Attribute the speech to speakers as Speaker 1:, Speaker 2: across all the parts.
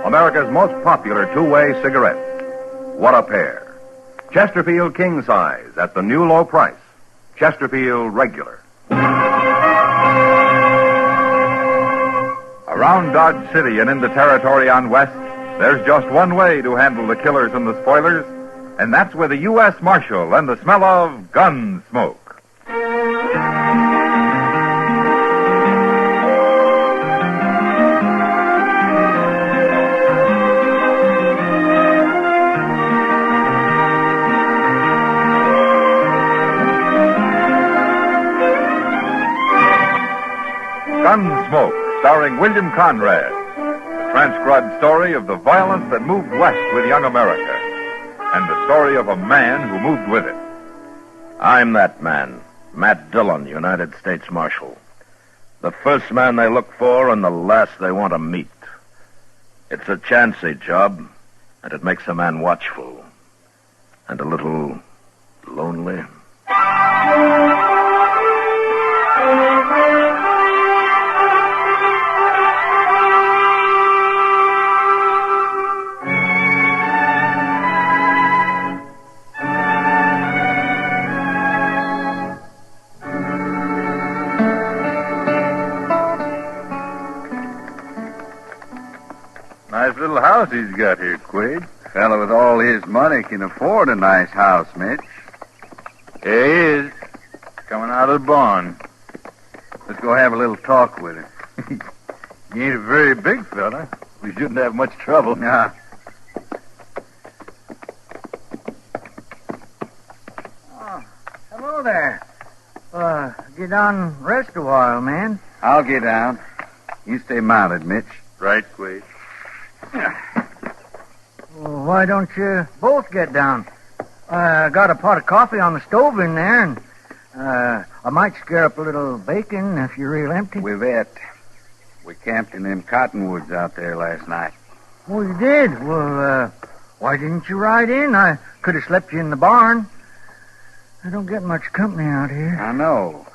Speaker 1: America's most popular two-way cigarette. What a pair. Chesterfield King Size at the new low price. Chesterfield Regular.
Speaker 2: Around Dodge City and in the territory on West, there's just one way to handle the killers and the spoilers, and that's with a U.S. Marshal and the smell of Gunsmoke. Gunsmoke, starring William Conrad. A transcribed story of the violence that moved west with young America. And the story of a man who moved with it.
Speaker 3: I'm that man, Matt Dillon, United States Marshal. The first man they look for and the last they want to meet. It's a chancy job, and it makes a man watchful. And a little lonely.
Speaker 2: Nice little house he's got here, Quaid.
Speaker 4: Fellow with all his money can afford a nice house, Mitch.
Speaker 2: Here he is, coming out of the barn.
Speaker 4: Let's go have a little talk with him.
Speaker 2: He ain't a very big fella. We shouldn't have much trouble.
Speaker 4: Nah.
Speaker 5: Oh, hello there. Get down and rest a while, man.
Speaker 4: I'll get down. You stay mounted, Mitch.
Speaker 2: Right, Quaid.
Speaker 5: Well, why don't you both get down? I got a pot of coffee on the stove in there, and I might scare up a little bacon if you're real empty.
Speaker 4: We've ate. We camped in them cottonwoods out there last night.
Speaker 5: Oh, you did? Well, why didn't you ride in? I could have slept you in the barn. I don't get much company out here.
Speaker 4: I know.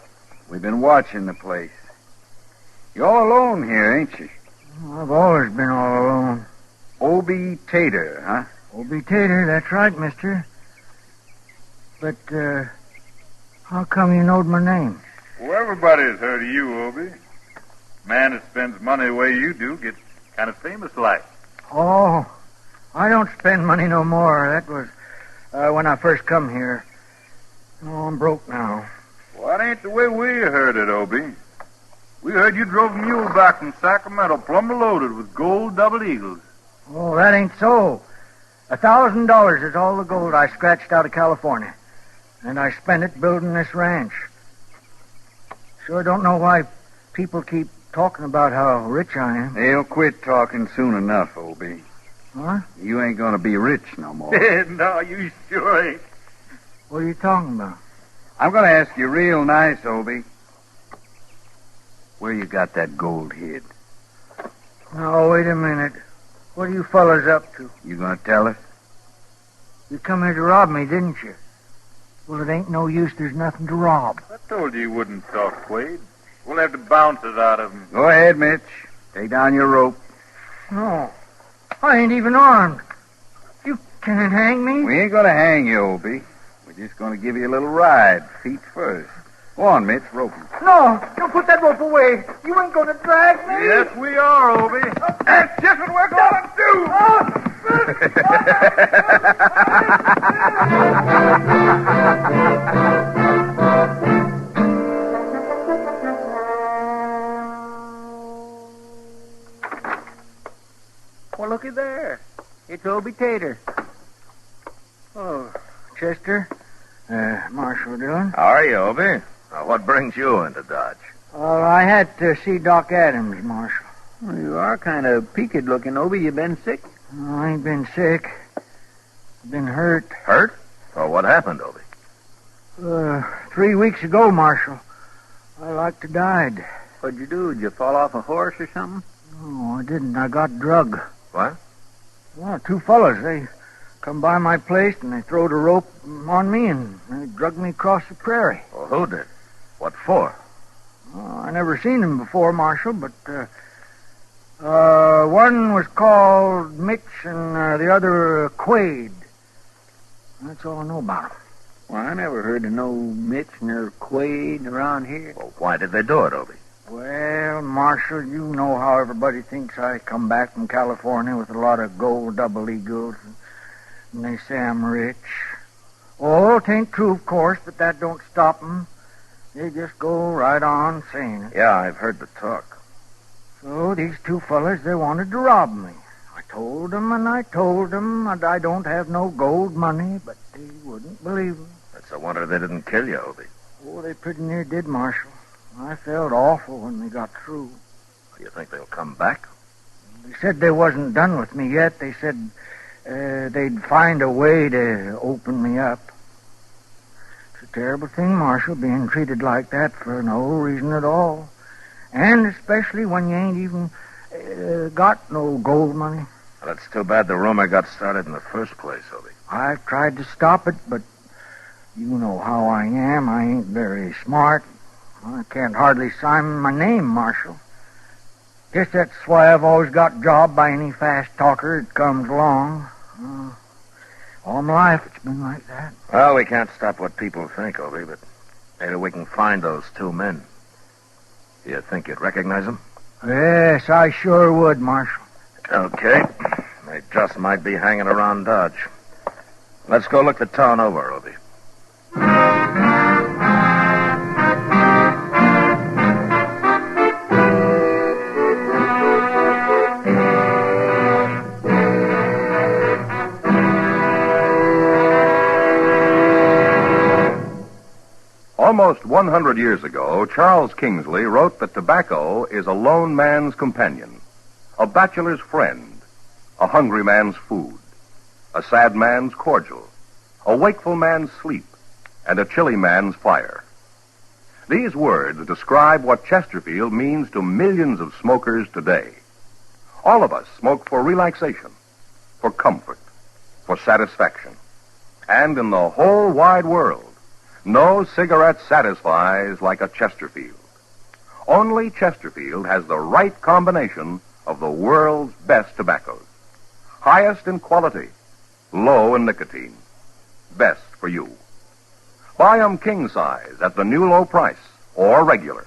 Speaker 4: We've been watching the place. You're all alone here, ain't you?
Speaker 5: I've always been all alone.
Speaker 4: Obie Tater, huh?
Speaker 5: Obie Tater, that's right, mister. But, how come you knowed my name?
Speaker 2: Well, everybody's heard of you, Obie. Man that spends money the way you do gets kind of famous like.
Speaker 5: Oh, I don't spend money no more. That was when I first come here. Oh, I'm broke now.
Speaker 2: Well, that ain't the way we heard it, Obie. We heard you drove a mule back from Sacramento plumb loaded with gold double eagles.
Speaker 5: Oh, that ain't so. $1,000 is all the gold I scratched out of California. And I spent it building this ranch. Sure don't know why people keep talking about how rich I am.
Speaker 4: They'll quit talking soon enough, Obie.
Speaker 5: Huh?
Speaker 4: You ain't gonna be rich no more.
Speaker 2: No, you sure ain't.
Speaker 5: What are you talking about?
Speaker 4: I'm gonna ask you real nice, Obie. Where you got that gold hid?
Speaker 5: Now, wait a minute. What are you fellas up to?
Speaker 4: You gonna tell us?
Speaker 5: You come here to rob me, didn't you? Well, it ain't no use. There's nothing to rob.
Speaker 2: I told you wouldn't talk, Quaid. We'll have to bounce it out of him.
Speaker 4: Go ahead, Mitch. Take down your rope.
Speaker 5: No. I ain't even armed. You can't hang me.
Speaker 4: We ain't gonna hang you, Obie. We're just gonna give you a little ride, feet first. Go on, Mitch, rope him.
Speaker 5: No, don't put that rope away. You ain't gonna drag me.
Speaker 2: Yes, we are, Obie. That's just what we're gonna do.
Speaker 5: Well, looky there. It's Obie Tater. Oh, Chester. Marshal Dillon.
Speaker 3: How are you, Obie? What brings you into Dodge?
Speaker 5: I had to see Doc Adams, Marshal.
Speaker 6: Well, you are kind of peaked looking, Obie. You been sick?
Speaker 5: Oh, I ain't been sick. I've been hurt.
Speaker 3: Hurt? Oh, what happened, Obie?
Speaker 5: 3 weeks ago, Marshal. I like to died.
Speaker 6: What'd you do? Did you fall off a horse or something?
Speaker 5: No, I didn't. I got drug.
Speaker 3: What?
Speaker 5: Well, 2 fellas. They come by my place and they throwed a rope on me and they drugged me across the prairie.
Speaker 3: Well, who did? What for?
Speaker 5: I never seen them before, Marshal, but One was called Mitch and the other Quaid. That's all I know about 'em.
Speaker 6: Well, I never heard of no Mitch nor Quaid around here.
Speaker 3: Well, why did they do it, Obie?
Speaker 5: Well, Marshal, you know how everybody thinks I come back from California with a lot of gold double eagles, and they say I'm rich. Oh, it ain't true, of course, but that don't stop 'em. They just go right on saying it.
Speaker 3: Yeah, I've heard the talk.
Speaker 5: So these two fellas, they wanted to rob me. I told them and I don't have no gold money, but they wouldn't believe me.
Speaker 3: It's a wonder they didn't kill you, Obie.
Speaker 5: Oh, they pretty near did, Marshal. I felt awful when they got through.
Speaker 3: You think they'll come back?
Speaker 5: They said they wasn't done with me yet. They said they'd find a way to open me up. It's a terrible thing, Marshal, being treated like that for no reason at all. And especially when you ain't even got no gold money.
Speaker 3: Well, it's too bad the rumor got started in the first place, Obie.
Speaker 5: I've tried to stop it, but you know how I am. I ain't very smart. I can't hardly sign my name, Marshal. Guess that's why I've always got jobbed by any fast talker that comes along. All my life it's been like that.
Speaker 3: Well, we can't stop what people think, Obie, but maybe we can find those two men. Do you think you'd recognize them?
Speaker 5: Yes, I sure would, Marshal.
Speaker 3: Okay. They just might be hanging around Dodge. Let's go look the town over, Obie.
Speaker 1: Almost 100 years ago, Charles Kingsley wrote that tobacco is a lone man's companion, a bachelor's friend, a hungry man's food, a sad man's cordial, a wakeful man's sleep, and a chilly man's fire. These words describe what Chesterfield means to millions of smokers today. All of us smoke for relaxation, for comfort, for satisfaction. And in the whole wide world, no cigarette satisfies like a Chesterfield. Only Chesterfield has the right combination of the world's best tobaccos. Highest in quality, low in nicotine. Best for you. Buy 'em king size at the new low price or regular.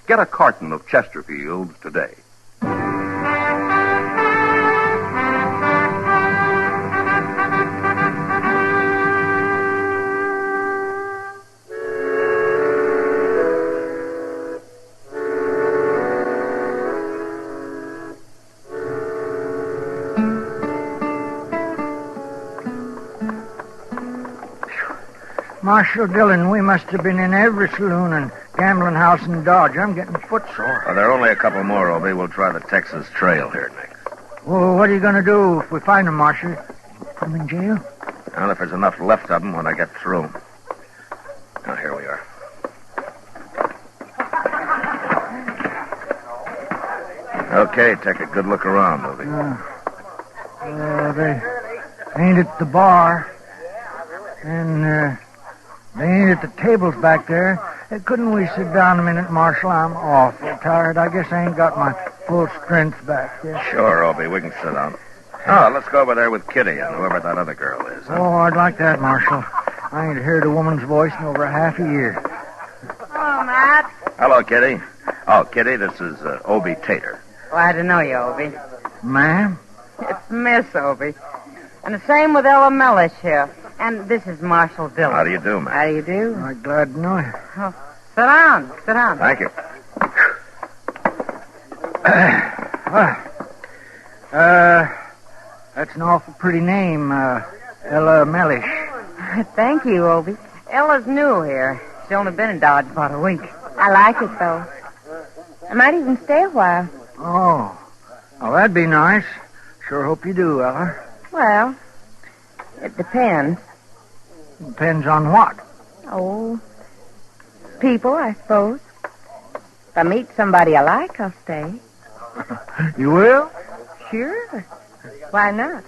Speaker 1: Get a carton of Chesterfields today.
Speaker 5: Marshal Dillon, we must have been in every saloon and gambling house in Dodge. I'm getting footsore.
Speaker 3: Well, there are only a couple more, Obie. We'll try the Texas Trail here next.
Speaker 5: Well, what are you going to do if we find them, Marshal? Put them in jail?
Speaker 3: Well, if there's enough left of them when I get through. Now, here we are. Okay, take a good look around, Obie.
Speaker 5: They ain't at the bar. And, they ain't at the tables back there. Couldn't we sit down a minute, Marshal? I'm awful tired. I guess I ain't got my full strength back yet.
Speaker 3: Sure, Obie. We can sit down. Oh, let's go over there with Kitty and whoever that other girl is. Huh?
Speaker 5: Oh, I'd like that, Marshal. I ain't heard a woman's voice in over half a year.
Speaker 7: Hello, Matt.
Speaker 3: Hello, Kitty. Oh, Kitty, this is Obie Tater.
Speaker 7: Glad to know you, Obie.
Speaker 5: Ma'am?
Speaker 7: It's Miss Obie. And the same with Ella Mellish here. And this is Marshal Dillon.
Speaker 3: How do you do, man?
Speaker 7: How do you do?
Speaker 5: I'm glad to know you.
Speaker 7: Oh, sit down. Sit down.
Speaker 3: Thank you.
Speaker 5: That's an awful pretty name, Ella Mellish.
Speaker 7: Thank you, Obie. Ella's new here. She's only been in Dodge about a week. I like it, though. I might even stay a while.
Speaker 5: Oh. Well, that'd be nice. Sure hope you do, Ella.
Speaker 7: Well, it depends.
Speaker 5: Depends on what?
Speaker 7: Oh, people, I suppose. If I meet somebody I like, I'll stay.
Speaker 5: You will?
Speaker 7: Sure. Why not?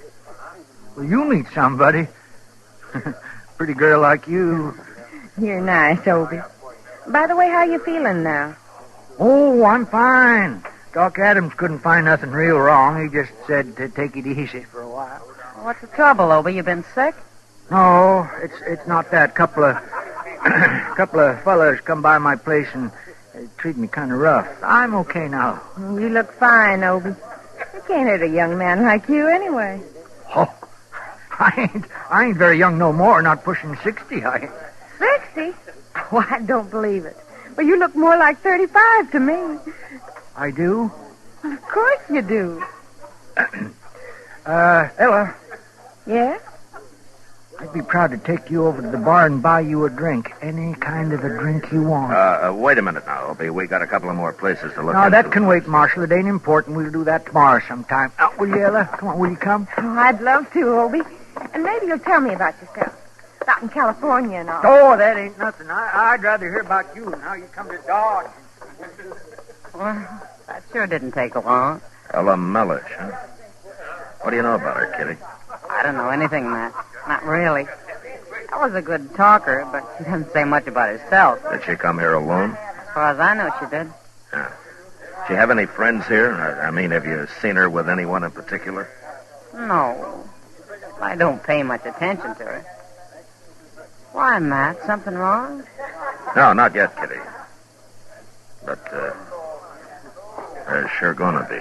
Speaker 5: Well, you meet somebody. Pretty girl like you.
Speaker 7: You're nice, Obie. By the way, how you feeling now?
Speaker 5: Oh, I'm fine. Doc Adams couldn't find nothing real wrong. He just said to take it easy for a while.
Speaker 7: What's the trouble, Obie? You been sick?
Speaker 5: No, it's not that. Couple of fellas come by my place and treat me kind of rough. I'm okay now.
Speaker 7: You look fine, Obie. You can't hurt a young man like you anyway.
Speaker 5: Oh, I ain't very young no more. Not pushing 60.
Speaker 7: 60? Why, I don't believe it. Well, you look more like 35 to me.
Speaker 5: I do?
Speaker 7: Well, of course you do.
Speaker 5: Ella,
Speaker 7: Yes?
Speaker 5: I'd be proud to take you over to the bar and buy you a drink. Any kind of a drink you want.
Speaker 3: Wait a minute now, Obie. We got a couple of more places to look
Speaker 5: No,
Speaker 3: into.
Speaker 5: that can wait, Marshal. It ain't important. We'll do that tomorrow sometime. Will you, Ella? Come on, will you come?
Speaker 7: Oh, I'd love to, Obie. And maybe you'll tell me about yourself. Out in California and all.
Speaker 5: Oh, that ain't nothing. I'd rather hear about you and how you come to Dodge.
Speaker 7: Well, that sure didn't take long.
Speaker 3: Ella Mellish, huh? What do you know about her, Kitty?
Speaker 7: I don't know anything, Matt. Not really. I was a good talker, but she doesn't say much about herself.
Speaker 3: Did she come here alone?
Speaker 7: As far as I know, she did.
Speaker 3: Yeah. Does she have any friends here? I mean, have you seen her with anyone in particular?
Speaker 7: No. I don't pay much attention to her. Why, Matt? Something wrong?
Speaker 3: No, not yet, Kitty. But, there's sure gonna be.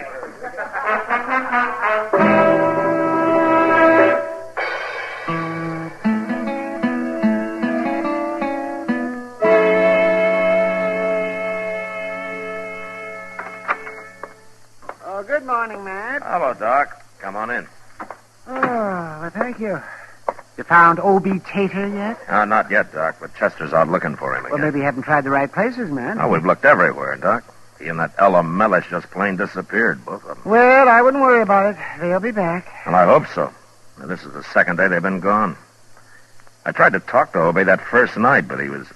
Speaker 6: Oh, good morning, Matt.
Speaker 3: Hello, Doc. Come on in.
Speaker 6: Oh, well, thank you. You found Obie Tater yet?
Speaker 3: Not yet, Doc, but Chester's out looking for him again.
Speaker 6: Well, maybe you haven't tried the right places, man.
Speaker 3: Oh, we've looked everywhere, Doc. He and that Ella Mellish just plain disappeared, both of them.
Speaker 6: Well, I wouldn't worry about it. They'll be back.
Speaker 3: And I hope so. Now, this is the second day they've been gone. I tried to talk to Obie that first night, but he was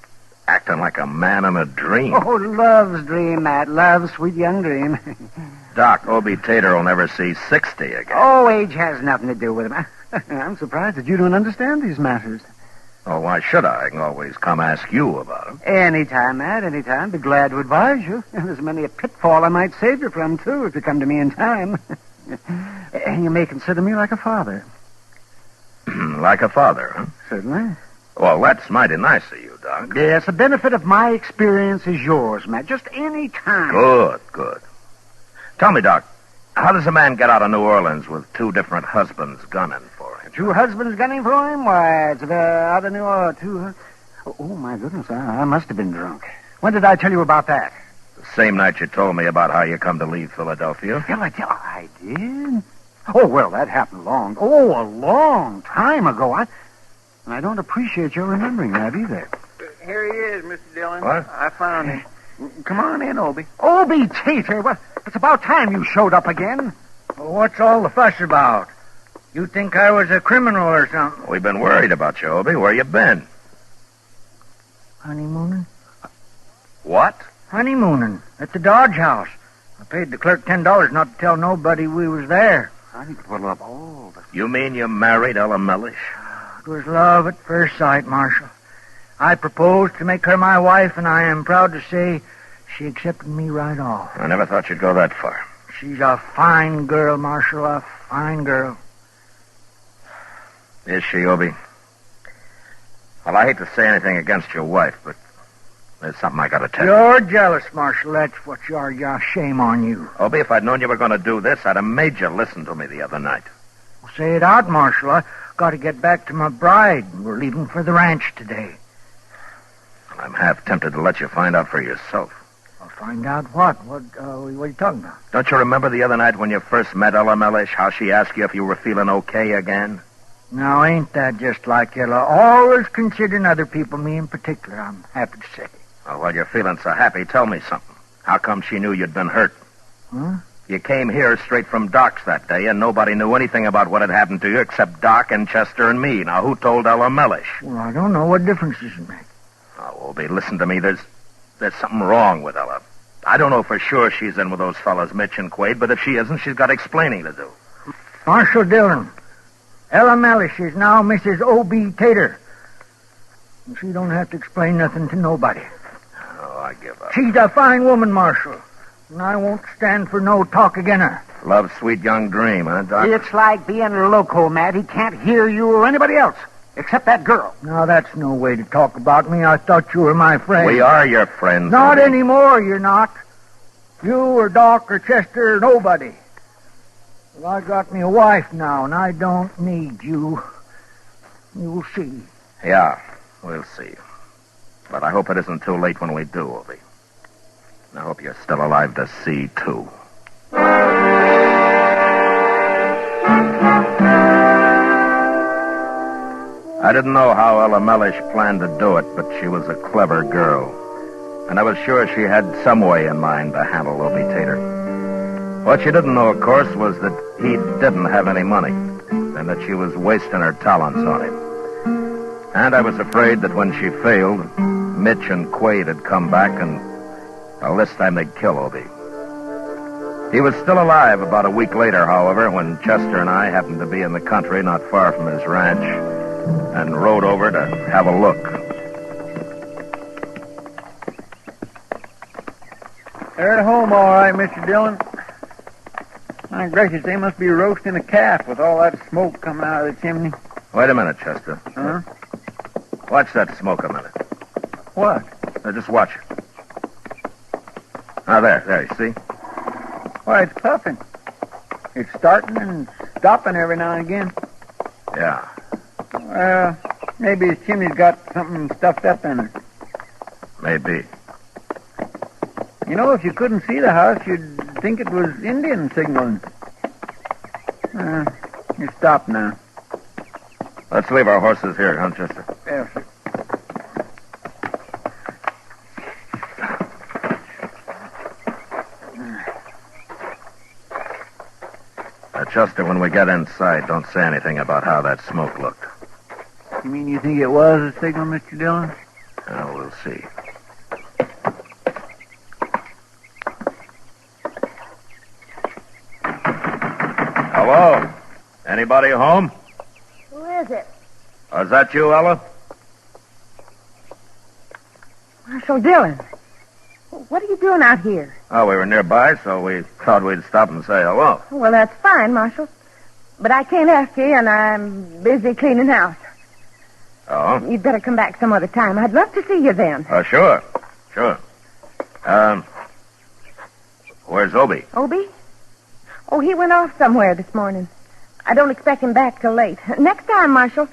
Speaker 3: acting like a man in a dream.
Speaker 6: Oh, love's dream, Matt. Love's sweet young dream.
Speaker 3: Doc, Obie Tater will never see 60 again.
Speaker 6: Oh, age has nothing to do with him. I'm surprised that you don't understand these matters.
Speaker 3: Oh, why should I? I can always come ask you about him.
Speaker 6: Anytime, Matt, anytime. Be glad to advise you. There's many a pitfall I might save you from, too, if you come to me in time. And you may consider me like a father.
Speaker 3: Like a father, huh?
Speaker 6: Certainly.
Speaker 3: Well, that's mighty nice of you, Doc.
Speaker 6: Yes, the benefit of my experience is yours, Matt. Just any time.
Speaker 3: Good. Tell me, Doc, how does a man get out of New Orleans with two different husbands gunning for him?
Speaker 6: Two husbands gunning for him? Why, it's out of New Orleans. Oh, my goodness, I must have been drunk. When did I tell you about that?
Speaker 3: The same night you told me about how you come to leave Philadelphia.
Speaker 6: I did? Oh, well, that happened a long time ago. I don't appreciate your remembering that either.
Speaker 4: Here he is, Mr. Dillon.
Speaker 3: What?
Speaker 4: I found him. Come on in, Obie.
Speaker 6: Obie Tater, well, it's about time you showed up again.
Speaker 5: Well, what's all the fuss about? You think I was a criminal or something?
Speaker 3: We've been worried about you, Obie. Where you been?
Speaker 5: Honeymooning?
Speaker 3: What?
Speaker 5: Honeymooning at the Dodge House. I paid the clerk $10 not to tell nobody we was there.
Speaker 6: I need to pull up all the...
Speaker 3: You mean you married Ella Mellish?
Speaker 5: It was love at first sight, Marshal. I proposed to make her my wife, and I am proud to say she accepted me right off.
Speaker 3: I never thought you'd go that far.
Speaker 5: She's a fine girl, Marshal, a fine girl.
Speaker 3: Is she, Obie? Well, I hate to say anything against your wife, but there's something I gotta tell you.
Speaker 5: You're jealous, Marshal. That's what you are. Shame on you.
Speaker 3: Obie, if I'd known you were going to do this, I'd have made you listen to me the other night.
Speaker 5: Well, say it out, Marshal. I got to get back to my bride. We're leaving for the ranch today.
Speaker 3: I'm half tempted to let you find out for yourself.
Speaker 5: I'll find out what? What are you talking about?
Speaker 3: Don't you remember the other night when you first met Ella Mellish, how she asked you if you were feeling okay again?
Speaker 5: Now, ain't that just like Ella? Always considering other people, me in particular, I'm happy to say.
Speaker 3: Well, while you're feeling so happy, tell me something. How come she knew you'd been hurt?
Speaker 5: Huh?
Speaker 3: You came here straight from Doc's that day, and nobody knew anything about what had happened to you except Doc and Chester and me. Now, who told Ella Mellish?
Speaker 5: Well, I don't know. What difference does it make?
Speaker 3: Oh, Obie, listen to me. There's something wrong with Ella. I don't know for sure she's in with those fellas, Mitch and Quaid, but if she isn't, she's got explaining to do.
Speaker 5: Marshal Dillon, Ella Mellish is now Mrs. Obie Tater. And she don't have to explain nothing to nobody.
Speaker 3: Oh, I give up.
Speaker 5: She's a fine woman, Marshal. And I won't stand for no talk again her.
Speaker 3: Love's sweet young dream, huh, Doc?
Speaker 6: It's like being loco, Matt. He can't hear you or anybody else, except that girl.
Speaker 5: Now, that's no way to talk about me. I thought you were my friend.
Speaker 3: We are your friends.
Speaker 5: Not
Speaker 3: Obie.
Speaker 5: anymore, you're not. You or Doc or Chester or nobody. Well, I got me a wife now, and I don't need you. You'll see.
Speaker 3: Yeah, we'll see. But I hope it isn't too late when we do, Obie. And I hope you're still alive to see, too. I didn't know how Ella Mellish planned to do it, but she was a clever girl. And I was sure she had some way in mind to handle Obie Tater. What she didn't know, of course, was that he didn't have any money, and that she was wasting her talents on him. And I was afraid that when she failed, Mitch and Quaid had come back, and, well, this time they'd kill Obie. He was still alive about a week later, however, when Chester and I happened to be in the country not far from his ranch, and rode over to have a look.
Speaker 8: They're at home, all right, Mr. Dillon. My gracious, they must be roasting a calf with all that smoke coming out of the chimney.
Speaker 3: Wait a minute, Chester.
Speaker 8: Huh?
Speaker 3: Watch that smoke a minute.
Speaker 8: What?
Speaker 3: Just watch it. Ah, there, you see?
Speaker 8: Why, it's puffing. It's starting and stopping every now and again.
Speaker 3: Yeah.
Speaker 8: Well, maybe his chimney's got something stuffed up in it.
Speaker 3: Maybe.
Speaker 8: You know, if you couldn't see the house, you'd think it was Indian signaling. It's stopped now.
Speaker 3: Let's leave our horses here, huh, Chester?
Speaker 8: Yes, sir.
Speaker 3: Chester, when we get inside, don't say anything about how that smoke looked.
Speaker 8: You mean you think it was a signal, Mr. Dillon?
Speaker 3: Well, we'll see. Hello? Anybody home?
Speaker 7: Who is it?
Speaker 3: Is that you, Ella?
Speaker 7: Marshal Dillon. What are you doing out here?
Speaker 3: Oh, we were nearby, so we thought we'd stop and say hello.
Speaker 7: Well, that's fine, Marshal. But I can't ask you, and I'm busy cleaning house.
Speaker 3: Oh?
Speaker 7: You'd better come back some other time. I'd love to see you then.
Speaker 3: Sure. Where's Obie?
Speaker 7: Obie? Oh, he went off somewhere this morning. I don't expect him back till late. Next time, Marshal,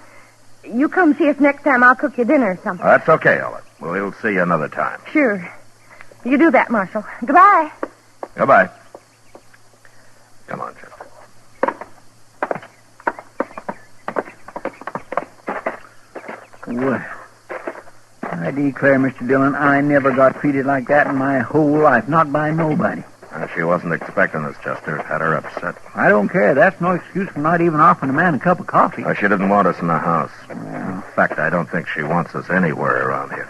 Speaker 7: you come see us next time. I'll cook you dinner or something.
Speaker 3: That's okay, Ella. We'll see you another time.
Speaker 7: Sure. You do that, Marshal. Goodbye.
Speaker 3: Goodbye. Come on, Chester.
Speaker 8: Well, I declare, Mr. Dillon, I never got treated like that in my whole life, not by nobody.
Speaker 3: She wasn't expecting us, Chester. It had her upset.
Speaker 8: I don't care. That's no excuse for not even offering a man a cup of coffee.
Speaker 3: She didn't want us in the house. In fact, I don't think she wants us anywhere around here.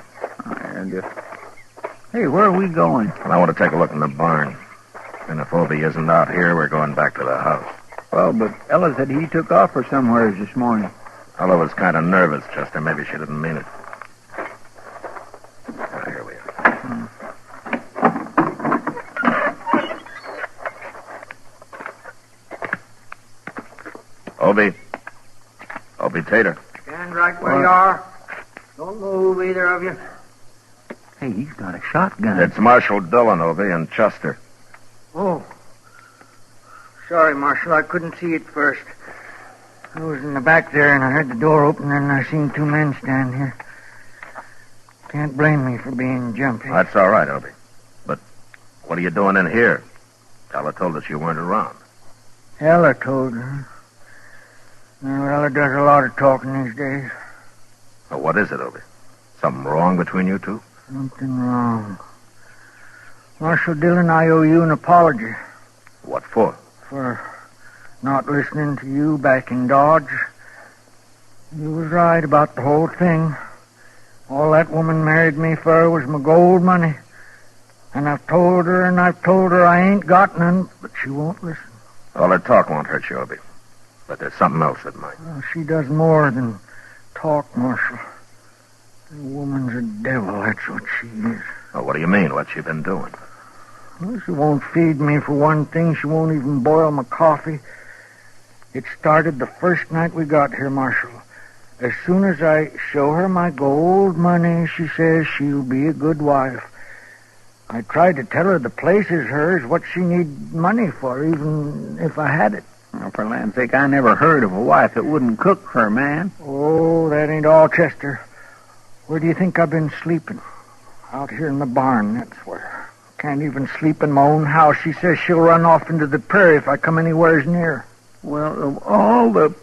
Speaker 8: Hey, where are we going?
Speaker 3: And I want to take a look in the barn. And if Obie isn't out here, we're going back to the house.
Speaker 8: Well, but Ella said he took off for somewhere this morning.
Speaker 3: Ella was kind of nervous, Chester. Maybe she didn't mean it. Here we are. Obie Tater.
Speaker 5: Stand right where you are. Don't move, either of you.
Speaker 8: Hey, he's got a shotgun.
Speaker 3: It's Marshal Dillon, Obie, and Chester.
Speaker 5: Oh. Sorry, Marshal. I couldn't see it first. I was in the back there, and I heard the door open, and I seen two men stand here. Can't blame me for being jumpy.
Speaker 3: That's all right, Obie. But what are you doing in here? Ella told us you weren't around.
Speaker 5: Ella told her. Well, Ella does a lot of talking these days.
Speaker 3: Well, what is it, Obie? Something wrong between you two?
Speaker 5: Something wrong. Marshal Dillon, I owe you an apology.
Speaker 3: What for?
Speaker 5: For not listening to you back in Dodge. You was right about the whole thing. All that woman married me for was my gold money. And I've told her I ain't got none, but she won't listen.
Speaker 3: Well, her talk won't hurt you, Obie. But there's something else that might.
Speaker 5: Well, she does more than talk, Marshal. The woman's a devil, that's what she is.
Speaker 3: Well, what do you mean? What's she been doing?
Speaker 5: Well, she won't feed me for one thing. She won't even boil my coffee. It started the first night we got here, Marshal. As soon as I show her my gold money, she says she'll be a good wife. I tried to tell her the place is hers, what she need money for, even if I had it.
Speaker 8: Well, for land's sake, I never heard of a wife that wouldn't cook for a man.
Speaker 5: Oh, that ain't all, Chester. Where do you think I've been sleeping? Out here in the barn, that's where. Can't even sleep in my own house. She says she'll run off into the prairie if I come anywheres near.
Speaker 8: Well, of all the...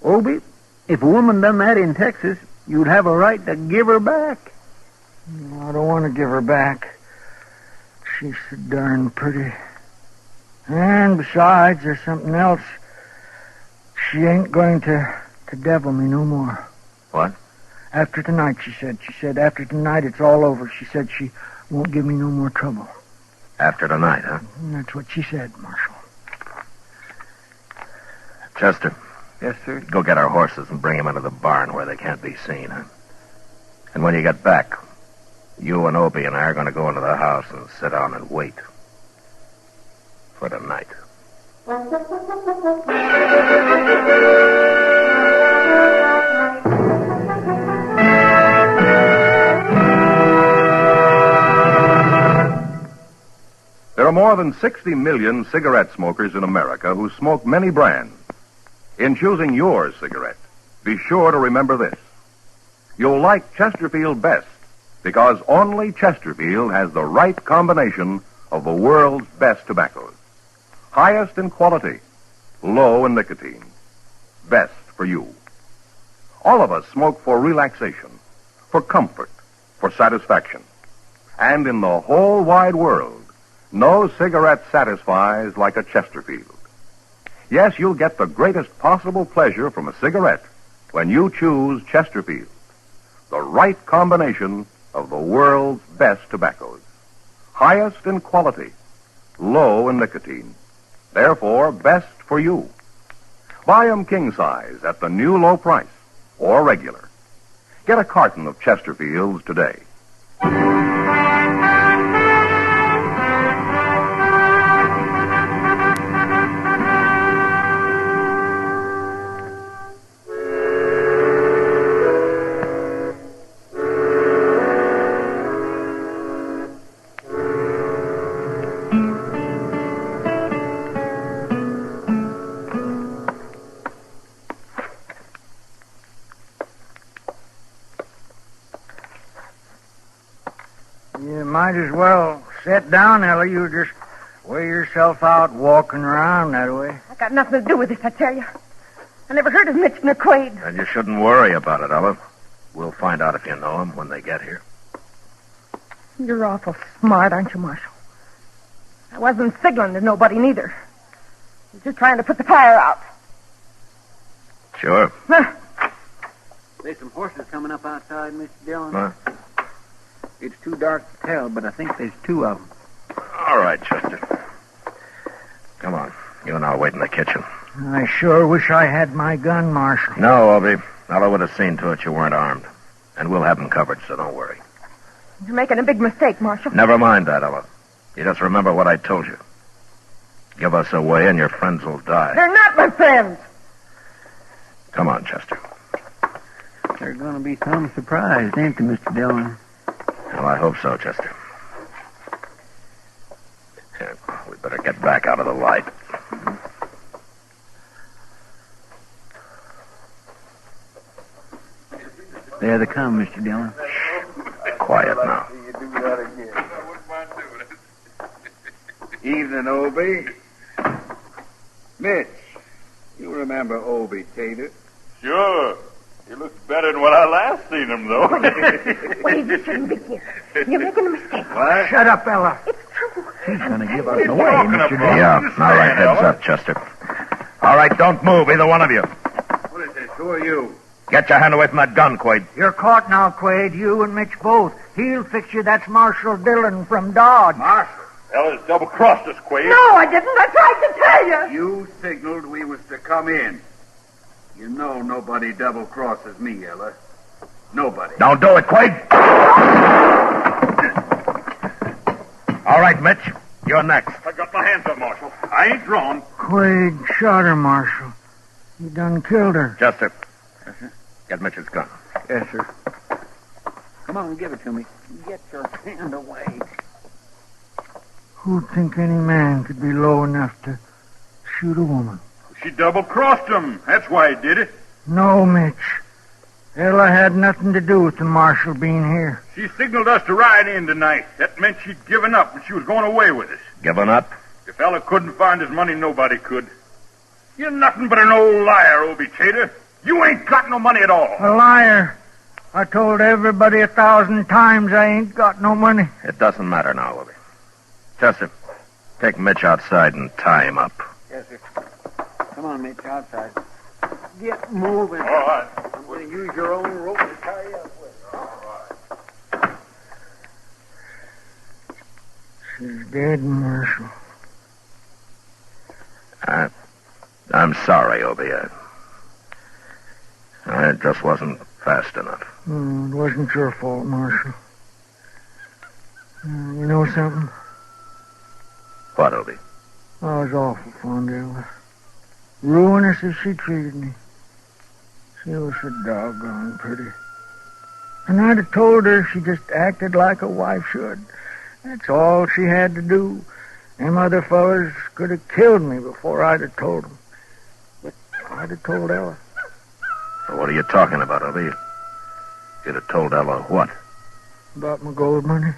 Speaker 8: Obie, if a woman done that in Texas, you'd have a right to give her back.
Speaker 5: No, I don't want to give her back. She's so darn pretty. And besides, there's something else. She ain't going to devil me no more.
Speaker 3: What?
Speaker 5: After tonight, she said. She said after tonight it's all over. She said she won't give me no more trouble.
Speaker 3: After tonight, huh?
Speaker 5: And that's what she said, Marshal.
Speaker 3: Chester.
Speaker 8: Yes, sir?
Speaker 3: Go get our horses and bring them into the barn where they can't be seen, huh? And when you get back, you and Obie and I are going to go into the house and sit down and wait. For tonight.
Speaker 1: There are more than 60 million cigarette smokers in America who smoke many brands. In choosing your cigarette, be sure to remember this. You'll like Chesterfield best because only Chesterfield has the right combination of the world's best tobaccos. Highest in quality, low in nicotine. Best for you. All of us smoke for relaxation, for comfort, for satisfaction. And in the whole wide world, no cigarette satisfies like a Chesterfield. Yes, you'll get the greatest possible pleasure from a cigarette when you choose Chesterfield, the right combination of the world's best tobaccos. Highest in quality, low in nicotine. Therefore, best for you. Buy 'em king size at the new low price, or regular. Get a carton of Chesterfields today.
Speaker 5: You might as well sit down, Ella. You just wear yourself out walking around that way.
Speaker 7: I got nothing to do with this, I tell you. I never heard of Mitch McQuaid.
Speaker 3: And you shouldn't worry about it, Ella. We'll find out if you know him when they get here.
Speaker 7: You're awful smart, aren't you, Marshal? I wasn't signaling to nobody, neither. I was just trying to put the fire out.
Speaker 3: Sure.
Speaker 8: There's some horses coming up outside, Mr. Dillon.
Speaker 3: Huh?
Speaker 8: It's too dark to tell, but I think there's two of them.
Speaker 3: All right, Chester. Come on. You and I'll wait in the kitchen.
Speaker 5: I sure wish I had my gun, Marshal.
Speaker 3: No, Obie. Ella would have seen to it you weren't armed. And we'll have them covered, so don't worry.
Speaker 7: You're making a big mistake, Marshal.
Speaker 3: Never mind that, Ella. You just remember what I told you. Give us away and your friends will die.
Speaker 7: They're not my friends.
Speaker 3: Come on, Chester.
Speaker 8: They're going to be some surprised, ain't they, Mr. Dillon?
Speaker 3: Well, I hope so, Chester. Here, we better get back out of the light.
Speaker 8: There they come, Mr. Dillon.
Speaker 3: Quiet now.
Speaker 4: You do that again. Evening, Obie. Mitch, you remember Obie Tater?
Speaker 2: Sure. He looks better than when I last seen him, though.
Speaker 7: Wait, you shouldn't be here. You're making a mistake.
Speaker 4: What?
Speaker 5: Shut up, Ella.
Speaker 7: It's true.
Speaker 8: He's going to give us away, Mr. Dillon.
Speaker 3: Yeah, all right, heads up, Chester. All right, don't move, either one of you.
Speaker 4: What is this? Who are you?
Speaker 3: Get your hand away from that gun, Quaid.
Speaker 5: You're caught now, Quaid. You and Mitch both. He'll fix you. That's Marshal Dillon from Dodge.
Speaker 4: Marshal.
Speaker 2: Ella's double-crossed us, Quaid.
Speaker 7: No, I didn't. I tried to tell you.
Speaker 4: You signaled we was to come in. You know nobody double-crosses me, Ella. Nobody.
Speaker 3: Don't do it, Quaid. All right, Mitch. You're next.
Speaker 2: I got my hands up, Marshal. I ain't drawn.
Speaker 5: Quaid shot her, Marshal. He done killed her.
Speaker 3: Chester. Get Mitch's gun.
Speaker 8: Yes, sir. Come on, give it to me. Get your hand away.
Speaker 5: Who'd think any man could be low enough to shoot a woman?
Speaker 2: She double-crossed him. That's why he did it.
Speaker 5: No, Mitch. Ella had nothing to do with the Marshal being here.
Speaker 2: She signaled us to ride in tonight. That meant she'd given up and she was going away with us.
Speaker 3: Given up?
Speaker 2: If Ella couldn't find his money, nobody could. You're nothing but an old liar, Obie Tater. You ain't got no money at all.
Speaker 5: A liar. I told everybody 1,000 times I ain't got no money.
Speaker 3: It doesn't matter now, Obie. Chester, take Mitch outside and tie him up.
Speaker 8: Yes, sir. Come on, Mitch, outside. Get moving.
Speaker 2: All right.
Speaker 8: I'm going to use your own rope to tie you up with.
Speaker 2: All right.
Speaker 5: She's dead, Marshal.
Speaker 3: I'm sorry, Obie. I just wasn't fast enough.
Speaker 5: It wasn't your fault, Marshal. You know something?
Speaker 3: What, Obie?
Speaker 5: I was awful fond of her. Ruinous as she treated me. She was so doggone pretty. And I'd have told her she just acted like a wife should. That's all she had to do. Them other fellas could have killed me before I'd have told them. But I'd have told Ella.
Speaker 3: So what are you talking about, Obie? You'd have told Ella what?
Speaker 5: About my gold money.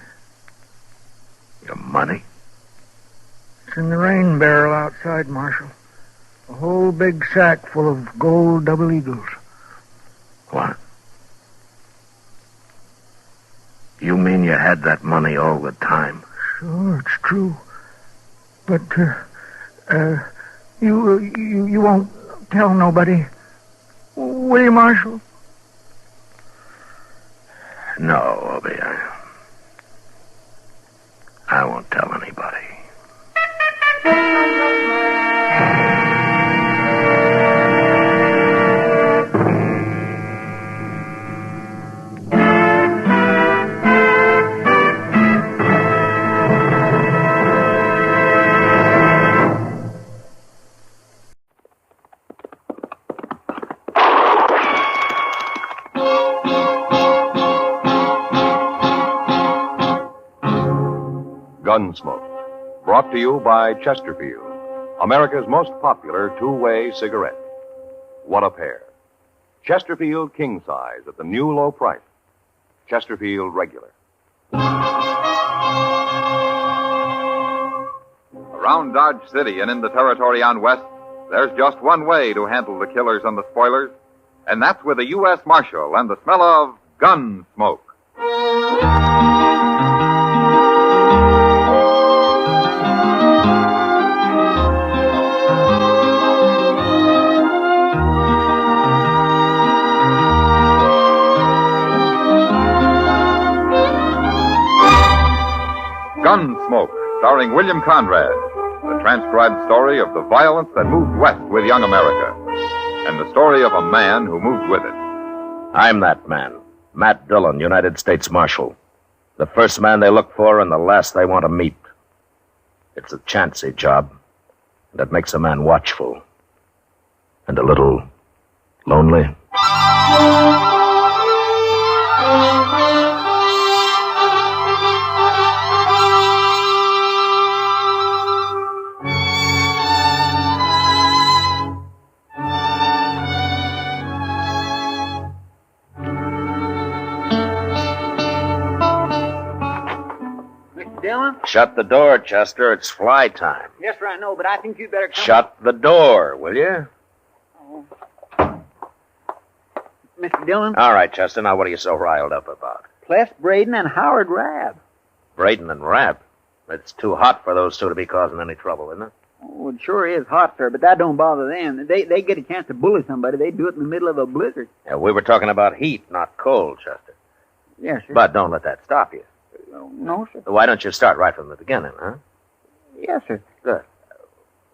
Speaker 3: Your money?
Speaker 5: It's in the rain barrel outside, Marshal. A whole big sack full of gold double eagles.
Speaker 3: What? You mean you had that money all the time?
Speaker 5: Sure, it's true. But, you won't tell nobody, will you, Marshal?
Speaker 3: No, Obie, I won't tell anybody.
Speaker 1: Gunsmoke, brought to you by Chesterfield, America's most popular two-way cigarette. What a pair. Chesterfield king size at the new low price. Chesterfield regular.
Speaker 2: Around Dodge City and in the territory on west, there's just one way to handle the killers and the spoilers, and that's with a U.S. Marshal and the smell of Gunsmoke. Gunsmoke, starring William Conrad, the transcribed story of the violence that moved west with young America, and the story of a man who moved with it.
Speaker 3: I'm that man, Matt Dillon, United States Marshal. The first man they look for and the last they want to meet. It's a chancy job, and it makes a man watchful and a little lonely.
Speaker 8: Dillon?
Speaker 3: Shut the door, Chester. It's fly time.
Speaker 8: Yes, sir, I know, but I think you'd better come.
Speaker 3: Shut the door, will you?
Speaker 8: Oh. Mr. Dillon?
Speaker 3: All right, Chester. Now, what are you so riled up about?
Speaker 8: Pless Braden and Howard Rabb.
Speaker 3: Braden and Rabb. It's too hot for those two to be causing any trouble, isn't it?
Speaker 8: Oh, it sure is hot, sir, but that don't bother them. They get a chance to bully somebody. They do it in the middle of a blizzard.
Speaker 3: Yeah, we were talking about heat, not cold, Chester.
Speaker 8: Yes, sir.
Speaker 3: But don't let that stop you.
Speaker 8: No, sir.
Speaker 3: Why don't you start right from the beginning, huh?
Speaker 8: Yes, sir.
Speaker 3: Good.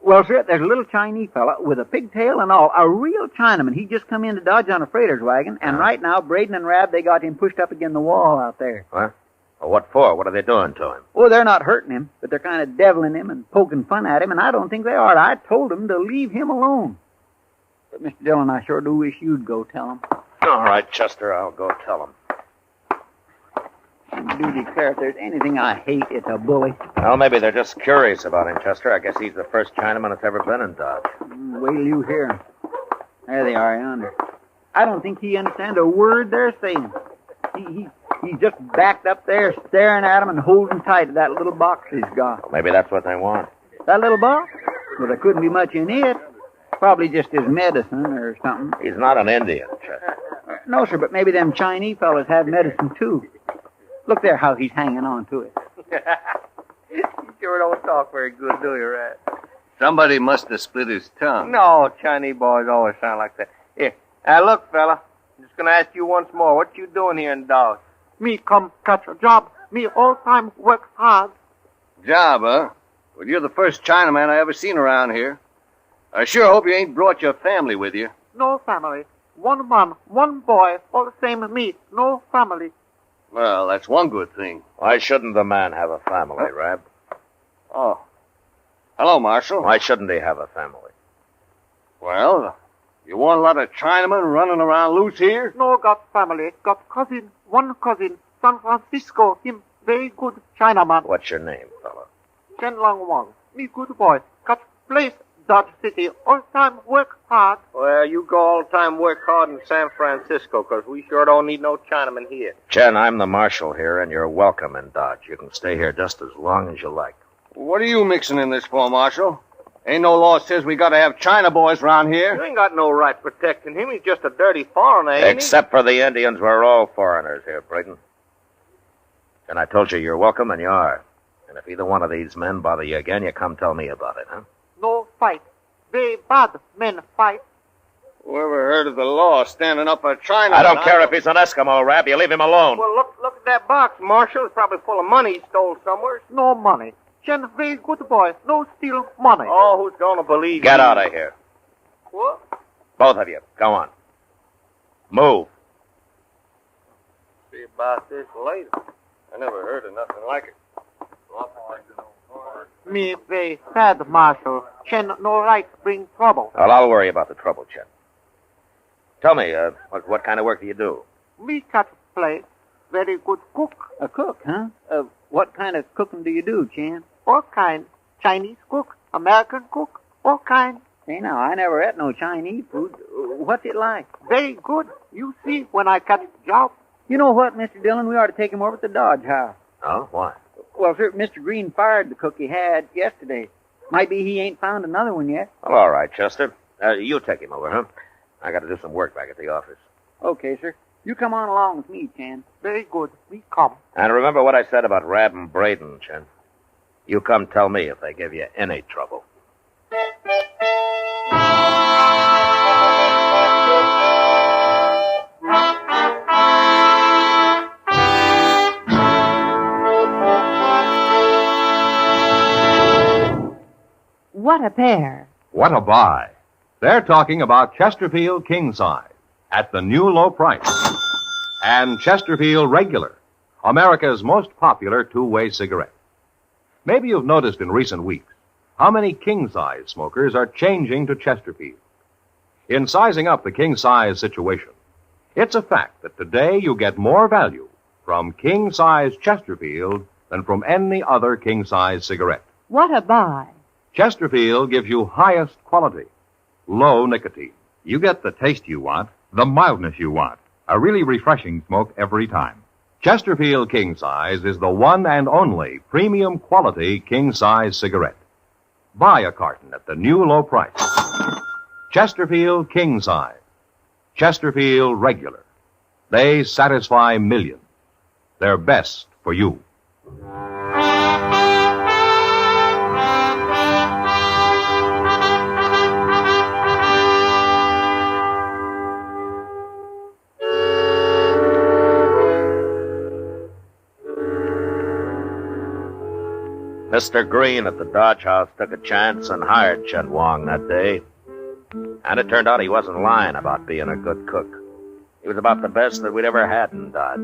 Speaker 8: Well, sir, there's a little Chinese fella with a pigtail and all, a real Chinaman. He just come in to Dodge on a freighter's wagon, and right now, Braden and Rabb, they got him pushed up against the wall out there.
Speaker 3: What? Well, what for? What are they doing to him?
Speaker 8: Oh, they're not hurting him, but they're kind of deviling him and poking fun at him, and I don't think they are. I told them to leave him alone. But, Mr. Dillon, I sure do wish you'd go tell him.
Speaker 3: All right, Chester, I'll go tell him.
Speaker 8: I do declare if there's anything I hate, it's a bully.
Speaker 3: Well, maybe they're just curious about him, Chester. I guess he's the first Chinaman that's ever been in Dodge.
Speaker 8: Wait till you hear 'em. There they are yonder. I don't think he understands a word they're saying. He's just backed up there staring at him and holding tight to that little box he's got.
Speaker 3: Well, maybe that's what they want.
Speaker 8: That little box? Well, there couldn't be much in it. Probably just his medicine or something.
Speaker 3: He's not an Indian, Chester.
Speaker 8: No, sir, but maybe them Chinese fellas have medicine, too. Look there how he's hanging on to it.
Speaker 9: You sure don't talk very good, do you, Rat?
Speaker 4: Somebody must have split his tongue.
Speaker 9: No, Chinese boys always sound like that. Here, now look, fella. I'm just gonna ask you once more. What you doing here in Dodge?
Speaker 10: Me come catch a job. Me all time work hard.
Speaker 4: Job, huh? Well, you're the first Chinaman I ever seen around here. I sure hope you ain't brought your family with you.
Speaker 10: No family. One man, one boy, all the same me. No family.
Speaker 4: Well, that's one good thing.
Speaker 3: Why shouldn't the man have a family, Rab?
Speaker 4: Oh. Hello, Marshal.
Speaker 3: Why shouldn't he have a family?
Speaker 4: Well, you want a lot of Chinamen running around loose here?
Speaker 10: No got family. Got cousin. One cousin. San Francisco. Him very good Chinaman.
Speaker 3: What's your name, fella?
Speaker 10: Chen Lang Wang. Me good boy. Got place Dodge City. All time work hard.
Speaker 9: Well, you go all the time work hard in San Francisco, 'cause we sure don't need no Chinaman here.
Speaker 3: Chen, I'm the marshal here, and you're welcome in Dodge. You can stay here just as long as you like.
Speaker 4: What are you mixing in this for, Marshal? Ain't no law says we gotta have China boys around
Speaker 9: You
Speaker 4: here.
Speaker 9: ain't got no right protecting him. He's just a dirty foreigner, ain't
Speaker 3: Except for the Indians, we're all foreigners here, Prine. And I told you you're welcome, and you are. And if either one of these men bother you again, you come tell me about it, huh?
Speaker 10: No fight. Very bad men fight.
Speaker 4: Whoever heard of the law standing up for China?
Speaker 3: I don't care if he's an Eskimo, Rab. You leave him alone.
Speaker 9: Well, look at that box, Marshal. It's probably full of money he stole somewhere.
Speaker 10: No money. Chen very good boy. No steal money.
Speaker 9: Oh, who's gonna believe
Speaker 3: Get
Speaker 9: you?
Speaker 3: out of here.
Speaker 9: What?
Speaker 3: Both of you. Go on. Move.
Speaker 9: See about this later.
Speaker 4: I never heard of nothing like it.
Speaker 10: Me very sad, Marshal. Chen no right bring trouble.
Speaker 3: Well, I'll worry about the trouble, Chen. Tell me, what kind of work do you do?
Speaker 10: Me catch place. Very good cook.
Speaker 8: A cook, huh? What kind of cooking do you do, Chan?
Speaker 10: All kind. Chinese cook. American cook. All kind.
Speaker 8: Hey, now, I never ate no Chinese food. What's it like?
Speaker 10: Very good. You see when I catch the job.
Speaker 8: You know what, Mr. Dillon? We ought to take him over to the Dodge house.
Speaker 3: Oh, why?
Speaker 8: Well, sir, Mr. Green fired the cook he had yesterday. Might be he ain't found another one yet.
Speaker 3: Well, all right, Chester. You take him over, huh? I got to do some work back at the office.
Speaker 8: Okay, sir. You come on along with me, Chan.
Speaker 10: Very good. We come.
Speaker 3: And remember what I said about Rab and Braden, Chen. You come tell me if they give you any trouble.
Speaker 7: What a pair.
Speaker 1: What a buy. They're talking about Chesterfield King Size at the new low price. And Chesterfield Regular, America's most popular two-way cigarette. Maybe you've noticed in recent weeks how many king-size smokers are changing to Chesterfield. In sizing up the king-size situation, it's a fact that today you get more value from king-size Chesterfield than from any other king-size cigarette.
Speaker 7: What a buy.
Speaker 1: Chesterfield gives you highest quality, low nicotine.
Speaker 2: You get the taste you want, the mildness you want. A really refreshing smoke every time.
Speaker 1: Chesterfield King Size is the one and only premium quality king-size cigarette. Buy a carton at the new low price. Chesterfield King Size. Chesterfield Regular. They satisfy millions. They're best for you.
Speaker 3: Mr. Green at the Dodge House took a chance and hired Chen Wong that day. And it turned out he wasn't lying about being a good cook. He was about the best that we'd ever had in Dodge.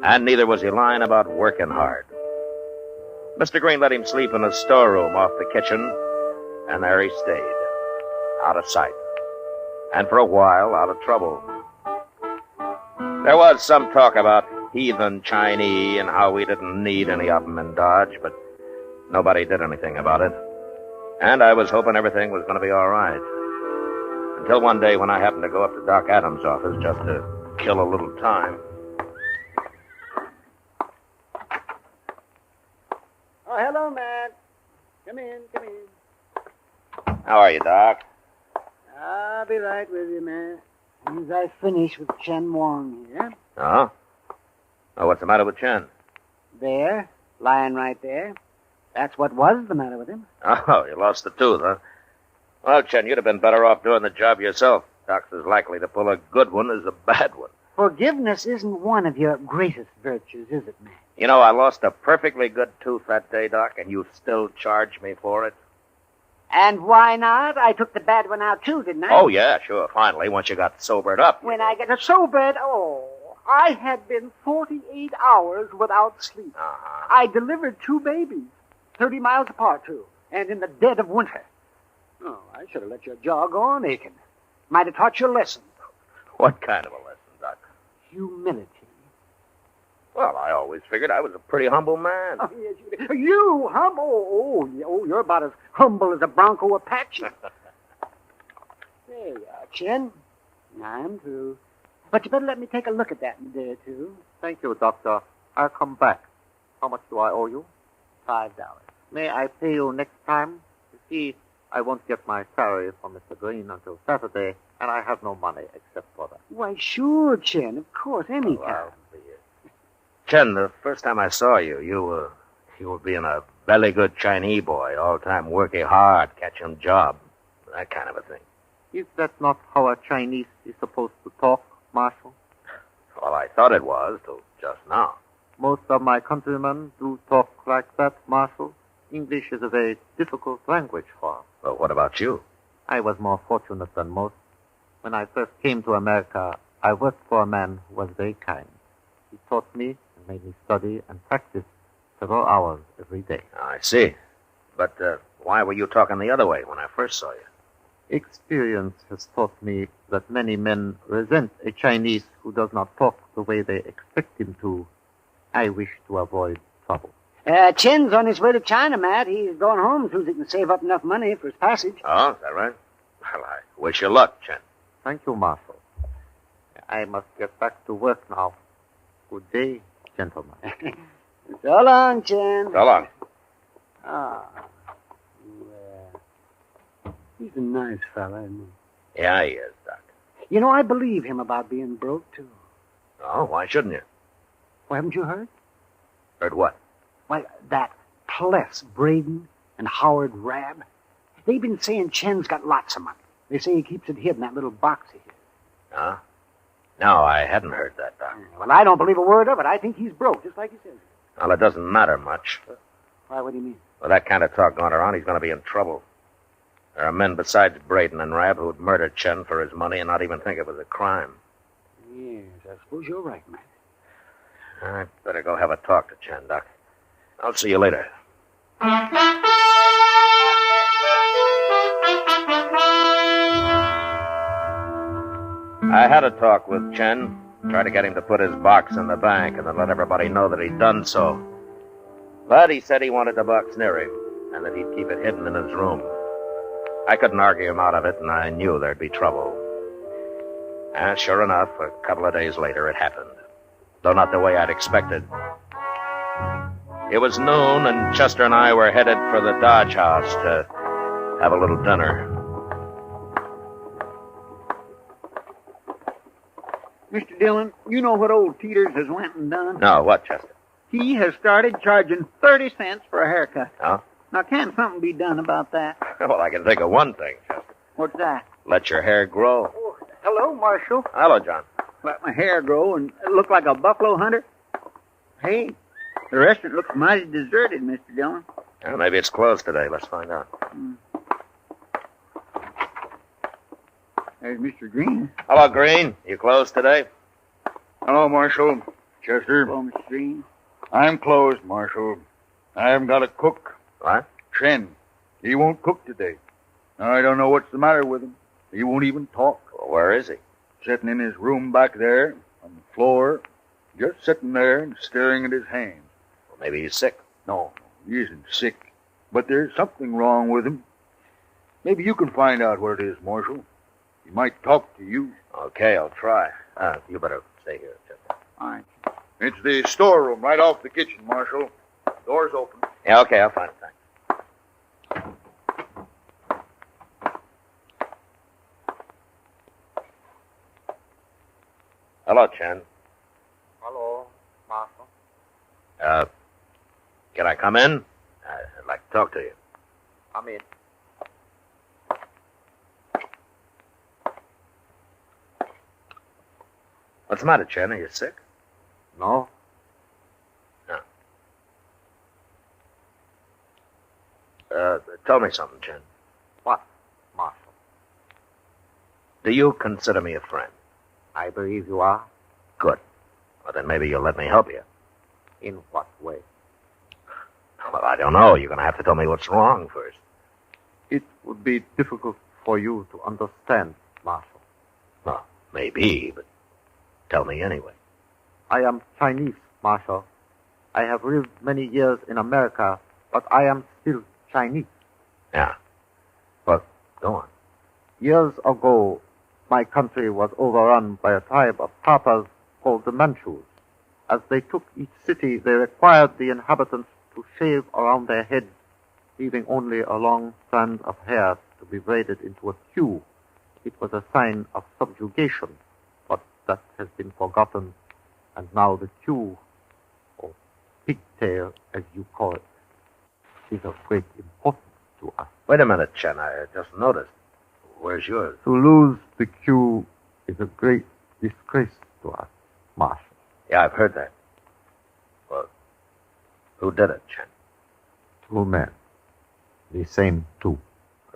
Speaker 3: And neither was he lying about working hard. Mr. Green let him sleep in a storeroom off the kitchen, and there he stayed, out of sight. And for a while, out of trouble. There was some talk about heathen Chinese and how we didn't need any of them in Dodge, but nobody did anything about it. And I was hoping everything was going to be all right. Until one day when I happened to go up to Doc Adams' office just to kill a little time.
Speaker 6: Oh, hello, Matt. Come in.
Speaker 3: How are you, Doc?
Speaker 6: I'll be right with you, Matt. As I finish with Chen Wong here.
Speaker 3: Oh? Oh, what's the matter with Chen?
Speaker 6: There, lying right there. That's what was the matter with him.
Speaker 3: Oh, you lost the tooth, huh? Well, Chen, you'd have been better off doing the job yourself. Doc's as likely to pull a good one as a bad one.
Speaker 6: Forgiveness isn't one of your greatest virtues, is it, Matt?
Speaker 3: You know, I lost a perfectly good tooth that day, Doc, and you still charge me for it?
Speaker 6: And why not? I took the bad one out, too, didn't I?
Speaker 3: Oh, yeah, sure. Finally, once you got sobered up.
Speaker 6: When I got sobered, I had been 48 hours without sleep.
Speaker 3: Uh-huh.
Speaker 6: I delivered 2 babies, 30 miles apart, too, and in the dead of winter. Oh, I should have let your jaw go on aching. Might have taught you a lesson.
Speaker 3: What kind of a lesson, Doc?
Speaker 6: Humility.
Speaker 3: Well, I always figured I was a pretty humble man.
Speaker 6: Oh, yes, you humble? Oh, you're about as humble as a Bronco Apache. There you are, Chin. I'm through. But you better let me take a look at that in a day or two.
Speaker 10: Thank you, Doctor. I'll come back. How much do I owe you?
Speaker 6: $5.
Speaker 10: May I pay you next time? You see, I won't get my salary from Mr. Green until Saturday, and I have no money except for that.
Speaker 6: Why, sure, Chin. Of course, any time.
Speaker 3: Chen, the first time I saw you, you were being a belly good Chinese boy, all time working hard, catching job, that kind of a thing.
Speaker 10: Is that not how a Chinese is supposed to talk, Marshal?
Speaker 3: Well, I thought it was, till just now.
Speaker 10: Most of my countrymen do talk like that, Marshal. English is a very difficult language for us.
Speaker 3: Well, what about you?
Speaker 10: I was more fortunate than most. When I first came to America, I worked for a man who was very kind. He taught me and made me study and practice several hours every day.
Speaker 3: I see. But why were you talking the other way when I first saw you?
Speaker 10: Experience has taught me that many men resent a Chinese who does not talk the way they expect him to. I wish to avoid trouble.
Speaker 6: Chin's on his way to China, Matt. He's going home so he can save up enough money for his passage.
Speaker 3: Oh, is that right? Well, I wish you luck, Chen.
Speaker 10: Thank you, Marshal. I must get back to work now. Good day, gentlemen.
Speaker 6: So long, Chen.
Speaker 3: So long.
Speaker 6: Ah. Well, he's a nice fella, isn't he?
Speaker 3: Yeah, he is, Doc.
Speaker 6: You know, I believe him about being broke, too.
Speaker 3: Oh, why shouldn't you?
Speaker 6: Well, haven't you heard?
Speaker 3: Heard what?
Speaker 6: Why, that Pless Braden and Howard Rabb, they've been saying Chen's got lots of money. They say he keeps it hid in that little box he has.
Speaker 3: Huh? No, I hadn't heard that, Doc.
Speaker 6: Well, I don't believe a word of it. I think he's broke, just like he says.
Speaker 3: Well, it doesn't matter much.
Speaker 6: Why, what do you mean?
Speaker 3: With that kind of talk going around, he's going to be in trouble. There are men besides Braden and Rabb who'd murder Chen for his money and not even think it was a crime.
Speaker 6: Yes, I suppose you're right, man.
Speaker 3: I'd better go have a talk to Chen, Doc. I'll see you later. I had a talk with Chen. Tried to get him to put his box in the bank and then let everybody know that he'd done so. But he said he wanted the box near him and that he'd keep it hidden in his room. I couldn't argue him out of it, and I knew there'd be trouble. And sure enough, a couple of days later, it happened. Though not the way I'd expected. It was noon, and Chester and I were headed for the Dodge House to have a little dinner.
Speaker 8: Mr. Dillon, you know what old Taters has went and done?
Speaker 3: No, what, Chester?
Speaker 8: He has started charging 30 cents for a haircut.
Speaker 3: Oh?
Speaker 8: Now, can't something be done about that?
Speaker 3: Well, I can think of one thing, Chester.
Speaker 8: What's that?
Speaker 3: Let your hair grow.
Speaker 8: Oh, hello, Marshal.
Speaker 3: Hello, John.
Speaker 8: Let my hair grow and look like a buffalo hunter? Hey, the restaurant looks mighty deserted, Mr. Dillon.
Speaker 3: Well, maybe it's closed today. Let's find out.
Speaker 8: There's Mr. Green.
Speaker 3: Hello, Green. You closed today?
Speaker 11: Hello, Marshal. Chester.
Speaker 8: Hello, Mr. Prine.
Speaker 11: I'm closed, Marshal. I haven't got a cook.
Speaker 3: What?
Speaker 11: Chen. He won't cook today. I don't know what's the matter with him. He won't even talk.
Speaker 3: Well, where is he?
Speaker 11: Sitting in his room back there, on the floor, just sitting there and staring at his hands.
Speaker 3: Well, maybe he's sick.
Speaker 11: No, he isn't sick. But there's something wrong with him. Maybe you can find out what it is, Marshal. He might talk to you.
Speaker 3: Okay, I'll try. You better stay here, Chester.
Speaker 8: All right.
Speaker 11: It's the storeroom right off the kitchen, Marshal. Door's open.
Speaker 3: Yeah, okay, I'll find it. Thanks. Hello, Chen.
Speaker 10: Hello, Marshal.
Speaker 3: Can I come in? I'd like to talk to you.
Speaker 10: Come in.
Speaker 3: What's the matter, Chen? Are you sick?
Speaker 10: No?
Speaker 3: Tell me something, Chen.
Speaker 10: What, Marshal?
Speaker 3: Do you consider me a friend?
Speaker 10: I believe you are.
Speaker 3: Good. Well, then maybe you'll let me help you.
Speaker 10: In what way?
Speaker 3: Well, I don't know. You're going to have to tell me what's wrong first.
Speaker 10: It would be difficult for you to understand, Marshal.
Speaker 3: Well, maybe, but tell me anyway.
Speaker 10: I am Chinese, Marshal. I have lived many years in America, but I am still Chinese.
Speaker 3: Yeah. Well, go on.
Speaker 10: Years ago, my country was overrun by a tribe of Tatars called the Manchus. As they took each city, they required the inhabitants to shave around their heads, leaving only a long strand of hair to be braided into a queue. It was a sign of subjugation, but that has been forgotten, and now the queue, or pigtail as you call it, is of great importance to us.
Speaker 3: Wait a minute, Chen. I just noticed. Where's yours?
Speaker 10: To lose the queue is a great disgrace to us, Marshal.
Speaker 3: Yeah, I've heard that. Well, who did it, Chen?
Speaker 10: 2 men. The same 2.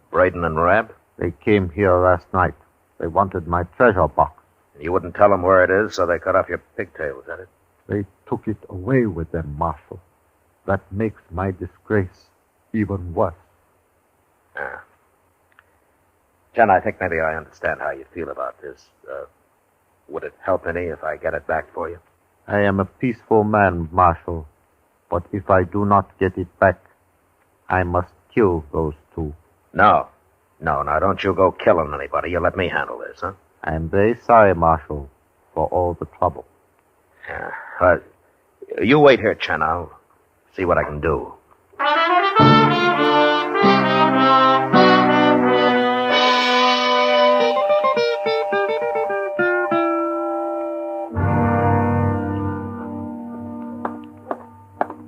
Speaker 3: Braden and Rab?
Speaker 10: They came here last night. They wanted my treasure box.
Speaker 3: You wouldn't tell them where it is, so they cut off your pigtail, is that it?
Speaker 10: They took it away with them, Marshal. That makes my disgrace even worse.
Speaker 3: Ah. Chen, I think maybe I understand how you feel about this. Would it help any if I get it back for you?
Speaker 10: I am a peaceful man, Marshal, but if I do not get it back, I must kill those 2.
Speaker 3: No, don't you go killing anybody. You let me handle this, huh?
Speaker 10: I am very sorry, Marshal, for all the trouble.
Speaker 3: Yeah. You wait here, Chen. I'll see what I can do.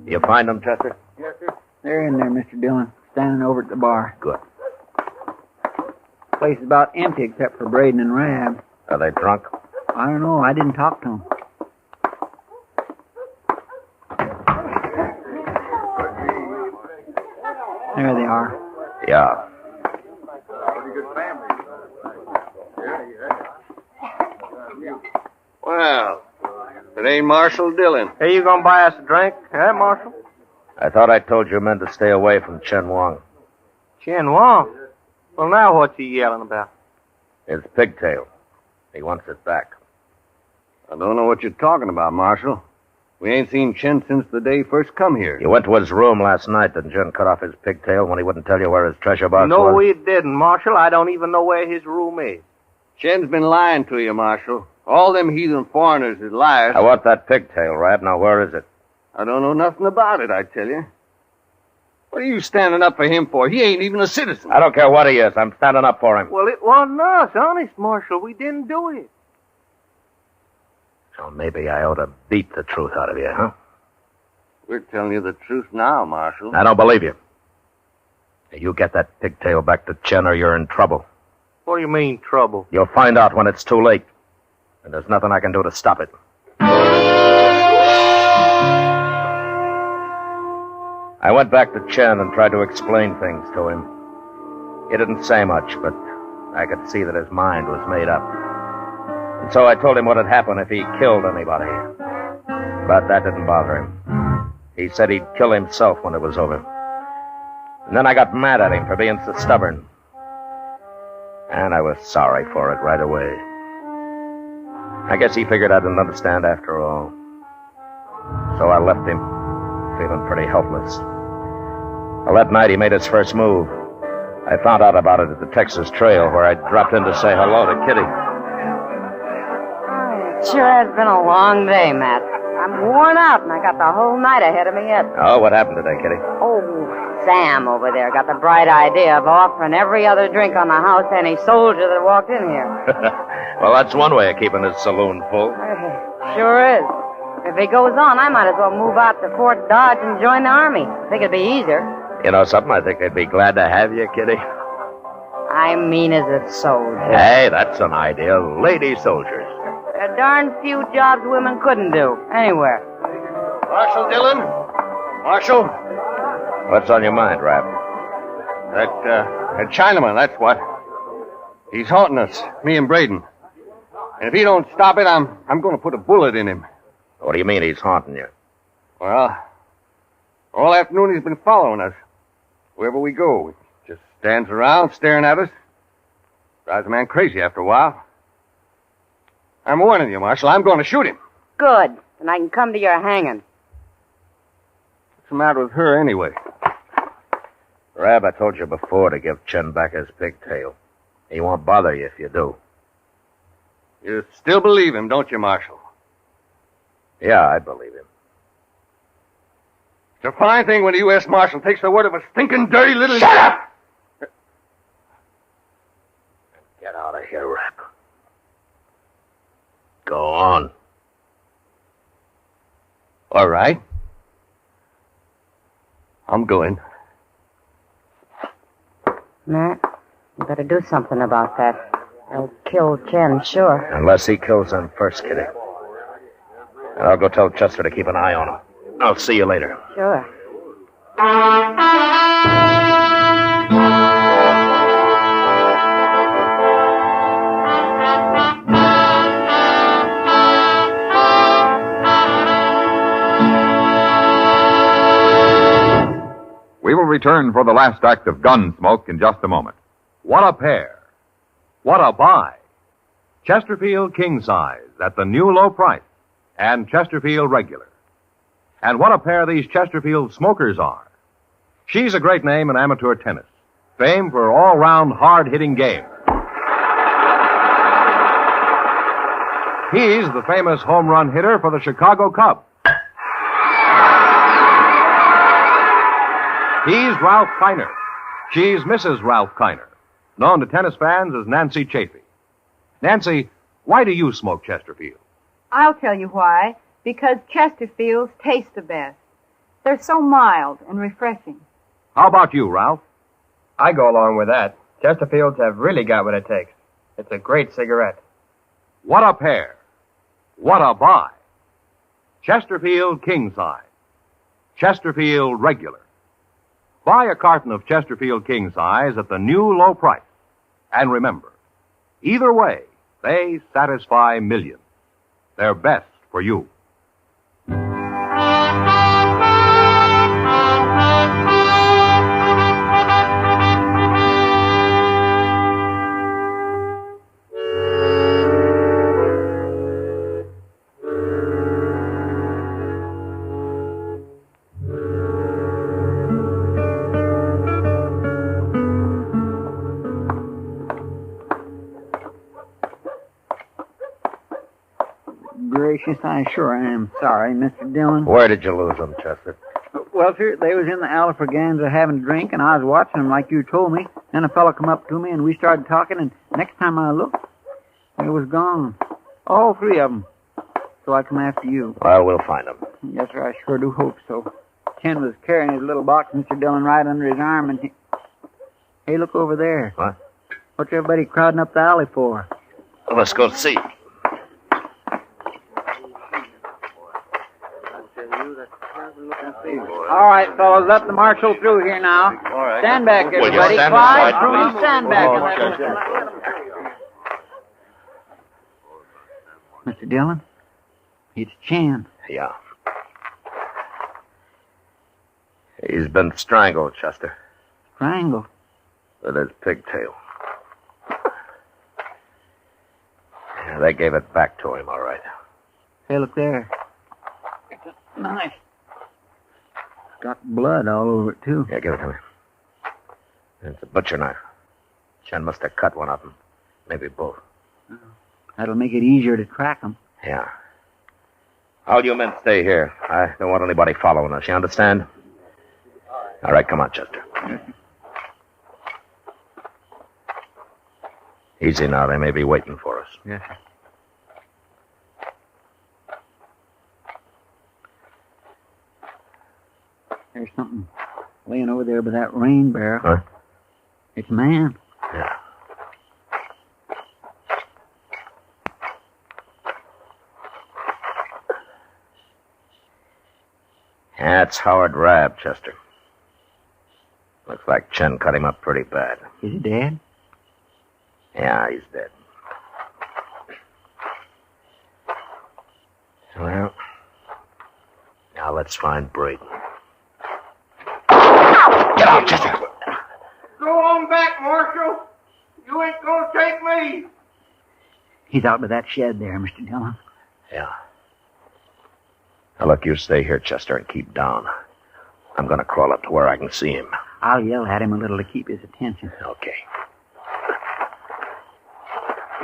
Speaker 3: You find them, Chester?
Speaker 8: Yes, sir. They're in there, Mr. Dillon, standing over at the bar.
Speaker 3: Good.
Speaker 8: The place is about empty except for Braden and Rab.
Speaker 3: Are they drunk?
Speaker 8: I don't know. I didn't talk to them. There they are.
Speaker 3: Yeah.
Speaker 4: Well, it ain't Marshal Dillon.
Speaker 9: Hey, you gonna buy us a drink, huh, Marshal?
Speaker 3: I thought I told you men to stay away from Chen Wang.
Speaker 9: Chen Wang? Well, now what's he yelling about?
Speaker 3: His pigtail. He wants it back.
Speaker 4: I don't know what you're talking about, Marshal. We ain't seen Chen since the day he first come here.
Speaker 3: You went to his room last night, and Chen cut off his pigtail when he wouldn't tell you where his treasure box was?
Speaker 9: No, we didn't, Marshal. I don't even know where his room is.
Speaker 4: Chen's been lying to you, Marshal. All them heathen foreigners is liars.
Speaker 3: I want that pigtail, Rab. Now, where is it?
Speaker 4: I don't know nothing about it, I tell you. What are you standing up for him for? He ain't even a citizen.
Speaker 3: I don't care what he is. I'm standing up for him.
Speaker 9: Well, it wasn't us, honest, Marshal. We didn't do it.
Speaker 3: So maybe I ought to beat the truth out of you, huh?
Speaker 4: We're telling you the truth now, Marshal.
Speaker 3: I don't believe you. You get that pigtail back to Chen or you're in trouble.
Speaker 9: What do you mean, trouble?
Speaker 3: You'll find out when it's too late. And there's nothing I can do to stop it. I went back to Chen and tried to explain things to him. He didn't say much, but I could see that his mind was made up. And so I told him what had happened if he killed anybody. But that didn't bother him. He said he'd kill himself when it was over. And then I got mad at him for being so stubborn. And I was sorry for it right away. I guess he figured I didn't understand after all. So I left him, feeling pretty helpless. Well, that night he made his first move. I found out about it at the Texas Trail, where I dropped in to say hello to Kitty.
Speaker 7: It sure has been a long day, Matt. I'm worn out, and I got the whole night ahead of me yet.
Speaker 3: Oh, what happened today, Kitty?
Speaker 7: Oh, Sam over there got the bright idea of offering every other drink on the house to any soldier that walked in here.
Speaker 3: Well, that's one way of keeping his saloon full.
Speaker 7: Sure is. If he goes on, I might as well move out to Fort Dodge and join the Army. I think it'd be easier.
Speaker 3: You know something? I think they'd be glad to have you, Kitty.
Speaker 7: I mean as a soldier.
Speaker 3: Hey, that's an idea. Lady soldiers.
Speaker 7: There are darn few jobs women couldn't do, anywhere.
Speaker 4: Marshal Dillon? Marshal?
Speaker 3: What's on your mind, Rap?
Speaker 4: That Chinaman, that's what. He's haunting us, me and Braden. And if he don't stop it, I'm going to put a bullet in him.
Speaker 3: What do you mean he's haunting you?
Speaker 4: Well, all afternoon he's been following us. Wherever we go, he just stands around staring at us. Drives a man crazy after a while. I'm warning you, Marshal, I'm going to shoot him.
Speaker 7: Good. Then I can come to your hanging.
Speaker 4: What's the matter with her, anyway?
Speaker 3: Rab, I told you before to give Chen back his pigtail. He won't bother you if you do.
Speaker 4: You still believe him, don't you, Marshal?
Speaker 3: Yeah, I believe him.
Speaker 4: It's a fine thing when the U.S. Marshal takes the word of a stinking, dirty little... Shut up!
Speaker 3: Get out of here, Rab. Go on.
Speaker 4: All right. I'm going.
Speaker 7: Matt, you better do something about that. They'll kill Chen, sure.
Speaker 3: Unless he kills them first, Kitty. And I'll go tell Chester to keep an eye on him. I'll see you later.
Speaker 7: Sure.
Speaker 2: We will return for the last act of Gunsmoke in just a moment.
Speaker 1: What a pair. What a buy. Chesterfield King Size at the new low price. And Chesterfield Regular. And what a pair these Chesterfield Smokers are. She's a great name in amateur tennis. Famed for all-round hard-hitting game. He's the famous home run hitter for the Chicago Cubs. He's Ralph Kiner. She's Mrs. Ralph Kiner, known to tennis fans as Nancy Chafee. Nancy, why do you smoke Chesterfield?
Speaker 12: I'll tell you why. Because Chesterfields taste the best. They're so mild and refreshing.
Speaker 1: How about you, Ralph?
Speaker 13: I go along with that. Chesterfields have really got what it takes. It's a great cigarette.
Speaker 1: What a pair. What a buy. Chesterfield King Size. Chesterfield Regular. Buy a carton of Chesterfield King Size at the new low price. And remember, either way, they satisfy millions. They're best for you.
Speaker 8: Gracious, I sure am sorry, Mr. Dillon.
Speaker 3: Where did you lose them, Chester?
Speaker 8: Well, sir, they was in the Alfraganza having a drink, and I was watching them like you told me. Then a fellow come up to me, and we started talking, and next time I looked, they was gone. All three of them. So I come after you.
Speaker 3: Well, we'll find them.
Speaker 8: Yes, sir, I sure do hope so. Ken was carrying his little box, Mr. Dillon, right under his arm, and he... Hey, look over there.
Speaker 3: What?
Speaker 8: What's everybody crowding up the alley for?
Speaker 3: Well, let's go see.
Speaker 8: All right, fellows, let the marshal through here now.
Speaker 4: All right.
Speaker 8: Stand back,
Speaker 3: Will you
Speaker 8: everybody.
Speaker 3: stand
Speaker 8: Quiet,
Speaker 3: aside,
Speaker 8: Prine,
Speaker 3: please?
Speaker 8: stand back. Mr. Dillon, it's Chan.
Speaker 3: Yeah. He's been strangled, Chester.
Speaker 8: Strangled?
Speaker 3: With his pigtail. Yeah, they gave it back to him, all right.
Speaker 8: Hey, look there. It's a knife. It's got blood all over it, too.
Speaker 3: Yeah, give it to me. It's a butcher knife. Chen must have cut one of them. Maybe both.
Speaker 8: That'll make it easier to track them.
Speaker 3: Yeah. All you men stay here. I don't want anybody following us, you understand? All right, come on, Chester. Easy now, they may be waiting for us.
Speaker 8: Yes, sir. There's something laying over there by that rain barrel.
Speaker 3: Huh?
Speaker 8: It's a man.
Speaker 3: Yeah. That's Howard Rabb, Chester. Looks like Chen cut him up pretty bad.
Speaker 8: Is he dead?
Speaker 3: Yeah, he's dead. Well, now let's find Braden. Get out, Chester!
Speaker 9: Go on back, Marshal. You ain't gonna take me.
Speaker 8: He's out by that shed there, Mr. Dillon.
Speaker 3: Yeah. Now, look, you stay here, Chester, and keep down. I'm gonna crawl up to where I can see him.
Speaker 8: I'll yell at him a little to keep his attention.
Speaker 3: Okay.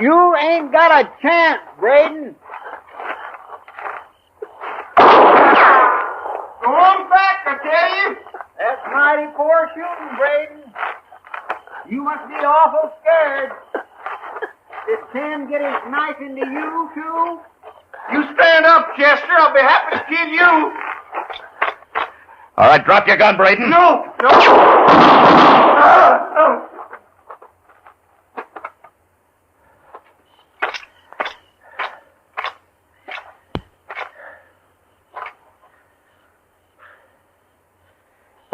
Speaker 6: You ain't got a chance, Braden.
Speaker 9: Go on back, I tell you.
Speaker 6: That's mighty poor shooting, Braden. You must be awful scared. Did Ken get his knife into you, too?
Speaker 9: You stand up, Chester. I'll be happy to kill you.
Speaker 3: All right, drop your gun, Braden.
Speaker 9: No.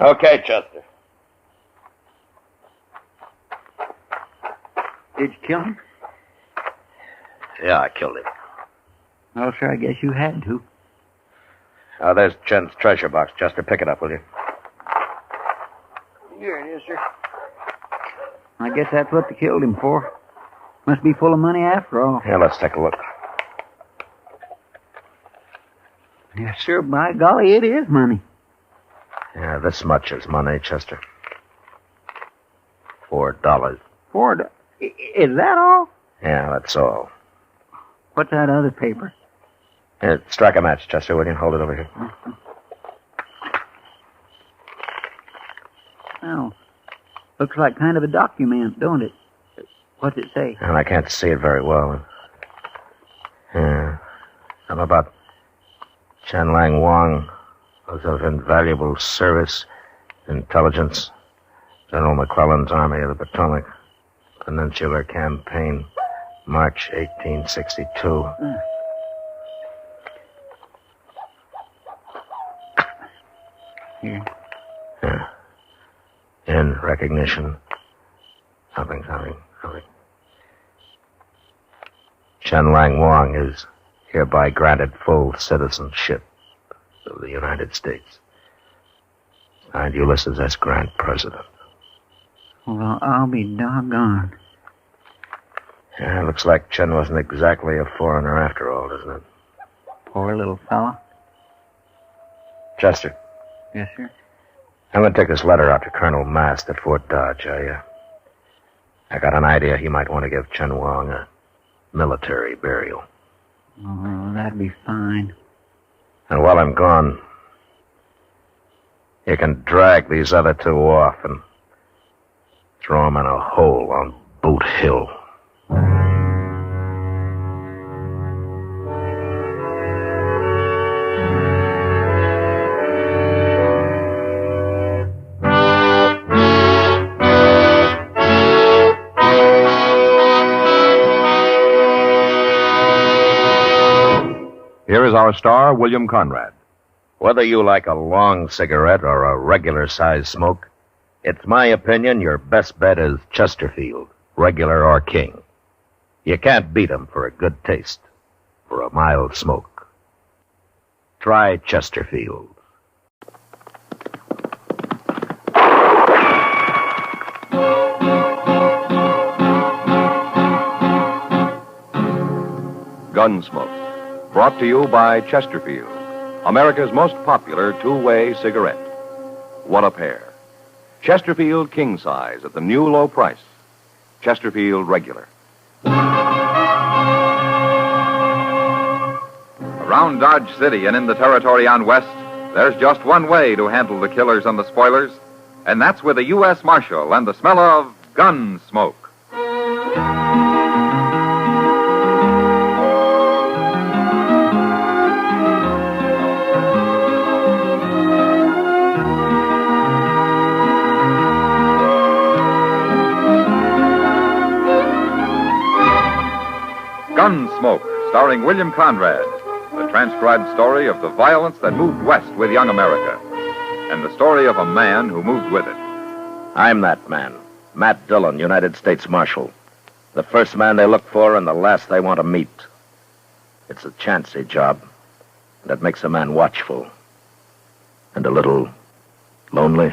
Speaker 3: Okay, Chester.
Speaker 8: Did you kill him?
Speaker 3: Yeah, I killed him.
Speaker 8: Well, sir, I guess you had to.
Speaker 3: There's Chen's treasure box. Chester, pick it up, will you?
Speaker 6: Here it is, sir.
Speaker 8: I guess that's what they killed him for. Must be full of money after all.
Speaker 3: Yeah, let's take a look.
Speaker 8: Yes, sir, by golly, it is money.
Speaker 3: Yeah, this much is money, Chester. $4.
Speaker 8: Is that all?
Speaker 3: Yeah, that's all.
Speaker 8: What's that other paper?
Speaker 3: Here, strike a match, Chester, will you? Hold it over here.
Speaker 8: Oh, looks like kind of a document, don't it? What's it say?
Speaker 3: And I can't see it very well. Yeah, something about Chen Lang Wang was of invaluable service, intelligence, General McClellan's Army of the Potomac, Peninsular Campaign, March 1862.
Speaker 8: Here.
Speaker 3: Yeah. In recognition. Something. Chen Lang Wang is hereby granted full citizenship of the United States. Signed, Ulysses S. Grant, President.
Speaker 8: Well, I'll be doggone.
Speaker 3: Yeah, looks like Chen wasn't exactly a foreigner after all, doesn't it?
Speaker 8: Poor little fella.
Speaker 3: Chester.
Speaker 8: Yes, sir.
Speaker 3: I'm going to take this letter out to Colonel Mast at Fort Dodge. I got an idea he might want to give Chen Wang a military burial.
Speaker 8: Oh, that'd be fine.
Speaker 3: And while I'm gone, you can drag these other two off and throw them in a hole on Boot Hill.
Speaker 1: Here is our star, William Conrad.
Speaker 3: Whether you like a long cigarette or a regular-sized smoke, it's my opinion your best bet is Chesterfield, regular or king. You can't beat 'em for a good taste, for a mild smoke. Try Chesterfield.
Speaker 1: Gunsmoke. Brought to you by Chesterfield, America's most popular two-way cigarette. What a pair. Chesterfield king size at the new low price. Chesterfield regular.
Speaker 2: Around Dodge City and in the territory on West, there's just one way to handle the killers and the spoilers, and that's with a U.S. Marshal and the smell of Gunsmoke. Gunsmoke, starring William Conrad, the transcribed story of the violence that moved west with young America, and the story of a man who moved with it.
Speaker 3: I'm that man, Matt Dillon, United States Marshal. The first man they look for and the last they want to meet. It's a chancy job, and it makes a man watchful and a little lonely.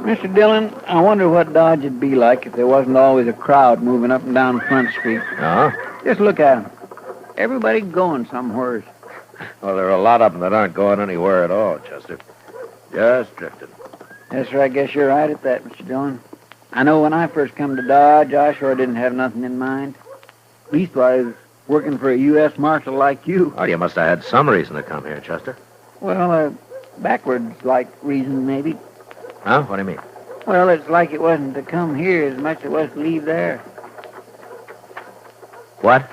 Speaker 8: Mr. Dillon, I wonder what Dodge would be like if there wasn't always a crowd moving up and down Front Street. Just look at them. Everybody going somewhere.
Speaker 3: Well, there are a lot of them that aren't going anywhere at all, Chester. Just drifting.
Speaker 8: Yes, sir, I guess you're right at that, Mr. Dillon. I know when I first come to Dodge, I sure didn't have nothing in mind. Leastwise, working for a U.S. Marshal like you.
Speaker 3: Oh, you must have had some reason to come here, Chester.
Speaker 8: Well, backwards-like reason, maybe.
Speaker 3: Huh? What do you mean?
Speaker 8: Well, it's like it wasn't to come here as much as it was to leave there.
Speaker 3: What?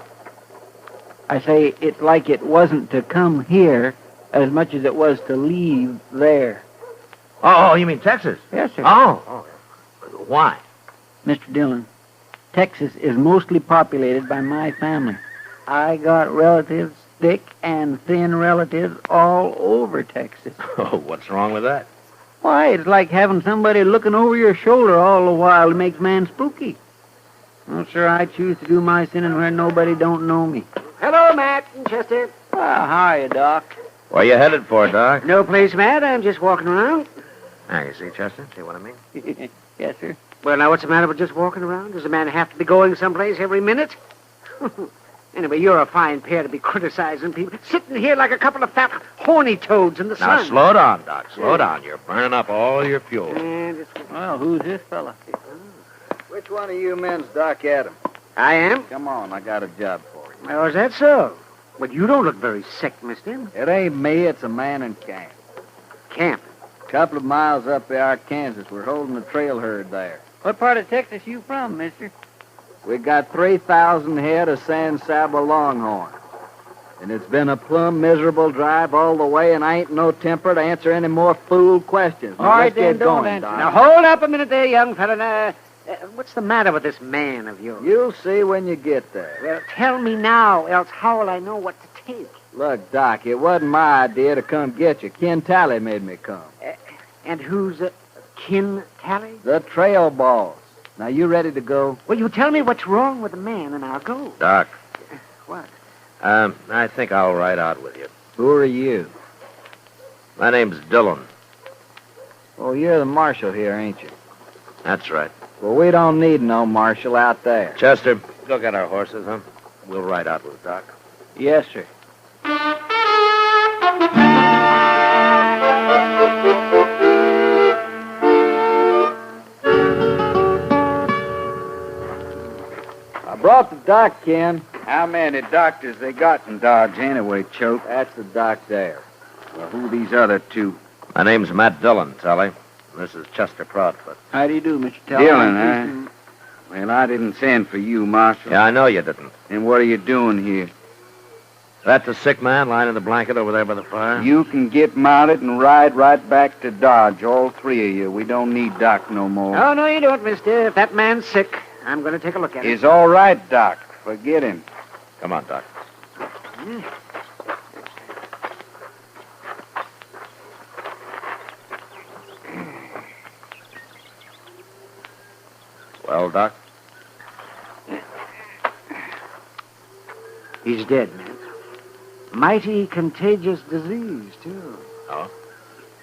Speaker 8: I say it's like it wasn't to come here as much as it was to leave there.
Speaker 3: Oh, you mean Texas?
Speaker 8: Yes, sir.
Speaker 3: Oh. Why?
Speaker 8: Mr. Dillon, Texas is mostly populated by my family. I got relatives, thick and thin relatives, all over Texas.
Speaker 3: Oh, what's wrong with that?
Speaker 8: Why, it's like having somebody looking over your shoulder all the while. It makes man spooky. Well, sir, I choose to do my sinning where nobody don't know me.
Speaker 6: Hello, Matt and Chester.
Speaker 8: How are you, Doc?
Speaker 3: Where you headed for, Doc?
Speaker 6: No place, Matt. I'm just walking around.
Speaker 3: Ah, you see, Chester? See what I mean?
Speaker 8: Yes, sir.
Speaker 6: Well, now, what's the matter with just walking around? Does a man have to be going someplace every minute? Anyway, you're a fine pair to be criticizing people. Sitting here like a couple of fat, horny toads in the sun.
Speaker 3: Now, slow down, Doc. Slow down. You're burning up all your fuel.
Speaker 8: Well, who's this fella?
Speaker 11: Which one of you men's Doc Adam?
Speaker 6: I am?
Speaker 11: Come on, I got a job for you.
Speaker 6: Well, is that so? Well, you don't look very sick, mister.
Speaker 11: It ain't me, it's a man in camp.
Speaker 6: Camp?
Speaker 11: A couple of miles up the Arkansas. We're holding a trail herd there.
Speaker 8: What part of Texas you from, mister?
Speaker 11: We got 3,000 head of San Saba Longhorn. And it's been a plumb miserable drive all the way, and I ain't no temper to answer any more fool questions.
Speaker 6: All right, then, don't
Speaker 11: going,
Speaker 6: answer.
Speaker 11: Doc.
Speaker 6: Now, hold up a minute there, young fella. Now, what's the matter with this man of yours?
Speaker 11: You'll see when you get there.
Speaker 6: Well, tell me now, else how will I know what to take?
Speaker 11: Look, Doc, it wasn't my idea to come get you. Ken Talley made me come.
Speaker 6: And who's Kin Tally?
Speaker 11: The trail boss. Now, you ready to go?
Speaker 6: Well, you tell me what's wrong with the man, and I'll go.
Speaker 3: Doc.
Speaker 6: What?
Speaker 3: I think I'll ride out with you.
Speaker 11: Who are you?
Speaker 3: My name's Dillon.
Speaker 11: Oh, you're the marshal here, ain't you?
Speaker 3: That's right.
Speaker 11: Well, we don't need no marshal out there.
Speaker 3: Chester, go get our horses, huh? We'll ride out with Doc.
Speaker 11: Yes, sir. I brought the doc, Ken.
Speaker 14: How many doctors they got in Dodge anyway, Choke?
Speaker 11: That's the doc there.
Speaker 14: Well, who these other two?
Speaker 3: My name's Matt Dillon, Tally. This is Chester Proudfoot.
Speaker 8: How do you do, Mr. Talley?
Speaker 14: Dillon, huh? Well, I didn't send for you, Marshal.
Speaker 3: Yeah, I know you didn't.
Speaker 14: Then what are you doing here?
Speaker 3: That's a sick man lying in the blanket over there by the fire?
Speaker 14: You can get mounted and ride right back to Dodge, all three of you. We don't need Doc no more.
Speaker 6: Oh, no, you don't, mister. If that man's sick, I'm going to take a look at him.
Speaker 14: It's all right, Doc. Forget him.
Speaker 3: Come on, Doc. Well, Doc?
Speaker 6: He's dead, man. Mighty contagious disease, too.
Speaker 3: Oh?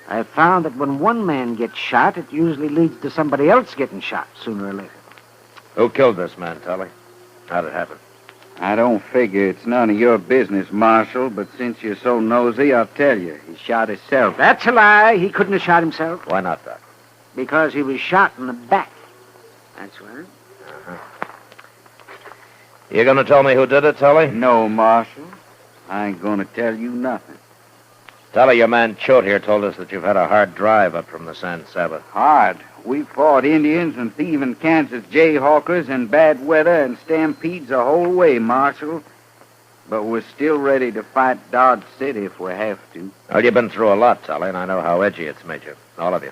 Speaker 6: I've found that when one man gets shot, it usually leads to somebody else getting shot sooner or later.
Speaker 3: Who killed this man, Tully? How'd it happen?
Speaker 14: I don't figure it's none of your business, Marshal, but since you're so nosy, I'll tell you. He shot himself.
Speaker 6: That's a lie. He couldn't have shot himself.
Speaker 3: Why not, Doc?
Speaker 6: Because he was shot in the back. That's why.
Speaker 3: You gonna tell me who did it, Tully?
Speaker 14: No, Marshal. I ain't gonna tell you nothing.
Speaker 3: Tully, your man Choate here told us that you've had a hard drive up from the San Saba.
Speaker 14: Hard. We fought Indians and thieving Kansas jayhawkers and bad weather and stampedes the whole way, Marshal. But we're still ready to fight Dodge City if we have to.
Speaker 3: Well, you've been through a lot, Tully, and I know how edgy it's made you. All of you.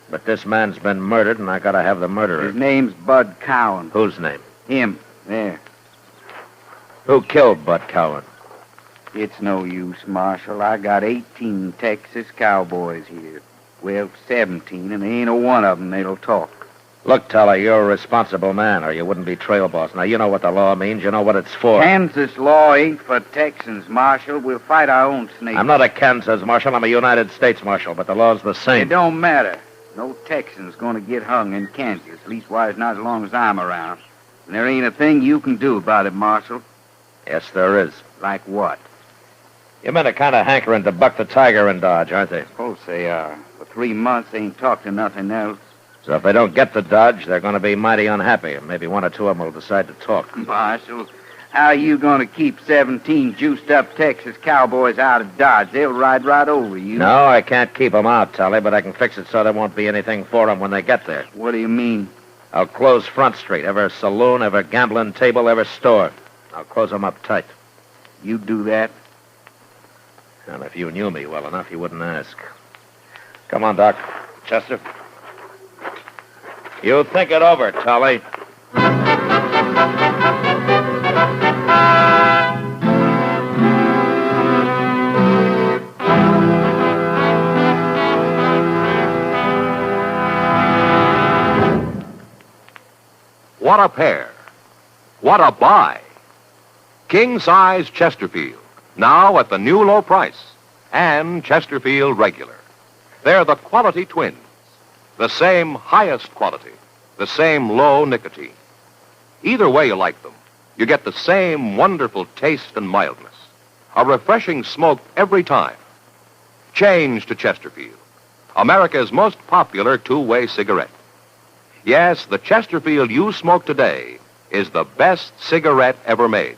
Speaker 3: But this man's been murdered, and I gotta have the murderer.
Speaker 14: His name's Bud Cowan.
Speaker 3: Whose name?
Speaker 14: Him. There.
Speaker 3: Who killed Bud Cowan?
Speaker 14: It's no use, Marshal. I got 18 Texas Cowboys here. Well, 17, and there ain't a one of them that'll talk.
Speaker 3: Look, Tully, you're a responsible man, or you wouldn't be trail boss. Now, you know what the law means. You know what it's for.
Speaker 14: Kansas law ain't for Texans, Marshal. We'll fight our own snakes.
Speaker 3: I'm not a Kansas Marshal. I'm a United States Marshal, but the law's the same.
Speaker 14: It don't matter. No Texan's gonna get hung in Kansas, leastwise not as long as I'm around. And there ain't a thing you can do about it, Marshal.
Speaker 3: Yes, there is.
Speaker 14: Like what?
Speaker 3: Your men are kind of hankering to buck the tiger in Dodge, aren't they?
Speaker 14: Of course they are. For 3 months, they ain't talked to nothing else.
Speaker 3: So if they don't get the Dodge, they're going to be mighty unhappy, and maybe one or two of them will decide to talk.
Speaker 14: Marshal, how are you going to keep 17 juiced-up Texas Cowboys out of Dodge? They'll ride right over you.
Speaker 3: No, I can't keep them out, Tully, but I can fix it so there won't be anything for them when they get there.
Speaker 14: What do you mean?
Speaker 3: I'll close Front Street, every saloon, every gambling table, every store. I'll close them up tight.
Speaker 14: You do that?
Speaker 3: And if you knew me well enough, you wouldn't ask. Come on, Doc. Chester. You think it over, Tully.
Speaker 1: What a pair. What a buy. King-size Chesterfield, now at the new low price, and Chesterfield Regular. They're the quality twins. The same highest quality, the same low nicotine. Either way you like them, you get the same wonderful taste and mildness. A refreshing smoke every time. Change to Chesterfield, America's most popular two-way cigarette. Yes, the Chesterfield you smoke today is the best cigarette ever made.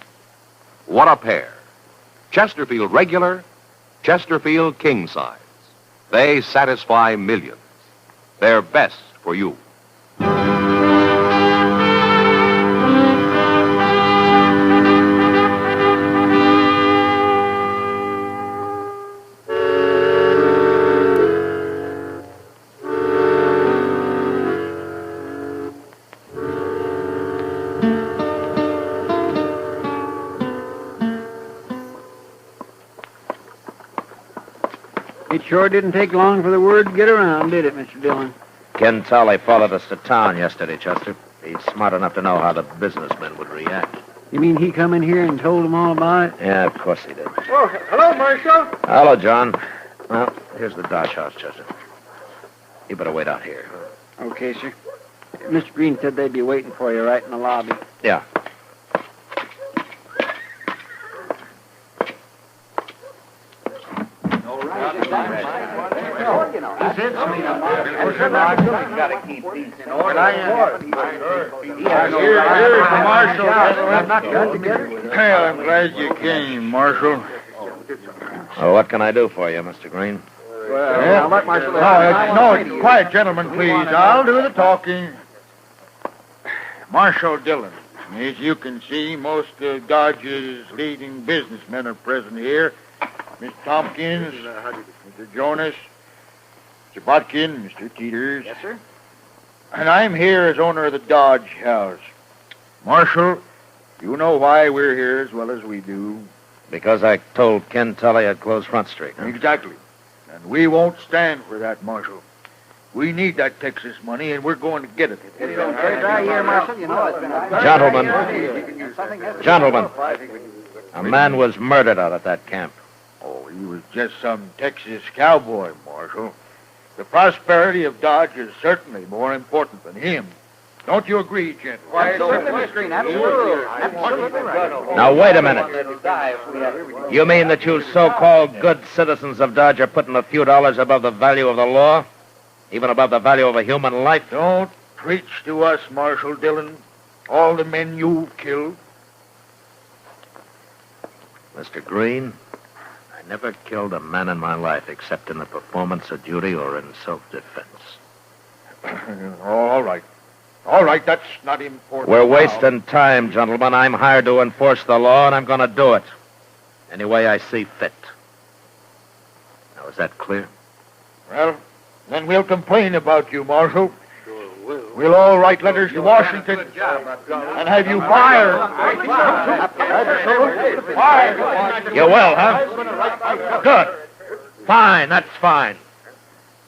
Speaker 1: What a pair. Chesterfield Regular, Chesterfield King Size. They satisfy millions. They're best for you.
Speaker 8: It sure didn't take long for the word to get around, did it, Mr. Dillon?
Speaker 3: Ken Tully followed us to town yesterday, Chester. He's smart enough to know how the businessmen would react.
Speaker 8: You mean he come in here and told them all about it?
Speaker 3: Yeah, of course he did.
Speaker 6: Oh, hello, Marshal.
Speaker 3: Hello, John. Well, here's the Dodge house, Chester. You better wait out here.
Speaker 8: Okay, sir. Mr. Green said they'd be waiting for you right in the lobby.
Speaker 3: Yeah.
Speaker 15: Well, I'm glad you came, Marshal.
Speaker 3: Well, what can I do for you, Mr. Green?
Speaker 15: No, quiet, gentlemen, please. I'll do the talking. Marshal Dillon. As you can see, most of Dodge's leading businessmen are present here. Mr. Tompkins, Mr. Jonas, Mr. Botkin, Mr. Teeters.
Speaker 6: Yes, sir.
Speaker 15: And I'm here as owner of the Dodge house. Marshal, you know why we're here as well as we do.
Speaker 3: Because I told Ken Tully I'd close Front Street. Huh?
Speaker 15: Exactly. And we won't stand for that, Marshal. We need that Texas money, and we're going to get it.
Speaker 8: Very dry year, Marshal. You know, it's been
Speaker 3: Gentlemen, a man was murdered out at that camp.
Speaker 15: Oh, he was just some Texas cowboy, Marshal. The prosperity of Dodge is certainly more important than him. Don't you agree, gentlemen?
Speaker 8: Why, certainly, Mr. Green. Absolutely. Absolutely right.
Speaker 3: Now, wait a minute. You mean that you so-called good citizens of Dodge are putting a few dollars above the value of the law? Even above the value of a human life?
Speaker 15: Don't preach to us, Marshal Dillon. All the men you've killed.
Speaker 3: Mr. Green, I never killed a man in my life except in the performance of duty or in self-defense.
Speaker 15: All right. All right, that's not important.
Speaker 3: We're wasting time, gentlemen. I'm hired to enforce the law, and I'm going to do it any way I see fit. Now, is that clear?
Speaker 15: Well, then we'll complain about you, Marshal. We'll all write letters to Washington and have you fired.
Speaker 3: You will, huh? Good. Fine, that's fine.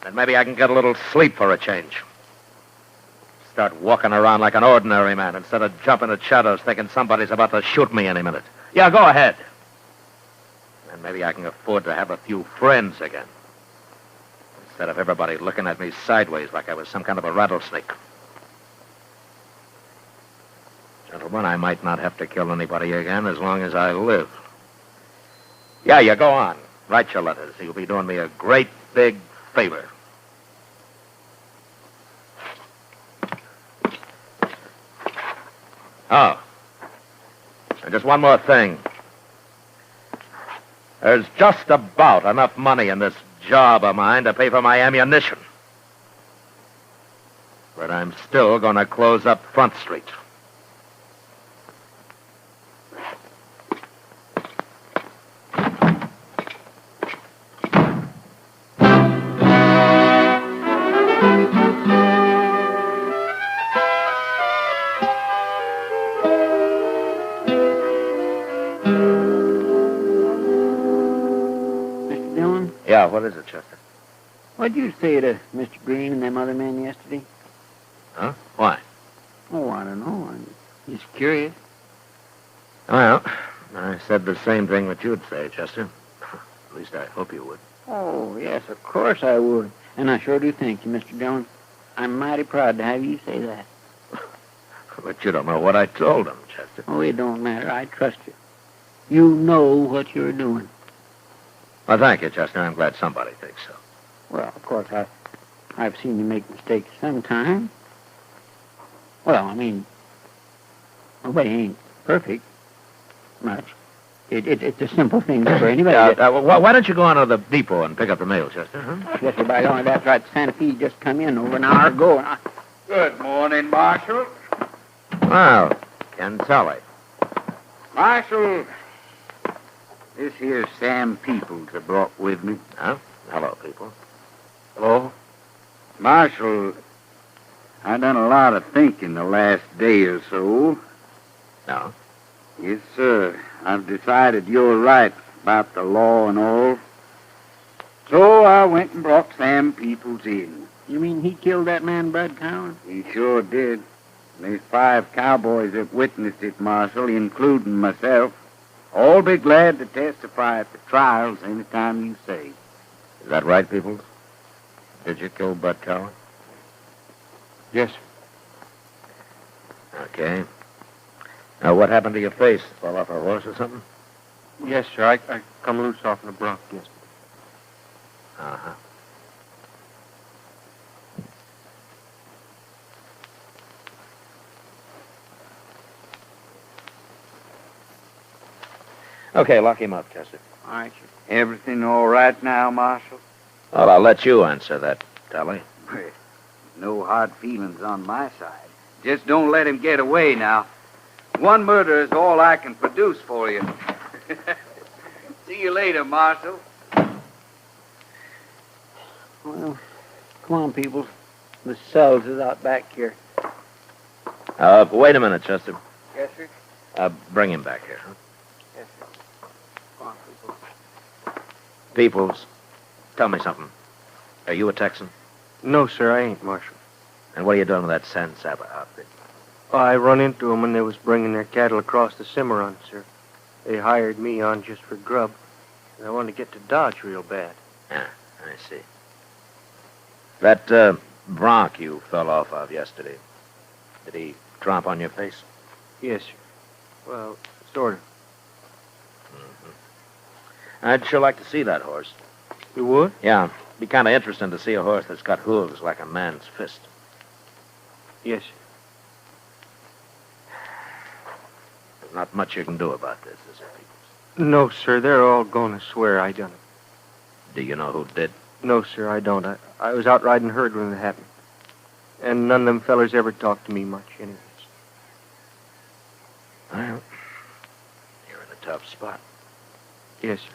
Speaker 3: Then maybe I can get a little sleep for a change. Start walking around like an ordinary man instead of jumping at shadows thinking somebody's about to shoot me any minute. Yeah, go ahead. And maybe I can afford to have a few friends again. Instead of everybody looking at me sideways like I was some kind of a rattlesnake. Gentlemen, I might not have to kill anybody again as long as I live. Yeah, you go on. Write your letters. You'll be doing me a great big favor. Oh. And just one more thing. There's just about enough money in this job of mine to pay for my ammunition. But I'm still going to close up Front Street. Yeah, what is it, Chester?
Speaker 8: What'd you say to Mr. Green and them other men yesterday?
Speaker 3: Huh? Why?
Speaker 8: Oh, I don't know. I'm just curious.
Speaker 3: Well, I said the same thing that you'd say, Chester. At least I hope you would.
Speaker 8: Oh, yes, of course I would. And I sure do thank you, Mr. Dillon. I'm mighty proud to have you say that.
Speaker 3: But you don't know what I told him, Chester.
Speaker 8: Oh, it don't matter. I trust you. You know what you're doing.
Speaker 3: Well, thank you, Chester. I'm glad somebody thinks so.
Speaker 8: Well, of course, I've seen you make mistakes sometimes. Well, I mean, nobody ain't perfect much. It's a simple thing for anybody.
Speaker 3: Why don't you go on to the depot and pick up the mail, Chester? Huh?
Speaker 8: Yes, sir, by God, that's right. Santa Fe just come in over an hour ago. And
Speaker 14: Good morning, Marshal.
Speaker 3: Well, can tell it.
Speaker 14: Marshal, this here's Sam Peoples I brought with me.
Speaker 3: Huh? Hello, people.
Speaker 14: Hello? Marshal, I done a lot of thinking the last day or so.
Speaker 3: No?
Speaker 14: Yes, sir. I've decided you're right about the law and all. So I went and brought Sam Peoples in.
Speaker 8: You mean he killed that man, Bud Cowan?
Speaker 14: He sure did. There's 5 cowboys that witnessed it, Marshal, including myself. All be glad to testify at the trials any time you say.
Speaker 3: Is that right, people? Did you kill Bud Cowan?
Speaker 13: Yes.
Speaker 3: Okay. Now, what happened to your face? Fall off a horse or something?
Speaker 13: Yes, sir. I come loose off in the bronc yesterday.
Speaker 3: Uh-huh. Okay, lock him up, Chester.
Speaker 14: All right, sir. Everything all right now, Marshal?
Speaker 3: Well, I'll let you answer that, Tally.
Speaker 14: No hard feelings on my side. Just don't let him get away now. One murder is all I can produce for you. See you later, Marshal.
Speaker 8: Well, come on, people. The cells is out back here.
Speaker 3: Wait a minute, Chester.
Speaker 8: Yes, sir?
Speaker 3: Bring him back here, huh?
Speaker 8: Yes, sir. Come on, people.
Speaker 3: Peoples, tell me something. Are you a Texan?
Speaker 16: No, sir, I ain't, Marshal.
Speaker 3: And what are you doing with that San Saba outfit?
Speaker 16: I run into them when they was bringing their cattle across the Cimarron, sir. They hired me on just for grub. And I wanted to get to Dodge real bad.
Speaker 3: Ah, I see. That, bronc you fell off of yesterday, did he tromp on your face?
Speaker 16: Yes, sir. Well, sort of.
Speaker 3: I'd sure like to see that horse.
Speaker 16: You would?
Speaker 3: Yeah. Be kind of interesting to see a horse that's got hooves like a man's fist.
Speaker 16: Yes, sir.
Speaker 3: There's not much you can do about this, is there, Peoples?
Speaker 16: No, sir. They're all going to swear I done it.
Speaker 3: Do you know who did?
Speaker 16: No, sir, I don't. I was out riding herd when it happened. And none of them fellers ever talked to me much, anyways.
Speaker 3: Well, you're in a tough spot.
Speaker 16: Yes, sir.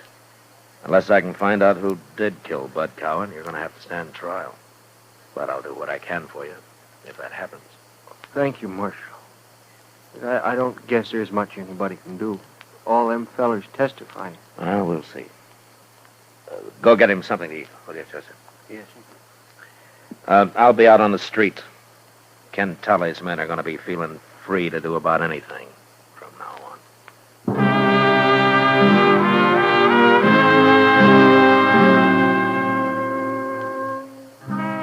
Speaker 3: Unless I can find out who did kill Bud Cowan, you're going to have to stand trial. But I'll do what I can for you, if that happens.
Speaker 16: Thank you, Marshal. I don't guess there's much anybody can do. All them fellers testifying.
Speaker 3: Well, we'll see. Go get him something to eat, will you, Joseph?
Speaker 16: Yes, sir.
Speaker 3: I'll be out on the street. Ken Tully's men are going to be feeling free to do about anything from now on.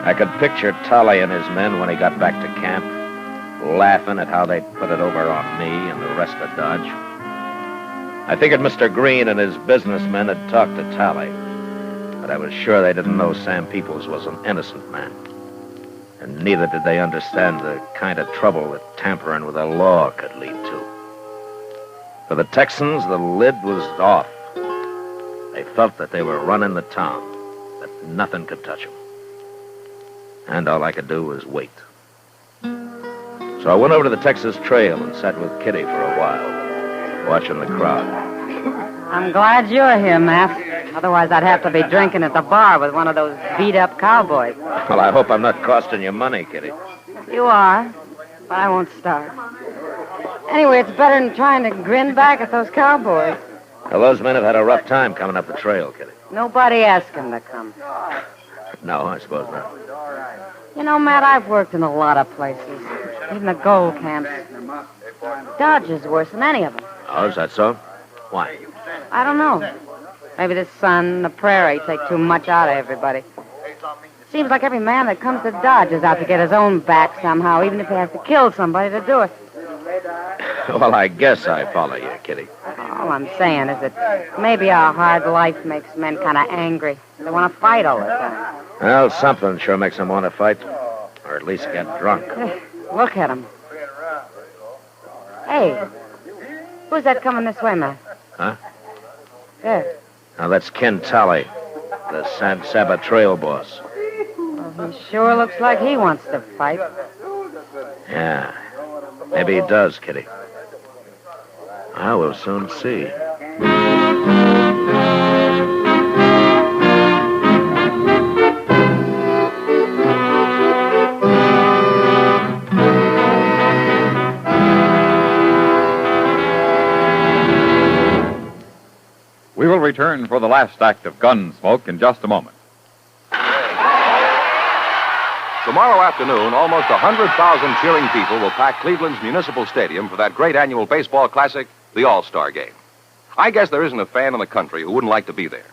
Speaker 3: I could picture Tully and his men when he got back to camp, laughing at how they'd put it over on me and the rest of Dodge. I figured Mr. Green and his businessmen had talked to Tully, but I was sure they didn't know Sam Peoples was an innocent man. And neither did they understand the kind of trouble that tampering with the law could lead to. For the Texans, the lid was off. They felt that they were running the town, that nothing could touch them. And all I could do was wait. So I went over to the Texas Trail and sat with Kitty for a while, watching the crowd.
Speaker 7: I'm glad you're here, Matt. Otherwise, I'd have to be drinking at the bar with one of those beat-up cowboys.
Speaker 3: Well, I hope I'm not costing you money, Kitty.
Speaker 7: You are, but I won't start. Anyway, it's better than trying to grin back at those cowboys.
Speaker 3: Well, those men have had a rough time coming up the trail, Kitty.
Speaker 7: Nobody asked them to come.
Speaker 3: No, I suppose not.
Speaker 7: You know, Matt, I've worked in a lot of places, even the gold camps. Dodge is worse than any of them.
Speaker 3: Oh, is that so? Why?
Speaker 7: I don't know. Maybe the sun and the prairie take too much out of everybody. Seems like every man that comes to Dodge is out to get his own back somehow, even if he has to kill somebody to do it.
Speaker 3: Well, I guess I follow you, Kitty.
Speaker 7: All I'm saying is that maybe our hard life makes men kind of angry. They want to fight all the time.
Speaker 3: Well, something sure makes them want to fight, or at least get drunk.
Speaker 7: Look at them. Hey, who's that coming this way, Matt?
Speaker 3: Huh?
Speaker 7: There.
Speaker 3: Now, that's Ken Tully, the San Saba trail boss.
Speaker 7: Well, he sure looks like he wants to fight.
Speaker 3: Yeah, maybe he does, Kitty. I will soon see.
Speaker 2: We will return for the last act of Gunsmoke in just a moment.
Speaker 1: Tomorrow afternoon, almost 100,000 cheering people will pack Cleveland's Municipal Stadium for that great annual baseball classic, the All-Star Game. I guess there isn't a fan in the country who wouldn't like to be there.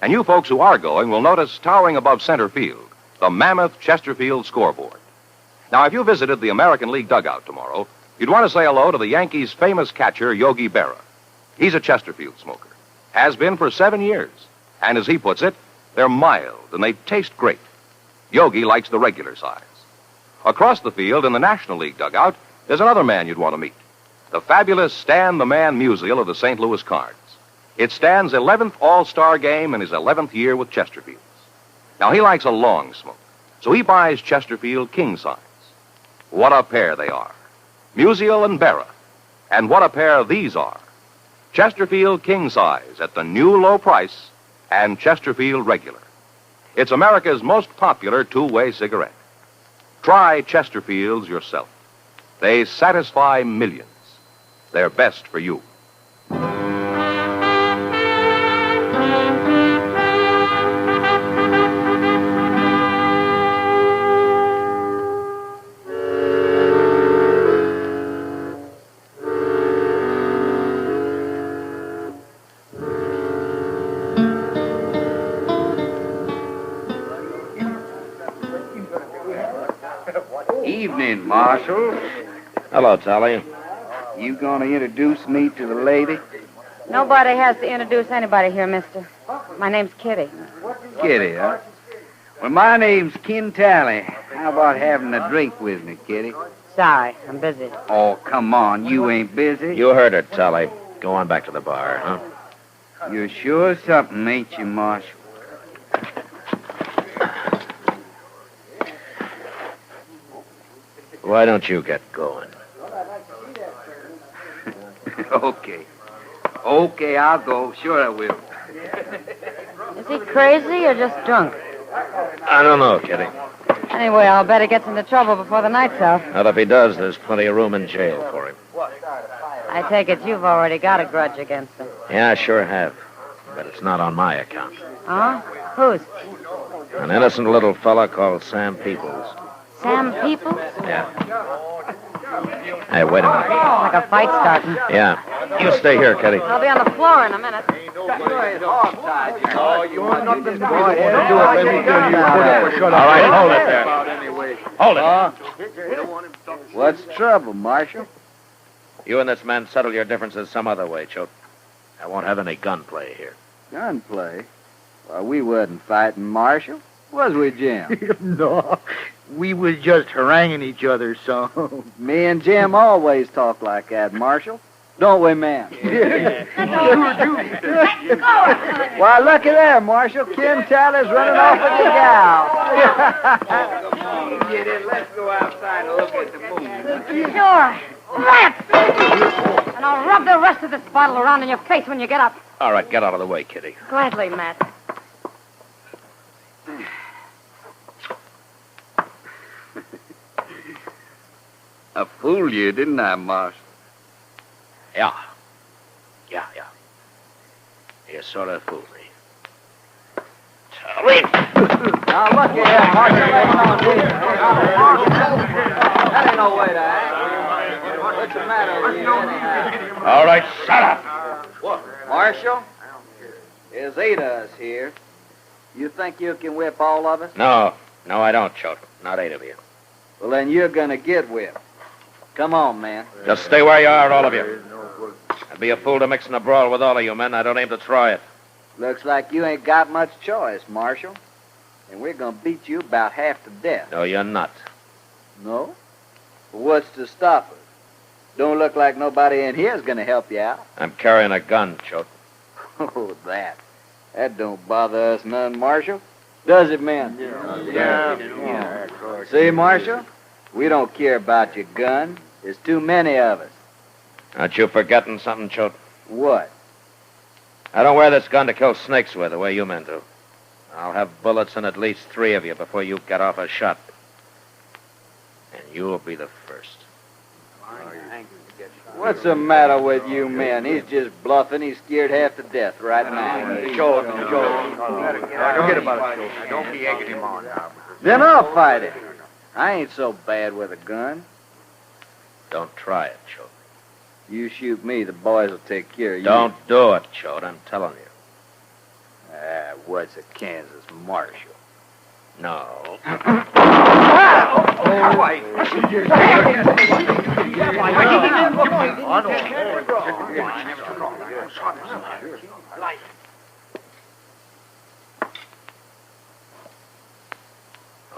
Speaker 1: And you folks who are going will notice towering above center field, the mammoth Chesterfield scoreboard. Now, if you visited the American League dugout tomorrow, you'd want to say hello to the Yankees' famous catcher, Yogi Berra. He's a Chesterfield smoker. Has been for 7 years. And as he puts it, they're mild and they taste great. Yogi likes the regular size. Across the field in the National League dugout, there's another man you'd want to meet. The fabulous Stan the Man Musial of the St. Louis Cards. It's Stan's 11th All-Star game in his 11th year with Chesterfields. Now, he likes a long smoke, so he buys Chesterfield king size. What a pair they are. Musial and Berra. And what a pair these are. Chesterfield king size at the new low price and Chesterfield regular. It's America's most popular two-way cigarette. Try Chesterfields yourself. They satisfy millions. They're best for you.
Speaker 14: Evening, Marshal.
Speaker 3: Hello, Tally.
Speaker 14: You gonna introduce me to the lady?
Speaker 7: Nobody has to introduce anybody here, mister. My name's Kitty.
Speaker 14: Kitty, huh? Well, my name's Ken Tally. How about having a drink with me, Kitty?
Speaker 7: Sorry, I'm busy.
Speaker 14: Oh, come on. You ain't busy?
Speaker 3: You heard her, Tally. Go on back to the bar, huh?
Speaker 14: You're sure something, ain't you, Marshal?
Speaker 3: Why don't you get going?
Speaker 14: Okay. Okay, I'll go. Sure I will.
Speaker 7: Is he crazy or just drunk?
Speaker 3: I don't know, Kitty.
Speaker 7: Anyway, I'll bet he gets into trouble before the night's out.
Speaker 3: Well, if he does, there's plenty of room in jail for him.
Speaker 7: I take it you've already got a grudge against him.
Speaker 3: Yeah, I sure have. But it's not on my account.
Speaker 7: Huh? Whose?
Speaker 3: An innocent little fella called Sam Peoples.
Speaker 7: Sam Peoples?
Speaker 3: Yeah. Hey, wait a minute.
Speaker 7: Like a fight starting.
Speaker 3: Yeah. You stay here, Kitty.
Speaker 7: I'll be on the floor in a minute.
Speaker 3: All right, hold it there. Hold it.
Speaker 14: What's the trouble, Marshal?
Speaker 3: You and this man settle your differences some other way, Choate. I won't have any gunplay here.
Speaker 14: Gunplay? Well, we wasn't fighting, Marshal. Was we, Jim?
Speaker 17: No. We was just haranguing each other, so.
Speaker 14: Me and Jim always talk like that, Marshal. Don't we, man? Why, looky there, Marshal. Ken Taylor's running off with the gal. Come on, get in. Let's go outside and look at the moon.
Speaker 7: Sure. Let's! And I'll rub the rest of this bottle around in your face when you get up.
Speaker 3: All right, get out of the way, Kitty.
Speaker 7: Gladly, Matt.
Speaker 14: I fooled you, didn't I, Marshal?
Speaker 3: Yeah. You sort of fooled me. Tally.
Speaker 14: Now, look here, Marshal. That ain't no way to act. What's the matter with you, anyhow?
Speaker 3: All right, shut up.
Speaker 14: Marshal, there's 8 of us here. You think you can whip all of us?
Speaker 3: No, I don't, Choate. Not 8 of you.
Speaker 14: Well, then you're gonna get whipped. Come on, man.
Speaker 3: Just stay where you are, all of you. I'd be a fool to mix in a brawl with all of you men. I don't aim to try it.
Speaker 14: Looks like you ain't got much choice, Marshal. And we're gonna beat you about half to death.
Speaker 3: No, you're not.
Speaker 14: No? Well, what's to stop us? Don't look like nobody in here's gonna help you out.
Speaker 3: I'm carrying a gun, Choate.
Speaker 14: Oh, that. That don't bother us none, Marshal. Does it, man? Yeah, of course. See, Marshal? We don't care about your gun. There's too many of us.
Speaker 3: Aren't you forgetting something, Choate?
Speaker 14: What?
Speaker 3: I don't wear this gun to kill snakes with the way you men do. I'll have bullets in at least 3 of you before you get off a shot. And you'll be the first.
Speaker 14: What's the matter with you men? He's just bluffing. He's scared half to death right now.
Speaker 17: Joe. Forget about it, Joe. Don't be egging him on now.
Speaker 14: Then I'll fight him. I ain't so bad with a gun.
Speaker 3: Don't try it, Choate.
Speaker 14: You shoot me, the boys will take care of you.
Speaker 3: Don't do it, Choate. I'm telling you.
Speaker 14: What's a Kansas Marshal?
Speaker 3: No.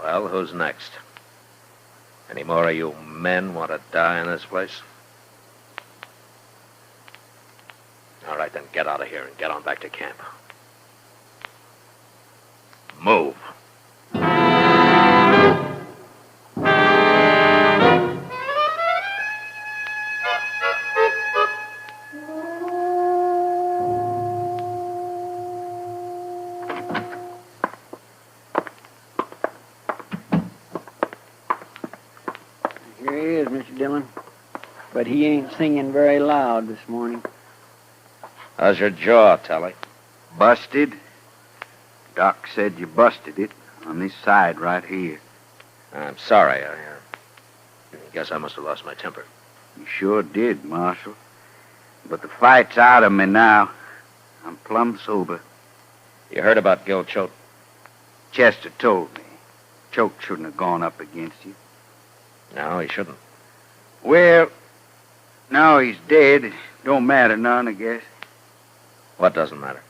Speaker 3: Well, who's next? Any more of you men want to die in this place? All right, then get out of here and get on back to camp. Move.
Speaker 6: Here he is, Mr. Dillon. But he ain't singing very loud this morning.
Speaker 3: How's your jaw, Tally?
Speaker 14: Busted? Doc said you busted it on this side right here.
Speaker 3: I'm sorry. I guess I must have lost my temper.
Speaker 14: You sure did, Marshal. But the fight's out of me now. I'm plumb sober.
Speaker 3: You heard about Gil Choate?
Speaker 14: Chester told me. Choate shouldn't have gone up against you.
Speaker 3: No, he shouldn't.
Speaker 14: Well, now he's dead. It don't matter none, I guess.
Speaker 3: What doesn't matter?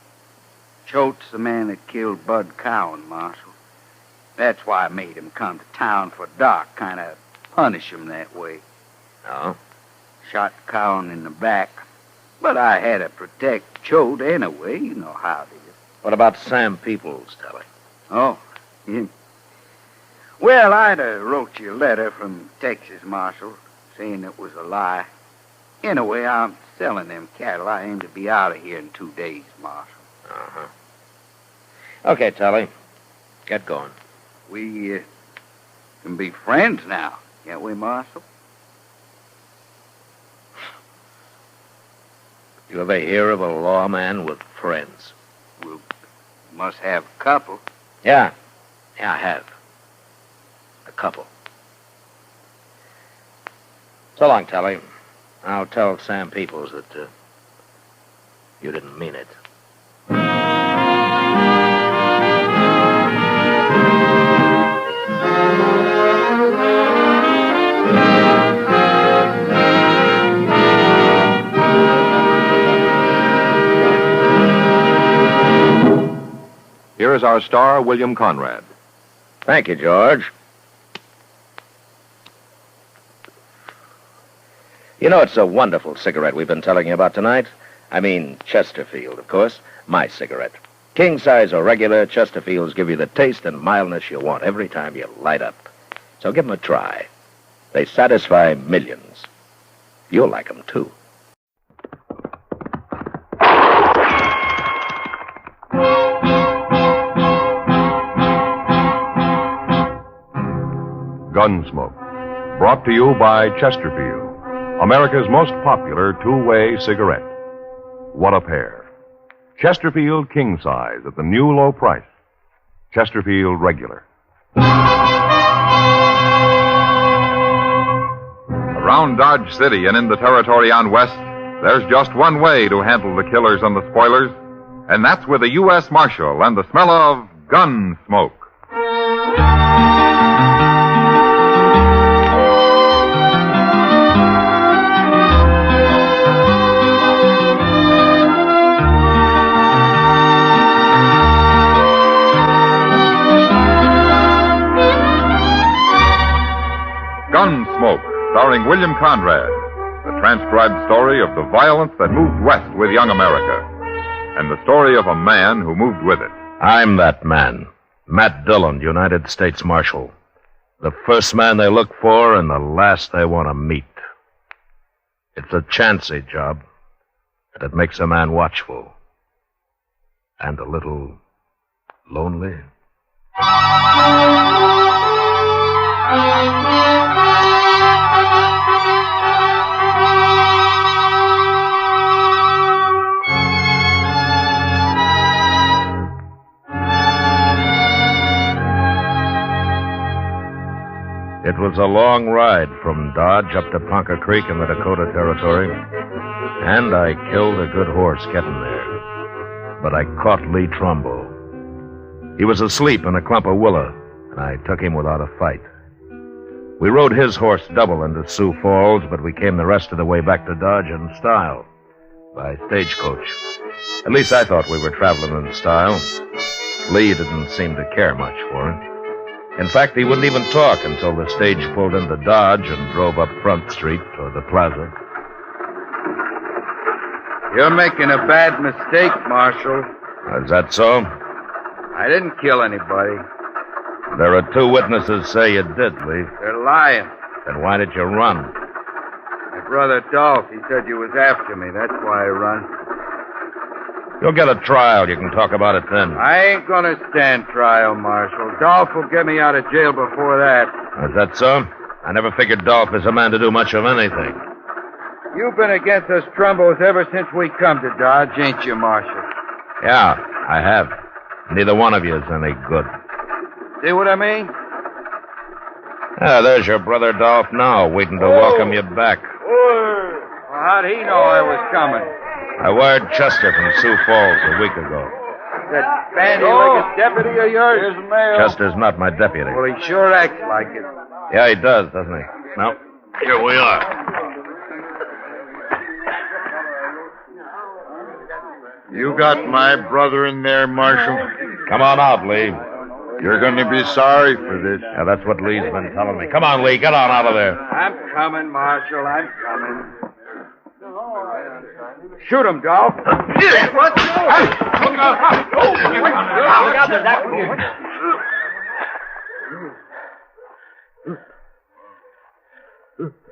Speaker 14: Choate's the man that killed Bud Cowan, Marshal. That's why I made him come to town for Doc, kind of punish him that way.
Speaker 3: No?
Speaker 14: Shot Cowan in the back. But I had to protect Choate anyway. You know how it is.
Speaker 3: What about Sam Peoples, Telly?
Speaker 14: Oh, him. Well, I'd wrote you a letter from Texas, Marshal, saying it was a lie. Anyway, I'm selling them cattle. I aim to be out of here in 2 days, Marshal.
Speaker 3: Uh-huh. Okay, Telly. Get going.
Speaker 14: We can be friends now, can't we, Marshal?
Speaker 3: You ever hear of a lawman with friends?
Speaker 14: We must have a couple.
Speaker 3: Yeah. Yeah, I have. A couple. So long, Telly. I'll tell Sam Peoples that you didn't mean it.
Speaker 2: Here is our star, William Conrad.
Speaker 3: Thank you, George. You know, it's a wonderful cigarette we've been telling you about tonight. I mean, Chesterfield, of course. My cigarette. King size or regular, Chesterfields give you the taste and mildness you want every time you light up. So give them a try. They satisfy millions. You'll like them, too.
Speaker 2: Gunsmoke. Brought to you by Chesterfield, America's most popular two-way cigarette. What a pair. Chesterfield king size at the new low price. Chesterfield regular. Around Dodge City and in the territory on West, there's just one way to handle the killers and the spoilers, and that's with a U.S. Marshal and the smell of Gunsmoke. Gunsmoke, starring William Conrad, the transcribed story of the violence that moved west with young America, and the story of a man who moved with it.
Speaker 3: I'm that man, Matt Dillon, United States Marshal. The first man they look for and the last they want to meet. It's a chancy job, and it makes a man watchful. And a little lonely. It was a long ride from Dodge up to Ponca Creek in the Dakota Territory, and I killed a good horse getting there. But I caught Lee Trumbull. He was asleep in a clump of willow, and I took him without a fight. We rode his horse double into Sioux Falls, but we came the rest of the way back to Dodge in style, by stagecoach. At least I thought we were traveling in style. Lee didn't seem to care much for it. In fact, he wouldn't even talk until the stage pulled into Dodge and drove up Front Street toward the plaza.
Speaker 14: You're making a bad mistake, Marshal.
Speaker 3: Is that so?
Speaker 14: I didn't kill anybody.
Speaker 3: There are two witnesses say you did, Lee.
Speaker 14: They're lying.
Speaker 3: Then why did you run?
Speaker 14: My brother Dolph, he said you was after me. That's why I run.
Speaker 3: You'll get a trial. You can talk about it then.
Speaker 14: I ain't gonna stand trial, Marshal. Dolph will get me out of jail before that.
Speaker 3: Is that so? I never figured Dolph is a man to do much of anything.
Speaker 14: You've been against us Trumbos ever since we come to Dodge, ain't you, Marshal?
Speaker 3: Yeah, I have. Neither one of you is any good.
Speaker 14: See what I mean?
Speaker 3: Ah, there's your brother Dolph now, waiting to welcome you back.
Speaker 14: Well, how'd he know I was coming?
Speaker 3: I wired Chester from Sioux Falls a week ago.
Speaker 11: That bandy-legged deputy of yours?
Speaker 17: Here's the mail.
Speaker 3: Chester's not my deputy.
Speaker 11: Well, he sure acts like it.
Speaker 3: Yeah, he does, doesn't he? No. Here we are.
Speaker 15: You got my brother in there, Marshal.
Speaker 3: Come on out, Lee.
Speaker 15: You're going to be sorry for this.
Speaker 3: Yeah, that's what Lee's been telling me. Come on, Lee. Get on out of there.
Speaker 11: I'm coming, Marshal. I'm coming. Shoot him, Dolph. What? Look out.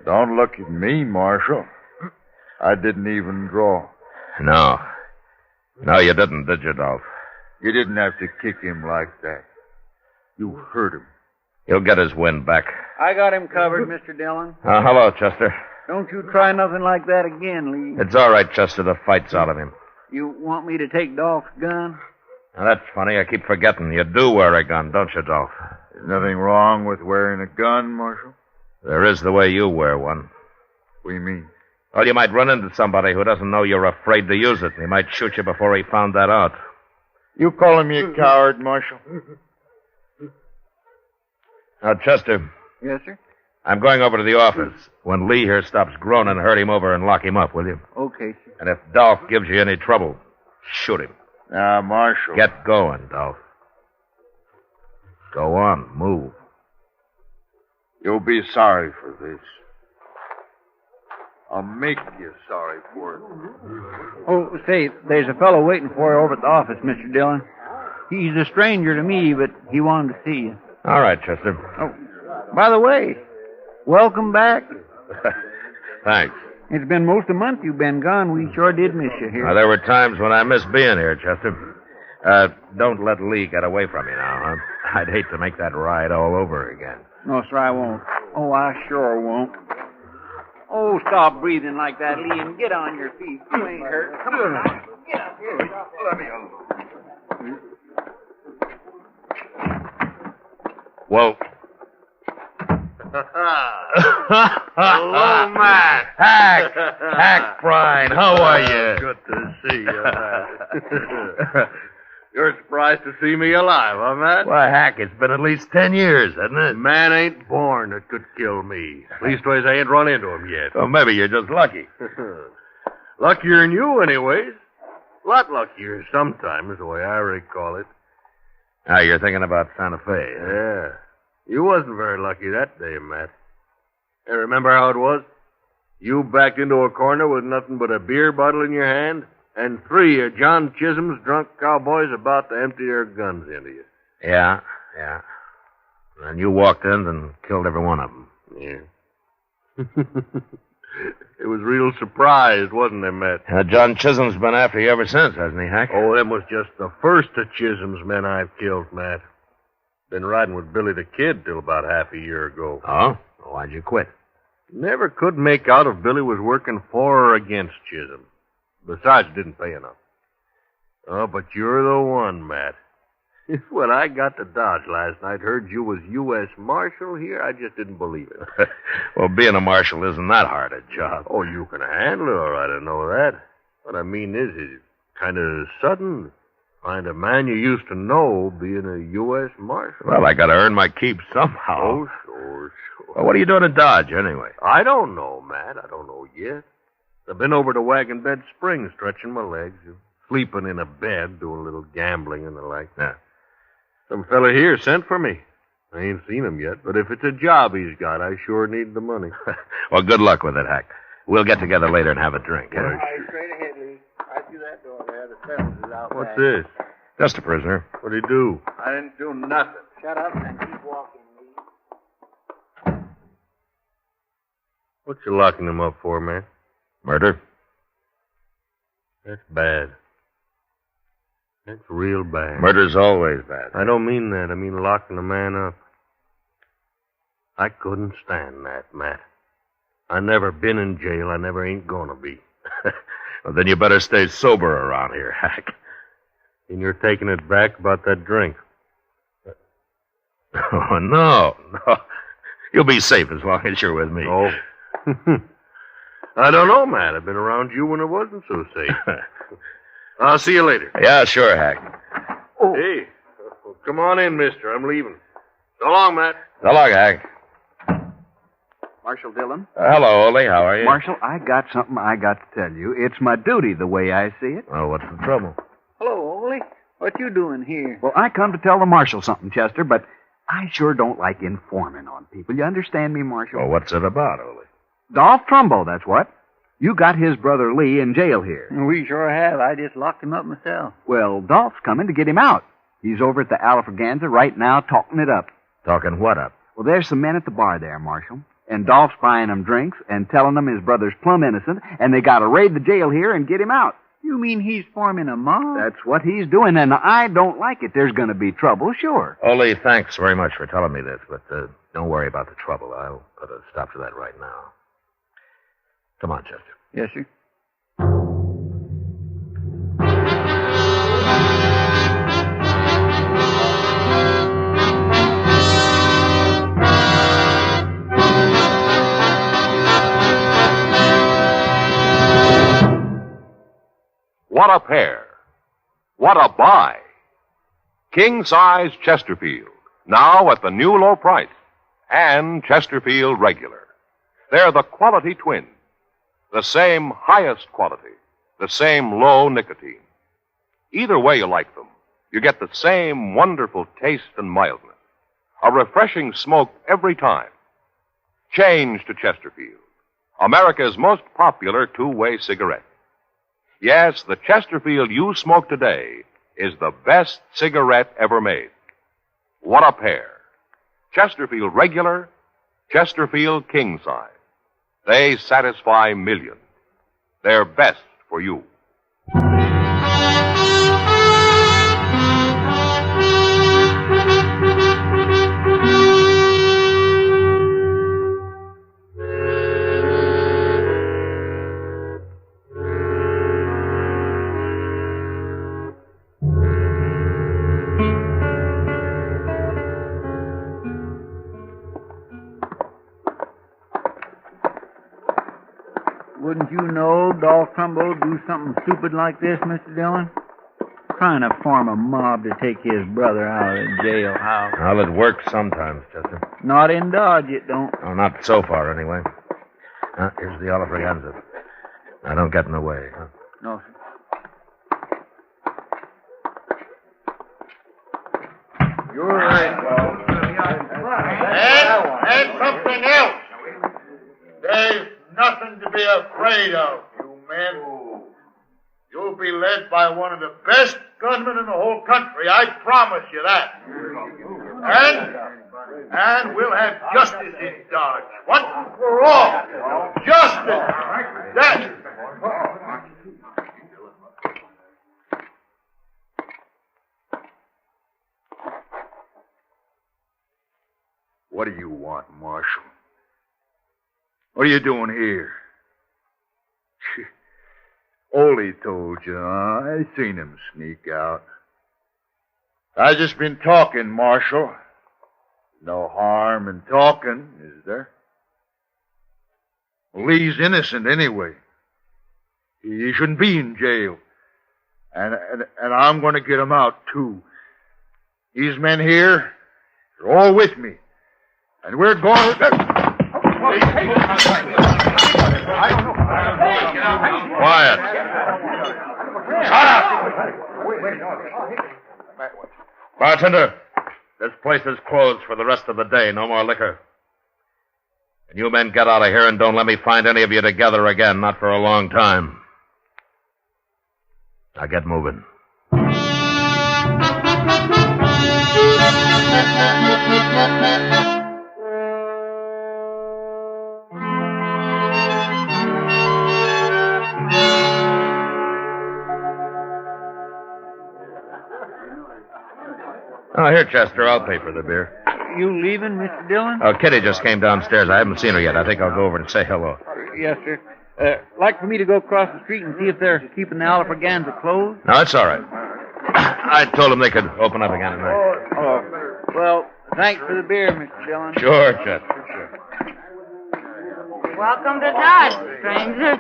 Speaker 15: Don't look at me, Marshal. I didn't even draw.
Speaker 3: No. No, you didn't, did you, Dolph?
Speaker 15: You didn't have to kick him like that. You hurt him.
Speaker 3: He'll get his wind back.
Speaker 8: I got him covered, Mr. Dillon.
Speaker 3: Hello, Chester.
Speaker 8: Don't you try nothing like that again, Lee.
Speaker 3: It's all right, Chester. The fight's out of him.
Speaker 8: You want me to take Dolph's gun?
Speaker 3: Now, that's funny. I keep forgetting. You do wear a gun, don't you, Dolph?
Speaker 15: There's nothing wrong with wearing a gun, Marshal.
Speaker 3: There is the way you wear one.
Speaker 15: What do you mean?
Speaker 3: Well, you might run into somebody who doesn't know you're afraid to use it. He might shoot you before he found that out.
Speaker 15: You calling me a coward, Marshal?
Speaker 3: Now, Chester.
Speaker 8: Yes, sir?
Speaker 3: I'm going over to the office. When Lee here stops groaning, herd him over and lock him up, will you?
Speaker 8: Okay, sir.
Speaker 3: And if Dolph gives you any trouble, shoot him.
Speaker 15: Now, Marshal.
Speaker 3: Get going, Dolph. Go on, move.
Speaker 15: You'll be sorry for this. I'll make you sorry for it.
Speaker 8: Oh, say, there's a fellow waiting for you over at the office, Mr. Dillon. He's a stranger to me, but he wanted to see you.
Speaker 3: All right, Chester.
Speaker 8: Oh, by the way, welcome back.
Speaker 3: Thanks.
Speaker 8: It's been most a month you've been gone. We sure did miss you here.
Speaker 3: Now, there were times when I missed being here, Chester. Don't let Lee get away from you now, huh? I'd hate to make that ride all over again.
Speaker 8: No, sir, I won't. Oh, I sure won't. Oh, stop breathing like that, Lee, and get on your feet. You ain't hurt. Come on now. Get up here. Let me alone.
Speaker 3: Well.
Speaker 17: Hello, Matt.
Speaker 3: Hack, Prine. How are you?
Speaker 17: Good to see you, Matt. You're surprised to see me alive, huh, Matt?
Speaker 3: Why, Hack, it's been at least 10 years, hasn't it?
Speaker 17: Man ain't born that could kill me. Leastways, I ain't run into him yet.
Speaker 3: Well, maybe you're just lucky.
Speaker 17: Luckier than you, anyways. A lot luckier sometimes, the way I recall it.
Speaker 3: Now, you're thinking about Santa Fe. Huh?
Speaker 17: Yeah. You wasn't very lucky that day, Matt. Hey, remember how it was? You backed into a corner with nothing but a beer bottle in your hand, and 3 of John Chisholm's drunk cowboys about to empty their guns into you.
Speaker 3: Yeah. And you walked in and killed every one of them.
Speaker 17: Yeah. It was real surprised, wasn't it, Matt?
Speaker 3: John Chisholm's been after you ever since, hasn't he, Hack?
Speaker 17: Oh, them was just the first of Chisholm's men I've killed, Matt. Been riding with Billy the Kid till about half a year ago.
Speaker 3: Oh? Why'd you quit?
Speaker 17: Never could make out if Billy was working for or against Chisholm. Besides, it didn't pay enough. Oh, but you're the one, Matt. When I got to Dodge last night, heard you was U.S. Marshal here, I just didn't believe it.
Speaker 3: Well, being a marshal isn't that hard a job.
Speaker 17: Oh, you can handle it, all right, I know that. What I mean is, it's kind of sudden. Find a man you used to know being a U.S. Marshal.
Speaker 3: Well, I got to earn my keep somehow.
Speaker 17: Oh, sure.
Speaker 3: Well, what are you doing in Dodge, anyway?
Speaker 17: I don't know, Matt. I don't know yet. I've been over to Wagon Bed Springs, stretching my legs, sleeping in a bed, doing a little gambling and the like.
Speaker 3: Yeah.
Speaker 17: Some fella here sent for me. I ain't seen him yet, but if it's a job he's got, I sure need the money.
Speaker 3: Well, good luck with it, Hack. We'll get together later and have a drink.
Speaker 17: All right,
Speaker 9: straight ahead, Lee. Right through that door there. The fellas is out
Speaker 17: What's
Speaker 9: back.
Speaker 17: this?
Speaker 3: Just a prisoner.
Speaker 17: What'd he do?
Speaker 9: I didn't do nothing. Shut up and keep walking, Lee.
Speaker 17: What you locking him up for, man?
Speaker 3: Murder?
Speaker 17: That's bad. That's real bad.
Speaker 3: Murder's always bad.
Speaker 17: I don't mean that. I mean locking a man up. I couldn't stand that, Matt. I never been in jail. I never ain't gonna be.
Speaker 3: Well, then you better stay sober around here, Hack.
Speaker 17: And you're taking it back about that drink.
Speaker 3: Oh, no. You'll be safe as long as you're with me.
Speaker 17: Oh. I don't know, Matt. I've been around you when it wasn't so safe. I'll see you later.
Speaker 3: Yeah, sure, Hack.
Speaker 17: Hey, come on in, mister. I'm leaving. So long, Matt.
Speaker 3: So long, Hack.
Speaker 8: Marshal Dillon?
Speaker 3: Hello, Ole. How are you?
Speaker 18: Marshal, I got something I got to tell you. It's my duty the way I see it.
Speaker 3: Oh, what's the trouble?
Speaker 8: Hello, Ole. What you doing here?
Speaker 18: Well, I come to tell the Marshal something, Chester, but I sure don't like informing on people. You understand me, Marshal?
Speaker 3: Well, what's it about, Ole?
Speaker 18: Dolph Trumbo, that's what. You got his brother Lee in jail here.
Speaker 8: We sure have. I just locked him up myself.
Speaker 18: Well, Dolph's coming to get him out. He's over at the Alfraganza right now talking it up.
Speaker 3: Talking what up?
Speaker 18: Well, there's some men at the bar there, Marshal. And Dolph's buying them drinks and telling them his brother's plumb innocent, and they got to raid the jail here and get him out.
Speaker 8: You mean he's forming a mob?
Speaker 18: That's what he's doing, and I don't like it. There's going to be trouble, sure.
Speaker 3: Ole, thanks very much for telling me this, but don't worry about the trouble. I'll put a stop to that right now. Come on, Chester.
Speaker 8: Yes, sir.
Speaker 2: What a pair. What a buy. King-size Chesterfield, now at the new low price. And Chesterfield Regular. They're the quality twins. The same highest quality. The same low nicotine. Either way you like them, you get the same wonderful taste and mildness. A refreshing smoke every time. Change to Chesterfield, America's most popular two-way cigarette. Yes, the Chesterfield you smoke today is the best cigarette ever made. What a pair. Chesterfield Regular, Chesterfield King Size. They satisfy millions. They're best for you.
Speaker 8: Wouldn't you know Dolph Trumbo do something stupid like this, Mr. Dillon? Trying to form a mob to take his brother out of the jailhouse.
Speaker 3: Well, it works sometimes, Chester.
Speaker 8: Not in Dodge, it don't.
Speaker 3: Oh, not so far, anyway. Here's the Alfraganza. Now, don't get in the way. Huh?
Speaker 8: No, sir.
Speaker 15: You're right, and something else. There's nothing to be afraid of, you men. You'll be led by one of the best gunmen in the whole country, I promise you that. And we'll have justice in Dodge. Once and for all. Justice. That. What do you want, Marshal? What are you doing here? Ole told you, I seen him sneak out. I just been talking, Marshal. No harm in talking, is there? Lee's innocent anyway. He shouldn't be in jail. And I'm going to get him out, too. These men here are all with me. And we're going to...
Speaker 3: Quiet.
Speaker 15: Shut up!
Speaker 3: Bartender, this place is closed for the rest of the day. No more liquor. And you men get out of here and don't let me find any of you together again. Not for a long time. Now get moving. Oh, here, Chester. I'll pay for the beer.
Speaker 8: You leaving, Mr. Dillon?
Speaker 3: Oh, Kitty just came downstairs. I haven't seen her yet. I think I'll go over and say hello.
Speaker 8: Yes, sir. Like for me to go across the street and see if they're keeping the Alfraganza closed?
Speaker 3: No, it's all right. I told them they could open up again tonight.
Speaker 8: Oh, well, thanks for the beer, Mr. Dillon.
Speaker 3: Sure, Chester, sure.
Speaker 7: Welcome to Dodge, stranger.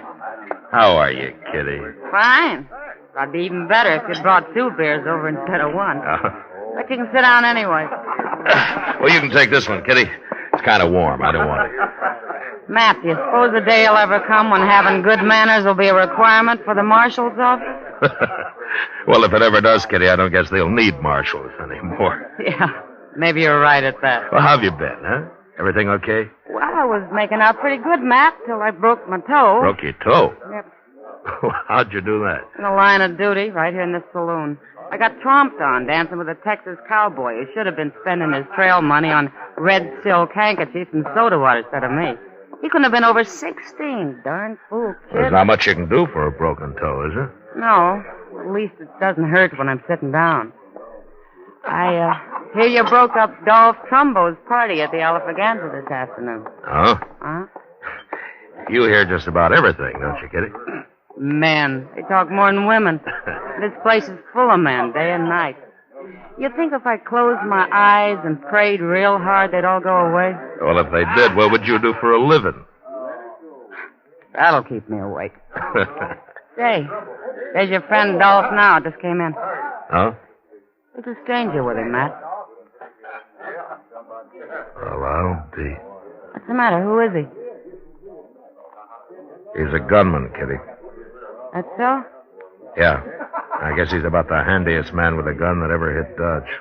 Speaker 3: How are you, Kitty?
Speaker 7: Fine. I'd be even better if you'd brought 2 beers over instead of 1. But you can sit down anyway.
Speaker 2: Well, you can take this one, Kitty. It's kind of warm. I don't want it.
Speaker 7: Matt, do you suppose the day will ever come when having good manners will be a requirement for the marshal's office?
Speaker 2: Well, if it ever does, Kitty, I don't guess they'll need marshals anymore.
Speaker 7: Yeah, maybe you're right at that.
Speaker 2: Well, how have you been, huh? Everything okay?
Speaker 7: Well, I was making out pretty good, Matt, till I broke my toe.
Speaker 2: Broke your toe?
Speaker 7: Yep.
Speaker 2: How'd you do that?
Speaker 7: In the line of duty, right here in this saloon. I got tromped on dancing with a Texas cowboy who should have been spending his trail money on red silk handkerchiefs and soda water instead of me. He couldn't have been over 16. Darn fool kid.
Speaker 2: There's not much you can do for a broken toe, is there?
Speaker 7: No. At least it doesn't hurt when I'm sitting down. I hear you broke up Dolph Trumbo's party at the Alafaganda this afternoon.
Speaker 2: Oh?
Speaker 7: Huh?
Speaker 2: You hear just about everything, don't you, Kitty?
Speaker 7: Men. They talk more than women. This place is full of men, day and night. You think if I closed my eyes and prayed real hard, they'd all go away?
Speaker 2: Well, if they did, what would you do for a living?
Speaker 7: That'll keep me awake. Say, there's your friend Dolph now. Just came in.
Speaker 2: Huh?
Speaker 7: There's a stranger with him, Matt.
Speaker 2: Well, I'll be.
Speaker 7: What's the matter? Who is he?
Speaker 2: He's a gunman, Kitty.
Speaker 7: That's so?
Speaker 2: Yeah. I guess he's about the handiest man with a gun that ever hit Dodge.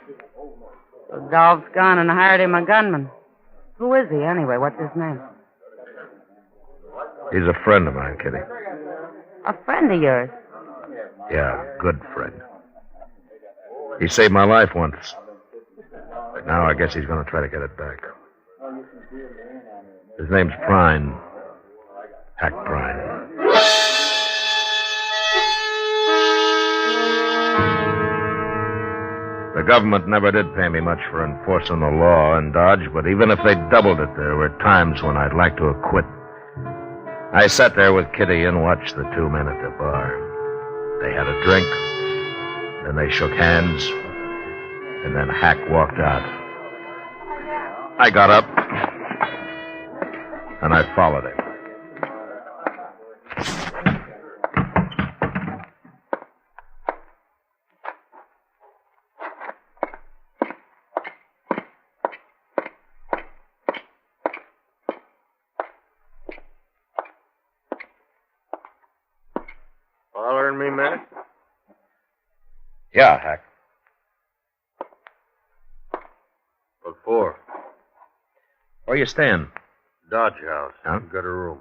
Speaker 7: So Dolph's gone and hired him a gunman. Who is he, anyway? What's his name?
Speaker 2: He's a friend of mine, Kitty.
Speaker 7: A friend of yours?
Speaker 2: Yeah, good friend. He saved my life once. But now I guess he's going to try to get it back. His name's Prine. Hack Prine. The government never did pay me much for enforcing the law in Dodge, but even if they doubled it, there were times when I'd like to have quit. I sat there with Kitty and watched the 2 men at the bar. They had a drink, then they shook hands, and then Hack walked out. I got up, and I followed him.
Speaker 17: Following me, Matt?
Speaker 2: Yeah, Hack.
Speaker 17: What for?
Speaker 2: Where you staying?
Speaker 17: Dodge House.
Speaker 2: Huh?
Speaker 17: Got a room.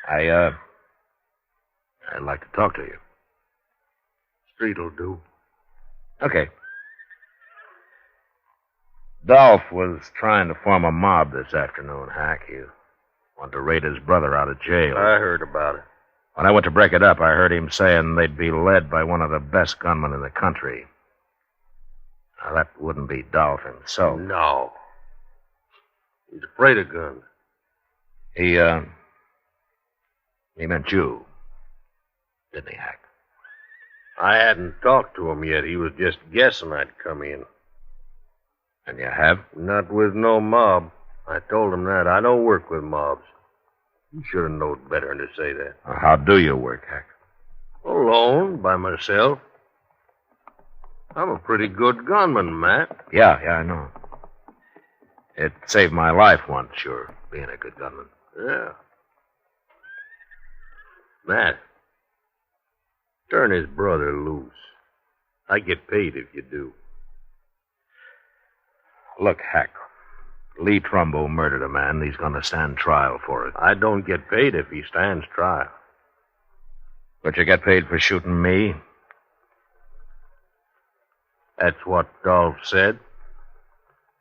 Speaker 2: I'd like to talk to you.
Speaker 17: Street'll do.
Speaker 2: Okay. Dolph was trying to form a mob this afternoon, Hack. He wanted to raid his brother out of jail.
Speaker 17: I heard about it.
Speaker 2: When I went to break it up, I heard him saying they'd be led by one of the best gunmen in the country. Now, that wouldn't be Dolph himself.
Speaker 17: No. He's afraid of guns.
Speaker 2: He meant you, didn't he, Hack?
Speaker 17: I hadn't talked to him yet. He was just guessing I'd come in.
Speaker 2: And you have?
Speaker 17: Not with no mob. I told him that. I don't work with mobs. You should have known better than to say that.
Speaker 2: How do you work, Hack?
Speaker 17: Alone, by myself. I'm a pretty good gunman, Matt.
Speaker 2: Yeah, I know. It saved my life once, sure, being a good gunman.
Speaker 17: Yeah. Matt, turn his brother loose. I get paid if you do.
Speaker 2: Look, Hack, Lee Trumbo murdered a man. He's going to stand trial for it.
Speaker 17: I don't get paid if he stands trial.
Speaker 2: But you get paid for shooting me?
Speaker 17: That's what Dolph said.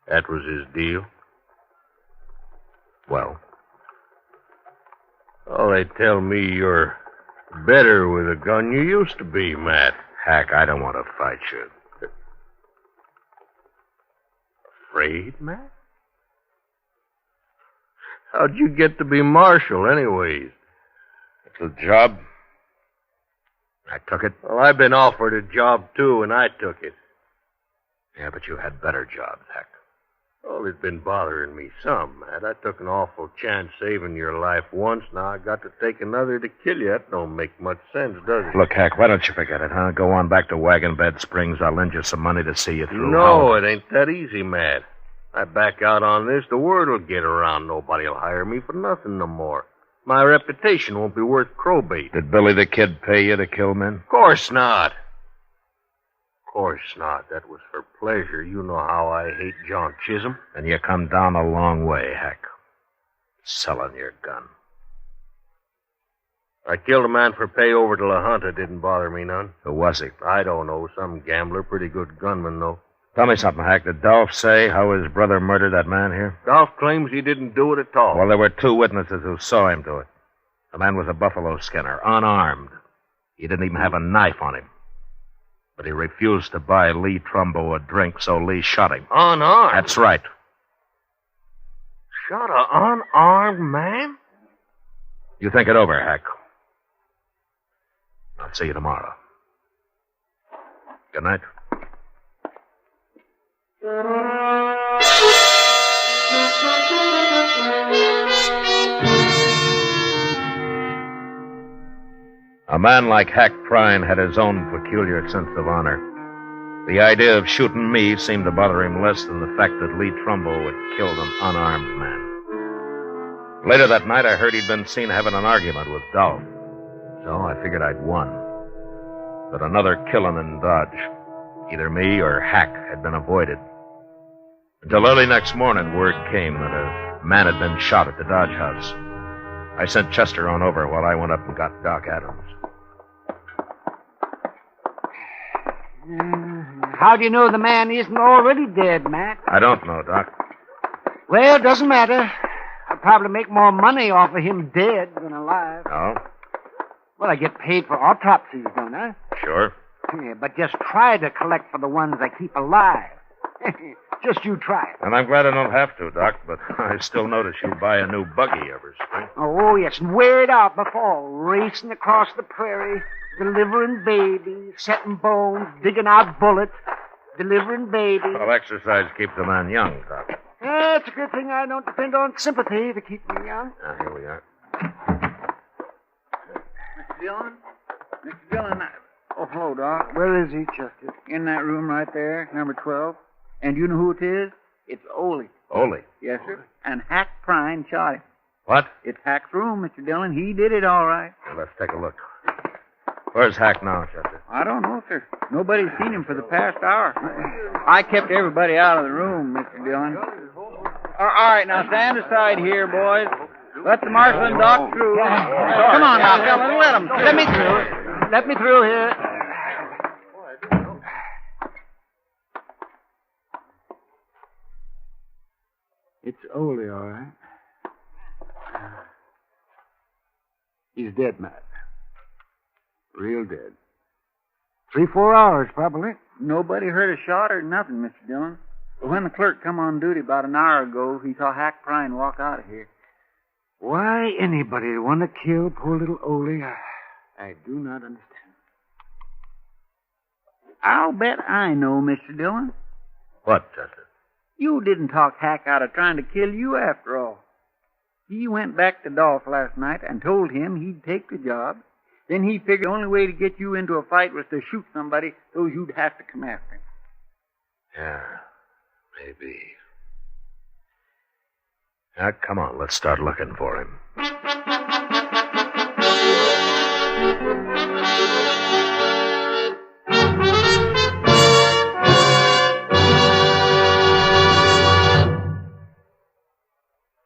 Speaker 17: That was his deal.
Speaker 2: Well?
Speaker 17: Oh, they tell me you're better with a gun you used to be, Matt.
Speaker 2: Hack, I don't want to fight you.
Speaker 17: Afraid, Matt? How'd you get to be marshal, anyways?
Speaker 2: It's a job. I took it.
Speaker 17: Well, I've been offered a job, too, and I took it.
Speaker 2: Yeah, but you had better jobs, Hack.
Speaker 17: Oh, it's been bothering me some, Matt. I took an awful chance saving your life once. Now I got to take another to kill you. That don't make much sense, does it?
Speaker 3: Look, Hack, why don't you forget it, huh? Go on back to Wagon Bed Springs. I'll lend you some money to see you through.
Speaker 17: No, it ain't that easy, Matt. I back out on this, the word will get around. Nobody'll hire me for nothing no more. My reputation won't be worth crowbait.
Speaker 3: Did Billy the Kid pay you to kill men?
Speaker 17: Of course not. Of course not. That was for pleasure. You know how I hate John Chisholm.
Speaker 3: And you come down a long way, Hack. Selling your gun.
Speaker 17: I killed a man for pay over to La Junta. Didn't bother me none.
Speaker 3: Who was he?
Speaker 17: I don't know. Some gambler. Pretty good gunman, though.
Speaker 3: Tell me something, Hack. Did Dolph say how his brother murdered that man here?
Speaker 17: Dolph claims he didn't do it at all.
Speaker 3: Well, there were 2 witnesses who saw him do it. The man was a buffalo skinner, unarmed. He didn't even have a knife on him. But he refused to buy Lee Trumbo a drink, so Lee shot him.
Speaker 17: Unarmed?
Speaker 3: That's right.
Speaker 17: Shot an unarmed man?
Speaker 3: You think it over, Hack. I'll see you tomorrow. Good night. A man like Hack Prine had his own peculiar sense of honor. The idea of shooting me seemed to bother him less than the fact that Lee Trumbo had killed an unarmed man. Later that night, I heard he'd been seen having an argument with Dolph. So I figured I'd won. But another killing in Dodge, either me or Hack, had been avoided. Until early next morning, word came that a man had been shot at the Dodge house. I sent Chester on over while I went up and got Doc Adams.
Speaker 6: How do you know the man isn't already dead, Matt?
Speaker 3: I don't know, Doc.
Speaker 6: Well, it doesn't matter. I'll probably make more money off of him dead than alive.
Speaker 3: Oh?
Speaker 6: Well, I get paid for autopsies, don't I?
Speaker 3: Sure.
Speaker 6: Yeah, but just try to collect for the ones I keep alive. Just you try it.
Speaker 3: And I'm glad I don't have to, Doc, but I still notice you buy a new buggy every spring.
Speaker 6: Oh, yes, and wear it out before. Racing across the prairie, delivering babies, setting bones, digging out bullets, delivering babies.
Speaker 3: Well, exercise keeps a man young, Doc.
Speaker 6: It's a good thing I don't depend on sympathy to keep me young.
Speaker 3: Here we are.
Speaker 8: Mr. Dillon? Mr. Dillon, oh, hello, Doc. Where is he, Chester? In that room right there, number 12. And you know who it is? It's Ole.
Speaker 3: Ole?
Speaker 8: Yes, sir. And Hack Prine shot him.
Speaker 3: What?
Speaker 8: It's Hack's room, Mr. Dillon. He did it all right.
Speaker 3: Well, let's take a look. Where's Hack now, Chester?
Speaker 8: I don't know, sir. Nobody's seen him for the past hour. I kept everybody out of the room, Mr. Dillon. All right, now stand aside here, boys. Let the marshal and Doc through. Come on now, fella. Let them through.
Speaker 6: Let me through. Let me through here. It's Ole, all right. He's dead, Matt. Real dead. 3-4 hours, probably.
Speaker 8: Nobody heard a shot or nothing, Mr. Dillon. But when the clerk come on duty about an hour ago, he saw Hack Prine walk out of here.
Speaker 6: Why anybody would want to kill poor little Ole, I do not understand.
Speaker 8: I'll bet I know, Mr. Dillon.
Speaker 3: What, Chester?
Speaker 8: You didn't talk Hack out of trying to kill you after all. He went back to Dolph last night and told him he'd take the job. Then he figured the only way to get you into a fight was to shoot somebody so you'd have to come after him.
Speaker 3: Yeah, maybe. Now, come on, let's start looking for him.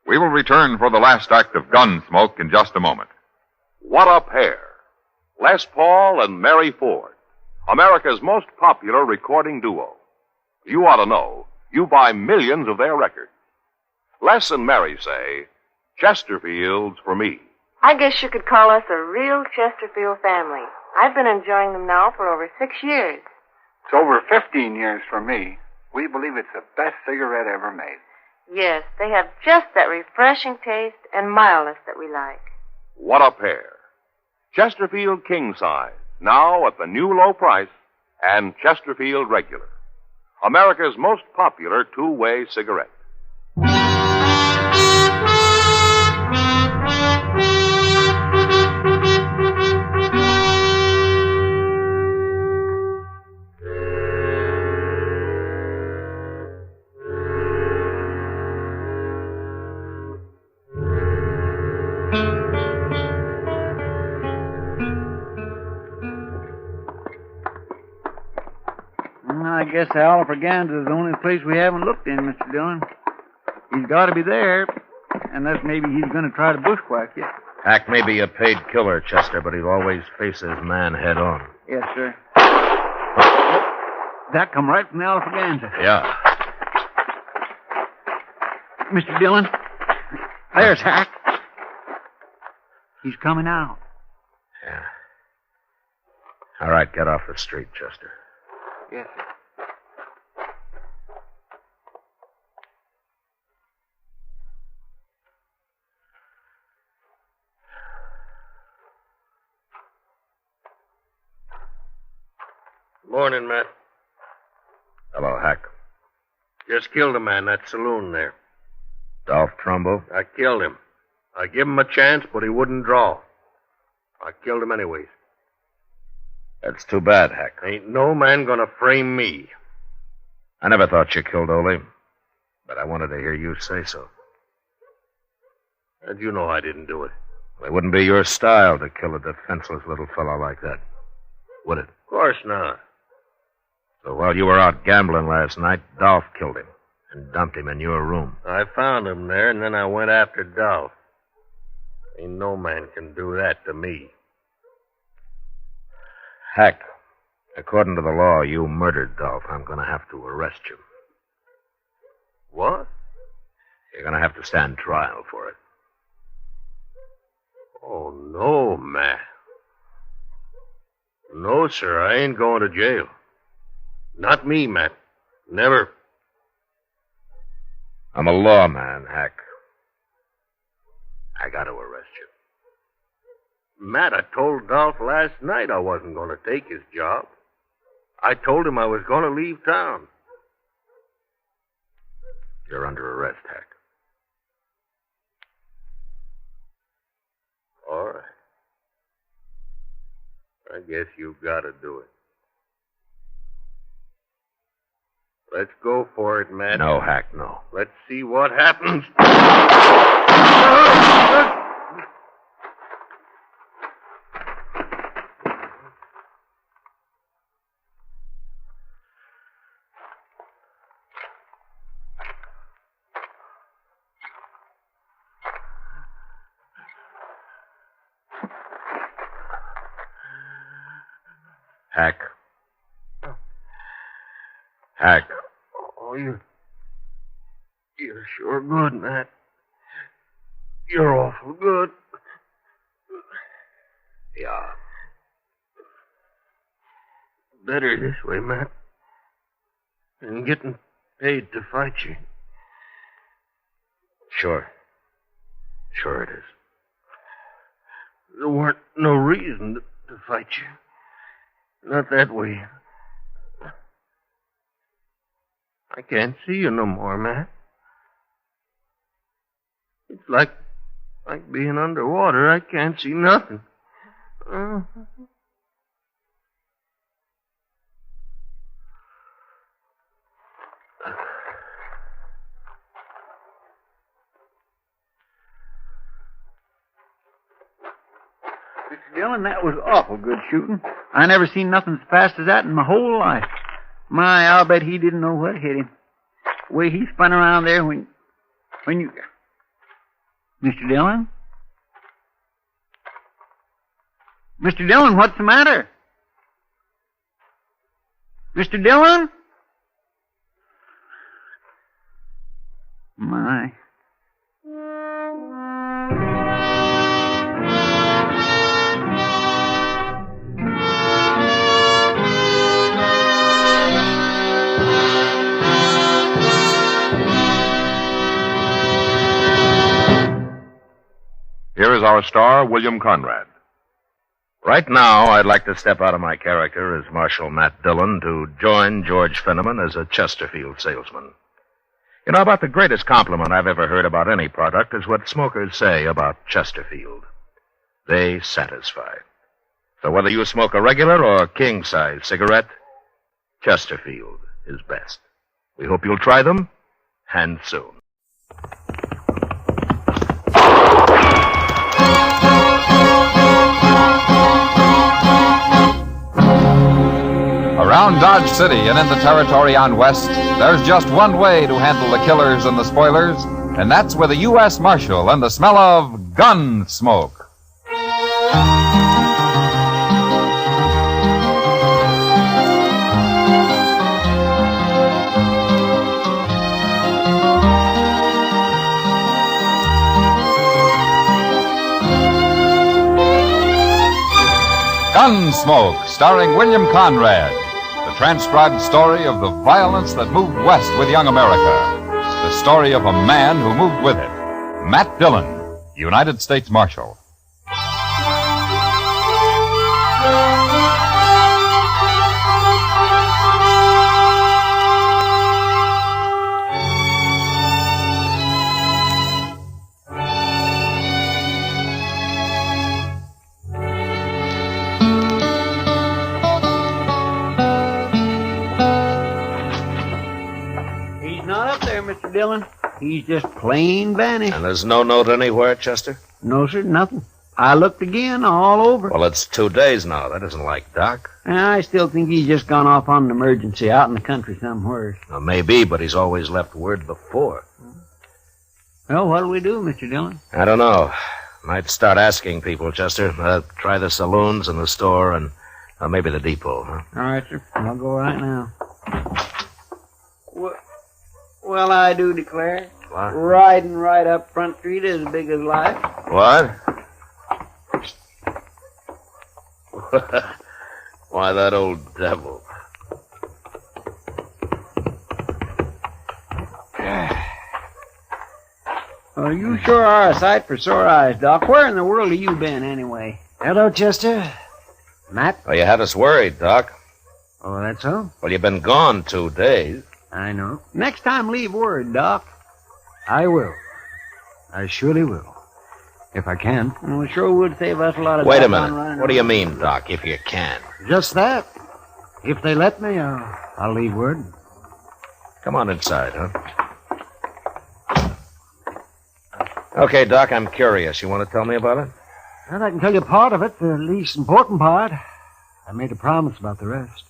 Speaker 2: We will return for the last act of Gunsmoke in just a moment.
Speaker 1: What a pair. Les Paul and Mary Ford, America's most popular recording duo. You ought to know, you buy millions of their records. Les and Mary say, Chesterfield's for me.
Speaker 19: I guess you could call us a real Chesterfield family. I've been enjoying them now for over 6 years.
Speaker 20: It's over 15 years for me. We believe it's the best cigarette ever made.
Speaker 19: Yes, they have just that refreshing taste and mildness that we like.
Speaker 1: What a pair. Chesterfield King Size, now at the new low price, and Chesterfield Regular, America's most popular two-way cigarette.
Speaker 8: I guess the Alfraganza is the only place we haven't looked in, Mr. Dillon. He's got to be there, unless maybe he's going to try to bushwhack you.
Speaker 3: Hack may be a paid killer, Chester, but he'll always face his man head on.
Speaker 8: Yes, sir. That come right from the Alfraganza.
Speaker 3: Yeah.
Speaker 8: Mr. Dillon, there's Hack. He's coming out.
Speaker 3: Yeah. All right, get off the street, Chester.
Speaker 8: Yes, sir.
Speaker 17: Morning, Matt.
Speaker 3: Hello, Hack.
Speaker 17: Just killed a man, that saloon there.
Speaker 3: Dolph Trumbo?
Speaker 17: I killed him. I give him a chance, but he wouldn't draw. I killed him anyways.
Speaker 3: That's too bad, Hack.
Speaker 17: Ain't no man gonna frame me.
Speaker 3: I never thought you killed Ole, but I wanted to hear you say so.
Speaker 17: How'd you know I didn't do it?
Speaker 3: Well, it wouldn't be your style to kill a defenseless little fellow like that, would it?
Speaker 17: Of course not.
Speaker 3: So while you were out gambling last night, Dolph killed him and dumped him in your room.
Speaker 17: I found him there, and then I went after Dolph. Ain't no man can do that to me.
Speaker 3: Hack, according to the law, you murdered Dolph. I'm going to have to arrest you.
Speaker 17: What?
Speaker 3: You're going to have to stand trial for it.
Speaker 17: Oh, no, Matt. No, sir, I ain't going to jail. Not me, Matt. Never.
Speaker 3: I'm a lawman, Hack. I got to arrest you.
Speaker 17: Matt, I told Dolph last night I wasn't going to take his job. I told him I was going to leave town.
Speaker 3: You're under arrest, Hack.
Speaker 17: All right. I guess you've got to do it. Let's go for it, Matt.
Speaker 3: No, Hack, no.
Speaker 17: Let's see what happens.
Speaker 3: Hack. Hack.
Speaker 17: Oh, you're sure good, Matt. You're awful good.
Speaker 3: Yeah.
Speaker 17: Better this way, Matt. Than getting paid to fight you.
Speaker 3: Sure. Sure it is.
Speaker 17: There weren't no reason to fight you. Not that way. I can't see you no more, Matt. It's like being underwater. I can't see nothing.
Speaker 8: Mr. Dillon, that was awful good shooting. I never seen nothing as fast as that in my whole life. My, I'll bet he didn't know what hit him. The way he spun around there when you... Mr. Dillon? Mr. Dillon, what's the matter? Mr. Dillon? My...
Speaker 2: Here is our star, William Conrad.
Speaker 3: Right now, I'd like to step out of my character as Marshal Matt Dillon to join George Finneman as a Chesterfield salesman. You know, about the greatest compliment I've ever heard about any product is what smokers say about Chesterfield. They satisfy. So whether you smoke a regular or king-size cigarette, Chesterfield is best. We hope you'll try them, and soon.
Speaker 1: Around
Speaker 21: Dodge City and in the territory on West, there's just one way to handle the killers and the spoilers, and that's with a U.S. Marshal and the smell of Gunsmoke. Gunsmoke, starring William Conrad. The transcribed story of the violence that moved west with young America. The story of a man who moved with it. Matt Dillon, United States Marshal.
Speaker 8: Mr. Dillon. He's just plain vanished.
Speaker 3: And there's no note anywhere, Chester?
Speaker 8: No, sir, nothing. I looked again, all over.
Speaker 3: Well, it's 2 days now. That isn't like Doc.
Speaker 8: I still think he's just gone off on an emergency out in the country somewhere.
Speaker 3: Well, maybe, but he's always left word before.
Speaker 8: Well, what'll we do, Mr. Dillon?
Speaker 3: I don't know. Might start asking people, Chester. Try the saloons and the store and maybe the depot, huh?
Speaker 8: All right, sir. I'll go right now. Well, I do declare.
Speaker 3: What?
Speaker 8: Riding right up Front Street as big as life.
Speaker 3: What? Why, that old devil.
Speaker 8: Well, you sure are a sight for sore eyes, Doc. Where in the world have you been, anyway?
Speaker 4: Hello, Chester. Matt?
Speaker 3: Oh, you had us worried, Doc.
Speaker 4: Oh, that's so?
Speaker 3: Well, you've been gone 2 days.
Speaker 4: I know.
Speaker 8: Next time, leave word, Doc.
Speaker 4: I will. I surely will. If I can.
Speaker 8: Well, it sure would save us a lot of
Speaker 3: Wait a
Speaker 8: time
Speaker 3: minute.
Speaker 8: running
Speaker 3: What do you
Speaker 8: around.
Speaker 3: mean, Doc, if you can?
Speaker 4: Just that. If they let me, I'll leave word.
Speaker 3: Come on inside, huh? Okay, Doc, I'm curious. You want to tell me about it?
Speaker 4: Well, I can tell you part of it, the least important part. I made a promise about the rest.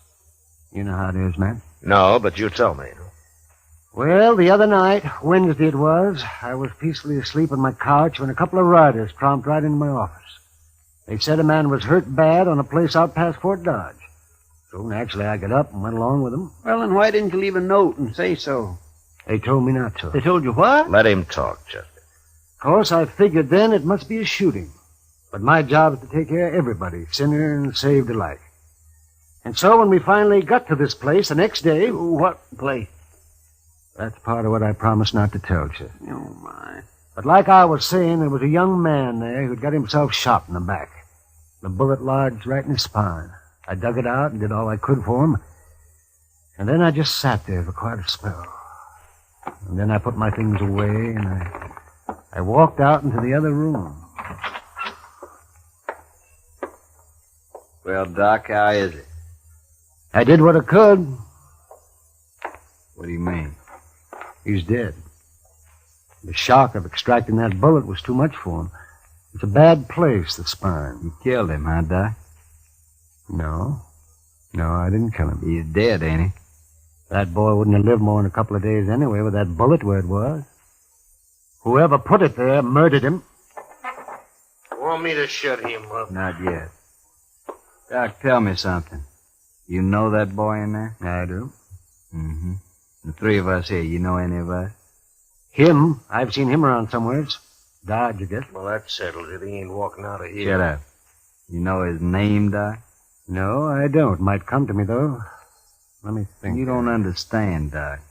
Speaker 4: You know how it is, man.
Speaker 3: No, but you tell me.
Speaker 4: Well, the other night, Wednesday it was, I was peacefully asleep on my couch when a couple of riders tromped right into my office. They said a man was hurt bad on a place out past Fort Dodge. So naturally I got up and went along with them.
Speaker 8: Well, then why didn't you leave a note and say so?
Speaker 4: They told me not to.
Speaker 8: They told you what?
Speaker 3: Let him talk, Chester.
Speaker 4: Of course, I figured then it must be a shooting. But my job is to take care of everybody, sinner and saved alike. And so when we finally got to this place the next day...
Speaker 8: What place?
Speaker 4: That's part of what I promised not to tell you.
Speaker 8: Oh, my.
Speaker 4: But like I was saying, there was a young man there who'd got himself shot in the back. The bullet lodged right in his spine. I dug it out and did all I could for him. And then I just sat there for quite a spell. And then I put my things away and I walked out into the other room.
Speaker 14: Well, Doc, how is it?
Speaker 4: I did what I could.
Speaker 14: What do you mean?
Speaker 4: He's dead. The shock of extracting that bullet was too much for him. It's a bad place, the spine.
Speaker 14: You killed him, huh, Doc?
Speaker 4: No. No, I didn't kill him.
Speaker 14: He's dead, ain't he?
Speaker 4: That boy wouldn't have lived more than a couple of days anyway with that bullet where it was. Whoever put it there murdered him.
Speaker 16: Want me to shut him up?
Speaker 14: Not yet. Doc, tell me something. You know that boy in there?
Speaker 4: I do.
Speaker 14: Mm-hmm. The three of us here, you know any of us?
Speaker 4: Him? I've seen him around somewheres. Dodge, I guess.
Speaker 16: Well, that settles it. He ain't walking out of here.
Speaker 14: Shut up. You know his name, Doc?
Speaker 4: No, I don't. Might come to me, though. Let me think.
Speaker 14: You don't understand, Doc.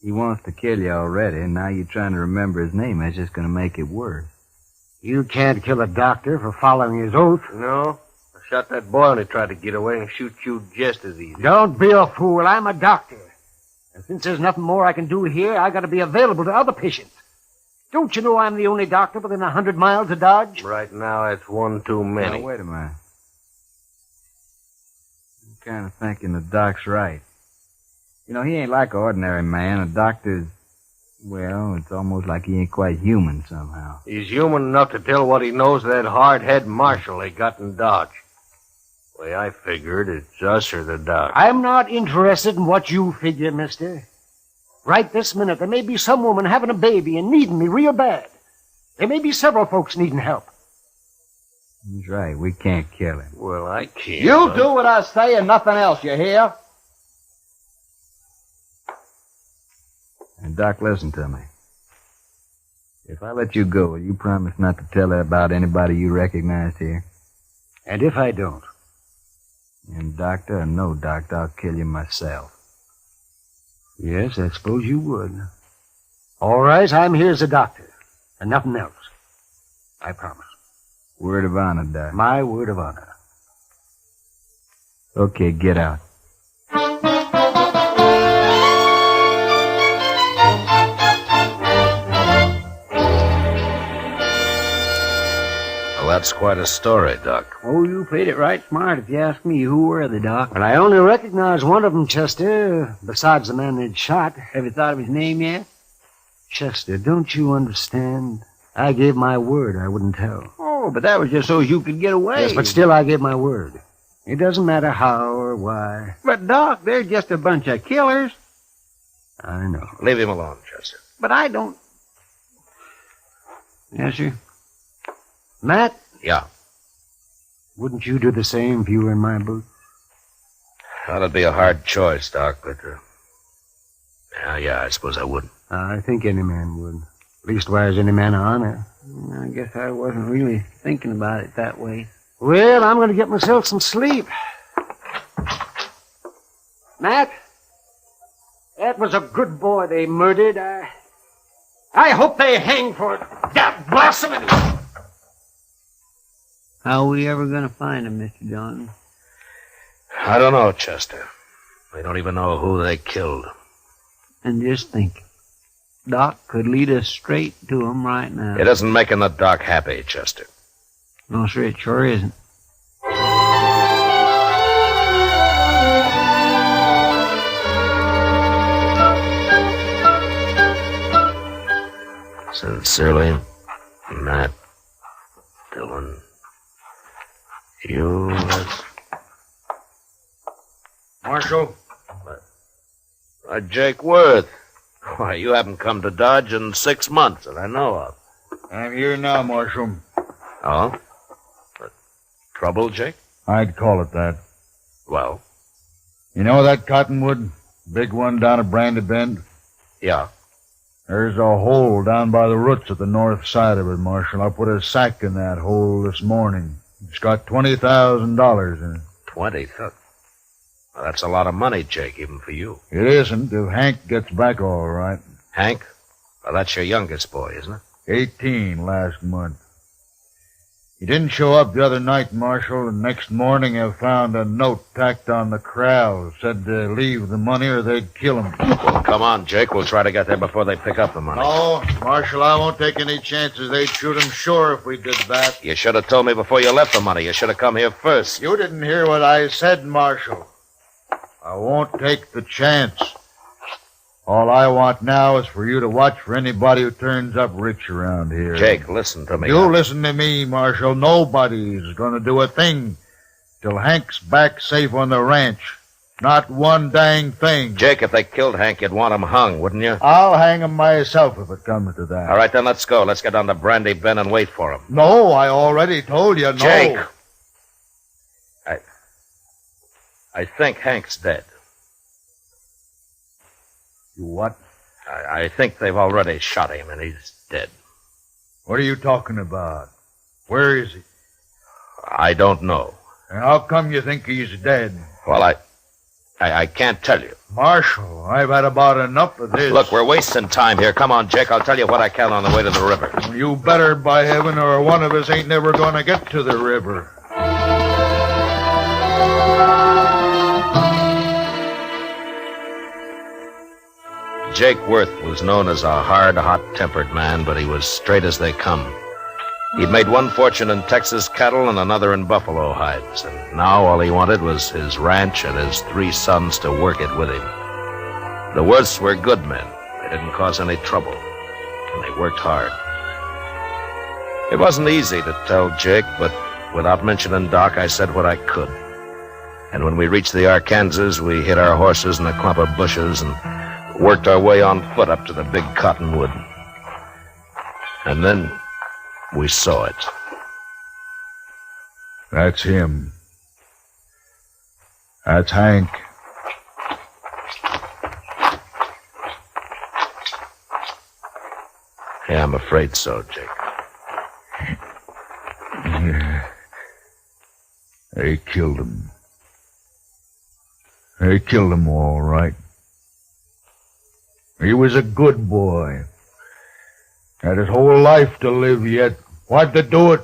Speaker 14: He wants to kill you already, and now you're trying to remember his name. That's just going to make it worse.
Speaker 4: You can't kill a doctor for following his oath.
Speaker 16: No? I shot that boy when he tried to get away and shoot you just as easy.
Speaker 4: Don't be a fool. I'm a doctor. And since there's nothing more I can do here, I got to be available to other patients. Don't you know I'm the only doctor within 100 miles of Dodge?
Speaker 16: Right now, that's one too many.
Speaker 14: Now, wait a minute. I'm kind of thinking the Doc's right. You know, he ain't like an ordinary man. A doctor's, well, it's almost like he ain't quite human somehow.
Speaker 16: He's human enough to tell what he knows to that hard-head marshal they got in Dodge.
Speaker 17: The way I figured, it's us or the doc.
Speaker 5: I'm not interested in what you figure, mister. Right this minute, there may be some woman having a baby and needing me real bad. There may be several folks needing help.
Speaker 8: He's right. We can't kill him.
Speaker 17: Well, I can't.
Speaker 11: You do what I say and nothing else, you hear?
Speaker 8: And, Doc, listen to me. If I let you go, will you promise not to tell her about anybody you recognized here?
Speaker 5: And if I don't?
Speaker 8: And doctor or no doctor, I'll kill you myself.
Speaker 5: Yes, I suppose you would. All right, I'm here as a doctor. And nothing else. I promise.
Speaker 8: Word of honor, Doc.
Speaker 5: My word of honor.
Speaker 8: Okay, get out.
Speaker 3: Well, that's quite a story, Doc.
Speaker 8: Oh, you played it right smart if you ask me. Who were they, Doc?
Speaker 5: And I only recognize one of them, Chester, besides the man they'd shot.
Speaker 8: Have you thought of his name yet?
Speaker 5: Chester, don't you understand? I gave my word I wouldn't tell.
Speaker 8: Oh, but that was just so you could get away.
Speaker 5: Yes, but still I gave my word. It doesn't matter how or why.
Speaker 8: But, Doc, they're just a bunch of killers.
Speaker 5: I know.
Speaker 3: Leave him alone, Chester.
Speaker 8: But I don't... Yes, sir?
Speaker 5: Matt?
Speaker 3: Yeah.
Speaker 5: Wouldn't you do the same if you were in my boots?
Speaker 3: That'd be a hard choice, Doc, but... Yeah, I suppose I would.
Speaker 5: I think any man would. Leastwise, any man of honor.
Speaker 8: I guess I wasn't really thinking about it that way.
Speaker 5: Well, I'm going to get myself some sleep. Matt? That was a good boy they murdered. I hope they hang for it. That blossoming...
Speaker 8: How are we ever going to find him, Mr. John?
Speaker 3: I don't know, Chester. They don't even know who they killed.
Speaker 8: And just think, Doc could lead us straight to him right now.
Speaker 3: It isn't making the Doc happy, Chester.
Speaker 8: No, sir, it sure isn't.
Speaker 3: Sincerely, Matt Dillon. U.S.
Speaker 15: Marshal?
Speaker 3: Jake Worth. Why, you haven't come to Dodge in 6 months that I know of.
Speaker 15: I'm here now, Marshal.
Speaker 3: Oh? Trouble, Jake?
Speaker 15: I'd call it that.
Speaker 3: Well?
Speaker 15: You know that cottonwood? Big one down at Brandy Bend?
Speaker 3: Yeah.
Speaker 15: There's a hole down by the roots at the north side of it, Marshal. I put a sack in that hole this morning. It's got $20,000 in it.
Speaker 3: 20,000? Well, that's a lot of money, Jake, even for you.
Speaker 15: It isn't if Hank gets back all right.
Speaker 3: Hank? Well, that's your youngest boy, isn't it?
Speaker 15: 18 last month. He didn't show up the other night, Marshal, and next morning I found a note tacked on the corral. Said to leave the money or they'd kill him.
Speaker 3: Well, come on, Jake. We'll try to get there before they pick up the money.
Speaker 15: No, Marshal, I won't take any chances. They'd shoot him sure if we did that.
Speaker 3: You should have told me before you left the money. You should have come here first.
Speaker 15: You didn't hear what I said, Marshal. I won't take the chance. All I want now is for you to watch for anybody who turns up rich around here.
Speaker 3: Jake, listen to me.
Speaker 15: You listen to me, Marshal. Nobody's going to do a thing till Hank's back safe on the ranch. Not one dang thing.
Speaker 3: Jake, if they killed Hank, you'd want him hung, wouldn't you?
Speaker 15: I'll hang him myself if it comes to that.
Speaker 3: All right, then let's go. Let's get down to Brandy Bend and wait for him.
Speaker 15: No, I already told you no.
Speaker 3: Jake! I think Hank's dead.
Speaker 15: You what?
Speaker 3: I think they've already shot him, and he's dead.
Speaker 15: What are you talking about? Where is he?
Speaker 3: I don't know.
Speaker 15: And how come you think he's dead?
Speaker 3: Well, I can't tell you.
Speaker 15: Marshal, I've had about enough of this.
Speaker 3: Look, we're wasting time here. Come on, Jake. I'll tell you what I can on the way to the river.
Speaker 15: You better, by heaven, or one of us ain't never going to get to the river.
Speaker 3: Jake Worth was known as a hard, hot-tempered man, but he was straight as they come. He'd made one fortune in Texas cattle and another in buffalo hides, and now all he wanted was his ranch and his 3 sons to work it with him. The Worths were good men. They didn't cause any trouble, and they worked hard. It wasn't easy to tell Jake, but without mentioning Doc, I said what I could. And when we reached the Arkansas, we hid our horses in a clump of bushes and worked our way on foot up to the big cottonwood. And then we saw it.
Speaker 10: That's him. That's Hank.
Speaker 3: Yeah, I'm afraid so, Jake.
Speaker 10: Yeah. They killed him. They killed him all right. He was a good boy. Had his whole life to live yet. Why'd they do it?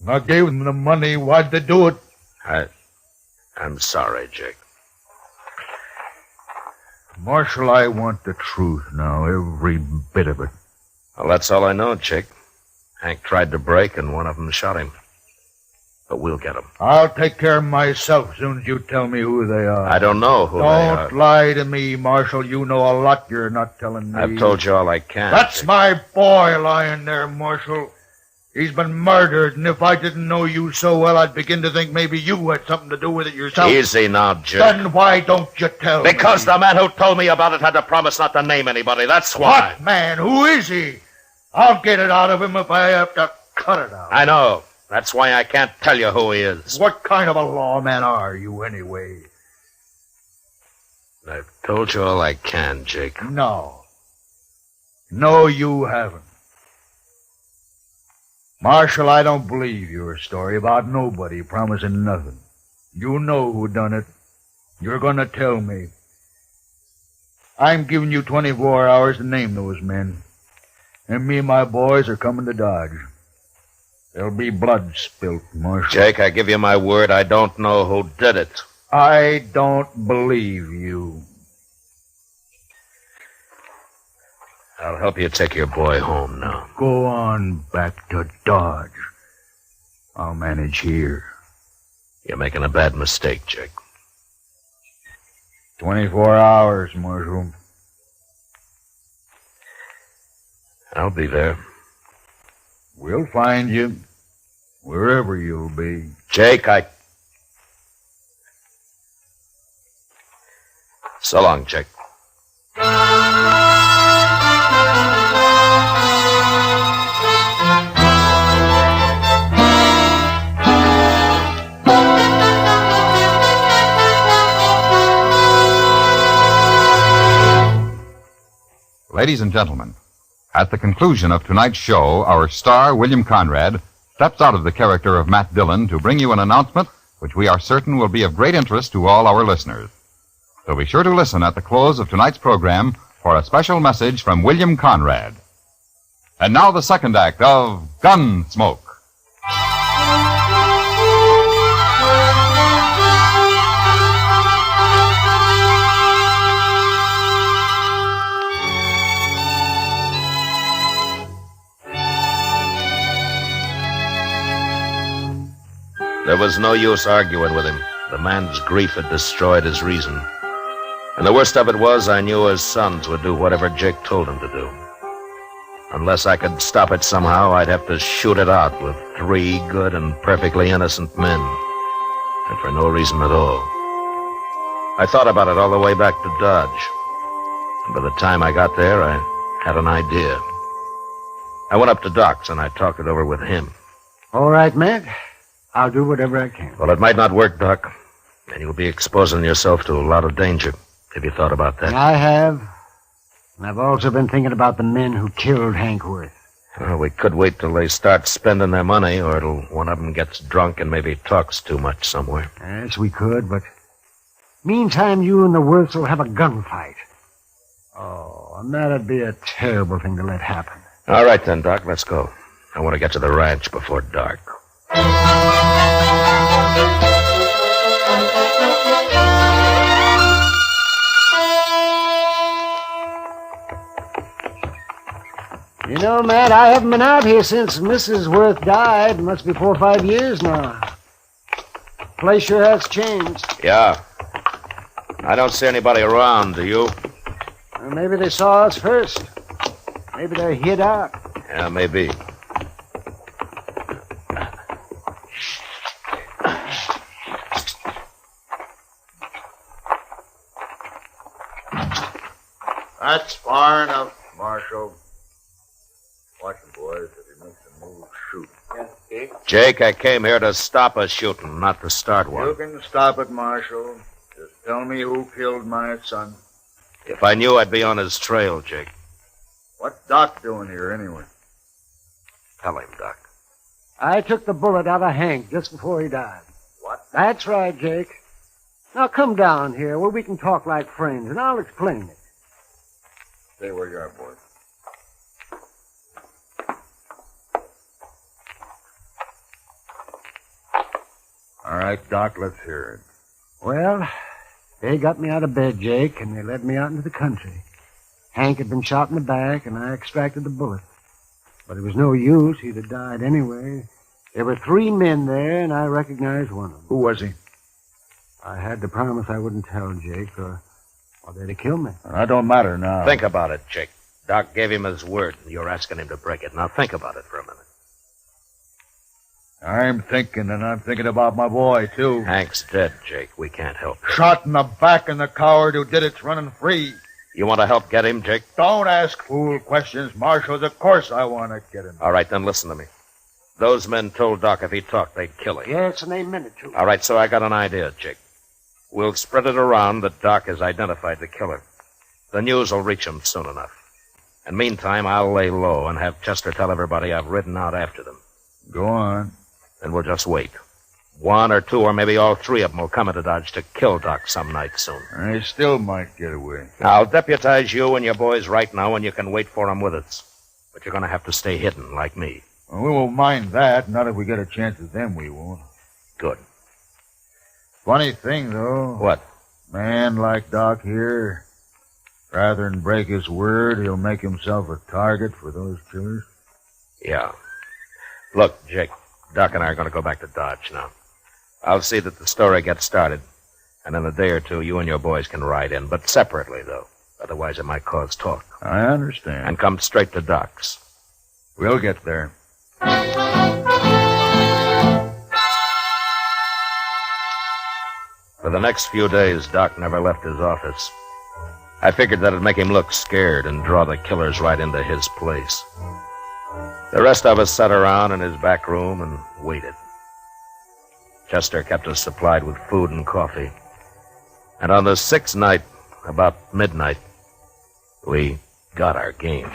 Speaker 10: I gave them the money. Why'd they do it?
Speaker 3: I'm sorry, Jake.
Speaker 10: Marshal, I want the truth now, every bit of it.
Speaker 3: Well, that's all I know, Jake. Hank tried to break, and one of them shot him. But we'll get him.
Speaker 10: I'll take care of myself as soon as you tell me who they are.
Speaker 3: I don't know who they are.
Speaker 10: Don't lie to me, Marshal. You know a lot you're not telling me.
Speaker 3: I've told you all I can.
Speaker 10: That's
Speaker 3: Jake.
Speaker 10: my boy lying there, Marshal. He's been murdered, and if I didn't know you so well, I'd begin to think maybe you had something to do with it yourself.
Speaker 3: Easy now, Jake.
Speaker 10: Then why don't you tell me?
Speaker 3: Because the man who told me about it had to promise not to name anybody. That's why.
Speaker 10: What man? Who is he? I'll get it out of him if I have to cut it out.
Speaker 3: I know. That's why I can't tell you who he is.
Speaker 10: What kind of a lawman are you, anyway?
Speaker 3: I've told you all I can, Jake.
Speaker 10: No. No, you haven't. Marshal, I don't believe your story about nobody promising nothing. You know who done it. You're going to tell me. I'm giving you 24 hours to name those men. And me and my boys are coming to Dodge. There'll be blood spilt, Marshal.
Speaker 3: Jake, I give you my word, I don't know who did it.
Speaker 10: I don't believe you.
Speaker 3: I'll help you take your boy home now.
Speaker 10: Go on back to Dodge. I'll manage here.
Speaker 3: You're making a bad mistake, Jake.
Speaker 10: 24 hours, Marshal.
Speaker 3: I'll be there.
Speaker 10: We'll find you, wherever you'll be.
Speaker 3: Jake, So long, Jake.
Speaker 21: Ladies and gentlemen, at the conclusion of tonight's show, our star, William Conrad, steps out of the character of Matt Dillon to bring you an announcement which we are certain will be of great interest to all our listeners. So be sure to listen at the close of tonight's program for a special message from William Conrad. And now the second act of Gunsmoke.
Speaker 3: There was no use arguing with him. The man's grief had destroyed his reason. And the worst of it was, I knew his sons would do whatever Jake told them to do. Unless I could stop it somehow, I'd have to shoot it out with 3 good and perfectly innocent men. And for no reason at all. I thought about it all the way back to Dodge. And by the time I got there, I had an idea. I went up to Doc's and I talked it over with him.
Speaker 5: All right, Matt. I'll do whatever I can.
Speaker 3: Well, it might not work, Doc. And you'll be exposing yourself to a lot of danger. Have you thought about that?
Speaker 5: I have. And I've also been thinking about the men who killed Hank Worth.
Speaker 3: Well, we could wait till they start spending their money, or till one of them gets drunk and maybe talks too much somewhere.
Speaker 5: Yes, we could, but meantime, you and the Worths will have a gunfight. Oh, and that'd be a terrible thing to let happen.
Speaker 3: All right, then, Doc, let's go. I want to get to the ranch before dark.
Speaker 5: You know, Matt, I haven't been out here since Mrs. Worth died. Must be 4 or 5 years now. Place sure has changed.
Speaker 3: Yeah. I don't see anybody around, do you?
Speaker 5: Well, maybe they saw us first. Maybe they're hid out.
Speaker 3: Yeah, maybe.
Speaker 15: That's far enough, Marshal. Watch him, boys. If he makes a move, shoot.
Speaker 9: Yes,
Speaker 3: Jake, I came here to stop a shooting, not to start one.
Speaker 15: You can stop it, Marshal. Just tell me who killed my son.
Speaker 3: If I knew, I'd be on his trail, Jake.
Speaker 15: What's Doc doing here, anyway?
Speaker 3: Tell him, Doc.
Speaker 5: I took the bullet out of Hank just before he died.
Speaker 15: What?
Speaker 5: That's right, Jake. Now come down here where we can talk like friends, and I'll explain it.
Speaker 15: Stay where you are, boys. All right, Doc, let's hear it.
Speaker 5: Well, they got me out of bed, Jake, and they led me out into the country. Hank had been shot in the back, and I extracted the bullet. But it was no use. He'd have died anyway. There were 3 men there, and I recognized one of them.
Speaker 15: Who was he?
Speaker 5: I had to promise I wouldn't tell, Jake, or they'd have killed me.
Speaker 15: That don't matter now.
Speaker 3: Think about it, Jake. Doc gave him his word, and you're asking him to break it. Now think about it for a minute.
Speaker 15: I'm thinking, and I'm thinking about my boy, too.
Speaker 3: Hank's dead, Jake. We can't help him.
Speaker 15: Shot in the back, and the coward who did it's running free.
Speaker 3: You want to help get him, Jake?
Speaker 15: Don't ask fool questions, Marshal. Of course I want to get him.
Speaker 3: All right, then listen to me. Those men told Doc if he talked, they'd kill him.
Speaker 5: Yes, and they meant it, too.
Speaker 3: All right, so I got an idea, Jake. We'll spread it around that Doc has identified the killer. The news will reach him soon enough. And meantime, I'll lay low and have Chester tell everybody I've ridden out after them.
Speaker 15: Go on.
Speaker 3: Then we'll just wait. 1 or 2 or maybe all 3 of them will come into Dodge to kill Doc some night soon.
Speaker 15: They still might get away.
Speaker 3: I'll deputize you and your boys right now, and you can wait for them with us. But you're going to have to stay hidden, like me.
Speaker 15: Well, we won't mind that. Not if we get a chance at them, we won't.
Speaker 3: Good.
Speaker 15: Funny thing, though.
Speaker 3: What?
Speaker 15: Man like Doc here, rather than break his word, he'll make himself a target for those killers.
Speaker 3: Yeah. Look, Jake, Doc and I are going to go back to Dodge now. I'll see that the story gets started, and in a day or 2, you and your boys can ride in, but separately, though. Otherwise, it might cause talk.
Speaker 15: I understand.
Speaker 3: And come straight to Doc's.
Speaker 15: We'll get there.
Speaker 3: For the next few days, Doc never left his office. I figured that'd make him look scared and draw the killers right into his place. The rest of us sat around in his back room and waited. Chester kept us supplied with food and coffee. And on the 6th night, about midnight, we got our game.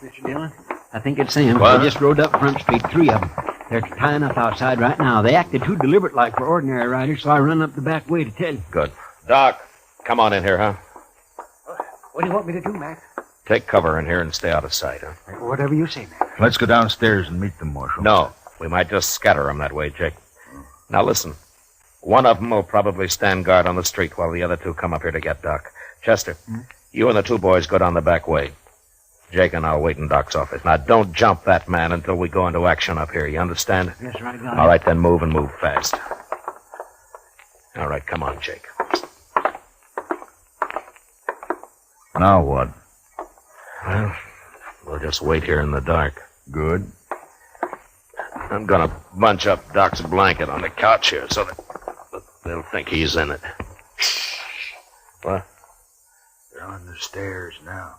Speaker 6: Mr. Dillon, I think it's them.
Speaker 3: What?
Speaker 6: They just rode up Front Street, 3 of them. They're tying up outside right now. They acted too deliberate like for ordinary riders, so I run up the back way to tell you.
Speaker 3: Good. Doc, come on in here, huh?
Speaker 5: What do you want me to do, Mac?
Speaker 3: Take cover in here and stay out of sight, huh?
Speaker 5: Whatever you say, Mac.
Speaker 15: Let's go downstairs and meet them, Marshal.
Speaker 3: No, we might just scatter them that way, Jake. Now listen. One of them will probably stand guard on the street while the other 2 come up here to get Doc. Chester, you and the 2 boys go down the back way. Jake and I'll wait in Doc's office. Now, don't jump that man until we go into action up here. You understand?
Speaker 6: Yes, sir, I got it.
Speaker 3: All right, then move and move fast. All right, come on, Jake.
Speaker 15: Now what?
Speaker 3: Well, we'll just wait here in the dark.
Speaker 15: Good.
Speaker 3: I'm gonna bunch up Doc's blanket on the couch here so that they'll think he's in it. What?
Speaker 15: They're on the stairs now.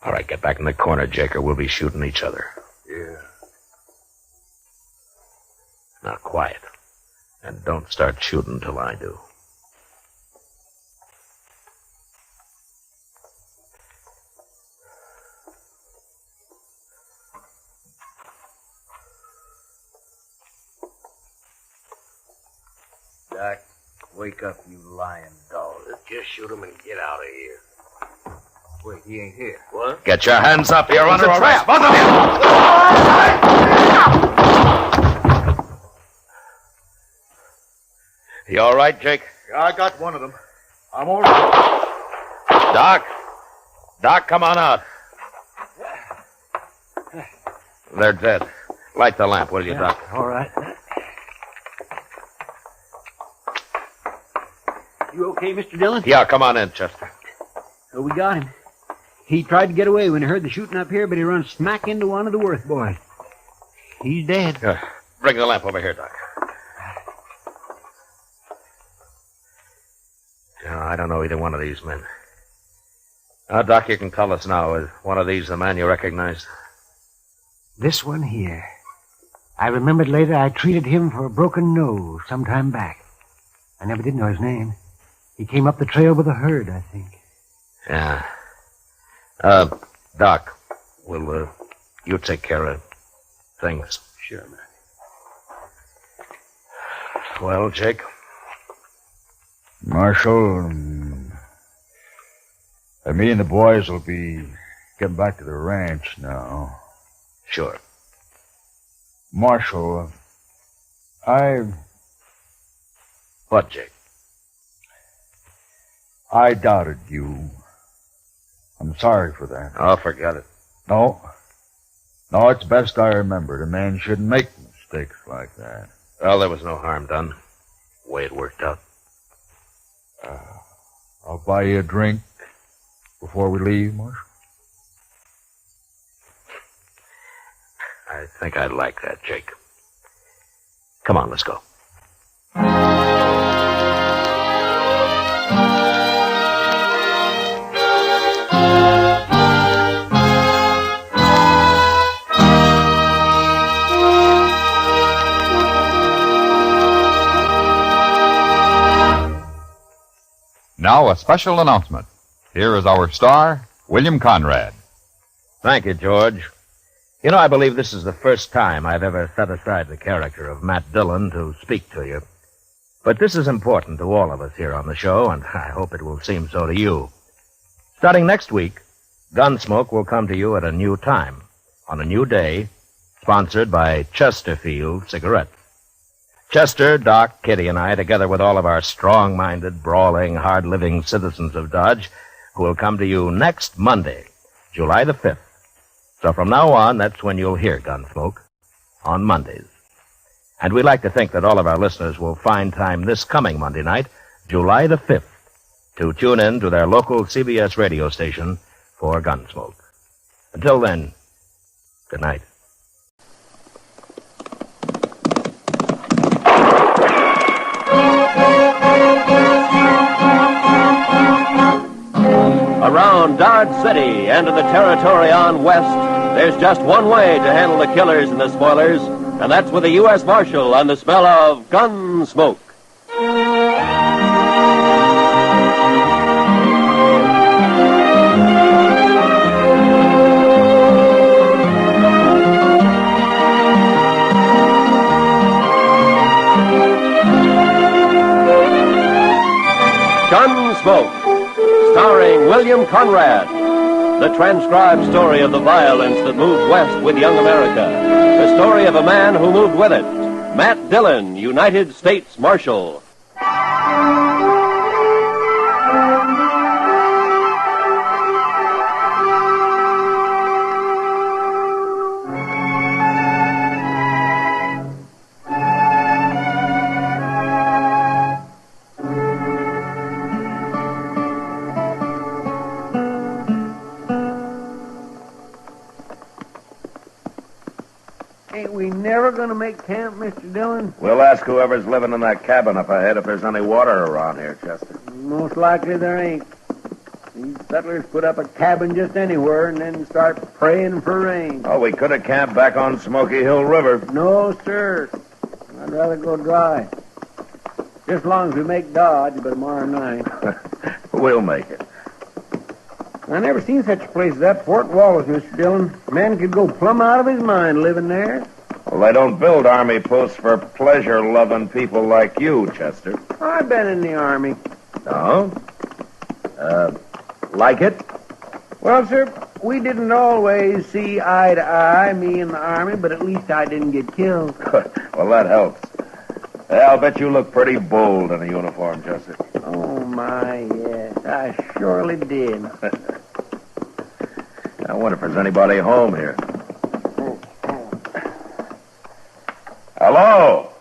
Speaker 3: All right, get back in the corner, Jake, or we'll be shooting each other.
Speaker 15: Yeah.
Speaker 3: Now, quiet. And don't start shooting till I do.
Speaker 10: Doc, wake up, you lying dog.
Speaker 17: Let's just shoot him and get out of here.
Speaker 10: Wait, he ain't here.
Speaker 17: What?
Speaker 3: Get your hands up. You're under arrest.
Speaker 10: Both of you!
Speaker 3: You all right, Jake?
Speaker 15: Yeah, I got one of them. I'm all right.
Speaker 3: Doc? Doc, come on out. They're dead. Light the lamp, will you, Doc?
Speaker 5: All right.
Speaker 6: You okay, Mr. Dillon?
Speaker 3: Yeah, come on in, Chester.
Speaker 6: Oh, we got him. He tried to get away when he heard the shooting up here, but he run smack into one of the Worth boys. He's dead.
Speaker 3: Bring the lamp over here, Doc. No, I don't know either one of these men. Doc, you can tell us now. Is one of these the man you recognized?
Speaker 5: This one here. I remembered later I treated him for a broken nose some time back. I never did know his name. He came up the trail with a herd, I think.
Speaker 3: Yeah. Doc, will you take care of things?
Speaker 5: Sure, man.
Speaker 3: Well, Jake?
Speaker 10: Marshal, me and the boys will be getting back to the ranch now.
Speaker 3: Sure.
Speaker 10: Marshal,
Speaker 3: What, Jake?
Speaker 10: I doubted you. I'm sorry for that.
Speaker 3: Oh, forget it.
Speaker 10: No, it's best I remembered. A man shouldn't make mistakes like that.
Speaker 3: Well, there was no harm done. The way it worked out.
Speaker 10: I'll buy you a drink before we leave, Marshal.
Speaker 3: I think I'd like that, Jake. Come on, let's go.
Speaker 21: Now, a special announcement. Here is our star, William Conrad.
Speaker 3: Thank you, George. You know, I believe this is the first time I've ever set aside the character of Matt Dillon to speak to you. But this is important to all of us here on the show, and I hope it will seem so to you. Starting next week, Gunsmoke will come to you at a new time, on a new day, sponsored by Chesterfield Cigarettes. Chester, Doc, Kitty, and I, together with all of our strong-minded, brawling, hard-living citizens of Dodge, who will come to you next Monday, July the 5th. So from now on, that's when you'll hear Gunsmoke, on Mondays. And we'd like to think that all of our listeners will find time this coming Monday night, July the 5th, to tune in to their local CBS radio station for Gunsmoke. Until then, good night.
Speaker 12: Around Dodge City and to the territory on west, there's just one way to handle the killers and the spoilers, and that's with a U.S. Marshal on the smell of Gunsmoke. Gunsmoke, starring William Conrad. The transcribed story of the violence that moved west with young America. The story of a man who moved with it. Matt Dillon, United States Marshal.
Speaker 8: Ain't we never gonna make camp, Mr. Dillon?
Speaker 3: We'll ask whoever's living in that cabin up ahead if there's any water around here, Chester.
Speaker 8: Most likely there ain't. These settlers put up a cabin just anywhere and then start praying for rain.
Speaker 3: Oh, we could have camped back on Smoky Hill River.
Speaker 8: No, sir. I'd rather go dry. Just as long as we make Dodge by tomorrow night.
Speaker 3: We'll make it.
Speaker 8: I never seen such a place as that Fort Wallace, Mr. Dillon. Man could go plumb out of his mind living there.
Speaker 3: Well, they don't build army posts for pleasure-loving people like you, Chester.
Speaker 8: I've been in the Army.
Speaker 3: No? Like it?
Speaker 8: Well, sir, we didn't always see eye to eye, me and the Army, but at least I didn't get killed.
Speaker 3: Well, that helps. I'll bet you look pretty bold in a uniform, Chester.
Speaker 8: Oh, my, yes. I surely did.
Speaker 3: I wonder if there's anybody home here. Hello?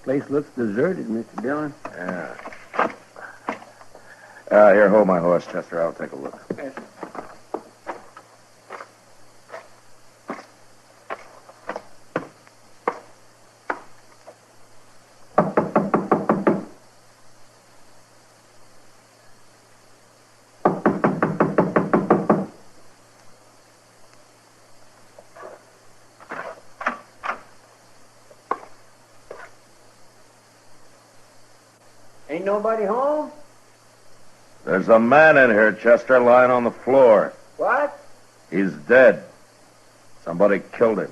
Speaker 8: Place looks deserted, Mr. Dillon.
Speaker 3: Yeah. Here, hold my horse, Chester. I'll take a look.
Speaker 8: Yes.
Speaker 9: Ain't nobody home?
Speaker 3: There's a man in here, Chester, lying on the floor.
Speaker 9: What?
Speaker 3: He's dead. Somebody killed him.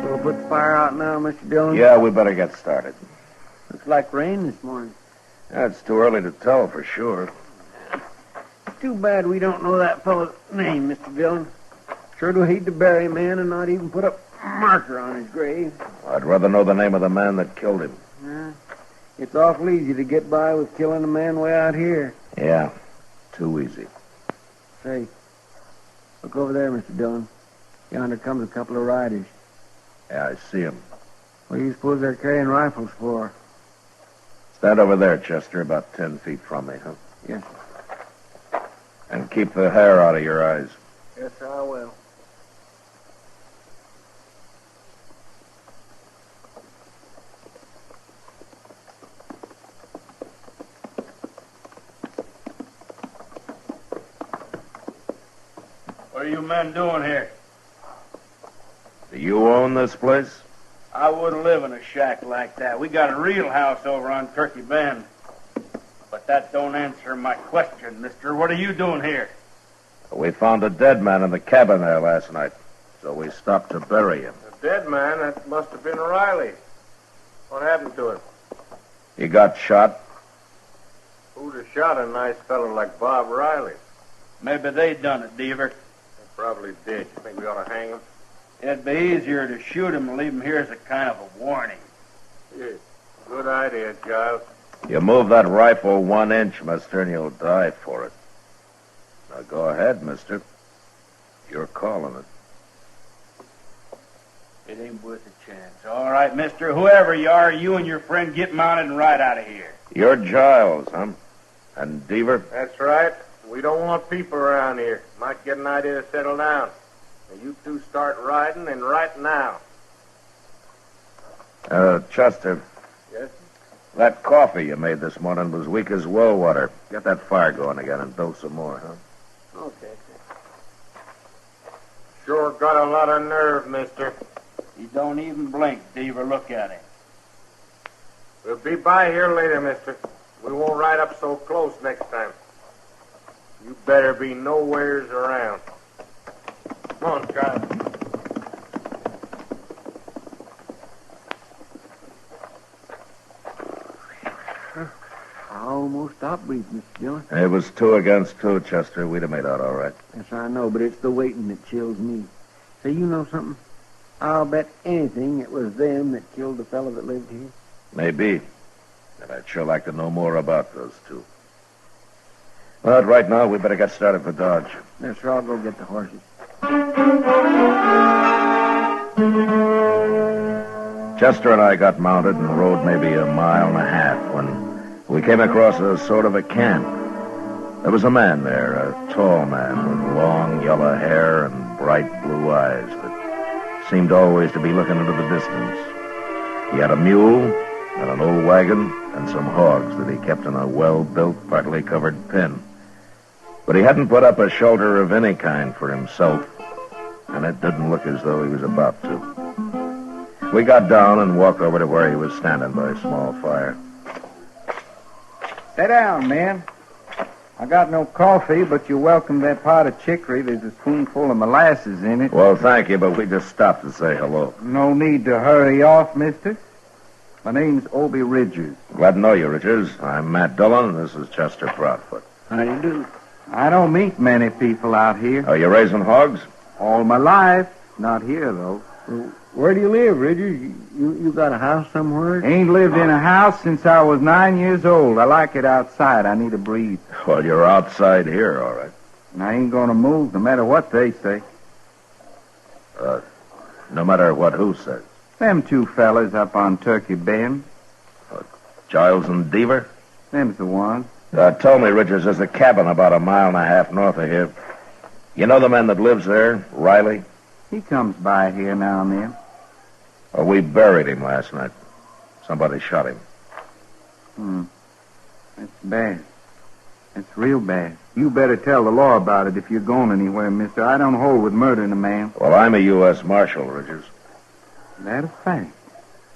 Speaker 9: We'll put the fire out now, Mr. Dillon?
Speaker 3: Yeah, we better get started.
Speaker 9: Looks like rain this morning.
Speaker 3: Yeah, it's too early to tell for sure.
Speaker 9: Too bad we don't know that fellow's name, Mr. Dillon. Sure do hate to bury a man and not even put a marker on his grave.
Speaker 3: I'd rather know the name of the man that killed him.
Speaker 9: It's awful easy to get by with killing a man way out here.
Speaker 3: Yeah, too easy.
Speaker 9: Say, look over there, Mr. Dillon. Yonder comes a couple of riders.
Speaker 3: Yeah, I see him.
Speaker 9: What do you suppose they're carrying rifles for?
Speaker 3: Stand over there, Chester, about 10 feet from me, huh?
Speaker 9: Yes.
Speaker 3: And keep the hair out of your eyes.
Speaker 9: Yes, I will.
Speaker 13: What are you men doing here?
Speaker 3: Do you own this place?
Speaker 13: I wouldn't live in a shack like that. We got a real house over on Turkey Bend. But that don't answer my question, mister. What are you doing here?
Speaker 3: We found a dead man in the cabin there last night, so we stopped to bury him.
Speaker 13: A dead man? That must have been Riley. What happened to him?
Speaker 3: He got shot.
Speaker 13: Who'd have shot a nice fellow like Bob Riley? Maybe they done it, Deaver. They probably did. You think we ought to hang him? It'd be easier to shoot him and leave him here as a kind of a warning. Yeah, good idea, Giles.
Speaker 3: You move that rifle 1 inch, mister, and you'll die for it. Now go ahead, mister. You're calling it.
Speaker 13: It ain't worth a chance. All right, mister. Whoever you are, you and your friend get mounted and ride out of here.
Speaker 3: You're Giles, huh? And Deaver?
Speaker 13: That's right. We don't want people around here. Might get an idea to settle down. Now, you two start riding, and right now.
Speaker 3: Chester.
Speaker 13: Yes?
Speaker 3: That coffee you made this morning was weak as well water. Get that fire going again and build some more, huh?
Speaker 13: Okay. Sure got a lot of nerve, mister. He don't even blink, Deaver. Look at him. We'll be by here later, mister. We won't ride up so close next time. You better be nowheres around. Come on, Charlie.
Speaker 9: I almost stopped breathing, Mr. Dillon.
Speaker 3: It was 2 against 2, Chester. We'd have made out all right.
Speaker 9: Yes, I know, but it's the waiting that chills me. Say, you know something? I'll bet anything it was them that killed the fellow that lived here.
Speaker 3: Maybe. And I'd sure like to know more about those two. But right now, we better get started for Dodge.
Speaker 9: Yes, sir, I'll go get the horses.
Speaker 3: Chester and I got mounted and rode maybe 1.5 miles when we came across a sort of a camp. There was a man there, a tall man with long yellow hair and bright blue eyes that seemed always to be looking into the distance. He had a mule and an old wagon and some hogs that he kept in a well-built, partly covered pen. But he hadn't put up a shelter of any kind for himself, and it didn't look as though he was about to. We got down and walked over to where he was standing by a small fire.
Speaker 14: Sit down, man. I got no coffee, but you're welcome to that pot of chicory. There's a spoonful of molasses in it.
Speaker 3: Well, thank you, but we just stopped to say hello.
Speaker 14: No need to hurry off, mister. My name's Obie Ridgers.
Speaker 3: Glad to know you, Richards. I'm Matt Dillon, and this is Chester Proudfoot.
Speaker 9: How do you do?
Speaker 14: I don't meet many people out here.
Speaker 3: Are you raising hogs?
Speaker 14: All my life. Not here, though.
Speaker 9: Well, where do you live, Ridgers? You got a house somewhere?
Speaker 14: Ain't lived in a house since I was 9 years old. I like it outside. I need to breathe.
Speaker 3: Well, you're outside here, all right.
Speaker 14: And I ain't going to move no matter what they say.
Speaker 3: No matter what who says.
Speaker 14: Them 2 fellas up on Turkey Bend.
Speaker 3: Giles and Deaver?
Speaker 14: Them's the ones.
Speaker 3: Tell me, Richards, there's a cabin about 1.5 miles north of here. You know the man that lives there, Riley?
Speaker 14: He comes by here now and then.
Speaker 3: Oh, we buried him last night. Somebody shot him.
Speaker 14: That's bad. It's real bad. You better tell the law about it if you're going anywhere, mister. I don't hold with murdering a man.
Speaker 3: Well, I'm a U.S. Marshal, Richards.
Speaker 14: That a fact.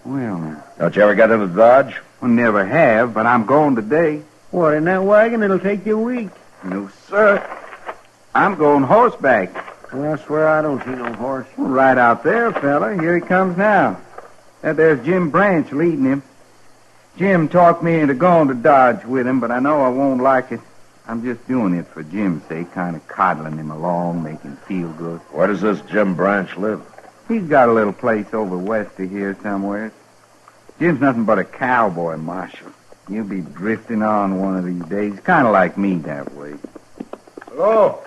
Speaker 14: Well, now.
Speaker 3: Don't you ever get into Dodge?
Speaker 14: Well, never have, but I'm going today.
Speaker 9: What, in that wagon? It'll take you a week.
Speaker 14: No, sir. I'm going horseback.
Speaker 9: Well, I swear I don't see no horse.
Speaker 14: Well, right out there, fella. Here he comes now. There's Jim Branch leading him. Jim talked me into going to Dodge with him, but I know I won't like it. I'm just doing it for Jim's sake, kind of coddling him along, make him feel good.
Speaker 3: Where does this Jim Branch live?
Speaker 14: He's got a little place over west of here somewhere. Jim's nothing but a cowboy, Marshal. You'll be drifting on one of these days, kind of like me that way.
Speaker 10: Hello?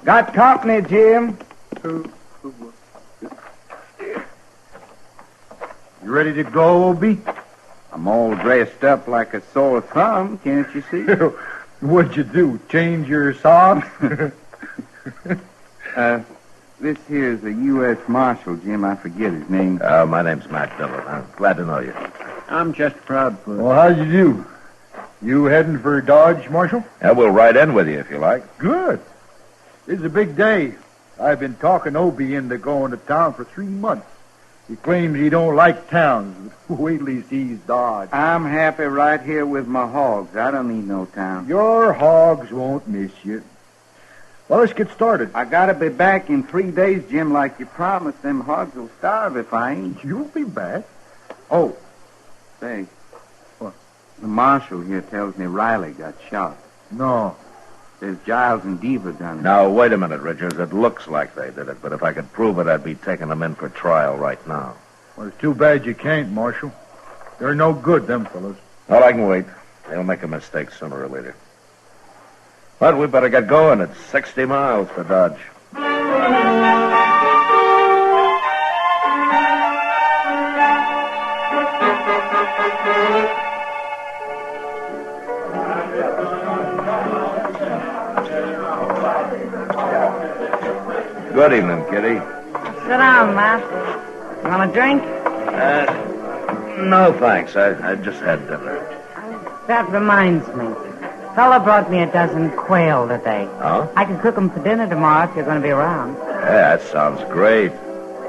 Speaker 14: Got company, Jim.
Speaker 10: You ready to go, Obie?
Speaker 14: I'm all dressed up like a sore thumb, can't you see?
Speaker 10: What'd you do, change your socks?
Speaker 14: This here's a U.S. Marshal, Jim. I forget his name.
Speaker 3: My name's Matt Dillon. I'm glad to know you.
Speaker 9: I'm Chester Proudfoot.
Speaker 10: Well, how'd you do? You heading for Dodge, Marshal?
Speaker 3: Yeah, we'll ride in with you if you like.
Speaker 10: Good. It's a big day. I've been talking Obie into going to town for 3 months. He claims he don't like towns. Wait till he sees Dodge.
Speaker 14: I'm happy right here with my hogs. I don't need no town.
Speaker 10: Your hogs won't miss you. Well, let's get started.
Speaker 14: I gotta be back in 3 days, Jim, like you promised. Them hogs will starve if I ain't.
Speaker 10: You'll be back.
Speaker 14: Oh, say, what? The marshal here tells me Riley got shot.
Speaker 10: No.
Speaker 14: There's Giles and Deaver done it.
Speaker 3: Now, wait a minute, Richards. It looks like they did it, but if I could prove it, I'd be taking them in for trial right now.
Speaker 10: Well, it's too bad you can't, Marshal. They're no good, them fellas.
Speaker 3: Well, I can wait. They'll make a mistake sooner or later. But we better get going. It's 60 miles to Dodge. Good evening, Kitty.
Speaker 7: Sit down, Matt. You want a drink?
Speaker 3: No, thanks. I just had dinner.
Speaker 7: That reminds me. Fella brought me a dozen quail today.
Speaker 3: Oh?
Speaker 7: I can cook them for dinner tomorrow if you're going to be around.
Speaker 3: Yeah, that sounds great.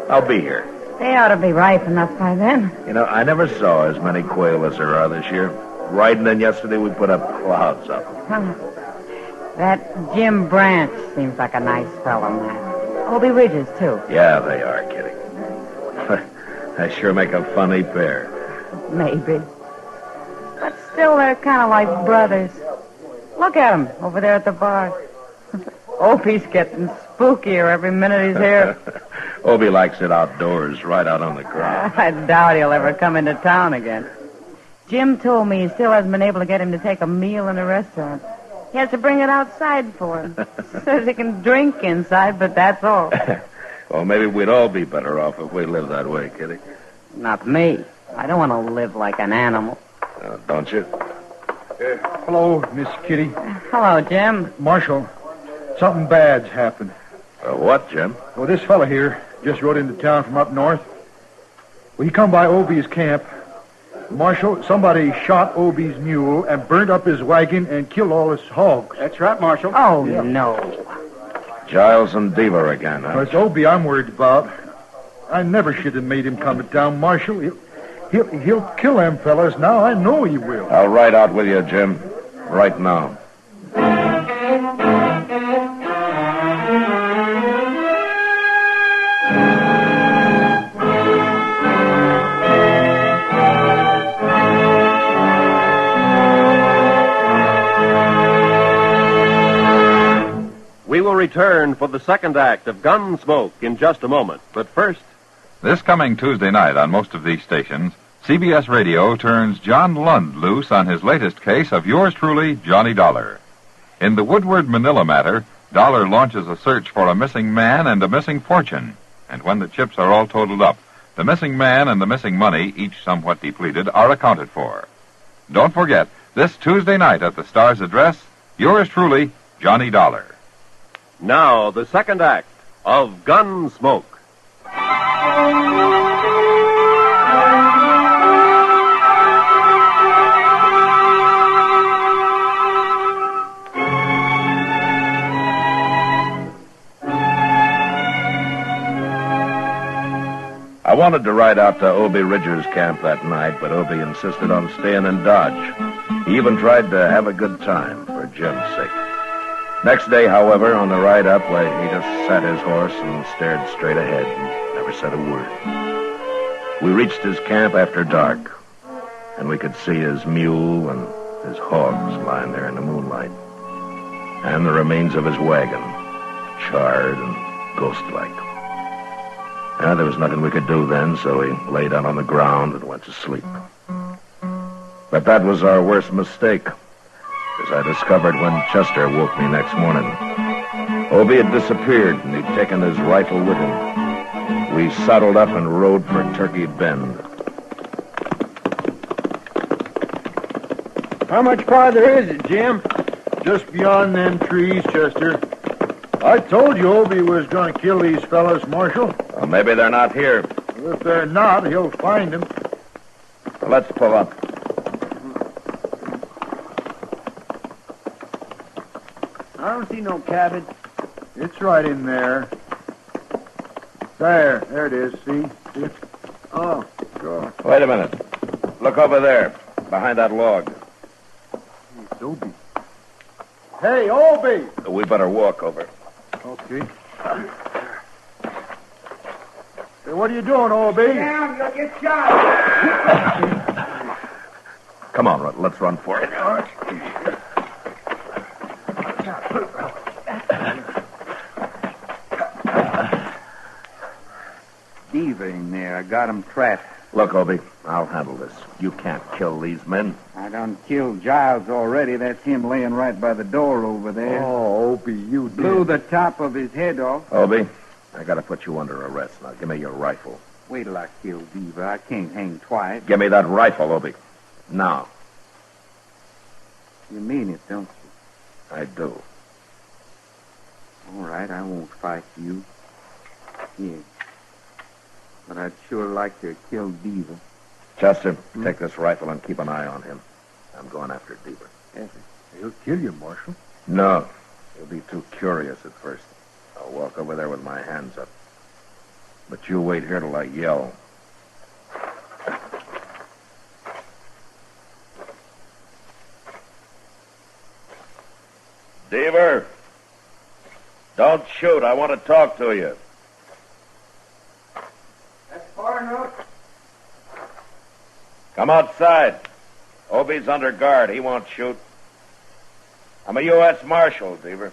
Speaker 3: I'll be here.
Speaker 7: They ought to be ripe enough by then.
Speaker 3: You know, I never saw as many quail as there are this year. Riding in yesterday, we put up clouds of them.
Speaker 7: That Jim Branch seems like a nice fellow, Matt. Obie Ridges, too.
Speaker 3: Yeah, they are, Kitty. They sure make a funny pair.
Speaker 7: Maybe. But still, they're kind of like brothers. Look at him over there at the bar. Obie's getting spookier every minute he's here.
Speaker 3: Obie likes it outdoors, right out on the ground.
Speaker 7: I doubt he'll ever come into town again. Jim told me he still hasn't been able to get him to take a meal in a restaurant. He has to bring it outside for him. Says he can drink inside, but that's all.
Speaker 3: Well, maybe we'd all be better off if we lived that way, Kitty.
Speaker 7: Not me. I don't want to live like an animal.
Speaker 3: Don't you?
Speaker 10: Hello, Miss Kitty.
Speaker 7: Hello, Jim.
Speaker 10: Marshal, something bad's happened.
Speaker 3: What, Jim?
Speaker 10: Well, this fella here just rode into town from up north. Well, he come by Obie's camp. Marshal, somebody shot Obie's mule and burnt up his wagon and killed all his hogs.
Speaker 9: That's right, Marshal.
Speaker 7: Oh, yeah. No.
Speaker 3: Giles and Deaver again, huh?
Speaker 10: Well, it's Obie I'm worried about. I never should have made him come to town, Marshal. He'll kill them fellas now. I know he will.
Speaker 3: I'll ride out with you, Jim. Right now.
Speaker 12: We will return for the second act of Gunsmoke in just a moment. But first...
Speaker 21: This coming Tuesday night on most of these stations, CBS Radio turns John Lund loose on his latest case of yours truly, Johnny Dollar. In the Woodward Manila matter, Dollar launches a search for a missing man and a missing fortune. And when the chips are all totaled up, the missing man and the missing money, each somewhat depleted, are accounted for. Don't forget, this Tuesday night at the Star's address, yours truly, Johnny Dollar.
Speaker 12: Now, the second act of Gunsmoke.
Speaker 3: wanted to ride out to Obie Ridger's camp that night, but Obie insisted on staying in Dodge. He even tried to have a good time for Jim's sake. Next day, however, on the ride up, he just sat his horse and stared straight ahead and never said a word. We reached his camp after dark, and we could see his mule and his hogs lying there in the moonlight, and the remains of his wagon, charred and ghost-like. There was nothing we could do then, so we lay down on the ground and went to sleep. But that was our worst mistake, as I discovered when Chester woke me next morning. Obie had disappeared, and he'd taken his rifle with him. We saddled up and rode for Turkey Bend.
Speaker 9: How much farther is it, Jim?
Speaker 10: Just beyond them trees, Chester. I told you Obie was going to kill these fellas, Marshal.
Speaker 3: Well, maybe they're not here.
Speaker 10: If they're not, he'll find them.
Speaker 3: Let's pull up.
Speaker 9: I don't see no cabin.
Speaker 10: It's right in there. There it is, see? Oh, God.
Speaker 3: Wait a minute. Look over there, behind that log.
Speaker 10: It's Obie. Hey, Obie!
Speaker 3: We better walk over.
Speaker 10: Okay. Hey, what are you doing, Obie?
Speaker 9: Down, you'll get shot.
Speaker 3: Come on, let's run for it.
Speaker 14: Diva in there. I got him trapped.
Speaker 3: Look, Obie, I'll handle this. You can't kill these men.
Speaker 14: I done killed Giles already. That's him laying right by the door over there.
Speaker 10: Oh, Obie, you did.
Speaker 14: Blew the top of his head off.
Speaker 3: Obie, I gotta put you under arrest. Now, give me your rifle.
Speaker 14: Wait till I kill Diva. I can't hang twice.
Speaker 3: Give me that rifle, Obie. Now.
Speaker 14: You mean it, don't you?
Speaker 3: I do.
Speaker 14: All right, I won't fight you. Yeah. But I'd sure like to kill Diva.
Speaker 3: Chester, take this rifle and keep an eye on him. I'm going after Diva.
Speaker 14: Yes,
Speaker 10: He'll kill you, Marshal.
Speaker 3: No. He'll be too curious at first. I'll walk over there with my hands up. But you wait here till I yell. Diva! Don't shoot. I want to talk to you.
Speaker 9: That's far enough.
Speaker 3: Come outside. Obie's under guard. He won't shoot. I'm a U.S. Marshal, Deaver.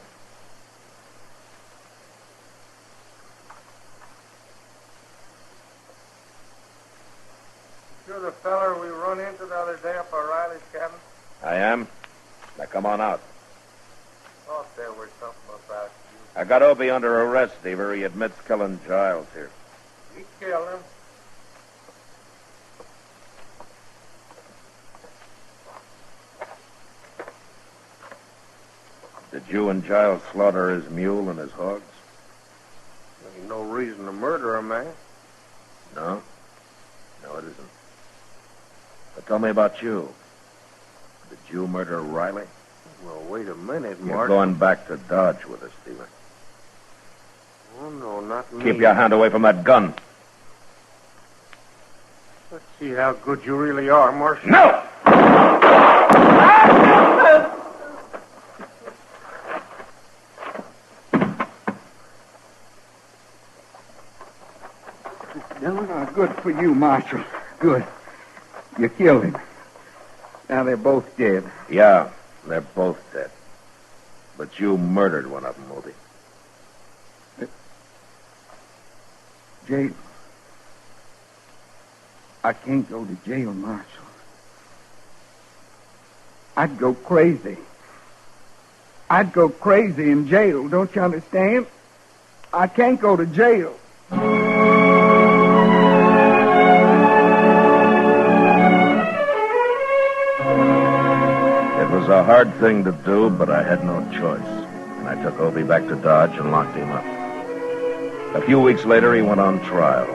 Speaker 13: You're the feller we run into the other day up at Riley's cabin?
Speaker 3: I am. Now come on out.
Speaker 13: Thought there was something about you.
Speaker 3: I got Obie under arrest, Deaver. He admits killing Giles here.
Speaker 13: You killed him.
Speaker 3: Did you and Giles slaughter his mule and his hogs?
Speaker 13: There ain't no reason to murder a man.
Speaker 3: No? No, it isn't. But tell me about you. Did you murder Riley?
Speaker 13: Well, wait a minute,
Speaker 3: You're
Speaker 13: Mark.
Speaker 3: going back to Dodge with us, Deaver.
Speaker 13: Oh, no, not me.
Speaker 3: Keep your hand away from that gun.
Speaker 13: Let's see how good you really are, Marshal.
Speaker 3: No!
Speaker 14: No, good for you, Marshal. Good. You killed him. Now they're both dead.
Speaker 3: Yeah, they're both dead. But you murdered one of them, Obie.
Speaker 14: Jail. I can't go to jail, Marshal. I'd go crazy. I'd go crazy in jail, don't you understand? I can't go to jail.
Speaker 3: It was a hard thing to do, but I had no choice. And I took Obie back to Dodge and locked him up. A few weeks later, he went on trial.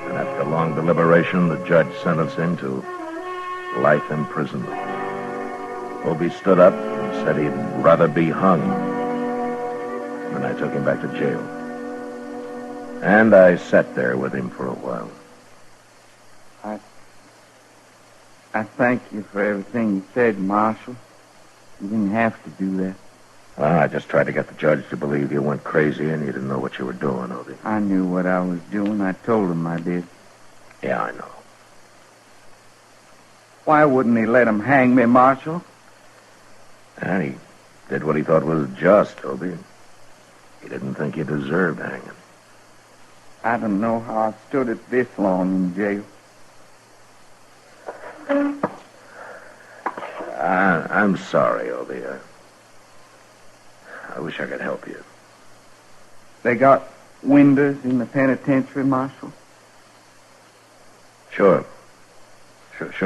Speaker 3: And after long deliberation, the judge sentenced him to life imprisonment. Obie stood up and said he'd rather be hung. Then I took him back to jail. And I sat there with him for a while.
Speaker 14: I thank you for everything you said, Marshal. You didn't have to do that.
Speaker 3: Well, I just tried to get the judge to believe you went crazy and you didn't know what you were doing, Obie.
Speaker 14: I knew what I was doing. I told him I did.
Speaker 3: Yeah, I know.
Speaker 14: Why wouldn't he let him hang me, Marshal?
Speaker 3: And he did what he thought was just, Obie. He didn't think you deserved hanging.
Speaker 14: I don't know how I stood it this long in jail.
Speaker 3: I'm sorry, Obie. I wish I could help you.
Speaker 14: They got windows in the penitentiary, Marshal?
Speaker 3: Sure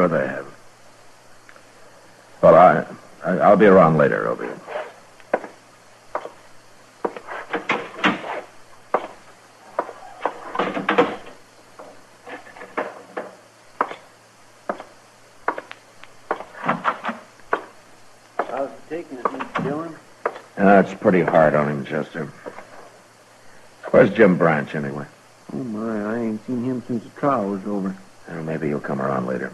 Speaker 3: they have. Well, I'll be around later, Obie.
Speaker 9: How's it taking it, Mr. Dillon?
Speaker 3: It's pretty hard on him, Chester. Where's Jim Branch, anyway?
Speaker 9: Oh, my, I ain't seen him since the trial was over.
Speaker 3: Well, maybe he'll come around later.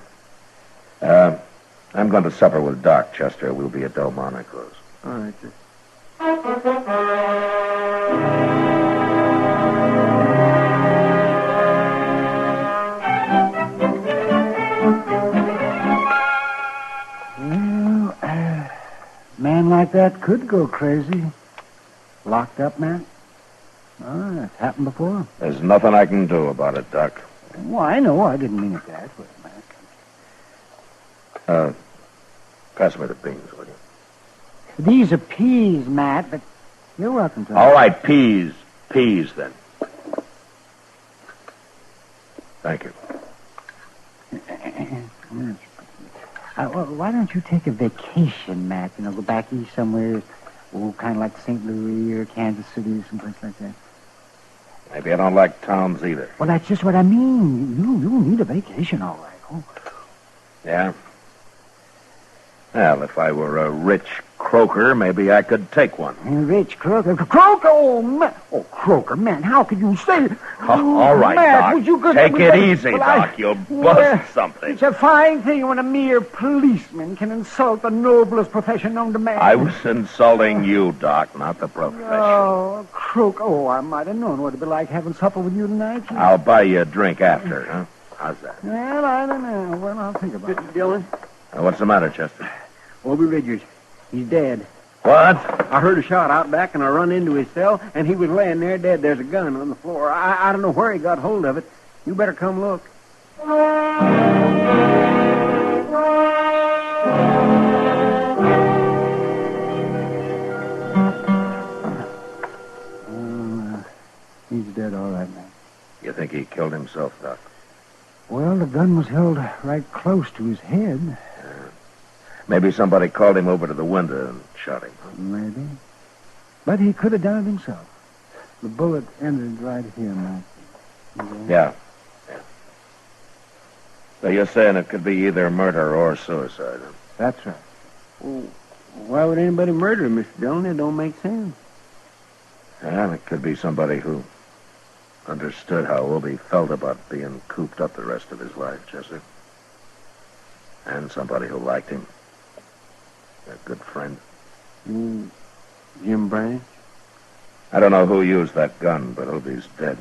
Speaker 3: I'm going to supper with Doc, Chester. We'll be at Delmonico's.
Speaker 9: All right, sir.
Speaker 5: Well, man like that could go crazy. Locked up, man? Oh, it's happened before.
Speaker 3: There's nothing I can do about it, Doc.
Speaker 5: Well, I know. I didn't mean it that way, man.
Speaker 3: Pass me the beans, will you?
Speaker 5: These are peas, Matt, but you're welcome to them.
Speaker 3: All right, peas. Peas, then. Thank you.
Speaker 5: Well, why don't you take a vacation, Matt? You know, go back east somewhere, kind of like St. Louis or Kansas City, someplace like that.
Speaker 3: Maybe I don't like towns either.
Speaker 5: Well, that's just what I mean. You need a vacation, all right. Oh.
Speaker 3: Yeah? Well, if I were a rich croaker, maybe I could take one.
Speaker 5: A rich croaker? Croaker? Oh, man. Oh, croaker, man, how could you say...
Speaker 3: All right,
Speaker 5: Matt,
Speaker 3: Doc.
Speaker 5: would you go...
Speaker 3: Take it easy, Doc. You'll bust something.
Speaker 5: It's a fine thing when a mere policeman can insult the noblest profession known to man.
Speaker 3: I was insulting you, Doc, not the profession.
Speaker 5: Oh, croaker. Oh, I might have known what it'd be like having supper with you tonight.
Speaker 3: I'll buy you a drink after, huh? How's that?
Speaker 5: Well, I don't know. Well, I'll think about it.
Speaker 9: Mr. Dillon?
Speaker 3: What's the matter, Chester?
Speaker 9: Obie Ridgers. He's dead.
Speaker 3: What?
Speaker 9: I heard a shot out back, and I run into his cell, and he was laying there dead. There's a gun on the floor. I don't know where he got hold of it. You better come look.
Speaker 5: He's dead, all right, man.
Speaker 3: You think he killed himself, Doc?
Speaker 5: Well, the gun was held right close to his head.
Speaker 3: Maybe somebody called him over to the window and shot him.
Speaker 5: Maybe. But he could have done it himself. The bullet entered right here, man.
Speaker 3: Yeah. So you're saying it could be either murder or suicide, huh?
Speaker 5: That's right.
Speaker 9: Well, why would anybody murder him, Mr. Dillon? It don't make sense.
Speaker 3: And it could be somebody who understood how Obie felt about being cooped up the rest of his life, Chester. And somebody who liked him. A good friend.
Speaker 9: Jim Branch?
Speaker 3: I don't know who used that gun, but Obie's dead.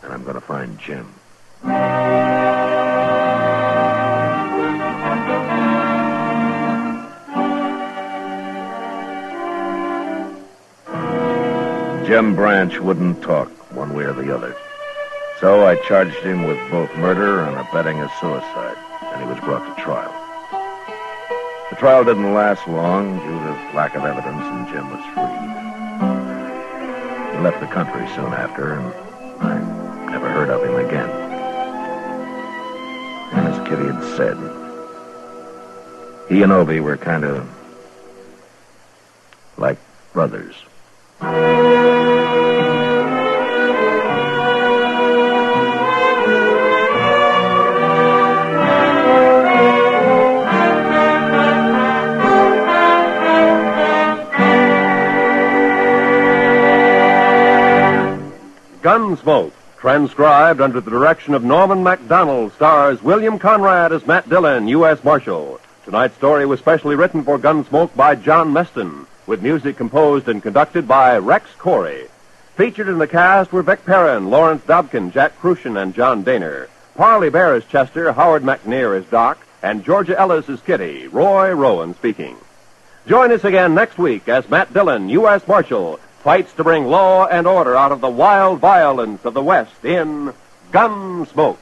Speaker 3: And I'm going to find Jim. Jim Branch wouldn't talk one way or the other. So I charged him with both murder and abetting a suicide, and he was brought to trial. The trial didn't last long due to lack of evidence, and Jim was freed. He left the country soon after, and I never heard of him again. And as Kitty had said, he and Obie were kind of like brothers.
Speaker 12: Gunsmoke, Transcribed under the direction of Norman MacDonald, stars William Conrad as Matt Dillon, U.S. Marshal. Tonight's story was specially written for Gunsmoke by John Meston, with music composed and conducted by Rex Corey. Featured in the cast were Vic Perrin, Lawrence Dobkin, Jack Crucian, and John Daner. Parley Bear as Chester, Howard McNear as Doc, and Georgia Ellis as Kitty. Roy Rowan speaking. Join us again next week as Matt Dillon, U.S. Marshal, fights to bring law and order out of the wild violence of the West in Gunsmoke.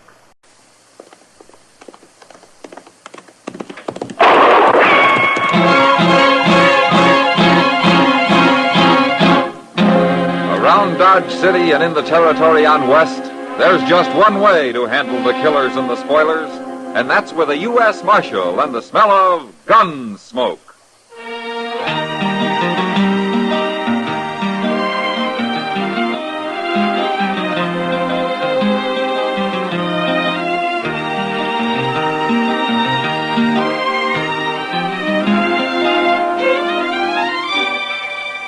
Speaker 21: Around Dodge City and in the territory on West, there's just one way to handle the killers and the spoilers, and that's with a U.S. Marshal and the smell of Gunsmoke.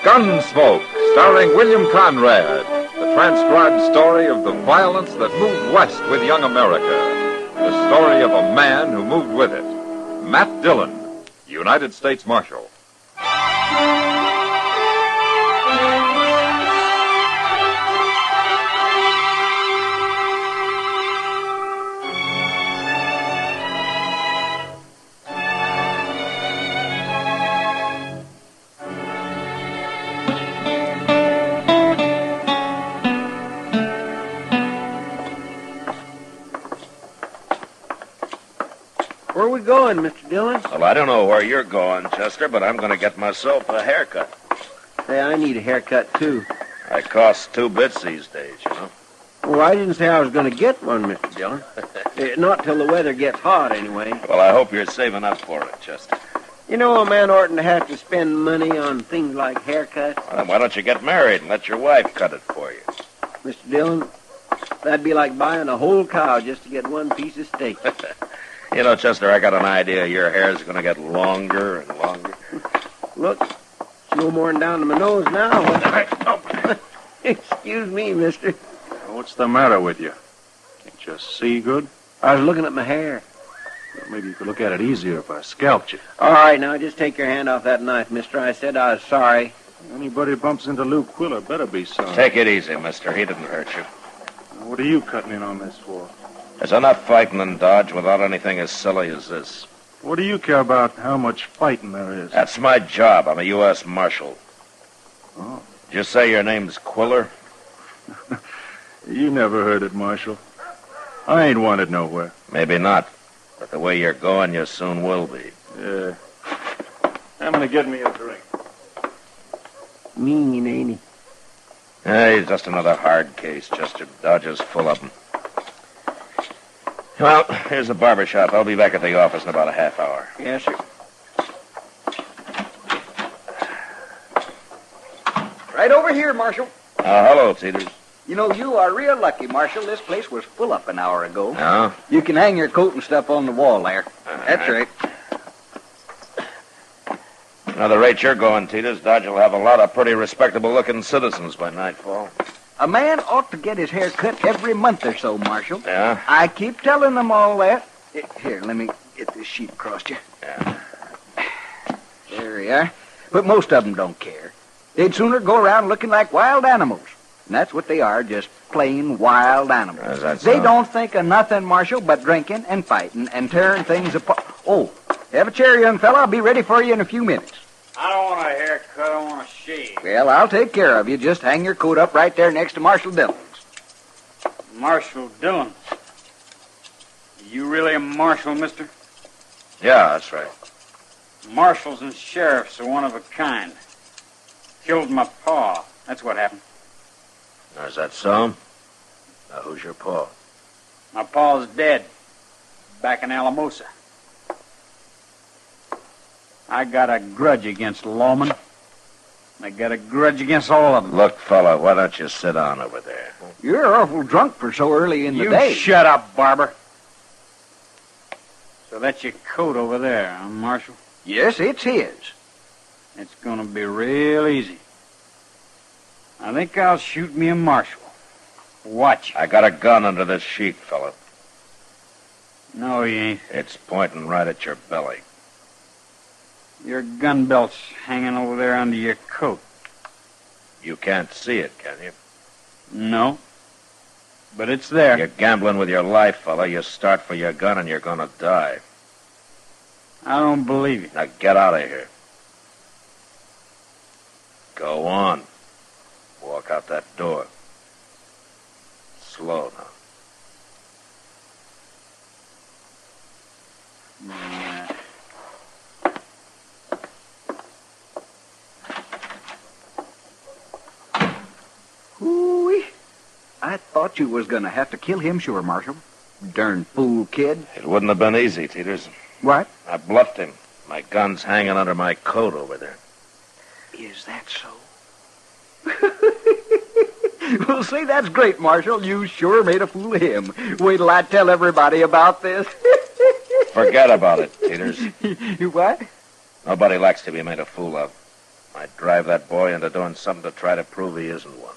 Speaker 21: Gunsmoke, starring William Conrad, the transcribed story of the violence that moved west with young America. The story of a man who moved with it. Matt Dillon, United States Marshal.
Speaker 9: Where are we going, Mr. Dillon?
Speaker 3: Well, I don't know where you're going, Chester, but I'm going to get myself a haircut.
Speaker 9: Hey, I need a haircut, too.
Speaker 3: It costs 2 bits these days, you know.
Speaker 9: Well, I didn't say I was going to get one, Mr. Dillon. Not till the weather gets hot, anyway.
Speaker 3: Well, I hope you're saving up for it, Chester.
Speaker 9: You know, a man oughtn't to have to spend money on things like haircuts.
Speaker 3: Well, then why don't you get married and let your wife cut it for you?
Speaker 9: Mr. Dillon, that'd be like buying a whole cow just to get one piece of steak.
Speaker 3: You know, Chester, I got an idea your hair's going to get longer and longer.
Speaker 9: Look, it's no more than down to my nose now. Excuse me, mister.
Speaker 18: What's the matter with you? Can't you see good?
Speaker 9: I was looking at my hair.
Speaker 18: Well, maybe you could look at it easier if I scalped you.
Speaker 9: All right, now, just take your hand off that knife, mister. I said I was sorry.
Speaker 18: Anybody bumps into Lou Quiller better be sorry.
Speaker 3: Take it easy, mister. He didn't hurt you.
Speaker 18: What are you cutting in on this for?
Speaker 3: There's enough fighting in Dodge without anything as silly as this.
Speaker 18: What do you care about how much fighting there is?
Speaker 3: That's my job. I'm a U.S. Marshal.
Speaker 18: Oh.
Speaker 3: Did you say your name's Quiller?
Speaker 18: You never heard it, Marshal. I ain't wanted nowhere.
Speaker 3: Maybe not. But the way you're going, you soon will be.
Speaker 18: Yeah. I'm gonna get me a drink.
Speaker 9: Mean, ain't he?
Speaker 3: Hey, he's just another hard case, Chester. Dodge is full of them. Well, here's the barber shop. I'll be back at the office in about a half hour.
Speaker 9: Yes, sir.
Speaker 8: Right over here, Marshal.
Speaker 3: Hello, Tater.
Speaker 8: You know, you are real lucky, Marshal. This place was full up an hour ago.
Speaker 3: Yeah?
Speaker 8: You can hang your coat and stuff on the wall there. That's right.
Speaker 3: Now, the rate you're going, Teeters, Dodge will have a lot of pretty respectable-looking citizens by nightfall.
Speaker 8: A man ought to get his hair cut every month or so, Marshal.
Speaker 3: Yeah?
Speaker 8: I keep telling them all that. Here, let me get this sheet across you.
Speaker 3: Yeah.
Speaker 8: There we are. But most of them don't care. They'd sooner go around looking like wild animals. And that's what they are, just plain wild animals. They don't think of nothing, Marshal, but drinking and fighting and tearing things apart. Oh, have a chair, young fella. I'll be ready for you in a few minutes.
Speaker 13: I don't want a haircut. I want a shave.
Speaker 8: Well, I'll take care of you. Just hang your coat up right there next to Marshal Dillon's.
Speaker 13: Marshal Dillon. You really a marshal, mister?
Speaker 3: Yeah, that's right.
Speaker 13: Marshals and sheriffs are one of a kind. Killed my pa. That's what happened.
Speaker 3: Is that so? Now, who's your pa?
Speaker 13: My pa's dead. Back in Alamosa. I got a grudge against lawmen. I got a grudge against all of them.
Speaker 3: Look, fella, why don't you sit down over there?
Speaker 8: You're awful drunk for so early in the
Speaker 13: You
Speaker 8: day.
Speaker 13: shut up, Barber. So that's your coat over there, huh, Marshal?
Speaker 8: Yes, it's his.
Speaker 13: It's gonna be real easy. I think I'll shoot me a marshal.
Speaker 8: Watch.
Speaker 3: I got a gun under this sheet, fella.
Speaker 8: No, you ain't.
Speaker 3: It's pointing right at your belly.
Speaker 8: Your gun belt's hanging over there under your coat.
Speaker 3: You can't see it, can you?
Speaker 8: No. But it's there.
Speaker 3: You're gambling with your life, fella. You start for your gun and you're gonna die.
Speaker 8: I don't believe you.
Speaker 3: Now get out of here. Go on. Walk out that door. Slow now.
Speaker 8: Yeah.
Speaker 20: Hooey. I thought you was gonna have to kill him, sure, Marshal. Darn fool kid.
Speaker 3: It wouldn't have been easy, Teeters.
Speaker 20: What?
Speaker 3: I bluffed him. My gun's hanging under my coat over there.
Speaker 20: Is that so? Well, say, that's great, Marshal. You sure made a fool of him. Wait till I tell everybody about this.
Speaker 3: Forget about it, Teeters.
Speaker 20: What?
Speaker 3: Nobody likes to be made a fool of. I'd drive that boy into doing something to try to prove he isn't one.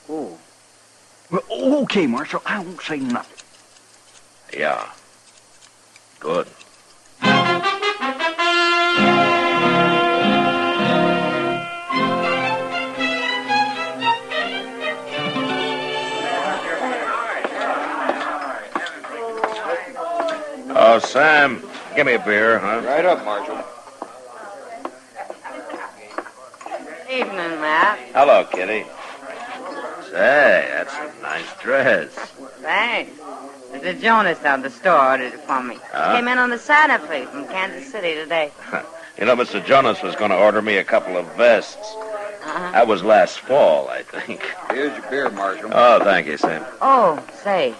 Speaker 20: Oh. Well, okay, Marshal. I won't say nothing.
Speaker 3: Yeah. Good. Oh, Sam, give me a beer, huh?
Speaker 20: Right up, Marshal.
Speaker 7: Evening, Matt.
Speaker 3: Hello, Kitty. Say, that's a nice dress.
Speaker 7: Thanks. Mr. Jonas down the store ordered it for me.
Speaker 3: Huh?
Speaker 7: Came in on the Santa Fe from Kansas City today.
Speaker 3: You know, Mr. Jonas was going to order me a couple of vests. That was last fall, I think.
Speaker 20: Here's your beer, Marshal.
Speaker 3: Oh, thank you, Sam.
Speaker 7: Oh, say,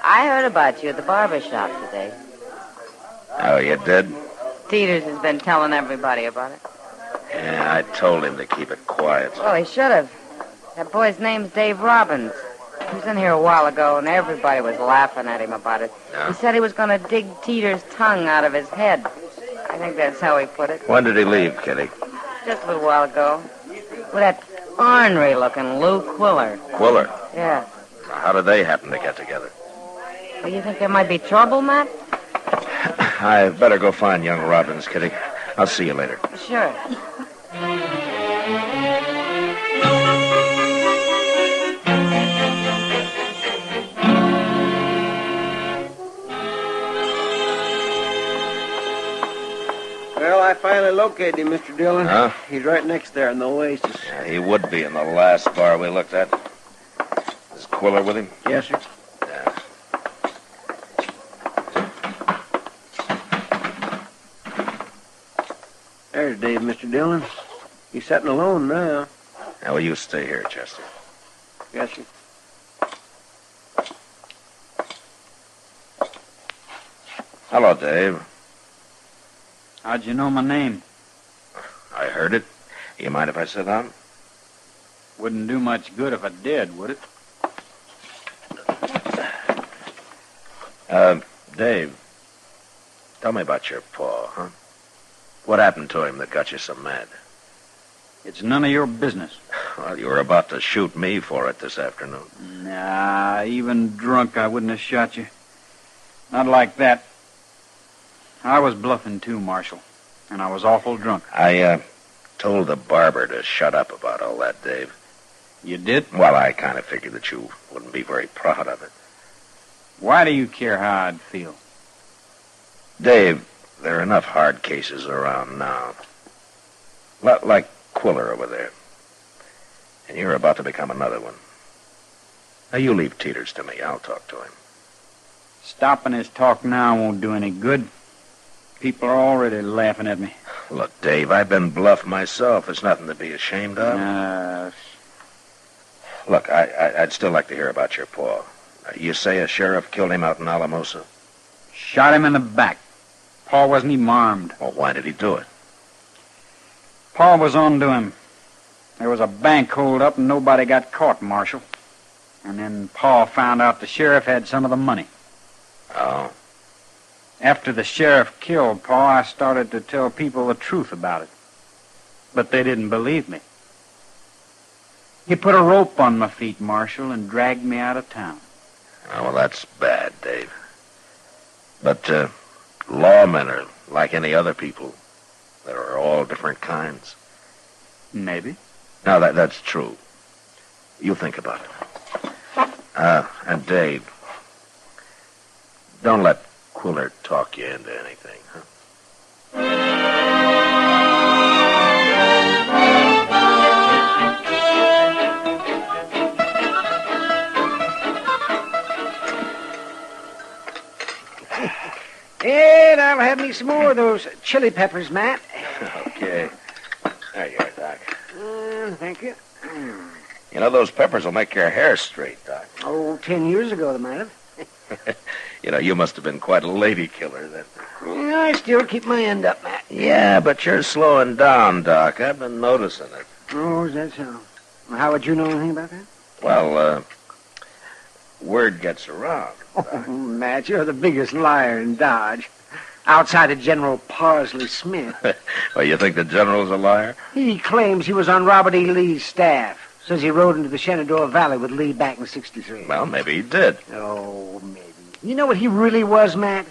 Speaker 7: I heard about you at the barber shop today.
Speaker 3: Oh, you did?
Speaker 7: Teeters has been telling everybody about it.
Speaker 3: Yeah, I told him to keep it quiet.
Speaker 7: Oh, he should have. That boy's name's Dave Robbins. He was in here a while ago, and everybody was laughing at him about it.
Speaker 3: Yeah?
Speaker 7: He said he was going to dig Teeter's tongue out of his head. I think that's how he put it.
Speaker 3: When did he leave, Kitty?
Speaker 7: Just a little while ago. With that ornery-looking Lou Quiller.
Speaker 3: Quiller.
Speaker 7: Yeah.
Speaker 3: How did they happen to get together?
Speaker 7: Well, you think there might be trouble, Matt?
Speaker 3: I better go find young Robbins, Kitty. I'll see you later.
Speaker 7: Sure.
Speaker 9: Well, I finally located him, Mr. Dillon.
Speaker 3: Huh?
Speaker 9: He's right next there in the oasis.
Speaker 3: Yeah, he would be in the last bar we looked at. Is Quiller with him?
Speaker 9: Yes, sir.
Speaker 3: Yeah.
Speaker 9: There's Dave, Mr. Dillon. He's sitting alone now.
Speaker 3: Now, will you stay here, Chester?
Speaker 9: Yes, sir.
Speaker 3: Hello, Dave.
Speaker 8: How'd you know my name?
Speaker 3: I heard it. You mind if I sit down?
Speaker 8: Wouldn't do much good if I did, would it?
Speaker 3: Dave, tell me about your paw, huh? What happened to him that got you so mad?
Speaker 8: It's none of your business.
Speaker 3: Well, you were about to shoot me for it this afternoon.
Speaker 8: Nah, even drunk, I wouldn't have shot you. Not like that. I was bluffing too, Marshal, and I was awful drunk.
Speaker 3: I told the barber to shut up about all that, Dave.
Speaker 8: You did?
Speaker 3: Well, I kind of figured that you wouldn't be very proud of it.
Speaker 8: Why do you care how I'd feel?
Speaker 3: Dave, there are enough hard cases around now. Like Quiller over there. And you're about to become another one. Now, you leave Teeters to me. I'll talk to him.
Speaker 8: Stopping his talk now won't do any good. People are already laughing at me.
Speaker 3: Look, Dave, I've been bluffed myself. It's nothing to be ashamed of. Look, I'd still like to hear about your paw. You say a sheriff killed him out in Alamosa?
Speaker 8: Shot him in the back. Paul wasn't even armed.
Speaker 3: Well, why did he do it?
Speaker 8: Paul was on to him. There was a bank hold up and nobody got caught, Marshal. And then Paul found out the sheriff had some of the money.
Speaker 3: Oh?
Speaker 8: After the sheriff killed Paul, I started to tell people the truth about it. But they didn't believe me.
Speaker 14: He put a rope on my feet, Marshal, and dragged me out of town.
Speaker 3: Oh, well, that's bad, Dave. But lawmen are like any other people. There are all different kinds.
Speaker 14: Maybe.
Speaker 3: No, that's true. You think about it. And Dave, don't let Quiller talk you into anything, huh?
Speaker 6: And I'll have me some more of those chili peppers, Matt.
Speaker 3: Okay. There you are, Doc.
Speaker 6: Thank you.
Speaker 3: You know, those peppers will make your hair straight, Doc.
Speaker 6: Oh, 10 years ago, they might have.
Speaker 3: You know, you must have been quite a lady killer then.
Speaker 6: Yeah, I still keep my end up, Matt.
Speaker 3: Yeah, but you're slowing down, Doc. I've been noticing it.
Speaker 6: Oh, is that so? Well, how would you know anything about that?
Speaker 3: Well, word gets around.
Speaker 6: Oh, Matt, you're the biggest liar in Dodge. Outside of General Parsley Smith.
Speaker 3: Well, you think the general's a liar?
Speaker 6: He claims he was on Robert E. Lee's staff. Says he rode into the Shenandoah Valley with Lee back in '63.
Speaker 3: Well, maybe he did.
Speaker 6: Oh, maybe. You know what he really was, Matt?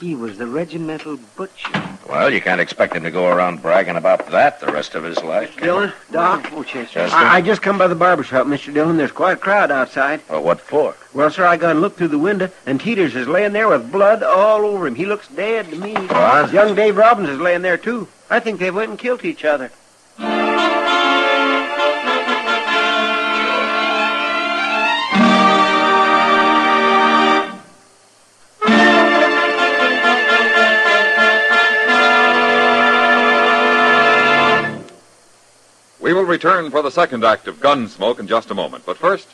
Speaker 6: He was the regimental butcher.
Speaker 3: Well, you can't expect him to go around bragging about that the rest of his life.
Speaker 9: Dillon, Doc.
Speaker 6: Oh, Chester.
Speaker 9: I just come by the barber shop, Mr. Dillon. There's quite a crowd outside.
Speaker 3: Well, what for?
Speaker 9: Well, sir, I got a look through the window, and Teeters is laying there with blood all over him. He looks dead to me.
Speaker 3: What?
Speaker 9: Young Dave Robbins is laying there, too. I think they went and killed each other.
Speaker 21: We will return for the second act of Gunsmoke in just a moment. But first,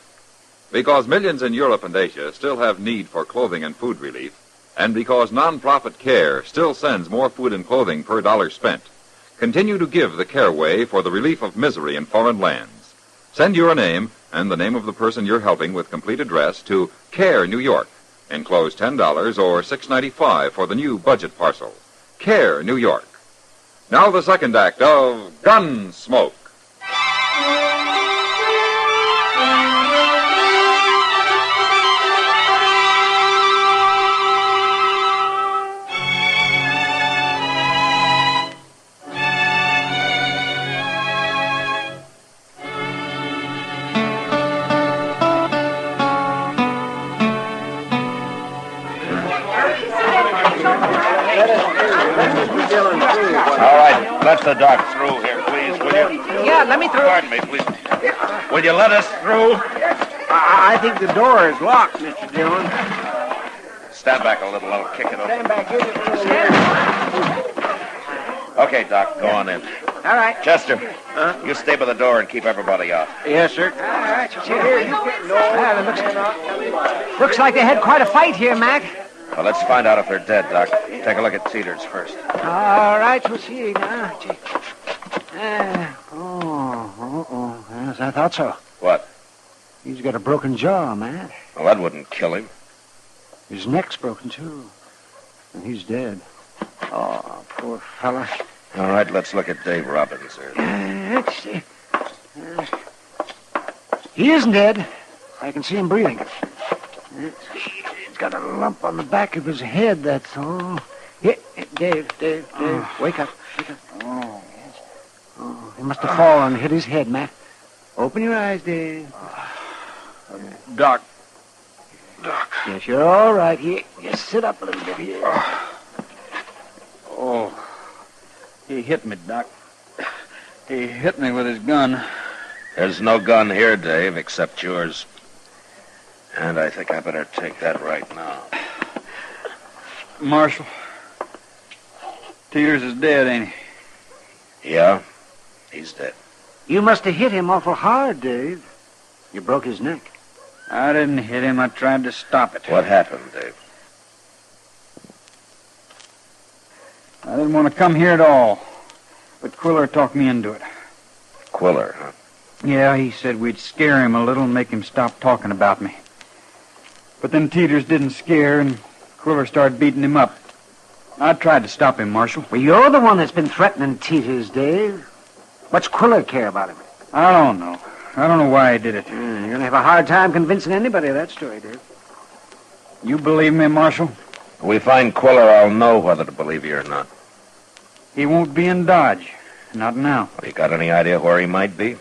Speaker 21: because millions in Europe and Asia still have need for clothing and food relief, and because nonprofit CARE still sends more food and clothing per dollar spent, continue to give the CARE way for the relief of misery in foreign lands. Send your name and the name of the person you're helping with complete address to CARE, New York. Enclose $10 or $6.95 for the new budget parcel. CARE, New York. Now the second act of Gunsmoke.
Speaker 3: All right, let the doc through here, please, will you?
Speaker 6: Yeah, let me through.
Speaker 3: Pardon me, please. Will you let us through?
Speaker 9: I think the door is locked, Mr. Dillon.
Speaker 3: Stand back a little, I'll kick it open.
Speaker 6: Stand back here.
Speaker 3: Okay, Doc, go on in.
Speaker 6: All right.
Speaker 3: Chester, you stay by the door and keep everybody out.
Speaker 9: Yes, sir.
Speaker 6: All right, you sit here. Looks like they had quite a fight here, Matt.
Speaker 3: Well, let's find out if they're dead, Doc. Take a look at Teeters first.
Speaker 6: All right, we'll see now. Yes, I thought so.
Speaker 3: What?
Speaker 6: He's got a broken jaw, Matt.
Speaker 3: Well, that wouldn't kill him.
Speaker 6: His neck's broken, too. And he's dead. Oh, poor fella.
Speaker 3: All right, let's look at Dave Robbins here.
Speaker 6: Let's see. He isn't dead. I can see him breathing. He's got a lump on the back of his head, that's all. Here, Dave, wake up. Oh, yes. Oh, he must have fallen and hit his head, Matt. Open your eyes, Dave.
Speaker 9: Doc.
Speaker 6: Yes, you're all right. Here, just sit up a little bit here.
Speaker 14: Oh, he hit me, Doc. He hit me with his gun.
Speaker 3: There's no gun here, Dave, except yours. And I think I better take that right now.
Speaker 14: Marshal, Teeters is dead, ain't he?
Speaker 3: Yeah, he's dead.
Speaker 6: You must have hit him awful hard, Dave. You broke his neck.
Speaker 14: I didn't hit him. I tried to stop it.
Speaker 3: What happened, Dave?
Speaker 14: I didn't want to come here at all. But Quiller talked me into it.
Speaker 3: Quiller, huh?
Speaker 14: Yeah, he said we'd scare him a little and make him stop talking about me. But then Teeters didn't scare, and Quiller started beating him up. I tried to stop him, Marshal.
Speaker 6: Well, you're the one that's been threatening Teeters, Dave. What's Quiller care about him?
Speaker 14: I don't know.
Speaker 8: I don't know why he did it.
Speaker 9: You're going to have a hard time convincing anybody of that story, Dave.
Speaker 8: You believe me, Marshal?
Speaker 3: If we find Quiller, I'll know whether to believe you or not.
Speaker 8: He won't be in Dodge. Not now.
Speaker 3: You got any idea where he might be?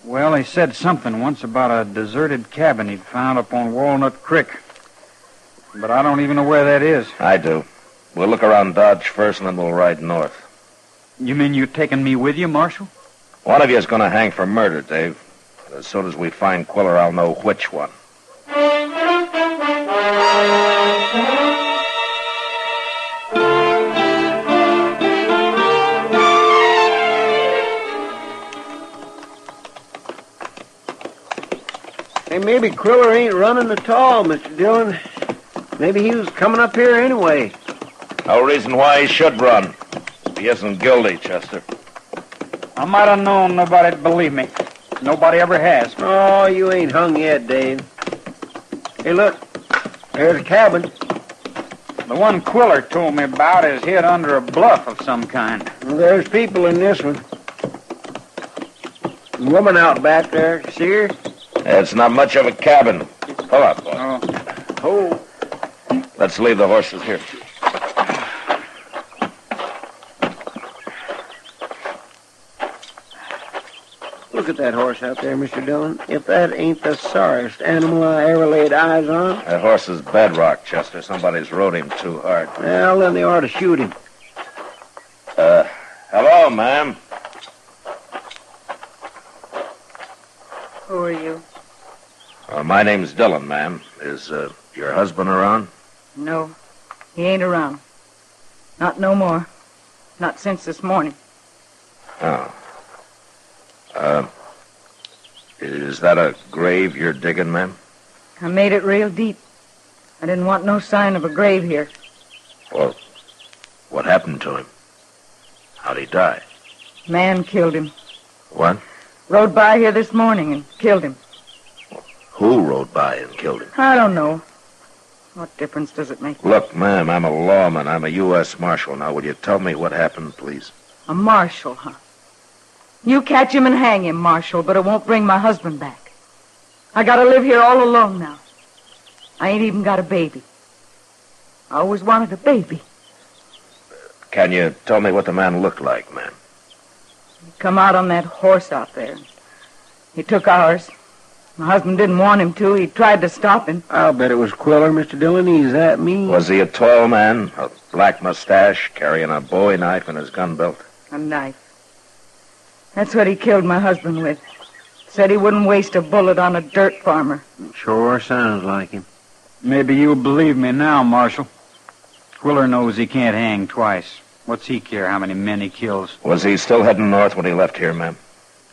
Speaker 8: Well, he said something once about a deserted cabin he'd found up on Walnut Creek. But I don't even know where that is.
Speaker 3: I do. We'll look around Dodge first, and then we'll ride north.
Speaker 8: You mean you're taking me with you, Marshal?
Speaker 3: One of you is going to hang for murder, Dave. As soon as we find Quiller, I'll know which one.
Speaker 9: Hey, maybe Quiller ain't running at all, Mr. Dillon. Maybe he was coming up here anyway.
Speaker 3: No reason why he should run. He isn't guilty, Chester.
Speaker 8: I might have known nobody'd believe me. Nobody ever has.
Speaker 9: Oh, you ain't hung yet, Dave. Hey, look. There's a cabin.
Speaker 8: The one Quiller told me about is hid under a bluff of some kind.
Speaker 9: Well, there's people in this one. The woman out back there, see her?
Speaker 3: It's not much of a cabin. Pull up, boy.
Speaker 9: Oh.
Speaker 3: Let's leave the horses here.
Speaker 9: Look at that horse out there, Mr. Dillon. If that ain't the sorriest animal I ever laid eyes on.
Speaker 3: That horse is bedrock, Chester. Somebody's rode him too hard.
Speaker 9: Well, then they ought to shoot him.
Speaker 3: Hello, ma'am.
Speaker 7: Who are you?
Speaker 3: My name's Dillon, ma'am. Is your husband around?
Speaker 7: No, he ain't around. Not no more. Not since this morning.
Speaker 3: Oh. Is that a grave you're digging, ma'am?
Speaker 7: I made it real deep. I didn't want no sign of a grave here.
Speaker 3: Well, what happened to him? How'd he die?
Speaker 7: Man killed him.
Speaker 3: What?
Speaker 7: Rode by here this morning and killed him.
Speaker 3: Who rode by and killed him?
Speaker 7: I don't know. What difference does it make?
Speaker 3: Look, ma'am, I'm a lawman. I'm a U.S. Marshal. Now, will you tell me what happened, please?
Speaker 7: A marshal, huh? You catch him and hang him, Marshal, but it won't bring my husband back. I gotta live here all alone now. I ain't even got a baby. I always wanted a baby.
Speaker 3: Can you tell me what the man looked like, ma'am?
Speaker 7: He come out on that horse out there. He took ours. My husband didn't want him to. He tried to stop him.
Speaker 9: I'll bet it was Quiller, Mr. Dillon. He's that mean.
Speaker 3: Was he a tall man? A black mustache, carrying a bowie knife in his gun belt?
Speaker 7: A knife. That's what he killed my husband with. Said he wouldn't waste a bullet on a dirt farmer.
Speaker 9: Sure sounds like him.
Speaker 8: Maybe you'll believe me now, Marshal. Quiller knows he can't hang twice. What's he care how many men he kills?
Speaker 3: Was he still heading north when he left here, ma'am?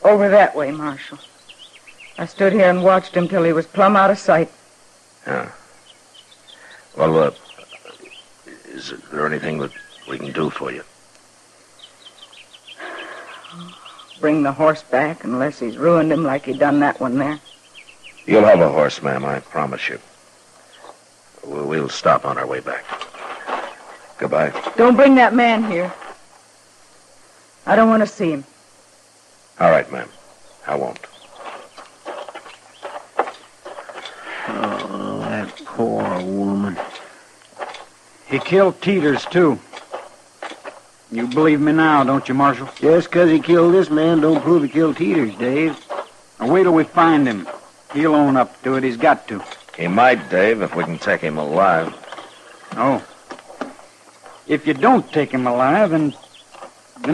Speaker 7: Over that way, Marshal. I stood here and watched him till he was plumb out of sight.
Speaker 3: Yeah. Well, is there anything that we can do for you?
Speaker 7: Bring the horse back unless he's ruined him like he done that one there.
Speaker 3: You'll have a horse, ma'am, I promise you. We'll stop on our way back. Goodbye.
Speaker 7: Don't bring that man here. I don't want to see him.
Speaker 3: All right, ma'am. I won't.
Speaker 9: Oh, that poor woman.
Speaker 8: He killed Taters, too. You believe me now, don't you, Marshal?
Speaker 9: Just 'cause he killed this man don't prove he killed Taters, Dave.
Speaker 8: Now, wait till we find him. He'll own up to it. He's got to.
Speaker 3: He might, Dave, if we can take him alive.
Speaker 8: Oh. If you don't take him alive, then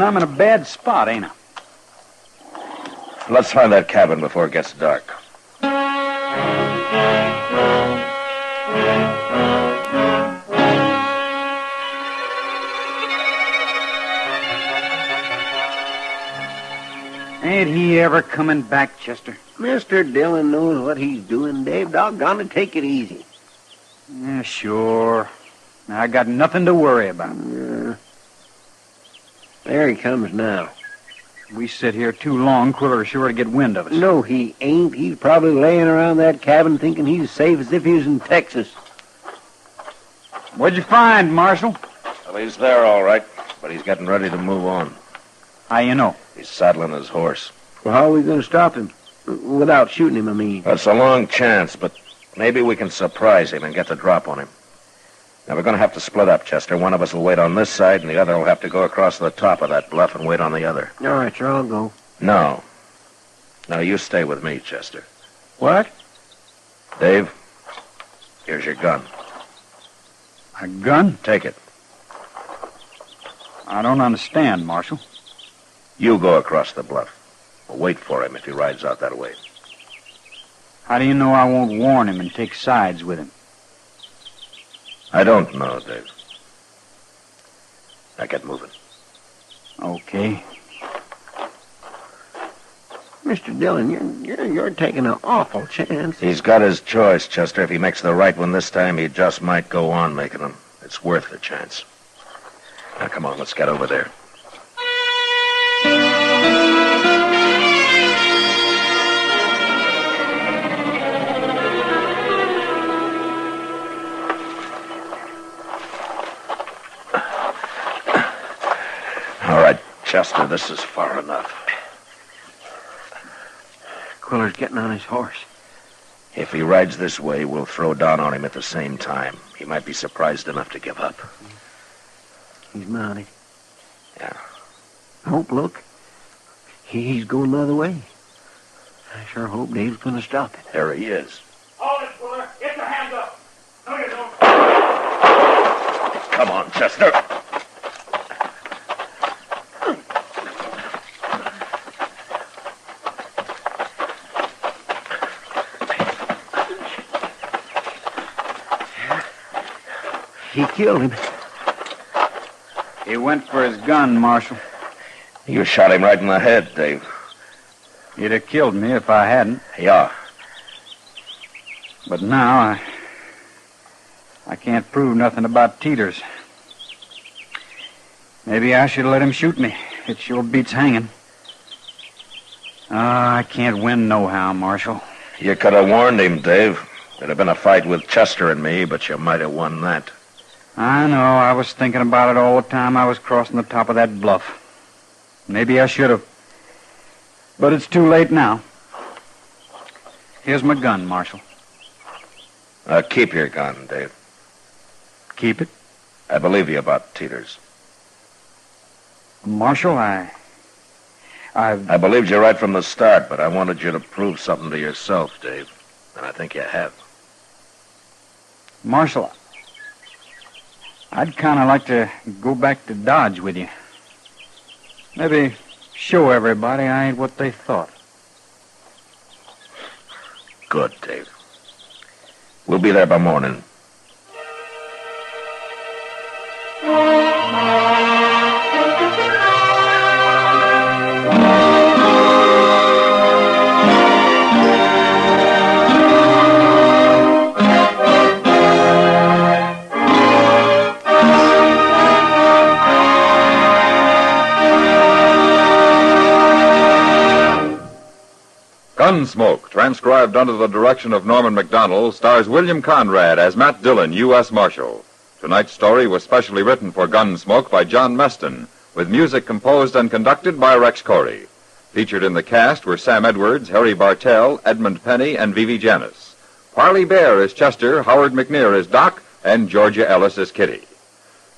Speaker 8: I'm in a bad spot, ain't I?
Speaker 3: Let's find that cabin before it gets dark.
Speaker 8: Ain't he ever coming back, Chester?
Speaker 9: Mr. Dillon knows what he's doing, Dave. Doggone it, take it easy.
Speaker 8: Yeah, sure. I got nothing to worry about.
Speaker 9: There he comes now.
Speaker 8: We sit here too long, Quiller's sure to get wind of us.
Speaker 9: No, he ain't. He's probably laying around that cabin thinking he's safe as if he was in Texas.
Speaker 8: What'd you find, Marshal?
Speaker 3: Well, he's there, all right, but he's getting ready to move on.
Speaker 8: How you know?
Speaker 3: He's saddling his horse.
Speaker 9: Well, how are we going to stop him? Without shooting him, I mean.
Speaker 3: That's a long chance, but maybe we can surprise him and get the drop on him. Now, we're going to have to split up, Chester. One of us will wait on this side, and the other will have to go across the top of that bluff and wait on the other.
Speaker 9: All right, sure, I'll go.
Speaker 3: No. No, you stay with me, Chester.
Speaker 9: What?
Speaker 3: Dave, here's your gun.
Speaker 8: A gun?
Speaker 3: Take it.
Speaker 8: I don't understand, Marshal.
Speaker 3: You go across the bluff. We'll wait for him if he rides out that way.
Speaker 8: How do you know I won't warn him and take sides with him?
Speaker 3: I don't know, Dave. Now get moving.
Speaker 8: Okay.
Speaker 9: Mr. Dillon, you're taking an awful chance.
Speaker 3: He's got his choice, Chester. If he makes the right one this time, he just might go on making them. It's worth the chance. Now, come on, let's get over there. All right, Chester, this is far enough.
Speaker 9: Quiller's getting on his horse.
Speaker 3: If he rides this way, we'll throw down on him at the same time. He might be surprised enough to give up.
Speaker 9: He's mounted.
Speaker 3: Yeah.
Speaker 9: Hope, look. He's going the other way. I sure hope Dave's going to stop it.
Speaker 3: There he is.
Speaker 13: Hold it, Quiller. Get your hands up. No, you don't.
Speaker 3: Come on, Chester.
Speaker 9: He killed him.
Speaker 8: He went for his gun, Marshal.
Speaker 3: You shot him right in the head, Dave.
Speaker 8: He'd have killed me if I hadn't.
Speaker 3: Yeah.
Speaker 8: But now I can't prove nothing about Taters. Maybe I should let him shoot me. It sure beats hanging. I can't win nohow, Marshal.
Speaker 3: You could have warned him, Dave. There'd have been a fight with Chester and me, but you might have won that.
Speaker 8: I know. I was thinking about it all the time I was crossing the top of that bluff. Maybe I should have. But it's too late now. Here's my gun, Marshal.
Speaker 3: Keep your gun, Dave.
Speaker 8: Keep it?
Speaker 3: I believe you about Taters.
Speaker 8: Marshal, I
Speaker 3: believed you right from the start, but I wanted you to prove something to yourself, Dave. And I think you have.
Speaker 8: Marshal, I'd kind of like to go back to Dodge with you. Maybe show everybody I ain't what they thought.
Speaker 3: Good, Dave. We'll be there by morning.
Speaker 21: Gunsmoke, transcribed under the direction of Norman Macdonald, stars William Conrad as Matt Dillon, U.S. Marshal. Tonight's story was specially written for Gunsmoke by John Meston, with music composed and conducted by Rex Corey. Featured in the cast were Sam Edwards, Harry Bartell, Edmund Penny, and Vivi Janis. Parley Bear as Chester, Howard McNear as Doc, and Georgia Ellis as Kitty.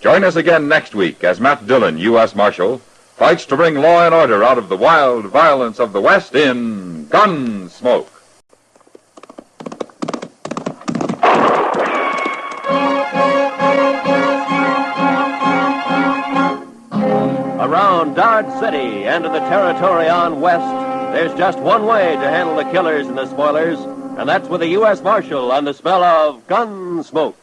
Speaker 21: Join us again next week as Matt Dillon, U.S. Marshal, fights to bring law and order out of the wild violence of the West in Gunsmoke.
Speaker 12: Around Dodge City and in the territory on west, there's just one way to handle the killers and the spoilers, and that's with a U.S. Marshal on the smell of Gunsmoke.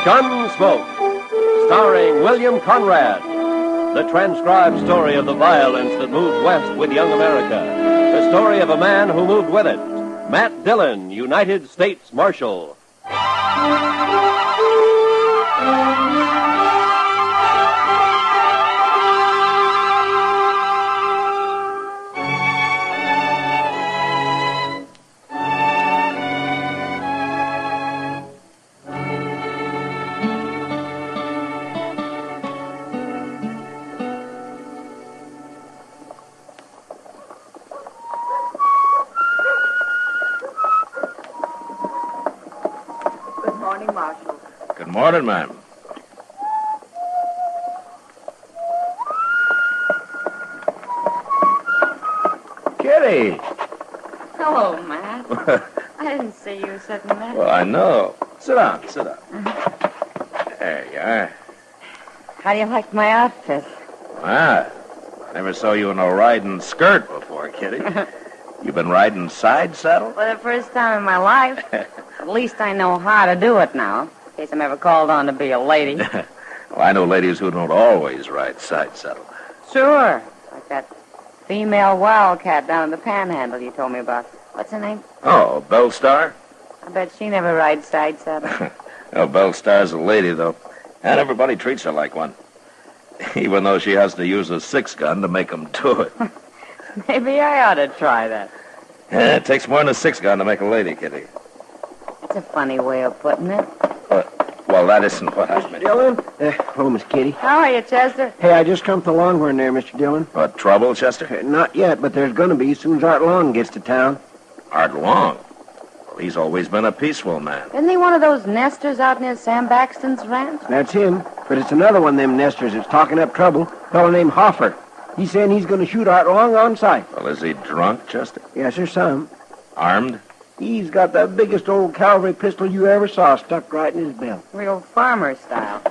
Speaker 12: Gunsmoke, starring William Conrad, the transcribed story of the violence that moved west with young America, the story of a man who moved with it, Matt Dillon, United States Marshal.
Speaker 3: Morning, ma'am. Kitty!
Speaker 7: Hello, Matt. I didn't see you sitting there.
Speaker 3: Well, I know. Sit down, sit down. There you are.
Speaker 7: How do you like my outfit?
Speaker 3: Ah, never saw you in a riding skirt before, Kitty. You been riding side saddle?
Speaker 7: For the first time in my life. At least I know how to do it now, in case I'm ever called on to be a lady.
Speaker 3: Well, I know ladies who don't always ride side saddle.
Speaker 7: Sure. Like that female wildcat down in the Panhandle you told me about. What's her name?
Speaker 3: Oh, Bellstar?
Speaker 7: I bet she never rides side saddle.
Speaker 3: Oh, Bellstar's a lady, though. And everybody treats her like one. Even though she has to use a 6-gun to make them do it.
Speaker 7: Maybe I ought to try that.
Speaker 3: Yeah, it takes more than a 6-gun to make a lady, Kitty.
Speaker 7: That's a funny way of putting it.
Speaker 3: Well, that isn't what I meant.
Speaker 9: Dillon? Hello, Miss Kitty.
Speaker 7: How are you, Chester?
Speaker 9: Hey, I just come to Longhorn there, Mr. Dillon.
Speaker 3: What, trouble, Chester?
Speaker 9: Not yet, but there's going to be as soon as Art Long gets to town.
Speaker 3: Art Long? Well, he's always been a peaceful man.
Speaker 7: Isn't he one of those nesters out near Sam Baxton's ranch?
Speaker 9: That's him, but it's another one of them nesters that's talking up trouble. A fellow named Hoffer. He's saying he's going to shoot Art Long on sight.
Speaker 3: Well, is he drunk, Chester?
Speaker 9: Yes, sir, some.
Speaker 3: Armed?
Speaker 9: He's got the biggest old cavalry pistol you ever saw stuck right in his belt.
Speaker 7: Real farmer style.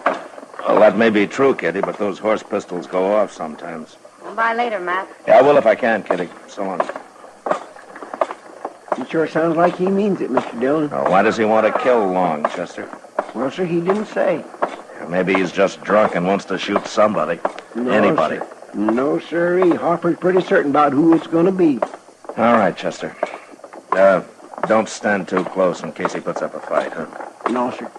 Speaker 3: Well, that may be true, Kitty, but those horse pistols go off sometimes.
Speaker 7: Well, bye later, Matt.
Speaker 3: Yeah, I will if I can, Kitty. So long.
Speaker 9: It sure sounds like he means it, Mr. Dillon.
Speaker 3: Now, why does he want to kill Long, Chester?
Speaker 9: Well, sir, he didn't say.
Speaker 3: Maybe he's just drunk and wants to shoot somebody.
Speaker 9: No,
Speaker 3: Anybody.
Speaker 9: Sir. No, sirree. Hoffer's pretty certain about who it's going to be.
Speaker 3: All right, Chester. Don't stand too close in case he puts up a fight, huh?
Speaker 9: No, sir.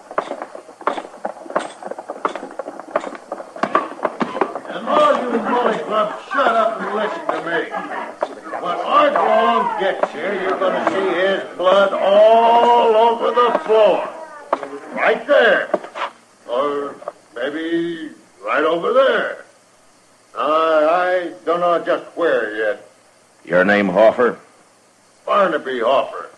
Speaker 15: And all you bully clubs, shut up and listen to me. When Art Long gets here, you're going to see his blood all over the floor. Right there. Or maybe right over there. I don't know just where yet.
Speaker 3: Your name, Hoffer?
Speaker 15: Barnaby Hoffer.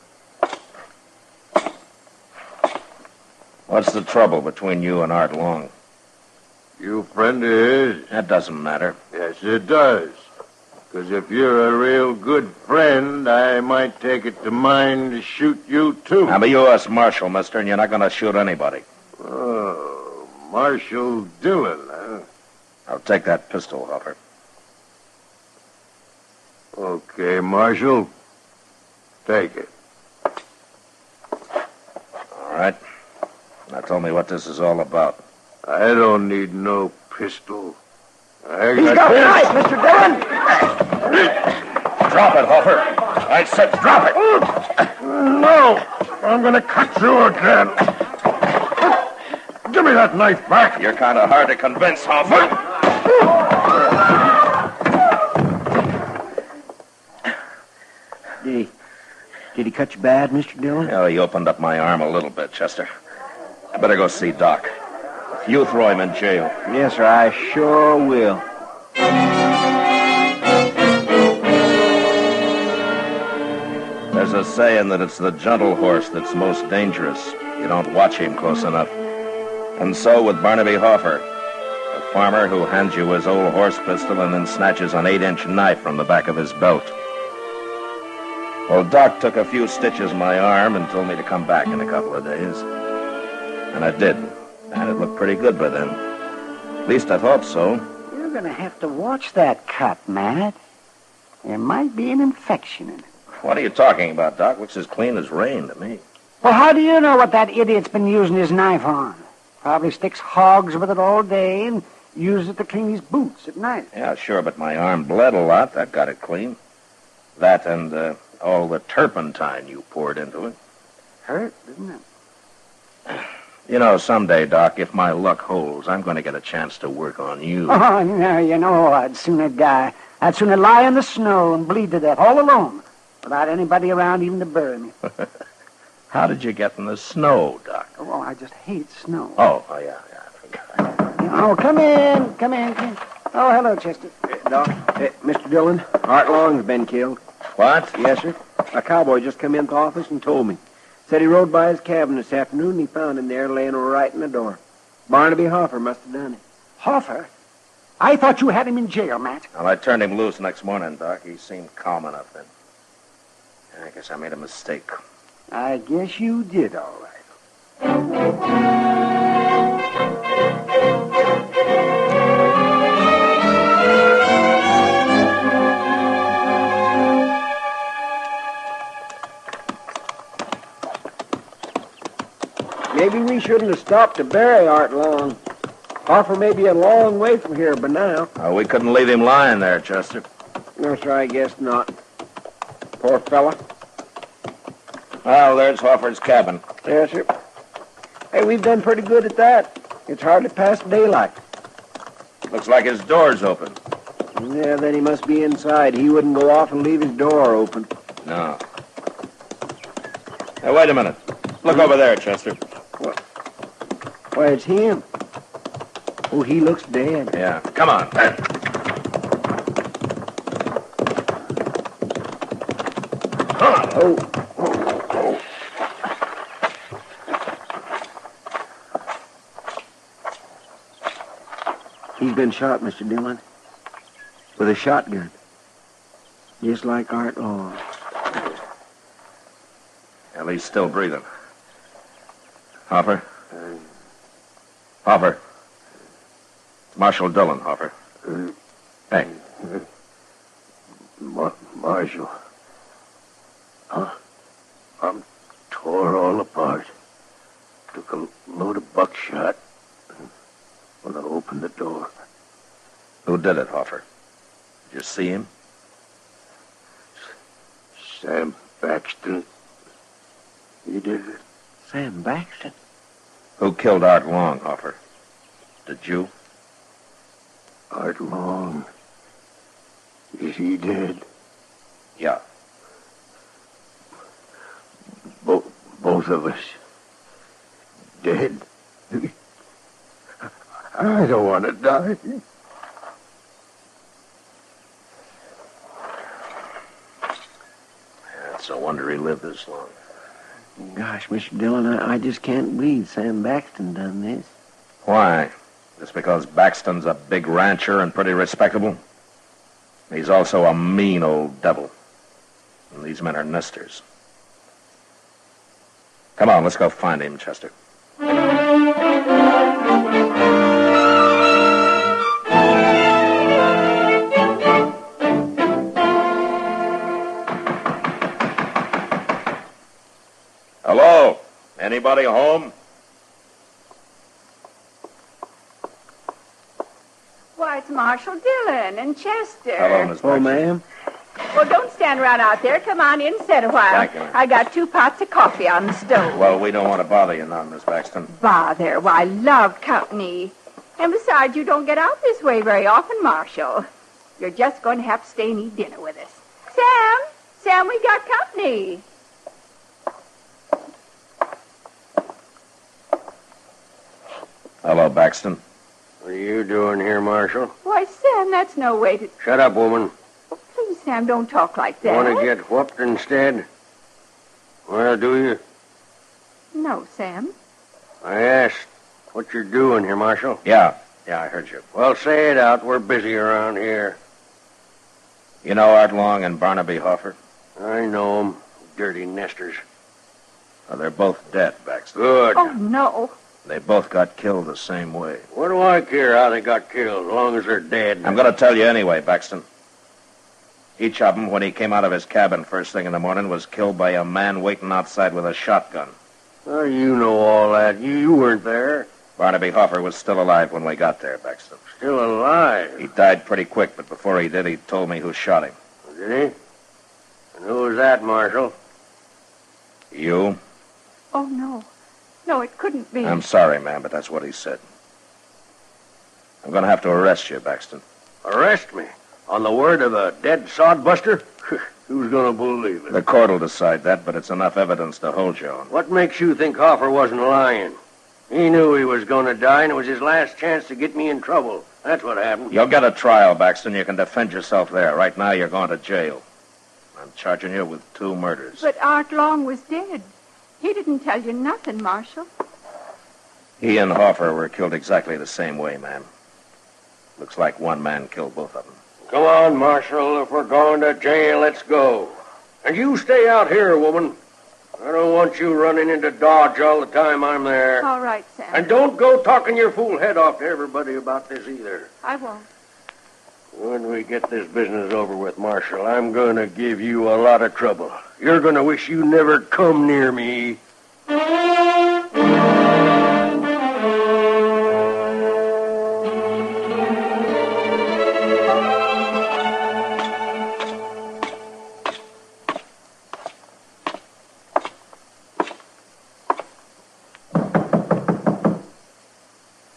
Speaker 3: What's the trouble between you and Art Long?
Speaker 15: You friend of his?
Speaker 3: That doesn't matter.
Speaker 15: Yes, it does. Because if you're a real good friend, I might take it to mind to shoot you, too.
Speaker 3: I'm a U.S. Marshal, mister, and you're not going to shoot anybody.
Speaker 15: Oh, Marshal Dillon, huh?
Speaker 3: I'll take that pistol, Hoffer.
Speaker 15: Okay, Marshal. Take it.
Speaker 3: All right. Now tell me what this is all about.
Speaker 15: I don't need no pistol.
Speaker 9: He's got a knife, Mr. Dillon!
Speaker 3: Drop it, Hoffer. I said drop it.
Speaker 15: No! I'm going to cut you again. Give me that knife back.
Speaker 3: You're kind of hard to convince, Hoffer.
Speaker 9: Did he cut you bad, Mr. Dillon?
Speaker 3: Oh, he opened up my arm a little bit, Chester. I better go see Doc. You throw him in jail.
Speaker 9: Yes, sir, I sure will.
Speaker 3: There's a saying that it's the gentle horse that's most dangerous. You don't watch him close enough. And so with Barnaby Hoffer, a farmer who hands you his old horse pistol and then snatches an 8-inch knife from the back of his belt. Well, Doc took a few stitches in my arm and told me to come back in a couple of days. And I did. And it looked pretty good by then. At least I thought so.
Speaker 6: You're going to have to watch that cut, Matt. There might be an infection in it.
Speaker 3: What are you talking about, Doc? Looks as clean as rain to me.
Speaker 6: Well, how do you know what that idiot's been using his knife on? Probably sticks hogs with it all day and uses it to clean his boots at night.
Speaker 3: Yeah, sure, but my arm bled a lot. That got it clean. That and all the turpentine you poured into it.
Speaker 6: Hurt, didn't it?
Speaker 3: You know, someday, Doc, if my luck holds, I'm going to get a chance to work on you.
Speaker 6: Oh, no, you know, I'd sooner die. I'd sooner lie in the snow and bleed to death all alone without anybody around even to bury me.
Speaker 3: How did you get in the snow, Doc?
Speaker 6: Oh, I just hate snow.
Speaker 3: Oh, yeah, I forgot.
Speaker 6: Oh, come in. Oh, hello, Chester.
Speaker 9: Doc, Mr. Dillon, Art Long's been killed.
Speaker 3: What?
Speaker 9: Yes, sir. A cowboy just come into the office and told me. Said he rode by his cabin this afternoon and he found him there laying right in the door. Barnaby Hoffer must have done it.
Speaker 6: Hoffer? I thought you had him in jail, Matt.
Speaker 3: Well, I turned him loose next morning, Doc. He seemed calm enough then. I guess I made a mistake.
Speaker 9: I guess you did, all right. Maybe we shouldn't have stopped to bury Art long. Hoffer may be a long way from here by now.
Speaker 3: We couldn't leave him lying there, Chester.
Speaker 9: No, sir, I guess not. Poor fella.
Speaker 3: Well, there's Hoffer's cabin.
Speaker 9: Yes, sir. Hey, we've done pretty good at that. It's hardly past daylight.
Speaker 3: Looks like his door's open.
Speaker 9: Yeah, then he must be inside. He wouldn't go off and leave his door open.
Speaker 3: No. Hey, wait a minute. Look over there, Chester.
Speaker 9: Why, it's him. Oh, he looks dead.
Speaker 3: Yeah, come on.
Speaker 9: Oh. He's been shot, Mr. Dillon. With a shotgun. Just like Art Long.
Speaker 3: Well, he's still breathing. Hoffer? Hoffer. It's Marshal Dillon, Hoffer. Hey.
Speaker 19: Marshal. I'm tore all apart. Took a load of buckshot when I opened the door.
Speaker 3: Who did it, Hoffer? Did you see him?
Speaker 19: Sam Baxton. He did it.
Speaker 9: Sam Baxton?
Speaker 3: Who killed Art Long, Hoffer? Did you?
Speaker 19: Art Long. Is he dead?
Speaker 3: Yeah.
Speaker 19: Both of us. Dead? I don't want to die.
Speaker 3: It's a wonder he lived this long.
Speaker 9: Gosh, Mr. Dillon, I just can't believe Sam Baxton done this.
Speaker 3: Why? Just because Baxton's a big rancher and pretty respectable? He's also a mean old devil. And these men are nesters. Come on, let's go find him, Chester. Hello? Anybody home?
Speaker 22: Why, it's Marshal Dillon and Chester.
Speaker 3: Hello, Miss
Speaker 9: Oh, ma'am.
Speaker 22: Well, don't stand around out there. Come on in and sit a while.
Speaker 3: Thank you.
Speaker 22: I got 2 pots of coffee on the stove.
Speaker 3: Well, we don't want to bother you now, Miss Baxton.
Speaker 22: Bother. Why, I love company. And besides, you don't get out this way very often, Marshal. You're just going to have to stay and eat dinner with us. Sam, we got company.
Speaker 3: Hello, Baxton.
Speaker 16: What are you doing here, Marshal?
Speaker 22: Why, Sam, that's no way to...
Speaker 16: Shut up, woman.
Speaker 22: Please, Sam, don't talk like that.
Speaker 16: Want to get whooped instead? Well, do you?
Speaker 22: No, Sam.
Speaker 16: I asked what you're doing here, Marshal.
Speaker 3: Yeah, I heard you.
Speaker 16: Well, say it out. We're busy around here.
Speaker 3: You know Art Long and Barnaby Hoffer?
Speaker 16: I know 'em. Dirty nesters.
Speaker 3: Well, they're both dead, Baxter.
Speaker 16: Good.
Speaker 22: Oh, no.
Speaker 3: They both got killed the same way.
Speaker 16: What do I care how they got killed, as long as they're dead?
Speaker 3: I'm going to tell you anyway, Baxton. Each of them, when he came out of his cabin first thing in the morning, was killed by a man waiting outside with a shotgun.
Speaker 16: Oh, you know all that. You weren't there.
Speaker 3: Barnaby Hoffer was still alive when we got there, Baxton.
Speaker 16: Still alive?
Speaker 3: He died pretty quick, but before he did, he told me who shot him.
Speaker 16: Did he? And who was that, Marshal?
Speaker 3: You?
Speaker 22: Oh, no. No, it couldn't be.
Speaker 3: I'm sorry, ma'am, but that's what he said. I'm going to have to arrest you, Baxton.
Speaker 16: Arrest me? On the word of a dead sodbuster? Who's going to believe it?
Speaker 3: The court will decide that, but it's enough evidence to hold you on.
Speaker 16: What makes you think Hoffer wasn't lying? He knew he was going to die, and it was his last chance to get me in trouble. That's what happened.
Speaker 3: You'll get a trial, Baxton. You can defend yourself there. Right now, you're going to jail. I'm charging you with 2 murders.
Speaker 22: But Art Long was dead. He didn't tell you nothing, Marshal.
Speaker 3: He and Hoffer were killed exactly the same way, ma'am. Looks like one man killed both of them.
Speaker 1: Come on, Marshal. If we're going to jail, let's go. And you stay out here, woman. I don't want you running into Dodge all the time I'm there.
Speaker 22: All right, Sam.
Speaker 1: And don't go talking your fool head off to everybody about this either.
Speaker 22: I won't.
Speaker 1: When we get this business over with, Marshal, I'm going to give you a lot of trouble. You're going to wish you never come near me.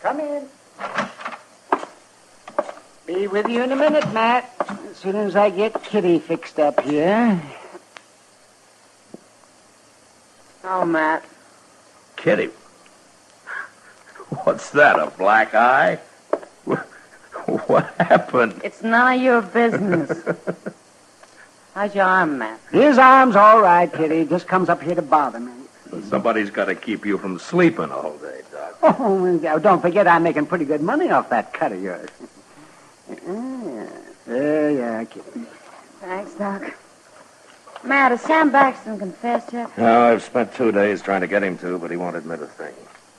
Speaker 6: Come in. Be with you in a minute, Matt. As soon as I get Kitty fixed up here.
Speaker 7: Oh, Matt.
Speaker 3: Kitty. What's that, a black eye? What happened?
Speaker 7: It's none of your business. How's your arm, Matt?
Speaker 6: His arm's all right, Kitty. Just comes up here to bother me.
Speaker 3: Somebody's got to keep you from sleeping all day, Doc.
Speaker 6: Oh, don't forget I'm making pretty good money off that cut of yours. There you are, Kitty.
Speaker 7: Thanks, Doc. Matt, has Sam Baxton confessed yet?
Speaker 3: No, I've spent 2 days trying to get him to, but he won't admit a thing.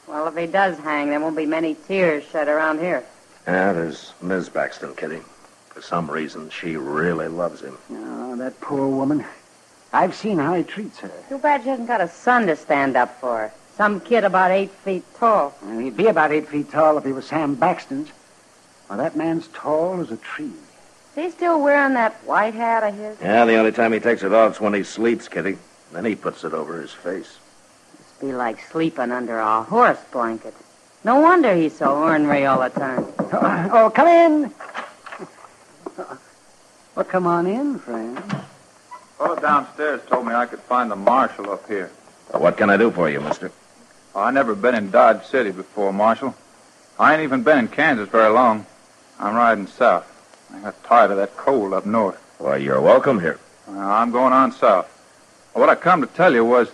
Speaker 7: Well, if he does hang, there won't be many tears shed around here.
Speaker 3: Yeah, there's Ms. Baxton, Kitty. For some reason, she really loves him.
Speaker 6: Oh, that poor woman. I've seen how he treats her.
Speaker 7: Too bad she hasn't got a son to stand up for her. Some kid about 8 feet tall.
Speaker 6: Well, he'd be about 8 feet tall if he was Sam Baxton's. Well, that man's tall as a tree.
Speaker 7: Is he still wearing that white hat of his?
Speaker 3: Yeah, the only time he takes it off is when he sleeps, Kitty. Then he puts it over his face.
Speaker 7: Must be like sleeping under a horse blanket. No wonder he's so ornery all the time.
Speaker 6: Oh, come in. Well, come on in, friend.
Speaker 2: Fellow downstairs told me I could find the marshal up here.
Speaker 3: What can I do for you, mister?
Speaker 2: Oh, I never been in Dodge City before, Marshal. I ain't even been in Kansas very long. I'm riding south. I got tired of that cold up north.
Speaker 3: Why, you're welcome here.
Speaker 2: I'm going on south. What I come to tell you was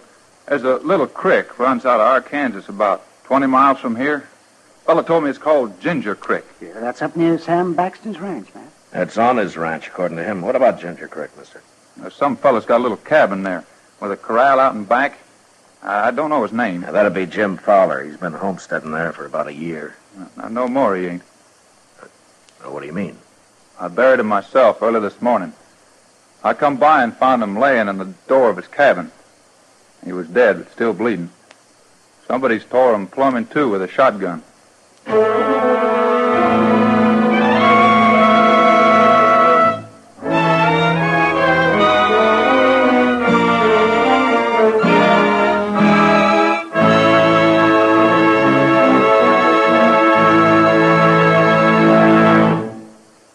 Speaker 2: there's a little creek runs out of Arkansas about 20 miles from here. Fellow told me it's called Ginger Creek.
Speaker 6: Yeah, that's up near Sam Baxton's ranch, man.
Speaker 3: It's on his ranch, according to him. What about Ginger Creek, mister?
Speaker 2: Some fellow's got a little cabin there with a corral out in back. I don't know his name.
Speaker 3: Now, that'd be Jim Fowler. He's been homesteading there for about a year.
Speaker 2: No more he ain't.
Speaker 3: What do you mean?
Speaker 2: I buried him myself early this morning. I come by and found him laying in the door of his cabin. He was dead, but still bleeding. Somebody's tore him plumb in two with a shotgun.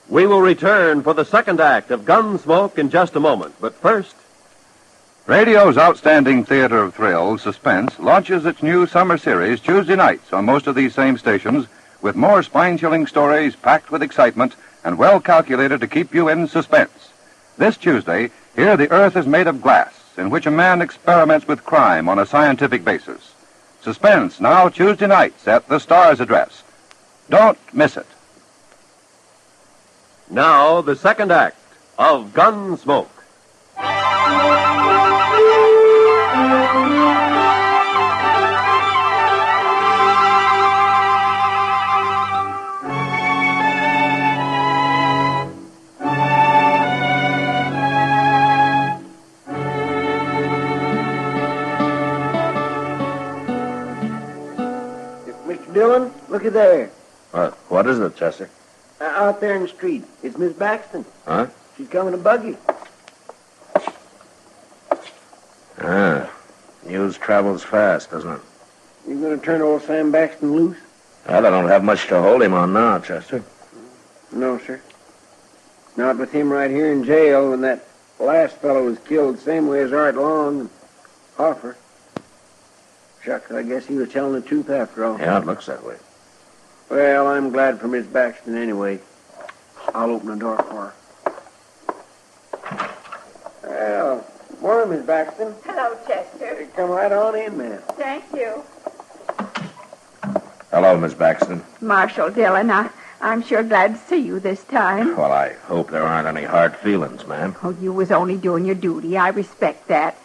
Speaker 12: We will return for the second act of Gunsmoke in just a moment. But first...
Speaker 23: Radio's outstanding theater of thrills, Suspense, launches its new summer series Tuesday nights on most of these same stations with more spine-chilling stories packed with excitement and well calculated to keep you in suspense. This Tuesday, Here the Earth is Made of Glass, in which a man experiments with crime on a scientific basis. Suspense, now Tuesday nights at the Star's address. Don't miss it.
Speaker 12: Now, the second act of Gunsmoke.
Speaker 9: Mr. Dillon, look at there.
Speaker 3: What is it, Chester?
Speaker 9: Out there in the street. It's Miss Baxton.
Speaker 3: Huh?
Speaker 9: She's coming to buggy.
Speaker 3: News travels fast, doesn't it?
Speaker 9: You going to turn old Sam Baxton loose?
Speaker 3: Well, I don't have much to hold him on now, Chester.
Speaker 9: No, sir. Not with him right here in jail when that last fellow was killed the same way as Art Long and Hoffer. Shucks, I guess he was telling the truth after all.
Speaker 3: Yeah, it looks that way.
Speaker 9: Well, I'm glad for Miss Baxton anyway. I'll open the door for her. Well, morning, Miss Baxton.
Speaker 22: Hello, Chester.
Speaker 9: Come right on in, ma'am.
Speaker 22: Thank you.
Speaker 3: Hello, Miss Baxton.
Speaker 22: Marshal Dillon, I'm sure glad to see you this time.
Speaker 3: Well, I hope there aren't any hard feelings, ma'am.
Speaker 22: Oh, you was only doing your duty. I respect that.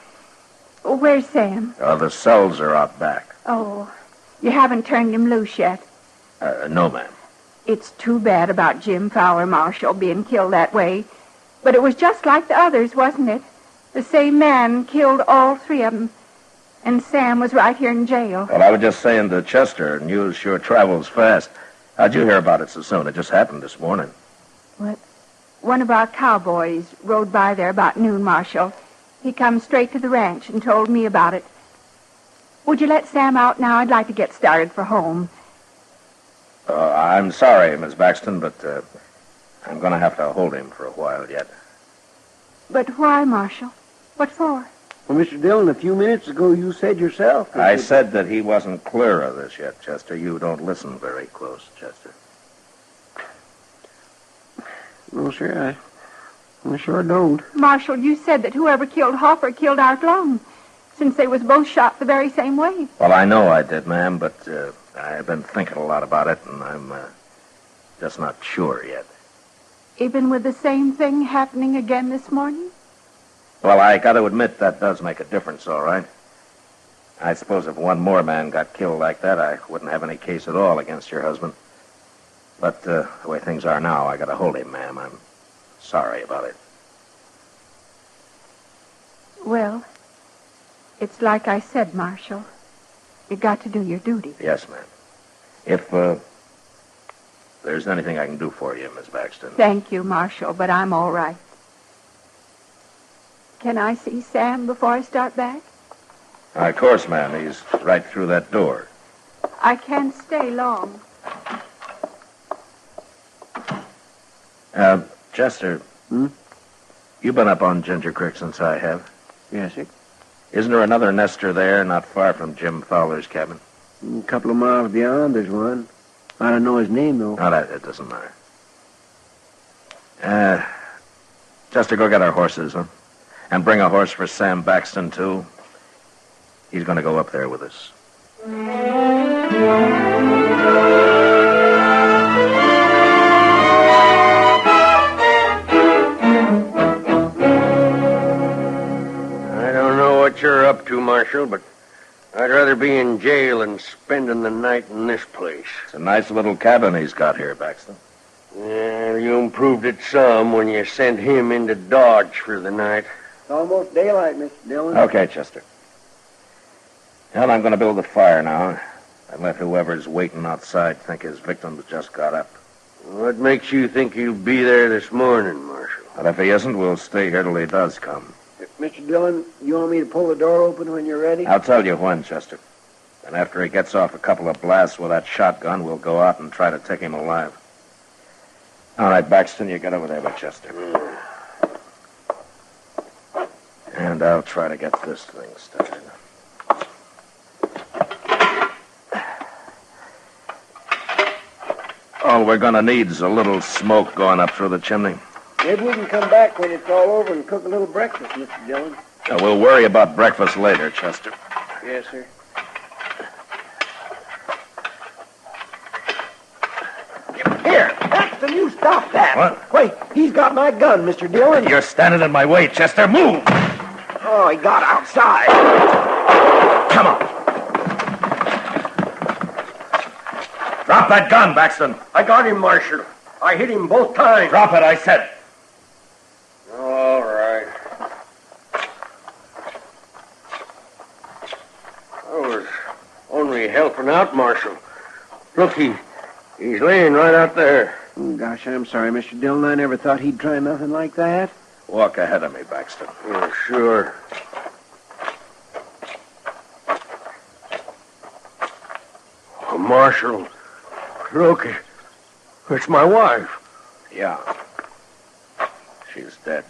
Speaker 22: Oh, where's Sam?
Speaker 3: The cells are out back.
Speaker 22: Oh, you haven't turned him loose yet?
Speaker 3: No, ma'am.
Speaker 22: It's too bad about Jim Fowler, Marshal, being killed that way. But it was just like the others, wasn't it? The same man killed all three of them. And Sam was right here in jail.
Speaker 3: Well, I was just saying to Chester, news sure travels fast. How'd you hear about it so soon? It just happened this morning.
Speaker 22: What? One of our cowboys rode by there about noon, Marshal. He come straight to the ranch and told me about it. Would you let Sam out now? I'd like to get started for home.
Speaker 3: I'm sorry, Miss Baxton, but I'm going to have to hold him for a while yet.
Speaker 22: But why, Marshal? What for?
Speaker 9: Well, Mr. Dillon, a few minutes ago you said yourself...
Speaker 3: I said that he wasn't clear of this yet, Chester. You don't listen very close, Chester.
Speaker 9: No, sir, I sure don't.
Speaker 22: Marshal, you said that whoever killed Hoffer killed Art Long, since they was both shot the very same way.
Speaker 3: Well, I know I did, ma'am, but I've been thinking a lot about it, and I'm just not sure yet.
Speaker 22: Even with the same thing happening again this morning?
Speaker 3: Well, I got to admit that does make a difference, all right. I suppose if one more man got killed like that, I wouldn't have any case at all against your husband. But the way things are now, I got to hold him, ma'am. I'm sorry about it.
Speaker 22: Well, it's like I said, Marshal. You got to do your duty.
Speaker 3: Yes, ma'am. If there's anything I can do for you, Miss Baxton.
Speaker 22: Thank you, Marshal, but I'm all right. Can I see Sam before I start back?
Speaker 3: Of course, ma'am. He's right through that door.
Speaker 22: I can't stay long.
Speaker 3: Chester. You been up on Ginger Creek since I have?
Speaker 9: Yes, sir.
Speaker 3: Isn't there another nester there, not far from Jim Fowler's cabin?
Speaker 9: A couple of miles beyond, there's one. I don't know his name, though.
Speaker 3: Oh, that doesn't matter. Chester, go get our horses, huh? And bring a horse for Sam Baxton, too. He's going to go up there with us.
Speaker 1: I don't know what you're up to, Marshal, but I'd rather be in jail than spending the night in this place.
Speaker 3: It's a nice little cabin he's got here, Baxton.
Speaker 1: Yeah, you improved it some when you sent him into Dodge for the night.
Speaker 9: It's almost daylight, Mr. Dillon.
Speaker 3: Okay, Chester. Well, I'm going to build a fire now and let whoever's waiting outside think his victim's just got up.
Speaker 1: What makes you think he'll be there this morning, Marshal?
Speaker 3: And if he isn't, we'll stay here till he does come.
Speaker 9: Mr. Dillon, you want me to pull the door open when you're ready?
Speaker 3: I'll tell you when, Chester. And after he gets off a couple of blasts with that shotgun, we'll go out and try to take him alive. All right, Baxton, you get over there with Chester. And I'll try to get this thing started. All we're going to need is a little smoke going up through the chimney.
Speaker 9: Maybe we can come back when it's all over and cook a little breakfast, Mr. Dillon.
Speaker 3: Now, we'll worry about breakfast later, Chester.
Speaker 9: Yes, sir. Here, Paxton, you stop that.
Speaker 3: What?
Speaker 9: Wait, he's got my gun, Mr. Dillon.
Speaker 3: You're standing in my way, Chester. Move!
Speaker 9: Oh, he got outside.
Speaker 3: Come on. Drop that gun, Baxton.
Speaker 1: I got him, Marshal. I hit him both times.
Speaker 3: Drop it, I said.
Speaker 1: All right. I was only helping out, Marshal. Look, he's laying right out there.
Speaker 9: Oh, gosh, I'm sorry, Mr. Dillon. I never thought he'd try nothing like that.
Speaker 3: Walk ahead of me, Baxton.
Speaker 1: Oh, sure. Oh, Marshal, look, it's my wife.
Speaker 3: Yeah. She's dead.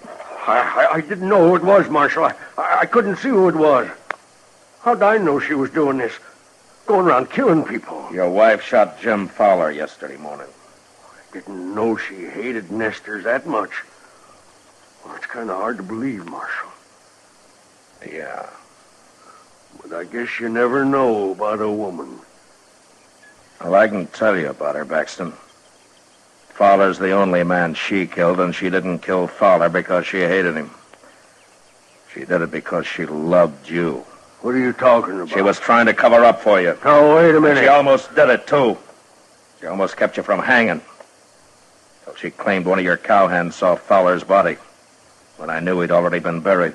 Speaker 1: I didn't know who it was, Marshal. I couldn't see who it was. How'd I know she was doing this? Going around killing people.
Speaker 3: Your wife shot Jim Fowler yesterday morning.
Speaker 1: I didn't know she hated nesters that much. Well, it's kind of hard to believe, Marshal.
Speaker 3: Yeah.
Speaker 1: But I guess you never know about a woman.
Speaker 3: Well, I can tell you about her, Baxton. Fowler's the only man she killed, and she didn't kill Fowler because she hated him. She did it because she loved you.
Speaker 1: What are you talking about?
Speaker 3: She was trying to cover up for you.
Speaker 1: Oh, wait a minute.
Speaker 3: She almost did it, too. She almost kept you from hanging. So she claimed one of your cowhands saw Fowler's body when I knew he'd already been buried.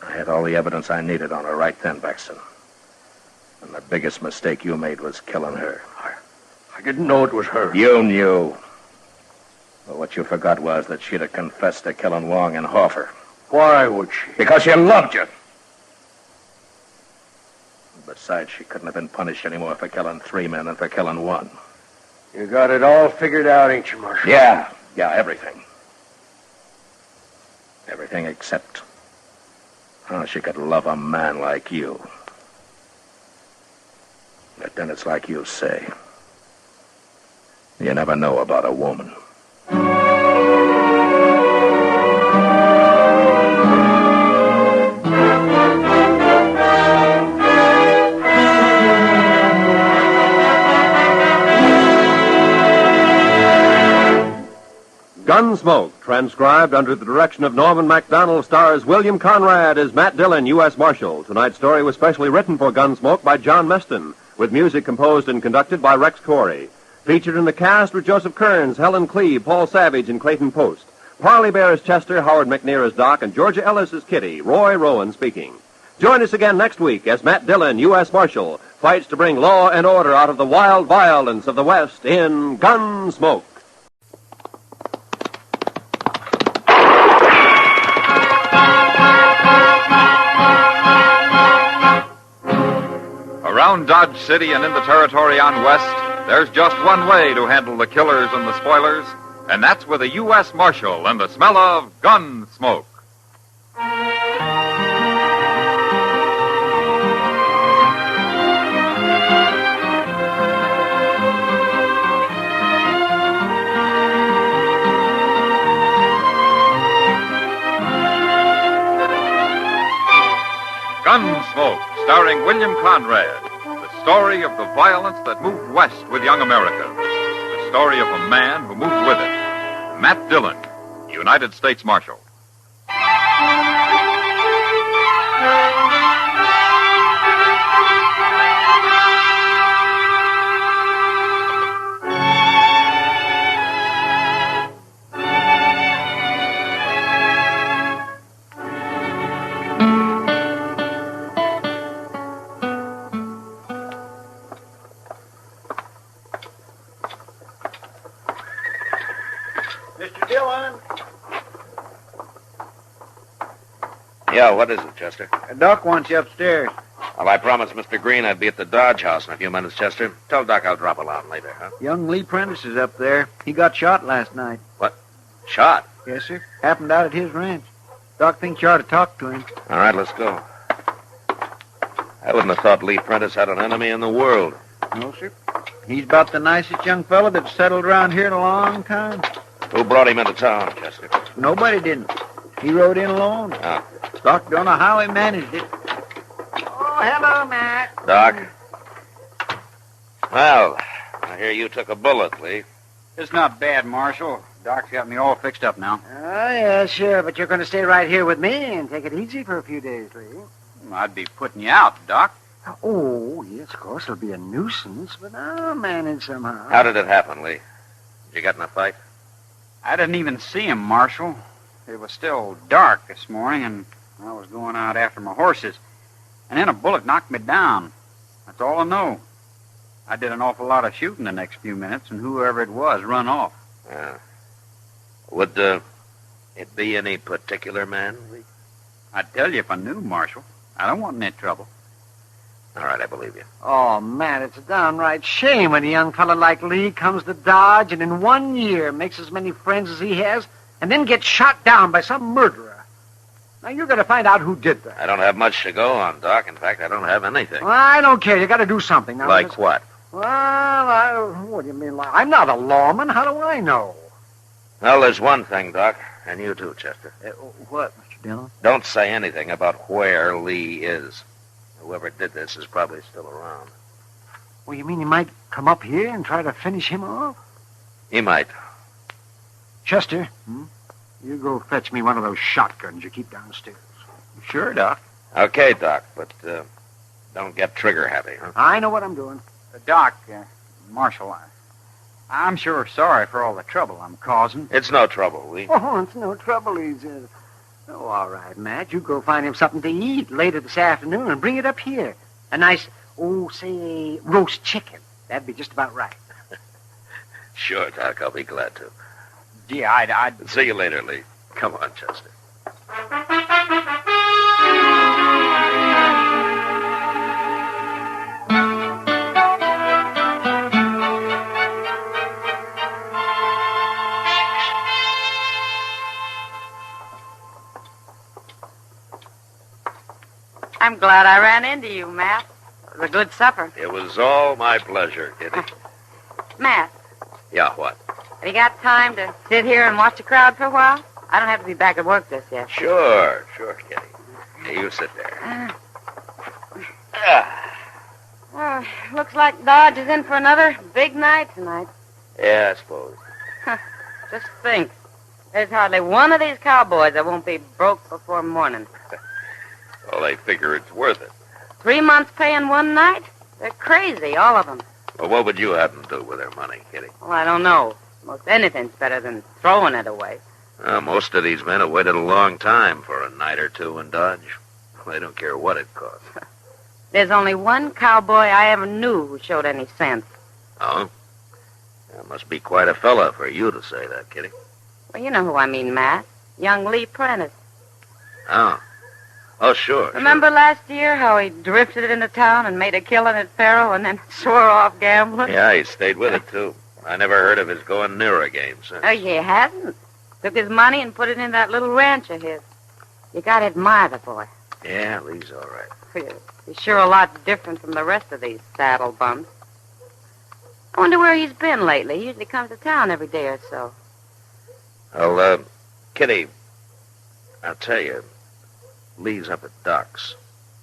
Speaker 3: I had all the evidence I needed on her right then, Baxton. And the biggest mistake you made was killing her.
Speaker 1: I didn't know it was her.
Speaker 3: You knew. But what you forgot was that she'd have confessed to killing Wong and Hoffer.
Speaker 1: Why would she?
Speaker 3: Because she loved you. Besides, she couldn't have been punished anymore for killing 3 men than for killing 1.
Speaker 1: You got it all figured out, ain't you, Marshal?
Speaker 3: Yeah, everything. Everything except how she could love a man like you. But then it's like you say. You never know about a woman.
Speaker 12: Gunsmoke, transcribed under the direction of Norman MacDonald, stars William Conrad as Matt Dillon, U.S. Marshal. Tonight's story was specially written for Gunsmoke by John Meston, with music composed and conducted by Rex Corey. Featured in the cast were Joseph Kearns, Helen Cleve, Paul Savage, and Clayton Post. Parley Bear as Chester, Howard McNear as Doc, and Georgia Ellis as Kitty. Roy Rowan speaking. Join us again next week as Matt Dillon, U.S. Marshal, fights to bring law and order out of the wild violence of the West in Gunsmoke.
Speaker 21: Around Dodge City and in the territory on West, there's just one way to handle the killers and the spoilers, and that's with a U.S. Marshal and the smell of gun smoke. Gunsmoke, starring William Conrad. The story of the violence that moved west with young America. The story of a man who moved with it. Matt Dillon, United States Marshal.
Speaker 8: Mr. Dillon.
Speaker 3: Yeah, what is it, Chester?
Speaker 8: Doc wants you upstairs.
Speaker 3: Well, I promised Mr. Green I'd be at the Dodge House in a few minutes, Chester. Tell Doc I'll drop along later, huh?
Speaker 8: Young Lee Prentice is up there. He got shot last night.
Speaker 3: What? Shot?
Speaker 8: Yes, sir. Happened out at his ranch. Doc thinks you ought to talk to him.
Speaker 3: All right, let's go. I wouldn't have thought Lee Prentice had an enemy in the world.
Speaker 8: No, sir. He's about the nicest young fellow that's settled around here in a long time.
Speaker 3: Who brought him into town, Chester?
Speaker 8: Nobody didn't. He rode in alone.
Speaker 3: Oh.
Speaker 8: Doc don't know how he managed it. Oh, hello, Matt.
Speaker 3: Doc? Well, I hear you took a bullet, Lee.
Speaker 14: It's not bad, Marshal. Doc's got me all fixed up now.
Speaker 6: Oh, yeah, sure, but you're going to stay right here with me and take it easy for a few days, Lee.
Speaker 14: I'd be putting you out, Doc.
Speaker 6: Oh, yes, of course, it'll be a nuisance, but I'll manage somehow.
Speaker 3: How did it happen, Lee? Did you get in a fight?
Speaker 14: I didn't even see him, Marshal. It was still dark this morning, and I was going out after my horses. And then a bullet knocked me down. That's all I know. I did an awful lot of shooting the next few minutes, and whoever it was run off.
Speaker 3: Yeah. Would it be any particular man, Lee?
Speaker 14: I'd tell you if I knew, Marshal. I don't want any trouble.
Speaker 3: All right, I believe you.
Speaker 6: Oh, man, it's a downright shame when a young fellow like Lee comes to Dodge and in 1 year makes as many friends as he has and then gets shot down by some murderer. Now, you're going to find out who did that.
Speaker 3: I don't have much to go on, Doc. In fact, I don't have anything.
Speaker 6: Well, I don't care. You got to do something. Now,
Speaker 3: Like what?
Speaker 6: Well, what do you mean? I'm not a lawman. How do I know?
Speaker 3: Well, there's one thing, Doc, and you too, Chester.
Speaker 6: What, Mr. Dillon?
Speaker 3: Don't say anything about where Lee is. Whoever did this is probably still around.
Speaker 5: Well, you mean he might come up here and try to finish him off?
Speaker 3: He might.
Speaker 5: Chester, you go fetch me one of those shotguns you keep downstairs.
Speaker 8: Sure, Doc.
Speaker 3: Okay, Doc, but don't get trigger happy, huh?
Speaker 5: I know what I'm doing.
Speaker 14: Doc, Marshal, I'm sure sorry for all the trouble I'm causing.
Speaker 3: It's no trouble, Lee.
Speaker 5: Oh, it's no trouble, he says. Oh, all right, Matt. You go find him something to eat later this afternoon and bring it up here. A nice, say, roast chicken. That'd be just about right.
Speaker 3: Sure, Doc, I'll be glad to.
Speaker 14: Gee, I'd...
Speaker 3: See you later, Lee. Come on, Chester.
Speaker 7: I'm glad I ran into you, Matt. It was a good supper.
Speaker 3: It was all my pleasure, Kitty.
Speaker 7: Matt,
Speaker 3: Yeah, what?
Speaker 7: have you got time to sit here and watch the crowd for a while? I don't have to be back at work just yet.
Speaker 3: Sure, Kitty. Hey, you sit there.
Speaker 7: Looks like Dodge is in for another big night tonight.
Speaker 3: Yeah, I suppose.
Speaker 7: Just think. There's hardly one of these cowboys that won't be broke before morning.
Speaker 3: Well, they figure it's worth it.
Speaker 7: 3 months pay in one night? They're crazy, all of them.
Speaker 3: Well, what would you happen to do with their money, Kitty?
Speaker 7: Well, I don't know. Most anything's better than throwing it away.
Speaker 3: Most of these men have waited a long time for a night or two in Dodge. They don't care what it costs.
Speaker 7: There's only one cowboy I ever knew who showed any sense.
Speaker 3: Oh? That must be quite a fella for you to say that, Kitty.
Speaker 7: Well, you know who I mean, Matt. Young Lee Prentice.
Speaker 3: Oh. Oh, sure.
Speaker 7: Remember last year how he drifted into town and made a killing at Faro and then swore off gambling?
Speaker 3: Yeah, he stayed with it, too. I never heard of his going near a game since.
Speaker 7: Oh, he hasn't. Took his money and put it in that little ranch of his. You gotta admire the boy.
Speaker 3: Yeah, Lee's all right.
Speaker 7: He's sure a lot different from the rest of these saddle bums. I wonder where he's been lately. He usually comes to town every day or so.
Speaker 3: Well, Kitty, I'll tell you, Lee's up at Doc's.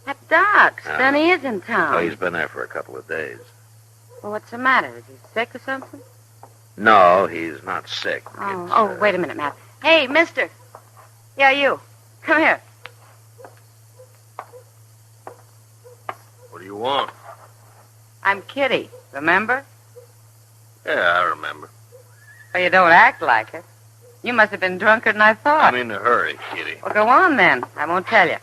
Speaker 7: At Doc's? Then he is in town.
Speaker 3: Oh, he's been there for a couple of days.
Speaker 7: Well, what's the matter? Is he sick or something?
Speaker 3: No, he's not sick.
Speaker 7: Oh, wait a minute, Matt. Hey, mister. Yeah, you. Come here.
Speaker 3: What do you want?
Speaker 7: I'm Kitty, remember?
Speaker 3: Yeah, I remember.
Speaker 7: Well, you don't act like it. You must have been drunker than I thought.
Speaker 3: I'm in a hurry, Kitty.
Speaker 7: Well, go on then. I won't tell you.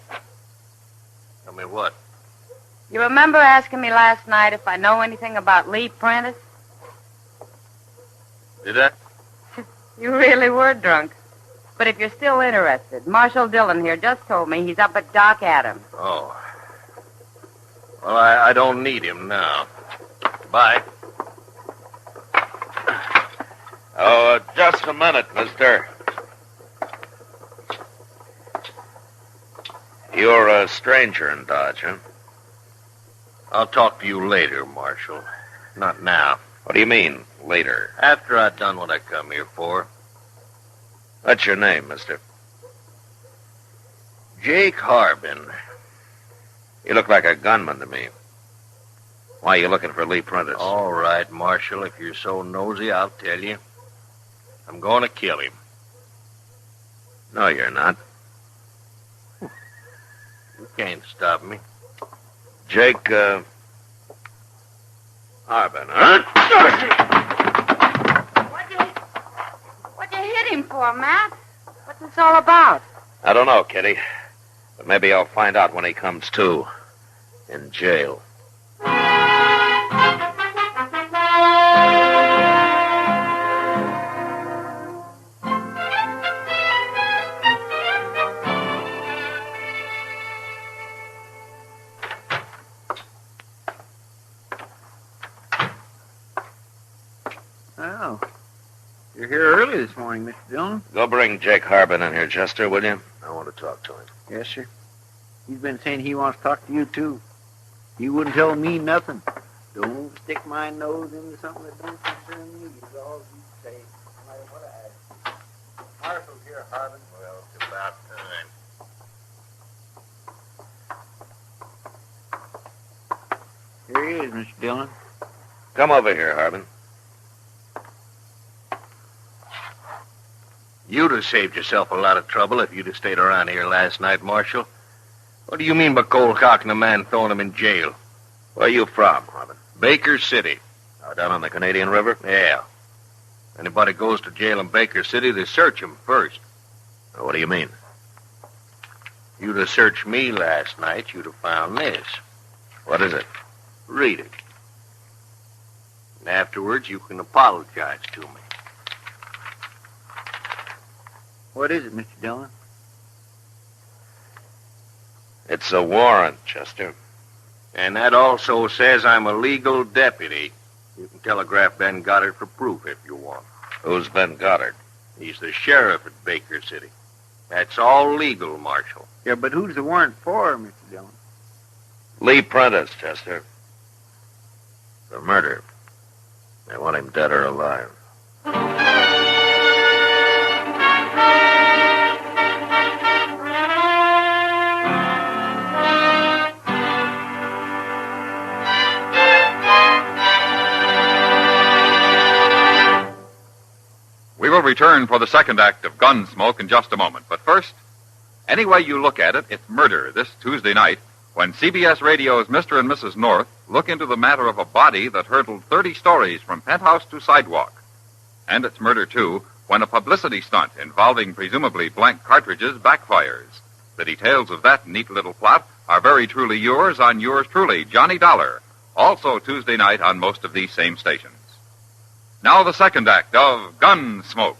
Speaker 3: Tell me what?
Speaker 7: You remember asking me last night if I know anything about Lee Prentice?
Speaker 3: Did I?
Speaker 7: You really were drunk. But if you're still interested, Marshal Dillon here just told me he's up at Doc Adams.
Speaker 3: Oh. Well, I don't need him now. Bye. Oh, just a minute, mister. You're a stranger in Dodge, huh? I'll talk to you later, Marshal. Not now. What do you mean, later? After I've done what I come here for. What's your name, mister? Jake Harbin. You look like a gunman to me. Why are you looking for Lee Prentice?
Speaker 19: All right, Marshal, if you're so nosy, I'll tell you. I'm going to kill him.
Speaker 3: No, you're not.
Speaker 19: You can't stop me.
Speaker 3: Jake, Harbin, huh?
Speaker 7: What'd you hit him for, Matt? What's this all about?
Speaker 3: I don't know, Kitty. But maybe I'll find out when he comes to. In jail.
Speaker 8: Oh. You're here early this morning, Mr. Dillon.
Speaker 3: Go bring Jake Harbin in here, Chester, will you? I want to talk to him.
Speaker 8: Yes, sir. He's been saying he wants to talk to you, too. He wouldn't tell me nothing. Don't stick my nose into something that don't concern me, is all you say. No matter what I ask.
Speaker 19: Marshal's here, Harbin. Well, it's about time.
Speaker 8: Here he is, Mr. Dillon.
Speaker 3: Come over here, Harbin.
Speaker 4: You'd have saved yourself a lot of trouble if you'd have stayed around here last night, Marshal. What do you mean by cold cocking a man, throwing him in jail?
Speaker 3: Where you from, Harbin?
Speaker 4: Baker City.
Speaker 3: Down on the Canadian River?
Speaker 4: Yeah. Anybody goes to jail in Baker City, they search him first.
Speaker 3: What do you mean?
Speaker 4: You'd have searched me last night, you'd have found this.
Speaker 3: What is it?
Speaker 4: Read it. And afterwards, you can apologize to me.
Speaker 8: What is it, Mr. Dillon?
Speaker 3: It's a warrant, Chester.
Speaker 4: And that also says I'm a legal deputy. You can telegraph Ben Goddard for proof if you want.
Speaker 3: Who's Ben Goddard?
Speaker 4: He's the sheriff at Baker City. That's all legal, Marshal.
Speaker 8: Yeah, but who's the warrant for, Mr. Dillon?
Speaker 3: Lee Prentice, Chester. For murder. They want him dead or alive.
Speaker 21: We will return for the second act of Gunsmoke in just a moment. But first, any way you look at it, it's murder this Tuesday night when CBS Radio's Mr. and Mrs. North look into the matter of a body that hurdled 30 stories from penthouse to sidewalk. And it's murder, too, when a publicity stunt involving presumably blank cartridges backfires. The details of that neat little plot are very truly yours on yours truly, Johnny Dollar, also Tuesday night on most of these same stations. Now the second act of Gunsmoke.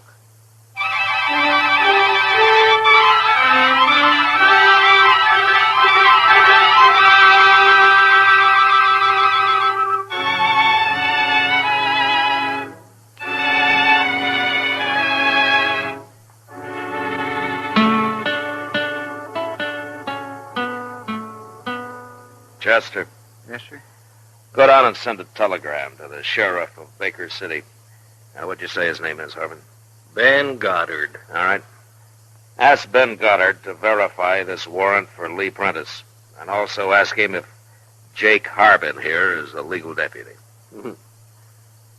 Speaker 3: Chester.
Speaker 8: Yes, sir?
Speaker 3: Go down and send a telegram to the sheriff of Baker City. Now, what'd you say his name is, Harbin?
Speaker 4: Ben Goddard.
Speaker 3: All right. Ask Ben Goddard to verify this warrant for Lee Prentice. And also ask him if Jake Harbin here is a legal deputy.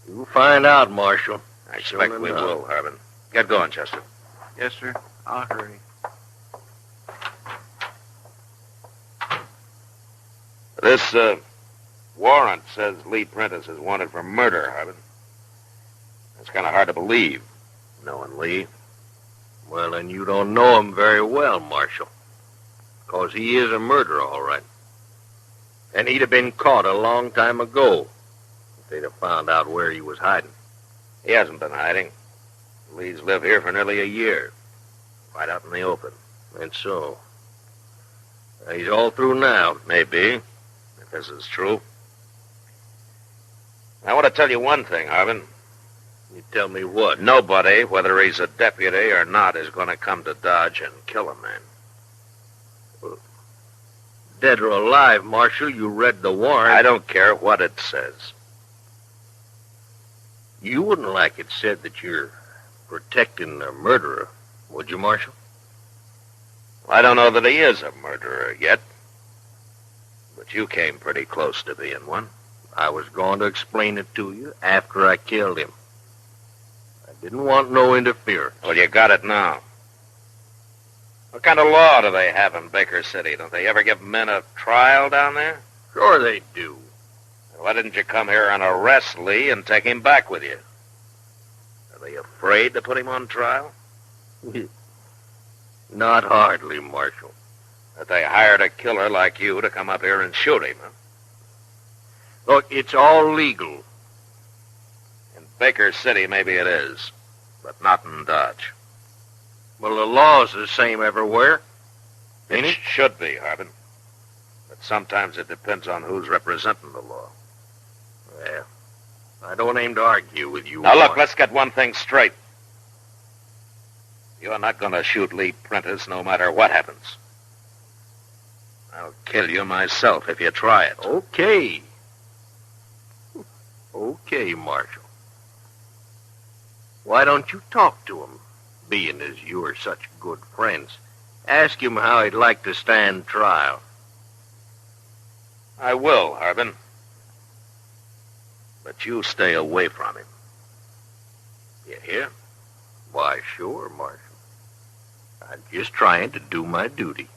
Speaker 4: You'll find out, Marshal.
Speaker 3: I expect we will, Harbin. Get going, Chester.
Speaker 8: Yes, sir. I'll hurry.
Speaker 3: This warrant says Lee Prentice is wanted for murder, Harbin. It's kind of hard to believe, knowing Lee.
Speaker 4: Well, then you don't know him very well, Marshal. Because he is a murderer, all right. And he'd have been caught a long time ago if they'd have found out where he was hiding.
Speaker 3: He hasn't been hiding. Lee's lived here for nearly a year. Right out in the open.
Speaker 4: And so? He's all through now.
Speaker 3: Maybe, if this is true. I want to tell you one thing, Harbin.
Speaker 4: You tell me what?
Speaker 3: Nobody, whether he's a deputy or not, is going to come to Dodge and kill a man.
Speaker 4: Well, dead or alive, Marshal, you read the warrant.
Speaker 3: I don't care what it says.
Speaker 4: You wouldn't like it said that you're protecting a murderer, would you, Marshal?
Speaker 3: I don't know that he is a murderer yet. But you came pretty close to being one.
Speaker 4: I was going to explain it to you after I killed him. I didn't want no interference.
Speaker 3: Well, you got it now. What kind of law do they have in Baker City? Don't they ever give men a trial down there?
Speaker 4: Sure they do.
Speaker 3: Why didn't you come here and arrest Lee and take him back with you? Are they afraid to put him on trial?
Speaker 4: Not hardly, Marshal.
Speaker 3: That they hired a killer like you to come up here and shoot him, huh?
Speaker 4: Look, it's all legal.
Speaker 3: In Baker City, maybe it is, but not in Dodge.
Speaker 4: Well, the law's the same everywhere, ain't it?
Speaker 3: Should be, Harbin. But sometimes it depends on who's representing the law.
Speaker 4: Well, I don't aim to argue with you.
Speaker 3: Now, look, let's get one thing straight. You're not going to shoot Lee Prentice no matter what happens. I'll kill you myself if you try it.
Speaker 4: Okay. Okay, Marshal. Why don't you talk to him, being as you're such good friends? Ask him how he'd like to stand trial.
Speaker 3: I will, Harbin.
Speaker 4: But you stay away from him. You hear? Why, sure, Marshal. I'm just trying to do my duty.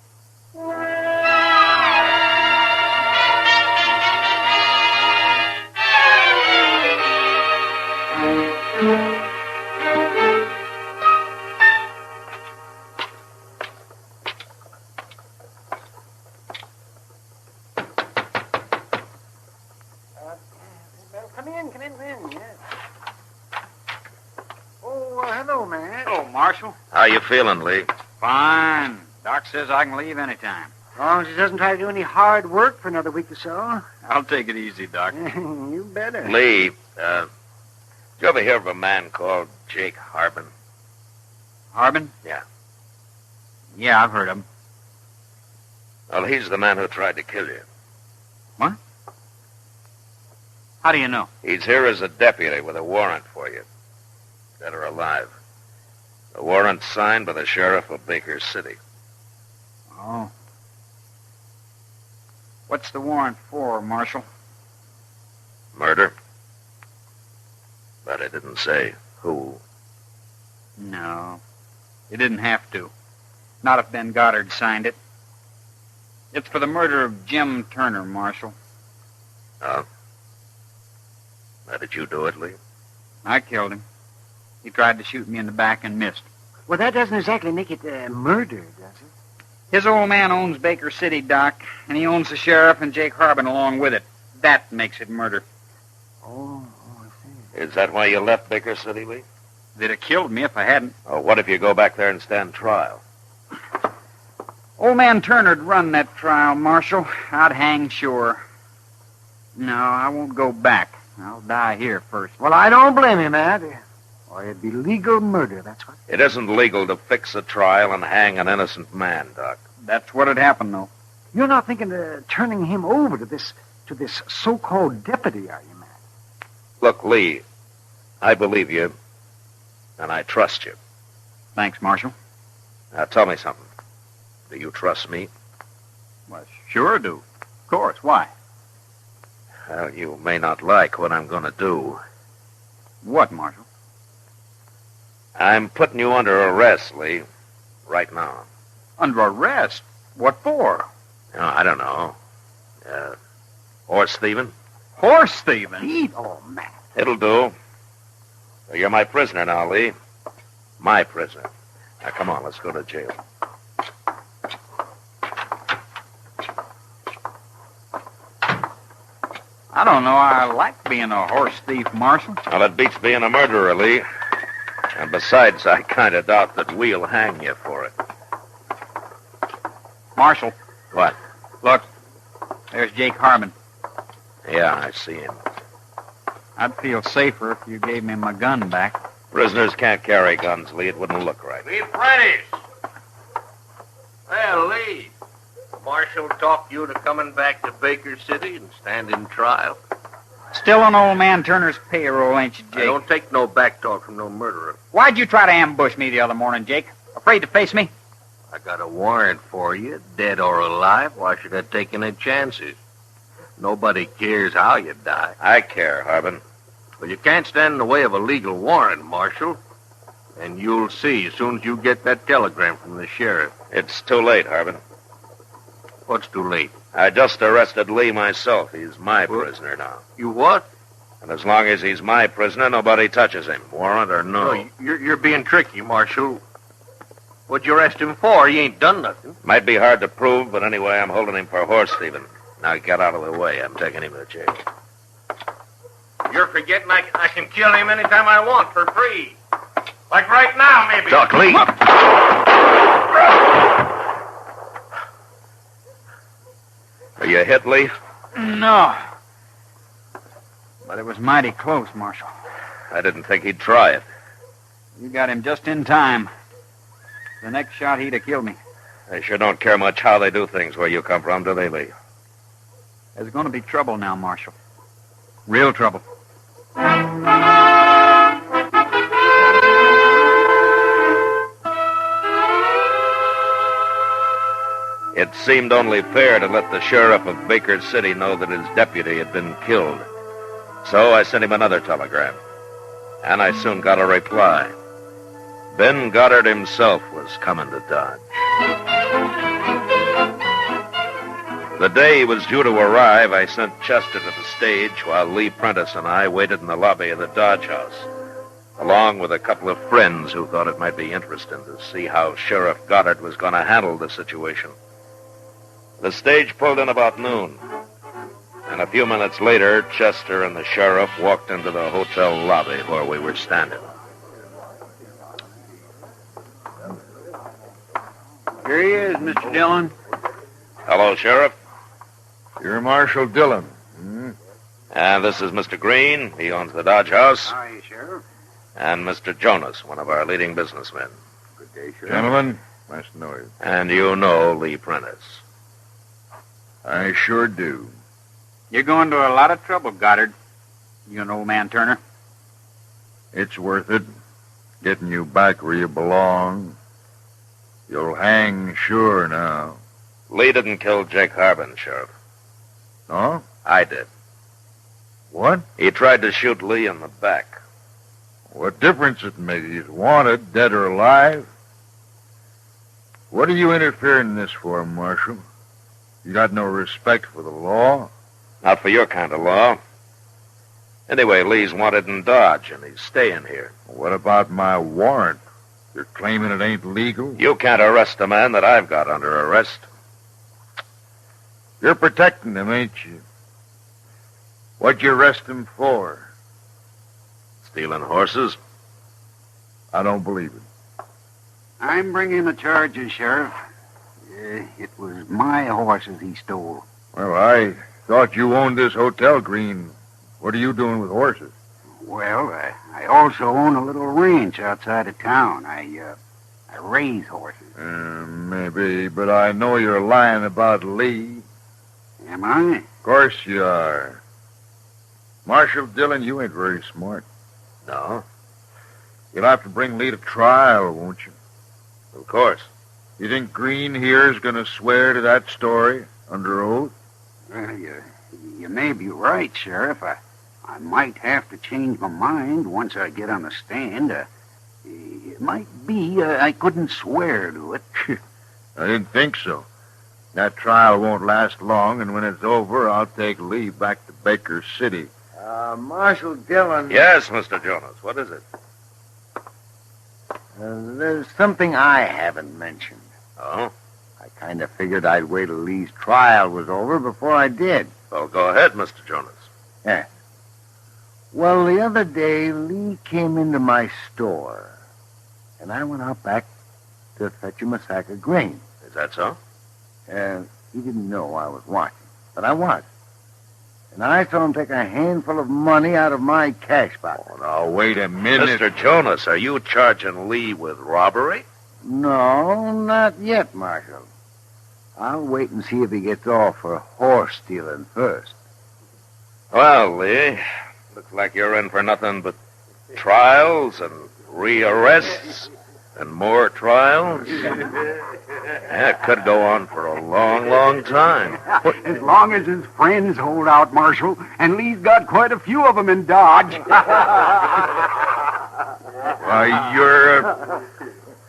Speaker 6: Come in, yes. Oh, hello, man.
Speaker 14: Hello, Marshal.
Speaker 4: How you feeling, Lee?
Speaker 14: Fine. Doc says I can leave anytime.
Speaker 6: As long as he doesn't try to do any hard work for another week or so.
Speaker 14: I'll take it easy, Doc.
Speaker 6: You better.
Speaker 4: Lee, did you ever hear of a man called Jake Harbin?
Speaker 14: Harbin?
Speaker 4: Yeah.
Speaker 14: Yeah, I've heard of him.
Speaker 4: Well, he's the man who tried to kill you.
Speaker 14: What? How do you know?
Speaker 4: He's here as a deputy with a warrant for you. Dead or alive. The warrant's signed by the sheriff of Baker City.
Speaker 14: Oh. What's the warrant for, Marshal?
Speaker 4: Murder. But it didn't say who.
Speaker 14: No. It didn't have to. Not if Ben Goddard signed it. It's for the murder of Jim Turner, Marshal.
Speaker 4: Oh? How did you do it, Lee?
Speaker 14: I killed him. He tried to shoot me in the back and missed.
Speaker 6: Well, that doesn't exactly make it murder, does it?
Speaker 14: His old man owns Baker City, Doc, and he owns the sheriff and Jake Harbin along with it. That makes it murder.
Speaker 6: Oh, I see.
Speaker 4: Is that why you left Baker City, Lee?
Speaker 14: They'd have killed me if I hadn't.
Speaker 4: Oh, what if you go back there and stand trial?
Speaker 14: Old man Turner'd run that trial, Marshal. I'd hang sure. No, I won't go back. I'll die here first.
Speaker 6: Well, I don't blame you, Matt. Or it'd be legal murder, that's what.
Speaker 4: It isn't legal to fix a trial and hang an innocent man, Doc.
Speaker 14: That's what'd happen, though.
Speaker 6: You're not thinking of turning him over to this so-called deputy, are you, Matt?
Speaker 4: Look, Lee, I believe you, and I trust you.
Speaker 14: Thanks, Marshal.
Speaker 4: Now, tell me something. Do you trust me?
Speaker 14: Well, sure do. Of course. Why?
Speaker 4: Well, you may not like what I'm going to do.
Speaker 14: What, Marshal?
Speaker 4: I'm putting you under arrest, Lee, right now.
Speaker 14: Under arrest? What for?
Speaker 4: Oh, I don't know. Horse thieving?
Speaker 14: Horse thieving?
Speaker 6: Oh, Matt.
Speaker 4: It'll do. You're my prisoner now, Lee. My prisoner. Now, come on, let's go to jail.
Speaker 14: I don't know. I like being a horse thief, Marshal.
Speaker 4: Well, it beats being a murderer, Lee. And besides, I kind of doubt that we'll hang you for it.
Speaker 14: Marshal.
Speaker 4: What?
Speaker 14: Look, there's Jake Harbin.
Speaker 4: Yeah, I see him.
Speaker 14: I'd feel safer if you gave me my gun back.
Speaker 4: Prisoners can't carry guns, Lee. It wouldn't look right.
Speaker 10: Lee Prine. Well, Lee, Marshal talked you to coming back to Baker City and standing trial.
Speaker 14: Still on old man Turner's payroll, ain't you, Jake?
Speaker 10: I don't take no back talk from no murderer.
Speaker 14: Why'd you try to ambush me the other morning, Jake? Afraid to face me?
Speaker 10: I got a warrant for you, dead or alive. Why should I take any chances? Nobody cares how you die.
Speaker 4: I care, Harbin.
Speaker 10: Well, you can't stand in the way of a legal warrant, Marshal. And you'll see as soon as you get that telegram from the sheriff.
Speaker 4: It's too late, Harbin.
Speaker 10: What's too late?
Speaker 4: I just arrested Lee myself. He's my prisoner now.
Speaker 10: You what?
Speaker 4: And as long as he's my prisoner, nobody touches him, warrant or no.
Speaker 10: Oh, you're being tricky, Marshal. What'd you arrest him for? He ain't done nothing.
Speaker 4: Might be hard to prove, but anyway, I'm holding him for horse thieving. Now get out of the way. I'm taking him to jail.
Speaker 10: You're forgetting I can kill him anytime I want for free. Like right now, maybe.
Speaker 4: Doc Lee. Are you hit, Lee?
Speaker 14: No. But it was mighty close, Marshal.
Speaker 4: I didn't think he'd try it.
Speaker 14: You got him just in time. The next shot, he'd have killed me.
Speaker 4: They sure don't care much how they do things where you come from, do they, Lee?
Speaker 14: There's going to be trouble now, Marshal. Real trouble.
Speaker 4: It seemed only fair to let the sheriff of Baker City know that his deputy had been killed.
Speaker 3: So I sent him another telegram, and I soon got a reply. Ben Goddard himself was coming to Dodge. The day he was due to arrive, I sent Chester to the stage while Lee Prentice and I waited in the lobby of the Dodge House, along with a couple of friends who thought it might be interesting to see how Sheriff Goddard was going to handle the situation. The stage pulled in about noon, and a few minutes later, Chester and the sheriff walked into the hotel lobby where we were standing.
Speaker 14: Here he is, Mr. Dillon.
Speaker 3: Hello, Sheriff.
Speaker 15: You're Marshal Dillon.
Speaker 3: And this is Mr. Green. He owns the Dodge House.
Speaker 14: How are you, Sheriff?
Speaker 3: And Mr. Jonas, one of our leading businessmen.
Speaker 14: Good day, Sheriff.
Speaker 15: Gentlemen, nice to know you.
Speaker 3: And you know Lee Prentice.
Speaker 15: I sure do.
Speaker 14: You're going to a lot of trouble, Goddard. You and old man Turner.
Speaker 15: It's worth it. Getting you back where you belong. You'll hang sure now.
Speaker 3: Lee didn't kill Jake Harbin, Sheriff.
Speaker 15: No?
Speaker 3: I did.
Speaker 15: What?
Speaker 3: He tried to shoot Lee in the back.
Speaker 15: What difference it makes? He's wanted, dead or alive. What are you interfering in this for, Marshal? You got no respect for the law?
Speaker 3: Not for your kind of law. Anyway, Lee's wanted in Dodge, and he's staying here.
Speaker 15: What about my warrant? You're claiming it ain't legal?
Speaker 3: You can't arrest a man that I've got under arrest.
Speaker 15: You're protecting him, ain't you? What'd you arrest him for?
Speaker 3: Stealing horses?
Speaker 15: I don't believe it.
Speaker 14: I'm bringing the charges, Sheriff. It was my horses he stole.
Speaker 15: Well, I thought you owned this hotel, Green. What are you doing with horses?
Speaker 14: Well, I also own a little ranch outside of town. I raise horses.
Speaker 15: Maybe, but I know you're lying about Lee.
Speaker 14: Am I?
Speaker 15: Of course you are. Marshal Dillon, you ain't very smart.
Speaker 3: No?
Speaker 15: You'll have to bring Lee to trial, won't you?
Speaker 3: Of course.
Speaker 15: You think Green here is going to swear to that story under oath?
Speaker 14: Well, you may be right, Sheriff. I might have to change my mind once I get on the stand. It might be I couldn't swear to it.
Speaker 15: I didn't think so. That trial won't last long, and when it's over, I'll take Lee back to Baker City.
Speaker 9: Marshal Dillon.
Speaker 3: Yes, Mr. Jonas. What is it?
Speaker 9: There's something I haven't mentioned.
Speaker 3: Oh?
Speaker 9: I kind of figured I'd wait till Lee's trial was over before I did.
Speaker 3: Well, go ahead, Mr. Jonas.
Speaker 9: Yeah. Well, the other day, Lee came into my store, and I went out back to fetch him a sack of grain.
Speaker 3: Is that so?
Speaker 9: And he didn't know I was watching, but I was. And I saw him take a handful of money out of my cash box.
Speaker 15: Oh, now, wait a minute.
Speaker 3: Mr. Jonas, are you charging Lee with robbery?
Speaker 9: No, not yet, Marshal. I'll wait and see if he gets off for horse stealing first.
Speaker 3: Well, Lee, looks like you're in for nothing but trials and rearrests and more trials. Yeah, it could go on for a long, long time.
Speaker 6: As long as his friends hold out, Marshal, and Lee's got quite a few of them in Dodge.
Speaker 15: Why,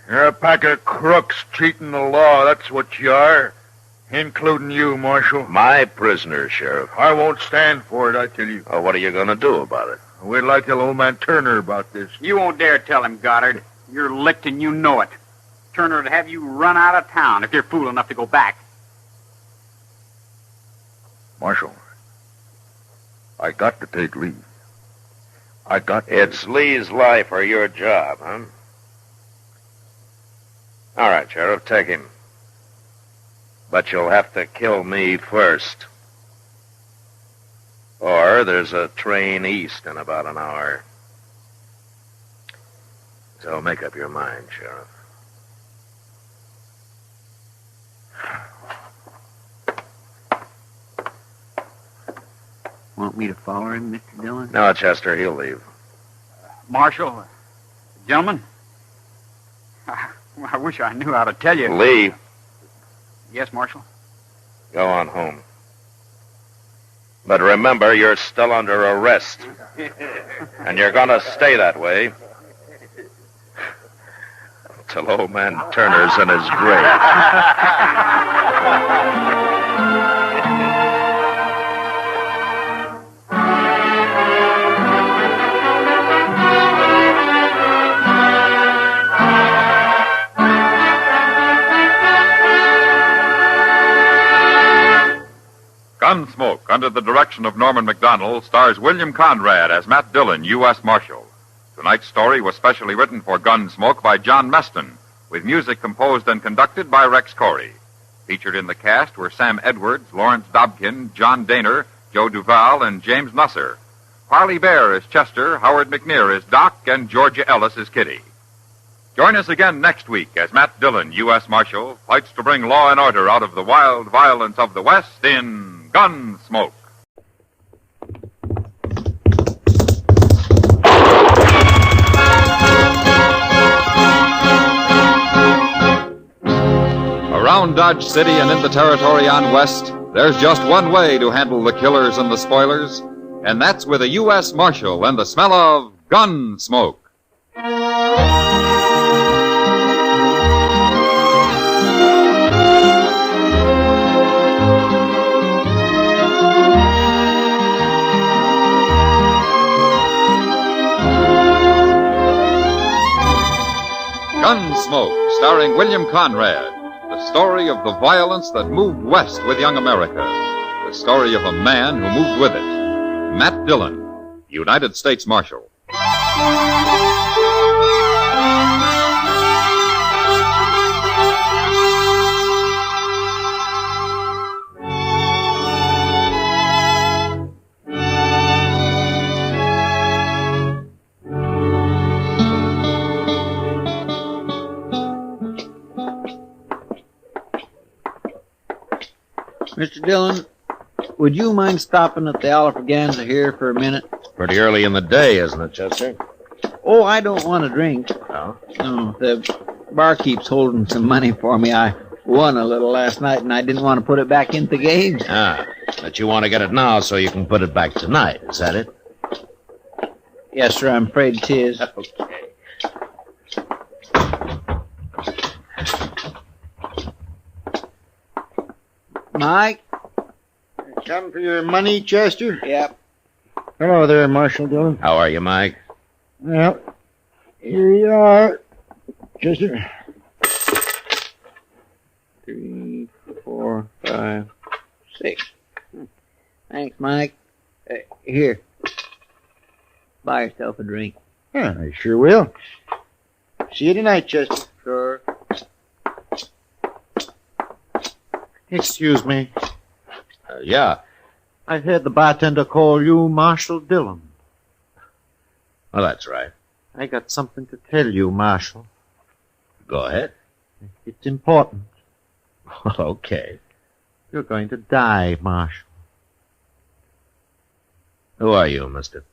Speaker 15: you're a pack of crooks cheating the law. That's what you are. Including you, Marshal.
Speaker 3: My prisoner, Sheriff.
Speaker 15: I won't stand for it, I tell you.
Speaker 3: Well, what are you going to do about it?
Speaker 15: Wait till I tell old man Turner about this.
Speaker 14: You won't dare tell him, Goddard. You're licked and you know it. Turner would have you run out of town if you're fool enough to go back.
Speaker 15: Marshal, I got to take leave.
Speaker 3: It's Lee's life or your job, huh? All right, Sheriff, take him. But you'll have to kill me first. Or there's a train east in about an hour. So make up your mind, Sheriff.
Speaker 9: Want me to follow him, Mr. Dillon?
Speaker 3: No, Chester, he'll leave.
Speaker 14: Marshal, gentlemen, I wish I knew how to tell you.
Speaker 3: Lee.
Speaker 14: Yes, Marshal?
Speaker 3: Go on home. But remember, you're still under arrest. And you're going to stay that way till old man Turner's in his grave.
Speaker 21: Gunsmoke, under the direction of Norman Macdonnell, stars William Conrad as Matt Dillon, U.S. Marshal. Tonight's story was specially written for Gunsmoke by John Meston, with music composed and conducted by Rex Corey. Featured in the cast were Sam Edwards, Lawrence Dobkin, John Daner, Joe Duval, and James Nusser. Harley Bear is Chester, Howard McNear is Doc, and Georgia Ellis is Kitty. Join us again next week as Matt Dillon, U.S. Marshal, fights to bring law and order out of the wild violence of the West in Gunsmoke. Around Dodge City and in the territory on West, there's just one way to handle the killers and the spoilers, and that's with a U.S. Marshal and the smell of Gunsmoke. Gunsmoke, starring William Conrad. The story of the violence that moved west with young America. The story of a man who moved with it. Matt Dillon, United States Marshal.
Speaker 8: Mr. Dillon, would you mind stopping at the Alfraganza here for a minute?
Speaker 4: Pretty early in the day, isn't it, Chester?
Speaker 8: Oh, I don't want a drink.
Speaker 4: No?
Speaker 8: No, the barkeep's holding some money for me. I won a little last night, and I didn't want to put it back into the game.
Speaker 4: Ah, but you want to get it now so you can put it back tonight, is that it?
Speaker 8: Yes, sir, I'm afraid 'tis.
Speaker 4: Okay.
Speaker 8: Mike?
Speaker 11: Come for your money, Chester?
Speaker 8: Yep.
Speaker 11: Hello there, Marshal Dillon.
Speaker 4: How are you, Mike?
Speaker 11: Well, here you are, Chester.
Speaker 8: 3, 4, 5, 6. Thanks, Mike. Here. Buy yourself a drink.
Speaker 11: Yeah, I sure will. See you tonight, Chester.
Speaker 8: Sure.
Speaker 11: Excuse me.
Speaker 4: Yeah.
Speaker 11: I heard the bartender call you Marshal Dillon.
Speaker 4: Well, that's right.
Speaker 11: I got something to tell you, Marshal.
Speaker 4: Go ahead.
Speaker 11: It's important.
Speaker 4: Okay.
Speaker 11: You're going to die, Marshal.
Speaker 4: Who are you, mister?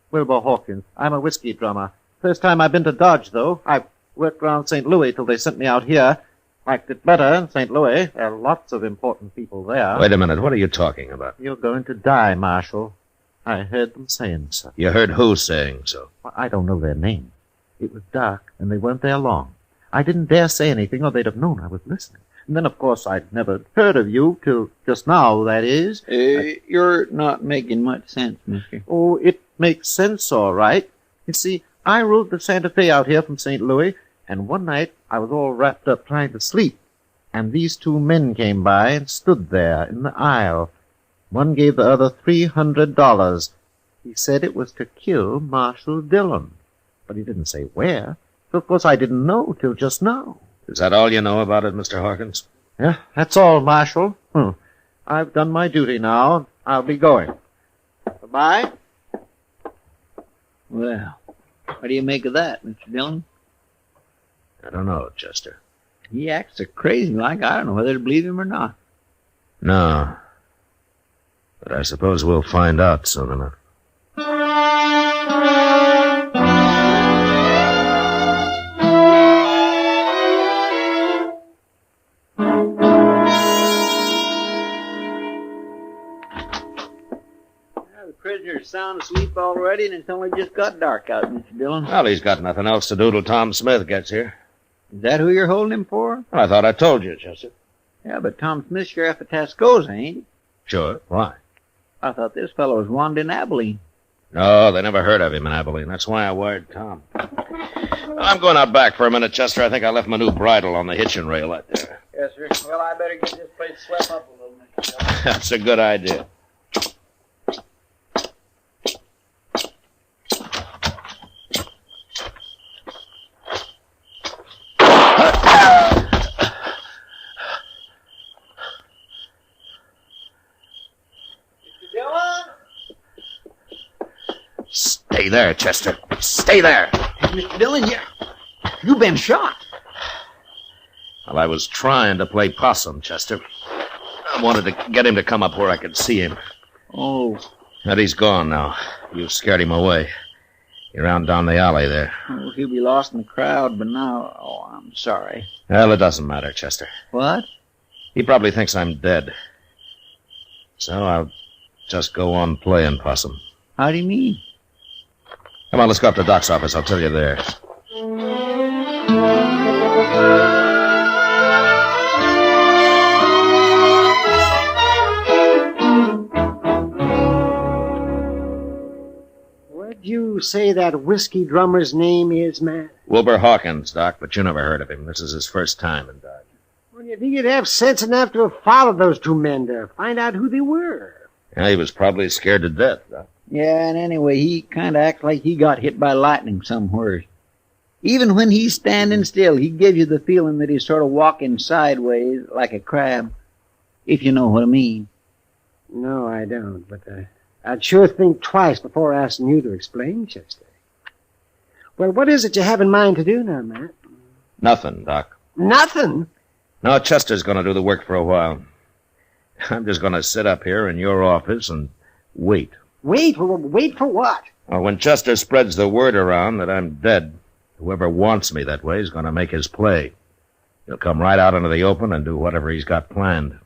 Speaker 11: Wilbur Hawkins. I'm a whiskey drummer. First time I've been to Dodge, though. I worked around St. Louis till they sent me out here. Liked it better in St. Louis. There are lots of important people there.
Speaker 4: Wait a minute. What are you talking about?
Speaker 11: You're going to die, Marshal. I heard them saying so.
Speaker 4: You heard who saying so?
Speaker 11: Well, I don't know their names. It was dark, and they weren't there long. I didn't dare say anything, or they'd have known I was listening. And then, of course, I'd never heard of you till just now, that is.
Speaker 8: You're not making much sense, mister.
Speaker 11: Oh, it makes sense, all right. You see, I rode the Santa Fe out here from St. Louis, and one night I was all wrapped up trying to sleep, and these two men came by and stood there in the aisle. One gave the other $300. He said it was to kill Marshal Dillon, but he didn't say where. So, of course, I didn't know till just now.
Speaker 4: Is that all you know about it, Mr. Hawkins?
Speaker 11: Yeah, that's all, Marshal. I've done my duty now. I'll be going. Goodbye.
Speaker 8: Well, what do you make of that, Mr. Dillon?
Speaker 4: I don't know, Chester.
Speaker 8: He acts so crazy like I don't know whether to believe him or not.
Speaker 4: No. But I suppose we'll find out soon enough.
Speaker 8: You're sound asleep already, and it's only just got dark out, Mr. Dillon.
Speaker 17: Well, he's got nothing else to do till Tom Smith gets here.
Speaker 8: Is that who you're holding him for?
Speaker 17: Well, I thought I told you, Chester.
Speaker 8: Yeah, but Tom Smith's sheriff of Tascosa, ain't he?
Speaker 17: Sure. Why?
Speaker 8: I thought this fellow was wanted in Abilene.
Speaker 17: No, they never heard of him in Abilene. That's why I wired Tom. I'm going out back for a minute, Chester. I think I left my new bridle on the hitching rail out there.
Speaker 8: Yes, sir. Well, I better get this place swept up a little, Mr. Dillon.
Speaker 17: That's a good idea. Stay there, Chester. Stay there.
Speaker 8: Mr. Dillon, you've been shot.
Speaker 17: Well, I was trying to play possum, Chester. I wanted to get him to come up where I could see him.
Speaker 8: Oh.
Speaker 17: But he's gone now. You scared him away. He ran down the alley there.
Speaker 8: Oh, he'll be lost in the crowd, but now... Oh, I'm sorry.
Speaker 17: Well, it doesn't matter, Chester.
Speaker 8: What?
Speaker 17: He probably thinks I'm dead. So I'll just go on playing possum.
Speaker 8: How do you mean?
Speaker 17: Come on, let's go up to Doc's office. I'll tell you there.
Speaker 5: What'd you say that whiskey drummer's name is, Matt?
Speaker 17: Wilbur Hawkins, Doc, but you never heard of him. This is his first time in Dodge.
Speaker 5: Well, you think you'd have sense enough to have followed those two men to find out who they were?
Speaker 17: Yeah, he was probably scared to death, Doc.
Speaker 8: Yeah, and anyway, he kind of acts like he got hit by lightning somewhere. Even when he's standing still, he gives you the feeling that he's sort of walking sideways like a crab, if you know what I mean.
Speaker 5: No, I don't, but I'd sure think twice before asking you to explain, Chester. Well, what is it you have in mind to do now, Matt?
Speaker 17: Nothing, Doc.
Speaker 5: Nothing?
Speaker 17: No, Chester's going to do the work for a while. I'm just going to sit up here in your office and wait.
Speaker 5: Wait for what?
Speaker 17: Well, when Chester spreads the word around that I'm dead, whoever wants me that way is going to make his play. He'll come right out into the open and do whatever he's got planned.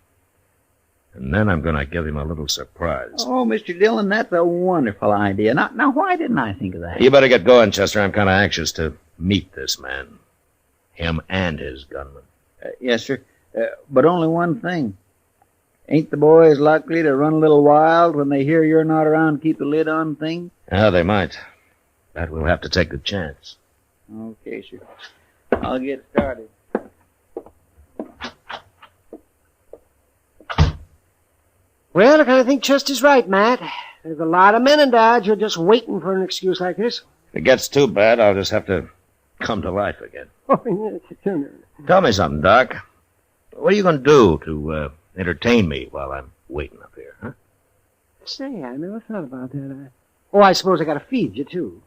Speaker 17: And then I'm going to give him a little surprise.
Speaker 8: Oh, Mr. Dillon, that's a wonderful idea. Now, why didn't I think of that?
Speaker 17: You better get going, Chester. I'm kind of anxious to meet this man. Him and his gunman.
Speaker 8: Yes, sir. But only one thing. Ain't the boys likely to run a little wild when they hear you're not around to keep the lid on things?
Speaker 17: Yeah, they might. But we'll have to take the chance.
Speaker 8: Okay, sir. I'll get started.
Speaker 5: Well, I kind of think Chester's right, Matt. There's a lot of men in Dodge who are just waiting for an excuse like this.
Speaker 17: If it gets too bad, I'll just have to come to life again. Tell me something, Doc. What are you going to do to entertain me while I'm waiting up here, huh?
Speaker 5: Say, I never thought about that. I suppose I got to feed you, too.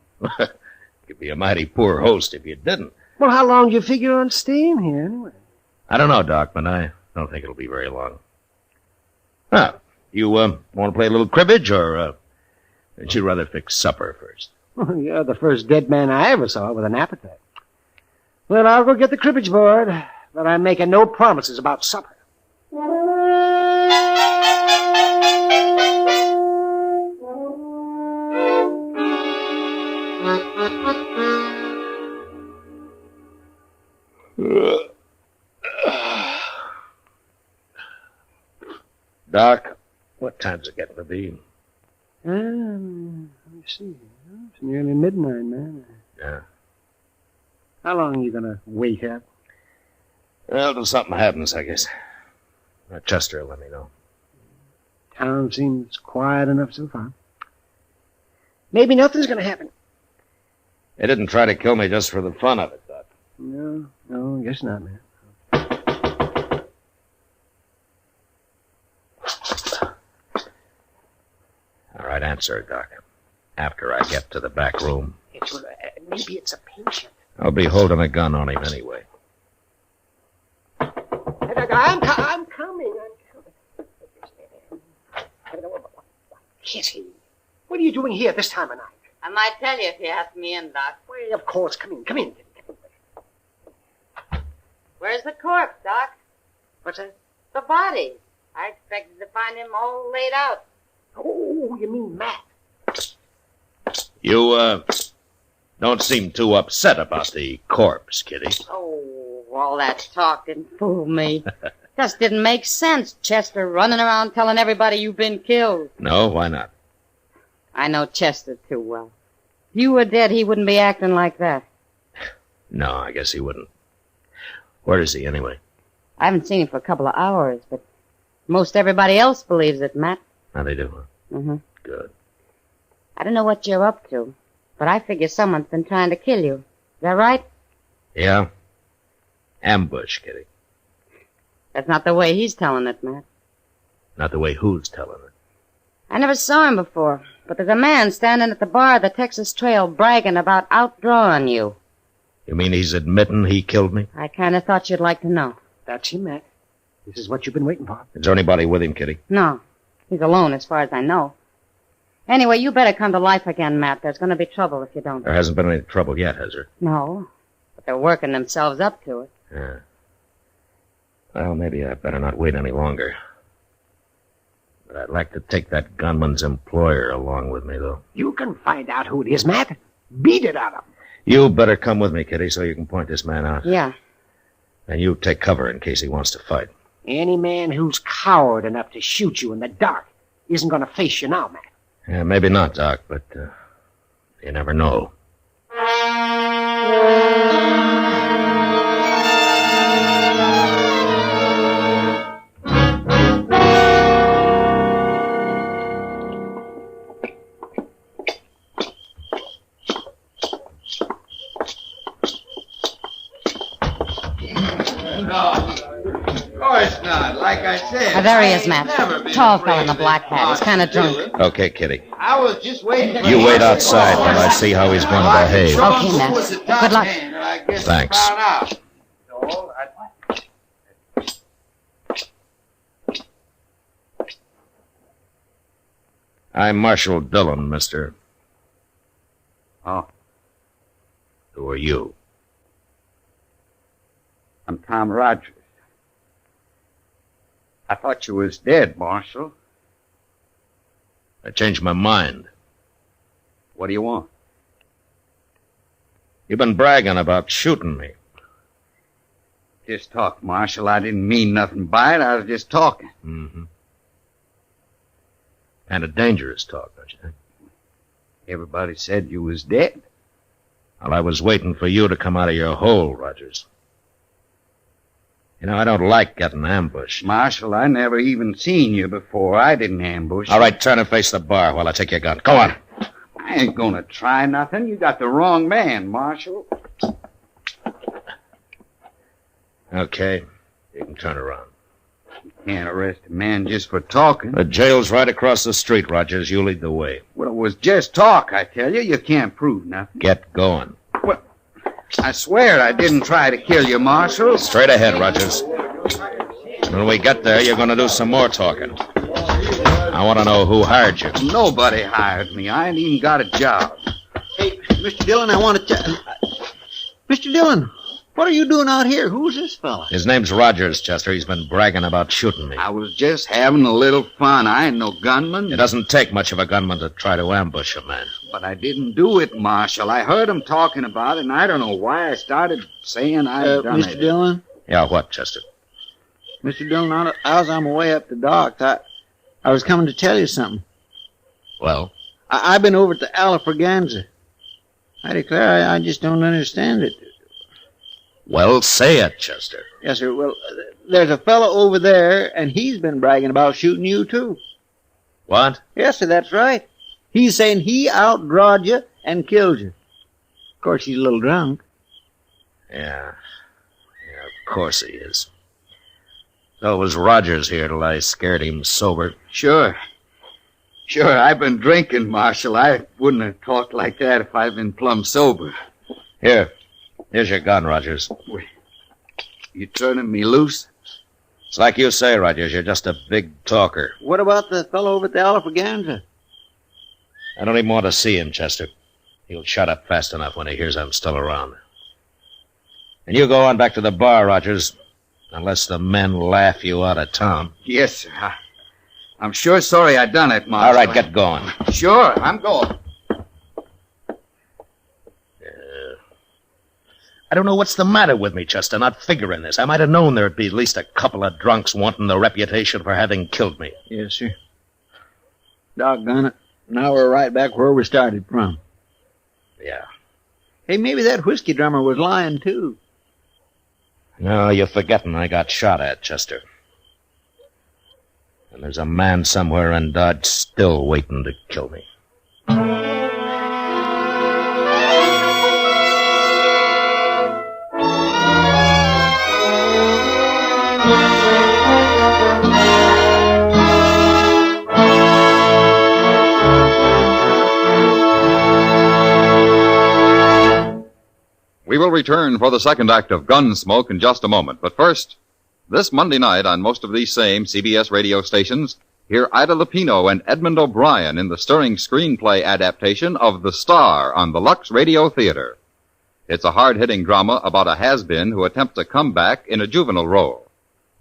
Speaker 17: You'd be a mighty poor host if you didn't.
Speaker 5: Well, how long do you figure on staying here, anyway?
Speaker 17: I don't know, Doc, but I don't think it'll be very long. Now, you want to play a little cribbage, or would you rather fix supper first?
Speaker 5: Well, you're the first dead man I ever saw with an appetite. Well, I'll go get the cribbage board, but I'm making no promises about supper.
Speaker 17: Doc, what time's it getting to be?
Speaker 5: Let me see. It's nearly midnight, man.
Speaker 17: Yeah.
Speaker 5: How long are you going to wait up?
Speaker 17: Well, till something happens, I guess. Chester will let me know.
Speaker 5: Town seems quiet enough so far. Maybe nothing's going to happen.
Speaker 17: They didn't try to kill me just for the fun of it, Doc.
Speaker 5: No, I guess not, man.
Speaker 17: All right, answer it, Doc. After I get to the back room.
Speaker 5: Maybe it's a patient.
Speaker 17: I'll be holding a gun on him anyway.
Speaker 5: I'm coming. Kitty, what are you doing here this time of night?
Speaker 7: I might tell you if you ask me in, Doc.
Speaker 5: Well, of course. Come in.
Speaker 7: Where's the corpse, Doc?
Speaker 5: What's that?
Speaker 7: The body. I expected to find him all laid out.
Speaker 5: Oh, you mean Matt?
Speaker 17: You, don't seem too upset about the corpse, Kitty.
Speaker 7: Oh, all that talk didn't fool me. Just didn't make sense, Chester, running around telling everybody you've been killed.
Speaker 17: No, why not?
Speaker 7: I know Chester too well. If you were dead, he wouldn't be acting like that.
Speaker 17: No, I guess he wouldn't. Where is he, anyway?
Speaker 7: I haven't seen him for a couple of hours, but most everybody else believes it, Matt.
Speaker 17: Now they do, huh?
Speaker 7: Mm-hmm.
Speaker 17: Good.
Speaker 7: I don't know what you're up to, but I figure someone's been trying to kill you. Is that right?
Speaker 17: Yeah? Ambush, Kitty.
Speaker 7: That's not the way he's telling it, Matt.
Speaker 17: Not the way who's telling it.
Speaker 7: I never saw him before, but there's a man standing at the bar of the Texas Trail bragging about outdrawing you.
Speaker 17: You mean he's admitting he killed me?
Speaker 7: I kind of thought you'd like to know.
Speaker 5: That's him, Matt. This is what you've been waiting for.
Speaker 17: Is there anybody with him, Kitty?
Speaker 7: No. He's alone as far as I know. Anyway, you better come to life again, Matt. There's going to be trouble if you don't.
Speaker 17: There hasn't been any trouble yet, has there?
Speaker 7: No. But they're working themselves up to it.
Speaker 17: Yeah. Well, maybe I better not wait any longer. But I'd like to take that gunman's employer along with me, though.
Speaker 5: You can find out who it is, Matt. Beat it out of him.
Speaker 17: You better come with me, Kitty, so you can point this man out.
Speaker 7: Yeah.
Speaker 17: And you take cover in case he wants to fight.
Speaker 5: Any man who's coward enough to shoot you in the dark isn't going to face you now, Matt.
Speaker 17: Yeah, maybe not, Doc, but you never know.
Speaker 14: Like I said.
Speaker 7: There he is, Matt. Tall fella in a black hat. He's kind of drunk.
Speaker 17: Okay, Kitty.
Speaker 14: I was just waiting for
Speaker 17: You wait outside while I see how he's going to behave.
Speaker 7: Okay, Matt. Good luck.
Speaker 17: Thanks. I'm Marshal Dillon, mister.
Speaker 8: Oh.
Speaker 17: Who are you?
Speaker 8: I'm Tom Rogers. I thought you was dead, Marshal.
Speaker 17: I changed my mind.
Speaker 8: What do you want?
Speaker 17: You've been bragging about shooting me.
Speaker 8: Just talk, Marshal. I didn't mean nothing by it. I was just talking.
Speaker 17: Mm-hmm. Kind of dangerous talk, don't you think?
Speaker 8: Everybody said you was dead.
Speaker 17: Well, I was waiting for you to come out of your hole, Rogers. You know, I don't like getting ambushed.
Speaker 8: Marshal, I never even seen you before. I didn't ambush.
Speaker 17: All right, turn and face the bar while I take your gun. Go on.
Speaker 8: I ain't gonna try nothing. You got the wrong man, Marshal.
Speaker 17: Okay, you can turn around.
Speaker 8: You can't arrest a man just for talking.
Speaker 17: The jail's right across the street, Rogers. You lead the way.
Speaker 8: Well, it was just talk, I tell you. You can't prove nothing.
Speaker 17: Get going.
Speaker 8: Well, I swear I didn't try to kill you, Marshal.
Speaker 17: Straight ahead, Rogers. When we get there, you're going to do some more talking. I want to know who hired you.
Speaker 8: Nobody hired me. I ain't even got a job.
Speaker 11: Hey, Mr. Dillon, I want to Mr. Dillon, what are you doing out here? Who's this fella?
Speaker 17: His name's Rogers, Chester. He's been bragging about shooting me.
Speaker 8: I was just having a little fun. I ain't no gunman.
Speaker 17: It doesn't take much of a gunman to try to ambush a man.
Speaker 8: But I didn't do it, Marshal. I heard him talking about it, and I don't know why I started saying I'd done
Speaker 11: Mr.
Speaker 8: it.
Speaker 11: Dillon?
Speaker 17: Yeah, what, Chester?
Speaker 11: Mr. Dillon, as I'm away up the docks, I was coming to tell you something.
Speaker 17: Well?
Speaker 11: I've been over to Alafraganza. I declare I just don't understand it.
Speaker 17: Well, say it, Chester.
Speaker 11: Yes, sir. Well, there's a fellow over there, and he's been bragging about shooting you, too.
Speaker 17: What?
Speaker 11: Yes, sir, that's right. He's saying he outdrawed you and killed you. Of course, he's a little drunk.
Speaker 17: Yeah, of course he is. So it was Rogers here till I scared him sober.
Speaker 8: Sure, I've been drinking, Marshal. I wouldn't have talked like that if I'd been plumb sober.
Speaker 17: Here's your gun, Rogers.
Speaker 8: You turning me loose?
Speaker 17: It's like you say, Rogers. You're just a big talker.
Speaker 11: What about the fellow over at the Alafraganza?
Speaker 17: I don't even want to see him, Chester. He'll shut up fast enough when he hears I'm still around. And you go on back to the bar, Rogers, unless the men laugh you out of town.
Speaker 8: Yes, sir. I'm sure sorry I done it, Marshal.
Speaker 17: All right, get going.
Speaker 8: Sure, I'm going.
Speaker 17: I don't know what's the matter with me, Chester, not figuring this. I might have known there'd be at least a couple of drunks wanting the reputation for having killed me.
Speaker 8: Yes, sir. Doggone it. Now we're right back where we started from.
Speaker 17: Yeah.
Speaker 8: Hey, maybe that whiskey drummer was lying, too.
Speaker 17: No, you're forgetting I got shot at, Chester. And there's a man somewhere in Dodge still waiting to kill me.
Speaker 21: We will return for the second act of Gunsmoke in just a moment. But first, this Monday night on most of these same CBS radio stations, hear Ida Lupino and Edmund O'Brien in the stirring screenplay adaptation of The Star on the Lux Radio Theater. It's a hard-hitting drama about a has-been who attempts a comeback in a juvenile role.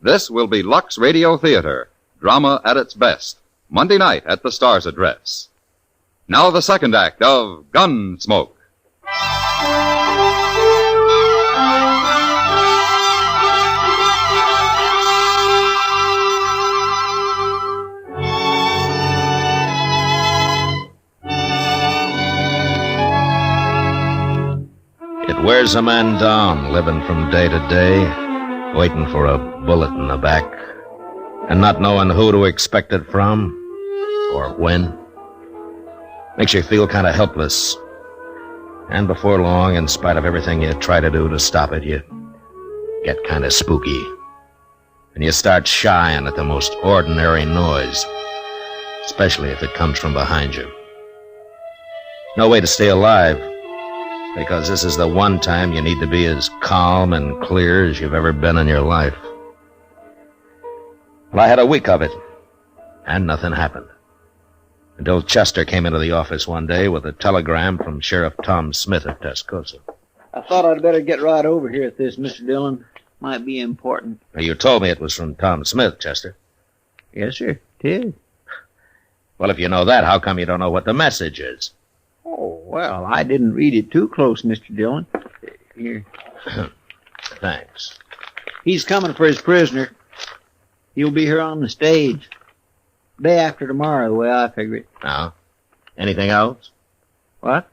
Speaker 21: This will be Lux Radio Theater, drama at its best, Monday night at the Star's address. Now the second act of Gunsmoke.
Speaker 17: It wears a man down, living from day to day, waiting for a bullet in the back, and not knowing who to expect it from, or when. Makes you feel kind of helpless. And before long, in spite of everything you try to do to stop it, you get kind of spooky. And you start shying at the most ordinary noise, especially if it comes from behind you. No way to stay alive, because this is the one time you need to be as calm and clear as you've ever been in your life. Well, I had a week of it, and nothing happened. Until Chester came into the office one day with a telegram from Sheriff Tom Smith at Tascosa.
Speaker 8: I thought I'd better get right over here at this, Mr. Dillon. Might be important.
Speaker 17: Now, you told me it was from Tom Smith, Chester.
Speaker 8: Yes, sir. It is.
Speaker 17: Well, if you know that, how come you don't know what the message is?
Speaker 8: Oh, well, I didn't read it too close, Mr. Dillon. Here.
Speaker 17: Thanks.
Speaker 8: He's coming for his prisoner. He'll be here on the stage. Day after tomorrow, the way I figure it.
Speaker 17: Now, anything else?
Speaker 8: What?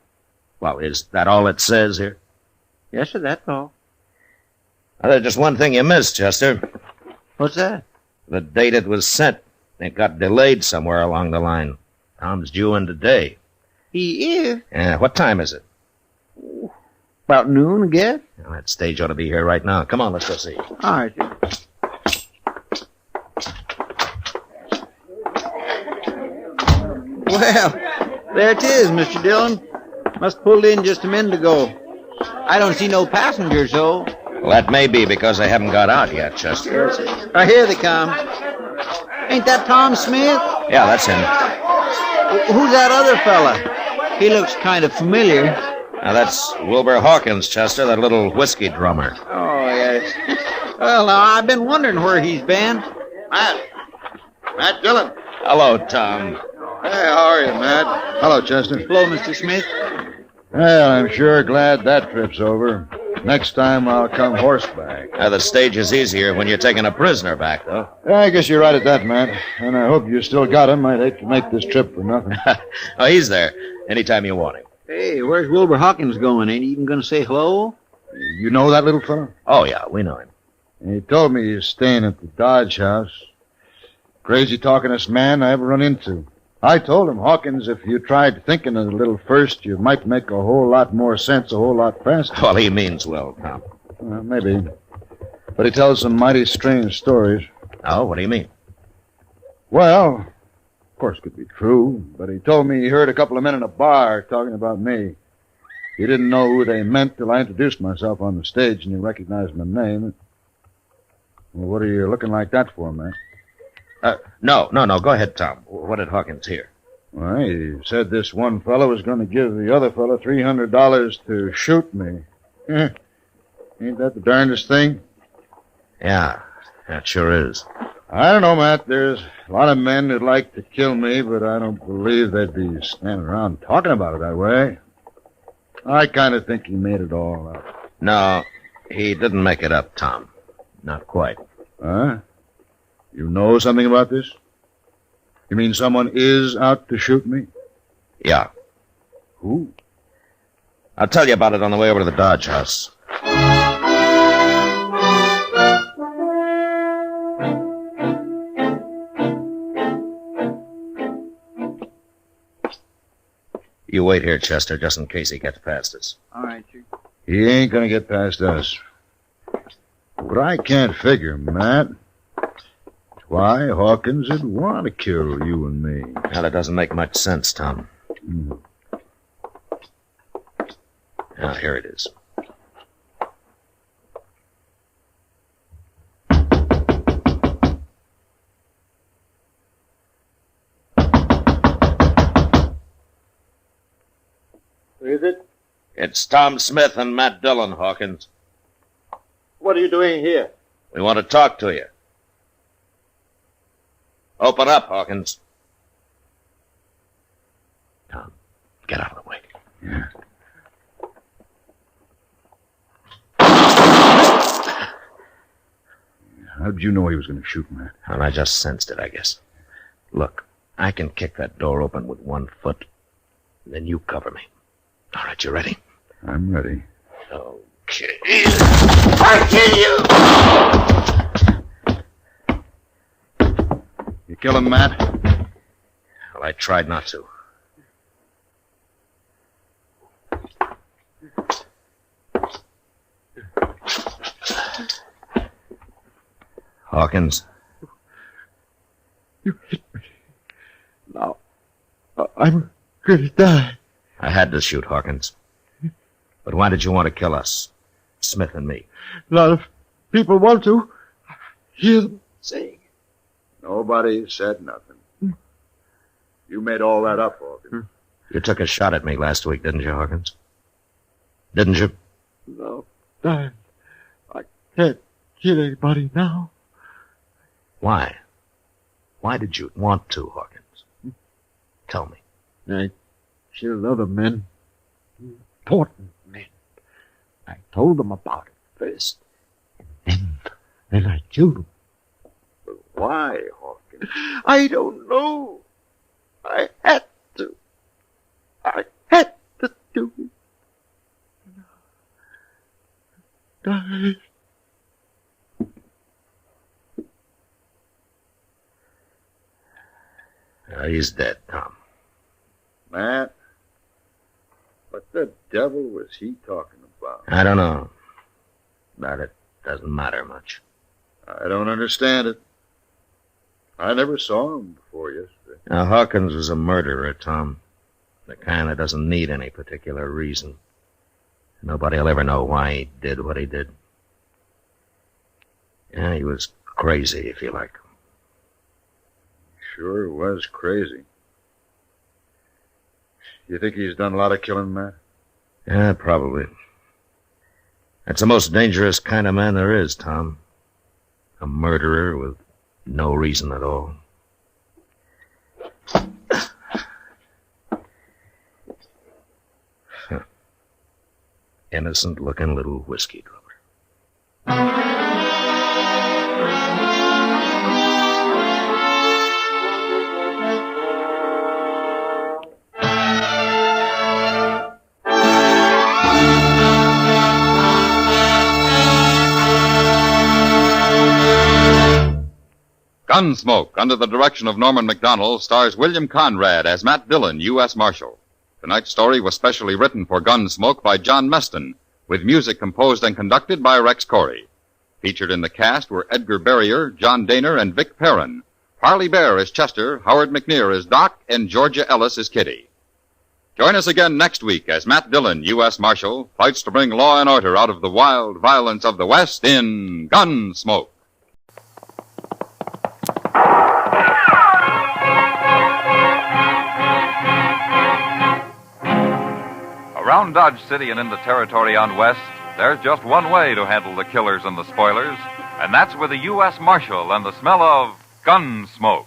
Speaker 17: Well, is that all it says here?
Speaker 8: Yes, sir, that's all.
Speaker 17: Well, there's just one thing you missed, Chester.
Speaker 8: What's that?
Speaker 17: The date it was sent. It got delayed somewhere along the line. Tom's due in today.
Speaker 8: He is?
Speaker 17: Yeah, what time is it?
Speaker 8: About noon, I guess.
Speaker 17: Well, that stage ought to be here right now. Come on, let's go see.
Speaker 8: All right, sir. Well, there it is, Mr. Dillon. Must pulled in just a minute ago. I don't see no passengers, though.
Speaker 17: Well, that may be because they haven't got out yet, Chester.
Speaker 8: Here they come. Ain't that Tom Smith?
Speaker 17: Yeah, that's him.
Speaker 8: Who's that other fella? He looks kind of familiar.
Speaker 17: Now, that's Wilbur Hawkins, Chester, that little whiskey drummer.
Speaker 8: Oh, yes. Well, now, I've been wondering where he's been.
Speaker 15: Matt Dillon.
Speaker 17: Hello, Tom.
Speaker 15: Hey, how are you, Matt? Hello, Chester.
Speaker 8: Hello, Mr. Smith.
Speaker 15: Well, I'm sure glad that trip's over. Next time I'll come horseback.
Speaker 17: Now, the stage is easier when you're taking a prisoner back, though.
Speaker 15: Yeah, I guess you're right at that, Matt. And I hope you still got him. I'd hate to make this trip for nothing.
Speaker 17: Oh, he's there. Anytime you want him.
Speaker 8: Hey, where's Wilbur Hawkins going? Ain't he even going to say hello?
Speaker 15: You know that little fellow?
Speaker 17: Oh, yeah, we know him.
Speaker 15: He told me he's staying at the Dodge house. Crazy talkingest man I ever run into. I told him, Hawkins, if you tried thinking a little first, you might make a whole lot more sense a whole lot faster.
Speaker 17: Well, he means well, Tom.
Speaker 15: Maybe. But he tells some mighty strange stories.
Speaker 17: Oh, what do you mean?
Speaker 15: Well, of course it could be true, but he told me he heard a couple of men in a bar talking about me. He didn't know who they meant till I introduced myself on the stage and he recognized my name. Well, what are you looking like that for, man?
Speaker 17: No. Go ahead, Tom. What did Hawkins hear?
Speaker 15: Well, he said this one fellow was going to give the other fellow $300 to shoot me. Ain't that the darndest thing?
Speaker 17: Yeah, that sure is.
Speaker 15: I don't know, Matt. There's a lot of men that'd like to kill me, but I don't believe they'd be standing around talking about it that way. I kind of think he made it all up.
Speaker 17: No, he didn't make it up, Tom. Not quite.
Speaker 13: Huh? You know something about this? You mean someone is out to shoot me?
Speaker 17: Yeah.
Speaker 13: Who?
Speaker 17: I'll tell you about it on the way over to the Dodge house. You wait here, Chester, just in case he gets past us.
Speaker 8: All right, Chief.
Speaker 13: He ain't gonna get past us. But I can't figure, Matt. Why Hawkins would want to kill you and me.
Speaker 17: Now, that doesn't make much sense, Tom. Now, here it is.
Speaker 13: Who is it?
Speaker 17: It's Tom Smith and Matt Dillon, Hawkins.
Speaker 13: What are you doing here?
Speaker 17: We want to talk to you. Open up, Hawkins. Tom, get out of the way.
Speaker 13: Yeah. How did you know he was going to shoot, Matt?
Speaker 17: Well, I just sensed it, I guess. Look, I can kick that door open with 1 foot. Then you cover me. All right, you ready?
Speaker 13: I'm ready.
Speaker 17: Okay. I'll kill you!
Speaker 13: You kill him, Matt?
Speaker 17: Well, I tried not to. Hawkins.
Speaker 13: You hit me. Now, I'm going to die.
Speaker 17: I had to shoot, Hawkins. But why did you want to kill us? Smith and me.
Speaker 13: A lot of people want to hear them saying. Nobody said nothing. You made all that up, Hawkins.
Speaker 17: You took a shot at me last week, didn't you, Hawkins? Didn't you?
Speaker 13: No, Dan. I can't kill anybody now.
Speaker 17: Why? Why did you want to, Hawkins? Tell me.
Speaker 13: I killed other men. Important men. I told them about it first. And then I killed them. But why, Hawkins? I don't know. I had to. I had to do it. Die.
Speaker 17: He's dead, Tom.
Speaker 13: Matt, what the devil was he talking about?
Speaker 17: I don't know. But it doesn't matter much.
Speaker 13: I don't understand it. I never saw him before yesterday.
Speaker 17: Now, Hawkins was a murderer, Tom. The kind that doesn't need any particular reason. Nobody'll ever know why he did what he did. Yeah, he was crazy, if you like.
Speaker 13: Sure was crazy. You think he's done a lot of killing, Matt?
Speaker 17: Yeah, probably. That's the most dangerous kind of man there is, Tom. A murderer with no reason at all. Innocent-looking little whiskey drummer.
Speaker 21: Gunsmoke, under the direction of Norman Macdonnell, stars William Conrad as Matt Dillon, U.S. Marshal. Tonight's story was specially written for Gunsmoke by John Meston, with music composed and conducted by Rex Corey. Featured in the cast were Edgar Barrier, John Daner, and Vic Perrin. Harley Bear as Chester, Howard McNear as Doc, and Georgia Ellis as Kitty. Join us again next week as Matt Dillon, U.S. Marshal, fights to bring law and order out of the wild violence of the West in Gunsmoke. Around Dodge City and in the territory on West, there's just one way to handle the killers and the spoilers, and that's with a U.S. Marshal and the smell of Gunsmoke.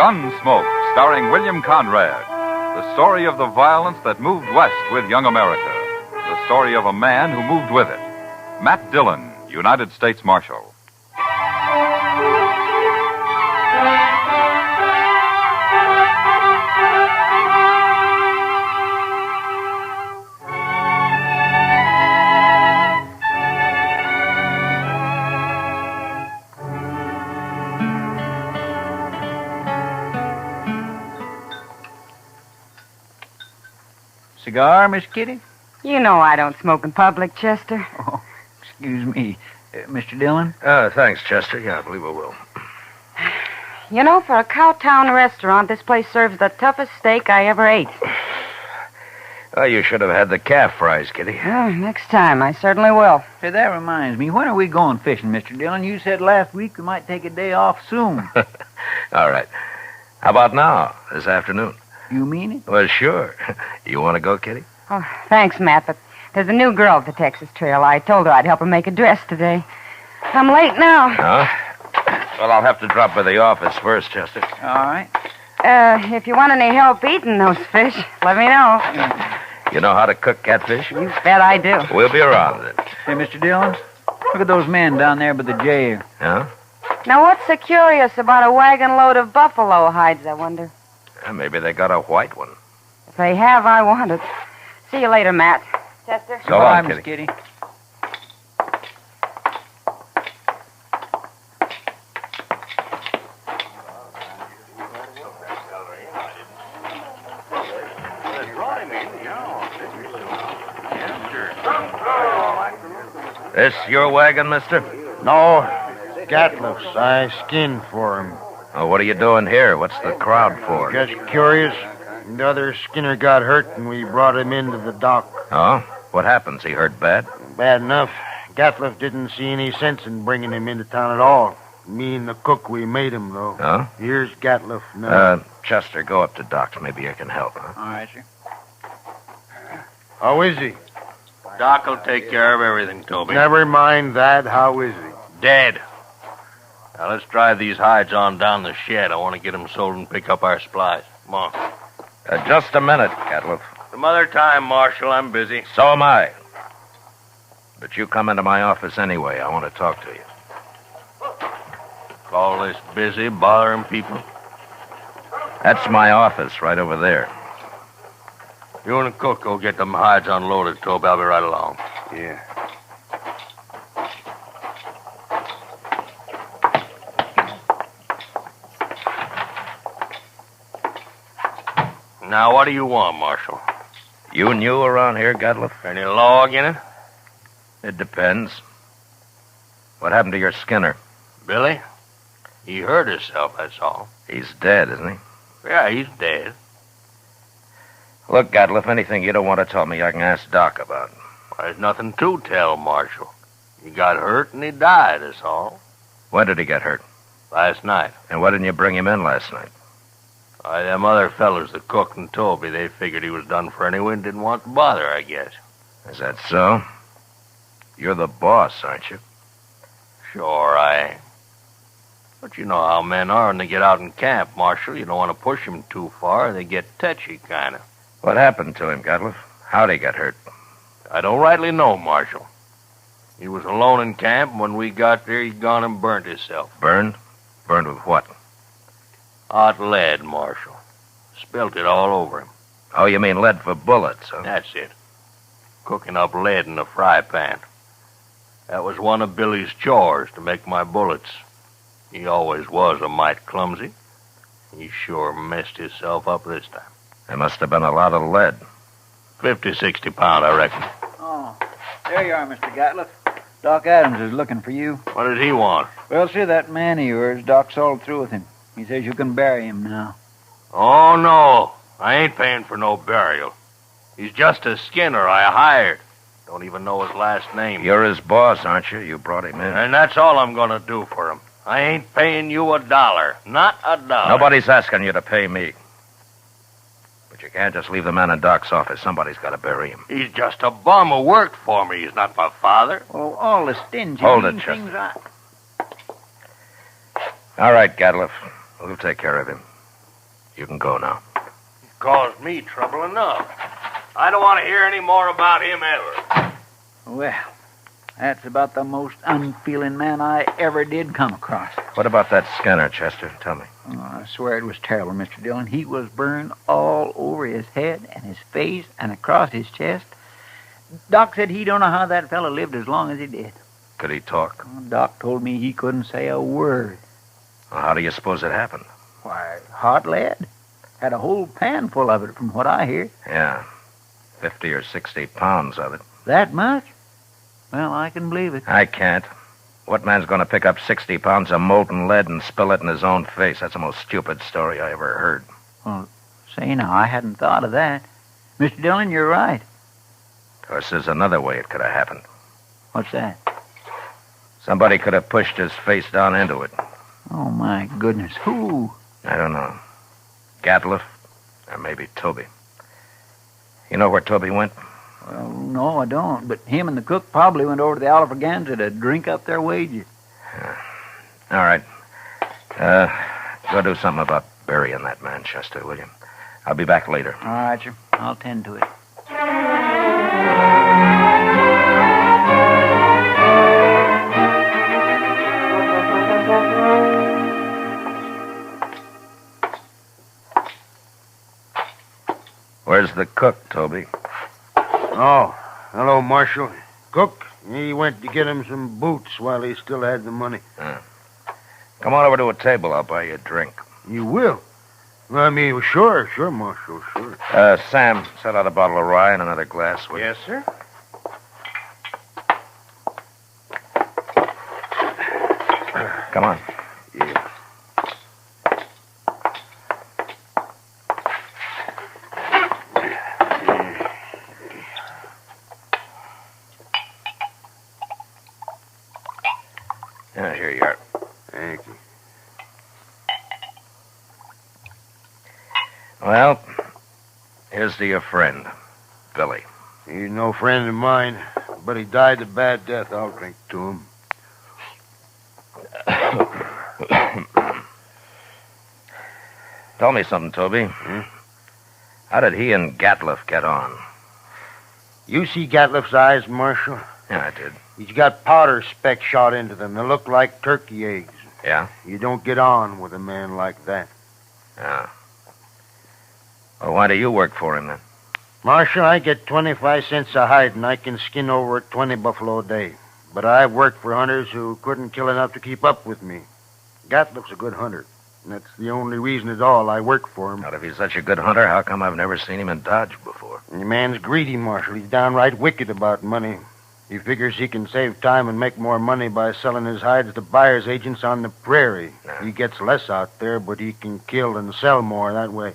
Speaker 21: Gunsmoke, starring William Conrad. The story of the violence that moved west with young America. The story of a man who moved with it. Matt Dillon, United States Marshal.
Speaker 14: Cigar, Miss Kitty?
Speaker 7: You know I don't smoke in public, Chester.
Speaker 14: Oh, excuse me. Mr. Dillon?
Speaker 3: Thanks, Chester. Yeah, I believe I will.
Speaker 7: You know, for a Cowtown restaurant, this place serves the toughest steak I ever ate.
Speaker 3: Oh, you should have had the calf fries, Kitty.
Speaker 7: Next time, I certainly will.
Speaker 14: Hey, that reminds me. When are we going fishing, Mr. Dillon? You said last week we might take a day off soon.
Speaker 3: All right. How about now, this afternoon?
Speaker 14: You mean it?
Speaker 3: Well, sure. You want to go, Kitty?
Speaker 7: Oh, thanks, Matt, but there's a new girl at the Texas Trail. I told her I'd help her make a dress today. I'm late now.
Speaker 3: Huh? Well, I'll have to drop by the office first, Chester.
Speaker 14: All right.
Speaker 7: If you want any help eating those fish, let me know.
Speaker 3: You know how to cook catfish?
Speaker 7: You bet I do.
Speaker 3: We'll be around then.
Speaker 14: Hey, Mr. Dillon, look at those men down there by the jail.
Speaker 3: Huh?
Speaker 7: Now, what's so curious about a wagon load of buffalo hides, I wonder?
Speaker 3: Maybe they got a white one.
Speaker 7: If they have, I want it. See you later, Matt. Chester?
Speaker 3: So long,
Speaker 14: Miss Kitty.
Speaker 3: This your wagon, mister?
Speaker 13: No, Gatliff's. I skinned for him.
Speaker 3: Oh, what are you doing here? What's the crowd for?
Speaker 13: Just curious. The other Skinner got hurt, and we brought him into the dock.
Speaker 3: Oh? What happens? He hurt bad?
Speaker 13: Bad enough. Gatliff didn't see any sense in bringing him into town at all. Me and the cook, we made him, though.
Speaker 3: Oh?
Speaker 13: Here's Gatliff now.
Speaker 3: Chester, go up to Doc's. Maybe I can help, huh?
Speaker 14: All right, sir.
Speaker 13: How is he?
Speaker 4: Doc will take care of everything, Toby.
Speaker 13: Never mind that. How is he?
Speaker 4: Dead. Now, let's drive these hides on down the shed. I want to get them sold and pick up our supplies. Come on.
Speaker 3: Just a minute, Gatliff.
Speaker 4: Some other time, Marshal. I'm busy.
Speaker 3: So am I. But you come into my office anyway. I want to talk to you.
Speaker 4: Call this busy, bothering people?
Speaker 3: That's my office right over there.
Speaker 4: You and the cook go get them hides unloaded, Toby. I'll be right along.
Speaker 13: Yeah.
Speaker 4: Now, what do you want, Marshal?
Speaker 3: You new around here, Gatliff?
Speaker 4: Any log in it?
Speaker 3: It depends. What happened to your Skinner?
Speaker 4: Billy? He hurt himself, that's all.
Speaker 3: He's dead, isn't he?
Speaker 4: Yeah, he's dead.
Speaker 3: Look, Gatliff, anything you don't want to tell me, I can ask Doc about.
Speaker 4: There's nothing to tell, Marshal. He got hurt and he died, that's all.
Speaker 3: When did he get hurt?
Speaker 4: Last night.
Speaker 3: And why didn't you bring him in last night?
Speaker 4: Why, them other fellas, the cook and Toby, they figured he was done for anyway and didn't want to bother, I guess.
Speaker 3: Is that so? You're the boss, aren't you?
Speaker 4: Sure, I am. But you know how men are when they get out in camp, Marshal. You don't want to push them too far. They get touchy, kind of.
Speaker 3: What happened to him, Gatliff? How'd he get hurt?
Speaker 4: I don't rightly know, Marshal. He was alone in camp, and when we got there, he'd gone and burnt himself.
Speaker 3: Burned? Burned with what?
Speaker 4: Hot lead, Marshal. Spilt it all over him.
Speaker 3: Oh, you mean lead for bullets, huh?
Speaker 4: That's it. Cooking up lead in a fry pan. That was one of Billy's chores, to make my bullets. He always was a mite clumsy. He sure messed himself up this time.
Speaker 3: There must have been a lot of lead.
Speaker 4: 50, 60 pound, I reckon.
Speaker 14: Oh, there you are, Mr. Gatliff. Doc Adams is looking for you.
Speaker 4: What does he want?
Speaker 14: Well, see, that man of yours, Doc's all through with him. He says you can bury him now.
Speaker 4: Oh, no. I ain't paying for no burial. He's just a Skinner I hired. Don't even know his last name.
Speaker 3: You're his boss, aren't you? You brought him in.
Speaker 4: And that's all I'm going to do for him. I ain't paying you $1. Not $1.
Speaker 3: Nobody's asking you to pay me. But you can't just leave the man in Doc's office. Somebody's got to bury him.
Speaker 4: He's just a bum who worked for me. He's not my father.
Speaker 14: Oh, all the stingy
Speaker 3: Hold it,
Speaker 14: things
Speaker 3: Chester. All right, Gatliff. We'll take care of him. You can go now.
Speaker 1: He's caused me trouble enough. I don't want to hear any more about him ever.
Speaker 14: Well, that's about the most unfeeling man I ever did come across.
Speaker 3: What about that Skinner, Chester? Tell me.
Speaker 14: Oh, I swear it was terrible, Mr. Dillon. He was burned all over his head and his face and across his chest. Doc said he don't know how that fellow lived as long as he did.
Speaker 3: Could he talk?
Speaker 14: Doc told me he couldn't say a word.
Speaker 3: Well, how do you suppose it happened?
Speaker 14: Why, hot lead. Had a whole pan full of it, from what I hear.
Speaker 3: Yeah, 50 or 60 pounds of it.
Speaker 14: That much? Well, I can believe it.
Speaker 3: I can't. What man's going to pick up 60 pounds of molten lead and spill it in his own face? That's the most stupid story I ever heard.
Speaker 14: Well, say now, I hadn't thought of that. Mr. Dillon, you're right.
Speaker 3: Of course, there's another way it could have happened.
Speaker 14: What's that?
Speaker 3: Somebody could have pushed his face down into it.
Speaker 14: Oh, my goodness. Who?
Speaker 3: I don't know. Gatliff, or maybe Toby. You know where Toby went?
Speaker 14: Well, no, I don't. But him and the cook probably went over to the Alfraganza to drink up their wages.
Speaker 3: All right. Go do something about burying that man, Chester, will you? I'll be back later.
Speaker 14: All right, sir. I'll tend to it.
Speaker 3: Where's the cook, Toby?
Speaker 15: Oh, hello, Marshal. Cook, he went to get him some boots while he still had the money.
Speaker 3: Come on over to a table. I'll buy you a drink.
Speaker 15: You will? I mean, sure, Marshal, sure.
Speaker 3: Sam, set out a bottle of rye and another glass, will you?
Speaker 1: Yes, sir.
Speaker 3: Come on.
Speaker 15: Yeah.
Speaker 3: Here you are.
Speaker 15: Thank you.
Speaker 3: Well, here's to your friend, Billy.
Speaker 15: He's no friend of mine, but he died a bad death. I'll drink to him.
Speaker 3: Tell me something, Toby. How did he and Gatliff get on?
Speaker 15: You see Gatliff's eyes, Marshal?
Speaker 3: Yeah, I did.
Speaker 15: He's got powder specks shot into them. They look like turkey eggs.
Speaker 3: Yeah?
Speaker 15: You don't get on with a man like that.
Speaker 3: Yeah. Well, why do you work for him, then?
Speaker 15: Marshal, I get 25 cents a hide, and I can skin over 20 buffalo a day. But I've worked for hunters who couldn't kill enough to keep up with me. Gatliff's a good hunter, and that's the only reason at all I work for him.
Speaker 3: Now, if he's such a good hunter, how come I've never seen him in Dodge before?
Speaker 15: The man's greedy, Marshal. He's downright wicked about money. He figures he can save time and make more money by selling his hides to buyer's agents on the prairie.
Speaker 3: Nah.
Speaker 15: He gets less out there, but he can kill and sell more that way.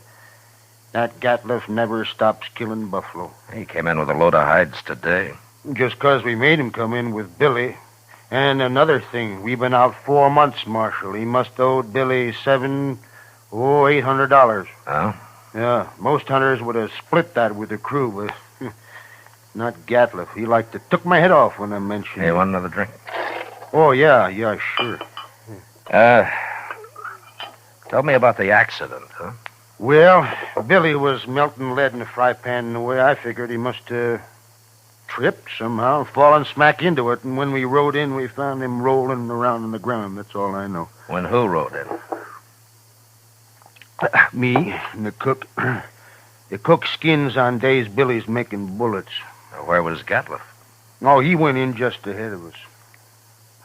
Speaker 15: That Gatliff never stops killing buffalo.
Speaker 3: He came in with a load of hides today.
Speaker 15: Just 'cause we made him come in with Billy. And another thing, we've been out 4 months, Marshal. He must owe Billy $800.
Speaker 3: Oh?
Speaker 15: Yeah, most hunters would have split that with the crew, but not Gatliff. He like to took my head off when I mentioned
Speaker 3: Hey,
Speaker 15: it.
Speaker 3: want another drink?
Speaker 15: Oh, yeah, sure.
Speaker 3: Tell me about the accident, huh?
Speaker 15: Well, Billy was melting lead in a fry pan, and the way I figured he must have tripped somehow, fallen smack into it, and when we rode in, we found him rolling around on the ground. That's all I know.
Speaker 3: When who rode in?
Speaker 15: Me and the cook. The cook skins on days Billy's making bullets.
Speaker 3: Where was Gatliff?
Speaker 15: Oh, he went in just ahead of us.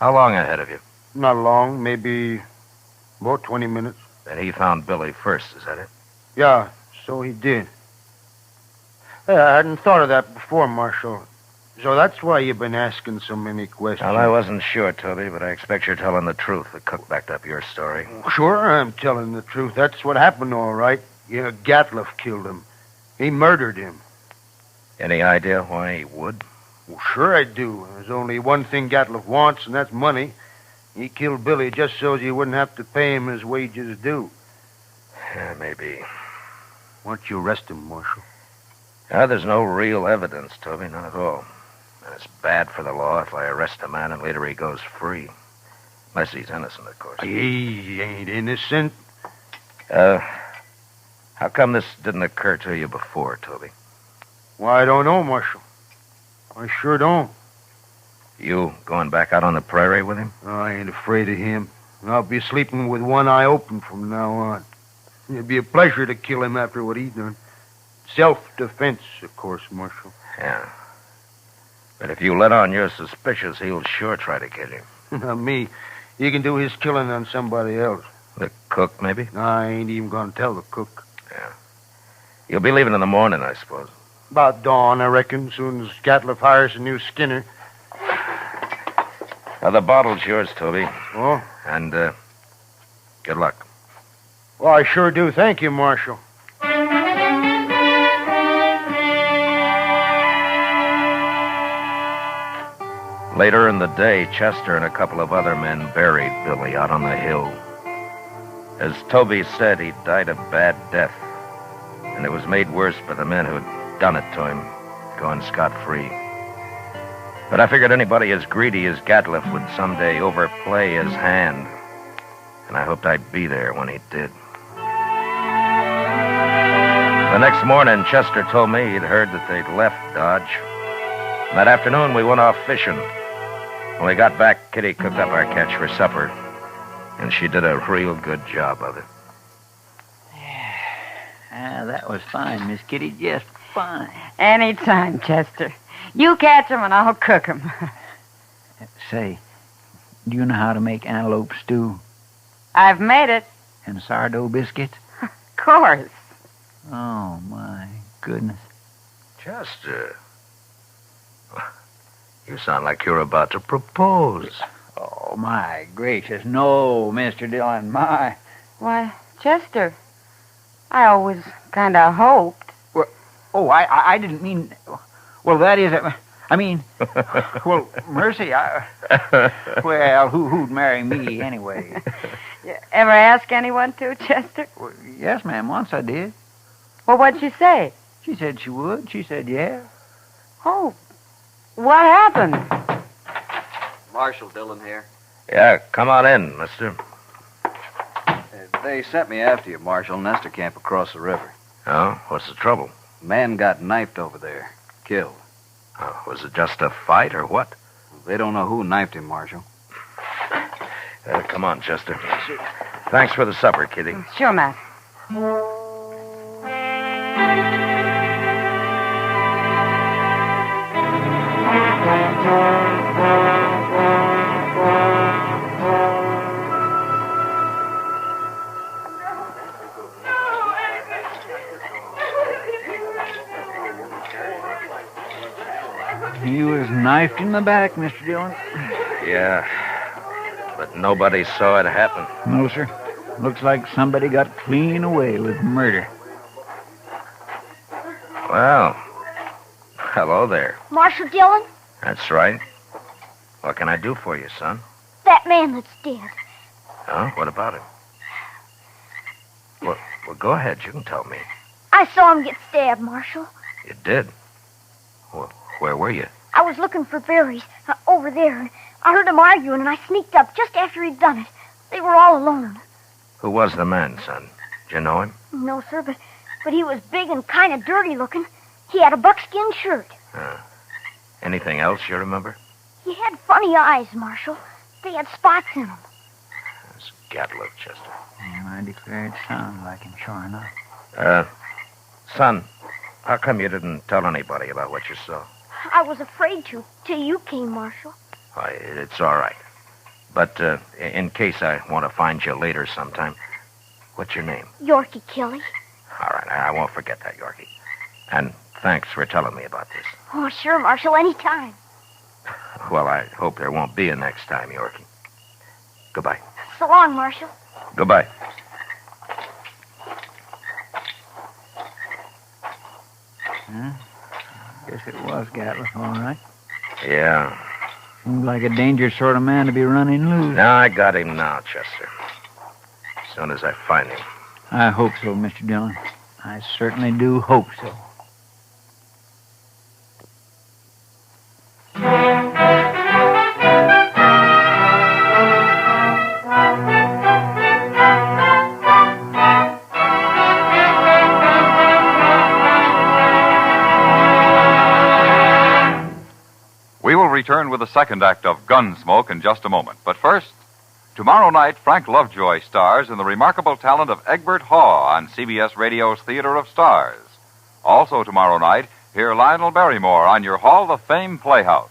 Speaker 3: How long ahead of you?
Speaker 15: Not long, maybe about 20 minutes.
Speaker 3: And he found Billy first, is that it?
Speaker 15: Yeah, so he did. Hey, I hadn't thought of that before, Marshal. So that's why you've been asking so many questions.
Speaker 3: Well, I wasn't sure, Toby, but I expect you're telling the truth. The cook backed up your story.
Speaker 15: Sure, I'm telling the truth. That's what happened, all right. Yeah, Gatliff killed him. He murdered him.
Speaker 3: Any idea why he would?
Speaker 15: Well, sure I do. There's only one thing Gatliff wants, and that's money. He killed Billy just so you wouldn't have to pay him his wages due.
Speaker 3: Yeah, maybe.
Speaker 15: Why don't you arrest him, Marshal?
Speaker 3: There's no real evidence, Toby, not at all. And it's bad for the law if I arrest a man and later he goes free. Unless he's innocent, of course.
Speaker 15: He ain't innocent.
Speaker 3: How come this didn't occur to you before, Toby?
Speaker 16: Why, I don't know, Marshal. I sure don't.
Speaker 3: You going back out on the prairie with him?
Speaker 16: I ain't afraid of him. I'll be sleeping with one eye open from now on. It'd be a pleasure to kill him after what he's done. Self-defense, of course, Marshal.
Speaker 3: Yeah. But if you let on you're suspicious, he'll sure try to kill you.
Speaker 16: Not me. He can do his killing on somebody else.
Speaker 3: The cook, maybe?
Speaker 16: I ain't even going to tell the cook.
Speaker 3: Yeah. You'll be leaving in the morning, I suppose.
Speaker 16: About dawn, I reckon, soon as Gatliff hires a new skinner.
Speaker 3: Now, the bottle's yours, Toby.
Speaker 16: Oh?
Speaker 3: And, good luck.
Speaker 16: Well, I sure do. Thank you, Marshal.
Speaker 3: Later in the day, Chester and a couple of other men buried Billy out on the hill. As Toby said, he died a bad death, and it was made worse by the men who'd done it to him, going scot-free. But I figured anybody as greedy as Gatliff would someday overplay his hand, and I hoped I'd be there when he did. The next morning, Chester told me he'd heard that they'd left Dodge. And that afternoon, we went off fishing. When we got back, Kitty cooked up our catch for supper, and she did a real good job of it.
Speaker 8: That was fine, Miss Kitty, just fine.
Speaker 7: Anytime, Chester. You catch 'em and I'll cook 'em.
Speaker 8: Say, do you know how to make antelope stew?
Speaker 7: I've made it.
Speaker 8: And sourdough biscuits?
Speaker 7: Of course.
Speaker 8: Oh, my goodness.
Speaker 3: Chester, you sound like you're about to propose.
Speaker 8: Oh, my gracious. No, Mr. Dillon, my...
Speaker 7: Why, Chester, I always kind of hoped.
Speaker 8: Well, I didn't mean... Well, that is... I mean... Well, mercy, well, who'd marry me anyway?
Speaker 7: You ever ask anyone to, Chester?
Speaker 8: Well, yes, ma'am, once I did.
Speaker 7: Well, what'd she say?
Speaker 8: She said she would. She said, yeah.
Speaker 7: Oh, what happened?
Speaker 18: Marshal Dillon here.
Speaker 3: Yeah, come on in, mister.
Speaker 18: They sent me after you, Marshal. Nestor camp across the river.
Speaker 3: Oh, what's the trouble?
Speaker 18: Man got knifed over there. Killed.
Speaker 3: Oh, was it just a fight or what?
Speaker 18: They don't know who knifed him, Marshal.
Speaker 3: Come on, Chester. Thanks for the supper, Kitty.
Speaker 7: Sure, Matt.
Speaker 8: He was knifed in the back, Mr. Dillon.
Speaker 3: Yeah, but nobody saw it happen.
Speaker 8: No, sir. Looks like somebody got clean away with murder.
Speaker 3: Well, hello there.
Speaker 20: Marshal Dillon?
Speaker 3: That's right. What can I do for you, son?
Speaker 20: That man that's dead.
Speaker 3: Huh? What about him? Well, go ahead. You can tell me.
Speaker 20: I saw him get stabbed, Marshal.
Speaker 3: You did? Well, where were you?
Speaker 20: I was looking for berries over there, and I heard them arguing, and I sneaked up just after he'd done it. They were all alone.
Speaker 3: Who was the man, son? Did you know him?
Speaker 20: No, sir, but he was big and kind of dirty looking. He had a buckskin shirt.
Speaker 3: Anything else you remember?
Speaker 20: He had funny eyes, Marshal. They had spots in them.
Speaker 3: That's Gatliff, Chester.
Speaker 8: Yeah, I declare it sounds like him, sure enough.
Speaker 3: Son, how come you didn't tell anybody about what you saw?
Speaker 20: I was afraid to, till you came, Marshal.
Speaker 3: Why, it's all right. But in case I want to find you later sometime, what's your name?
Speaker 20: Yorkie Kelly.
Speaker 3: All right, I won't forget that, Yorkie. And thanks for telling me about this.
Speaker 20: Oh, sure, Marshal, anytime.
Speaker 3: Well, I hope there won't be a next time, Yorkie. Goodbye.
Speaker 20: So long, Marshal.
Speaker 3: Goodbye.
Speaker 8: Huh? Guess it was Gatliff, all right.
Speaker 3: Yeah.
Speaker 8: Seems like a dangerous sort of man to be running loose.
Speaker 3: No, I got him now, Chester. As soon as I find him.
Speaker 8: I hope so, Mr. Dillon. I certainly do hope so.
Speaker 21: return with the second act of Gunsmoke in just a moment. But first, tomorrow night, Frank Lovejoy stars in the remarkable talent of Egbert Haw on CBS Radio's Theater of Stars. Also tomorrow night, hear Lionel Barrymore on your Hall of Fame Playhouse.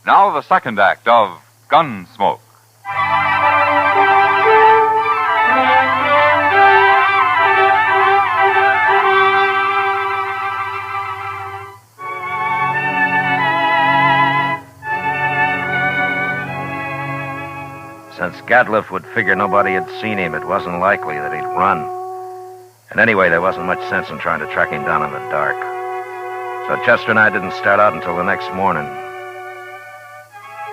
Speaker 21: Now the second act of Gunsmoke.
Speaker 3: Since Gadliff would figure nobody had seen him, it wasn't likely that he'd run. And anyway, there wasn't much sense in trying to track him down in the dark. So Chester and I didn't start out until the next morning.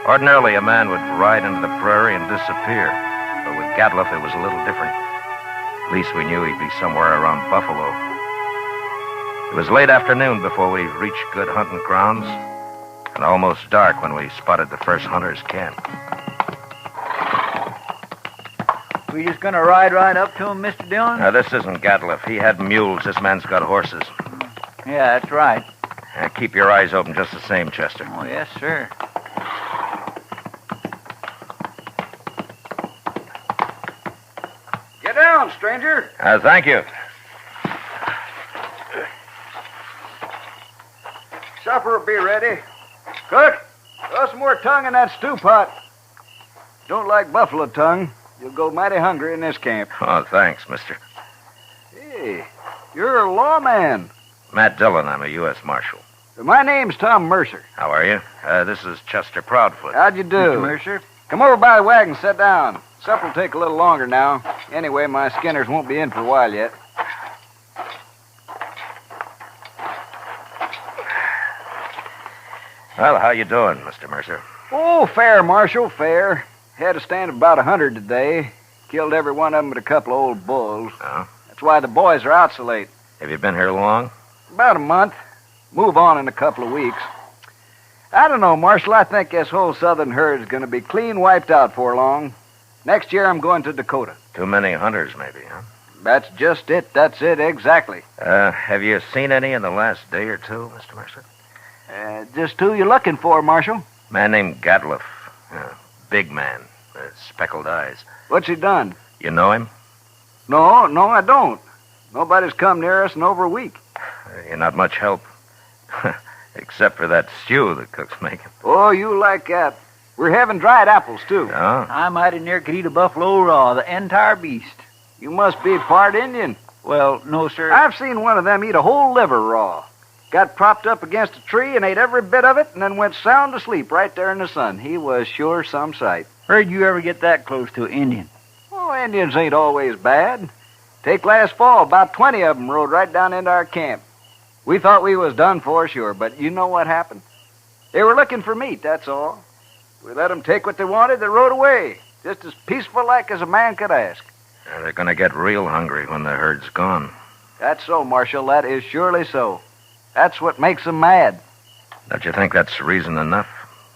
Speaker 3: Ordinarily, a man would ride into the prairie and disappear. But with Gadliff, it was a little different. At least we knew he'd be somewhere around Buffalo. It was late afternoon before we reached good hunting grounds, and almost dark when we spotted the first hunter's camp.
Speaker 8: We just gonna ride right up to him, Mr. Dillon?
Speaker 3: Now, this isn't Gadliff. He had mules. This man's got horses.
Speaker 8: Yeah, that's right.
Speaker 3: Keep your eyes open just the same, Chester.
Speaker 8: Oh, yes, sir.
Speaker 14: Get down, stranger.
Speaker 3: Thank you.
Speaker 14: Supper will be ready. Cook, throw some more tongue in that stew pot. Don't like buffalo tongue. You'll go mighty hungry in this camp.
Speaker 3: Oh, thanks, mister.
Speaker 14: Hey, you're a lawman.
Speaker 3: Matt Dillon. I'm a U.S. Marshal.
Speaker 14: My name's Tom Mercer.
Speaker 3: How are you? This is Chester Proudfoot.
Speaker 14: How'd you do?
Speaker 8: Mr. Mercer?
Speaker 14: Come over by the wagon, sit down. Supper'll take a little longer now. Anyway, my skinners won't be in for a while yet.
Speaker 3: Well, how you doing, Mr. Mercer?
Speaker 14: Oh, fair, Marshal, fair. Had a stand of about 100 today. Killed every one of them but a couple of old bulls.
Speaker 3: Oh?
Speaker 14: That's why the boys are out so late.
Speaker 3: Have you been here long?
Speaker 14: About a month. Move on in a couple of weeks. I don't know, Marshal. I think this whole southern herd's going to be clean wiped out for long. Next year I'm going to Dakota.
Speaker 3: Too many hunters, maybe, huh?
Speaker 14: That's just it. That's it, exactly.
Speaker 3: Have you seen any in the last day or two, Mr. Mercer?
Speaker 14: Just who you looking for, Marshal?
Speaker 3: Man named Gadliff. Big man. Speckled eyes.
Speaker 14: What's he done?
Speaker 3: You know him?
Speaker 14: No, I don't. Nobody's come near us in over a week.
Speaker 3: You're not much help. Except for that stew the cook's making.
Speaker 14: Oh, you like that. We're having dried apples, too.
Speaker 3: Oh?
Speaker 8: I mighty near could eat a buffalo raw, the entire beast.
Speaker 14: You must be part Indian.
Speaker 8: Well, no, sir.
Speaker 14: I've seen one of them eat a whole liver raw. Got propped up against a tree and ate every bit of it and then went sound asleep right there in the sun. He was sure some sight.
Speaker 8: Where'd you ever get that close to an Indian?
Speaker 14: Oh, Indians ain't always bad. Take last fall, about 20 of them rode right down into our camp. We thought we was done for, sure, but you know what happened? They were looking for meat, that's all. We let them take what they wanted, they rode away. Just as peaceful like as a man could ask.
Speaker 3: They're going to get real hungry when the herd's gone.
Speaker 14: That's so, Marshal. That is surely so. That's what makes them mad.
Speaker 3: Don't you think that's reason enough?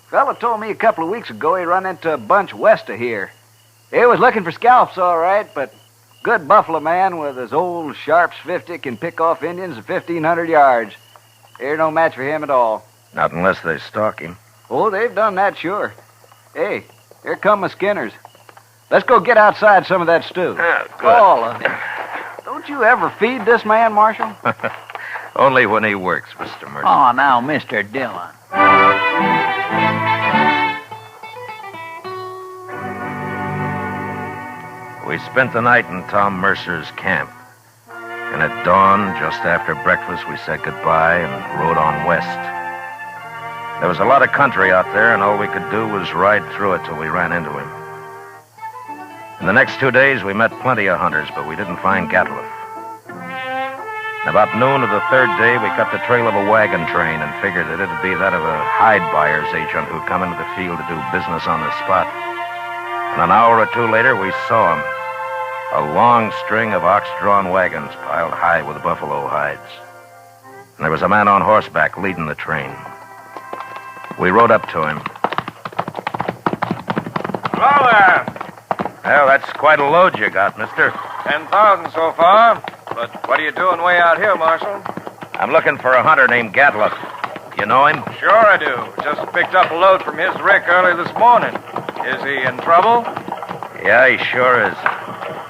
Speaker 14: Fella told me a couple of weeks ago he run into a bunch west of here. He was looking for scalps, all right, but good buffalo man with his old Sharps 50 can pick off Indians at 1,500 yards. They're no match for him at all.
Speaker 3: Not unless they stalk him.
Speaker 14: Oh, they've done that, sure. Hey, here come my skinners. Let's go get outside some of that stew.
Speaker 3: Good.
Speaker 14: All of it. Don't you ever feed this man, Marshal?
Speaker 3: Only when he works, Mr. Mercer.
Speaker 8: Oh, now, Mr. Dillon.
Speaker 3: We spent the night in Tom Mercer's camp. And at dawn, just after breakfast, we said goodbye and rode on west. There was a lot of country out there, and all we could do was ride through it till we ran into him. In the next 2 days, we met plenty of hunters, but we didn't find Gadliff. About noon of the third day, we cut the trail of a wagon train and figured that it'd be that of a hide buyer's agent who'd come into the field to do business on the spot. And an hour or two later, we saw him. A long string of ox-drawn wagons piled high with buffalo hides. And there was a man on horseback leading the train. We rode up to him.
Speaker 2: Hello there.
Speaker 3: Well, that's quite a load you got, mister.
Speaker 2: 10,000 so far. But what are you doing way out here, Marshal?
Speaker 3: I'm looking for a hunter named Gadliff. You know him?
Speaker 2: Sure I do. Just picked up a load from his rick early this morning. Is he in trouble?
Speaker 3: Yeah, he sure is.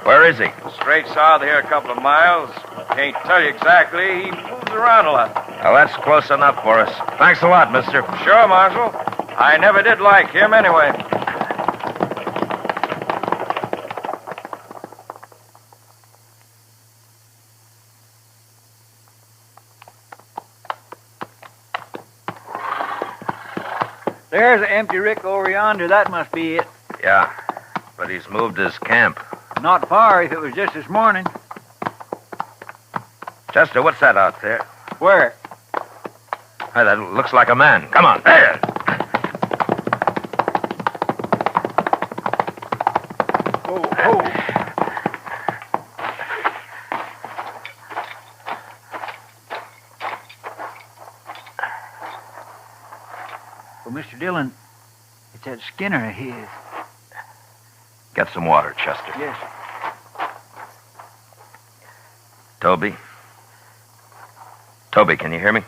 Speaker 3: Where is he?
Speaker 2: Straight south here a couple of miles. Can't tell you exactly. He moves around a lot.
Speaker 3: Well, that's close enough for us. Thanks a lot, mister.
Speaker 2: Sure, Marshal. I never did like him anyway.
Speaker 8: There's an empty rick over yonder. That must be it.
Speaker 3: Yeah, but he's moved his camp.
Speaker 8: Not far if it was just this morning.
Speaker 3: Chester, what's that out there?
Speaker 8: Where?
Speaker 3: Hey, that looks like a man. Come on. There.
Speaker 8: Well, Mr. Dillon, it's that Skinner of his.
Speaker 3: Get some water, Chester.
Speaker 8: Yes.
Speaker 3: Toby? Toby, can you hear me?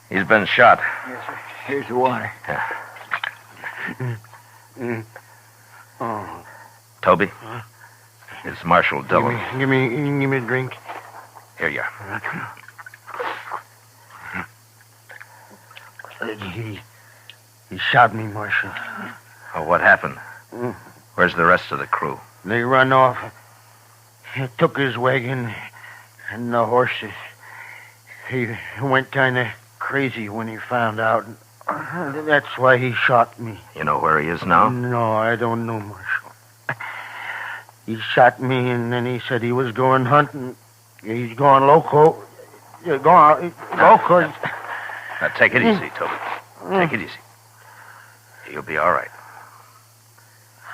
Speaker 3: He's been shot.
Speaker 8: Yes, sir. Here's the water.
Speaker 3: Yeah. Oh. Toby? Huh? It's Marshal Dillon.
Speaker 16: Give me a drink.
Speaker 3: Here you are.
Speaker 16: He shot me, Marshal.
Speaker 3: Oh, what happened? Where's the rest of the crew?
Speaker 16: They run off. He took his wagon and the horses. He went kind of crazy when he found out. That's why he shot me.
Speaker 3: You know where he is now?
Speaker 16: No, I don't know, Marshal. He shot me, and then he said he was going hunting. He's going loco. Loco.
Speaker 3: Now, take it easy, Toby. Take it easy. You'll be all right.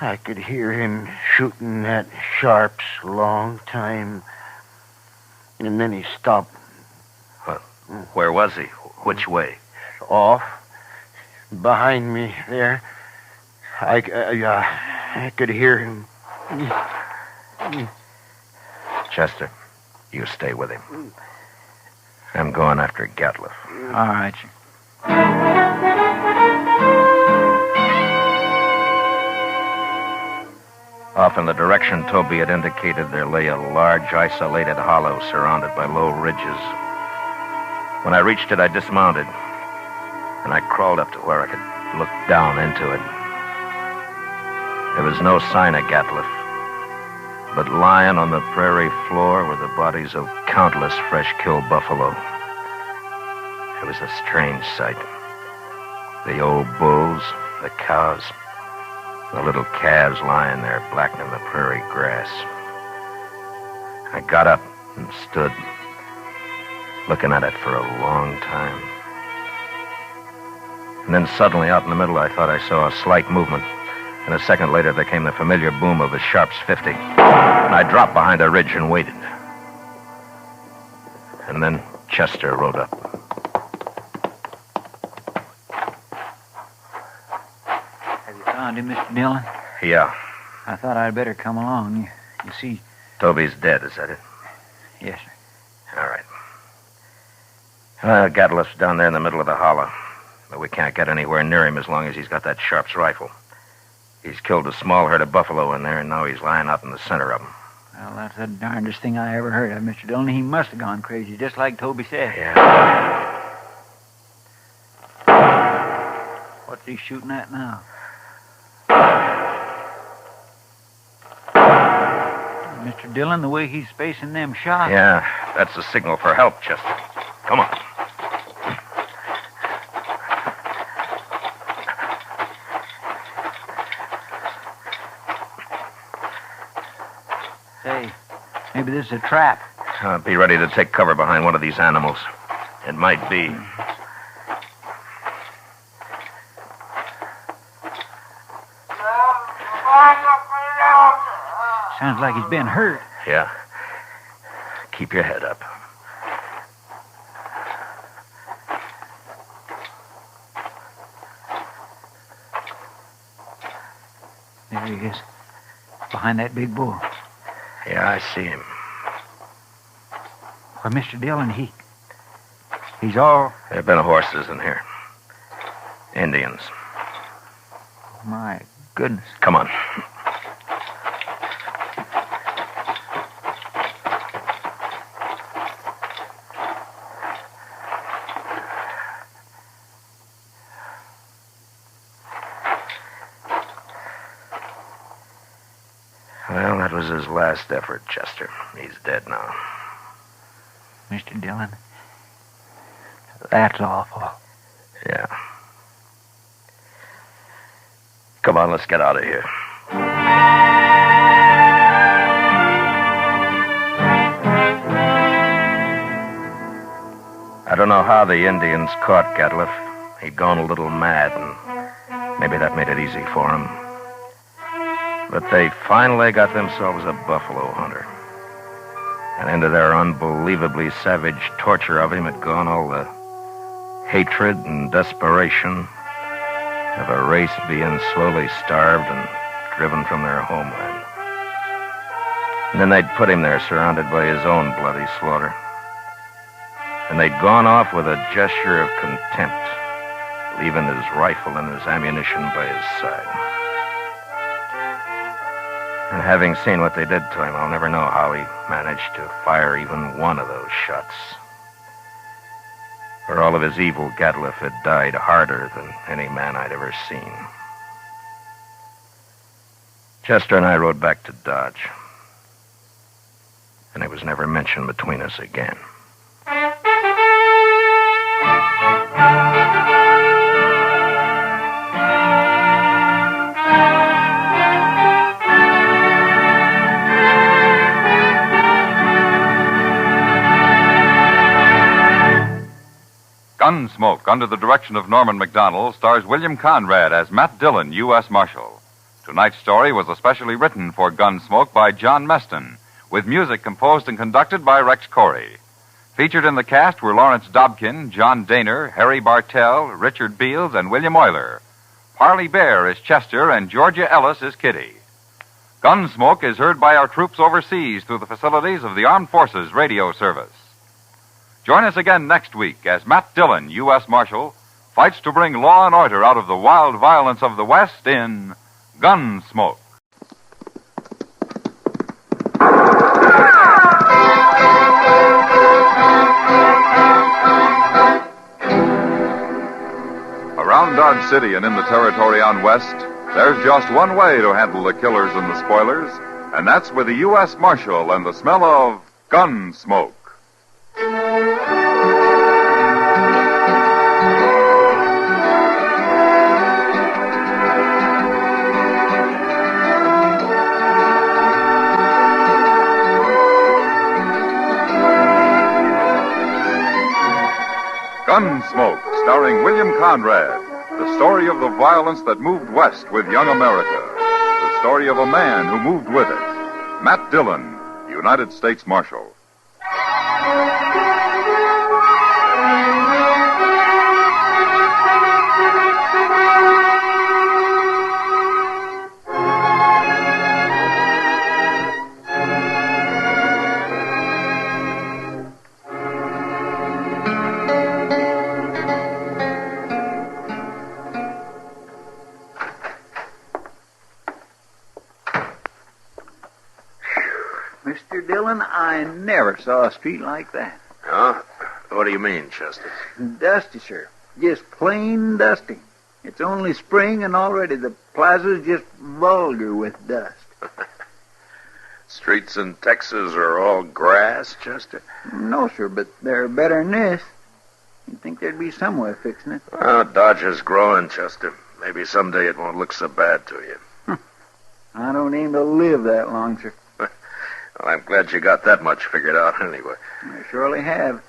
Speaker 16: I could hear him shooting at Sharp's long time. And then he stopped.
Speaker 3: Well, where was he? Which way?
Speaker 16: Off. Behind me there. I could hear him.
Speaker 3: Chester, you stay with him. I'm going after Gatliff.
Speaker 8: All right, sir.
Speaker 3: Off in the direction Toby had indicated, there lay a large, isolated hollow surrounded by low ridges. When I reached it, I dismounted, and I crawled up to where I could look down into it. There was no sign of Gatliff, but lying on the prairie floor were the bodies of countless fresh-killed buffalo. It was a strange sight. The old bulls, the cows, the little calves lying there blackening the prairie grass. I got up and stood, looking at it for a long time. And then suddenly, out in the middle, I thought I saw a slight movement. And a second later, there came the familiar boom of a Sharp's 50. And I dropped behind a ridge and waited. And then Chester rode up.
Speaker 8: Found him, Mr. Dillon?
Speaker 3: Yeah.
Speaker 8: I thought I'd better come along. You see...
Speaker 3: Toby's dead, is that it?
Speaker 8: Yes, sir.
Speaker 3: All right. Gatliff's down there in the middle of the hollow. But we can't get anywhere near him as long as he's got that Sharp's rifle. He's killed a small herd of buffalo in there, and now he's lying out in the center of them.
Speaker 8: Well, that's the darndest thing I ever heard of, Mr. Dillon. He must have gone crazy, just like Toby said.
Speaker 3: Yeah.
Speaker 8: What's he shooting at now? Mr. Dillon, the way he's spacing them shots.
Speaker 3: Yeah, that's a signal for help, Chester. Come on.
Speaker 8: Say, maybe this is a trap.
Speaker 3: Be ready to take cover behind one of these animals. It might be.
Speaker 8: Sounds like he's been hurt.
Speaker 3: Yeah. Keep your head up.
Speaker 8: There he is. Behind that big bull.
Speaker 3: Yeah, I see him.
Speaker 8: Well, Mr. Dillon,
Speaker 16: He's all...
Speaker 3: There have been horses in here. Indians.
Speaker 16: My goodness.
Speaker 3: Come on. Well, that was his last effort, Chester. He's dead now.
Speaker 16: Mr. Dillon, that's awful.
Speaker 3: Yeah. Come on, let's get out of here. I don't know how the Indians caught Gatliff. He'd gone a little mad, and maybe that made it easy for him. But they finally got themselves a buffalo hunter. And into their unbelievably savage torture of him had gone all the hatred and desperation of a race being slowly starved and driven from their homeland. And then they'd put him there surrounded by his own bloody slaughter. And they'd gone off with a gesture of contempt, leaving his rifle and his ammunition by his side. And having seen what they did to him, I'll never know how he managed to fire even one of those shots. For all of his evil, Gatliff had died harder than any man I'd ever seen. Chester and I rode back to Dodge. And it was never mentioned between us again.
Speaker 21: Gunsmoke, under the direction of Norman Macdonnell, stars William Conrad as Matt Dillon, U.S. Marshal. Tonight's story was especially written for Gunsmoke by John Meston, with music composed and conducted by Rex Corey. Featured in the cast were Lawrence Dobkin, John Daner, Harry Bartell, Richard Beals, and William Euler. Parley Bear is Chester, and Georgia Ellis is Kitty. Gunsmoke is heard by our troops overseas through the facilities of the Armed Forces Radio Service. Join us again next week as Matt Dillon, U.S. Marshal, fights to bring law and order out of the wild violence of the West in Gunsmoke. Around Dodge City and in the territory on West, there's just one way to handle the killers and the spoilers, and that's with the U.S. Marshal and the smell of Gunsmoke. Gunsmoke, starring William Conrad, the story of the violence that moved west with young America, the story of a man who moved with it, Matt Dillon, United States Marshal.
Speaker 8: Mr. Dillon, I never saw a street like that.
Speaker 3: Huh? What do you mean, Chester?
Speaker 8: Dusty, sir. Just plain dusty. It's only spring and already the plaza's just vulgar with dust.
Speaker 3: Streets in Texas are all grass, Chester?
Speaker 8: No, sir, but they're better than this. You'd think there'd be some way of fixing it.
Speaker 3: Well, Dodge is growing, Chester. Maybe someday it won't look so bad to you.
Speaker 8: I don't aim to live that long, sir.
Speaker 3: Well, I'm glad you got that much figured out anyway.
Speaker 8: I surely have.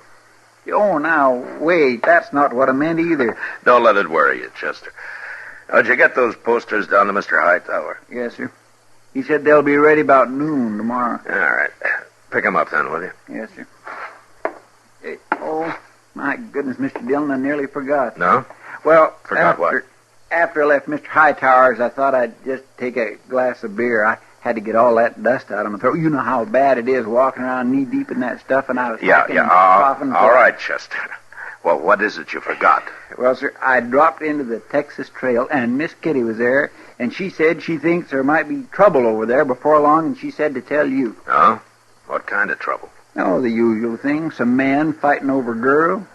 Speaker 8: Oh, now, wait. That's not what I meant either.
Speaker 3: Don't let it worry you, Chester. Did you get those posters down to Mr. Hightower?
Speaker 8: Yes, sir. He said they'll be ready about noon tomorrow.
Speaker 3: All right. Pick them up then, will you?
Speaker 8: Yes, sir. Hey, oh, my goodness, Mr. Dillon, I nearly forgot.
Speaker 3: No?
Speaker 8: Well,
Speaker 3: Forgot what?
Speaker 8: After I left Mr. Hightower's, I thought I'd just take a glass of beer. I had to get all that dust out of my throat. You know how bad it is walking around knee-deep in that stuff, and I was coughing.
Speaker 3: All right, Chester. Well, what is it you forgot?
Speaker 8: Well, sir, I dropped into the Texas Trail, and Miss Kitty was there, and she said she thinks there might be trouble over there before long, and she said to tell you.
Speaker 3: Oh? What kind of trouble?
Speaker 8: Oh, the usual thing. Some man fighting over a girl.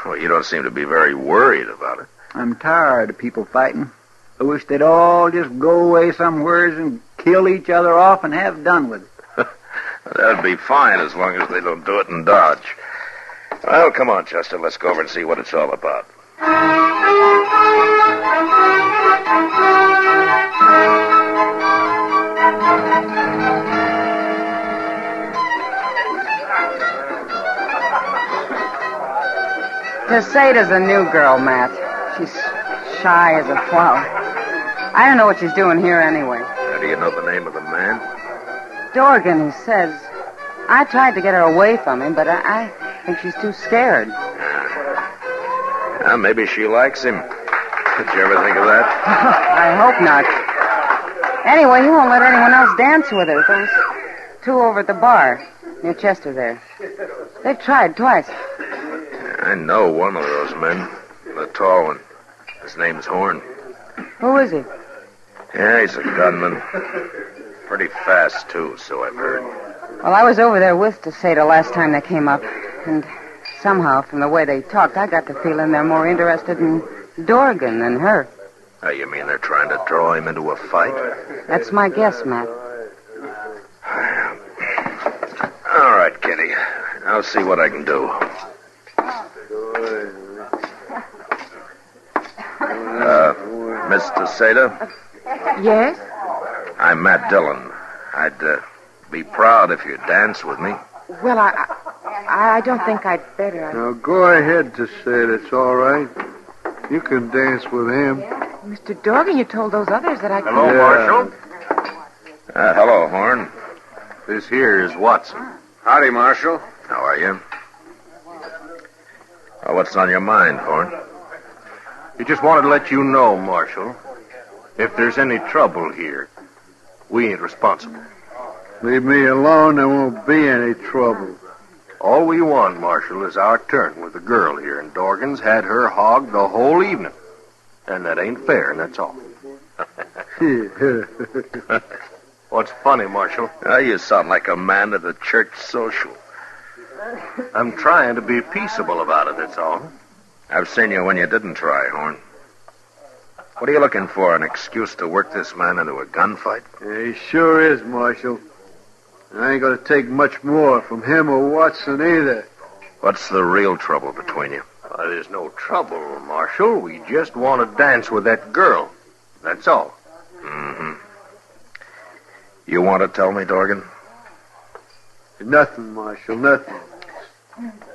Speaker 3: Well, you don't seem to be very worried about it.
Speaker 8: I'm tired of people fighting. I wish they'd all just go away somewheres and kill each other off and have done with it.
Speaker 3: That'd be fine as long as they don't do it in Dodge. Well, come on, Chester. Let's go over and see what it's all about.
Speaker 7: Tacetta's a new girl, Matt. She's shy as a flower. I don't know what she's doing here anyway.
Speaker 3: How do you know the name of the man?
Speaker 7: Dorgan, he says. I tried to get her away from him, but I think she's too scared.
Speaker 3: Maybe she likes him. Did you ever think of that?
Speaker 7: I hope not. Anyway, he won't let anyone else dance with her. Those two over at the bar near Chester there. They've tried twice.
Speaker 3: I know one of those men. The tall one. His name's Horn.
Speaker 7: Who is he?
Speaker 3: Yeah, he's a gunman. Pretty fast, too, so I've heard.
Speaker 7: Well, I was over there with Tacetta last time they came up, and somehow, from the way they talked, I got the feeling they're more interested in Dorgan than her.
Speaker 3: Oh, you mean they're trying to draw him into a fight?
Speaker 7: That's my guess, Matt.
Speaker 3: All right, Kitty. I'll see what I can do. Miss Tacetta?
Speaker 7: Yes?
Speaker 3: I'm Matt Dillon. I'd be proud if you'd dance with me.
Speaker 7: Well, I don't think I'd better.
Speaker 12: Now, go ahead to say it. It's all right. You can dance with him.
Speaker 7: Mr. Dorgan, you told those others that I could...
Speaker 3: Hello, Marshal. Hello, Horn. This here is Watson.
Speaker 1: Howdy, Marshal.
Speaker 3: How are you? Well, what's on your mind, Horn?
Speaker 1: We just wanted to let you know, Marshal, if there's any trouble here, we ain't responsible.
Speaker 12: Leave me alone, there won't be any trouble.
Speaker 1: All we want, Marshal, is our turn with the girl here, and Dorgan's had her hogged the whole evening. And that ain't fair, and that's all. What's funny, Marshal?
Speaker 3: You sound like a man at a church social.
Speaker 1: I'm trying to be peaceable about it, that's all.
Speaker 3: I've seen you when you didn't try, Horn. What are you looking for, an excuse to work this man into a gunfight?
Speaker 12: Yeah, he sure is, Marshal. I ain't going to take much more from him or Watson either.
Speaker 3: What's the real trouble between you?
Speaker 1: There's no trouble, Marshal. We just want to dance with that girl. That's all.
Speaker 3: Mm-hmm. You want to tell me, Dorgan?
Speaker 12: Nothing, Marshal, nothing.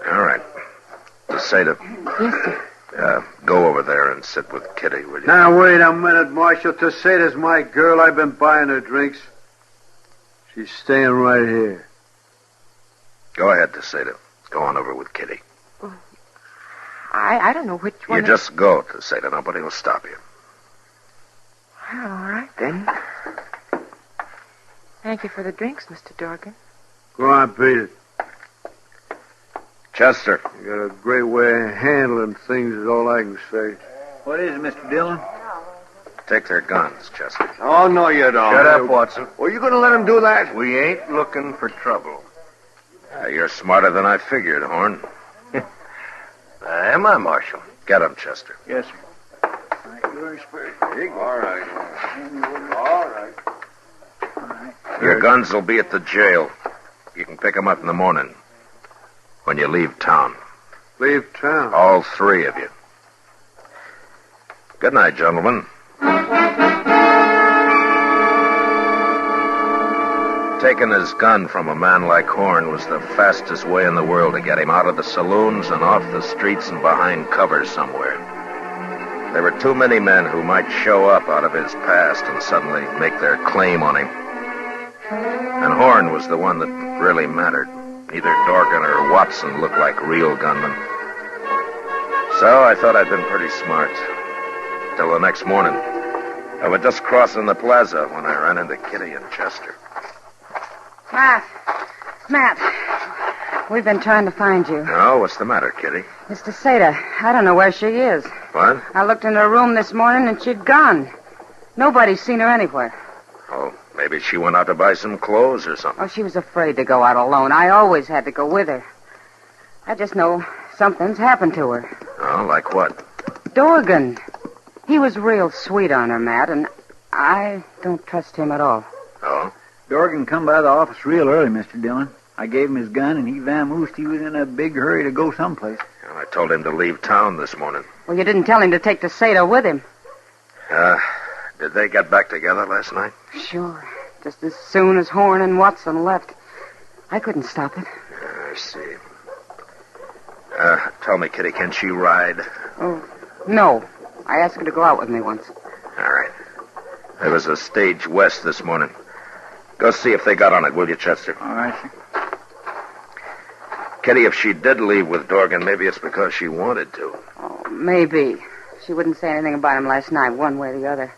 Speaker 3: All right. Tacetta.
Speaker 7: Yes, sir.
Speaker 3: Go over there and sit with Kitty, will you?
Speaker 12: Now, wait a minute, Marshal. Tacetta's my girl. I've been buying her drinks. She's staying right here.
Speaker 3: Go ahead, Tacetta. Go on over with Kitty.
Speaker 7: I don't know which one...
Speaker 3: You just go, Tacetta. Nobody will stop you.
Speaker 7: All right, then. Thank you for the drinks, Mr. Dorgan.
Speaker 12: Go on, beat it.
Speaker 3: Chester.
Speaker 12: You got a great way of handling things is all I can say.
Speaker 8: What is it, Mr. Dillon?
Speaker 3: Take their guns, Chester.
Speaker 1: Oh, no, you don't.
Speaker 3: Shut up, Watson.
Speaker 1: Well, you going to let him do that? We ain't looking for trouble.
Speaker 3: You're smarter than I figured, Horn.
Speaker 1: Am I, Marshal?
Speaker 3: Get him, Chester.
Speaker 1: Yes, sir. All right. All right.
Speaker 3: Your guns will be at the jail. You can pick them up in the morning when you leave town.
Speaker 12: Leave town?
Speaker 3: All three of you. Good night, gentlemen. Taking his gun from a man like Horn was the fastest way in the world to get him out of the saloons and off the streets and behind cover somewhere. There were too many men who might show up out of his past and suddenly make their claim on him. And Horn was the one that really mattered. Neither Dorgan or Watson looked like real gunmen. So I thought I'd been pretty smart. Till the next morning. I was just crossing the plaza when I ran into Kitty and Chester.
Speaker 7: Matt. We've been trying to find you.
Speaker 3: Oh, what's the matter, Kitty?
Speaker 7: It's Tacetta. I don't know where she is.
Speaker 3: What?
Speaker 7: I looked in her room this morning and she'd gone. Nobody's seen her anywhere.
Speaker 3: Oh, maybe she went out to buy some clothes or something.
Speaker 7: Oh, she was afraid to go out alone. I always had to go with her. I just know something's happened to her.
Speaker 3: Oh, like what?
Speaker 7: Dorgan. He was real sweet on her, Matt, and I don't trust him at all.
Speaker 3: Oh?
Speaker 8: Dorgan come by the office real early, Mr. Dillon. I gave him his gun, and he vamoosed. He was in a big hurry to go someplace.
Speaker 3: Well, I told him to leave town this morning.
Speaker 7: Well, you didn't tell him to take Tacetta with him.
Speaker 3: Did they get back together last night?
Speaker 7: Sure. Just as soon as Horn and Watson left. I couldn't stop it.
Speaker 3: I see. Tell me, Kitty, can she ride?
Speaker 7: Oh, no. I asked her to go out with me once.
Speaker 3: All right. There was a stage west this morning. Go see if they got on it, will you, Chester?
Speaker 8: All right, sir.
Speaker 3: Kitty, if she did leave with Dorgan, maybe it's because she wanted to.
Speaker 7: Oh, maybe. She wouldn't say anything about him last night, one way or the other.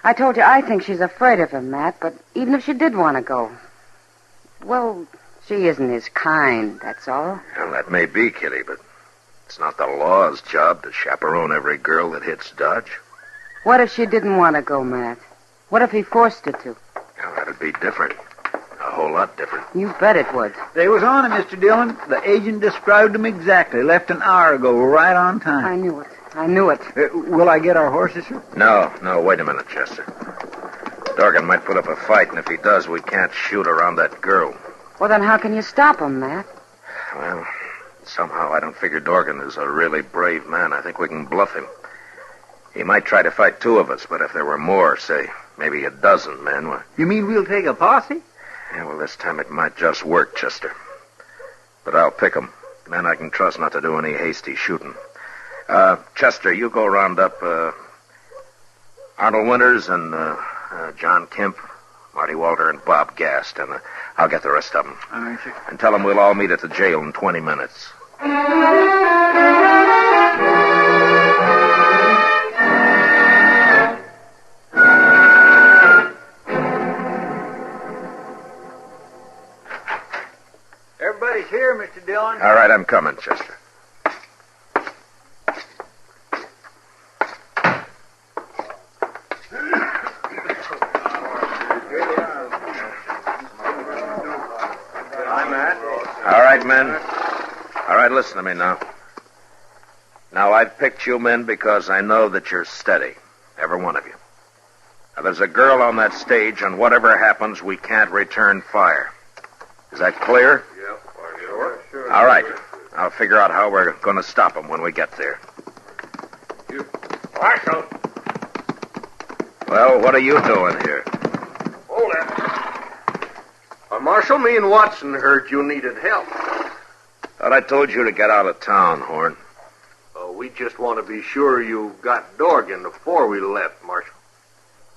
Speaker 7: I told you I think she's afraid of him, Matt, but even if she did want to go, well, she isn't his kind, that's all.
Speaker 3: Well, that may be, Kitty, but it's not the law's job to chaperone every girl that hits Dodge.
Speaker 7: What if she didn't want to go, Matt? What if he forced her to?
Speaker 3: Well, that'd be different. A whole lot different.
Speaker 7: You bet it would.
Speaker 8: They was on him, Mr. Dillon. The agent described him exactly. Left an hour ago, right on time.
Speaker 7: I knew it. I knew it.
Speaker 8: Will I get our horses, sir?
Speaker 3: No, wait a minute, Chester. Dorgan might put up a fight, and if he does, we can't shoot around that girl.
Speaker 7: Well, then how can you stop him, Matt?
Speaker 3: Well, somehow I don't figure Dorgan is a really brave man. I think we can bluff him. He might try to fight two of us, but if there were more, say, maybe a dozen men... Well...
Speaker 8: You mean we'll take a posse?
Speaker 3: Yeah, well, this time it might just work, Chester. But I'll pick 'em. Men I can trust not to do any hasty shooting. Chester, you go round up Arnold Winters and John Kemp, Marty Walter, and Bob Gast, and I'll get the rest of them.
Speaker 8: All right, sir.
Speaker 3: And tell them we'll all meet at the jail in 20 minutes.
Speaker 8: Everybody's here, Mr. Dillon.
Speaker 3: All right, I'm coming, Chester. All right, men. All right, listen to me now. Now, I've picked you men because I know that you're steady, every one of you. Now, there's a girl on that stage, and whatever happens, we can't return fire. Is that clear?
Speaker 12: Yeah, sure.
Speaker 3: All right. I'll figure out how we're going to stop them when we get there.
Speaker 1: Marshal.
Speaker 3: Well, what are you doing here?
Speaker 1: Hold it. Marshal, me and Watson heard you needed help.
Speaker 3: Thought I told you to get out of town, Horn.
Speaker 1: We just want to be sure you got Dorgan before we left, Marshal.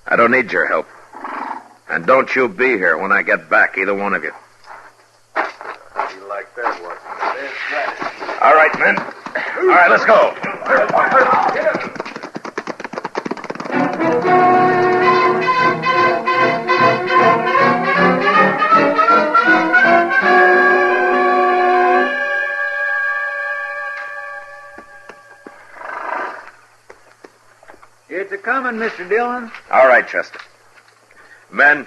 Speaker 3: I don't need your help. And don't you be here when I get back, either one of you.
Speaker 1: How do you like that, Watson?
Speaker 3: All right, men. All right, let's go.
Speaker 8: It's a-coming, Mr. Dillon.
Speaker 3: All right, Chester. Men,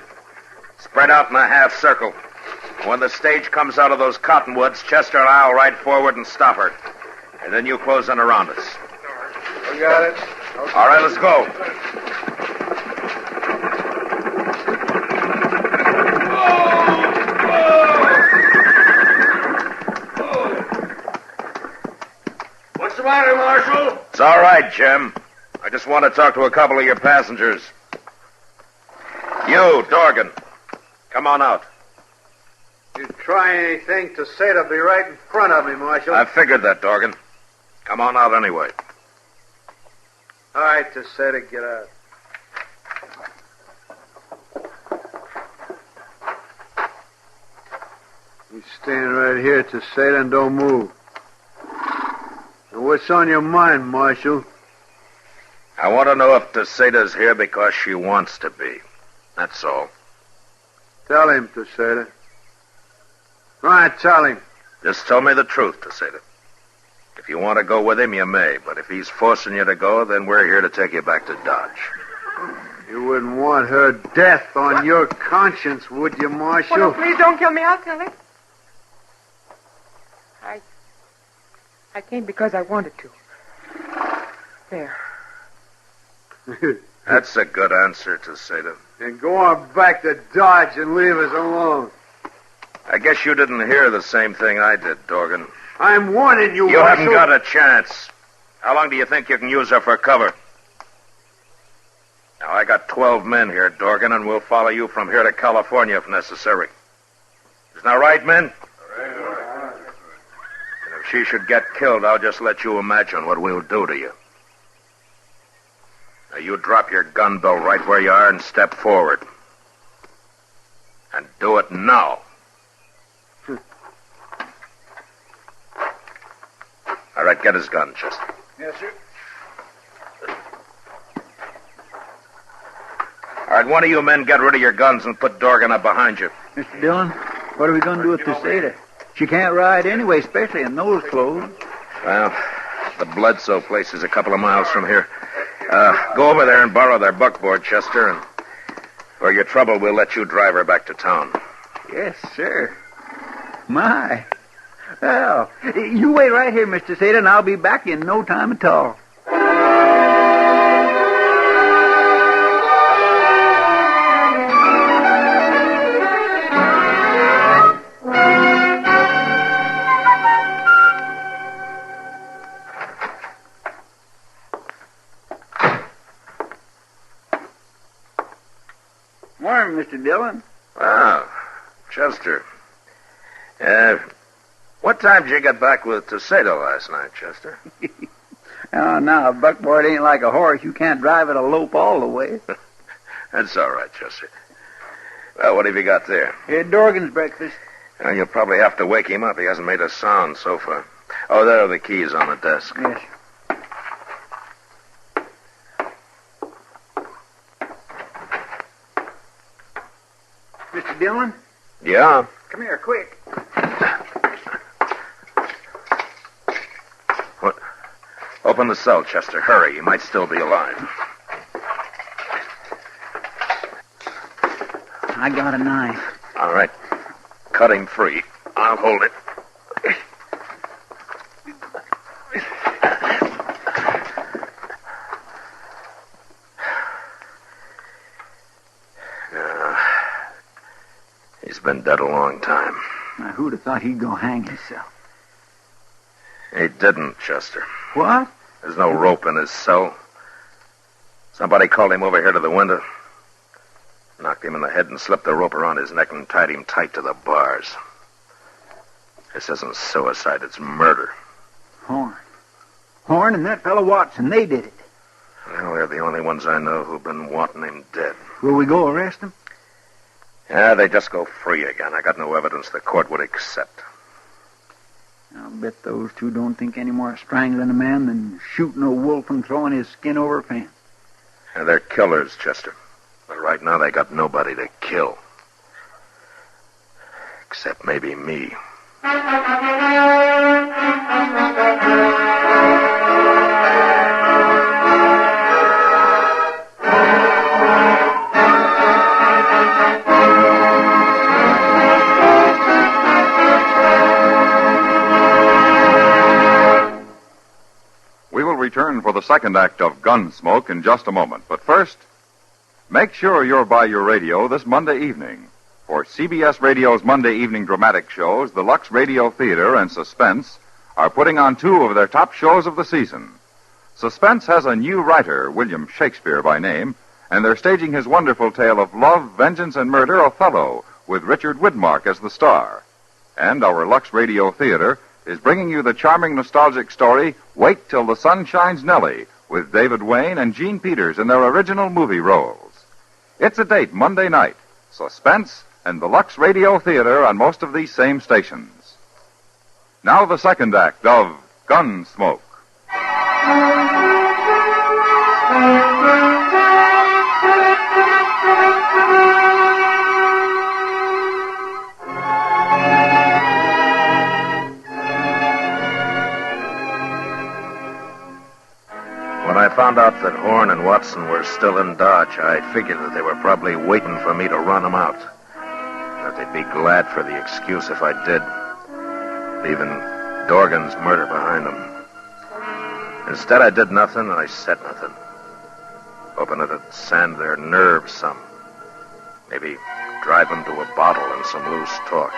Speaker 3: spread out in a half circle. When the stage comes out of those cottonwoods, Chester and I'll ride forward and stop her. And then you close in around us.
Speaker 12: We got it.
Speaker 3: All right, let's go.
Speaker 1: What's the matter, Marshal?
Speaker 3: It's all right, Jim. I just want to talk to a couple of your passengers. You, Dorgan. Come on out.
Speaker 12: You try anything to say to be right in front of me, Marshal.
Speaker 3: I figured that, Dorgan. Come on out anyway.
Speaker 12: All right, Tacetta, get out. You stand right here, Tacetta, and don't move. Now, what's on your mind, Marshal?
Speaker 3: I want to know if Tacetta's here because she wants to be. That's all.
Speaker 12: Tell him, Tacetta. Right, tell him.
Speaker 3: Just tell me the truth, Tacetta. If you want to go with him, you may. But if he's forcing you to go, then we're here to take you back to Dodge.
Speaker 12: You wouldn't want her death on your conscience, would you, Marshal?
Speaker 19: Oh, no, please don't kill me. I'll tell it. I came because I wanted to. There.
Speaker 3: That's a good answer, Tacetta.
Speaker 12: And go on back to Dodge and leave us alone.
Speaker 3: I guess you didn't hear the same thing I did, Dorgan.
Speaker 12: I'm warning you,
Speaker 3: You
Speaker 12: Marshal.
Speaker 3: haven't got a chance. How long do you think you can use her for cover? Now, I got 12 men here, Dorgan, and we'll follow you from here to California if necessary. Isn't that right, men? And if she should get killed, I'll just let you imagine what we'll do to you. Now, you drop your gun belt right where you are and step forward. And do it now. All right, get his gun, Chester.
Speaker 12: Yes, sir.
Speaker 3: All right, one of you men get rid of your guns and put Dorgan up behind you.
Speaker 8: Mr. Dillon, what are we going to do with Tacetta? She can't ride anyway, especially in those clothes.
Speaker 3: Well, the Bledsoe place is a couple of miles from here. Go over there and borrow their buckboard, Chester, and for your trouble, we'll let you drive her back to town.
Speaker 8: Yes, sir. My. Well, you wait right here, Mr. Tater, and I'll be back in no time at all. Morning, Mr. Dillon.
Speaker 3: Oh, Chester. What time did you get back with Tacetta last night, Chester?
Speaker 8: Oh, now, a buckboard ain't like a horse. You can't drive it a lope all the way.
Speaker 3: That's all right, Chester. Well, what have you got there?
Speaker 8: Here, Dorgan's breakfast.
Speaker 3: Well, you'll probably have to wake him up. He hasn't made a sound so far. Oh, there are the keys on the desk.
Speaker 8: Yes. Mr. Dillon?
Speaker 3: Yeah?
Speaker 8: Come here, quick.
Speaker 3: What? Open the cell, Chester. Hurry. You might still be alive.
Speaker 8: I got a knife.
Speaker 3: All right. Cut him free. I'll hold it. He's been dead a long time.
Speaker 8: Now, who'd have thought he'd go hang himself?
Speaker 3: He didn't, Chester.
Speaker 8: What?
Speaker 3: There's no rope in his cell. Somebody called him over here to the window, knocked him in the head and slipped the rope around his neck and tied him tight to the bars. This isn't suicide, it's murder.
Speaker 8: Horn and that fellow Watson, they did it.
Speaker 3: Well, they're the only ones I know who've been wanting him dead.
Speaker 8: Will we go arrest him?
Speaker 3: Yeah, they just go free again. I got no evidence the court would accept.
Speaker 8: I'll bet those two don't think any more of strangling a man than shooting a wolf and throwing his skin over a fence.
Speaker 3: Yeah, they're killers, Chester. But right now they got nobody to kill. Except maybe me.
Speaker 21: We will return for the second act of Gunsmoke in just a moment. But first, make sure you're by your radio this Monday evening. For CBS Radio's Monday evening dramatic shows, the Lux Radio Theater and Suspense are putting on two of their top shows of the season. Suspense has a new writer, William Shakespeare by name, and they're staging his wonderful tale of love, vengeance, and murder, Othello, with Richard Widmark as the star. And our Lux Radio Theater is bringing you the charming nostalgic story, Wait Till the Sun Shines Nellie, with David Wayne and Gene Peters in their original movie roles. It's a date Monday night. Suspense and the Lux Radio Theater on most of these same stations. Now the second act of Gunsmoke.
Speaker 3: When I found out that Horn and Watson were still in Dodge, I figured that they were probably waiting for me to run them out. That they'd be glad for the excuse if I did, leaving Dorgan's murder behind them. Instead, I did nothing and I said nothing, hoping that it'd sand their nerves some. Maybe drive them to a bottle and some loose talk.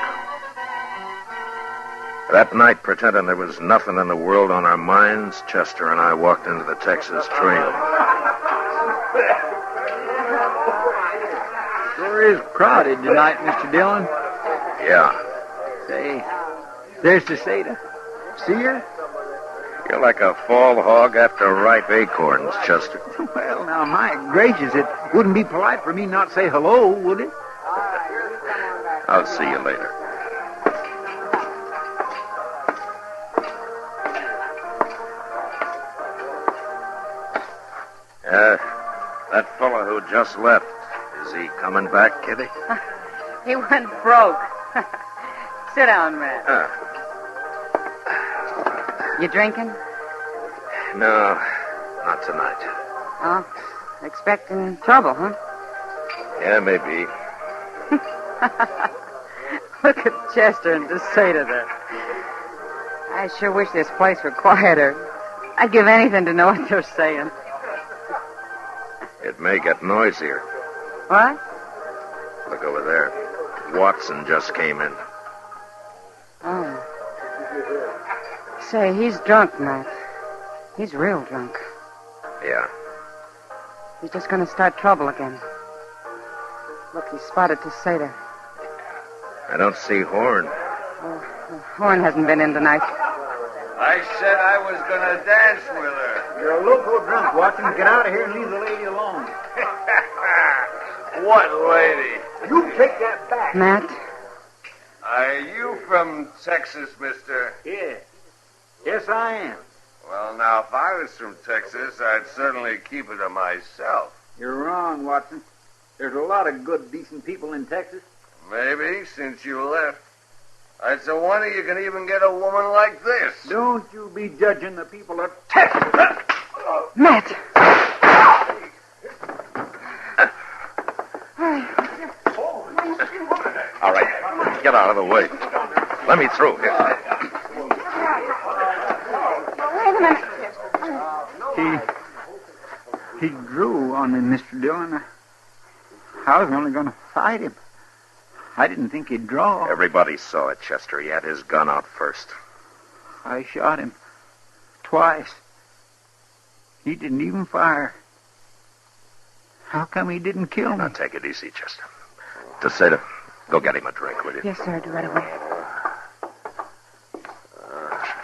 Speaker 3: That night, pretending there was nothing in the world on our minds, Chester and I walked into the Texas Trail.
Speaker 8: Sure is crowded tonight, Mr. Dillon.
Speaker 3: Yeah.
Speaker 8: Say, there's Tacetta. See her?
Speaker 3: You're like a fall hog after ripe acorns, Chester.
Speaker 8: Well, now, my gracious, it wouldn't be polite for me not to say hello, would it?
Speaker 3: I'll see you later. That fellow who just left, is he coming back, Kitty?
Speaker 7: He went broke. Sit down, Matt. You drinking?
Speaker 3: No, not tonight.
Speaker 7: Oh, expecting trouble, huh?
Speaker 3: Yeah, maybe.
Speaker 7: Look at Chester and Tacetta there. I sure wish this place were quieter. I'd give anything to know what they're saying.
Speaker 3: It may get noisier.
Speaker 7: What?
Speaker 3: Look over there. Watson just came in.
Speaker 7: Oh. Say, he's drunk, Matt. He's real drunk.
Speaker 3: Yeah.
Speaker 7: He's just going to start trouble again. Look, he spotted Tacetta.
Speaker 3: I don't see Horn.
Speaker 7: Oh, Horn hasn't been in tonight.
Speaker 12: I said I was going to dance with her.
Speaker 8: You're a loco drunk, Watson. Get out of here and leave the lady alone.
Speaker 12: What lady?
Speaker 8: You take that back.
Speaker 7: Matt?
Speaker 12: Are you from Texas, mister?
Speaker 8: Yeah. Yes, I am.
Speaker 12: Well, now, if I was from Texas, I'd certainly keep it to myself.
Speaker 8: You're wrong, Watson. There's a lot of good, decent people in Texas.
Speaker 12: Maybe, since you left. It's a wonder you can even get a woman like this.
Speaker 8: Don't you be judging the people of Texas.
Speaker 7: Matt!
Speaker 3: All right, get out of the way. Let me through here.
Speaker 7: Wait a minute.
Speaker 8: He drew on me, Mr. Dillon. I was only going to fight him. I didn't think he'd draw.
Speaker 3: Everybody saw it, Chester. He had his gun out first.
Speaker 8: I shot him twice. He didn't even fire. How come he didn't kill me?
Speaker 3: Now, take it easy, Chester. Tacetta, go get him a drink, will you?
Speaker 7: Yes, sir. Do right away.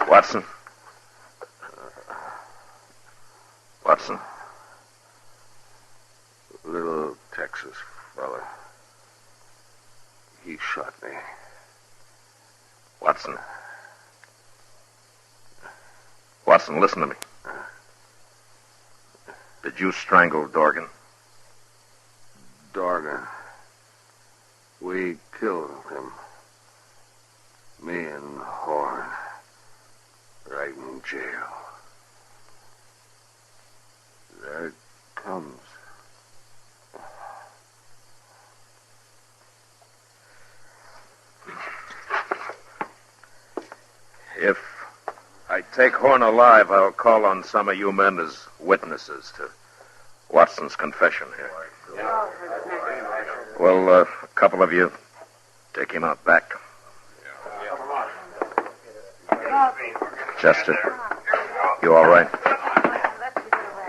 Speaker 3: Watson. Watson.
Speaker 12: Little Texas fella. He shot me.
Speaker 3: Watson. Watson, listen to me. Did you strangle Dorgan?
Speaker 12: Dorgan. We killed him. Me and Horn. Right in jail. There it comes.
Speaker 3: If I take Horn alive, I'll call on some of you men as witnesses to Watson's confession here. Well, a couple of you take him out back. Chester, you all right?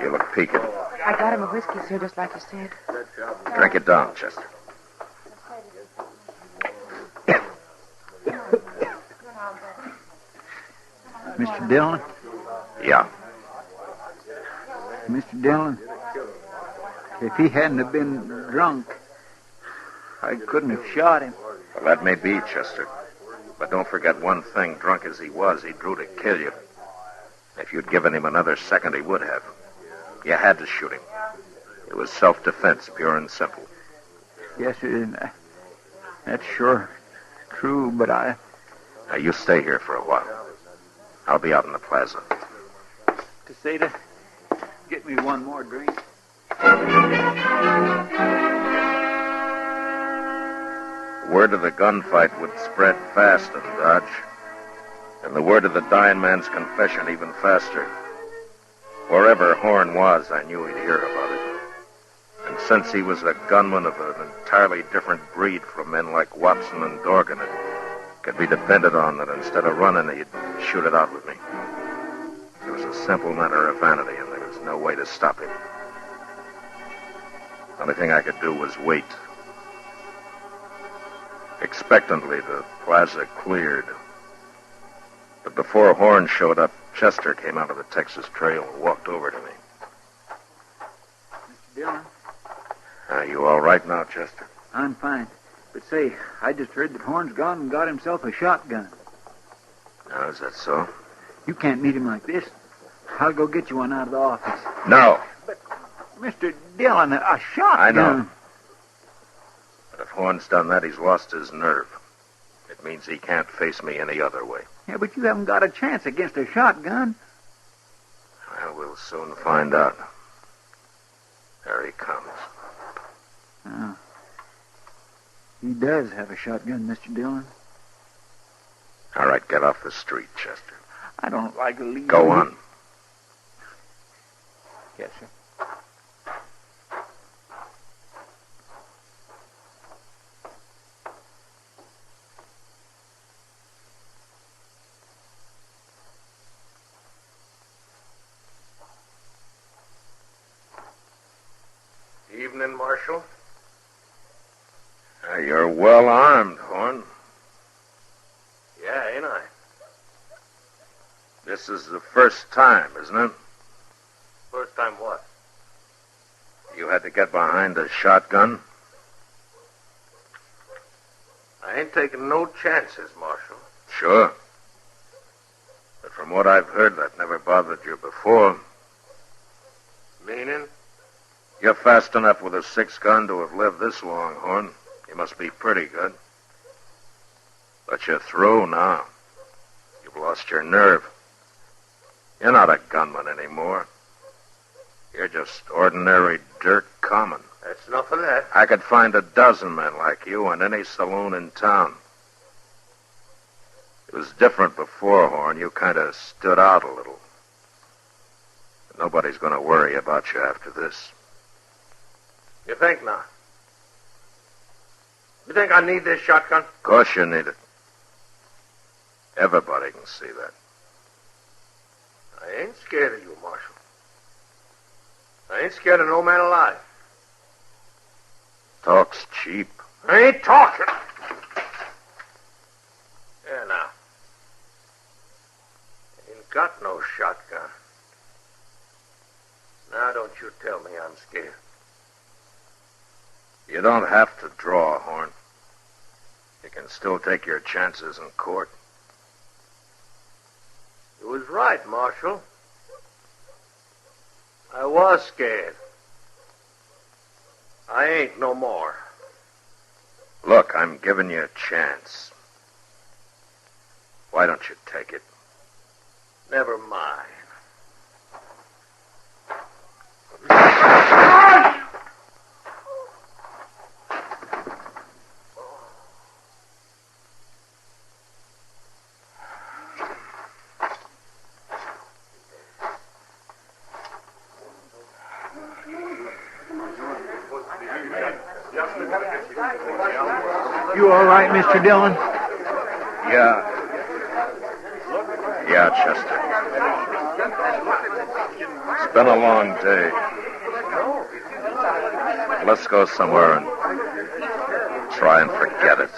Speaker 3: You look peaked.
Speaker 7: I got him a whiskey, sir, just like you said.
Speaker 3: Drink it down, Chester.
Speaker 8: Mr. Dillon?
Speaker 3: Yeah.
Speaker 8: Mr. Dillon, if he hadn't have been drunk, I couldn't have shot him.
Speaker 3: Well, that may be, Chester. But don't forget one thing. Drunk as he was, he drew to kill you. If you'd given him another second, he would have. You had to shoot him. It was self-defense, pure and simple.
Speaker 8: Yes, sir. That's sure true, but I...
Speaker 3: Now, you stay here for a while. I'll be out in the plaza.
Speaker 8: Tacetta, Get me one more drink.
Speaker 3: Word of the gunfight would spread fast in Dodge, and the word of the dying man's confession even faster. Wherever Horn was, I knew he'd hear about it. And since he was a gunman of an entirely different breed from men like Watson and Dorgan, it could be depended on that instead of running, he'd shoot it out with me. It was a simple matter of vanity, and there was no way to stop him. The only thing I could do was wait. Expectantly, the plaza cleared. But before Horn showed up, Chester came out of the Texas Trail and walked over to me.
Speaker 8: Mr. Dillon?
Speaker 3: Are you all right now, Chester?
Speaker 8: I'm fine. But say, I just heard that Horn's gone and got himself a shotgun.
Speaker 3: Now, is that so?
Speaker 8: You can't meet him like this. I'll go get you one out of the office.
Speaker 3: No.
Speaker 8: But, Mr. Dillon, a shotgun.
Speaker 3: I know. But if Horn's done that, he's lost his nerve. It means he can't face me any other way.
Speaker 8: Yeah, but you haven't got a chance against a shotgun.
Speaker 3: Well, we'll soon find out. There he comes.
Speaker 8: Oh. He does have a shotgun, Mr. Dillon.
Speaker 3: All right, get off the street, Chester.
Speaker 8: I don't like to leave.
Speaker 3: Go on.
Speaker 8: Yes, sir.
Speaker 4: Evening, Marshal.
Speaker 3: You're well armed, Horn.
Speaker 4: Yeah, ain't I?
Speaker 3: This is the first time, isn't it?
Speaker 4: First time what?
Speaker 3: You had to get behind a shotgun?
Speaker 4: I ain't taking no chances, Marshal.
Speaker 3: Sure. But from what I've heard, that never bothered you before.
Speaker 4: Meaning?
Speaker 3: You're fast enough with a 6-gun to have lived this long, Horn. You must be pretty good. But you're through now. You've lost your nerve. You're not a gunman anymore. You're just ordinary dirt common.
Speaker 4: That's enough of that.
Speaker 3: I could find a dozen men like you in any saloon in town. It was different before, Horn. You kind of stood out a little. But nobody's going to worry about you after this.
Speaker 4: You think not? You think I need this shotgun?
Speaker 3: Of course you need it. Everybody can see that.
Speaker 4: I ain't scared of you, Marshal. I ain't scared of no man alive.
Speaker 3: Talk's cheap.
Speaker 4: I ain't talking. Yeah, now. Ain't got no shotgun. Now don't you tell me I'm scared.
Speaker 3: You don't have to draw, Horn. You can still take your chances in court.
Speaker 4: You was right, Marshal. I was scared. I ain't no more.
Speaker 3: Look, I'm giving you a chance. Why don't you take it?
Speaker 4: Never mind.
Speaker 8: You all right, Mr. Dillon?
Speaker 3: Yeah. Yeah, Chester. It's been a long day. Let's go somewhere and try and forget it.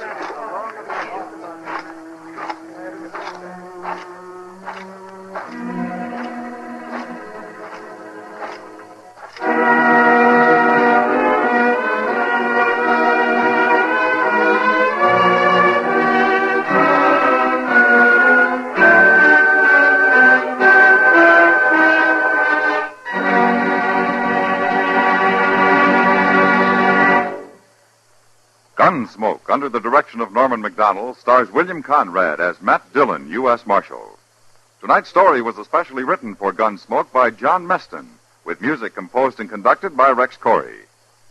Speaker 21: Gunsmoke, under the direction of Norman Macdonnell, stars William Conrad as Matt Dillon, U.S. Marshal. Tonight's story was especially written for Gunsmoke by John Meston, with music composed and conducted by Rex Corey.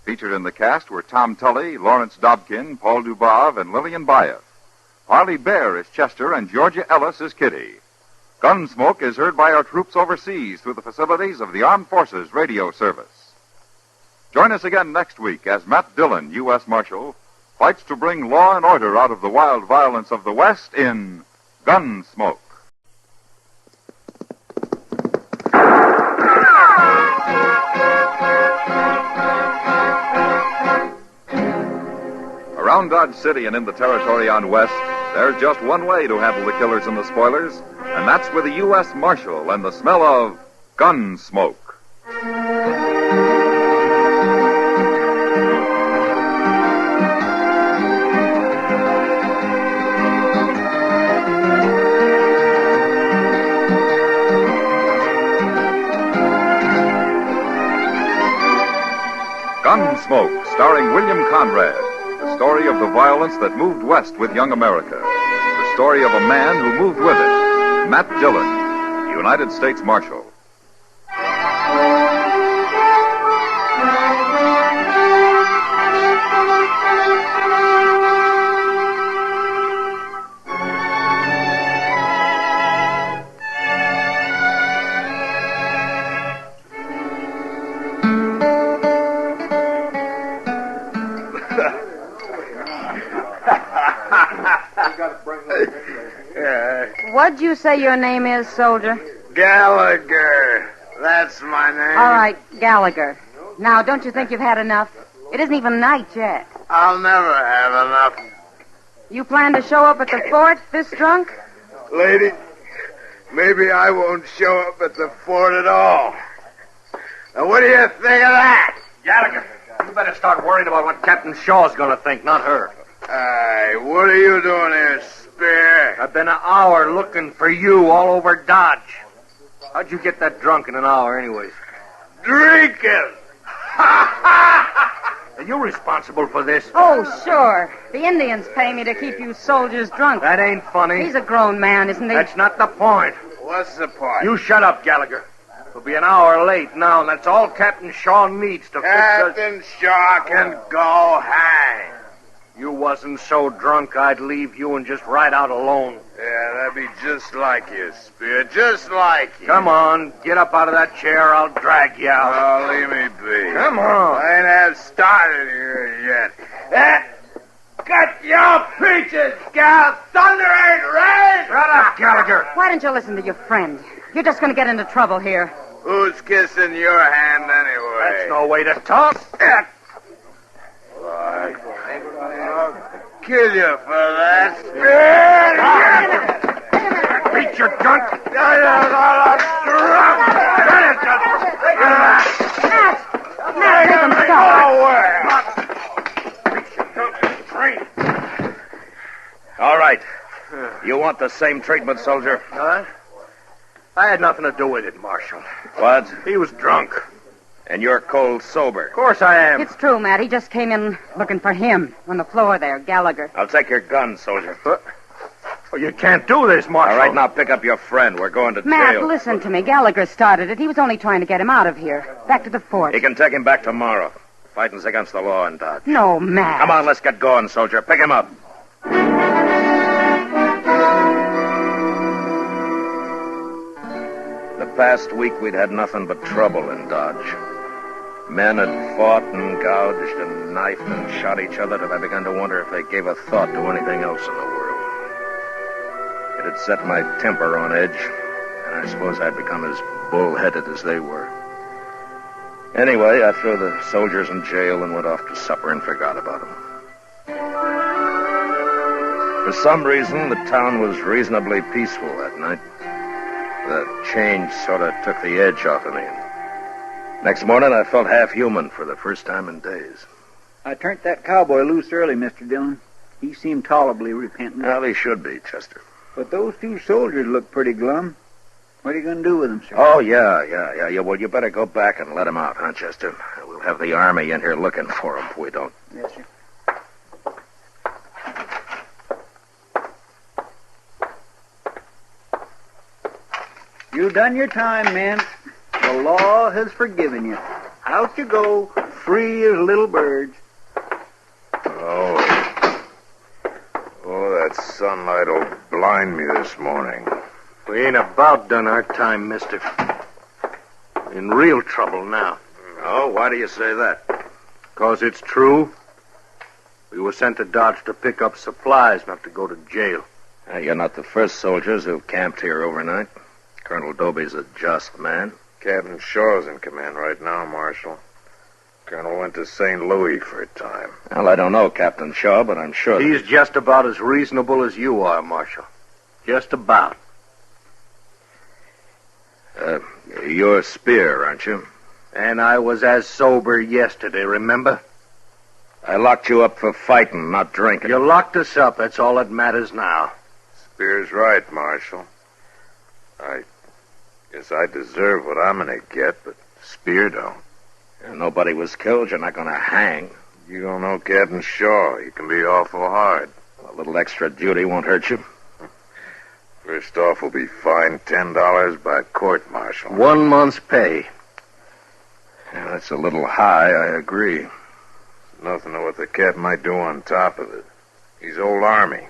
Speaker 21: Featured in the cast were Tom Tully, Lawrence Dobkin, Paul Dubov, and Lillian Baeff. Harley Bear is Chester, and Georgia Ellis is Kitty. Gunsmoke is heard by our troops overseas through the facilities of the Armed Forces Radio Service. Join us again next week as Matt Dillon, U.S. Marshal, fights to bring law and order out of the wild violence of the West in Gunsmoke. Around Dodge City and in the territory on West, there's just one way to handle the killers and the spoilers, and that's with a U.S. Marshal and the smell of Gunsmoke. Gunsmoke, starring William Conrad. The story of the violence that moved west with young America. The story of a man who moved with it. Matt Dillon, United States Marshal.
Speaker 7: What'd you say your name is, soldier?
Speaker 10: Gallagher. That's my name.
Speaker 7: All right, Gallagher. Now, don't you think you've had enough? It isn't even night yet.
Speaker 10: I'll never have enough.
Speaker 7: You plan to show up at the fort this drunk?
Speaker 10: Lady, maybe I won't show up at the fort at all. Now, what do you think of that?
Speaker 1: Gallagher, you better start worrying about what Captain Shaw's going to think, not her.
Speaker 10: Hey, what are you doing here, Spear?
Speaker 1: I've been an hour looking for you all over Dodge. How'd you get that drunk in an hour, anyways?
Speaker 10: Drinking!
Speaker 1: Are you responsible for this?
Speaker 7: Oh, sure. The Indians pay me to keep you soldiers drunk.
Speaker 1: That ain't funny.
Speaker 7: He's a grown man, isn't he?
Speaker 1: That's not the point.
Speaker 10: What's the point?
Speaker 1: You shut up, Gallagher. We'll be an hour late now, and that's all Captain Shaw needs to fix us.
Speaker 10: Captain Shaw can go hang.
Speaker 1: You wasn't so drunk I'd leave you and just ride out alone.
Speaker 10: Yeah, that'd be just like you, Spear. Just like you.
Speaker 1: Come on, get up out of that chair. I'll drag you out.
Speaker 10: Oh, leave me be.
Speaker 1: Come on.
Speaker 10: I ain't have started here yet. Cut your peaches, gal. Thunder ain't rain.
Speaker 1: Shut up, Gallagher.
Speaker 7: Why didn't you listen to your friend? You're just going to get into trouble here.
Speaker 10: Who's kissing your hand anyway?
Speaker 1: That's no way to talk.
Speaker 10: I'll kill you for that.
Speaker 1: Beat your gun.
Speaker 7: Matt, make him stop.
Speaker 3: All right. You want the same treatment, soldier?
Speaker 1: Huh? I had nothing to do with it, Marshal.
Speaker 3: What?
Speaker 1: He was drunk.
Speaker 3: And you're cold sober.
Speaker 1: Of course I am.
Speaker 7: It's true, Matt. He just came in looking for him on the floor there, Gallagher.
Speaker 3: I'll take your gun, soldier.
Speaker 1: Oh, you can't do this, Marshal.
Speaker 3: All right, now pick up your friend. We're going to
Speaker 7: Matt,
Speaker 3: jail.
Speaker 7: listen to me. Gallagher started it. He was only trying to get him out of here. Back to the fort.
Speaker 3: He can take him back tomorrow. Fighting's against the law in Dodge.
Speaker 7: No, Matt.
Speaker 3: Come on, let's get going, soldier. Pick him up. The past week, we'd had nothing but trouble in Dodge. Men had fought and gouged and knifed and shot each other till I began to wonder if they gave a thought to anything else in the world. It had set my temper on edge, and I suppose I'd become as bull-headed as they were. Anyway, I threw the soldiers in jail and went off to supper and forgot about them. For some reason, the town was reasonably peaceful that night. The change sort of took the edge off of me. Next morning, I felt half human for the first time in days.
Speaker 8: I turned that cowboy loose early, Mr. Dillon. He seemed tolerably repentant.
Speaker 3: Well, he should be, Chester.
Speaker 8: But those two soldiers look pretty glum. What are you going to do with them, sir?
Speaker 3: Oh, yeah. Well, you better go back and let him out, huh, Chester? We'll have the army in here looking for him if we don't.
Speaker 8: Yes, sir. You done your time, men. The The law has forgiven you. Out you go, free as little birds.
Speaker 10: That sunlight will blind me this morning.
Speaker 1: We ain't about done our time, mister. In real trouble now.
Speaker 3: Oh, why do you say that?
Speaker 1: 'Cause it's true. We were sent to Dodge to pick up supplies, not to go to jail.
Speaker 3: You're not the first soldiers who've camped here overnight. Colonel Dobie's a just man.
Speaker 10: Captain Shaw's in command right now, Marshal. Colonel went to St. Louis for a time.
Speaker 3: Well, I don't know Captain Shaw, but I'm sure...
Speaker 1: He's just about as reasonable as you are, Marshal. Just about.
Speaker 3: You're Spear, aren't you?
Speaker 1: And I was as sober yesterday, remember?
Speaker 3: I locked you up for fighting, not drinking.
Speaker 1: You locked us up, that's all that matters now.
Speaker 10: Spear's right, Marshal. I guess I deserve what I'm gonna get, but Spear don't.
Speaker 3: Nobody was killed. You're not going to hang.
Speaker 10: You don't know Captain Shaw. He can be awful hard.
Speaker 3: A little extra duty won't hurt you.
Speaker 10: First off, we'll be fined $10 by court martial.
Speaker 1: 1 month's pay.
Speaker 3: Yeah, that's a little high, I agree.
Speaker 10: Nothing to what the Cap might do on top of it. He's old Army.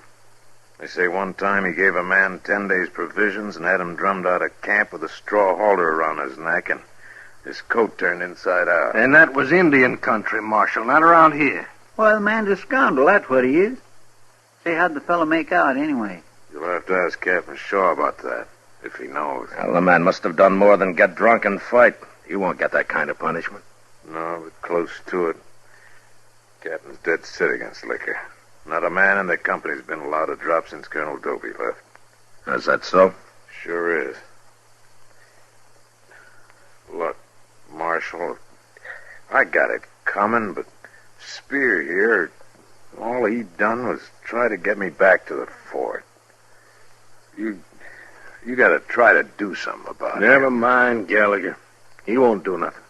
Speaker 10: They say one time he gave a man 10 days' provisions and had him drummed out of camp with a straw halter around his neck and his coat turned inside out.
Speaker 1: And that was Indian country, Marshal, not around here.
Speaker 8: Well, the man's a scoundrel, that's what he is. Say, how'd the fellow make out, anyway?
Speaker 10: You'll have to ask Captain Shaw about that, if he knows.
Speaker 3: Well, the man must have done more than get drunk and fight. He won't get that kind of punishment.
Speaker 10: No, but close to it. Captain's dead set against liquor. Not a man in the company's been allowed to drop since Colonel Dobie left.
Speaker 3: Is that so?
Speaker 10: Sure is. Look, Marshal, I got it coming, but Spear here, all he done was try to get me back to the fort. You got to try to do something about it.
Speaker 1: Never mind, Gallagher. He won't do nothing.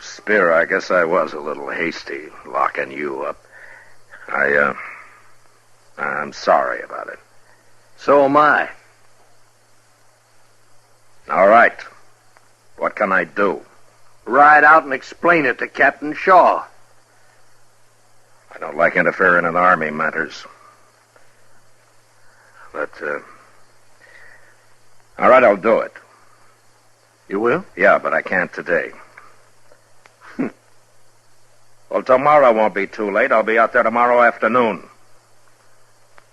Speaker 3: Spear, I guess I was a little hasty locking you up. I'm sorry about it.
Speaker 1: So am I.
Speaker 3: All right. What can I do?
Speaker 1: Ride out and explain it to Captain Shaw.
Speaker 3: I don't like interfering in Army matters. But, all right, I'll do it.
Speaker 1: You will?
Speaker 3: Yeah, but I can't today. Well, tomorrow won't be too late. I'll be out there tomorrow afternoon.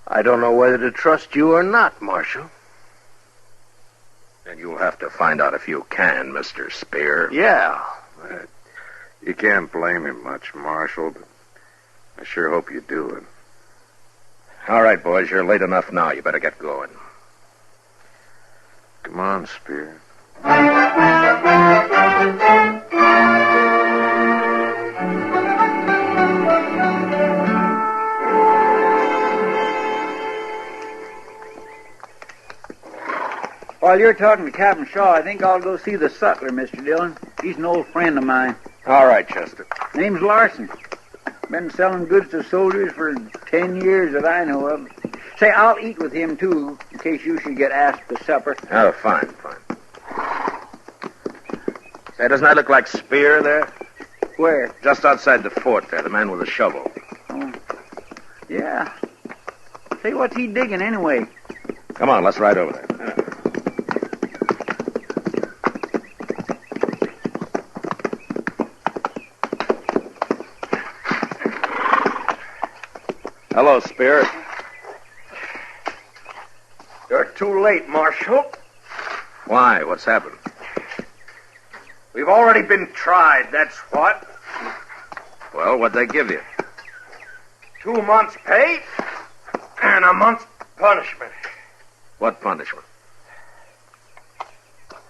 Speaker 1: I don't know whether to trust you or not, Marshal.
Speaker 3: And you'll have to find out if you can, Mr. Spear.
Speaker 1: Yeah.
Speaker 10: You can't blame him much, Marshal, but I sure hope you do it.
Speaker 3: All right, boys, you're late enough now. You better get going.
Speaker 10: Come on, Spear.
Speaker 8: While you're talking to Captain Shaw, I think I'll go see the sutler, Mr. Dillon. He's an old friend of mine.
Speaker 1: All right, Chester.
Speaker 8: Name's Larson. Been selling goods to soldiers for 10 years that I know of. Say, I'll eat with him, too, in case you should get asked to supper.
Speaker 3: Oh, fine. Say, doesn't that look like Spear there?
Speaker 8: Where?
Speaker 3: Just outside the fort there, the man with the shovel.
Speaker 8: Oh, yeah. Say, what's he digging anyway?
Speaker 3: Come on, let's ride over there. Hello, Spear.
Speaker 1: You're too late, Marshal.
Speaker 3: Why? What's happened?
Speaker 1: We've already been tried, that's what.
Speaker 3: Well, what'd they give you?
Speaker 1: 2 months' pay and a month's punishment.
Speaker 3: What punishment?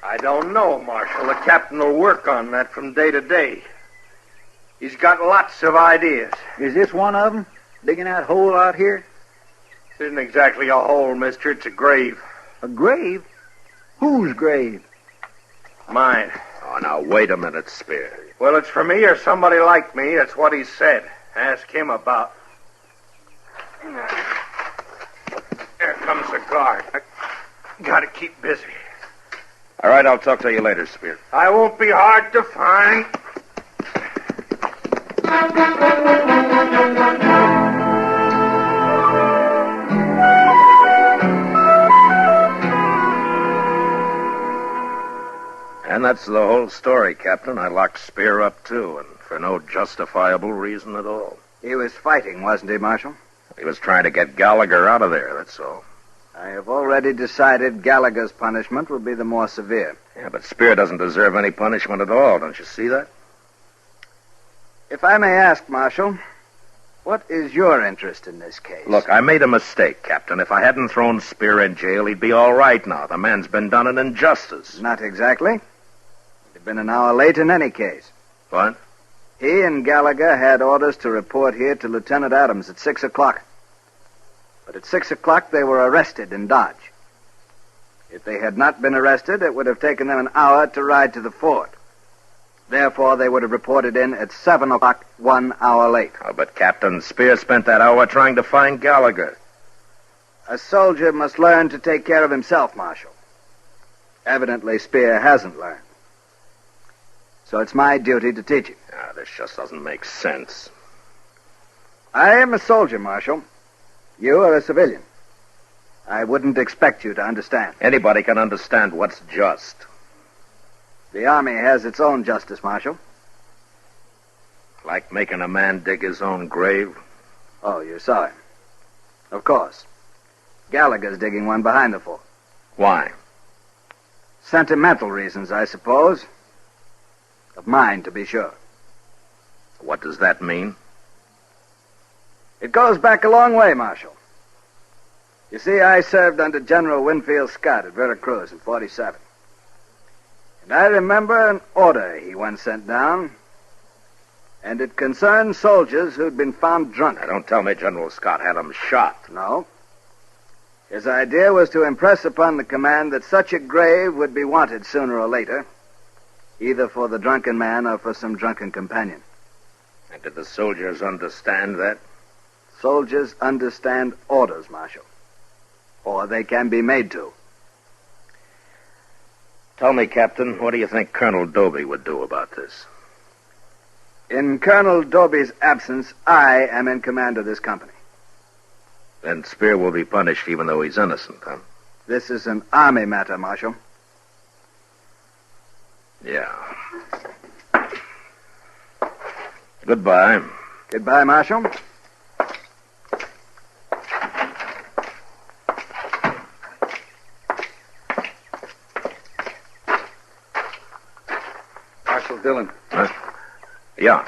Speaker 1: I don't know, Marshal. The captain will work on that from day to day. He's got lots of ideas.
Speaker 8: Is this one of them? Digging that hole out here?
Speaker 1: It isn't exactly a hole, mister. It's a grave.
Speaker 8: A grave? Whose grave?
Speaker 1: Mine.
Speaker 3: Oh, now, wait a minute, Spear.
Speaker 1: Well, it's for me or somebody like me. That's what he said. Ask him about. There comes the guard. I gotta keep busy.
Speaker 3: All right, I'll talk to you later, Spear.
Speaker 10: I won't be hard to find.
Speaker 3: And that's the whole story, Captain. I locked Spear up, too, and for no justifiable reason at all.
Speaker 18: He was fighting, wasn't he, Marshal?
Speaker 3: He was trying to get Gallagher out of there, that's all.
Speaker 18: I have already decided Gallagher's punishment will be the more severe.
Speaker 3: Yeah, but Spear doesn't deserve any punishment at all. Don't you see that?
Speaker 18: If I may ask, Marshal, what is your interest in this case?
Speaker 3: Look, I made a mistake, Captain. If I hadn't thrown Spear in jail, he'd be all right now. The man's been done an injustice.
Speaker 18: Not exactly. He'd been an hour late in any case.
Speaker 3: What?
Speaker 18: He and Gallagher had orders to report here to Lieutenant Adams at 6 o'clock. But at 6 o'clock, they were arrested in Dodge. If they had not been arrested, it would have taken them an hour to ride to the fort. Therefore, they would have reported in at 7 o'clock, 1 hour late.
Speaker 3: Oh, but Captain, Spear spent that hour trying to find Gallagher.
Speaker 18: A soldier must learn to take care of himself, Marshal. Evidently, Spear hasn't learned. So it's my duty to teach him.
Speaker 3: Ah, this just doesn't make sense.
Speaker 18: I am a soldier, Marshal. You are a civilian. I wouldn't expect you to understand.
Speaker 3: Anybody can understand what's just.
Speaker 18: The Army has its own justice, Marshal.
Speaker 3: Like making a man dig his own grave?
Speaker 18: Oh, you saw him. Of course. Gallagher's digging one behind the fort.
Speaker 3: Why?
Speaker 18: Sentimental reasons, I suppose. Of mine, to be sure.
Speaker 3: What does that mean?
Speaker 18: It goes back a long way, Marshal. You see, I served under General Winfield Scott at Veracruz in 47. And I remember an order he once sent down, and it concerned soldiers who'd been found drunk.
Speaker 3: Now, don't tell me General Scott had them shot.
Speaker 18: No. His idea was to impress upon the command that such a grave would be wanted sooner or later, either for the drunken man or for some drunken companion.
Speaker 3: And did the soldiers understand that?
Speaker 18: Soldiers understand orders, Marshal. Or they can be made to.
Speaker 3: Tell me, Captain, what do you think Colonel Dobie would do about this?
Speaker 18: In Colonel Dobie's absence, I am in command of this company.
Speaker 3: Then Spear will be punished even though he's innocent, huh?
Speaker 18: This is an Army matter, Marshal.
Speaker 3: Yeah. Goodbye.
Speaker 18: Goodbye, Marshal.
Speaker 6: Marshal Dillon.
Speaker 3: Huh? Yeah.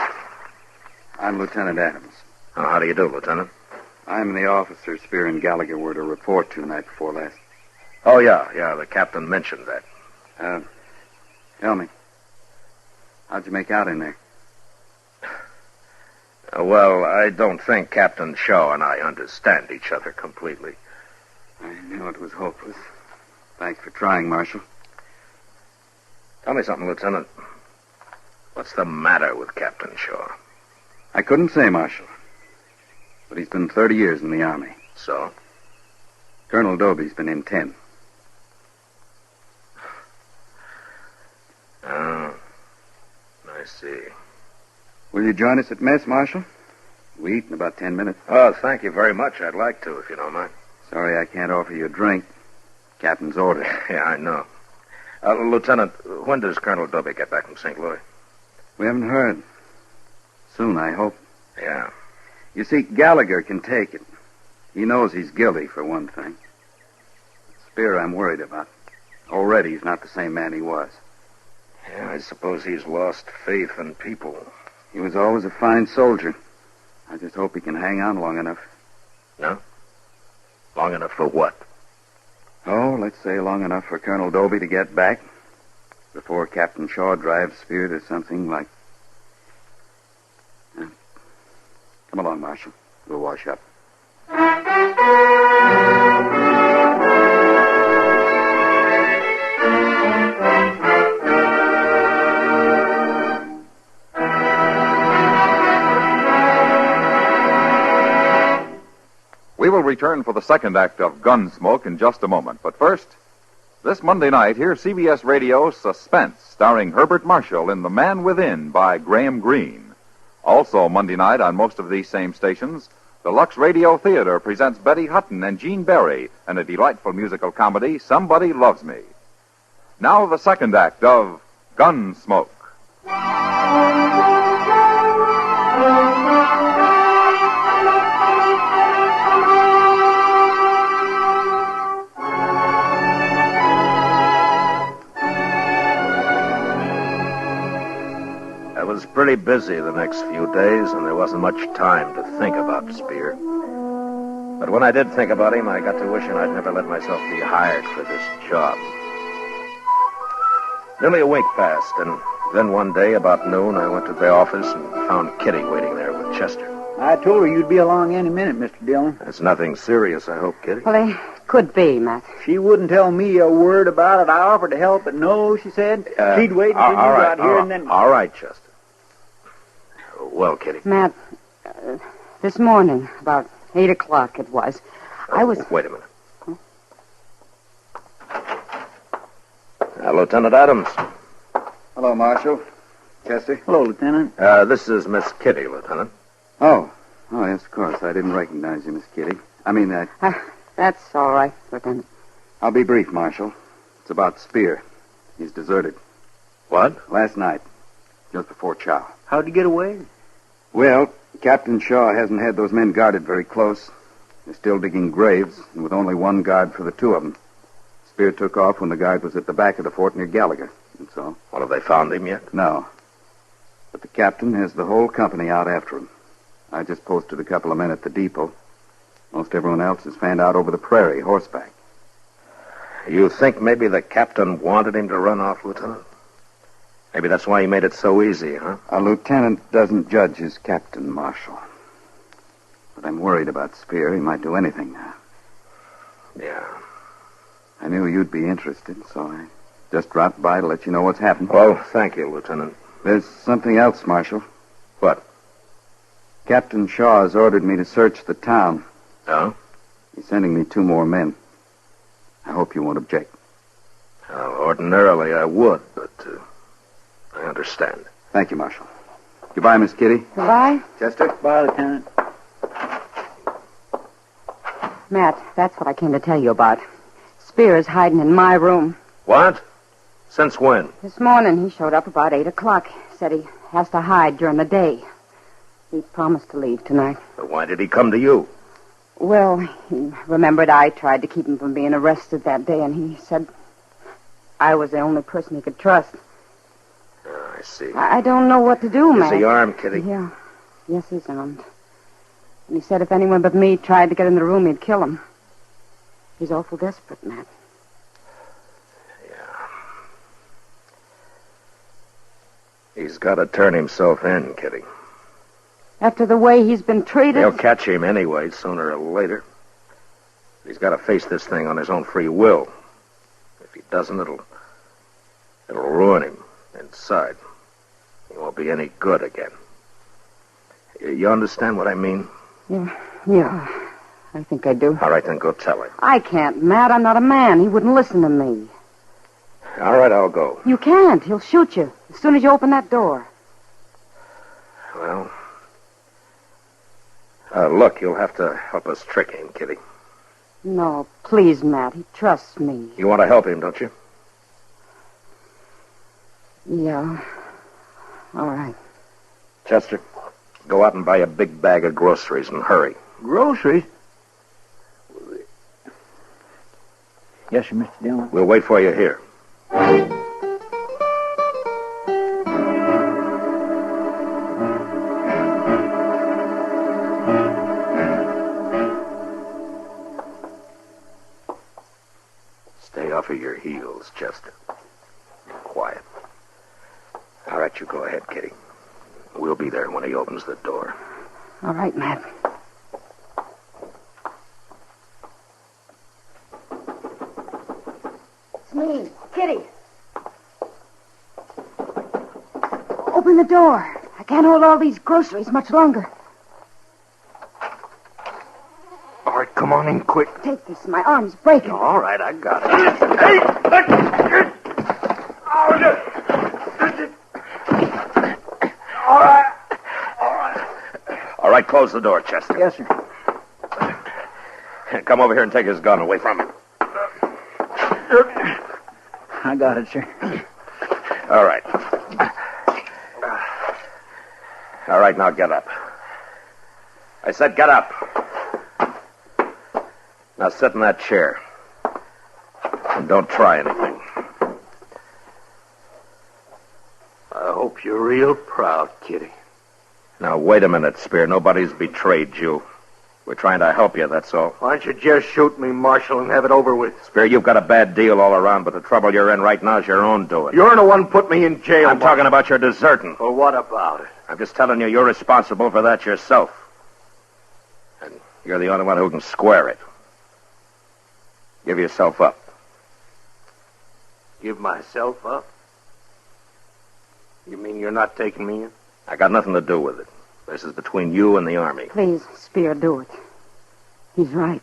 Speaker 6: I'm Lieutenant Adams.
Speaker 3: Oh, how do you do, Lieutenant?
Speaker 6: I'm the officer Spear and Gallagher were to report to night before last.
Speaker 3: Oh, yeah, the captain mentioned that.
Speaker 6: Tell me, how'd you make out in there?
Speaker 3: Well, I don't think Captain Shaw and I understand each other completely.
Speaker 6: I knew it was hopeless. Thanks for trying, Marshal.
Speaker 3: Tell me something, Lieutenant. What's the matter with Captain Shaw?
Speaker 6: I couldn't say, Marshal. But he's been 30 years in the Army.
Speaker 3: So?
Speaker 6: Colonel Dobie's been in 10.
Speaker 3: Oh, I see.
Speaker 6: Will you join us at mess, Marshal? We eat in about 10 minutes.
Speaker 3: Oh, thank you very much. I'd like to, if you don't mind.
Speaker 6: Sorry I can't offer you a drink. Captain's orders.
Speaker 3: Yeah, I know. Lieutenant, when does Colonel Dobie get back from St. Louis?
Speaker 6: We haven't heard. Soon, I hope.
Speaker 3: Yeah.
Speaker 6: You see, Gallagher can take it. He knows he's guilty, for one thing. Spear, I'm worried about. Already, he's not the same man he was.
Speaker 3: Yeah, I suppose he's lost faith in people.
Speaker 6: He was always a fine soldier. I just hope he can hang on long enough.
Speaker 3: No? Long enough for what?
Speaker 6: Oh, let's say long enough for Colonel Dobie to get back before Captain Shaw drives Spear to something like... Come along, Marshal. We'll wash up.
Speaker 21: We will return for the second act of Gunsmoke in just a moment. But first,
Speaker 9: This Monday night, hear CBS Radio Suspense, starring Herbert Marshall in The Man Within by Graham Greene. Also Monday night on most of these same stations, the Lux Radio Theater presents Betty Hutton and Gene Barry in a delightful musical comedy, Somebody Loves Me. Now the second act of Gunsmoke.
Speaker 3: I was pretty busy the next few days, and there wasn't much time to think about Spear. But when I did think about him, I got to wishing I'd never let myself be hired for this job. Nearly a week passed, and then one day, about noon, I went to the office and found Kitty waiting there with Chester.
Speaker 8: I told her you'd be along any minute, Mr. Dillon.
Speaker 3: It's nothing serious, I hope, Kitty.
Speaker 7: Well, it could be, Matt.
Speaker 8: She wouldn't tell me a word about it. I offered to help, but no, she said. She'd wait until you got here and then...
Speaker 3: All right, Chester. Well, Kitty.
Speaker 7: Matt, this morning, about 8 o'clock it was, I was...
Speaker 3: Wait a minute. Lieutenant Adams.
Speaker 6: Hello, Marshal. Chester.
Speaker 8: Hello, Lieutenant.
Speaker 3: This is Miss Kitty, Lieutenant.
Speaker 6: Oh, yes, of course. I didn't recognize you, Miss Kitty.
Speaker 7: That's all right, Lieutenant.
Speaker 6: I'll be brief, Marshal. It's about Spear. He's deserted.
Speaker 3: What?
Speaker 6: Last night, just before chow.
Speaker 8: How'd he get away?
Speaker 6: Well, Captain Shaw hasn't had those men guarded very close. They're still digging graves, and with only one guard for the two of them. Spear took off when the guard was at the back of the fort near Gallagher, and so...
Speaker 3: Well, have they found him yet?
Speaker 6: No. But the captain has the whole company out after him. I just posted a couple of men at the depot. Most everyone else is fanned out over the prairie, horseback.
Speaker 3: You think maybe the captain wanted him to run off, Lieutenant? Maybe that's why he made it so easy, huh?
Speaker 6: A lieutenant doesn't judge his captain, Marshal. But I'm worried about Spear. He might do anything now.
Speaker 3: Yeah.
Speaker 6: I knew you'd be interested, so I just dropped by to let you know what's happened.
Speaker 3: Well, thank you, Lieutenant.
Speaker 6: There's something else, Marshal.
Speaker 3: What?
Speaker 6: Captain Shaw has ordered me to search the town.
Speaker 3: Oh?
Speaker 6: He's sending me 2 more men. I hope you won't object.
Speaker 3: Well, ordinarily I would, but I understand.
Speaker 6: Thank you, Marshal. Goodbye, Miss Kitty.
Speaker 7: Goodbye.
Speaker 6: Chester?
Speaker 8: Bye, Lieutenant.
Speaker 7: Matt, that's what I came to tell you about. Spear is hiding in my room.
Speaker 3: What? Since when?
Speaker 7: This morning he showed up about 8 o'clock. Said he has to hide during the day. He promised to leave tonight.
Speaker 3: But why did he come to you?
Speaker 7: Well, he remembered I tried to keep him from being arrested that day, and he said I was the only person he could trust.
Speaker 3: Oh, I see.
Speaker 7: I don't know what to do, Matt.
Speaker 3: Is he armed, Kitty?
Speaker 7: Yeah. Yes, he's armed. And he said if anyone but me tried to get in the room, he'd kill him. He's awful desperate, Matt.
Speaker 3: Yeah. He's got to turn himself in, Kitty.
Speaker 7: After the way he's been treated...
Speaker 3: They'll catch him anyway, sooner or later. He's got to face this thing on his own free will. If he doesn't, it'll ruin him inside. He won't be any good again. You understand what I mean?
Speaker 7: Yeah, I think I do.
Speaker 3: All right, then go tell him.
Speaker 7: I can't, Matt. I'm not a man. He wouldn't listen to me.
Speaker 3: All right, I'll go.
Speaker 7: You can't. He'll shoot you as soon as you open that door.
Speaker 3: Well... look, you'll have to help us trick him, Kitty.
Speaker 7: No, please, Matt. He trusts me.
Speaker 3: You want to help him, don't you?
Speaker 7: Yeah. All right.
Speaker 3: Chester, go out and buy a big bag of groceries and hurry.
Speaker 8: Groceries? Yes, sir, Mr. Dillon.
Speaker 3: We'll wait for you here. Stay off of your heels, Chester. Quiet. All right, you go ahead, Kitty. We'll be there when he opens the door.
Speaker 7: All right, Matt. It's me, Kitty. Open the door. I can't hold all these groceries much longer.
Speaker 3: All right, come on in quick.
Speaker 7: Take this. My arm's breaking.
Speaker 3: All right, I got it. Hey! All right, close the door, Chester.
Speaker 8: Yes, sir.
Speaker 3: Come over here and take his gun away from him.
Speaker 8: I got it, sir.
Speaker 3: All right. All right, now get up. I said get up. Now sit in that chair. And don't try anything.
Speaker 10: I hope you're real proud, Kitty.
Speaker 3: Now, wait a minute, Spear. Nobody's betrayed you. We're trying to help you, that's all.
Speaker 10: Why don't you just shoot me, Marshal, and have it over with?
Speaker 3: Spear, you've got a bad deal all around, but the trouble you're in right now is your own doing.
Speaker 10: You're the one put me in jail.
Speaker 3: I'm talking about your deserting.
Speaker 10: Well, what about it?
Speaker 3: I'm just telling you, you're responsible for that yourself. And you're the only one who can square it. Give yourself up.
Speaker 10: Give myself up? You mean you're not taking me in?
Speaker 3: I got nothing to do with it. This is between you and the Army.
Speaker 5: Please, Spear, do it. He's right.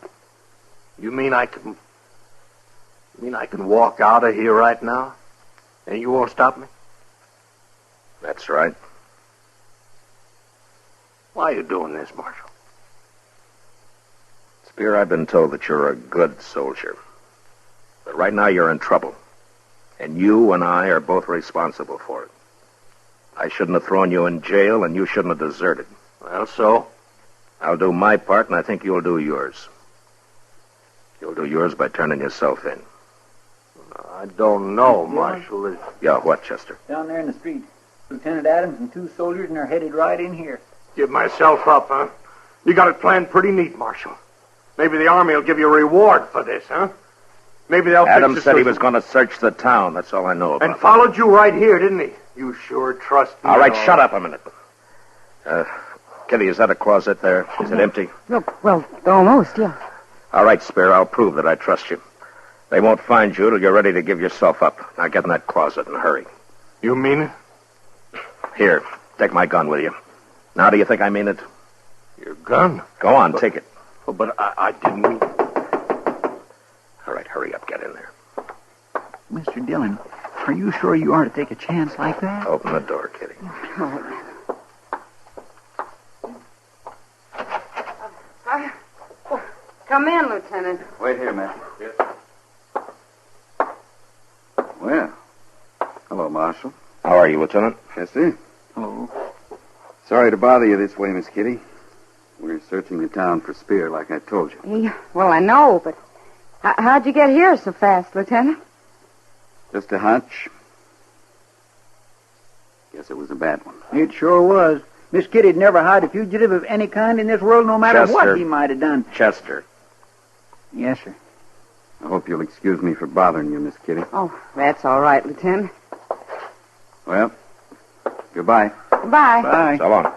Speaker 10: You mean I can walk out of here right now? And you won't stop me?
Speaker 3: That's right.
Speaker 10: Why are you doing this, Marshal?
Speaker 3: Spear, I've been told that you're a good soldier. But right now you're in trouble. And you and I are both responsible for it. I shouldn't have thrown you in jail, and you shouldn't have deserted.
Speaker 10: Well, so?
Speaker 3: I'll do my part, and I think you'll do yours. You'll do yours by turning yourself in.
Speaker 10: I don't know, Marshal.
Speaker 3: Yeah, what, Chester?
Speaker 8: Down there in the street. Lieutenant Adams and 2 soldiers, and they're headed right in here.
Speaker 10: Give myself up, huh? You got it planned pretty neat, Marshal. Maybe the Army will give you a reward for this, huh? Maybe they'll
Speaker 3: Adams
Speaker 10: fix
Speaker 3: said
Speaker 10: it
Speaker 3: he was going to search the town. That's all I know about.
Speaker 10: And followed you right here, didn't he? You sure trust me.
Speaker 3: All right, shut up a minute. Kitty, is that a closet there? Is it empty?
Speaker 5: Look, well, almost, yeah.
Speaker 3: All right, Spear, I'll prove that I trust you. They won't find you till you're ready to give yourself up. Now get in that closet and hurry.
Speaker 10: You mean it?
Speaker 3: Here, take my gun with you. Now do you think I mean it?
Speaker 10: Your gun?
Speaker 3: Go on, take it.
Speaker 10: Oh, but I didn't mean...
Speaker 3: All right, hurry up, get in there.
Speaker 8: Mr. Dillon, are you sure you are to take a chance like that?
Speaker 3: Open the door, Kitty.
Speaker 7: Come in, Lieutenant.
Speaker 6: Wait here, Matt. Yes. Well, hello, Marshal.
Speaker 3: How are you, Lieutenant?
Speaker 6: Chester. Hello. Sorry to bother you this way, Miss Kitty. We're searching the town for Spear, like I told you.
Speaker 5: Yeah, well, I know, but how'd you get here so fast, Lieutenant?
Speaker 6: Just a hunch. Guess it was a bad one.
Speaker 8: It sure was. Miss Kitty'd never hide a fugitive of any kind in this world, no matter
Speaker 3: Chester.
Speaker 8: what he might have done.
Speaker 3: Chester.
Speaker 8: Yes, sir.
Speaker 6: I hope you'll excuse me for bothering you, Miss Kitty.
Speaker 5: Oh, that's all right, Lieutenant.
Speaker 6: Well, goodbye.
Speaker 5: Goodbye.
Speaker 6: Bye.
Speaker 3: So long.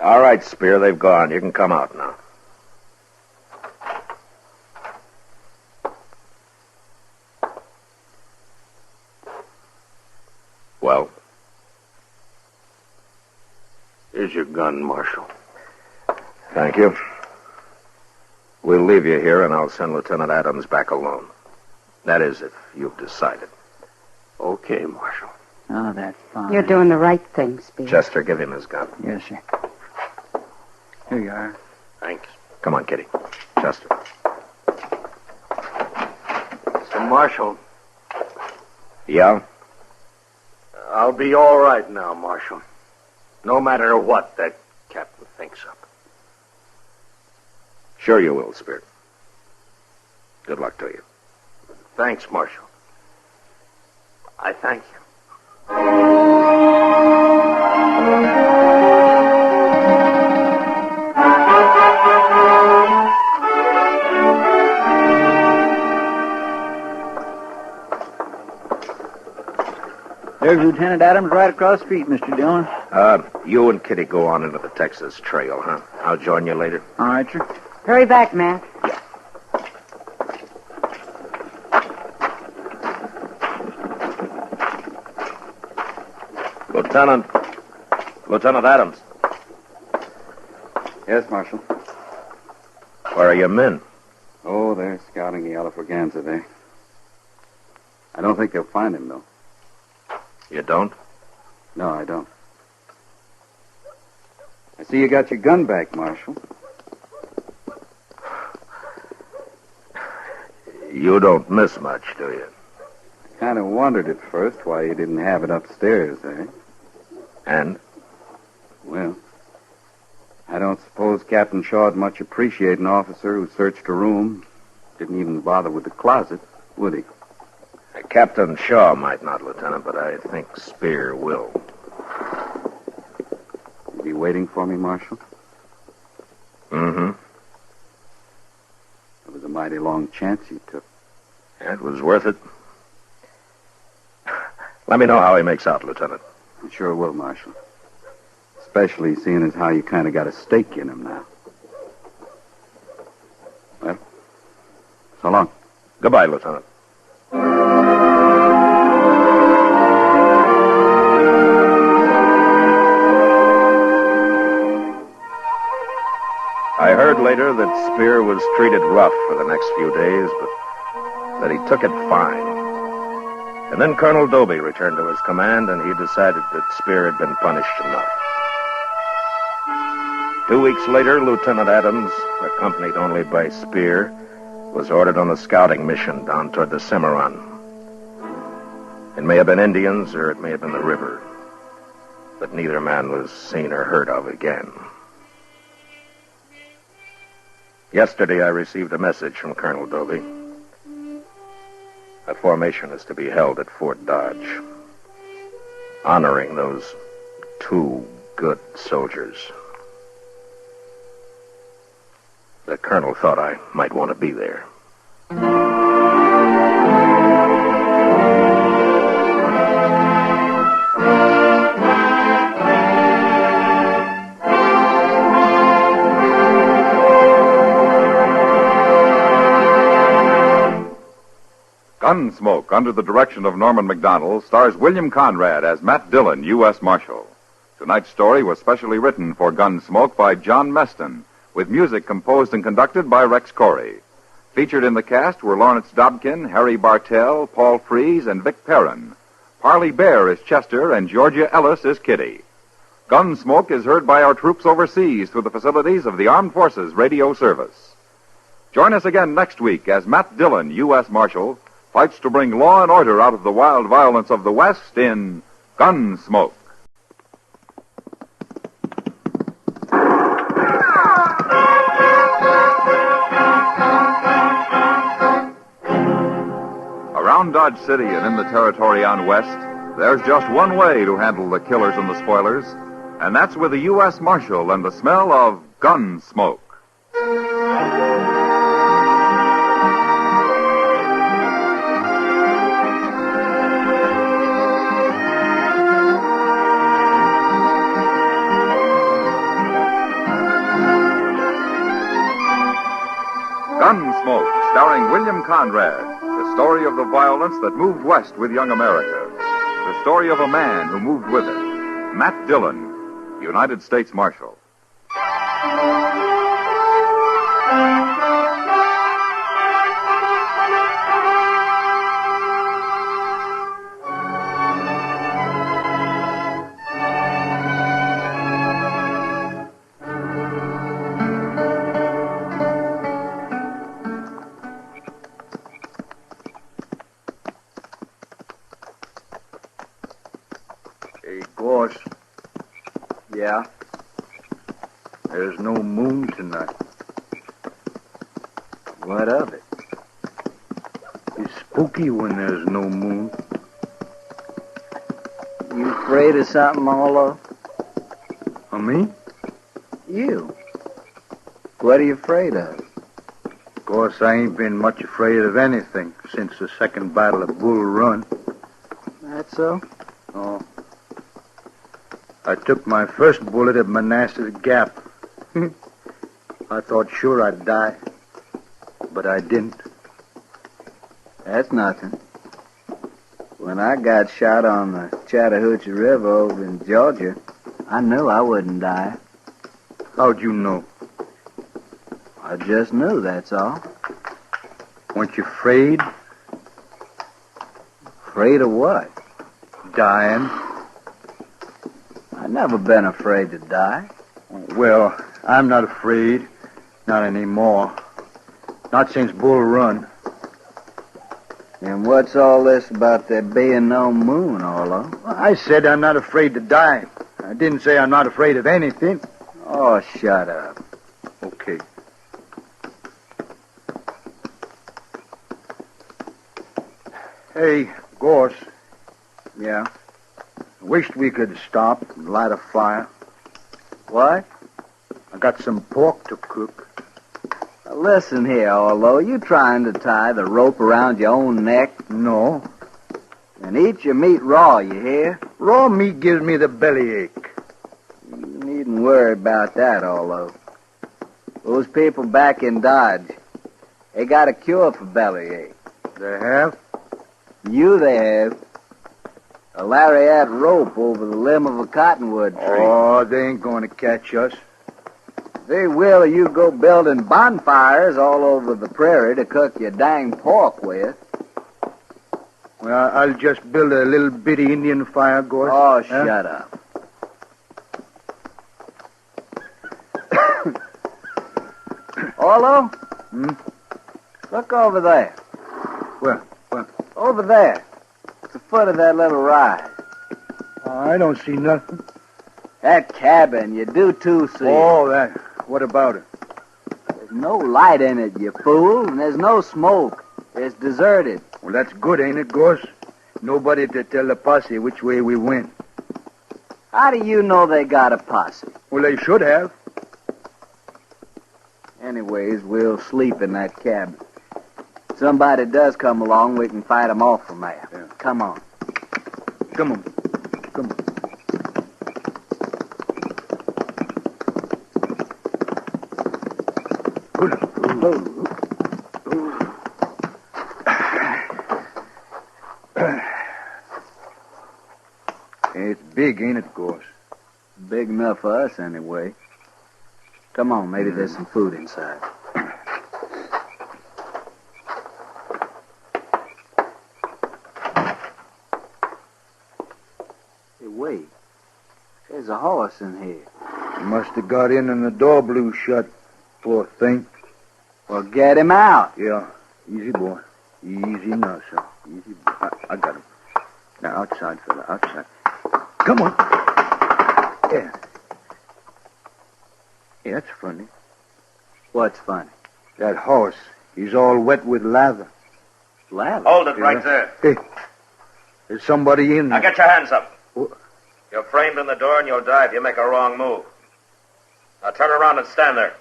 Speaker 3: All right, Spear, they've gone. You can come out now. Well?
Speaker 10: Here's your gun, Marshal.
Speaker 3: Thank you. We'll leave you here, and I'll send Lieutenant Adams back alone. That is, if you've decided.
Speaker 10: Okay, Marshal.
Speaker 8: Oh, that's fine.
Speaker 5: You're doing the right thing, Spear.
Speaker 3: Chester, give him his gun.
Speaker 8: Yes, sir. Here you are.
Speaker 10: Thanks.
Speaker 3: Come on, Kitty. Chester.
Speaker 10: So, Marshal,
Speaker 3: Yeah?
Speaker 10: I'll be all right now, Marshal. No matter what that captain thinks of.
Speaker 3: Sure you will, Spear. Good luck to you.
Speaker 10: Thanks, Marshal. I thank you.
Speaker 8: There's Lieutenant Adams right across the street, Mr. Dillon.
Speaker 3: You and Kitty go on into the Texas Trail, huh? I'll join you later.
Speaker 8: All right, sir.
Speaker 5: Hurry back, Matt.
Speaker 3: Lieutenant Adams.
Speaker 6: Yes, Marshal.
Speaker 3: Where are your men?
Speaker 6: Oh, they're scouting the Alafraganza there. I don't think they'll find him, though.
Speaker 3: You don't?
Speaker 6: No, I don't. I see you got your gun back, Marshal.
Speaker 3: You don't miss much, do you?
Speaker 6: I kind of wondered at first why you didn't have it upstairs, eh?
Speaker 3: And?
Speaker 6: Well, I don't suppose Captain Shaw'd much appreciate an officer who searched a room, didn't even bother with the closet, would he?
Speaker 3: Captain Shaw might not, Lieutenant, but I think Spear will.
Speaker 6: You be waiting for me, Marshal?
Speaker 3: Mm-hmm.
Speaker 6: It was a mighty long chance you took.
Speaker 3: It was worth it. Let me know how he makes out, Lieutenant.
Speaker 6: I sure will, Marshal. Especially seeing as how you kind of got a stake in him now. Well, so long.
Speaker 3: Goodbye, Lieutenant. I heard later that Spear was treated rough for the next few days, but that he took it fine. And then Colonel Dobie returned to his command, and he decided that Spear had been punished enough. 2 weeks later, Lieutenant Adams, accompanied only by Spear, was ordered on a scouting mission down toward the Cimarron. It may have been Indians, or it may have been the river, but neither man was seen or heard of again. Yesterday, I received a message from Colonel Dobie. A formation is to be held at Fort Dodge, honoring those 2 good soldiers. The colonel thought I might want to be there.
Speaker 9: Gunsmoke, under the direction of Norman MacDonald, stars William Conrad as Matt Dillon, U.S. Marshal. Tonight's story was specially written for Gunsmoke by John Meston, with music composed and conducted by Rex Corey. Featured in the cast were Lawrence Dobkin, Harry Bartell, Paul Frees, and Vic Perrin. Parley Bear is Chester, and Georgia Ellis is Kitty. Gunsmoke is heard by our troops overseas through the facilities of the Armed Forces Radio Service. Join us again next week as Matt Dillon, U.S. Marshal, fights to bring law and order out of the wild violence of the West in Gunsmoke. Around Dodge City and in the territory on West, there's just one way to handle the killers and the spoilers, and that's with a U.S. Marshal and the smell of gun smoke. Gunsmoke, starring William Conrad, the story of the violence that moved west with young America. The story of a man who moved with it. Matt Dillon, United States Marshal.
Speaker 12: Hey, boss.
Speaker 18: Yeah?
Speaker 12: There's no moon tonight.
Speaker 18: What of it?
Speaker 12: It's spooky when there's no moon.
Speaker 18: You afraid of something, Arlo?
Speaker 12: Of me?
Speaker 18: You. What are you afraid of?
Speaker 12: Of course, I ain't been much afraid of anything since the second battle of Bull Run.
Speaker 18: That so?
Speaker 12: Oh. I took my first bullet at Manassas Gap. I thought sure I'd die, but I didn't.
Speaker 18: That's nothing. When I got shot on the Chattahoochee River over in Georgia, I knew I wouldn't die.
Speaker 12: How'd you know?
Speaker 18: I just knew, that's all.
Speaker 12: Weren't you afraid?
Speaker 18: Afraid of what?
Speaker 12: Dying.
Speaker 18: I've never been afraid to die.
Speaker 12: Well, I'm not afraid. Not anymore. Not since Bull Run.
Speaker 18: And what's all this about there being no moon, Orlo?
Speaker 12: I said I'm not afraid to die. I didn't say I'm not afraid of anything.
Speaker 18: Oh, shut up.
Speaker 12: Okay. Hey, Gorse.
Speaker 18: Yeah?
Speaker 12: I wished we could stop and light a fire.
Speaker 18: What?
Speaker 12: I got some pork to cook.
Speaker 18: Now listen here, Orlo. You trying to tie the rope around your own neck?
Speaker 12: No.
Speaker 18: And eat your meat raw, you hear?
Speaker 12: Raw meat gives me the bellyache.
Speaker 18: You needn't worry about that, Orlo. Those people back in Dodge, they got a cure for bellyache.
Speaker 12: They have?
Speaker 18: They have. A lariat rope over the limb of a cottonwood tree.
Speaker 12: Oh, they ain't going to catch us.
Speaker 18: They will if you go building bonfires all over the prairie to cook your dang pork with.
Speaker 12: Well, I'll just build a little bitty Indian fire, Gorse.
Speaker 18: Oh, shut up. Orlo? Look over there.
Speaker 12: Where?
Speaker 18: Over there. At the foot of that little rise.
Speaker 12: I don't see nothing.
Speaker 18: That cabin, you do too see.
Speaker 12: Oh, that. What about it?
Speaker 18: There's no light in it, you fool, and there's no smoke. It's deserted.
Speaker 12: Well, that's good, ain't it, Gorse? Nobody to tell the posse which way we went.
Speaker 18: How do you know they got a posse?
Speaker 12: Well, they should have.
Speaker 18: Anyways, we'll sleep in that cabin. If somebody does come along, we can fight them off from there.
Speaker 12: Yeah.
Speaker 18: Come on.
Speaker 12: Come on. Come on. It's big, ain't it, Gorse?
Speaker 18: Big enough for us, anyway. Come on, maybe there's some food inside. Hey, wait. There's a horse in here.
Speaker 12: He must have got in and the door blew shut, poor thing.
Speaker 18: Well, get him out.
Speaker 12: Yeah. Easy, boy. Easy now, sir. Easy. I got him. Now, outside, fella. Outside. Come on. Yeah. Yeah, that's funny.
Speaker 18: What's funny?
Speaker 12: That horse. He's all wet with lather.
Speaker 18: Lather?
Speaker 17: Hold it right there.
Speaker 12: Hey. There's somebody in there.
Speaker 17: Now get your hands up.
Speaker 12: What?
Speaker 17: You're framed in the door and you'll die if you make a wrong move. Now turn around and stand there.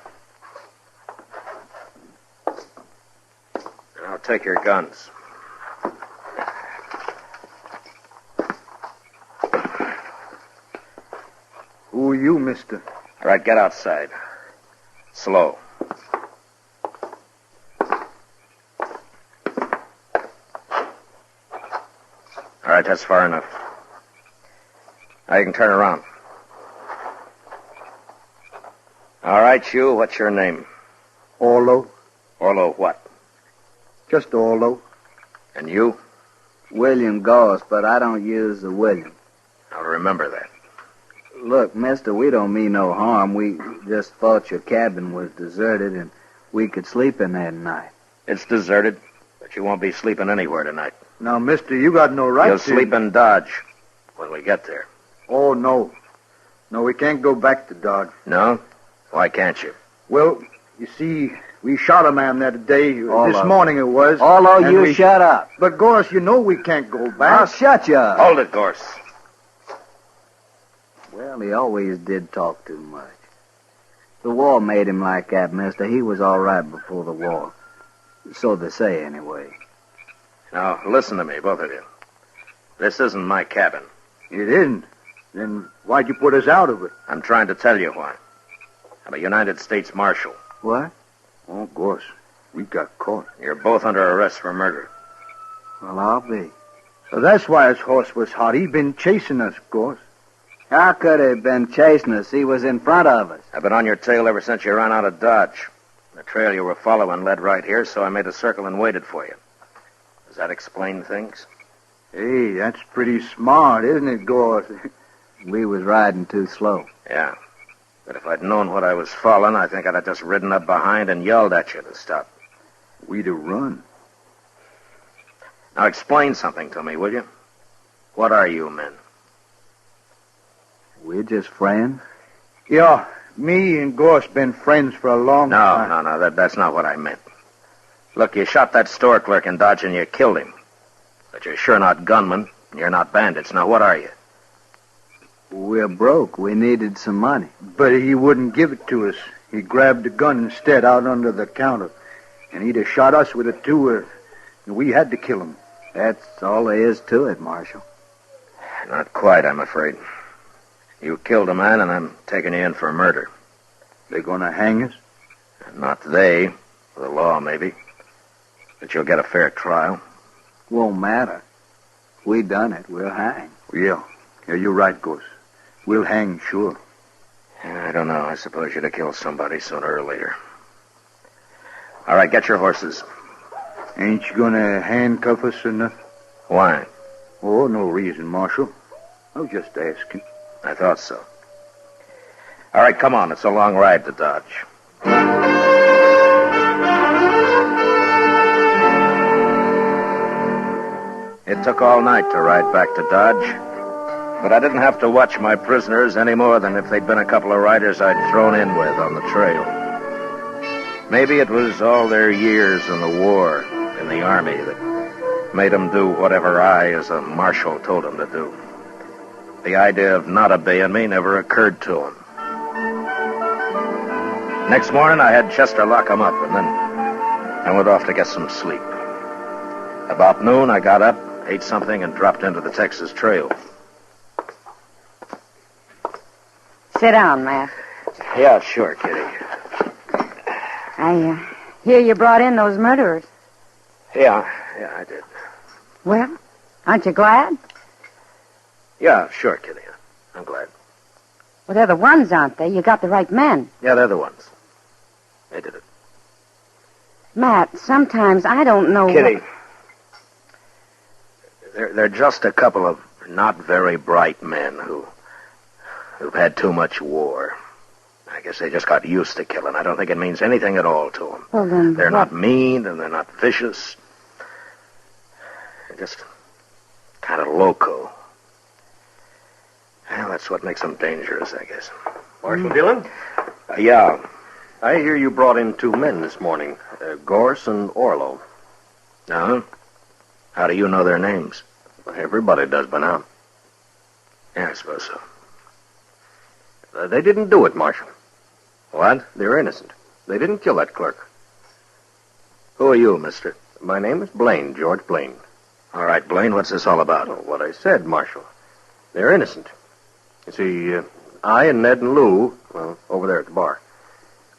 Speaker 17: Now take your guns.
Speaker 12: Who are you, mister?
Speaker 17: All right, get outside. Slow. All right, that's far enough. Now you can turn around. All right, you, what's your name?
Speaker 12: Orlo.
Speaker 17: Orlo what?
Speaker 12: Just Orlo.
Speaker 17: And you?
Speaker 18: William Goss, but I don't use the William.
Speaker 17: I'll remember that.
Speaker 18: Look, mister, we don't mean no harm. We just thought your cabin was deserted and we could sleep in there tonight.
Speaker 17: It's deserted, but you won't be sleeping anywhere tonight.
Speaker 12: Now, mister, you got no right
Speaker 17: You'll
Speaker 12: to...
Speaker 17: sleep in Dodge when we get there.
Speaker 12: Oh, no. No, we can't go back to Dodge.
Speaker 17: No? Why can't you?
Speaker 12: Well, you see, we shot a man that day.
Speaker 18: Orlo.
Speaker 12: This morning it was.
Speaker 18: Orlo, you shut up.
Speaker 12: But, Gorse, you know we can't go back.
Speaker 18: I'll shut you up.
Speaker 17: Hold it, Gorse.
Speaker 18: Well, he always did talk too much. The war made him like that, mister. He was all right before the war. So they say, anyway.
Speaker 17: Now, listen to me, both of you. This isn't my cabin.
Speaker 12: It isn't. Then why'd you put us out of it?
Speaker 17: I'm trying to tell you why. I'm a United States Marshal.
Speaker 18: What?
Speaker 12: Oh, Gorse, we got caught.
Speaker 17: You're both under arrest for murder.
Speaker 18: Well, I'll be.
Speaker 12: So that's why his horse was hot. He'd been chasing us, Gorse.
Speaker 18: How could he have been chasing us? He was in front of us.
Speaker 17: I've been on your tail ever since you ran out of Dodge.
Speaker 3: The trail you were following led right here, so I made a circle and waited for you. Does that explain things?
Speaker 12: Hey, that's pretty smart, isn't it, Gorse?
Speaker 18: We was riding too slow.
Speaker 3: Yeah. But if I'd known what I was following, I think I'd have just ridden up behind and yelled at you to stop.
Speaker 12: We'd have run.
Speaker 3: Now explain something to me, will you? What are you men?
Speaker 18: We're just friends.
Speaker 12: Yeah, me and Gorse been friends for a long time.
Speaker 3: No, that's not what I meant. Look, you shot that store clerk in Dodge and you killed him. But you're sure not gunmen. You're not bandits. Now, what are you?
Speaker 18: We're broke. We needed some money.
Speaker 12: But he wouldn't give it to us. He grabbed the gun instead out under the counter. And he'd have shot us with it, too. We had to kill him.
Speaker 18: That's all there is to it, Marshal.
Speaker 3: Not quite, I'm afraid. You killed a man, and I'm taking you in for murder.
Speaker 12: They gonna hang us?
Speaker 3: Not they. The law, maybe. But you'll get a fair trial.
Speaker 18: Won't matter. We done it. We'll hang.
Speaker 12: Yeah, you're right, Gorse. We'll hang, sure.
Speaker 3: I don't know. I suppose you'd have killed somebody sooner or later. All right, get your horses.
Speaker 12: Ain't you gonna handcuff us or nothing?
Speaker 3: Why?
Speaker 12: Oh, no reason, Marshal. I was just asking.
Speaker 3: I thought so. All right, come on. It's a long ride to Dodge. It took all night to ride back to Dodge, but I didn't have to watch my prisoners any more than if they'd been a couple of riders I'd thrown in with on the trail. Maybe it was all their years in the war, in the army, that made them do whatever I, as a marshal, told them to do. The idea of not obeying me never occurred to them. Next morning, I had Chester lock them up, and then I went off to get some sleep. About noon, I got up, ate something, and dropped into the Texas Trail.
Speaker 5: Sit down, Matt.
Speaker 3: Yeah, sure, Kitty.
Speaker 5: I hear you brought in those murderers.
Speaker 3: Yeah, I did.
Speaker 5: Well, aren't you glad?
Speaker 3: Yeah, sure, Kitty. I'm glad.
Speaker 5: Well, they're the ones, aren't they? You got the right men.
Speaker 3: Yeah, they're the ones. They did it.
Speaker 5: Matt, sometimes I don't know...
Speaker 3: Kitty, they're just a couple of not very bright men who've had too much war. I guess they just got used to killing. I don't think it means anything at all to them.
Speaker 5: Well, then
Speaker 3: they're
Speaker 5: what?
Speaker 3: not mean, and they're not vicious. They're just kind of loco. Well, that's what makes them dangerous, I guess.
Speaker 11: Marshal Dillon?
Speaker 3: Yeah.
Speaker 11: I hear you brought in 2 men this morning, Gorse and Orlo.
Speaker 3: No? How do you know their names?
Speaker 11: Well, everybody does by now.
Speaker 3: Yeah, I suppose so.
Speaker 11: They didn't do it, Marshal.
Speaker 3: What?
Speaker 11: They're innocent. They didn't kill that clerk.
Speaker 3: Who are you, mister?
Speaker 11: My name is Blaine, George Blaine.
Speaker 3: All right, Blaine, what's this all about?
Speaker 11: Oh, what I said, Marshal. They're innocent. You see, I and Ned and Lou, well, over there at the bar,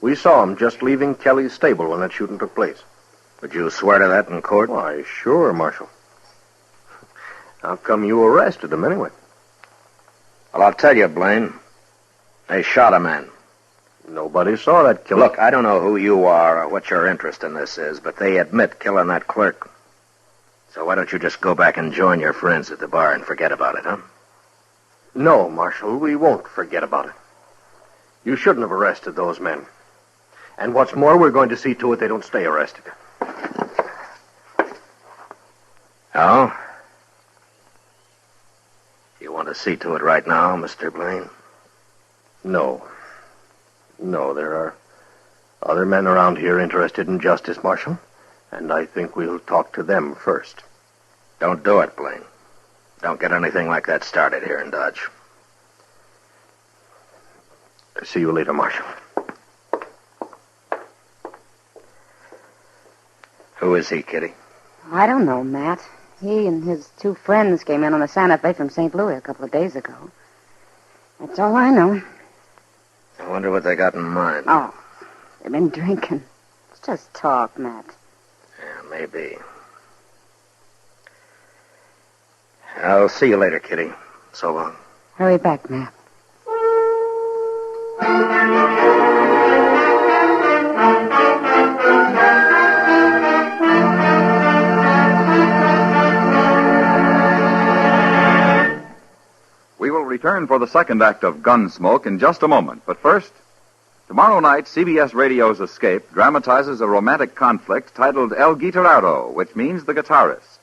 Speaker 11: we saw them just leaving Kelly's stable when that shooting took place.
Speaker 3: Would you swear to that in court?
Speaker 11: Why, sure, Marshal. How come you arrested them anyway?
Speaker 3: Well, I'll tell you, Blaine. They shot a man.
Speaker 11: Nobody saw that killing.
Speaker 3: Look, I don't know who you are or what your interest in this is, but they admit killing that clerk. So why don't you just go back and join your friends at the bar and forget about it, huh?
Speaker 11: No, Marshal, we won't forget about it. You shouldn't have arrested those men. And what's more, we're going to see to it they don't stay arrested.
Speaker 3: Oh? You want to see to it right now, Mr. Blaine?
Speaker 11: No. No, there are other men around here interested in justice, Marshal, and I think we'll talk to them first.
Speaker 3: Don't do it, Blaine. Don't get anything like that started here in Dodge.
Speaker 11: See you later, Marshal.
Speaker 3: Who is he, Kitty?
Speaker 5: I don't know, Matt. He and his 2 friends came in on the Santa Fe from St. Louis a couple of days ago. That's all I know.
Speaker 3: I wonder what they got in mind.
Speaker 5: Oh, they've been drinking. It's just talk, Matt.
Speaker 3: Yeah, maybe. I'll see you later, Kitty. So long.
Speaker 5: Hurry back, Matt.
Speaker 9: return for the second act of Gunsmoke in just a moment. But first, tomorrow night, CBS Radio's Escape dramatizes a romantic conflict titled El Guitarrero, which means the guitarist.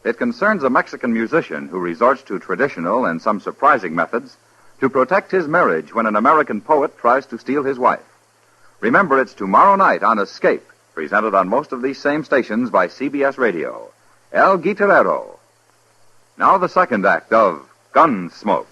Speaker 9: It concerns a Mexican musician who resorts to traditional and some surprising methods to protect his marriage when an American poet tries to steal his wife. Remember, it's tomorrow night on Escape, presented on most of these same stations by CBS Radio. El Guitarrero. Now the second act of Gunsmoke.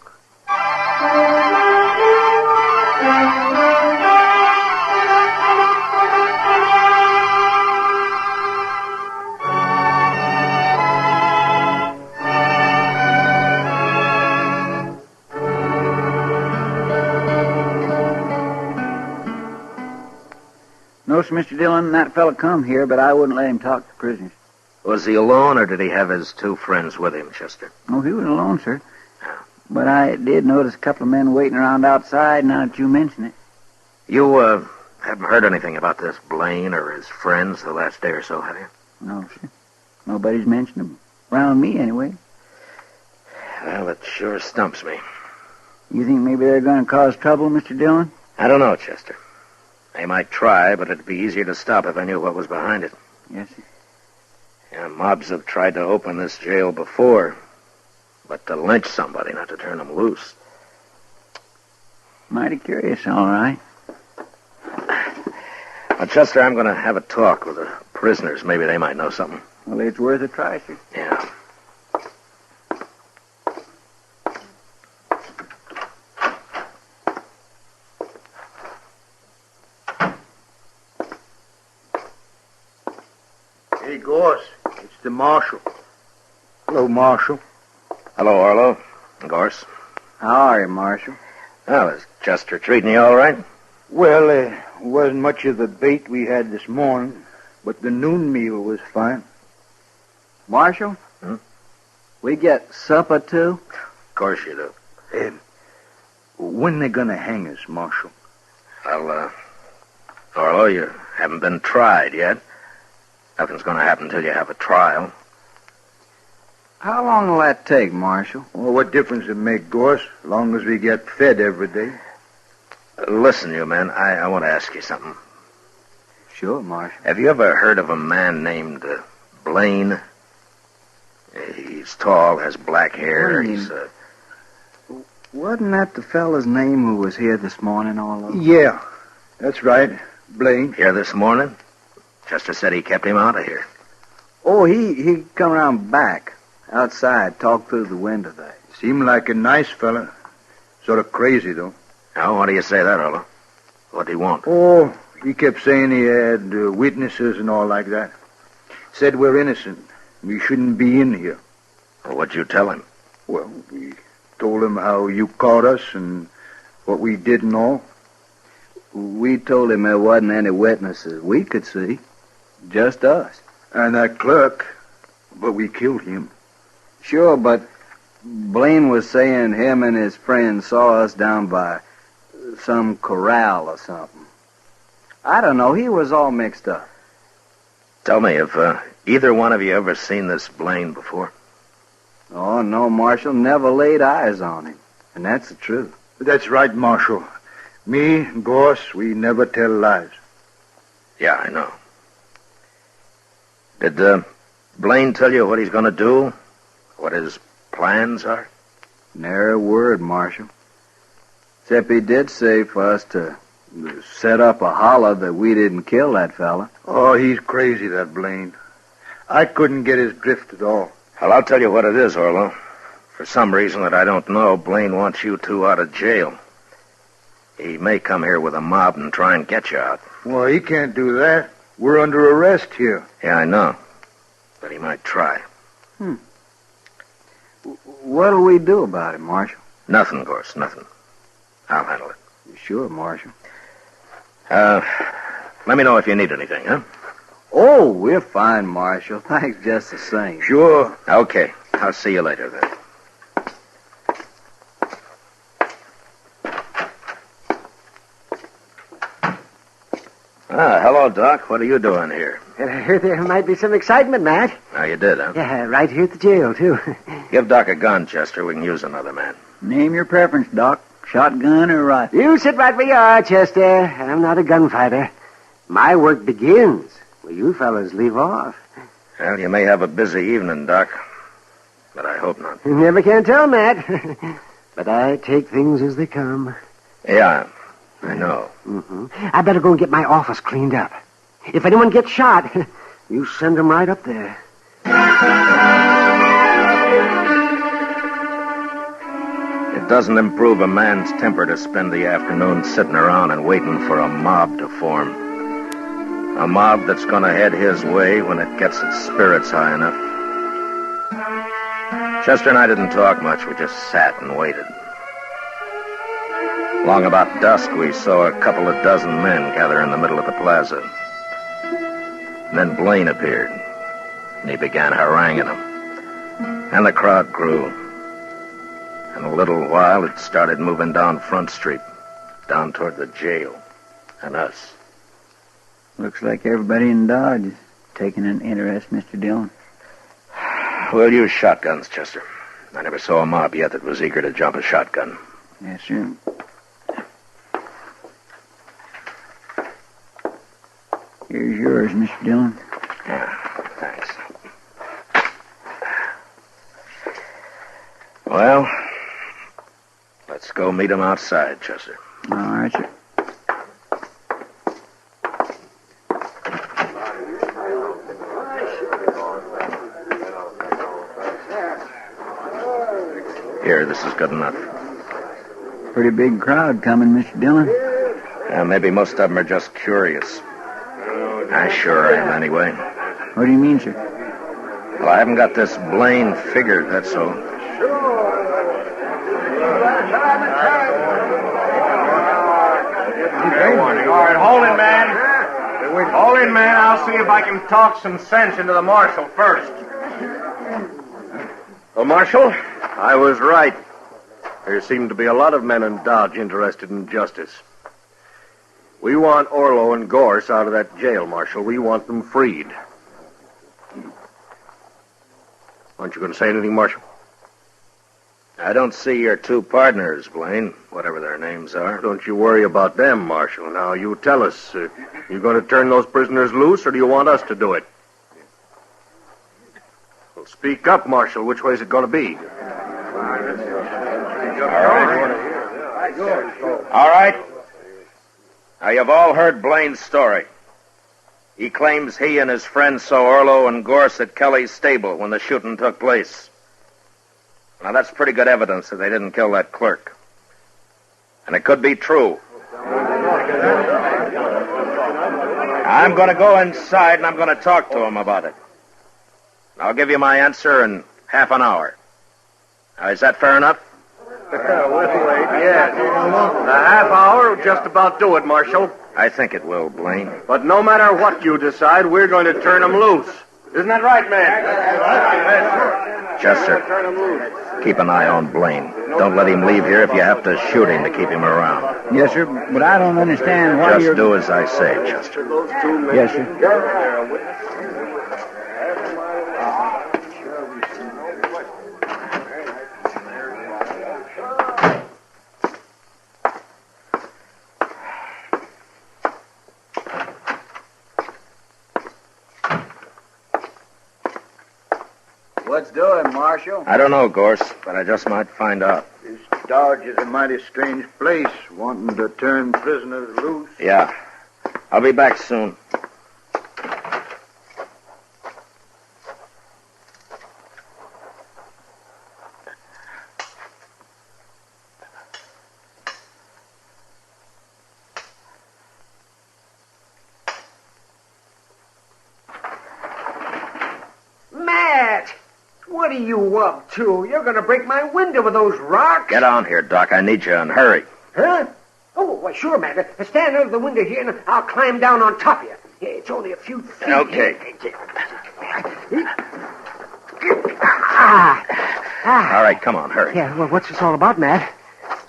Speaker 8: No, sir, Mr. Dillon, that fella come here, but I wouldn't let him talk to prisoners.
Speaker 11: Was he alone, or did he have his two friends with him, Chester?
Speaker 8: Oh, he was alone, sir. But I did notice a couple of men waiting around outside now that you mention it.
Speaker 11: You, haven't heard anything about this Blaine or his friends the last day or so, have you?
Speaker 8: No, sir. Nobody's mentioned them. Around me, anyway.
Speaker 11: Well, it sure stumps me.
Speaker 8: You think maybe they're going to cause trouble, Mr. Dillon?
Speaker 11: I don't know, Chester. They might try, but it'd be easier to stop if I knew what was behind it.
Speaker 8: Yes, sir.
Speaker 11: Yeah, mobs have tried to open this jail before, but to lynch somebody, not to turn them loose.
Speaker 8: Mighty curious, all right.
Speaker 11: Well, Chester, I'm going to have a talk with the prisoners. Maybe they might know something.
Speaker 8: Well, it's worth a try, sir.
Speaker 11: Yeah.
Speaker 16: Hey, Goss, it's the Marshal. Hello, Marshal.
Speaker 11: Hello, Arlo. Gorse.
Speaker 8: How are you, Marshal?
Speaker 11: Well, is Chester treating you all right?
Speaker 16: Well, wasn't much of the bait we had this morning, but the noon meal was fine.
Speaker 8: Marshal? We get supper, too?
Speaker 11: Of course you do.
Speaker 16: When they gonna hang us, Marshal?
Speaker 11: Well, Arlo, you haven't been tried yet. Nothing's going to happen until you have a trial.
Speaker 8: How long will that take, Marshal?
Speaker 16: Well, what difference does it make, Goss, as long as we get fed every day?
Speaker 11: Listen, you men, I want to ask you something.
Speaker 8: Sure, Marshal.
Speaker 11: Have you ever heard of a man named Blaine? He's tall, has black hair.
Speaker 8: Blaine.
Speaker 11: He's,
Speaker 8: Wasn't that the fella's name who was here this morning, Arlo?
Speaker 16: Yeah, that's right. Blaine.
Speaker 11: Here this morning? Chester said he kept him out of here.
Speaker 8: Oh, he come around back, outside, talked through the window there.
Speaker 16: Seemed like a nice fella. Sort of crazy, though.
Speaker 11: Now, why do you say that, Arlo? What do he want?
Speaker 16: Oh, he kept saying he had witnesses and all like that. Said we're innocent. We shouldn't be in here.
Speaker 11: Well, what'd you tell him?
Speaker 16: Well, we told him how you caught us and what we did and all.
Speaker 8: We told him there wasn't any witnesses we could see. Just us.
Speaker 16: And that clerk. But we killed him.
Speaker 8: Sure, but Blaine was saying him and his friends saw us down by some corral or something. I don't know. He was all mixed up.
Speaker 11: Tell me, have either one of you ever seen this Blaine before?
Speaker 8: Oh, no, Marshal. Never laid eyes on him. And that's the truth.
Speaker 16: That's right, Marshal. Me and Goss, we never tell lies.
Speaker 11: Yeah, I know. Did Blaine tell you what he's going to do? What his plans are?
Speaker 8: Nary a word, Marshal. Except he did say for us to set up a holler that we didn't kill that fella.
Speaker 16: Oh, he's crazy, that Blaine. I couldn't get his drift at all.
Speaker 11: Well, I'll tell you what it is, Orlo. For some reason that I don't know, Blaine wants you two out of jail. He may come here with a mob and try and get you out.
Speaker 16: Well, he can't do that. We're under arrest here.
Speaker 11: Yeah, I know. But he might try.
Speaker 8: What'll we do about it, Marshal?
Speaker 11: Nothing, Gorse, nothing. I'll handle it.
Speaker 8: Sure, Marshal.
Speaker 11: Let me know if you need anything, huh?
Speaker 8: Oh, we're fine, Marshal. Thanks just the same.
Speaker 16: Sure.
Speaker 11: Okay. I'll see you later, then. Hello, Doc. What are you doing here?
Speaker 13: I heard there might be some excitement, Matt.
Speaker 11: Oh, you did, huh?
Speaker 13: Yeah, right here at the jail, too.
Speaker 11: Give Doc a gun, Chester. We can use another man.
Speaker 8: Name your preference, Doc. Shotgun or rifle?
Speaker 13: You sit right where you are, Chester. I'm not a gunfighter. My work begins where you fellas leave off.
Speaker 3: Well, you may have a busy evening, Doc. But I hope not.
Speaker 13: You never can tell, Matt. But I take things as they come.
Speaker 3: Yeah, I know.
Speaker 13: Mm-hmm. I better go and get my office cleaned up. If anyone gets shot, you send them right up there.
Speaker 3: It doesn't improve a man's temper to spend the afternoon sitting around and waiting for a mob to form. A mob that's going to head his way when it gets its spirits high enough. Chester and I didn't talk much. We just sat and waited. Long about dusk, we saw a couple of dozen men gather in the middle of the plaza. And then Blaine appeared, and he began haranguing them. And the crowd grew. In a little while, it started moving down Front Street, down toward the jail, and us.
Speaker 8: Looks like everybody in Dodge is taking an interest, Mr. Dillon.
Speaker 3: We'll use shotguns, Chester. I never saw a mob yet that was eager to jump a shotgun.
Speaker 8: Yes, sir. Here's yours, Mr. Dillon.
Speaker 3: Yeah, thanks. Well, let's go meet him outside, Chester.
Speaker 8: All right, sir.
Speaker 3: Here, this is good enough.
Speaker 8: Pretty big crowd coming, Mr. Dillon.
Speaker 3: Maybe most of them are just curious. I sure am, anyway.
Speaker 8: What do you mean, sir?
Speaker 3: Well, I haven't got this Blaine figured, that's all.
Speaker 2: All right, hold it, man. Hold it, man. I'll see if I can talk some sense into the marshal first.
Speaker 11: Well, Marshal, I was right. There seem to be a lot of men in Dodge interested in justice. We want Orlo and Gorse out of that jail, Marshal. We want them freed. Aren't you going to say anything, Marshal?
Speaker 3: I don't see your two partners, Blaine, whatever their names are.
Speaker 11: Don't you worry about them, Marshal. Now, you tell us, you going to turn those prisoners loose, or do you want us to do it? Well, speak up, Marshal. Which way is it going to be?
Speaker 3: All right. Now, you've all heard Blaine's story. He claims he and his friends saw Orlo and Gorse at Kelly's stable when the shooting took place. Now, that's pretty good evidence that they didn't kill that clerk. And it could be true. I'm going to go inside and I'm going to talk to him about it. I'll give you my answer in half an hour. Now, is that fair enough?
Speaker 11: Yes. A half hour will just about do it, Marshal.
Speaker 3: I think it will, Blaine.
Speaker 11: But no matter what you decide, we're going to turn them loose. Isn't that right, man?
Speaker 3: Chester, keep an eye on Blaine. Don't let him leave here if you have to shoot him to keep him around.
Speaker 8: Yes, sir, but I don't understand why
Speaker 3: Just do as I say, Chester.
Speaker 8: Yes, sir.
Speaker 18: What's doing, Marshal?
Speaker 3: I don't know, Gorse, but I just might find out.
Speaker 12: This Dodge is a mighty strange place, wanting to turn prisoners loose.
Speaker 3: Yeah. I'll be back soon.
Speaker 13: Matt! What are you up to? You're going to break my window with those rocks.
Speaker 3: Get on here, Doc. I need you, and hurry.
Speaker 13: Huh? Oh, well, sure, Matt. Stand under the window here, and I'll climb down on top of you. Yeah, it's only a few feet.
Speaker 3: Okay.
Speaker 13: Ah.
Speaker 3: All right, come on, hurry.
Speaker 13: Yeah, well, what's this all about, Matt?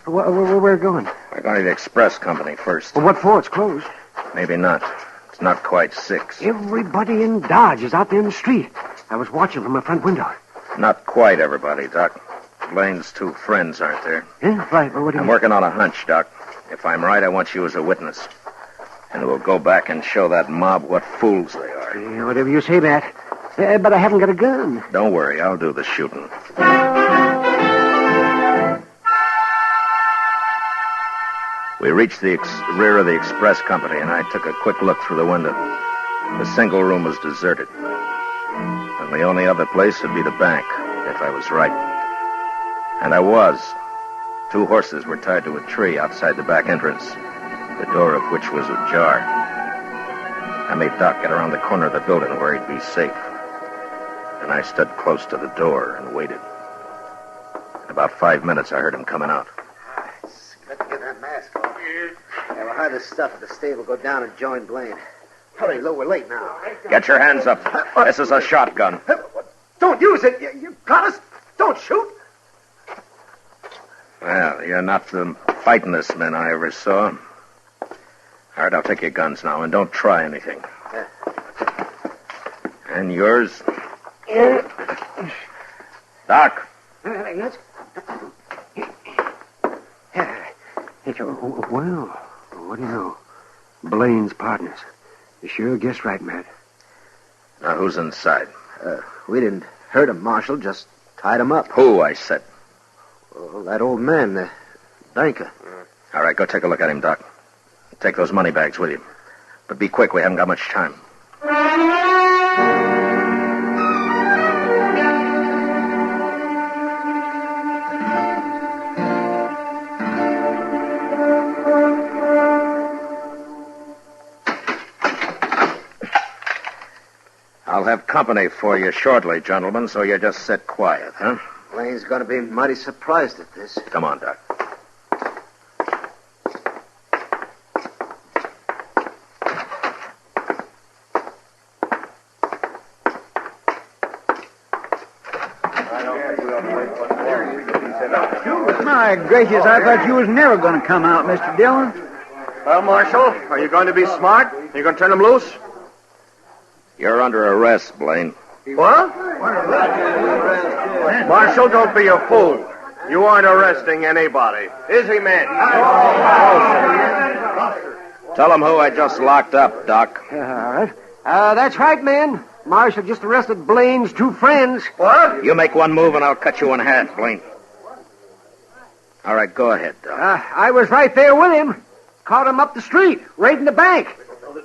Speaker 13: Where we're going?
Speaker 3: We're going to the express company first.
Speaker 13: Well, what for? It's closed.
Speaker 3: Maybe not. It's not quite 6.
Speaker 13: Everybody in Dodge is out there in the street. I was watching from my front window.
Speaker 3: Not quite everybody, Doc. Blaine's two friends aren't there.
Speaker 13: Right, but what do you...
Speaker 3: I'm working on a hunch, Doc. If I'm right, I want you as a witness. And we'll go back and show that mob what fools they are.
Speaker 13: Whatever you say, Matt. But I haven't got a gun.
Speaker 3: Don't worry, I'll do the shooting. We reached the rear of the express company, and I took a quick look through the window. The single room was deserted. And the only other place would be the bank, if I was right. And I was. 2 horses were tied to a tree outside the back entrance, the door of which was ajar. I made Doc get around the corner of the building where he'd be safe. And I stood close to the door and waited. In about 5 minutes, I heard him coming out.
Speaker 13: Got to get that mask off. Yeah, we'll hide this stuff at the stable, go down and join Blaine. Hurry, Lou, we're late now.
Speaker 3: Get your hands up. This is a shotgun.
Speaker 13: Don't use it. You got us. Don't shoot.
Speaker 3: Well, you're not the fightingest men I ever saw. All right, I'll take your guns now, and don't try anything. And yours? Doc.
Speaker 13: Yes? Well, what do you know? Blaine's partners. You sure guessed right, Matt.
Speaker 3: Now, who's inside?
Speaker 13: We didn't hurt him, Marshal. Just tied him up.
Speaker 3: Who, I said?
Speaker 13: Well, that old man, the banker.
Speaker 3: All right, go take a look at him, Doc. Take those money bags with you. But be quick, we haven't got much time. I'll have company for you shortly, gentlemen, so you just sit quiet, huh?
Speaker 13: Blaine's going to be mighty surprised at this.
Speaker 3: Come on, Doc.
Speaker 8: My gracious, I thought you was never going to come out, Mr. Dillon.
Speaker 2: Well, Marshal, are you going to be smart? Are you going to turn him loose?
Speaker 3: You're under arrest, Blaine.
Speaker 2: What? Marshal, don't be a fool. You aren't arresting anybody. Is he, man?
Speaker 3: Tell him who I just locked up, Doc.
Speaker 13: All right. That's right, man. Marshal just arrested Blaine's two friends.
Speaker 2: What?
Speaker 3: You make one move and I'll cut you in half, Blaine. All right, go ahead, Doc.
Speaker 13: I was right there with him. Caught him up the street, raiding the bank.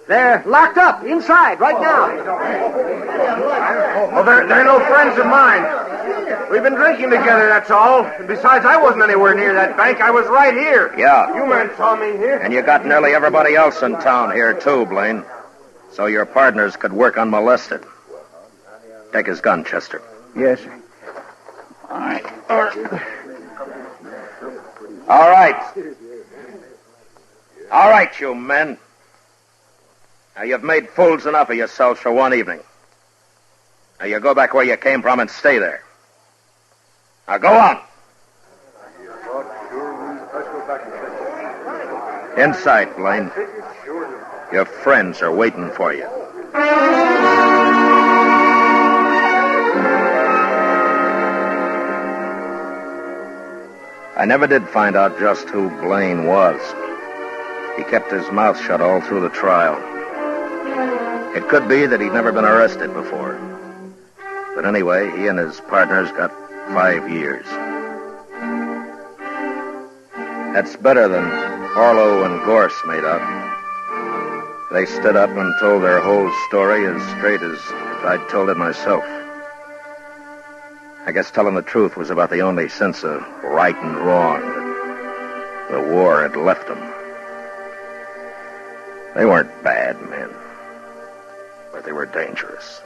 Speaker 13: They're locked up inside right now.
Speaker 2: Well, they're no friends of mine. We've been drinking together, that's all. And besides, I wasn't anywhere near that bank. I was right here.
Speaker 3: Yeah.
Speaker 2: You men saw me here.
Speaker 3: And you got nearly everybody else in town here, too, Blaine. So your partners could work unmolested. Take his gun, Chester.
Speaker 8: Yes, sir.
Speaker 3: All right. All right. All right, you men. Now, you've made fools enough of yourselves for one evening. Now, you go back where you came from and stay there. Now, go on. Inside, Blaine. Your friends are waiting for you. I never did find out just who Blaine was. He kept his mouth shut all through the trial. It could be that he'd never been arrested before. But anyway, he and his partners got 5 years. That's better than Orlo and Gorse made out. They stood up and told their whole story as straight as if I'd told it myself. I guess telling the truth was about the only sense of right and wrong that the war had left them. They weren't bad men, but they were dangerous.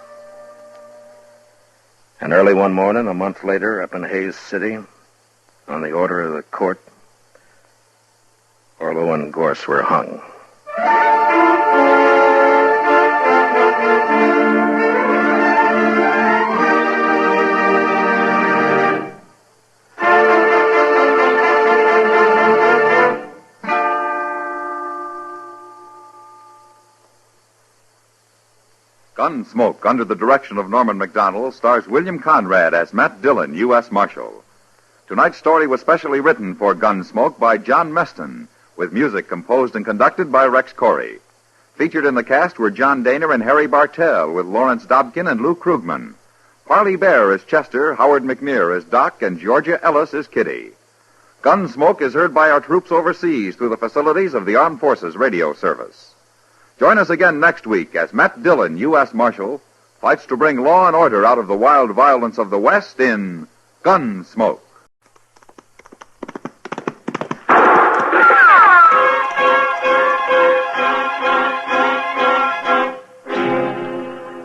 Speaker 3: And early one morning, a month later, up in Hayes City, on the order of the court, Orlo and Gorse were hung.
Speaker 9: Gunsmoke, under the direction of Norman MacDonald, stars William Conrad as Matt Dillon, U.S. Marshal. Tonight's story was specially written for Gunsmoke by John Meston, with music composed and conducted by Rex Corey. Featured in the cast were John Daner and Harry Bartell, with Lawrence Dobkin and Lou Krugman. Parley Bear is Chester, Howard McNear is Doc, and Georgia Ellis is Kitty. Gunsmoke is heard by our troops overseas through the facilities of the Armed Forces Radio Service. Join us again next week as Matt Dillon, U.S. Marshal, fights to bring law and order out of the wild violence of the West in Gunsmoke.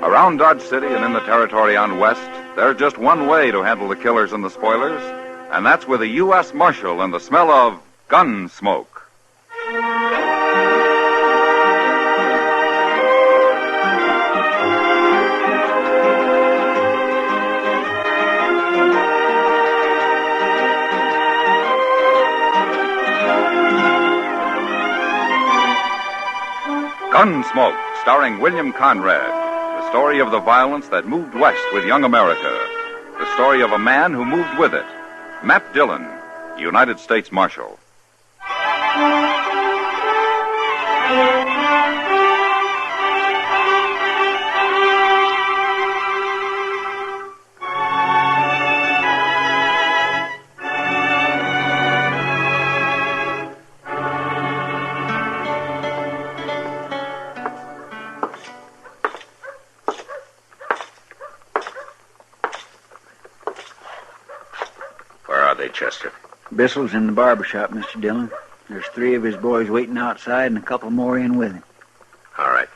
Speaker 9: Around Dodge City and in the territory on West, there's just one way to handle the killers and the spoilers, and that's with a U.S. Marshal and the smell of Gunsmoke. Gunsmoke, starring William Conrad. The story of the violence that moved west with young America. The story of a man who moved with it. Matt Dillon, United States Marshal.
Speaker 4: Chester?
Speaker 8: Bissell's in the barber shop, Mr. Dillon. There's 3 of his boys waiting outside and a couple more in with him.
Speaker 4: All right.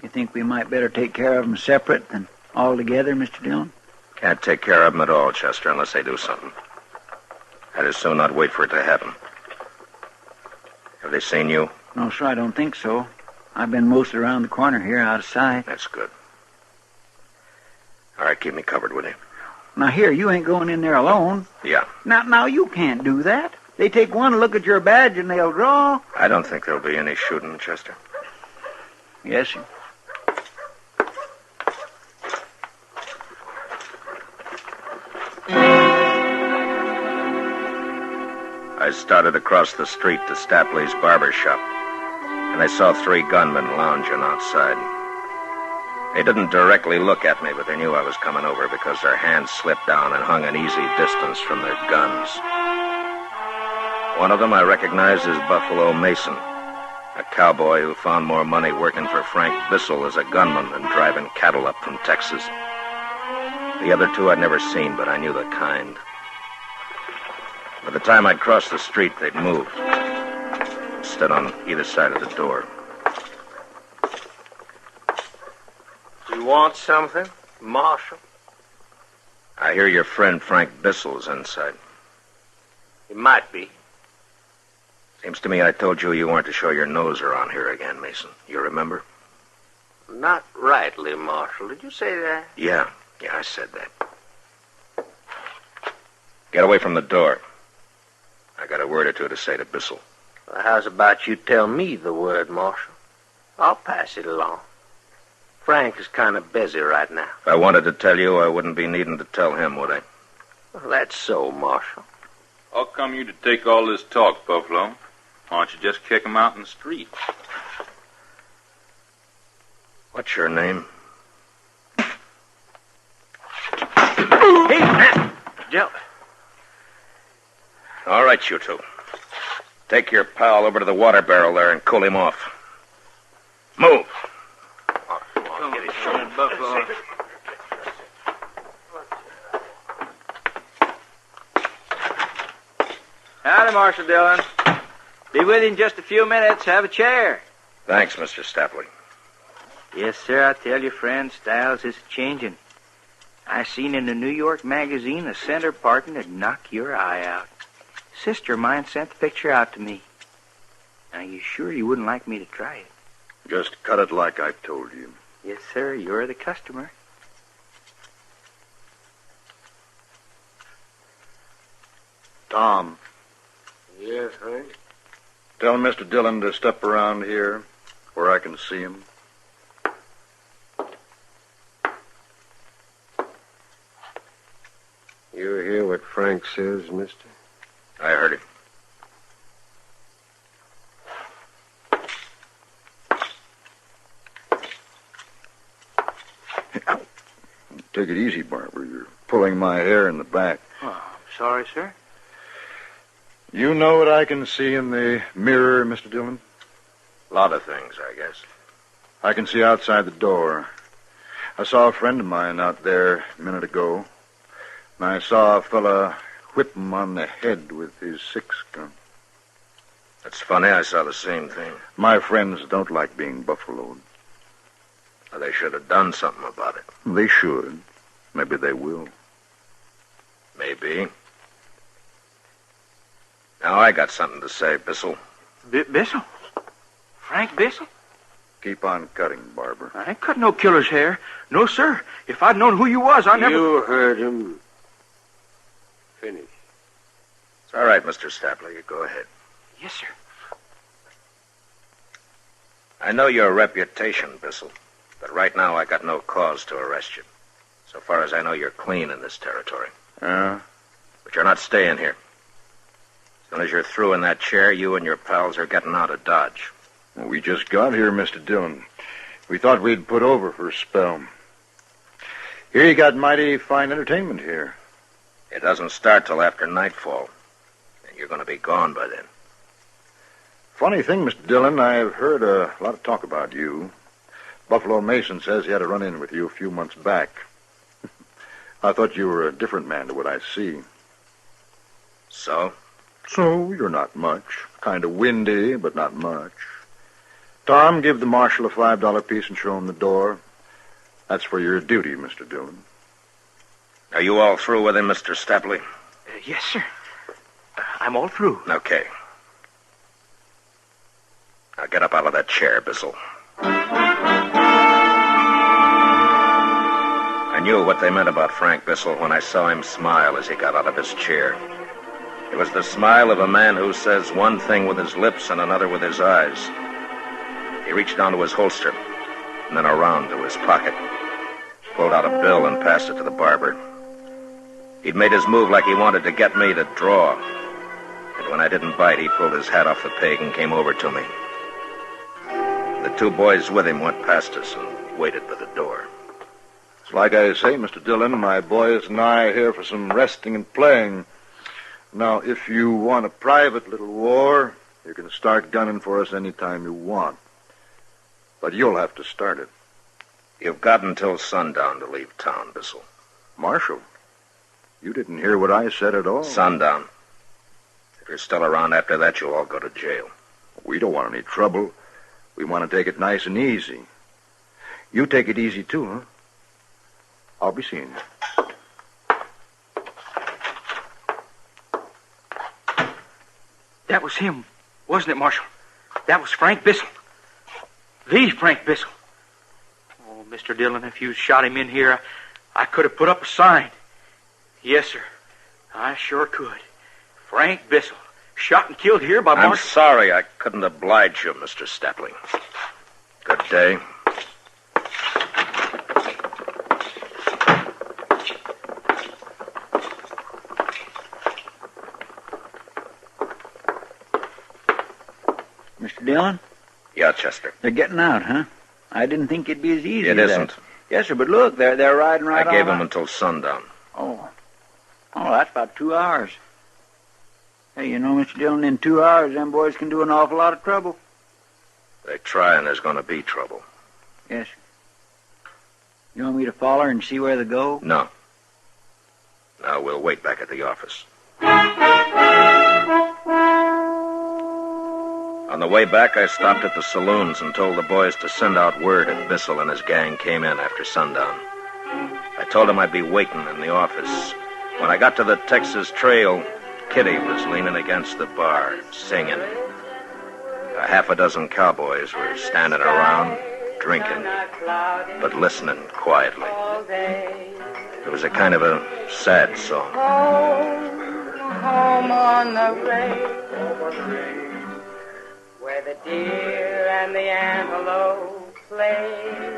Speaker 8: You think we might better take care of them separate than all together, Mr. Dillon?
Speaker 4: Can't take care of them at all, Chester, unless they do something. I'd as soon not wait for it to happen. Have they seen you?
Speaker 8: No, sir, I don't think so. I've been mostly around the corner here, out of sight.
Speaker 4: That's good. All right, keep me covered, will you?
Speaker 8: Now, here, you ain't going in there alone.
Speaker 4: Yeah.
Speaker 8: Now, you can't do that. They take one look at your badge and they'll draw.
Speaker 4: I don't think there'll be any shooting, Chester.
Speaker 8: Yes, sir.
Speaker 4: I started across the street to Stapley's barber shop, and I saw 3 gunmen lounging outside. They didn't directly look at me, but they knew I was coming over because their hands slipped down and hung an easy distance from their guns. One of them I recognized as Buffalo Mason, a cowboy who found more money working for Frank Bissell as a gunman than driving cattle up from Texas. The other 2 I'd never seen, but I knew the kind. By the time I'd crossed the street, they'd moved and stood on either side of the door.
Speaker 1: You want something, Marshal?
Speaker 4: I hear your friend Frank Bissell's inside.
Speaker 1: He might be.
Speaker 4: Seems to me I told you weren't to show your nose around here again, Mason. You remember?
Speaker 1: Not rightly, Marshal. Did you say that?
Speaker 4: Yeah, I said that. Get away from the door. I got a word or 2 to say to Bissell.
Speaker 1: Well, how's about you tell me the word, Marshal? I'll pass it along. Frank is kind of busy right now.
Speaker 4: If I wanted to tell you, I wouldn't be needing to tell him, would I?
Speaker 1: Well, that's so, Marshal.
Speaker 15: How come you to take all this talk, Buffalo? Why don't you just kick him out in the street?
Speaker 4: What's your name?
Speaker 1: Hey, man! Jump.
Speaker 4: All right, you 2. Take your pal over to the water barrel there and cool him off. Move.
Speaker 1: Get his shot, Buffalo.
Speaker 8: Howdy, Marshal Dillon. Be with you in just a few minutes. Have a chair.
Speaker 4: Thanks, Mr. Stapley.
Speaker 8: Yes, sir. I tell you, friend, styles is changing. I seen in a New York magazine a center parting that'd knock your eye out. Sister of mine sent the picture out to me. Now, you sure you wouldn't like me to try it?
Speaker 11: Just cut it like I told you.
Speaker 8: Yes, sir. You're the customer.
Speaker 11: Tom,
Speaker 1: Yes, Hank?
Speaker 11: tell Mr. Dillon to step around here where I can see him.
Speaker 1: You were here with Frank Frank says, mister?
Speaker 4: I heard him.
Speaker 12: Take it easy, Barber. You're pulling my hair in the back.
Speaker 20: Oh, I'm sorry, sir.
Speaker 12: You know what I can see in the mirror, Mr. Dillon?
Speaker 4: A lot of things, I guess.
Speaker 12: I can see outside the door. I saw a friend of mine out there a minute ago, and I saw a fella whip him on the head with his 6-gun.
Speaker 4: That's funny. I saw the same thing.
Speaker 12: My friends don't like being buffaloed.
Speaker 4: Well, they should have done something about it.
Speaker 12: They should. Maybe they will.
Speaker 4: Maybe. Now, I got something to say, Bissell.
Speaker 20: Bissell? Frank Bissell?
Speaker 12: Keep on cutting, Barber.
Speaker 20: I ain't cut no killer's hair. No, sir. If I'd known who you was, I never...
Speaker 1: You heard him. Finish.
Speaker 4: It's all right, Mr. Stapley. You go ahead.
Speaker 20: Yes, sir.
Speaker 4: I know your reputation, Bissell, but right now I got no cause to arrest you. So far as I know, you're clean in this territory.
Speaker 12: Yeah?
Speaker 4: But you're not staying here. As soon as you're through in that chair, you and your pals are getting out of Dodge.
Speaker 12: Well, we just got here, Mr. Dillon. We thought we'd put over for a spell. Here you got mighty fine entertainment here.
Speaker 4: It doesn't start till after nightfall, and you're going to be gone by then.
Speaker 12: Funny thing, Mr. Dillon, I've heard a lot of talk about you. Buffalo Mason says he had a run-in with you a few months back. I thought you were a different man to what I see.
Speaker 4: So?
Speaker 12: So, you're not much. Kind of windy, but not much. Tom, give the marshal a $5 piece and show him the door. That's for your duty, Mr. Dillon.
Speaker 4: Are you all through with him, Mr. Stapley?
Speaker 20: Yes, sir. I'm all through.
Speaker 4: Okay. Now get up out of that chair, Bissell. I knew what they meant about Frank Bissell when I saw him smile as he got out of his chair. It was the smile of a man who says one thing with his lips and another with his eyes. He reached down to his holster, and then around to his pocket, pulled out a bill and passed it to the barber. He'd made his move like he wanted to get me to draw. And when I didn't bite, he pulled his hat off the peg and came over to me. The two boys with him went past us and waited by the door.
Speaker 12: It's like I say, Mr. Dillon, my boys and I are here for some resting and playing. Now, if you want a private little war, you can start gunning for us any time you want. But you'll have to start it.
Speaker 4: You've got until sundown to leave town, Bissell.
Speaker 12: Marshal, you didn't hear what I said at all.
Speaker 4: Sundown. If you're still around after that, you'll all go to jail.
Speaker 12: We don't want any trouble. We want to take it nice and easy. You take it easy, too, huh? I'll be seeing you.
Speaker 20: That was him, wasn't it, Marshal? That was Frank Bissell. The Frank Bissell. Oh, Mr. Dillon, if you shot him in here, I could have put up a sign. Yes, sir. I sure could. Frank Bissell, shot and killed here by Marshal...
Speaker 4: I'm sorry I couldn't oblige you, Mr. Stapley. Good day.
Speaker 8: Mr. Dillon?
Speaker 4: Yeah, Chester.
Speaker 8: They're getting out, huh? I didn't think it'd be as easy
Speaker 4: It
Speaker 8: as
Speaker 4: isn't.
Speaker 8: that. Yes, sir, but look, they're riding right on.
Speaker 4: I gave them until sundown.
Speaker 8: Oh, that's about 2 hours. Hey, you know, Mr. Dillon, in 2 hours, them boys can do an awful lot of trouble.
Speaker 4: They try and there's going to be trouble.
Speaker 8: Yes, sir. You want me to follow her and see where they go?
Speaker 4: No. Now we'll wait back at the office. On the way back, I stopped at the saloons and told the boys to send out word if Bissell and his gang came in after sundown. I told them I'd be waiting in the office. When I got to the Texas Trail, Kitty was leaning against the bar, singing. A half a dozen cowboys were standing around, drinking, but listening quietly. It was a kind of a sad song.
Speaker 22: Home on the range, where the deer and the antelope play,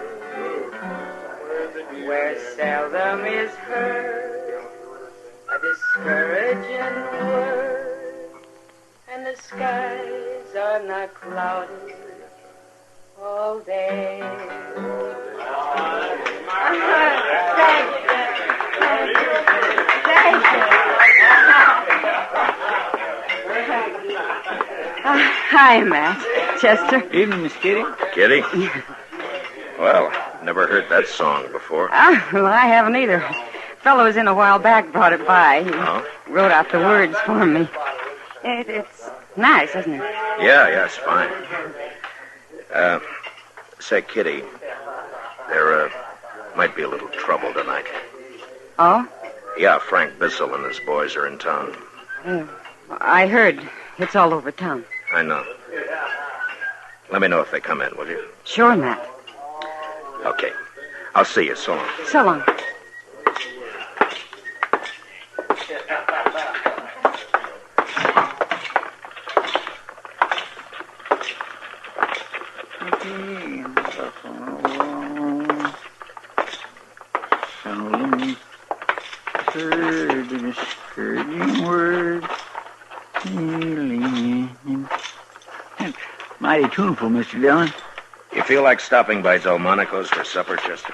Speaker 22: where seldom is heard a discouraging word, and the skies are not cloudy all day.
Speaker 5: Hi, Matt. Chester.
Speaker 8: Evening, Miss Kitty.
Speaker 17: Kitty? Well, never heard that song before.
Speaker 5: Well, I haven't either. Fellow was in a while back, brought it by. He wrote out the words for me. It's nice, isn't it?
Speaker 17: Yeah, it's fine. Say, Kitty, there might be a little trouble tonight.
Speaker 5: Oh?
Speaker 17: Yeah, Frank Bissell and his boys are in town.
Speaker 5: I heard. It's all over town.
Speaker 17: I know. Let me know if they come in, will you?
Speaker 5: Sure, Matt.
Speaker 17: Okay. I'll see you. So long.
Speaker 5: So long.
Speaker 8: Mighty tuneful, Mr. Dillon.
Speaker 17: You feel like stopping by Delmonico's for supper, Chester?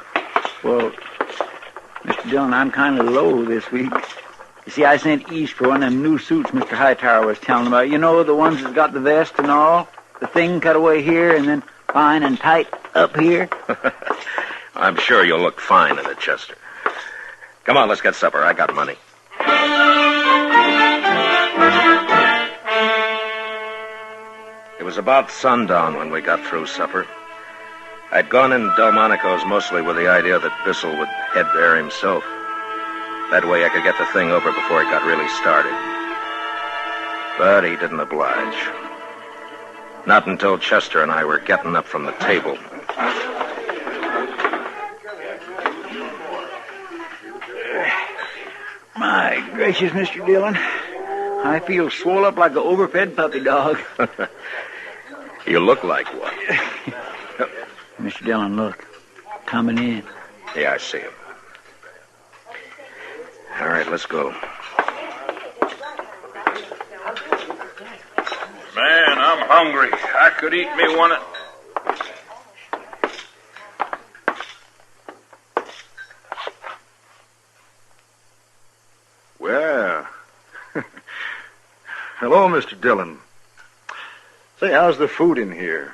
Speaker 8: Well, Mr. Dillon, I'm kind of low this week. You see, I sent east for one of them new suits Mr. Hightower was telling about. You know, the ones that's got the vest and all? The thing cut away here and then fine and tight up here?
Speaker 17: I'm sure you'll look fine in it, Chester. Come on, let's get supper. I got money. It was about sundown when we got through supper. I'd gone in Delmonico's mostly with the idea that Bissell would head there himself. That way I could get the thing over before it got really started. But he didn't oblige. Not until Chester and I were getting up from the table.
Speaker 8: My gracious, Mr. Dillon. I feel swole up like an overfed puppy dog.
Speaker 17: You look like one.
Speaker 8: Mr. Dillon, look. Coming in.
Speaker 17: Yeah, I see him. All right, let's go.
Speaker 15: Man, I'm hungry. I could eat me one of...
Speaker 12: Well. Hello, Mr. Dillon. Say, how's the food in here?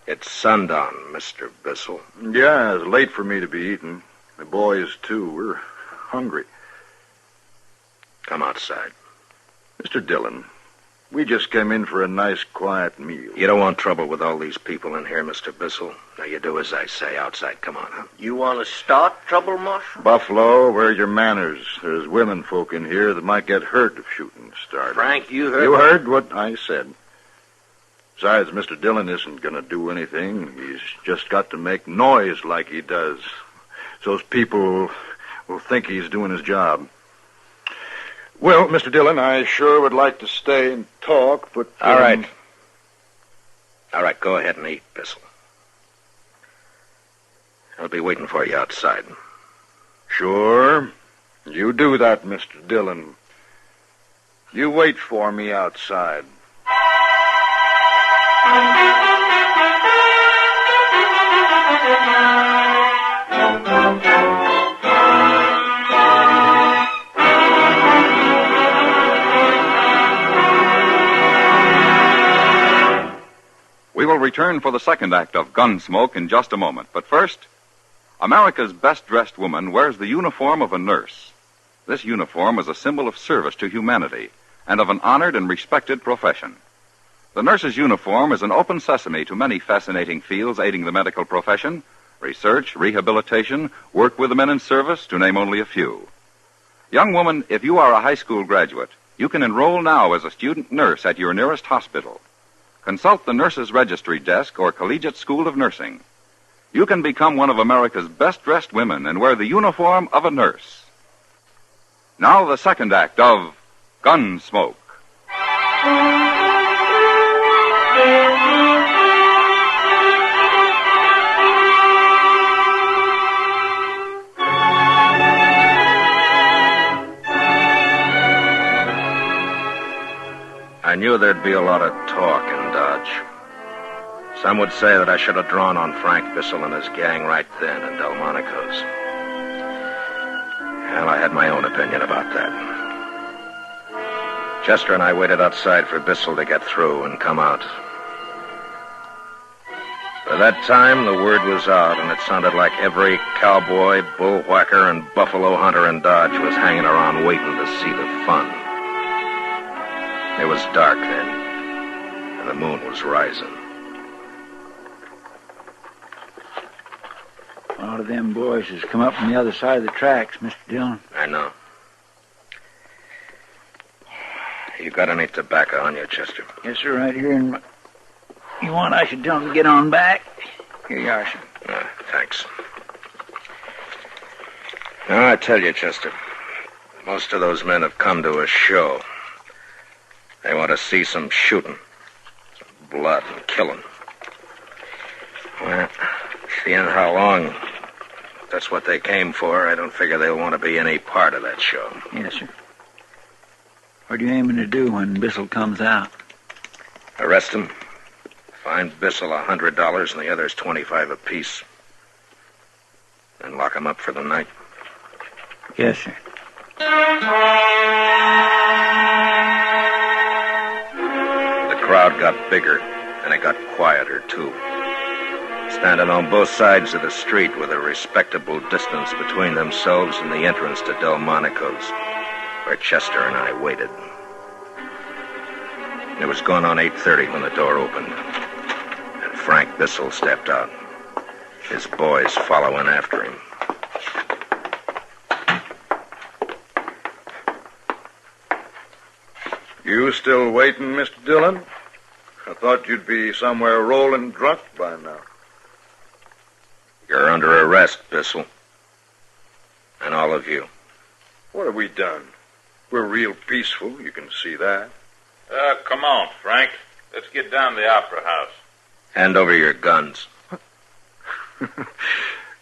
Speaker 17: It's sundown, Mr. Bissell.
Speaker 12: Yeah, it's late for me to be eating. The boys, too. We're hungry.
Speaker 17: Come outside.
Speaker 12: Mr. Dillon, we just came in for a nice, quiet meal.
Speaker 17: You don't want trouble with all these people in here, Mr. Bissell. Now, you do as I say. Outside, come on, huh?
Speaker 11: You want to start trouble, Marshal?
Speaker 12: Buffalo, where are your manners? There's women folk in here that might get hurt if shooting started.
Speaker 11: Frank, you heard...
Speaker 12: You heard what I said. Besides, Mr. Dillon isn't going to do anything. He's just got to make noise like he does. So people will think he's doing his job. Well, Mr. Dillon, I sure would like to stay and talk, but...
Speaker 17: All right. All right, go ahead and eat, Bissell. I'll be waiting for you outside.
Speaker 12: Sure. You do that, Mr. Dillon. You wait for me outside.
Speaker 9: We will return for the second act of Gunsmoke in just a moment. But first, America's best-dressed woman wears the uniform of a nurse. This uniform is a symbol of service to humanity and of an honored and respected profession. The nurse's uniform is an open sesame to many fascinating fields aiding the medical profession: research, rehabilitation, work with the men in service, to name only a few. Young woman, if you are a high school graduate, you can enroll now as a student nurse at your nearest hospital. Consult the Nurses Registry Desk or Collegiate School of Nursing. You can become one of America's best-dressed women and wear the uniform of a nurse. Now the second act of Gunsmoke.
Speaker 3: I knew there'd be a lot of talk in Dodge. Some would say that I should have drawn on Frank Bissell and his gang right then in Delmonico's. Well, I had my own opinion about that. Chester and I waited outside for Bissell to get through and come out. By that time, the word was out, and it sounded like every cowboy, bullwhacker, and buffalo hunter in Dodge was hanging around waiting to see the fun. It was dark then, and the moon was rising.
Speaker 8: A lot of them boys has come up from the other side of the tracks, Mr. Dillon.
Speaker 3: I know. You got any tobacco on you, Chester?
Speaker 8: Yes, sir, right here in my... You want I should tell them to get on back? Here you are, sir.
Speaker 3: Thanks. Now, I tell you, Chester, most of those men have come to a show. They want to see some shooting, some blood and killing. Well, seeing how long that's what they came for, I don't figure they'll want to be any part of that show.
Speaker 8: Yes, sir. What are you aiming to do when Bissell comes out?
Speaker 3: Arrest him. Fine Bissell $100 and the others $25 apiece. Then lock him up for the night.
Speaker 8: Yes, sir.
Speaker 3: The crowd got bigger, and it got quieter, too. Standing on both sides of the street with a respectable distance between themselves and the entrance to Delmonico's, where Chester and I waited. It was going on 8:30 when the door opened, and Frank Bissell stepped out, his boys following after him.
Speaker 12: You still waiting, Mr. Dillon? I thought you'd be somewhere rolling drunk by now.
Speaker 3: You're under arrest, Bissell. And all of you.
Speaker 12: What have we done? We're real peaceful, you can see that.
Speaker 15: Come on, Frank. Let's get down to the Opera House.
Speaker 3: Hand over your guns.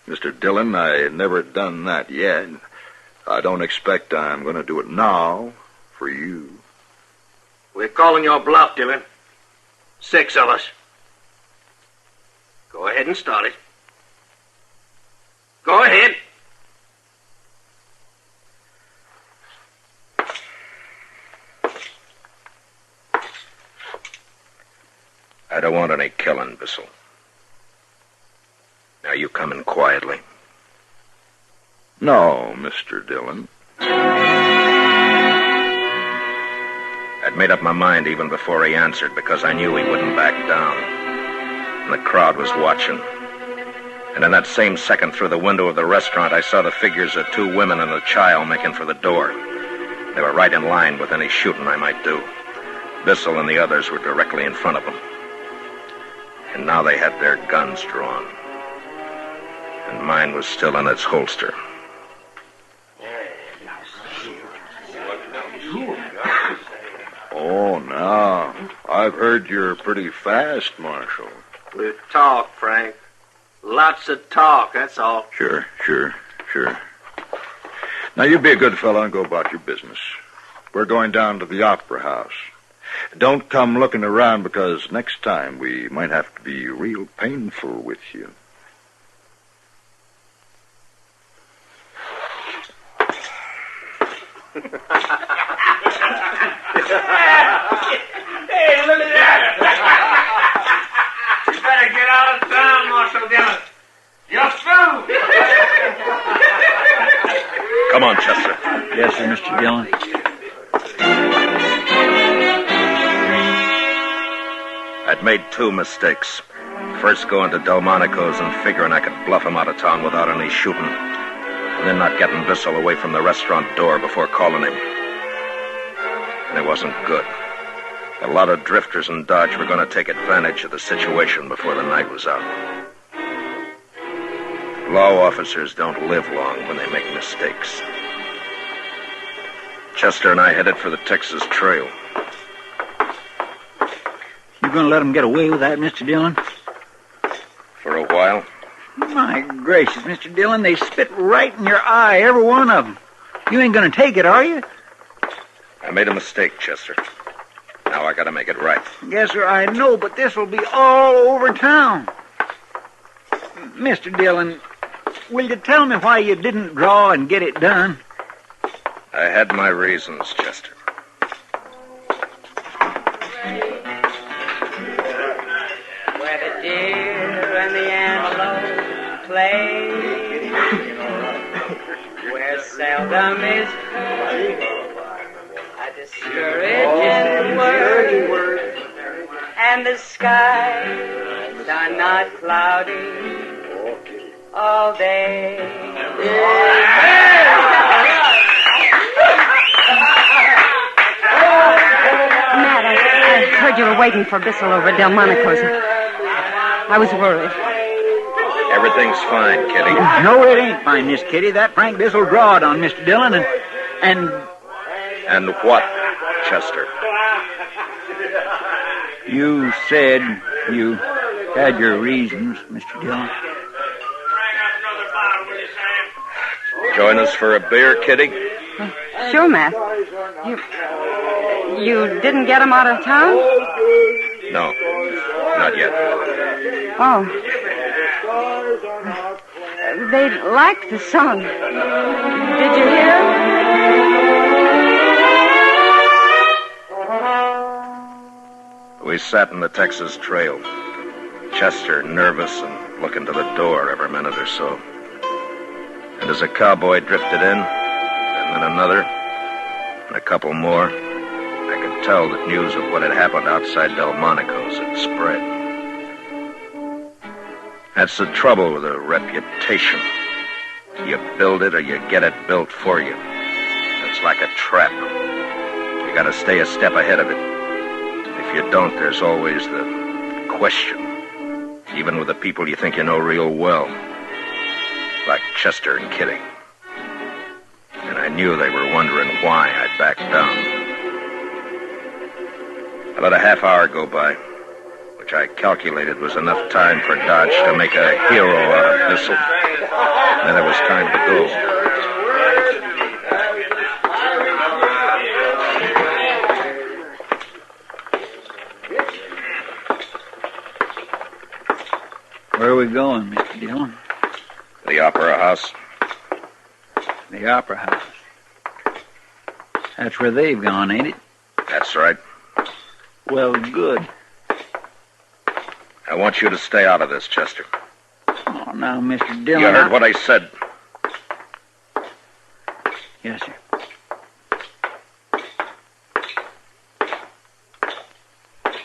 Speaker 12: Mr. Dillon, I never done that yet. I don't expect I'm going to do it now for you.
Speaker 1: We're calling your bluff, Dillon. 6 of us. Go ahead and start it. Go ahead.
Speaker 3: I don't want any killing, Bissell. Now you come in quietly.
Speaker 12: No, Mr. Dillon.
Speaker 3: I'd made up my mind even before he answered because I knew he wouldn't back down. And the crowd was watching. And in that same second, through the window of the restaurant, I saw the figures of 2 women and a child making for the door. They were right in line with any shooting I might do. Bissell and the others were directly in front of them. And now they had their guns drawn. And mine was still in its holster.
Speaker 12: Oh, now, I've heard you're pretty fast, Marshal.
Speaker 1: We'll talk, Frank. Lots of talk, that's all.
Speaker 12: Sure. Now, you be a good fellow and go about your business. We're going down to the Opera House. Don't come looking around because next time we might have to be real painful with you.
Speaker 1: Hey, look at that! You better get out of town, Marshal Dillon. You're through!
Speaker 3: Come on, Chester.
Speaker 8: Yes, sir, Mr. Dillon.
Speaker 3: I'd made 2 mistakes. First going to Delmonico's and figuring I could bluff him out of town without any shooting. And then not getting Bissell away from the restaurant door before calling him. And it wasn't good. A lot of drifters in Dodge were going to take advantage of the situation before the night was out. Law officers don't live long when they make mistakes. Chester and I headed for the Texas Trail.
Speaker 8: You going to let them get away with that, Mr. Dillon?
Speaker 3: For a while.
Speaker 8: My gracious, Mr. Dillon, they spit right in your eye, every one of them. You ain't going to take it, are you?
Speaker 3: I made a mistake, Chester. And Now I gotta make it right.
Speaker 8: Yes, sir, I know, but this will be all over town. Mr. Dillon, will you tell me why you didn't draw and get it done?
Speaker 3: I had my reasons, Chester.
Speaker 22: Where the deer and the antelope play, where seldom is heard a discouraging word, and the skies are not cloudy all day.
Speaker 5: Matt, I heard you were waiting for Bissell over at Delmonico's. I was worried.
Speaker 3: Everything's fine, Kitty.
Speaker 8: No, it ain't fine, Miss Kitty. That Frank Bissell drawed on Mr. Dillon and...
Speaker 3: And what, Chester?
Speaker 8: You said you had your reasons, Mr. Dillon.
Speaker 3: Join us for a beer, Kitty?
Speaker 5: Sure, Matt. You didn't get him out of town?
Speaker 3: No, not yet.
Speaker 5: Oh. They liked the song. Did you hear?
Speaker 3: We sat in the Texas Trail. Chester nervous and looking to the door every minute or so. And as a cowboy drifted in, and then another, and a couple more, I could tell that news of what had happened outside Delmonico's had spread. That's the trouble with a reputation. You build it or you get it built for you. It's like a trap. You gotta stay a step ahead of it. If you don't, there's always the question. Even with the people you think you know real well. Like Chester and Kitty. And I knew they were wondering why I'd backed down. About a half hour go by, which I calculated was enough time for Dodge to make a hero out of Bissell. Then it was time to go.
Speaker 8: Where are we going, Mr. Dillon?
Speaker 3: The Opera House.
Speaker 8: The Opera House. That's where they've gone, ain't it?
Speaker 3: That's right.
Speaker 8: Well, good.
Speaker 3: I want you to stay out of this, Chester.
Speaker 8: Oh, now, Mr. Dillon...
Speaker 3: You heard what I said.
Speaker 8: Yes, sir.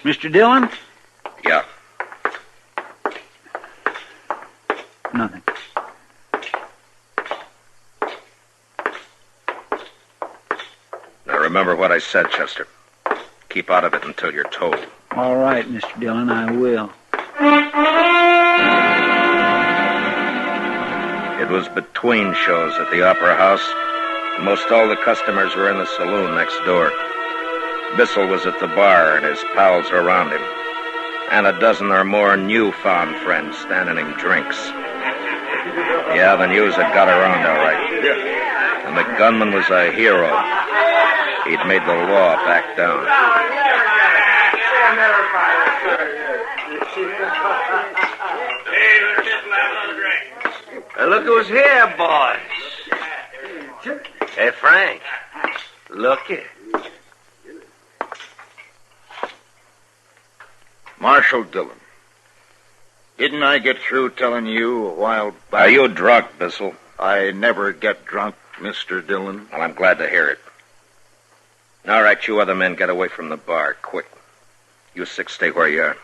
Speaker 8: Mr. Dillon?
Speaker 3: Yeah.
Speaker 8: Nothing.
Speaker 3: Now remember what I said, Chester. Keep out of it until you're told.
Speaker 8: All right, Mr. Dillon, I will.
Speaker 3: It was between shows at the Opera House. Most all the customers were in the saloon next door. Bissell was at the bar, and his pals around him. And a dozen or more newfound friends standing him drinks. Yeah, the news had got around all right. And the gunman was a hero. He'd made the law back down.
Speaker 4: Look who's here, boys. Hey, Frank. Look here.
Speaker 12: Marshal Dillon. Didn't I get through telling you a while back?
Speaker 3: Are you drunk, Bissell?
Speaker 12: I never get drunk, Mr. Dillon.
Speaker 3: Well, I'm glad to hear it. All right, you other men, get away from the bar, quick. You six stay where you are.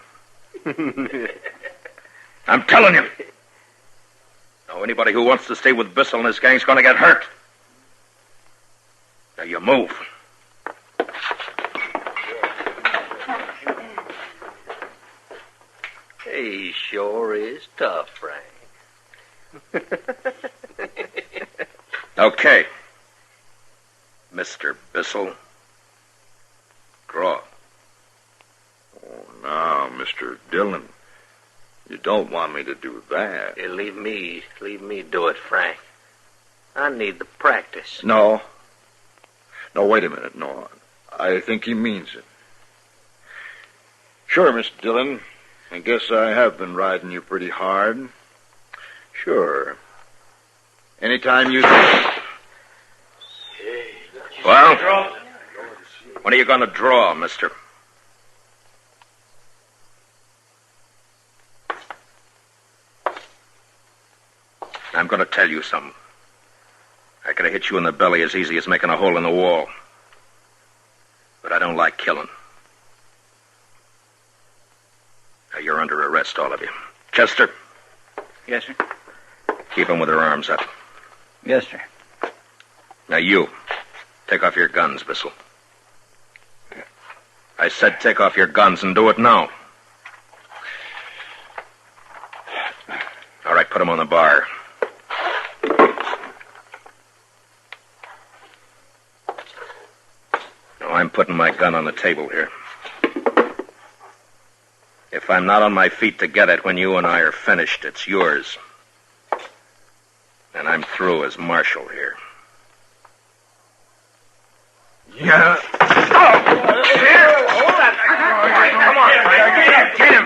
Speaker 3: I'm telling you. Now, anybody who wants to stay with Bissell and his gang's going to get hurt. Now, you move.
Speaker 4: He sure is tough, Frank.
Speaker 3: Okay. Mr. Bissell. Draw.
Speaker 12: Oh, now, Mr. Dillon, you don't want me to do that.
Speaker 4: Hey, leave me do it, Frank. I need the practice.
Speaker 12: No. No, wait a minute. No, I think he means it. Sure, Mr. Dillon. I guess I have been riding you pretty hard. Sure. Anytime you...
Speaker 3: Well, when are you going to draw, mister? I'm going to tell you something. I could have hit you in the belly as easy as making a hole in the wall. But I don't like killing. Now, you're under arrest, all of you. Chester?
Speaker 8: Yes, sir.
Speaker 3: Keep them with their arms up.
Speaker 8: Yes, sir.
Speaker 3: Now, you. Take off your guns, Bissell. I said take off your guns and do it now. All right, put them on the bar. Now, I'm putting my gun on the table here. If I'm not on my feet to get it when you and I are finished, it's yours. And I'm through as Marshal here.
Speaker 2: Yeah. Hold that. Come on.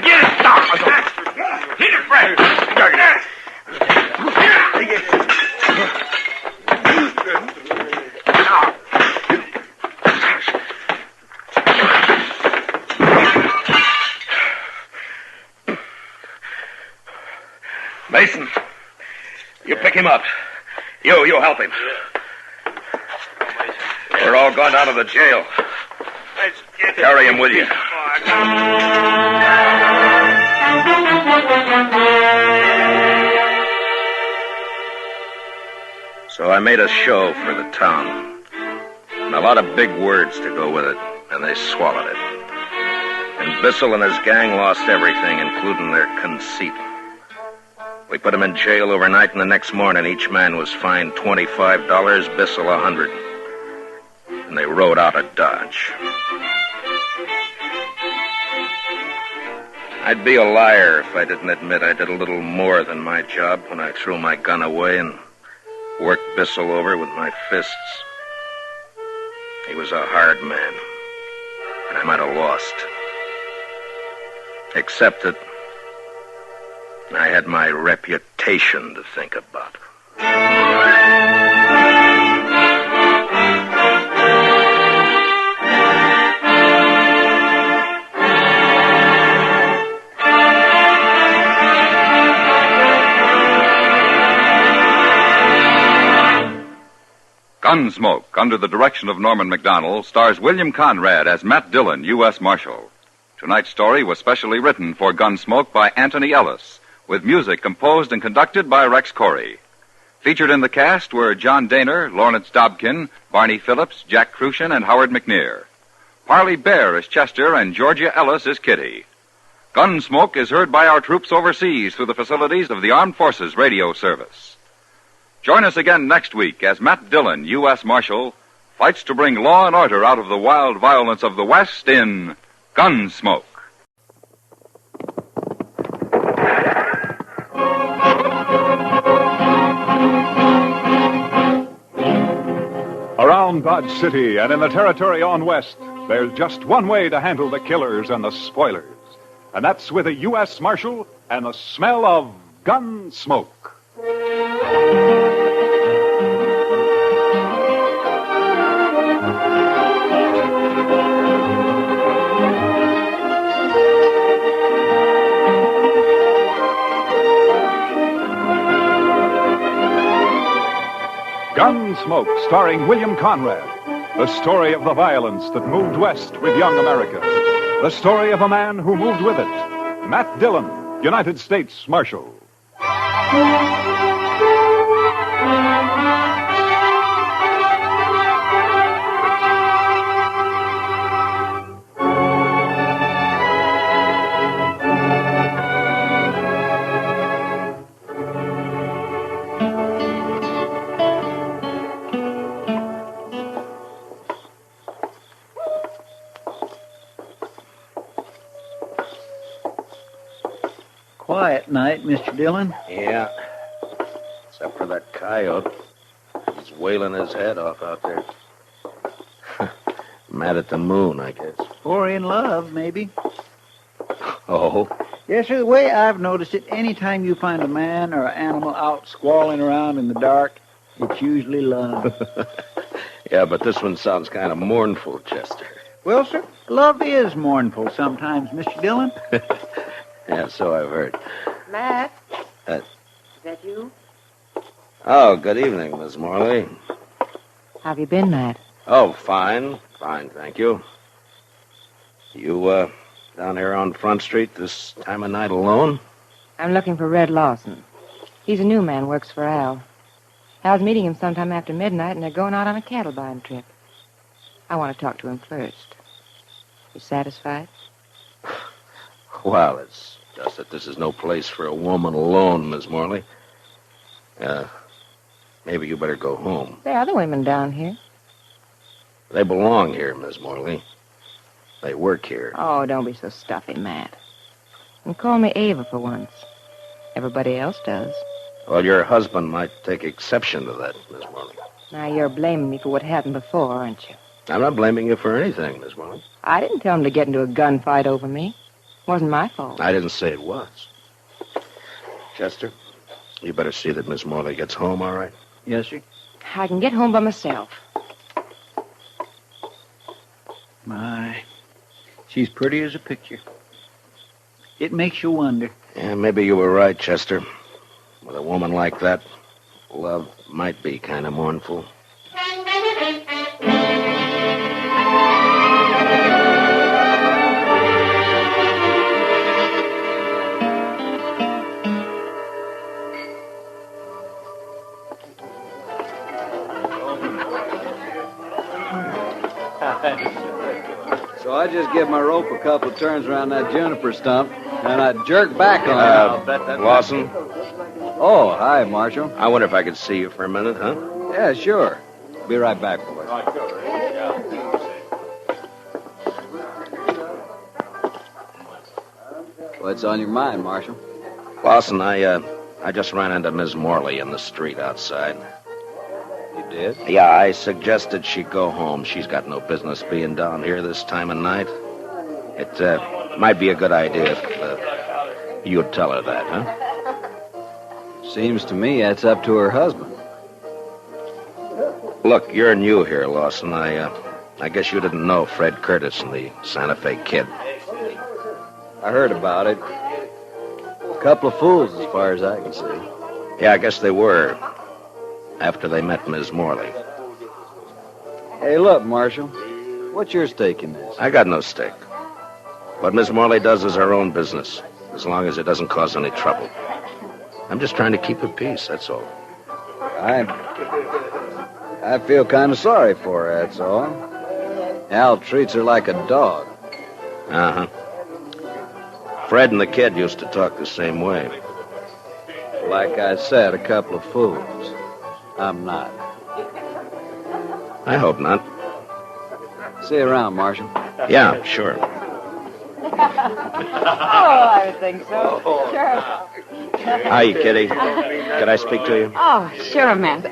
Speaker 2: Get him. Stop. Hit it, Frank.
Speaker 3: Mason, you pick him up. You help him. We're all going down to the jail. Carry him with you. So I made a show for the town. And a lot of big words to go with it, and they swallowed it. And Bissell and his gang lost everything, including their conceit. We put them in jail overnight, and the next morning each man was fined $25, Bissell $100. And they rode out of Dodge. I'd be a liar if I didn't admit I did a little more than my job when I threw my gun away and worked Bissell over with my fists. He was a hard man, and I might have lost. Except that I had my reputation to think about.
Speaker 9: Gunsmoke, under the direction of Norman Macdonnell, stars William Conrad as Matt Dillon, U.S. Marshal. Tonight's story was specially written for Gunsmoke by Anthony Ellis, with music composed and conducted by Rex Corey. Featured in the cast were John Daner, Lawrence Dobkin, Barney Phillips, Jack Crucian, and Howard McNear. Parley Bear is Chester, and Georgia Ellis is Kitty. Gunsmoke is heard by our troops overseas through the facilities of the Armed Forces Radio Service. Join us again next week as Matt Dillon, U.S. Marshal, fights to bring law and order out of the wild violence of the West in Gunsmoke.
Speaker 14: Around Dodge City and in the territory on West, there's just one way to handle the killers and the spoilers. And that's with a U.S. Marshal and the smell of gun smoke. Gunsmoke, starring William Conrad. The story of the violence that moved west with young America. The story of a man who moved with it. Matt Dillon, United States Marshal.
Speaker 8: Quiet night, Mr. Dillon.
Speaker 3: Yeah. Except for that coyote. He's wailing his head off out there. Mad at the moon, I guess.
Speaker 8: Or in love, maybe.
Speaker 3: Oh?
Speaker 8: Yes, sir. The way I've noticed it, any time you find a man or an animal out squalling around in the dark, it's usually love.
Speaker 3: Yeah, but this one sounds kind of mournful, Chester.
Speaker 8: Well, sir, love is mournful sometimes, Mr. Dillon.
Speaker 3: Yeah, so I've heard.
Speaker 5: Matt?
Speaker 3: Uh,
Speaker 5: Is that you?
Speaker 3: Oh, good evening, Miss Morley.
Speaker 5: How have you been, Matt?
Speaker 3: Oh, fine. Fine, thank you. You, down here on Front Street this time of night alone?
Speaker 5: I'm looking for Red Lawson. He's a new man, works for Al. Al's meeting him sometime after midnight, and they're going out on a cattle buying trip. I want to talk to him first. You satisfied?
Speaker 3: Well, it's just that this is no place for a woman alone, Miss Morley. Maybe you better go home.
Speaker 5: There are other women down here.
Speaker 3: They belong here, Miss Morley. They work here.
Speaker 5: Oh, don't be so stuffy, Matt. And call me Ava for once. Everybody else does.
Speaker 3: Well, your husband might take exception to that, Miss Morley.
Speaker 5: Now, you're blaming me for what happened before, aren't you?
Speaker 3: I'm not blaming you for anything, Miss Morley.
Speaker 5: I didn't tell him to get into a gunfight over me. Wasn't my fault.
Speaker 3: I didn't say it was. Chester, you better see that Miss Morley gets home, all right?
Speaker 8: Yes, sir.
Speaker 5: I can get home by myself.
Speaker 8: My, she's pretty as a picture. It makes you wonder.
Speaker 3: Yeah, maybe you were right, Chester. With a woman like that, love might be kind of mournful.
Speaker 19: So I just give my rope a couple of turns around that juniper stump, and I jerk back on it.
Speaker 3: Lawson?
Speaker 19: Oh, hi, Marshal.
Speaker 3: I wonder if I could see you for a minute, huh?
Speaker 19: Yeah, sure. Be right back, boys. What's on your mind, Marshal?
Speaker 3: Lawson, I just ran into Miss Morley in the street outside.
Speaker 19: You did?
Speaker 3: Yeah, I suggested she go home. She's got no business being down here this time of night. It might be a good idea if you'd tell her that, huh?
Speaker 19: Seems to me that's up to her husband.
Speaker 3: Look, you're new here, Lawson. I guess you didn't know Fred Curtis and the Santa Fe Kid.
Speaker 19: I heard about it. A couple of fools, as far as I can see.
Speaker 3: Yeah, I guess they were. After they met Miss Morley.
Speaker 19: Hey, look, Marshal. What's your stake in this?
Speaker 3: I got no stake. What Miss Morley does is her own business, as long as it doesn't cause any trouble. I'm just trying to keep at peace, that's all.
Speaker 19: I feel kind of sorry for her, that's all. Al treats her like a dog.
Speaker 3: Uh-huh. Fred and the kid used to talk the same way.
Speaker 19: Like I said, a couple of fools. I'm not.
Speaker 3: I hope not.
Speaker 19: See you around, Marshal.
Speaker 3: Yeah, sure.
Speaker 5: Oh, I think so. Sure.
Speaker 3: Hi, Kitty. Could I speak to you?
Speaker 5: Oh, sure, Matt.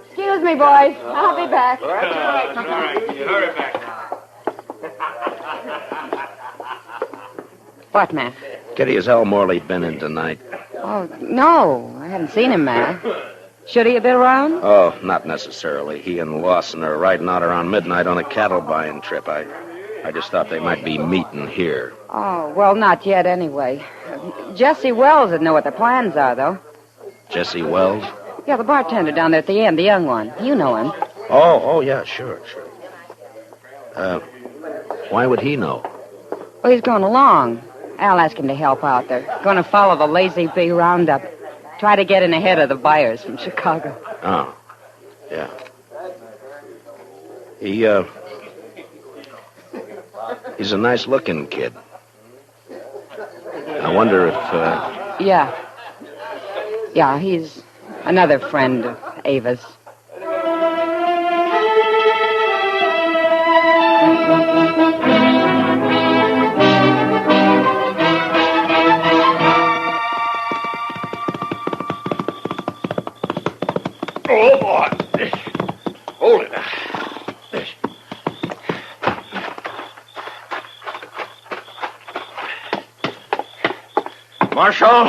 Speaker 5: Excuse me, boys. I'll be back.
Speaker 2: All right. You hurry back now.
Speaker 5: What, Matt?
Speaker 3: Kitty, has Al Morley been in tonight?
Speaker 5: Oh, no. I haven't seen him, Matt. Should he have been around?
Speaker 3: Oh, not necessarily. He and Lawson are riding out around midnight on a cattle buying trip. I just thought they might be meeting here.
Speaker 5: Oh, well, not yet anyway. Jesse Wells would know what their plans are, though.
Speaker 3: Jesse Wells?
Speaker 5: Yeah, the bartender down there at the end, the young one. You know him.
Speaker 3: Oh, yeah, sure. Why would he know?
Speaker 5: Well, he's going along. Al asked him to help out. They're going to follow the Lazy Bee Roundup. Try to get in ahead of the buyers from Chicago.
Speaker 3: Oh, yeah. He's a nice-looking kid. I wonder if,
Speaker 5: Yeah. Yeah, he's another friend of Ava's.
Speaker 2: Oh, boy. Hold it.
Speaker 11: Marshal!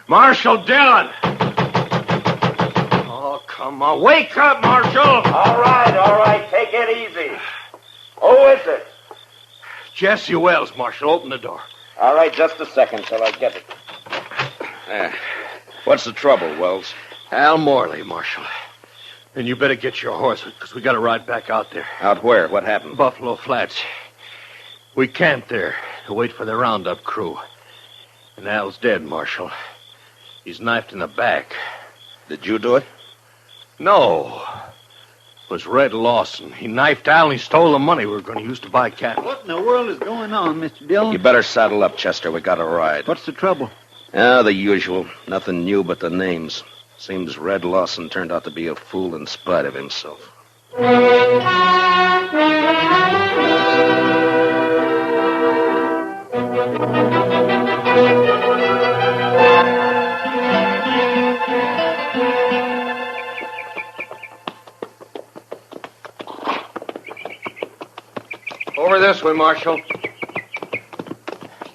Speaker 11: Marshal Dillon! Oh, come on. Wake up, Marshal!
Speaker 2: All right. Take it easy. Who is it?
Speaker 11: Jesse Wells, Marshal. Open the door.
Speaker 17: All right, just a second till I get it. What's the trouble, Wells?
Speaker 11: Al Morley, Marshal. And you better get your horse, because we got to ride back out there.
Speaker 17: Out where? What happened?
Speaker 11: Buffalo Flats. We camped there to wait for the roundup crew. And Al's dead, Marshal. He's knifed in the back.
Speaker 17: Did you do it?
Speaker 11: No. It was Red Lawson. He knifed Al and he stole the money we were going to use to buy cattle.
Speaker 8: What in the world is going on, Mr. Dillon?
Speaker 17: You better saddle up, Chester. We got to ride.
Speaker 8: What's the trouble?
Speaker 17: The usual. Nothing new but the names. Seems Red Lawson turned out to be a fool in spite of himself.
Speaker 11: Over this way, Marshal.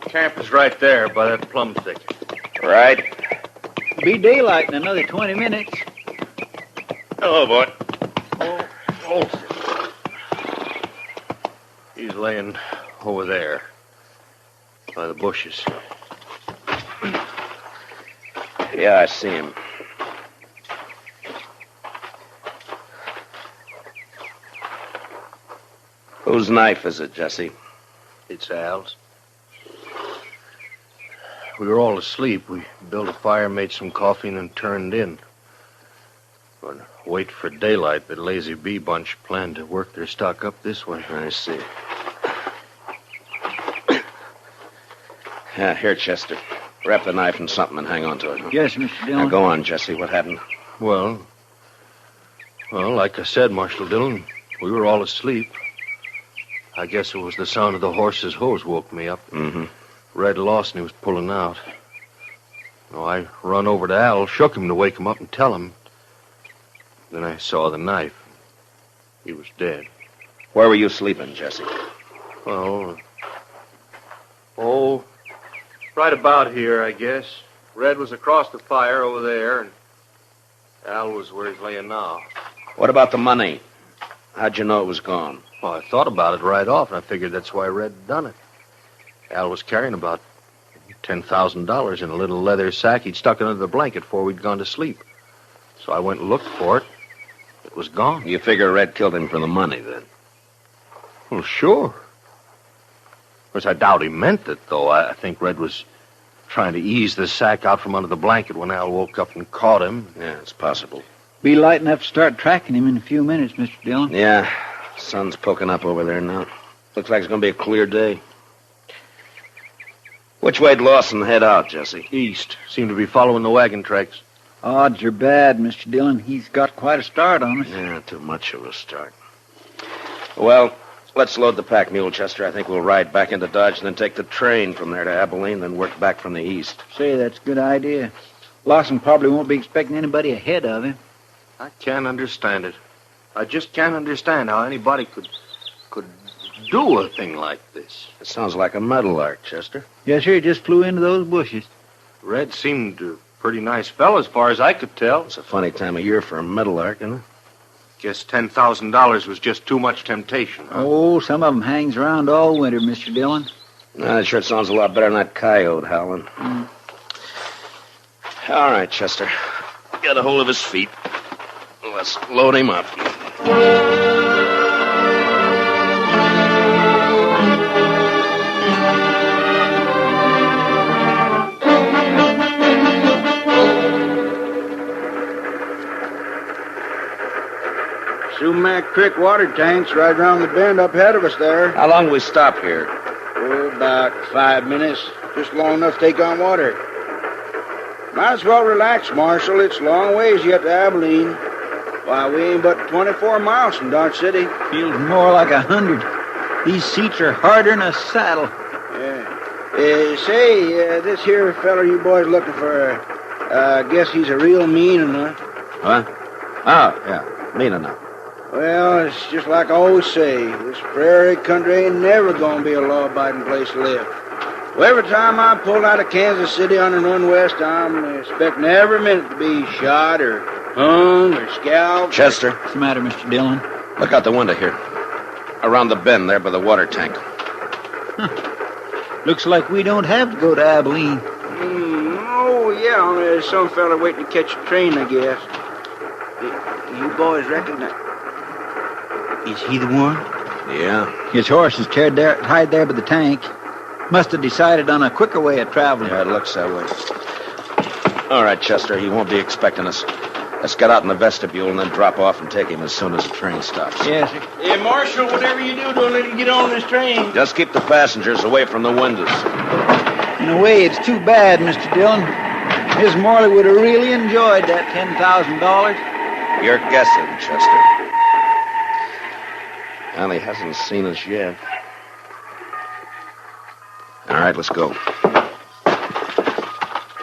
Speaker 11: Camp is right there by that plum thicket.
Speaker 17: Right.
Speaker 8: Be daylight in another 20 minutes.
Speaker 11: Hello, boy. He's laying over there by the bushes.
Speaker 17: Yeah, I see him. Whose knife is it, Jesse?
Speaker 11: It's Al's. We were all asleep. We built a fire, made some coffee, and then turned in. But wait for daylight. The Lazy Bee bunch planned to work their stock up this way.
Speaker 17: I see. Yeah, here, Chester. Wrap the knife in something and hang on to it. Huh?
Speaker 8: Yes, Mr. Dillon.
Speaker 17: Now, go on, Jesse. What happened?
Speaker 11: Well, like I said, Marshal Dillon, we were all asleep. I guess it was the sound of the horse's hose woke me up.
Speaker 17: Mm-hmm.
Speaker 11: Red Lawson, he was pulling out. I run over to Al, shook him to wake him up and tell him. Then I saw the knife. He was dead.
Speaker 17: Where were you sleeping, Jesse?
Speaker 11: Well, right about here, I guess. Red was across the fire over there, and Al was where he's laying now.
Speaker 17: What about the money? How'd you know it was gone?
Speaker 11: Well, I thought about it right off, and I figured that's why Red had done it. Al was carrying about $10,000 in a little leather sack he'd stuck under the blanket before we'd gone to sleep. So I went and looked for it. It was gone.
Speaker 17: You figure Red killed him for the money, then?
Speaker 11: Well, sure. Of course, I doubt he meant it, though. I think Red was trying to ease the sack out from under the blanket when Al woke up and caught him.
Speaker 17: Yeah, it's possible.
Speaker 8: Be light enough to start tracking him in a few minutes, Mr. Dillon.
Speaker 17: Yeah, sun's poking up over there now. Looks like it's going to be a clear day. Which way'd Lawson head out, Jesse?
Speaker 11: East. Seemed to be following the wagon tracks.
Speaker 8: Odds are bad, Mr. Dillon. He's got quite a start on us.
Speaker 17: Yeah, too much of a start. Well, let's load the pack mule, Chester. I think we'll ride back into Dodge and then take the train from there to Abilene, then work back from the east.
Speaker 8: Say, that's a good idea. Lawson probably won't be expecting anybody ahead of him.
Speaker 11: I can't understand it. I just can't understand how anybody could do a thing like this.
Speaker 17: It sounds like a meadowlark, Chester.
Speaker 8: Yes, sir. He just flew into those bushes.
Speaker 11: Red seemed a pretty nice fellow as far as I could tell.
Speaker 17: It's a funny time of year for a meadowlark, isn't it?
Speaker 11: Guess $10,000 was just too much temptation, huh?
Speaker 8: Oh, some of them hangs around all winter, Mr. Dillon.
Speaker 17: That sure sounds a lot better than that coyote howling.
Speaker 8: Mm.
Speaker 17: All right, Chester. Get a hold of his feet. Let's load him up.
Speaker 16: Sumac Creek water tank's right around the bend up ahead of us there.
Speaker 17: How long do we stop here?
Speaker 16: Oh, about 5 minutes. Just long enough to take on water. Might as well relax, Marshal. It's a long ways yet to Abilene. Why, we ain't but 24 miles from Dodge City.
Speaker 8: Feels more like 100. These seats are harder than a saddle.
Speaker 16: Yeah. Say, this here feller you boys looking for, guess he's a real mean enough.
Speaker 17: Huh? Oh, yeah. Mean enough.
Speaker 16: Well, it's just like I always say. This prairie country ain't never gonna be a law-abiding place to live. Well, every time I pull out of Kansas City on the run west, I'm expecting every minute to be shot or hung or scalped.
Speaker 17: Chester.
Speaker 8: What's the matter, Mr. Dillon?
Speaker 17: Look out the window here. Around the bend there by the water tank.
Speaker 8: Looks like we don't have to go to Abilene.
Speaker 16: Oh, yeah, only there's some fella waiting to catch a train, I guess. You boys recognize... Is he the one?
Speaker 17: Yeah.
Speaker 8: His horse is tied there by the tank. Must have decided on a quicker way of traveling.
Speaker 17: Yeah, it looks that way. All right, Chester, he won't be expecting us. Let's get out in the vestibule and then drop off and take him as soon as the train stops.
Speaker 8: Yes, sir.
Speaker 16: Hey, Marshal, whatever you do, don't let him get on this train.
Speaker 17: Just keep the passengers away from the windows.
Speaker 8: In a way, it's too bad, Mr. Dillon. Miss Morley would have really enjoyed that $10,000.
Speaker 17: You're guessing, Chester. Well, he hasn't seen us yet. All right, let's go.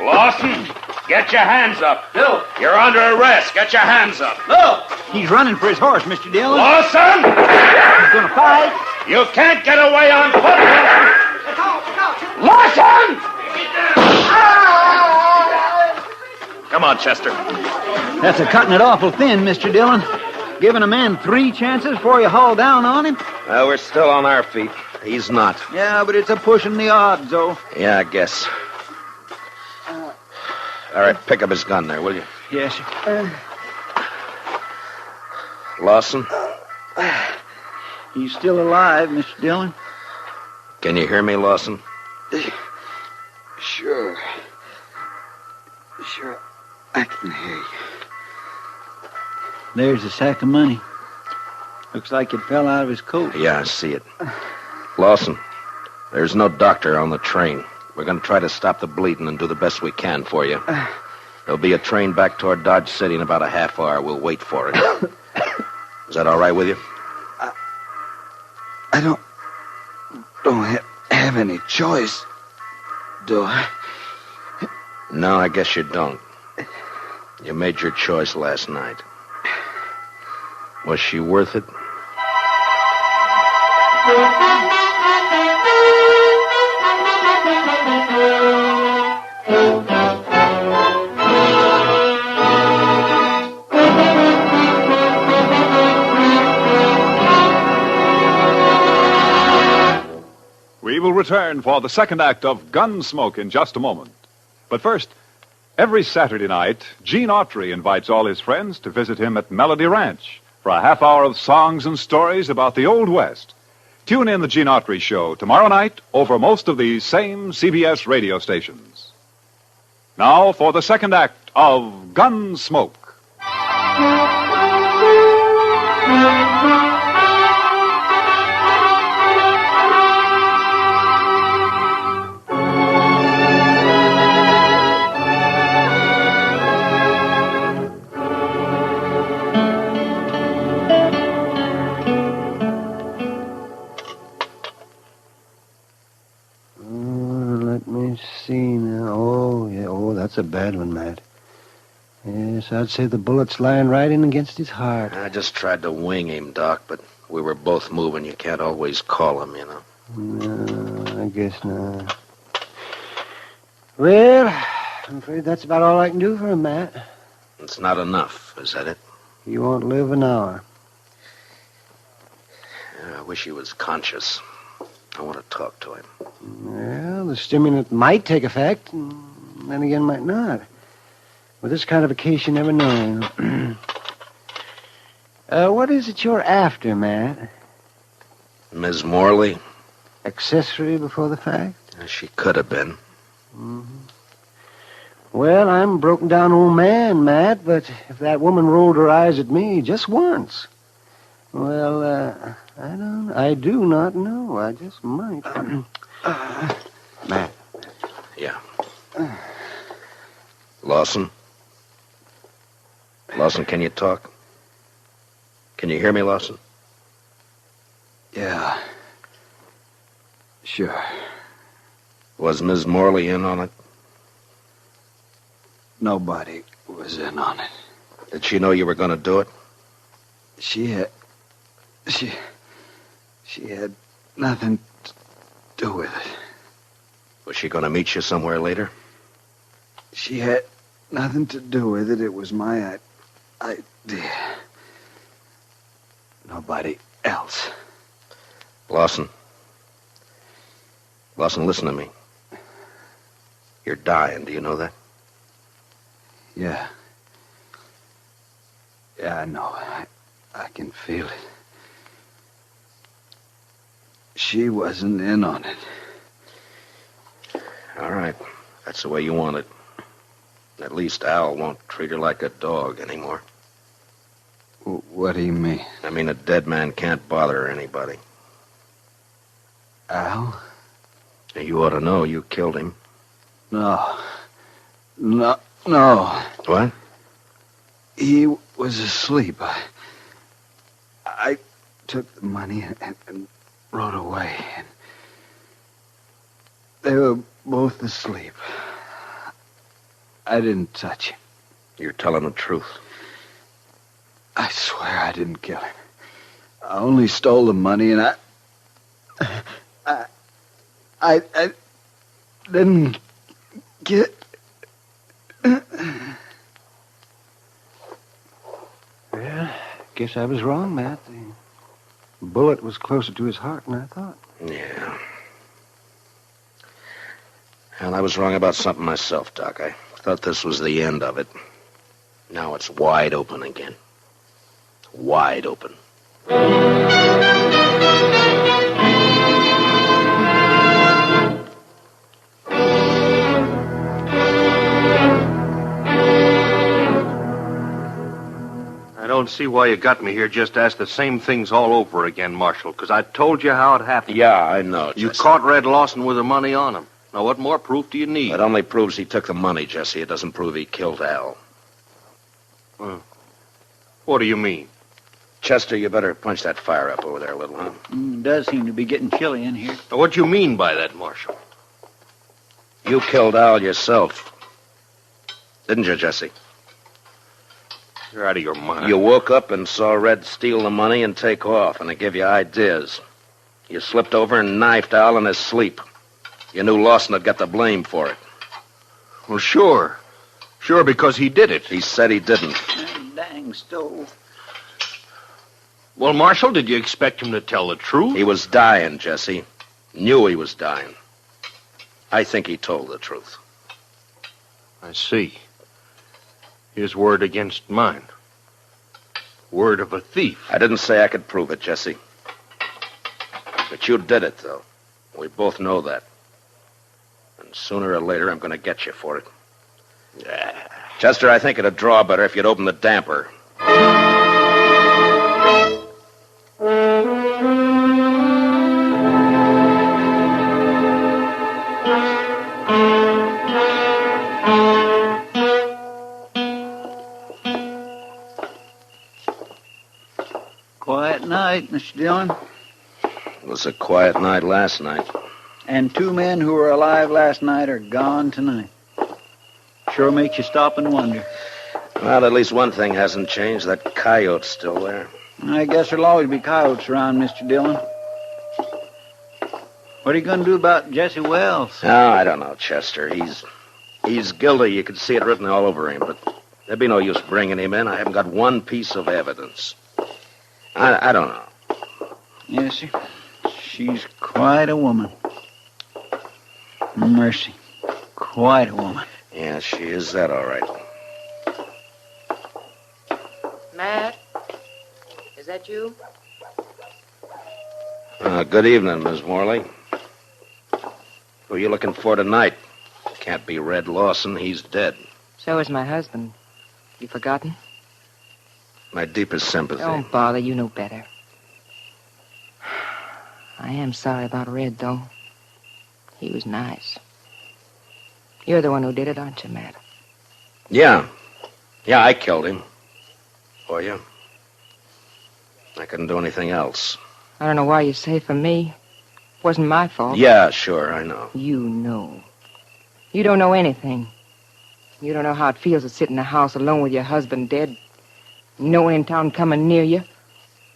Speaker 3: Lawson, get your hands up.
Speaker 8: No.
Speaker 3: You're under arrest. Get your hands up.
Speaker 8: No. He's running for his horse, Mr. Dillon.
Speaker 3: Lawson!
Speaker 8: He's going to fight.
Speaker 3: You can't get away on foot. Lawson! Come on, Chester.
Speaker 8: That's a cutting it awful thin, Mr. Dillon. Giving a man 3 chances before you haul down on him.
Speaker 17: Well, we're still on our feet. He's not.
Speaker 8: Yeah, but it's a pushing the odds, though.
Speaker 17: Yeah, I guess. All right, pick up his gun there, will you?
Speaker 8: Yes, sir.
Speaker 17: Lawson?
Speaker 8: He's still alive, Mr. Dillon.
Speaker 17: Can you hear me, Lawson?
Speaker 18: Sure. Sure, I can hear you.
Speaker 8: There's a sack of money. Looks like it fell out of his coat.
Speaker 17: Yeah, I see it. Lawson, there's no doctor on the train. We're going to try to stop the bleeding and do the best we can for you. There'll be a train back toward Dodge City in about a half hour. We'll wait for it. Is that all right with you?
Speaker 18: I don't have any choice, do I?
Speaker 17: No, I guess you don't. You made your choice last night. Was she worth it?
Speaker 14: We will return for the second act of Gunsmoke in just a moment. But first, every Saturday night, Gene Autry invites all his friends to visit him at Melody Ranch for a half hour of songs and stories about the Old West. Tune in the Gene Autry Show tomorrow night over most of these same CBS radio stations. Now for the second act of Gunsmoke.
Speaker 13: That's a bad one, Matt. Yes, I'd say the bullet's lying right in against his heart.
Speaker 17: I just tried to wing him, Doc, but we were both moving. You can't always call him, you know.
Speaker 13: No, I guess not. Well, I'm afraid that's about all I can do for him, Matt.
Speaker 17: It's not enough, is that it?
Speaker 13: He won't live an hour.
Speaker 17: I wish he was conscious. I want to talk to him.
Speaker 13: Well, the stimulant might take effect, and then again might not. With this kind of a case, you never know. What is it you're after, Matt?
Speaker 17: Ms. Morley?
Speaker 13: Accessory before the fact?
Speaker 17: She could have been.
Speaker 13: Mm-hmm. Well, I'm a broken down old man, Matt, but if that woman rolled her eyes at me just once, well, I do not know. I just might.
Speaker 17: Matt. Yeah. Lawson? Lawson, can you talk? Can you hear me, Lawson?
Speaker 18: Yeah. Sure.
Speaker 17: Was Ms. Morley in on it?
Speaker 18: Nobody was in on it.
Speaker 17: Did she know you were going to do it?
Speaker 18: She had nothing to do with it.
Speaker 11: Was she going to meet you somewhere later?
Speaker 16: She had nothing to do with it. It was my idea. Nobody else.
Speaker 11: Lawson, listen to me. You're dying, do you know that?
Speaker 16: Yeah. Yeah, I know. I can feel it. She wasn't in on it.
Speaker 11: All right. That's the way you want it. At least Al won't treat her like a dog anymore.
Speaker 16: What do you mean?
Speaker 11: I mean, a dead man can't bother anybody.
Speaker 16: Al?
Speaker 11: You ought to know you killed him.
Speaker 16: No.
Speaker 11: What?
Speaker 16: He was asleep. I took the money and rode away. And they were both asleep. I didn't touch him.
Speaker 11: You're telling the truth.
Speaker 16: I swear I didn't kill him. I only stole the money, and I didn't get...
Speaker 13: Well, guess I was wrong, Matt. The bullet was closer to his heart than I thought.
Speaker 11: Yeah. And I was wrong about something myself, Doc. I thought this was the end of it. Now it's wide open again. Wide open.
Speaker 4: I don't see why you got me here just to ask the same things all over again, Marshal, because I told you how it happened.
Speaker 11: Yeah, I know, Jesse.
Speaker 4: You caught Red Lawson with the money on him. Now, what more proof do you need?
Speaker 11: It only proves he took the money, Jesse. It doesn't prove he killed Al.
Speaker 4: What do you mean?
Speaker 11: Chester, you better punch that fire up over there a little, huh?
Speaker 8: It does seem to be getting chilly in here.
Speaker 4: Now, what do you mean by that, Marshal?
Speaker 11: You killed Al yourself. Didn't you, Jesse?
Speaker 4: You're out of your mind.
Speaker 11: You woke up and saw Red steal the money and take off, and it gave you ideas. You slipped over and knifed Al in his sleep. You knew Lawson had got the blame for it.
Speaker 4: Well, sure. Sure, because he did it.
Speaker 11: He said he didn't.
Speaker 8: Dang stove.
Speaker 4: Well, Marshal, did you expect him to tell the truth?
Speaker 11: He was dying, Jesse. Knew he was dying. I think he told the truth.
Speaker 4: I see. His word against mine. Word of a thief.
Speaker 11: I didn't say I could prove it, Jesse. But you did it, though. We both know that. And sooner or later, I'm going to get you for it.
Speaker 4: Yeah.
Speaker 11: Chester, I think it'd draw better if you'd open the damper.
Speaker 8: Quiet night, Mr. Dillon.
Speaker 11: It was a quiet night last night.
Speaker 8: And 2 men who were alive last night are gone tonight. Sure makes you stop and wonder.
Speaker 11: Well, at least one thing hasn't changed. That coyote's still there.
Speaker 8: I guess there'll always be coyotes around, Mr. Dillon. What are you going to do about Jesse Wells?
Speaker 11: Oh, I don't know, Chester. He's guilty. You can see it written all over him, but there'd be no use bringing him in. I haven't got one piece of evidence. I don't know.
Speaker 8: Yes, sir. She's quite a woman. Mercy. Quite a woman.
Speaker 11: Yeah, she is that, all right.
Speaker 5: Matt? Is that you?
Speaker 11: Good evening, Miss Morley. Who are you looking for tonight? Can't be Red Lawson. He's dead.
Speaker 5: So is my husband. You forgotten?
Speaker 11: My deepest sympathy.
Speaker 5: Don't bother. You know better. I am sorry about Red, though. He was nice. You're the one who did it, aren't you, Matt?
Speaker 11: Yeah. Yeah, I killed him. For you. I couldn't do anything else.
Speaker 5: I don't know why you say for me. It wasn't my fault.
Speaker 11: Yeah, sure, I know.
Speaker 5: You know. You don't know anything. You don't know how it feels to sit in a house alone with your husband dead. No one in town coming near you.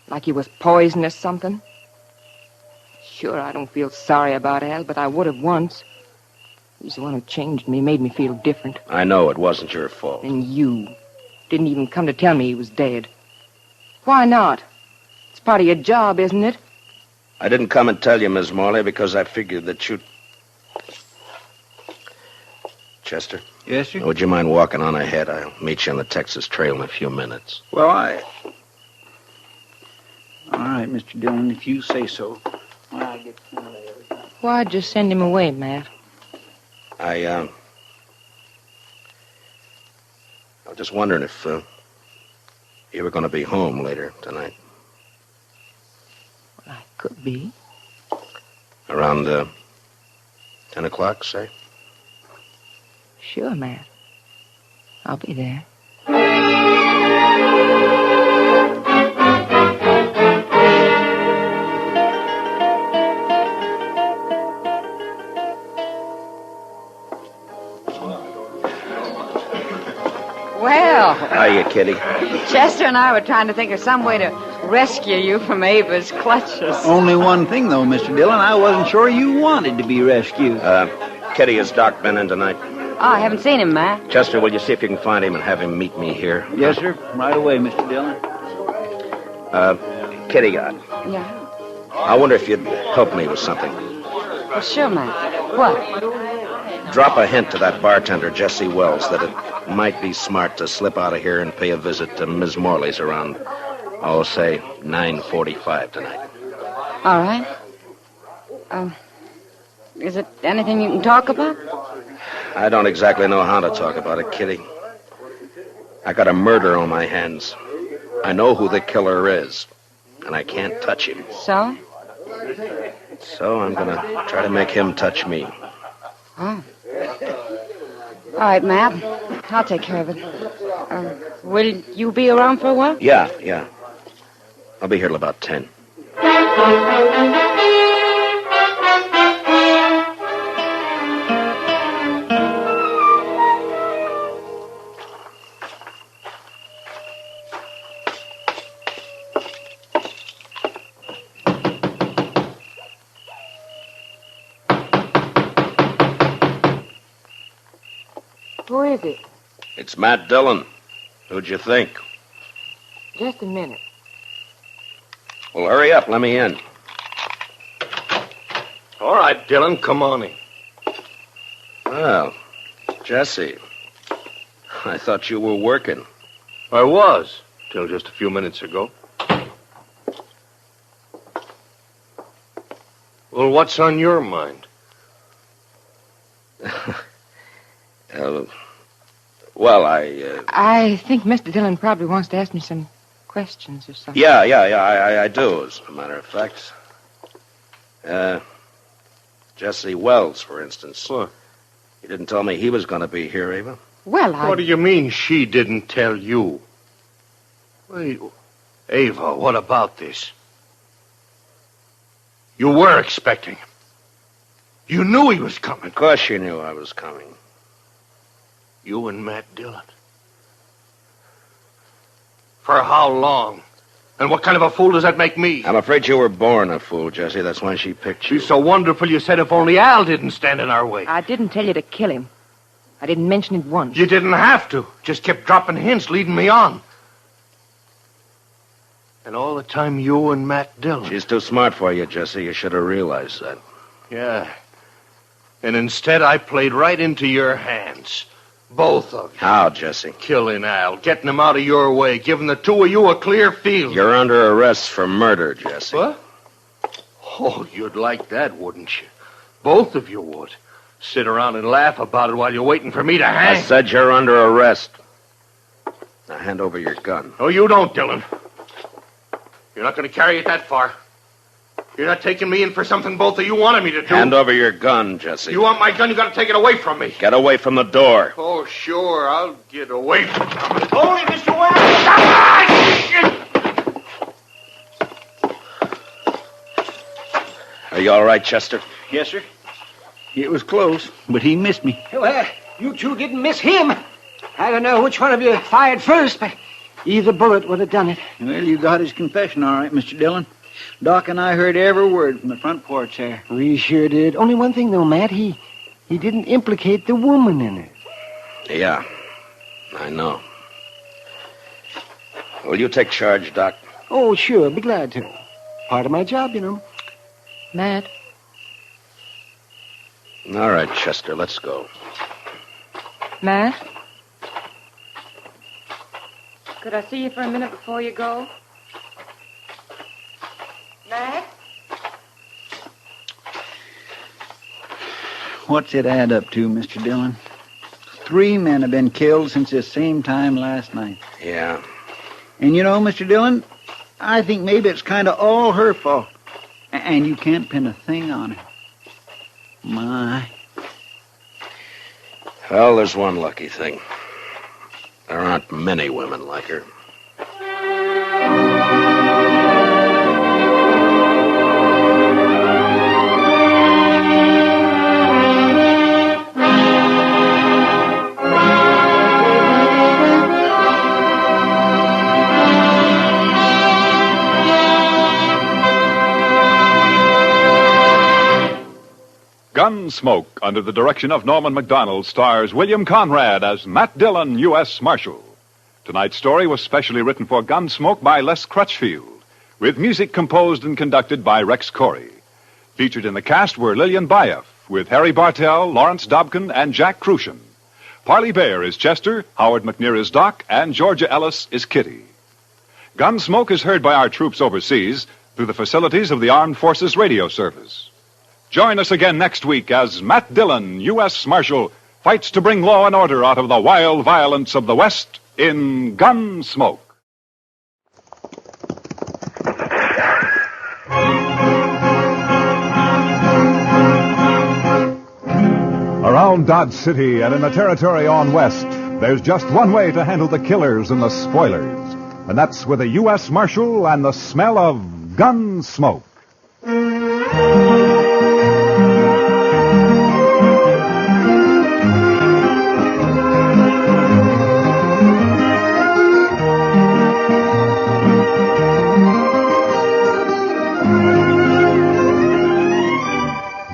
Speaker 5: Like he was poisoned or something. Sure, I don't feel sorry about Al, but I would have once. He's the one who changed me, made me feel different.
Speaker 3: I know it wasn't your fault.
Speaker 5: And you didn't even come to tell me he was dead. Why not? It's part of your job, isn't it?
Speaker 3: I didn't come and tell you, Miss Morley, because I figured that you'd... Chester?
Speaker 8: Yes, sir?
Speaker 3: Would you mind walking on ahead? I'll meet you on the Texas Trail in a few minutes.
Speaker 8: Well, All right, Mr. Dillon, if you say so. I'll get
Speaker 5: Why'd you send him away, Matt?
Speaker 3: I was just wondering if you were going to be home later tonight.
Speaker 5: Well, I could be.
Speaker 3: Around 10 o'clock, say?
Speaker 5: Sure, Matt. I'll be there.
Speaker 7: Well.
Speaker 3: Hiya, Kitty.
Speaker 7: Chester and I were trying to think of some way to rescue you from Ava's clutches.
Speaker 8: Only one thing, though, Mr. Dillon. I wasn't sure you wanted to be rescued.
Speaker 3: Kitty, has Doc been in tonight?
Speaker 7: Oh, I haven't seen him, Matt.
Speaker 3: Chester, will you see if you can find him and have him meet me here?
Speaker 8: Yes, sir. Right away, Mr. Dillon.
Speaker 3: Kitty,
Speaker 7: Yeah.
Speaker 3: I wonder if you'd help me with something.
Speaker 7: Well, sure, Matt. What?
Speaker 3: Drop a hint to that bartender, Jesse Wells, that it might be smart to slip out of here and pay a visit to Ms. Morley's around, say, 9:45 tonight.
Speaker 7: All right. Is it anything you can talk about?
Speaker 3: I don't exactly know how to talk about it, Kitty. I got a murder on my hands. I know who the killer is, and I can't touch him.
Speaker 7: So?
Speaker 3: So I'm going to try to make him touch me.
Speaker 7: Oh. All right, Matt. I'll take care of it. Will you be around for a while?
Speaker 3: Yeah. I'll be here till about 10.
Speaker 5: Who is it?
Speaker 3: It's Matt Dillon. Who'd you think?
Speaker 5: Just a minute.
Speaker 3: Well, hurry up. Let me in.
Speaker 11: All right, Dillon, come on in.
Speaker 3: Well, Jesse, I thought you were working.
Speaker 11: I was, till just a few minutes ago. Well, what's on your mind?
Speaker 5: I think Mr. Dillon probably wants to ask me some questions or something.
Speaker 3: Yeah, I do, as a matter of fact. Jesse Wells, for instance.
Speaker 11: What?
Speaker 3: He didn't tell me he was going to be here, Ava.
Speaker 5: Well,
Speaker 11: What do you mean she didn't tell you? Wait, Ava, what about this? You were expecting him. You knew he was coming.
Speaker 3: Of course you knew I was coming.
Speaker 11: You and Matt Dillon. For how long? And what kind of a fool does that make me?
Speaker 3: I'm afraid you were born a fool, Jesse. That's why she picked you.
Speaker 11: She's so wonderful you said if only Al didn't stand in our way.
Speaker 5: I didn't tell you to kill him. I didn't mention it once.
Speaker 11: You didn't have to. Just kept dropping hints, leading me on. And all the time you and Matt Dillon.
Speaker 3: She's too smart for you, Jesse. You should have realized that.
Speaker 11: Yeah. And instead I played right into your hands. Both of you.
Speaker 3: How, Jesse?
Speaker 11: Killing Al, getting him out of your way, giving the two of you a clear field.
Speaker 3: You're under arrest for murder, Jesse.
Speaker 11: What? Oh, you'd like that, wouldn't you? Both of you would. Sit around and laugh about it while you're waiting for me to hang.
Speaker 3: I said you're under arrest. Now hand over your gun.
Speaker 11: Oh, you don't, Dillon. You're not going to carry it that far. You're not taking me in for something both of you wanted me to do.
Speaker 3: Hand over your gun, Jesse.
Speaker 11: You want my gun, you got to take it away from me.
Speaker 3: Get away from the door.
Speaker 11: Oh, sure, I'll get away from it. Hold it, Mr. Wells!
Speaker 3: Are you all right, Chester?
Speaker 8: Yes, sir. It was close, but he missed me.
Speaker 13: Well, you two didn't miss him. I don't know which one of you fired first, but either bullet would have done it.
Speaker 8: Well, you got his confession all right, Mr. Dillon. Doc and I heard every word from the front porch there.
Speaker 13: We sure did. Only one thing, though, Matt. He He didn't implicate the woman in it.
Speaker 17: Yeah, I know. Will you take charge, Doc?
Speaker 13: Oh, sure. Be glad to. Part of my job, you know.
Speaker 5: Matt.
Speaker 17: All right, Chester, let's go.
Speaker 5: Matt? Could I see you for a minute before you go? Matt?
Speaker 8: What's it add up to, Mr. Dillon? 3 men have been killed since this same time last night.
Speaker 17: Yeah.
Speaker 8: And you know, Mr. Dillon, I think maybe it's kind of all her fault. And you can't pin a thing on her. My.
Speaker 17: Well, there's one lucky thing. There aren't many women like her.
Speaker 14: Gunsmoke, under the direction of Norman Macdonald, stars William Conrad as Matt Dillon, U.S. Marshal. Tonight's story was specially written for Gunsmoke by Les Crutchfield, with music composed and conducted by Rex Corey. Featured in the cast were Lillian Bayef, with Harry Bartell, Lawrence Dobkin, and Jack Crucian. Parley Baer is Chester, Howard McNear is Doc, and Georgia Ellis is Kitty. Gunsmoke is heard by our troops overseas through the facilities of the Armed Forces Radio Service. Join us again next week as Matt Dillon, U.S. Marshal, fights to bring law and order out of the wild violence of the West in Gunsmoke. Around Dodge City and in the territory on West, there's just one way to handle the killers and the spoilers, and that's with a U.S. Marshal and the smell of Gunsmoke.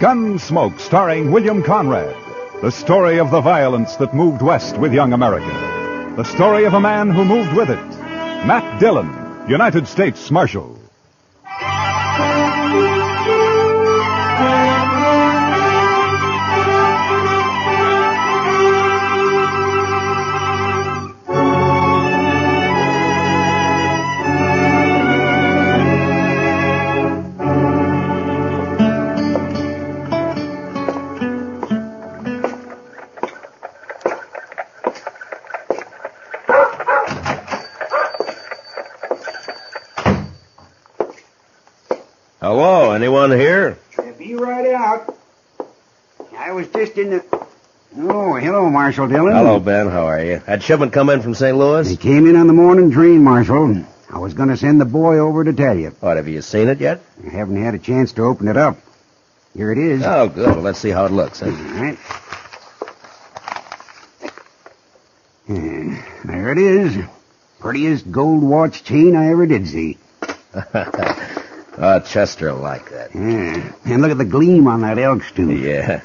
Speaker 14: Gunsmoke, starring William Conrad. The story of the violence that moved west with young America. The story of a man who moved with it. Matt Dillon, United States Marshal.
Speaker 17: Hello, anyone here?
Speaker 10: Be right out. I was just in the... Oh, hello, Marshal Dillon.
Speaker 17: Hello, Ben. How are you? Had shipment come in from St. Louis?
Speaker 10: They came in on the morning train, Marshal. I was going to send the boy over to tell you.
Speaker 17: What, have you seen it yet?
Speaker 10: I haven't had a chance to open it up. Here it is.
Speaker 17: Oh, good. Well, let's see how it looks.
Speaker 10: All right. There it is. Prettiest gold watch chain I ever did see.
Speaker 17: Chester will like that.
Speaker 10: Yeah. And look at the gleam on that elk's tooth.
Speaker 17: Yeah.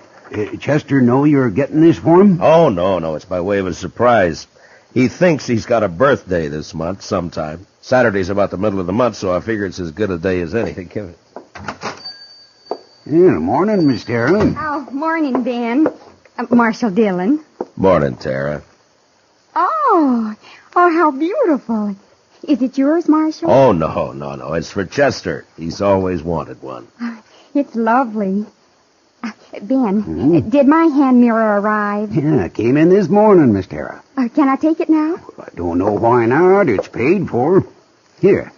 Speaker 10: Chester know you're getting this for him?
Speaker 17: Oh, no. It's by way of a surprise. He thinks he's got a birthday this month sometime. Saturday's about the middle of the month, so I figure it's as good a day as any. Give it.
Speaker 10: Yeah, morning, Miss Tara.
Speaker 7: Oh, morning, Ben. Marshal Dillon.
Speaker 17: Morning, Tara.
Speaker 7: Oh, how beautiful. Is it yours, Marshal?
Speaker 17: Oh, no. It's for Chester. He's always wanted one.
Speaker 7: It's lovely. Ben, did my hand mirror arrive?
Speaker 10: Yeah, it came in this morning, Miss Tara.
Speaker 7: Can I take it now?
Speaker 10: I don't know why not. It's paid for. Here.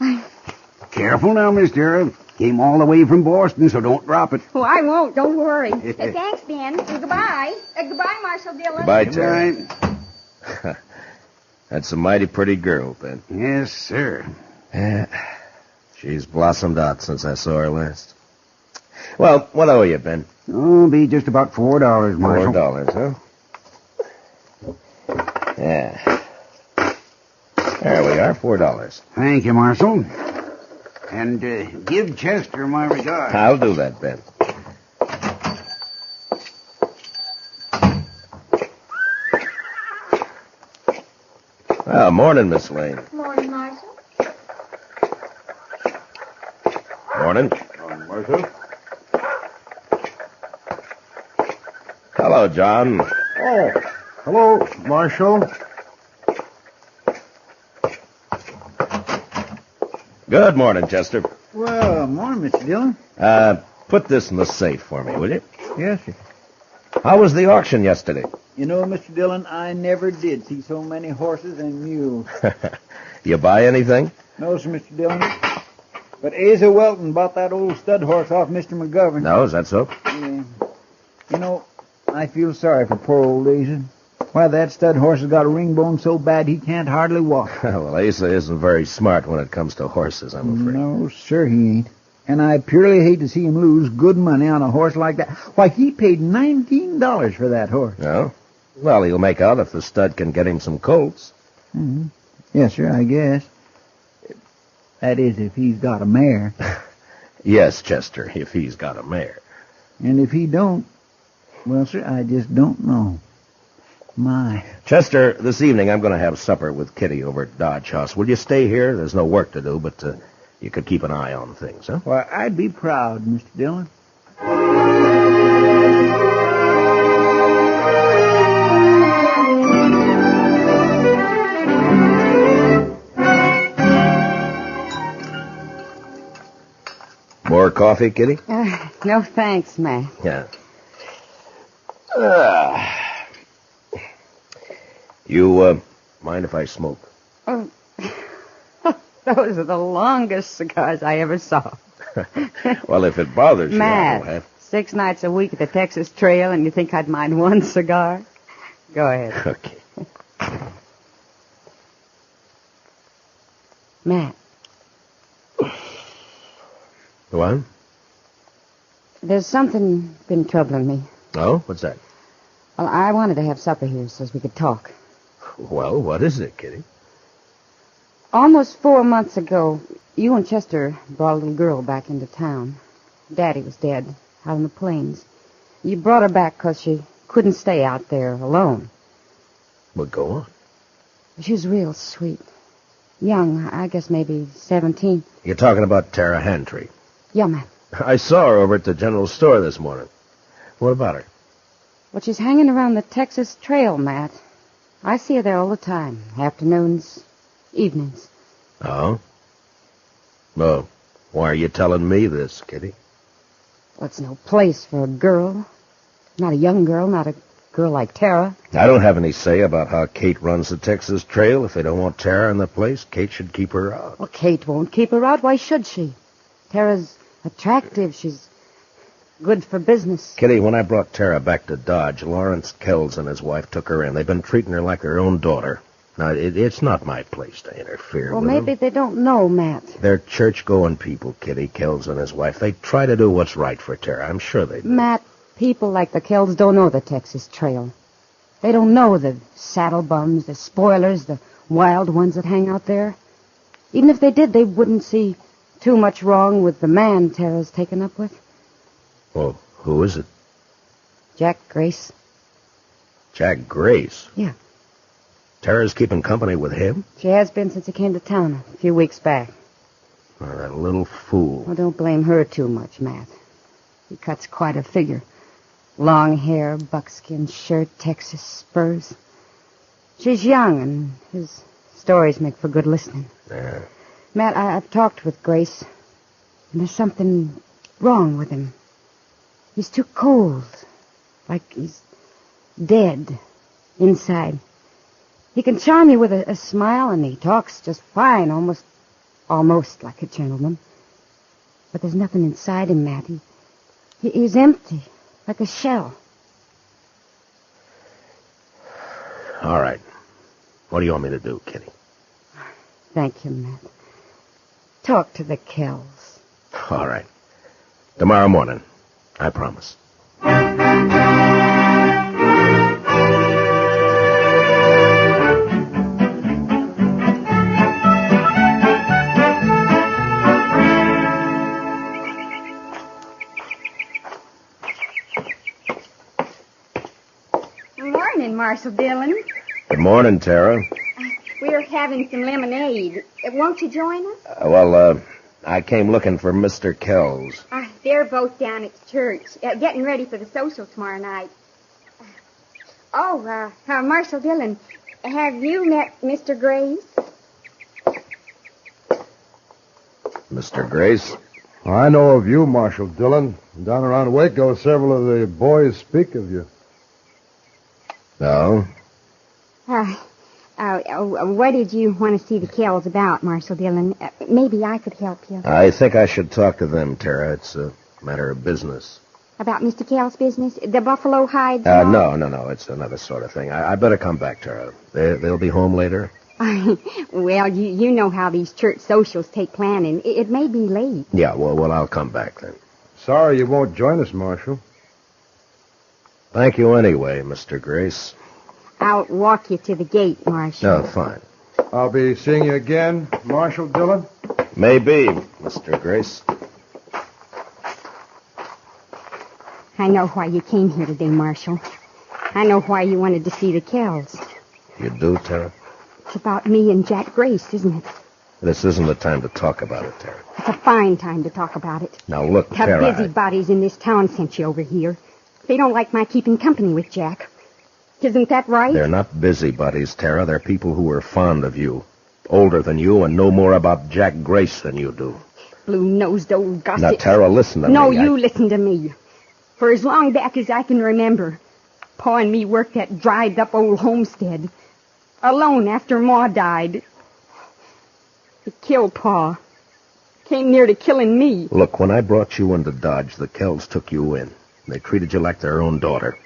Speaker 10: Careful now, Miss Tara. Came all the way from Boston, so don't drop it.
Speaker 7: Oh, I won't. Don't worry. Thanks, Ben. Goodbye. Goodbye, Marshal Dillon.
Speaker 17: Goodbye, Tara. That's a mighty pretty girl, Ben.
Speaker 10: Yes, sir.
Speaker 17: Yeah. She's blossomed out since I saw her last. Well, what owe you, Ben?
Speaker 10: Oh, be just about $4, Marshal.
Speaker 17: $4, huh? Yeah. There we are, $4.
Speaker 10: Thank you, Marshal. And give Chester my regards.
Speaker 17: I'll do that, Ben.
Speaker 3: Well, morning, Miss Lane.
Speaker 6: Morning, Marshal.
Speaker 3: Morning.
Speaker 12: Marshal?
Speaker 3: Hello, John.
Speaker 12: Oh, hello, Marshal.
Speaker 3: Good morning, Chester.
Speaker 8: Well, morning, Mr. Dillon.
Speaker 3: Put this in the safe for me, will you?
Speaker 8: Yes, sir.
Speaker 3: How was the auction yesterday?
Speaker 8: You know, Mr. Dillon, I never did see so many horses and mules.
Speaker 3: You buy anything?
Speaker 8: No, sir, Mr. Dillon. But Asa Welton bought that old stud horse off Mr. McGovern.
Speaker 3: No, is that so?
Speaker 8: Yeah. You know, I feel sorry for poor old Asa. Why, that stud horse has got a ring bone so bad he can't hardly walk.
Speaker 3: Well, Asa isn't very smart when it comes to horses, I'm afraid.
Speaker 8: No, sir, he ain't. And I purely hate to see him lose good money on a horse like that. Why, he paid $19 for that horse.
Speaker 3: No? Well, he'll make out if the stud can get him some colts.
Speaker 8: Mm-hmm. Yes, sir, I guess. That is, if he's got a mare.
Speaker 3: Yes, Chester, if he's got a mare.
Speaker 8: And if he don't, well, sir, I just don't know. My.
Speaker 3: Chester, this evening I'm going to have supper with Kitty over at Dodge House. Will you stay here? There's no work to do, but you could keep an eye on things, huh?
Speaker 8: Why, I'd be proud, Mr. Dillon.
Speaker 3: More coffee, Kitty?
Speaker 7: No thanks, Matt.
Speaker 3: Yeah. You, mind if I smoke?
Speaker 7: Oh, those are the longest cigars I ever saw.
Speaker 3: Well, if it bothers you,
Speaker 7: Matt,
Speaker 3: I'll have...
Speaker 7: 6 nights a week at the Texas Trail, and you think I'd mind one cigar? Go ahead.
Speaker 3: Okay.
Speaker 7: Matt.
Speaker 3: What?
Speaker 7: There's something been troubling me.
Speaker 3: Oh? What's that?
Speaker 7: Well, I wanted to have supper here so we could talk.
Speaker 3: Well, what is it, Kitty?
Speaker 7: Almost 4 months ago, you and Chester brought a little girl back into town. Daddy was dead, out on the plains. You brought her back because she couldn't stay out there alone.
Speaker 3: Well, go on.
Speaker 7: She was real sweet. Young, I guess maybe 17.
Speaker 3: You're talking about Tara Hantry.
Speaker 7: Yeah, Matt.
Speaker 3: I saw her over at the general store this morning. What about her?
Speaker 7: Well, she's hanging around the Texas Trail, Matt. I see her there all the time. Afternoons, evenings.
Speaker 3: Oh? Well, why are you telling me this, Kitty?
Speaker 7: Well, it's no place for a girl. Not a young girl, not a girl like Tara.
Speaker 3: I don't have any say about how Kate runs the Texas Trail. If they don't want Tara in the place, Kate should keep her out.
Speaker 7: Well, Kate won't keep her out. Why should she? Tara's attractive. She's good for business.
Speaker 3: Kitty, when I brought Tara back to Dodge, Lawrence Kells and his wife took her in. They've been treating her like her own daughter. Now, it's not my place to interfere
Speaker 7: Well,
Speaker 3: with
Speaker 7: maybe
Speaker 3: them.
Speaker 7: they don't know, Matt.
Speaker 3: They're church-going people, Kitty, Kells and his wife. They try to do what's right for Tara. I'm sure they do.
Speaker 7: Matt, people like the Kells don't know the Texas Trail. They don't know the saddle bums, the spoilers, the wild ones that hang out there. Even if they did, they wouldn't see too much wrong with the man Tara's taken up with.
Speaker 3: Well, who is it?
Speaker 7: Jack Grace.
Speaker 3: Jack Grace?
Speaker 7: Yeah.
Speaker 3: Tara's keeping company with him?
Speaker 7: She has been since he came to town a few weeks back.
Speaker 3: Oh, that little fool.
Speaker 7: Well, don't blame her too much, Matt. He cuts quite a figure. Long hair, buckskin shirt, Texas spurs. She's young, and his stories make for good listening.
Speaker 3: Yeah.
Speaker 7: Matt, I've talked with Grace, and there's something wrong with him. He's too cold, like he's dead inside. He can charm you with a smile, and he talks just fine, almost like a gentleman. But there's nothing inside him, Matt. He's empty, like a shell.
Speaker 3: All right. What do you want me to do, Kitty?
Speaker 7: Thank you, Matt. Talk to the Kells.
Speaker 3: All right. Tomorrow morning. I promise.
Speaker 6: Morning, Marshal Dillon.
Speaker 3: Good morning, Tara.
Speaker 6: We're having some lemonade. Won't you join us?
Speaker 3: I came looking for Mr. Kells.
Speaker 6: They're both down at church, getting ready for the social tomorrow night. Marshal Dillon, have you met Mr. Grace?
Speaker 3: Mr. Grace?
Speaker 21: I know of you, Marshal Dillon. Down around Waco, several of the boys speak of you.
Speaker 3: No?
Speaker 6: What did you want to see the Kells about, Marshal Dillon? Maybe I could help you.
Speaker 3: I think I should talk to them, Tara. It's a matter of business.
Speaker 6: About Mr. Kells' business? The buffalo hides?
Speaker 3: No. It's another sort of thing. I better come back, Tara. They'll be home later?
Speaker 6: Well, you know how these church socials take planning. It may be late.
Speaker 3: Yeah, well, I'll come back then.
Speaker 21: Sorry you won't join us, Marshal.
Speaker 3: Thank you anyway, Mr. Grace.
Speaker 6: I'll walk you to the gate, Marshal.
Speaker 3: Oh, fine.
Speaker 21: I'll be seeing you again, Marshal Dillon?
Speaker 3: Maybe, Mr. Grace.
Speaker 6: I know why you came here today, Marshal. I know why you wanted to see the Kells.
Speaker 3: You do, Tara?
Speaker 6: It's about me and Jack Grace, isn't it?
Speaker 3: This isn't the time to talk about it, Tara.
Speaker 6: It's a fine time to talk about it.
Speaker 3: Now, look,
Speaker 6: The
Speaker 3: Tara...
Speaker 6: busybodies in this town sent you over here. They don't like my keeping company with Jack. Isn't that right?
Speaker 3: They're not busybodies, Tara. They're people who are fond of you. Older than you and know more about Jack Grace than you do.
Speaker 6: Blue-nosed old gossip.
Speaker 3: Now, Tara, listen to me.
Speaker 6: No, you listen to me. For as long back as I can remember, Pa and me worked that dried-up old homestead. Alone after Ma died. He killed Pa. Came near to killing me.
Speaker 3: Look, when I brought you into Dodge, the Kells took you in. They treated you like their own daughter.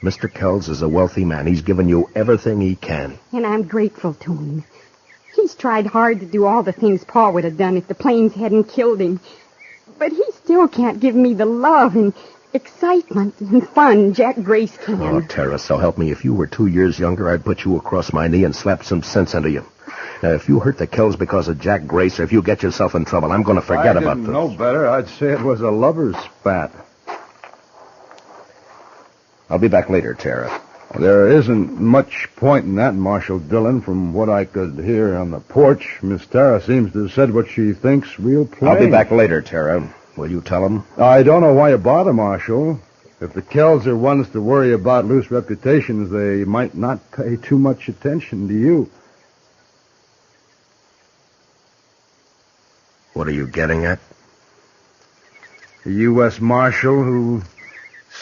Speaker 3: Mr. Kells is a wealthy man. He's given you everything he can.
Speaker 6: And I'm grateful to him. He's tried hard to do all the things Pa would have done if the planes hadn't killed him. But he still can't give me the love and excitement and fun Jack Grace can.
Speaker 3: Oh, Tara, so help me. If you were 2 years younger, I'd put you across my knee and slap some sense into you. Now, if you hurt the Kells because of Jack Grace, or if you get yourself in trouble, I'm going to forget about this.
Speaker 21: If I didn't know better, I'd say it was a lover's spat.
Speaker 3: I'll be back later, Tara.
Speaker 21: There isn't much point in that, Marshal Dillon. From what I could hear on the porch, Miss Tara seems to have said what she thinks real plain.
Speaker 3: I'll be back later, Tara. Will you tell him?
Speaker 21: I don't know why you bother, Marshal. If the Kells are ones to worry about loose reputations, they might not pay too much attention to you.
Speaker 3: What are you getting at?
Speaker 21: A U.S. Marshal who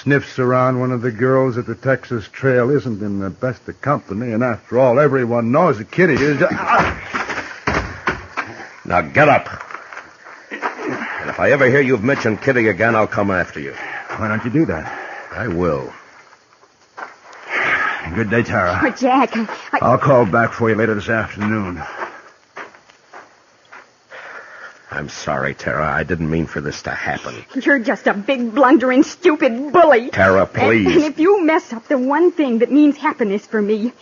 Speaker 21: sniffs around one of the girls at the Texas Trail isn't in the best of company, and after all, everyone knows that Kitty is...
Speaker 3: Now get up. And if I ever hear you've mentioned Kitty again, I'll come after you.
Speaker 21: Why don't you do that?
Speaker 3: I will.
Speaker 21: Good day, Tara.
Speaker 6: Oh, Jack,
Speaker 21: I'll call back for you later this afternoon.
Speaker 3: I'm sorry, Tara. I didn't mean for this to happen.
Speaker 6: You're just a big, blundering, stupid bully.
Speaker 3: Tara, please.
Speaker 6: And if you mess up the one thing that means happiness for me,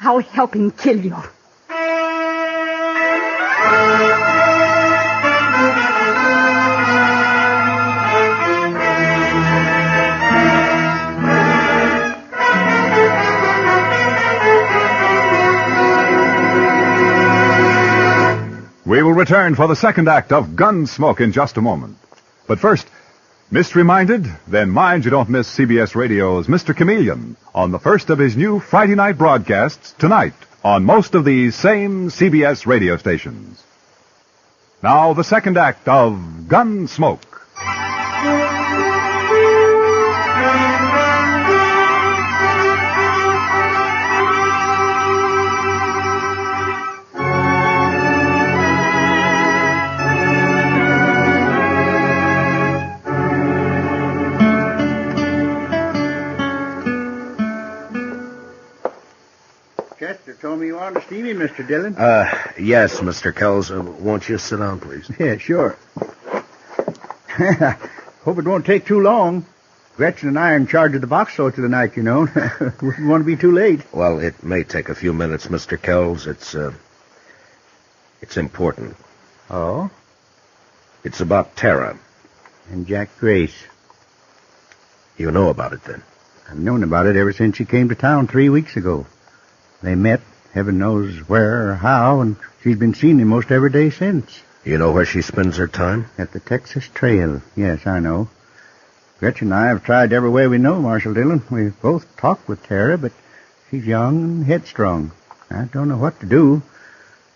Speaker 6: I'll help him kill you.
Speaker 14: We will return for the second act of Gunsmoke in just a moment. But first, mystery minded? Then mind you don't miss CBS Radio's Mr. Chameleon on the first of his new Friday night broadcasts tonight on most of these same CBS radio stations. Now, the second act of Gunsmoke.
Speaker 16: Chester told me you wanted to see me, Mr. Dillon.
Speaker 3: Yes, Mr. Kells. Won't you sit down, please?
Speaker 16: Yeah, sure. Hope it won't take too long. Gretchen and I are in charge of the box store tonight, you know. Wouldn't want to be too late.
Speaker 3: Well, it may take a few minutes, Mr. Kells. It's important.
Speaker 16: Oh?
Speaker 3: It's about Tara.
Speaker 16: And Jack Grace.
Speaker 3: You know about it, then?
Speaker 16: I've known about it ever since she came to town 3 weeks ago. They met,
Speaker 21: heaven knows where or how, and she's been seeing him most every day since.
Speaker 15: You know where she spends her time?
Speaker 21: At the Texas Trail. Yes, I know. Gretchen and I have tried every way we know, Marshal Dillon. We've both talked with Tara, but she's young and headstrong. I don't know what to do.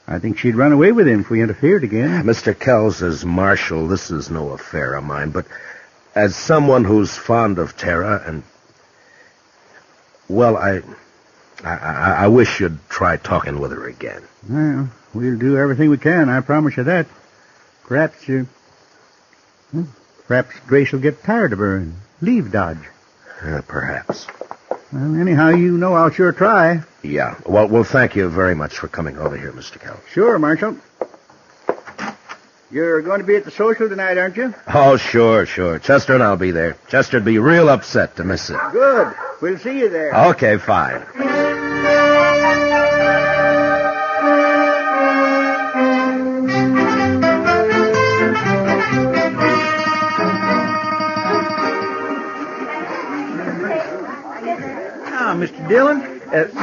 Speaker 21: I think she'd run away with him if we interfered again.
Speaker 15: Mr. Kells, as Marshal, this is no affair of mine, but as someone who's fond of Tara and... Well, I wish you'd try talking with her again.
Speaker 21: Well, we'll do everything we can, I promise you that. Perhaps Grace will get tired of her and leave Dodge.
Speaker 15: Perhaps.
Speaker 21: Well, anyhow, you know I'll sure try.
Speaker 15: Yeah. Well, thank you very much for coming over here, Mr. Kells.
Speaker 21: Sure, Marshal. You're going to be at the social tonight, aren't you?
Speaker 15: Oh, sure. Chester and I'll be there. Chester'd be real upset to miss it.
Speaker 21: Good. We'll see you there.
Speaker 15: Okay, fine.
Speaker 8: Mr. Dillon,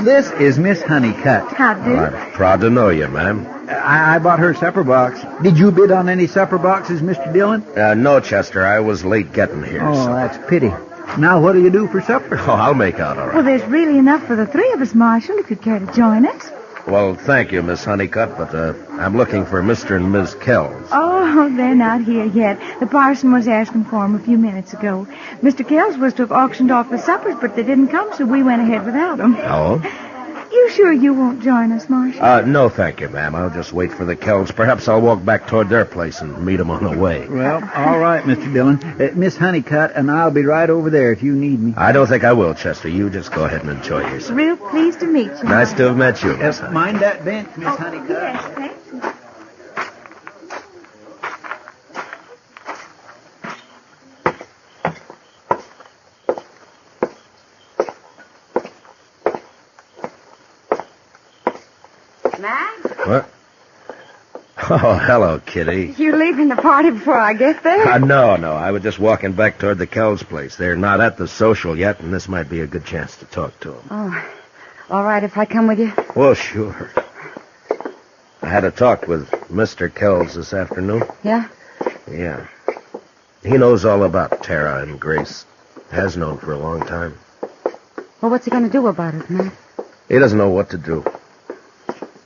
Speaker 8: this is Miss Honeycutt.
Speaker 20: How do?
Speaker 15: I'm proud to know you, ma'am.
Speaker 8: I bought her supper box. Did you bid on any supper boxes, Mr. Dillon?
Speaker 15: No, Chester. I was late getting here.
Speaker 8: Oh,
Speaker 15: so.
Speaker 8: That's a pity. Now, what do you do for supper?
Speaker 15: Oh, I'll make out all right.
Speaker 20: Well, there's really enough for the three of us, Marshal, if you'd care to join us.
Speaker 15: Well, thank you, Miss Honeycutt, but I'm looking for Mr. and Ms. Kells.
Speaker 20: Oh, they're not here yet. The parson was asking for them a few minutes ago. Mr. Kells was to have auctioned off the suppers, but they didn't come, so we went ahead without them.
Speaker 15: Oh?
Speaker 20: You sure you won't join us, Marshal?
Speaker 15: No, thank you, ma'am. I'll just wait for the Kells. Perhaps I'll walk back toward their place and meet them on the way.
Speaker 8: Well, all right, Mr. Dillon. Miss Honeycutt, and I'll be right over there if you need me.
Speaker 15: I don't think I will, Chester. You just go ahead and enjoy yourself.
Speaker 20: Real pleased to meet you.
Speaker 15: Nice to have met you, Miss Honeycutt.
Speaker 8: Mind that bench, Miss Honeycutt.
Speaker 20: Yes, thank you.
Speaker 6: Matt?
Speaker 15: What? Oh, hello, Kitty.
Speaker 6: You leaving the party before I get there?
Speaker 15: No. I was just walking back toward the Kells place. They're not at the social yet, and this might be a good chance to talk to them.
Speaker 6: Oh, all right if I come with you?
Speaker 15: Well, sure. I had a talk with Mr. Kells this afternoon.
Speaker 6: Yeah?
Speaker 15: Yeah. He knows all about Tara and Grace. Has known for a long time.
Speaker 6: Well, what's he going to do about it, Matt?
Speaker 15: He doesn't know what to do.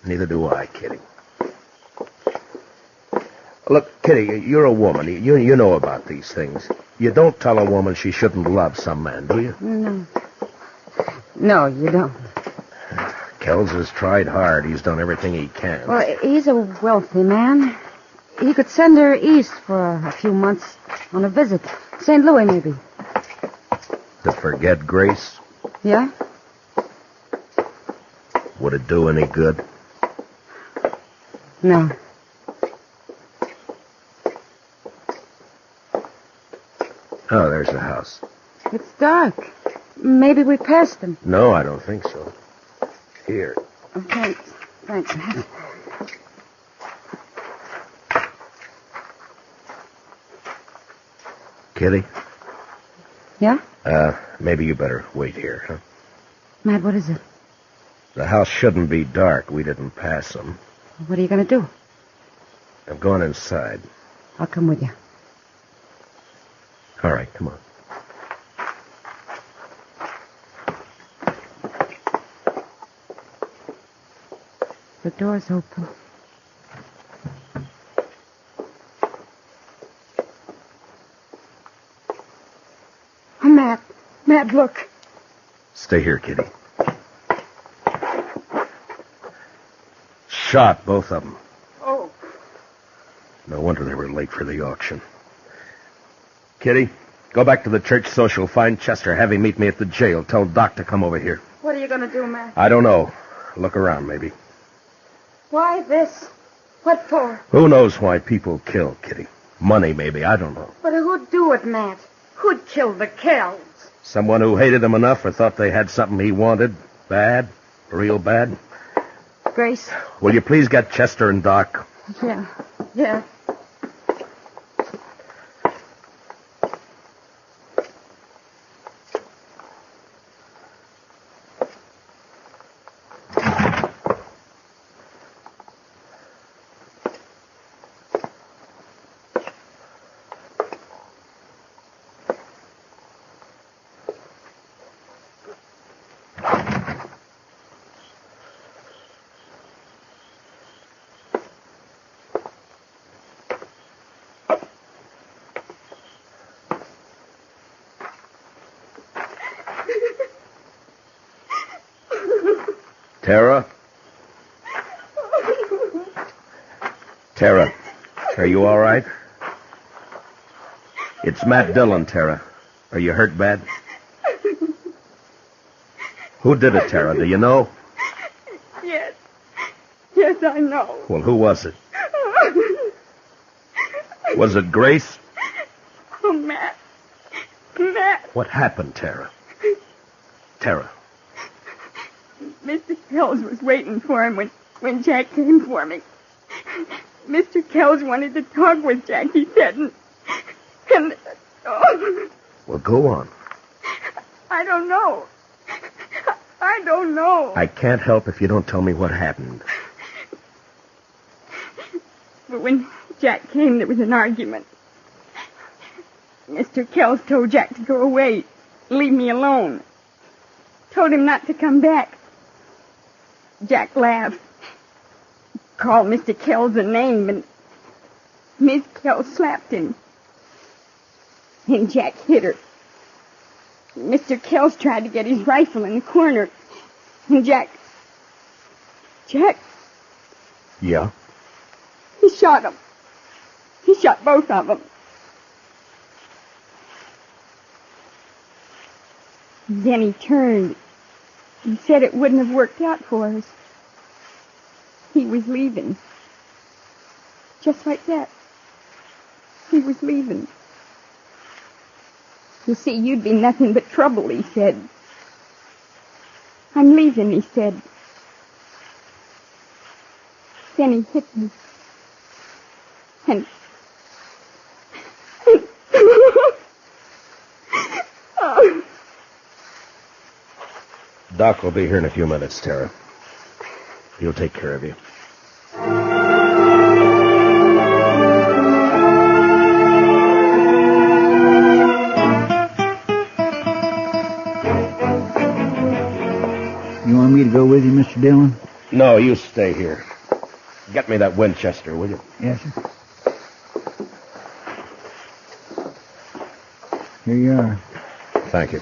Speaker 15: Neither do I, Kitty. Look, Kitty, you're a woman. You know about these things. You don't tell a woman she shouldn't love some man, do you?
Speaker 6: No. No, you don't.
Speaker 15: Kells has tried hard. He's done everything he can.
Speaker 6: Well, he's a wealthy man. He could send her east for a few months on a visit. St. Louis, maybe.
Speaker 15: To forget Grace?
Speaker 6: Yeah?
Speaker 15: Would it do any good?
Speaker 6: No.
Speaker 15: Oh, there's the house.
Speaker 6: It's dark. Maybe we passed them.
Speaker 15: No, I don't think so. Here.
Speaker 6: Oh, thanks. Thanks, Matt.
Speaker 15: Kitty?
Speaker 6: Yeah?
Speaker 15: Maybe you better wait here, huh?
Speaker 6: Matt, what is it?
Speaker 15: The house shouldn't be dark. We didn't pass them.
Speaker 6: What are you going to do?
Speaker 15: I'm going inside.
Speaker 6: I'll come with you.
Speaker 15: All right, come on.
Speaker 6: The door's open. Oh, Matt. Matt, look.
Speaker 15: Stay here, Kitty. Shot, both of them.
Speaker 6: Oh.
Speaker 15: No wonder they were late for the auction. Kitty, go back to the church social. Find Chester. Have him meet me at the jail. Tell Doc to come over here.
Speaker 6: What are you going to do, Matt?
Speaker 15: I don't know. Look around, maybe.
Speaker 6: Why this? What for?
Speaker 15: Who knows why people kill, Kitty? Money, maybe. I don't know.
Speaker 6: But who'd do it, Matt? Who'd kill the Kells?
Speaker 15: Someone who hated him enough or thought they had something he wanted. Bad. Real bad.
Speaker 6: Grace?
Speaker 15: Will you please get Chester and Doc?
Speaker 6: Yeah.
Speaker 15: Tara? Tara, are you all right? It's Matt Dillon, Tara. Are you hurt bad? Who did it, Tara? Do you know?
Speaker 6: Yes. Yes, I know.
Speaker 15: Well, who was it? Was it Grace?
Speaker 6: Oh, Matt. Matt.
Speaker 15: What happened, Tara? Tara.
Speaker 6: Mr. Kells was waiting for him when Jack came for me. Mr. Kells wanted to talk with Jack, he said, and oh,
Speaker 15: Well, go on.
Speaker 6: I don't know. I don't know.
Speaker 15: I can't help if you don't tell me what happened.
Speaker 6: But when Jack came, there was an argument. Mr. Kells told Jack to go away, leave me alone. Told him not to come back. Jack laughed. Called Mr. Kells a name, and Miss Kells slapped him. And Jack hit her. Mr. Kells tried to get his rifle in the corner, and Jack...
Speaker 15: Yeah?
Speaker 6: He shot him. He shot both of them. Then he turned and said it wouldn't have worked out for us. He was leaving. Just like that. He was leaving. You see, you'd be nothing but trouble, he said. I'm leaving, he said. Then he hit me. And... oh.
Speaker 15: Doc will be here in a few minutes, Tara. He'll take care of you.
Speaker 21: You want me to go with you, Mr. Dillon?
Speaker 15: No, you stay here. Get me that Winchester, will you?
Speaker 21: Yes, sir. Here you are.
Speaker 15: Thank you.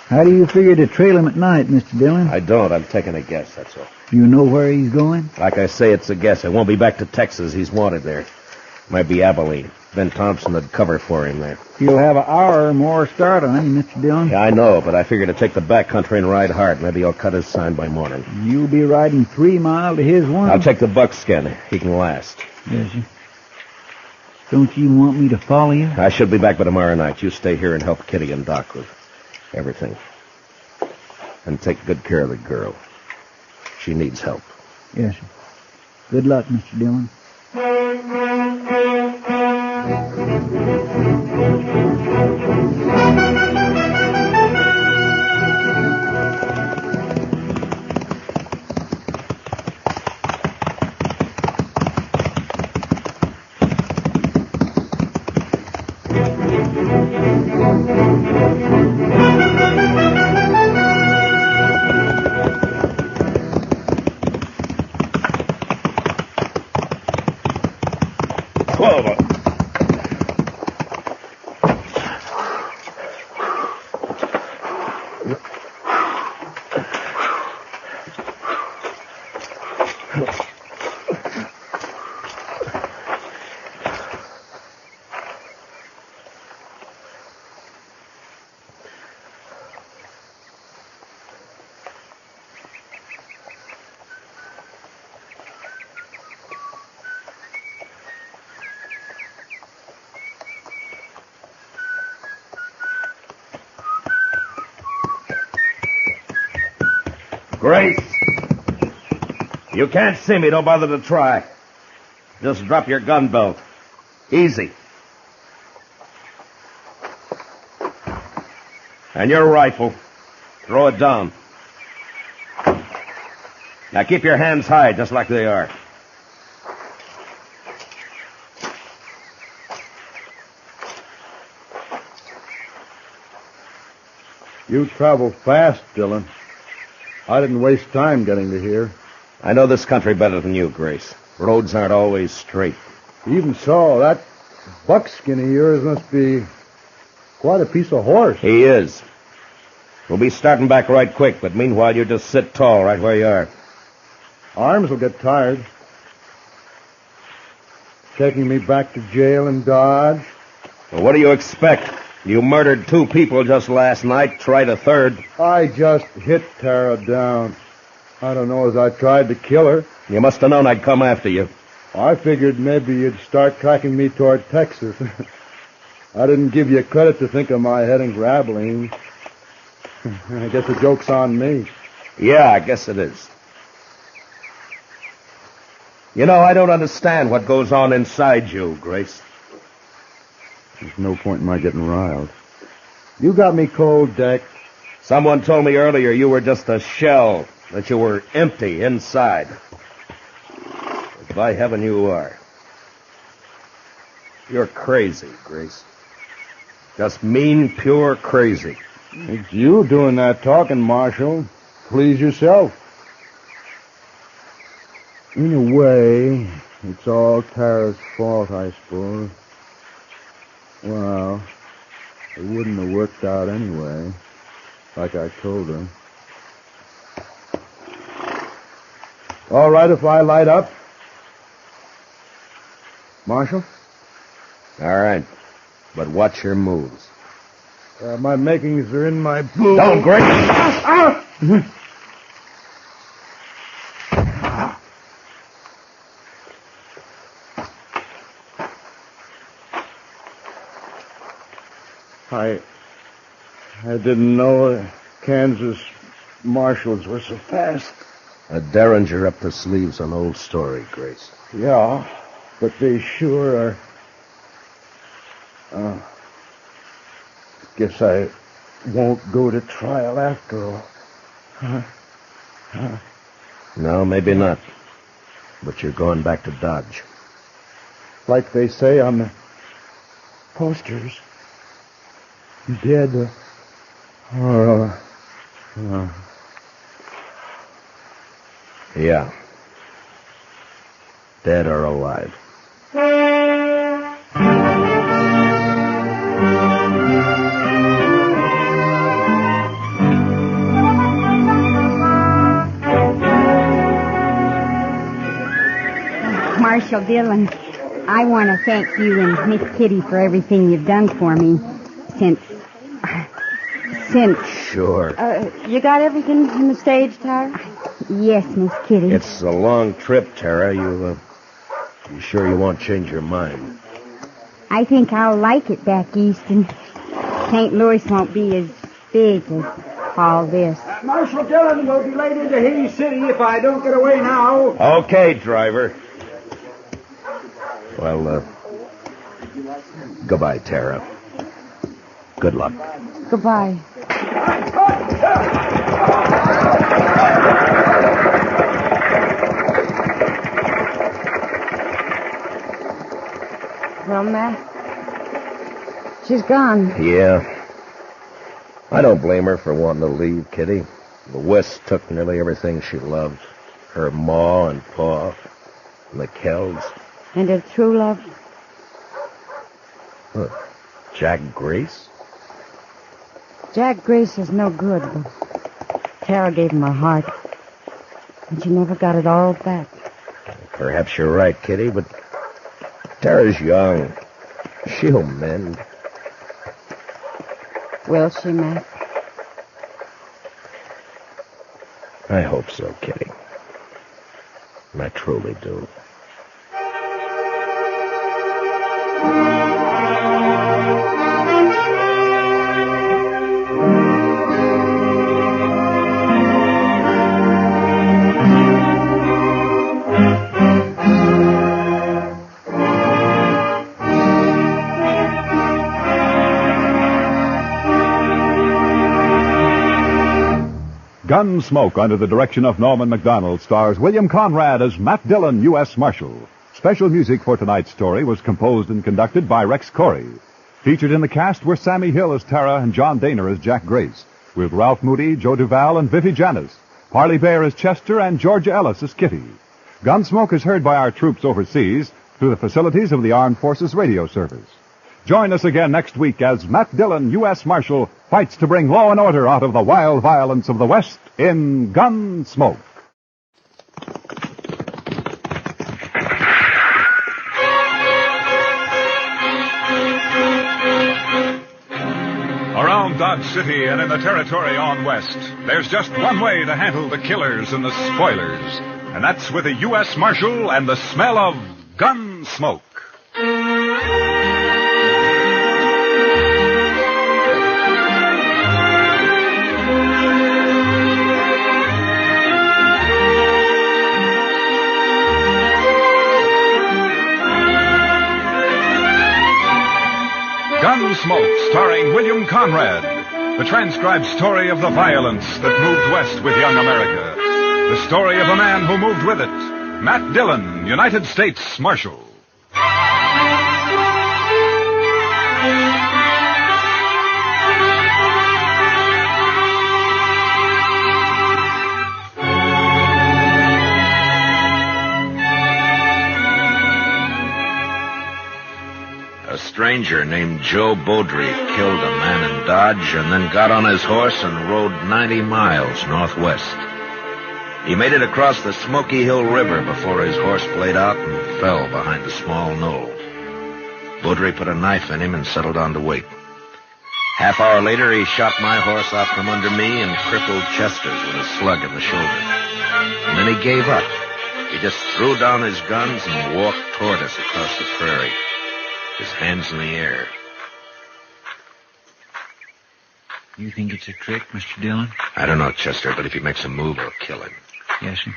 Speaker 21: How do you figure to trail him at night, Mr. Dillon?
Speaker 15: I don't. I'm taking a guess, that's all.
Speaker 21: Do you know where he's going?
Speaker 15: Like I say, it's a guess. I won't be back to Texas. He's wanted there. Might be Abilene. Ben Thompson would cover for him there.
Speaker 21: He'll have an hour or more start on you, Mr. Dillon.
Speaker 15: Yeah, I know, but I figure to take the back country and ride hard. Maybe he'll cut his sign by morning.
Speaker 21: You'll be riding 3 miles to his 1.
Speaker 15: I'll take the buckskin. He can last.
Speaker 21: Yes, sir. Don't you want me to follow you?
Speaker 15: I should be back by tomorrow night. You stay here and help Kitty and Doc with everything. And take good care of the girl. She needs help.
Speaker 21: Yes, sir. Good luck, Mr. Dillon.
Speaker 15: Grace! You can't see me. Don't bother to try. Just drop your gun belt. Easy. And your rifle. Throw it down. Now keep your hands high, just like they are.
Speaker 1: You travel fast, Dillon. I didn't waste time getting to here.
Speaker 15: I know this country better than you, Grace. Roads aren't always straight.
Speaker 1: Even so, that buckskin of yours must be quite a piece of horse.
Speaker 15: He is. We'll be starting back right quick, but meanwhile you just sit tall right where you are.
Speaker 1: Arms will get tired. Taking me back to jail in Dodge.
Speaker 15: Well, what do you expect? You murdered 2 people just last night, tried a third.
Speaker 1: I just hit Tara down. I don't know as I tried to kill her.
Speaker 15: You must have known I'd come after you.
Speaker 1: I figured maybe you'd start tracking me toward Texas. I didn't give you credit to think of my heading for Abilene. I guess the joke's on me.
Speaker 15: Yeah, I guess it is. You know, I don't understand what goes on inside you, Grace.
Speaker 1: There's no point in my getting riled. You got me cold, Deck.
Speaker 15: Someone told me earlier you were just a shell, that you were empty inside. But by heaven, you are. You're crazy, Grace. Just mean, pure crazy.
Speaker 1: It's you doing that talking, Marshal. Please yourself. In a way, it's all Tara's fault, I suppose. Well, it wouldn't have worked out anyway, like I told her. All right if I light up? Marshal?
Speaker 15: All right, but watch your moves.
Speaker 1: My makings are in my blue...
Speaker 15: Don't, Grace!
Speaker 1: I didn't know Kansas marshals were so fast.
Speaker 15: A derringer up the sleeve's an old story, Grace.
Speaker 1: Yeah, but they sure are... guess I won't go to trial after all.
Speaker 15: No, maybe not. But you're going back to Dodge.
Speaker 1: Like they say on the posters. Dead.
Speaker 15: Yeah. Dead or alive.
Speaker 6: Marshal Dillon, I want to thank you and Miss Kitty for everything you've done for me since...
Speaker 15: Sure.
Speaker 7: You got everything in the stage, Tara?
Speaker 6: Yes, Miss Kitty.
Speaker 15: It's a long trip, Tara. You sure you won't change your mind?
Speaker 6: I think I'll like it back east, and St. Louis won't be as big as all this.
Speaker 10: Marshal Dillon will be late into Haines City if I don't get away now.
Speaker 15: Okay, driver. Well, goodbye, Tara. Good luck.
Speaker 7: Goodbye. Well, Matt, she's gone.
Speaker 15: Yeah. I don't blame her for wanting to leave, Kitty. The West took nearly everything she loved. Her ma and pa, and the Kells.
Speaker 7: And her true love?
Speaker 15: What, Jack Grace?
Speaker 7: Jack Grace is no good, but Tara gave him her heart. And she never got it all back.
Speaker 15: Perhaps you're right, Kitty, but Tara's young. She'll mend.
Speaker 7: Will she, Matt?
Speaker 15: I hope so, Kitty. I truly do.
Speaker 14: Gunsmoke, under the direction of Norman MacDonald, stars William Conrad as Matt Dillon, U.S. Marshal. Special music for tonight's story was composed and conducted by Rex Corey. Featured in the cast were Sammy Hill as Tara and John Daner as Jack Grace, with Ralph Moody, Joe Duval, and Vivi Janis, Parley Bear as Chester, and Georgia Ellis as Kitty. Gunsmoke is heard by our troops overseas through the facilities of the Armed Forces Radio Service. Join us again next week as Matt Dillon, U.S. Marshal, fights to bring law and order out of the wild violence of the West in Gunsmoke. Around Dodge City and in the territory on West, there's just one way to handle the killers and the spoilers, and that's with a U.S. Marshal and the smell of Gunsmoke. Gunsmoke, starring William Conrad. The transcribed story of the violence that moved west with young America. The story of a man who moved with it. Matt Dillon, United States Marshal.
Speaker 17: A stranger named Joe Beaudry killed a man in Dodge and then got on his horse and rode 90 miles northwest. He made it across the Smoky Hill River before his horse played out and fell behind a small knoll. Beaudry put a knife in him and settled on to wait. Half hour later, he shot my horse out from under me and crippled Chester's with a slug in the shoulder. And then he gave up. He just threw down his guns and walked toward us across the prairie, his hands in the air.
Speaker 8: You think it's a trick, Mr. Dillon?
Speaker 17: I don't know, Chester, but if he makes a move, I'll kill him.
Speaker 8: Yes, sir.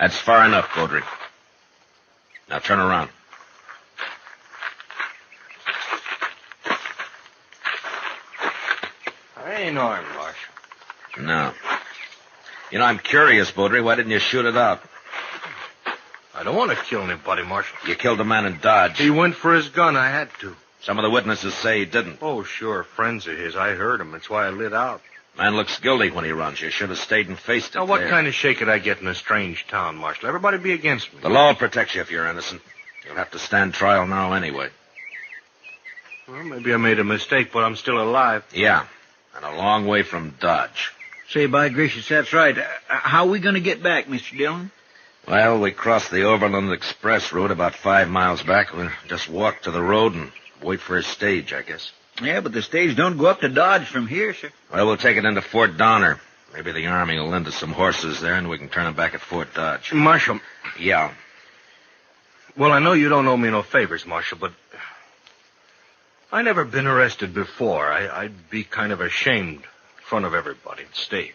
Speaker 17: That's far enough, Beaudry. Now turn around.
Speaker 4: I ain't armed, Marshal.
Speaker 17: No. You know, I'm curious, Beaudry. Why didn't you shoot it out?
Speaker 4: I don't want to kill anybody, Marshal.
Speaker 17: You killed a man in Dodge.
Speaker 4: He went for his gun. I had to.
Speaker 17: Some of the witnesses say he didn't.
Speaker 4: Oh, sure. Friends of his. I heard him. That's why I lit out.
Speaker 17: Man looks guilty when he runs. You should have stayed and faced it.
Speaker 4: Now, what
Speaker 17: there.
Speaker 4: kind of shake could I get in a strange town, Marshal? Everybody be against me.
Speaker 17: The law will protect you if you're innocent. You'll have to stand trial now anyway.
Speaker 4: Well, maybe I made a mistake, but I'm still alive.
Speaker 17: Yeah, and a long way from Dodge.
Speaker 8: Say, by gracious, that's right. How are we going to get back, Mr. Dillon?
Speaker 17: Well, we crossed the Overland Express route about 5 miles back. We'll just walk to the road and wait for a stage, I guess.
Speaker 8: Yeah, but the stage don't go up to Dodge from here, sir.
Speaker 17: Well, we'll take it into Fort Donner. Maybe the Army will lend us some horses there, and we can turn them back at Fort Dodge.
Speaker 4: Marshal.
Speaker 17: Yeah.
Speaker 4: Well, I know you don't owe me no favors, Marshal, but I never been arrested before. I'd be kind of ashamed in front of everybody on stage.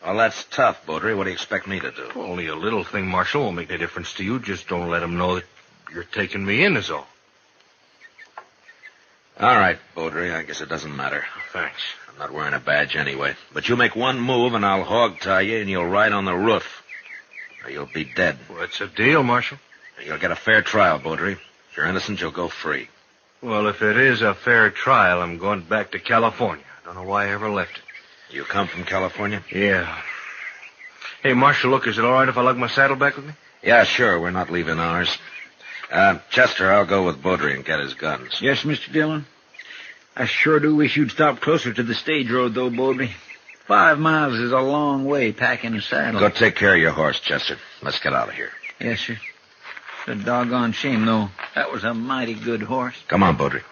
Speaker 17: Well, that's tough, Beaudry. What do you expect me to do?
Speaker 4: Well, only a little thing, Marshal. Won't make any difference to you. Just don't let them know that you're taking me in is all.
Speaker 17: All right, Beaudry. I guess it doesn't matter.
Speaker 4: Thanks.
Speaker 17: I'm not wearing a badge anyway. But you make one move and I'll hog tie you and you'll ride on the roof. Or you'll be dead.
Speaker 4: Well, it's a deal, Marshal.
Speaker 17: You'll get a fair trial, Beaudry. If you're innocent, you'll go free.
Speaker 4: Well, if it is a fair trial, I'm going back to California. I don't know why I ever left it.
Speaker 17: You come from California?
Speaker 4: Yeah. Hey, Marshal, look, is it all right if I lug my saddle back with me?
Speaker 17: Yeah, sure. We're not leaving ours. Chester, I'll go with Beaudry and get his guns.
Speaker 8: Yes, Mr. Dillon. I sure do wish you'd stop closer to the stage road, though, Beaudry. 5 miles is a long way packing a saddle.
Speaker 17: Go take care of your horse, Chester. Let's get out of here.
Speaker 8: Yes, sir. It's a doggone shame, though. That was a mighty good horse.
Speaker 17: Come on, Beaudry.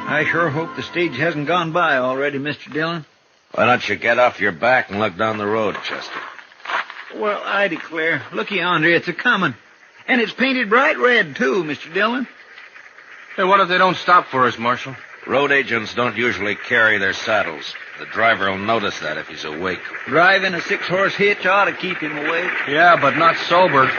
Speaker 8: I sure hope the stage hasn't gone by already, Mr. Dillon.
Speaker 17: Why don't you get off your back and look down the road, Chester?
Speaker 8: Well, I declare. Looky yonder, it's a-comin'. And it's painted bright red, too, Mr. Dillon.
Speaker 4: Hey, what if they don't stop for us, Marshal?
Speaker 17: Road agents don't usually carry their saddles. The driver will notice that if he's awake.
Speaker 8: Driving a 6-horse hitch ought to keep him awake.
Speaker 4: Yeah, but not sober.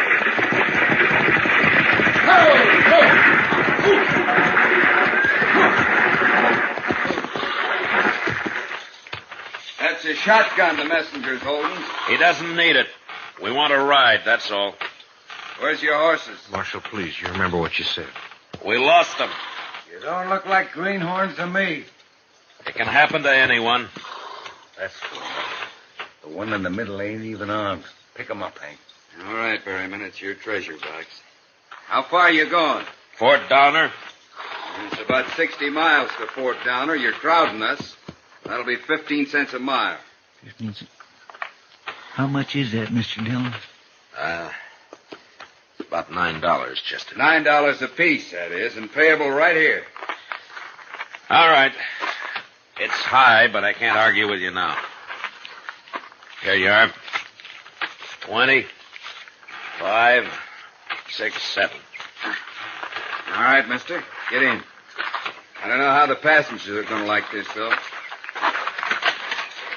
Speaker 19: That's a shotgun the messenger's holding.
Speaker 17: He doesn't need it. We want to ride, that's all.
Speaker 19: Where's your horses?
Speaker 4: Marshal, please, you remember what you said.
Speaker 17: We lost them.
Speaker 19: You don't look like greenhorns to me.
Speaker 17: It can happen to anyone.
Speaker 10: That's good. The one in the middle ain't even armed. Pick 'em up, Hank.
Speaker 19: All right, Berryman, it's your treasure box. How far are you going?
Speaker 17: Fort Downer.
Speaker 19: It's about 60 miles to Fort Downer. You're crowding us. That'll be 15 cents a mile.
Speaker 16: 15 cents. How much is that, Mr. Dillon?
Speaker 17: About $9, Chester.
Speaker 19: $9 apiece, that is, and payable right here.
Speaker 17: All right. It's high, but I can't argue with you now. Here you are. 20, 5, 6, 7.
Speaker 19: All right, mister. Get in. I don't know how the passengers are going to like this, though.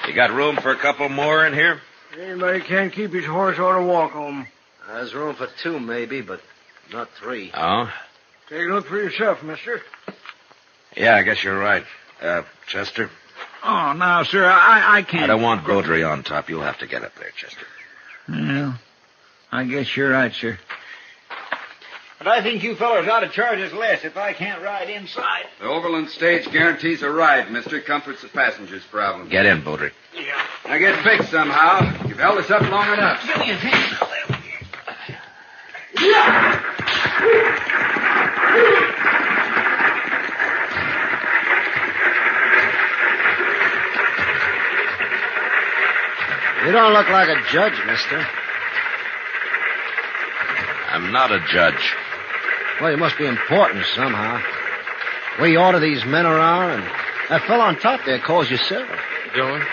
Speaker 17: You got room for a couple more in here?
Speaker 9: Anybody can't keep his horse ought to walk home.
Speaker 13: There's room for 2, maybe, but not 3.
Speaker 17: Oh?
Speaker 9: Take a look for yourself, mister.
Speaker 17: Yeah, I guess you're right. Chester?
Speaker 8: Oh, now, sir, I can't.
Speaker 17: I don't want Beaudry on top. You'll have to get up there, Chester.
Speaker 8: Well, I guess you're right, sir.
Speaker 22: But I think you fellas ought to charge us less if I can't ride inside.
Speaker 19: The Overland stage guarantees a ride, mister. Comforts the passengers' problem.
Speaker 17: Get in, Beaudry.
Speaker 22: Yeah.
Speaker 19: Now get fixed somehow. You've held us up long enough.
Speaker 22: Give me a hand.
Speaker 13: You don't look like a judge, mister.
Speaker 17: I'm not a judge.
Speaker 13: Well, you must be important somehow. We order these men around, and that fellow on top there calls you sir.
Speaker 17: Dillon?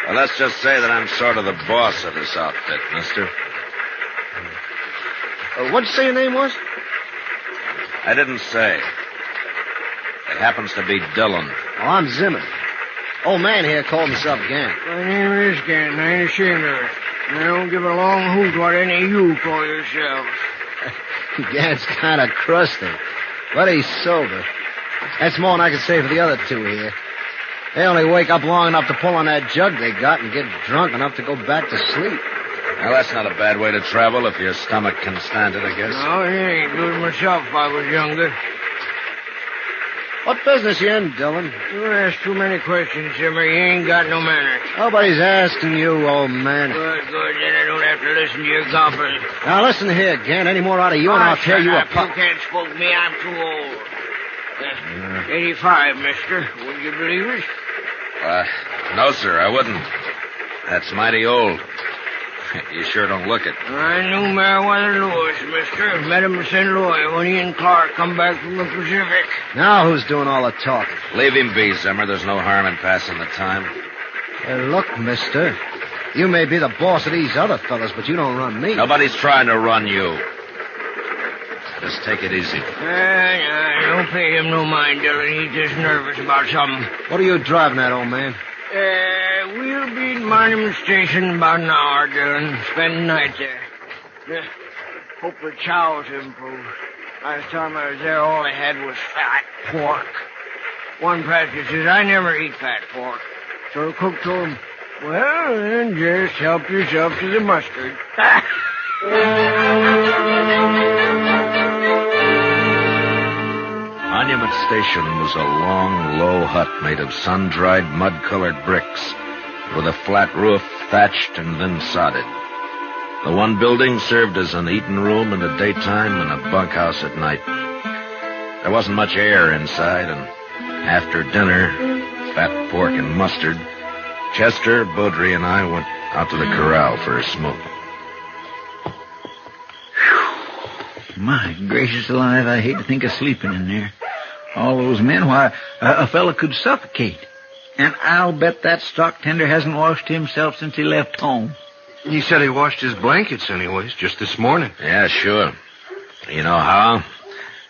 Speaker 17: Well, let's just say that I'm sort of the boss of this outfit, mister.
Speaker 13: What'd you say your name was?
Speaker 17: I didn't say. It happens to be Dillon.
Speaker 13: Oh, I'm Zimmer. Old man here called himself Gant.
Speaker 9: My name is Gant, and I ain't ashamed of it. And I don't give a long hoot what any of you call yourselves.
Speaker 13: Gant's kind of crusty, but he's sober. That's more than I can say for the other 2 here. They only wake up long enough to pull on that jug they got and get drunk enough to go back to sleep.
Speaker 17: Well, that's not a bad way to travel if your stomach can stand it, I guess.
Speaker 9: No, it ain't good myself if I was younger.
Speaker 13: What business you in, Dillon?
Speaker 9: You ask too many questions, Zimmer. You ain't got no manners.
Speaker 13: Nobody's asking you, old man.
Speaker 9: Good. Then I don't have to listen to your gobbling.
Speaker 13: Now, listen here, Gant. Any more out of you, and I'll tear you apart.
Speaker 9: You can't spook me. I'm too old. 85, mister. Would you believe it?
Speaker 17: No, sir, I wouldn't. That's mighty old. You sure don't look it.
Speaker 9: I knew Meriwether Lewis, mister. Met him in St. Louis when he and Clark come back from the Pacific.
Speaker 13: Now who's doing all the talking?
Speaker 17: Leave him be, Zimmer. There's no harm in passing the time.
Speaker 13: Look, mister. You may be the boss of these other fellas, but you don't run me.
Speaker 17: Nobody's trying to run you. Just take it easy.
Speaker 9: Don't pay him no mind, Dillon. He's just nervous about something.
Speaker 13: What are you driving at, old man?
Speaker 9: We'll be at Monument Station in about an hour, Dillon. Spend the night there. Hope the chow's improved. Last time I was there, all they had was fat pork. One passenger says, I never eat fat pork. So the cook told him, well, then just help yourself to the mustard.
Speaker 17: Monument Station was a long, low hut made of sun-dried, mud-colored bricks, with a flat roof thatched and then sodded. The one building served as an eating room in the daytime and a bunkhouse at night. There wasn't much air inside, and after dinner, fat pork and mustard, Chester, Beaudry, and I went out to the corral for a smoke.
Speaker 8: My gracious alive, I hate to think of sleeping in there. All those men, why, a fella could suffocate. And I'll bet that stock tender hasn't washed himself since he left home.
Speaker 11: He said he washed his blankets anyways, just this morning.
Speaker 17: Yeah, sure. You know how?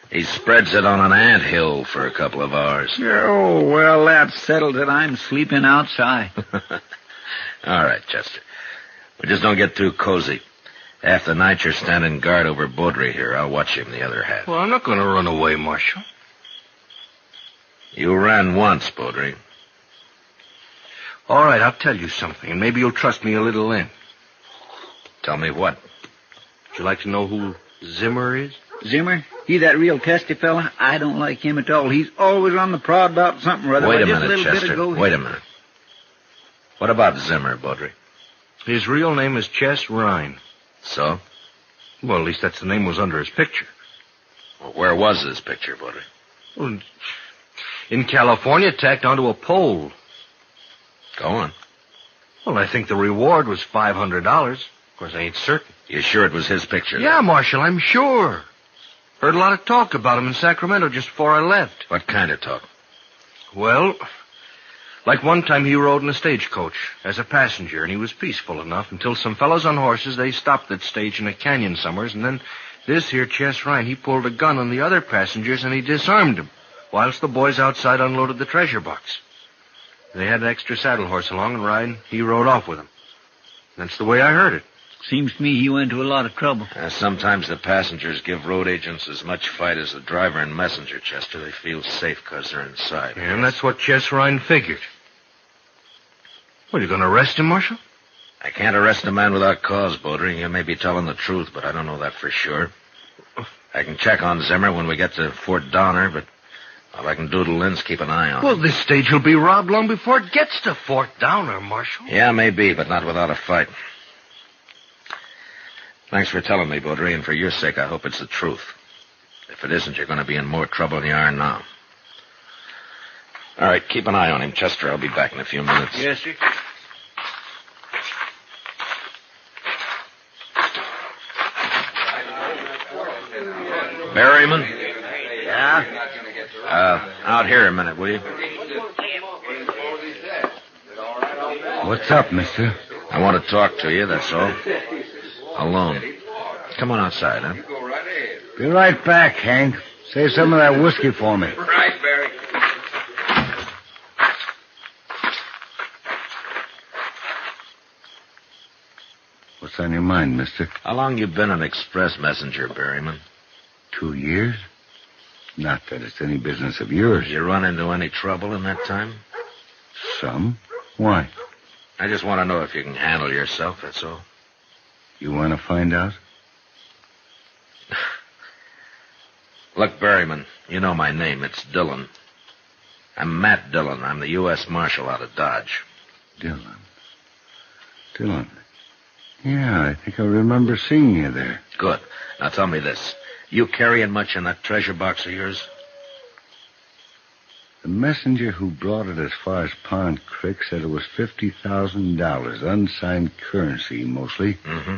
Speaker 17: He spreads it on an anthill for a couple of hours.
Speaker 8: Oh, well, that settles it. I'm sleeping outside.
Speaker 17: All right, Chester. We just don't get too cozy. Half the night you're standing guard over Beaudry here. I'll watch him the other half.
Speaker 11: Well, I'm not going to run away, Marshal.
Speaker 17: You ran once, Beaudry.
Speaker 11: All right, I'll tell you something, and maybe you'll trust me a little then.
Speaker 17: Tell me what?
Speaker 11: Would you like to know who Zimmer is?
Speaker 8: Zimmer, he that real testy fella, I don't like him at all. He's always on the prod about something or other.
Speaker 17: Wait a
Speaker 8: Just
Speaker 17: minute,
Speaker 8: little bit
Speaker 17: Chester.
Speaker 8: ago,
Speaker 17: Wait a minute. What about Zimmer, Baudry?
Speaker 2: His real name is Chess Rhine.
Speaker 17: So?
Speaker 2: Well, at least that's the name was under his picture.
Speaker 17: Well, where was this picture, Baudry?
Speaker 2: Well, in California, tacked onto a pole.
Speaker 17: Go on.
Speaker 2: Well, I think the reward was $500. Of course, I ain't certain.
Speaker 17: You sure it was his picture?
Speaker 2: Yeah, Marshal, I'm sure. Heard a lot of talk about him in Sacramento just before I left.
Speaker 17: What kind of talk?
Speaker 2: Well, like one time he rode in a stagecoach as a passenger, and he was peaceful enough until some fellows on horses, they stopped that stage in a canyon somewheres, and then this here Chess Rhine, he pulled a gun on the other passengers, and he disarmed them, whilst the boys outside unloaded the treasure box. They had an extra saddle horse along, and Rhine, he rode off with them. That's the way I heard it.
Speaker 8: Seems to me he went to a lot of trouble.
Speaker 17: Sometimes the passengers give road agents as much fight as the driver and messenger, Chester. They feel safe because they're inside.
Speaker 2: Yeah, and that's what Chess Rhine figured. What, are you going to arrest him, Marshal?
Speaker 17: I can't arrest a man without cause, Baudry. You may be telling the truth, but I don't know that for sure. I can check on Zimmer when we get to Fort Donner, but all I can do to Lynn's keep an eye on him.
Speaker 2: Well, this stage will be robbed long before it gets to Fort Donner, Marshal.
Speaker 17: Yeah, maybe, but not without a fight. Thanks for telling me, Baudry, and for your sake, I hope it's the truth. If it isn't, you're going to be in more trouble than you are now. All right, keep an eye on him, Chester. I'll be back in a few minutes.
Speaker 2: Yes, sir.
Speaker 17: Berryman?
Speaker 10: Yeah?
Speaker 17: Out here a minute, will you?
Speaker 10: What's up, mister?
Speaker 17: I want to talk to you, that's all. Alone. Come on outside, huh?
Speaker 10: Be right back, Hank. Save some of that whiskey for me.
Speaker 11: Right, Barry.
Speaker 10: What's on your mind, mister?
Speaker 17: How long you been an express messenger, Berryman?
Speaker 10: 2 years? Not that it's any business of yours.
Speaker 17: You run into any trouble in that time?
Speaker 10: Some. Why?
Speaker 17: I just want to know if you can handle yourself, that's all.
Speaker 10: You want to find out?
Speaker 17: Look, Berryman, you know my name. It's Dillon. I'm Matt Dillon. I'm the U.S. Marshal out of Dodge.
Speaker 10: Dillon. Yeah, I think I remember seeing you there.
Speaker 17: Good. Now tell me this. You carrying much in that treasure box of yours?
Speaker 10: The messenger who brought it as far as Pond Creek said it was $50,000, unsigned currency, mostly.
Speaker 17: Mm-hmm.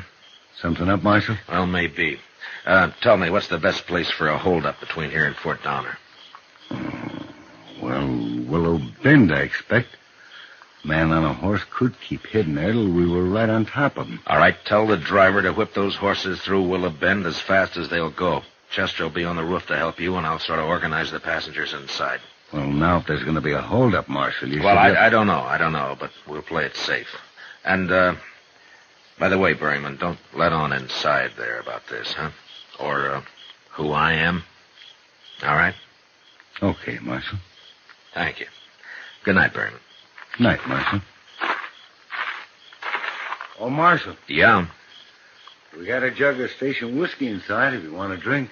Speaker 10: Something up, Marshal?
Speaker 17: Well, maybe. Tell me, what's the best place for a holdup between here and Fort Donner?
Speaker 10: Well, Willow Bend, I expect. Man on a horse could keep hidden there till we were right on top of him.
Speaker 17: All right, tell the driver to whip those horses through Willow Bend as fast as they'll go. Chester will be on the roof to help you, and I'll sort of organize the passengers inside.
Speaker 10: Well, now if there's going to be a holdup, Marshal, you
Speaker 17: Well,
Speaker 10: should...
Speaker 17: I don't know, but we'll play it safe. And, by the way, Berryman, don't let on inside there about this, huh? Or, who I am. All right?
Speaker 10: Okay, Marshal.
Speaker 17: Thank you. Good night, Berryman.
Speaker 10: Night, Marshal. Oh, Marshal.
Speaker 17: Yeah?
Speaker 10: We got a jug of station whiskey inside if you want a drink.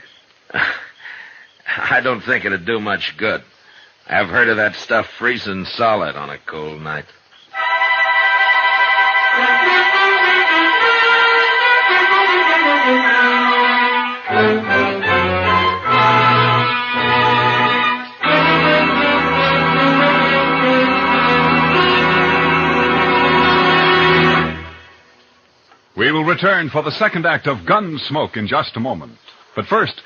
Speaker 17: I don't think it'd do much good. I've heard of that stuff freezing solid on a cold night.
Speaker 14: We will return for the second act of Gunsmoke in just a moment. But first,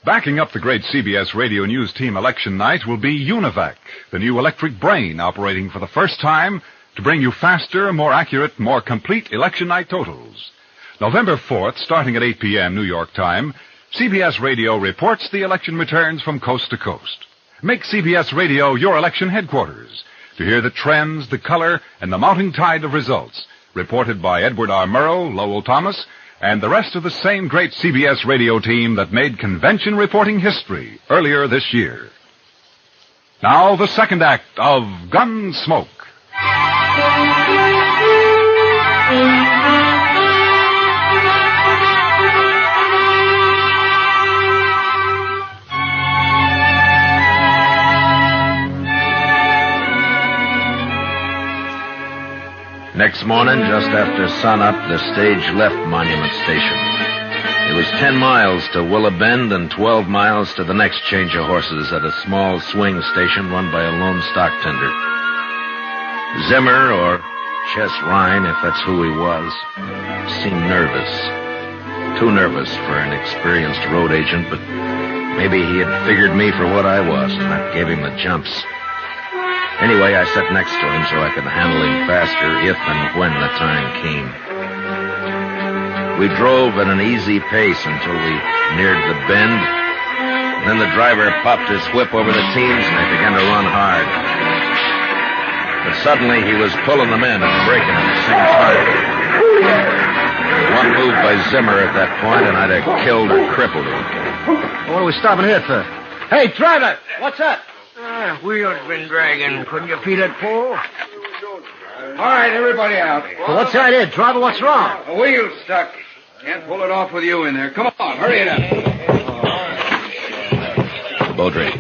Speaker 14: backing up the great CBS Radio News Team election night will be Univac, the new electric brain operating for the first time to bring you faster, more accurate, more complete election night totals. November 4th, starting at 8 p.m. New York time, CBS Radio reports the election returns from coast to coast. Make CBS Radio your election headquarters to hear the trends, the color, and the mounting tide of results reported by Edward R. Murrow, Lowell Thomas, and the rest of the same great CBS radio team that made convention reporting history earlier this year. Now, the second act of Gunsmoke.
Speaker 17: morning, just after sunup, the stage left Monument Station. It was 10 miles to Willow Bend and 12 miles to the next change of horses at a small swing station run by a lone stock tender. Zimmer, or Chess Rhine, if that's who he was, seemed nervous. Too nervous for an experienced road agent, but maybe he had figured me for what I was, and that gave him the jumps. Anyway, I sat next to him so I could handle him faster if and when the time came. We drove at an easy pace until we neared the bend. Then the driver popped his whip over the teams, and they began to run hard. But suddenly he was pulling them in and braking at the same time. One move by Zimmer at that point, and I'd have killed or crippled him.
Speaker 9: What are we stopping here for? Hey, driver! What's up?
Speaker 5: Wheel's been dragging. Couldn't you feel it pull?
Speaker 22: All right, everybody out.
Speaker 9: Well, what's that here, driver? What's wrong?
Speaker 22: The wheel's stuck. Can't pull it off with you in there. Come on, hurry it up.
Speaker 17: Baudry,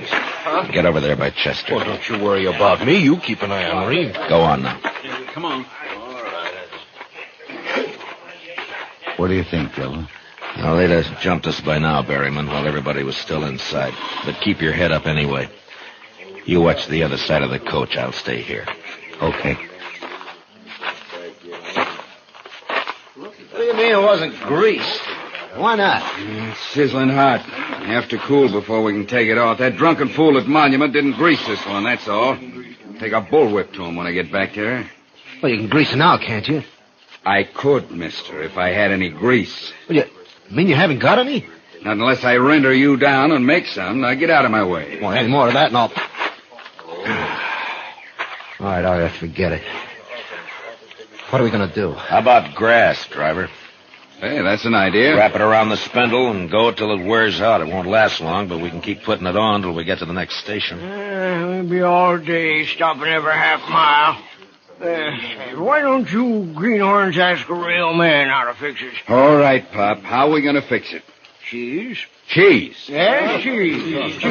Speaker 17: get over there by Chester.
Speaker 2: Well, don't you worry about me. You keep an eye on Reed.
Speaker 17: Go on now.
Speaker 22: Come on.
Speaker 21: What do you think, Dillon?
Speaker 17: Well, they'd have jumped us by now, Berryman, while everybody was still inside. But keep your head up anyway. You watch the other side of the coach. I'll stay here.
Speaker 21: Okay.
Speaker 9: What do you mean it wasn't greased? Why not?
Speaker 22: It's sizzling hot. Have to cool before we can take it off. That drunken fool at Monument didn't grease this one, that's all. Take a bullwhip to him when I get back there.
Speaker 9: Well, you can grease it now, can't you?
Speaker 22: I could, mister, if I had any grease.
Speaker 9: Well, you mean you haven't got any?
Speaker 22: Not unless I render you down and make some. Now get out of my way.
Speaker 9: Well, any more of that and I'll... All right, forget it. What are we going to do?
Speaker 17: How about grass, driver?
Speaker 22: Hey, that's an idea.
Speaker 17: Wrap it around the spindle and go till it wears out. It won't last long, but we can keep putting it on till we get to the next station.
Speaker 5: We'll be all day stopping every half mile. Why don't you greenhorns ask a real man how to fix it?
Speaker 22: All right, Pop. How are we going to fix it?
Speaker 5: Cheese?
Speaker 22: Cheese?
Speaker 5: Yes, cheese.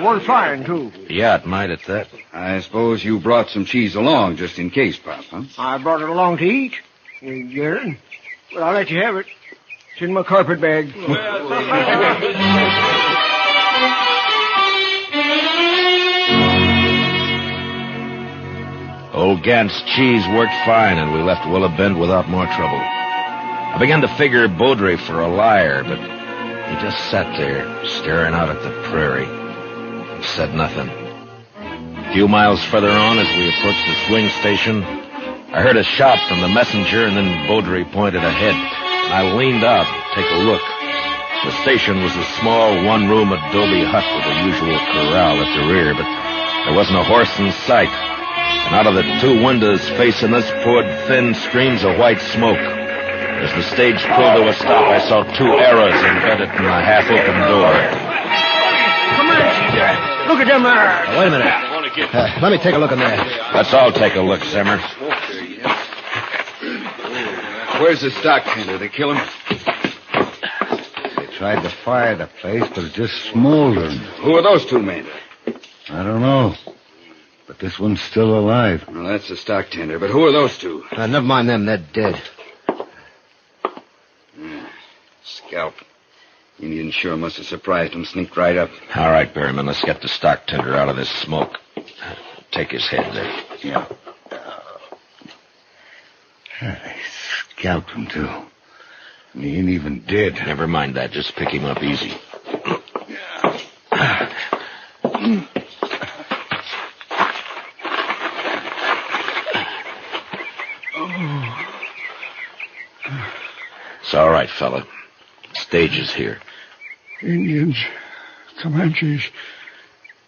Speaker 5: One fine, too.
Speaker 17: Yeah, it might at that.
Speaker 22: I suppose you brought some cheese along just in case, Pop, huh?
Speaker 5: I brought it along to eat. You get it? But I'll let you have it. It's in my carpet bag.
Speaker 17: Old Gant's cheese worked fine, and we left Willow Bend without more trouble. I began to figure Baudry for a liar, but he just sat there, staring out at the prairie, and said nothing. A few miles further on, as we approached the swing station, I heard a shout from the messenger, and then Baudry pointed ahead. I leaned out to take a look. The station was a small one-room adobe hut with the usual corral at the rear, but there wasn't a horse in sight. And out of the two windows facing us poured thin streams of white smoke. As the stage pulled to a stop, I saw two arrows embedded in the half-open door.
Speaker 5: Comanches! Look at them there!
Speaker 9: Wait a minute. Let me take a look in there.
Speaker 17: Let's all take a look, Zimmer.
Speaker 22: Where's the stock tender? They kill him?
Speaker 21: They tried to fire the place, but it just smoldered.
Speaker 22: Who are those two men?
Speaker 21: I don't know. But this one's still alive.
Speaker 22: Well, that's the stock tender. But who are those two?
Speaker 9: Never mind them. They're dead.
Speaker 22: Scalp. Indian sure must have surprised him. Sneaked right up.
Speaker 17: All right, Berryman, let's get the stock tender out of this smoke. Take his head there.
Speaker 21: Yeah. They scalped him, too. And he ain't even dead.
Speaker 17: Never mind that. Just pick him up easy. It's all right, fella. Stage is here.
Speaker 18: Indians, Comanches,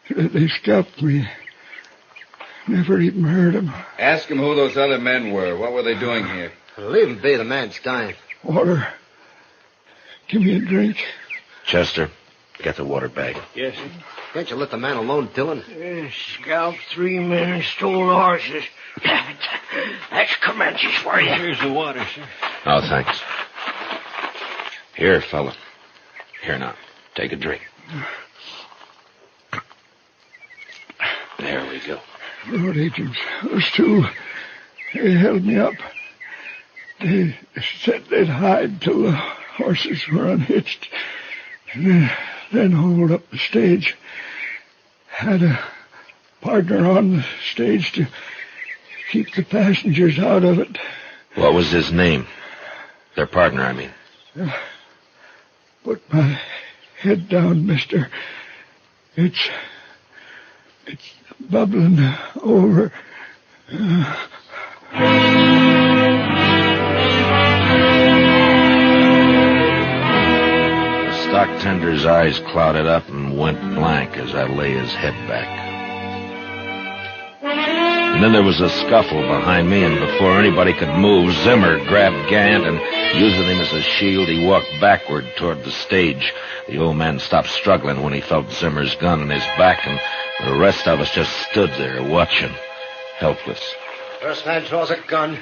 Speaker 18: they scalped me. Never even heard them.
Speaker 22: Ask him who those other men were. What were they doing here?
Speaker 9: Leave him be. The man's dying.
Speaker 18: Water. Give me a drink.
Speaker 17: Chester, get the water bag.
Speaker 5: Yes,
Speaker 9: sir. Can't you let the man alone, Dillon?
Speaker 5: Scalped 3 men and stole the horses. That's Comanches for you.
Speaker 22: Here's the water, sir.
Speaker 17: Oh, thanks. Here, fella. Here now. Take a drink. There we go.
Speaker 18: Road agents. Those two. They held me up. They said they'd hide till the horses were unhitched, and then hold up the stage. Had a partner on the stage to keep the passengers out of it.
Speaker 17: What was his name? Their partner, I mean.
Speaker 18: Put my head down, mister. It's bubbling over.
Speaker 17: The stock tender's eyes clouded up and went blank as I lay his head back. And then there was a scuffle behind me, and before anybody could move, Zimmer grabbed Gant, and using him as a shield, he walked backward toward the stage. The old man stopped struggling when he felt Zimmer's gun in his back, and the rest of us just stood there watching, helpless.
Speaker 2: First man draws a gun,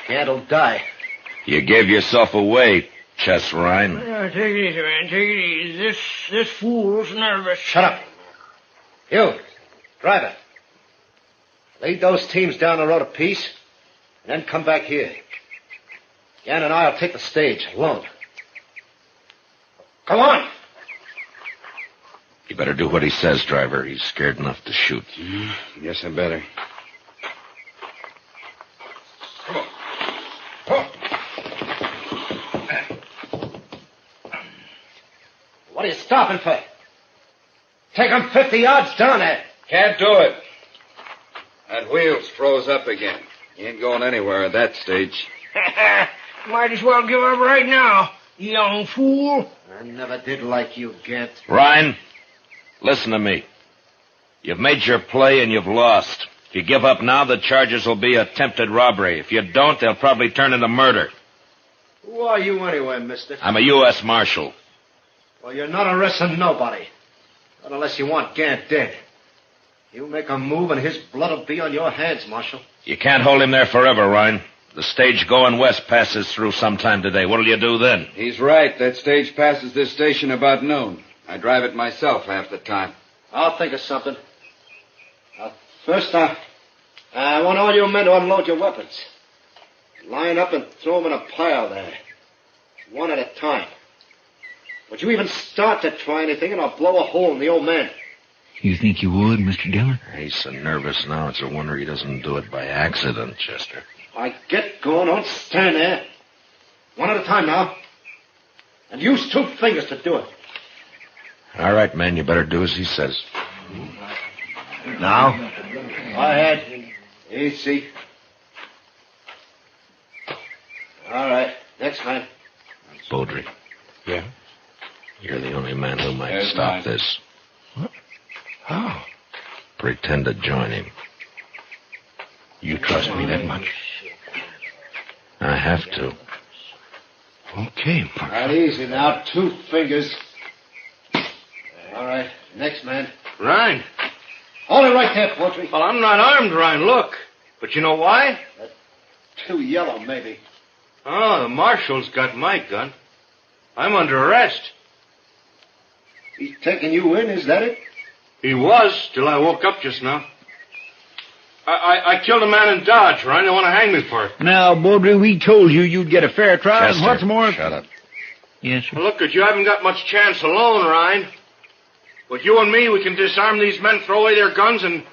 Speaker 2: Gant'll die.
Speaker 17: You gave yourself away, Chess Rhine.
Speaker 5: Take it easy, man. Take it easy. This fool's nervous.
Speaker 2: Shut up. You, driver. Lead those teams down the road a piece, and then come back here. Jan and I'll take the stage alone. Come on!
Speaker 17: You better do what he says, driver. He's scared enough to shoot.
Speaker 22: Yes, I better.
Speaker 2: Come on. Come on. What are you stopping for? Take him 50 yards down there.
Speaker 22: Can't do it. That wheel's froze up again. He ain't going anywhere at that stage.
Speaker 5: Might as well give up right now, you young fool.
Speaker 2: I never did like you, Gant.
Speaker 17: Ryan, listen to me. You've made your play and you've lost. If you give up now, the charges will be attempted robbery. If you don't, they'll probably turn into murder.
Speaker 2: Who are you anyway, mister?
Speaker 17: I'm a U.S. Marshal.
Speaker 2: Well, you're not arresting nobody. Not unless you want Gant dead. You make a move and his blood will be on your hands, Marshal.
Speaker 17: You can't hold him there forever, Ryan. The stage going west passes through sometime today. What'll you do then?
Speaker 22: He's right. That stage passes this station about noon. I drive it myself half the time.
Speaker 2: I'll think of something. First, I want all you men to unload your weapons. Line up and throw them in a pile there. One at a time. Would you even start to try anything, and I'll blow a hole in the old man.
Speaker 3: You think you would, Mr. Dillon?
Speaker 17: He's so nervous now, it's a wonder he doesn't do it by accident, Chester.
Speaker 2: I get going, don't stand there. One at a time now. And use 2 fingers to do it.
Speaker 17: All right, man, you better do as he says.
Speaker 2: Now? Go ahead. Easy. All right, next man.
Speaker 17: Beaudry.
Speaker 2: Yeah?
Speaker 17: You're the only man who might
Speaker 22: There's
Speaker 17: stop
Speaker 22: mine.
Speaker 17: this.
Speaker 2: What? How?
Speaker 17: Pretend to join him.
Speaker 2: You trust me that much?
Speaker 17: I have to.
Speaker 2: Okay, Mark. All right, easy now. 2 fingers. All right, next man.
Speaker 4: Ryan.
Speaker 2: Hold it right there, Beaudry.
Speaker 4: Well, I'm not armed, Ryan. Look. But you know why?
Speaker 2: Too yellow, maybe.
Speaker 4: Oh, the marshal's got my gun. I'm under arrest.
Speaker 2: He's taking you in, is that it?
Speaker 4: He was, till I woke up just now. I killed a man in Dodge, Ryan. They want to hang me for it.
Speaker 16: Now, Beaudry, we told you you'd get a fair trial.
Speaker 17: Chester,
Speaker 16: And what's more...
Speaker 17: shut up.
Speaker 16: Yes, sir.
Speaker 4: Well, look, you haven't got much chance alone, Ryan. But you and me, we can disarm these men, throw away their guns, and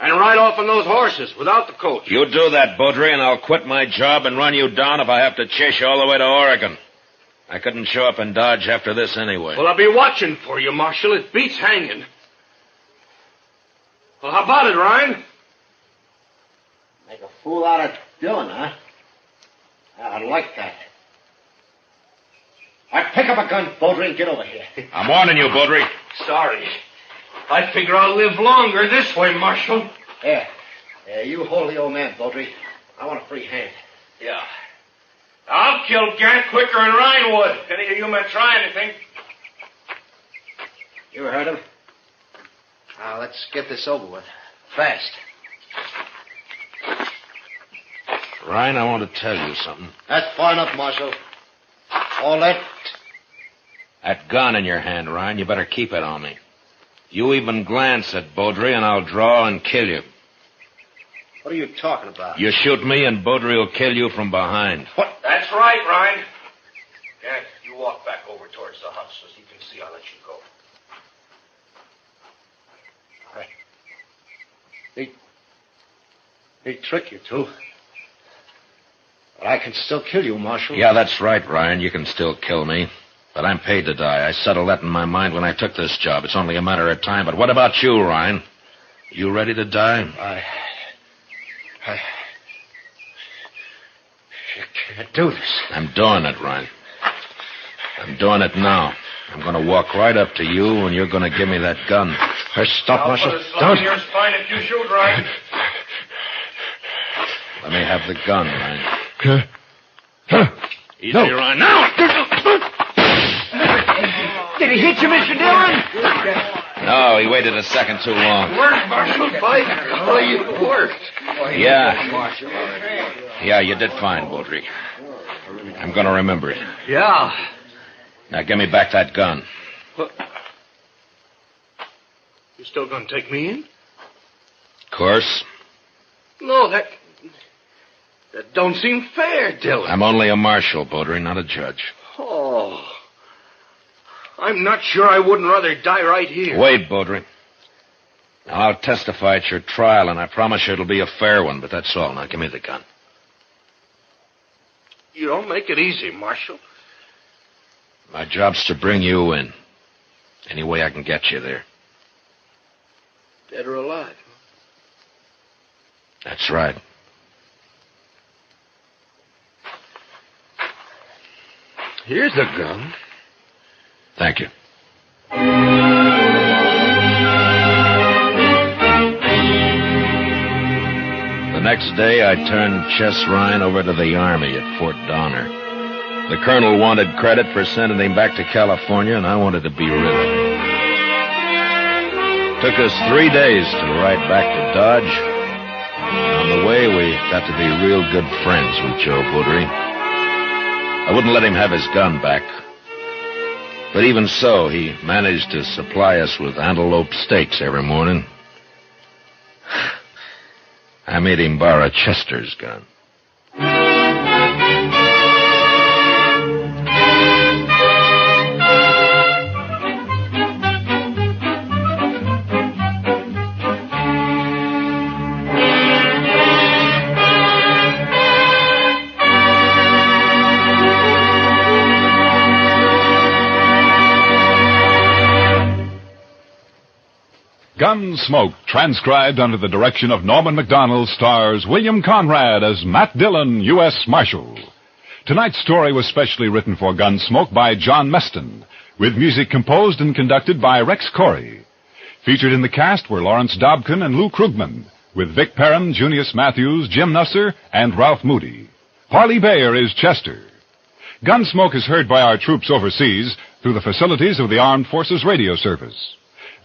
Speaker 4: ride off on those horses without the coach.
Speaker 17: You do that, Beaudry, and I'll quit my job and run you down if I have to chase you all the way to Oregon. I couldn't show up in Dodge after this anyway.
Speaker 4: Well, I'll be watching for you, Marshal. It beats hanging. Well, how about it, Ryan?
Speaker 2: Make a fool out of Dillon, huh? I like that. I pick up a gun, Beaudry, and get over here.
Speaker 17: I'm warning you, Beaudry.
Speaker 4: Sorry. I figure I'll live longer this way, Marshal.
Speaker 2: Yeah, you hold the old man, Beaudry. I want a free hand.
Speaker 4: Yeah. I'll kill Gant quicker than Ryan would. If any of you men try anything.
Speaker 2: You heard him? Now, let's get this over with. Fast.
Speaker 17: Ryan, I want to tell you something.
Speaker 2: That's far enough, Marshal. All that...
Speaker 17: That gun in your hand, Ryan, you better keep it on me. You even glance at Beaudry, and I'll draw and kill you.
Speaker 2: What are you talking about?
Speaker 17: You shoot me and Baudry will kill you from behind.
Speaker 2: What? That's right, Ryan. Yeah, you walk back over towards the hut so he can see I'll let you go. They trick you, too. But I can still kill you, Marshal.
Speaker 17: Yeah, that's right, Ryan. You can still kill me. But I'm paid to die. I settled that in my mind when I took this job. It's only a matter of time. But what about you, Ryan? You ready to die?
Speaker 2: I can't do this.
Speaker 17: I'm doing it, Ryan. I'm doing it now. I'm going to walk right up to you, and you're going to give me that gun.
Speaker 2: Stop, Marshal. Don't. Your spine if you shoot, Ryan.
Speaker 17: Let me have the gun, Ryan. Easy,
Speaker 2: No.
Speaker 17: Ryan. Now!
Speaker 5: Did he hit you, Mr. Dillon?
Speaker 17: No, he waited a second too long.
Speaker 5: Worked, Marshal. Boy, you worked.
Speaker 17: Yeah, you did fine, Baudry. I'm going to remember it.
Speaker 2: Yeah.
Speaker 17: Now give me back that gun.
Speaker 2: What? You still gonna take me in?
Speaker 17: Of course.
Speaker 2: No, that don't seem fair, Dillon.
Speaker 17: I'm only a marshal, Baudry, not a judge.
Speaker 2: Oh. I'm not sure I wouldn't rather die right here.
Speaker 17: Wait, Baudry. Now, I'll testify at your trial, and I promise you it'll be a fair one, but that's all. Now, give me the gun.
Speaker 2: You don't make it easy, Marshal.
Speaker 17: My job's to bring you in. Any way I can get you there.
Speaker 2: Dead or alive?
Speaker 17: That's right.
Speaker 2: Here's the gun.
Speaker 17: Thank you. The next day, I turned Chess Ryan over to the Army at Fort Donner. The colonel wanted credit for sending him back to California, and I wanted to be rid of him. Took us 3 days to ride back to Dodge. And on the way, we got to be real good friends with Joe Baudry. I wouldn't let him have his gun back. But even so, he managed to supply us with antelope steaks every morning. I made him borrow Chester's gun.
Speaker 14: Gunsmoke, transcribed under the direction of Norman MacDonald, stars William Conrad as Matt Dillon, U.S. Marshal. Tonight's story was specially written for Gunsmoke by John Meston, with music composed and conducted by Rex Corey. Featured in the cast were Lawrence Dobkin and Lou Krugman, with Vic Perrin, Junius Matthews, Jim Nusser, and Ralph Moody. Harley Bayer is Chester. Gunsmoke is heard by our troops overseas through the facilities of the Armed Forces Radio Service.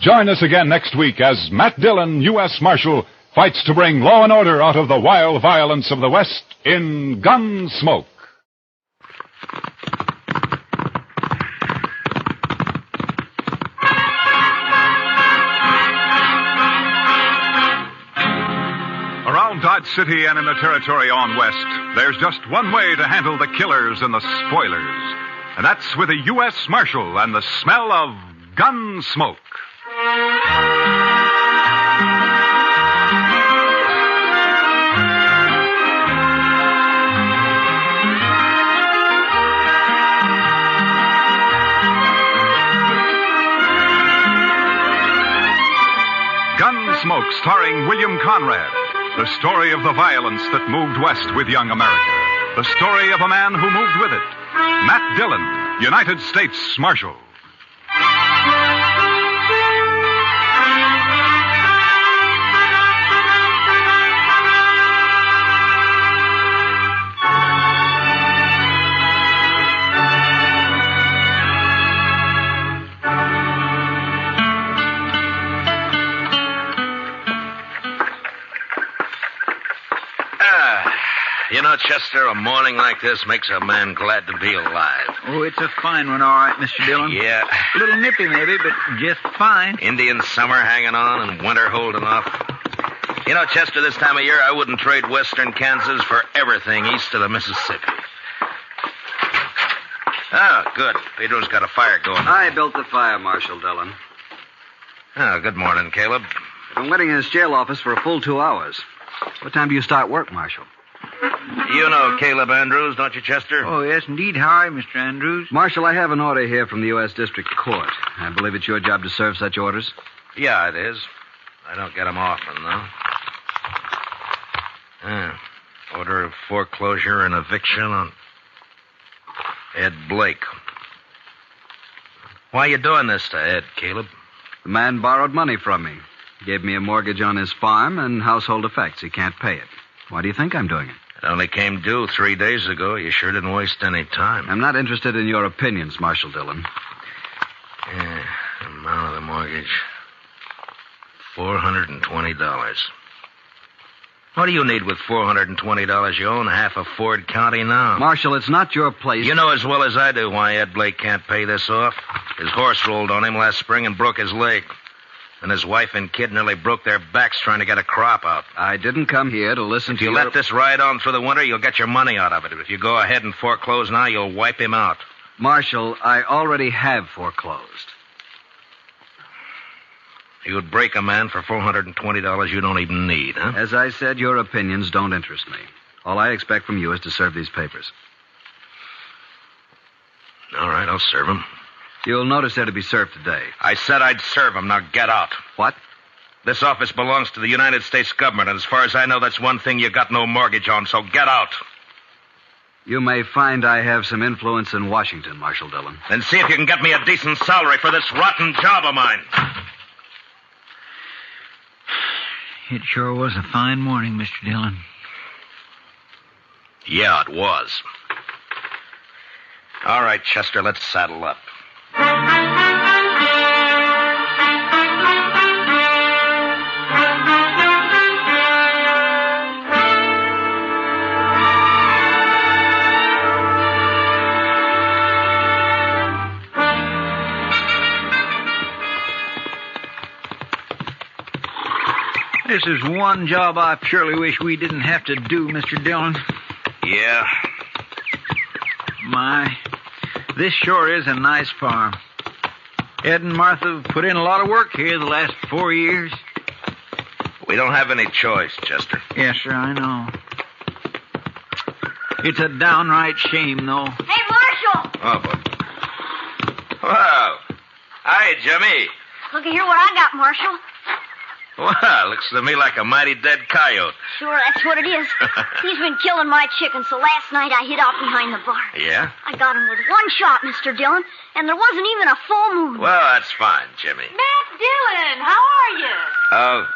Speaker 14: Join us again next week as Matt Dillon, U.S. Marshal, fights to bring law and order out of the wild violence of the West in Gunsmoke. Around Dodge City and in the territory on West, there's just one way to handle the killers and the spoilers. And that's with a U.S. Marshal and the smell of Gunsmoke. Gunsmoke, starring William Conrad. The story of the violence that moved west with young America. The story of a man who moved with it. Matt Dillon, United States Marshal.
Speaker 17: You know, Chester, a morning like this makes a man glad to be alive.
Speaker 8: Oh, it's a fine one, all right, Mr. Dillon.
Speaker 17: Yeah.
Speaker 8: A little nippy, maybe, but just fine.
Speaker 17: Indian summer hanging on and winter holding off.
Speaker 2: You know, Chester, this time of year, I wouldn't trade western Kansas for everything east of the Mississippi. Oh, good. Pedro's got a fire going.
Speaker 19: I built the fire, Marshal Dillon.
Speaker 2: Oh, good morning, Caleb.
Speaker 19: I've been waiting in his jail office for a full 2 hours. What time do you start work, Marshal?
Speaker 2: You know Caleb Andrews, don't you, Chester?
Speaker 8: Oh, yes, indeed. How are you, Mr. Andrews?
Speaker 19: Marshal, I have an order here from the U.S. District Court. I believe it's your job to serve such orders.
Speaker 2: Yeah, it is. I don't get them often, though. Order of foreclosure and eviction on Ed Blake. Why are you doing this to Ed, Caleb?
Speaker 19: The man borrowed money from me. Gave me a mortgage on his farm and household effects. He can't pay it. Why do you think I'm doing it?
Speaker 2: It only came due 3 days ago. You sure didn't waste any time.
Speaker 19: I'm not interested in your opinions, Marshal Dillon.
Speaker 2: Yeah, amount of the mortgage. $420. What do you need with $420? You own half of Ford County now.
Speaker 19: Marshal, it's not your place.
Speaker 2: You know as well as I do why Ed Blake can't pay this off. His horse rolled on him last spring and broke his leg. And his wife and kid nearly broke their backs trying to get a crop out.
Speaker 19: I didn't come here to listen
Speaker 2: if
Speaker 19: to
Speaker 2: you let this ride on through the winter, you'll get your money out of it. If you go ahead and foreclose now, you'll wipe him out.
Speaker 19: Marshal, I already have foreclosed.
Speaker 2: You would break a man for $420 you don't even need, huh?
Speaker 19: As I said, your opinions don't interest me. All I expect from you is to serve these papers.
Speaker 2: All right, I'll serve them.
Speaker 19: You'll notice they're to be served today.
Speaker 2: I said I'd serve them. Now get out.
Speaker 19: What?
Speaker 2: This office belongs to the United States government, and as far as I know, that's one thing you got no mortgage on, so get out.
Speaker 19: You may find I have some influence in Washington, Marshal Dillon.
Speaker 2: Then see if you can get me a decent salary for this rotten job of mine.
Speaker 3: It sure was a fine morning, Mr. Dillon.
Speaker 2: Yeah, it was. All right, Chester, let's saddle up.
Speaker 8: This is one job I surely wish we didn't have to do, Mr. Dillon.
Speaker 2: Yeah.
Speaker 8: My, this sure is a nice farm. Ed and Martha have put in a lot of work here the last 4 years.
Speaker 2: We don't have any choice, Chester.
Speaker 8: Yes, sir, I know. It's a downright shame, though.
Speaker 12: Hey, Marshal!
Speaker 2: Oh, boy. Wow. Hi, Jimmy.
Speaker 12: Looky here what I got, Marshal.
Speaker 2: Well, looks to me like a mighty dead coyote.
Speaker 12: Sure, that's what it is. He's been killing my chickens, so last night I hid out behind the barn.
Speaker 2: Yeah?
Speaker 12: I got him with one shot, Mr. Dillon, and there wasn't even a full moon.
Speaker 2: Well, that's fine, Jimmy.
Speaker 12: Matt Dillon, how are you?
Speaker 2: Oh,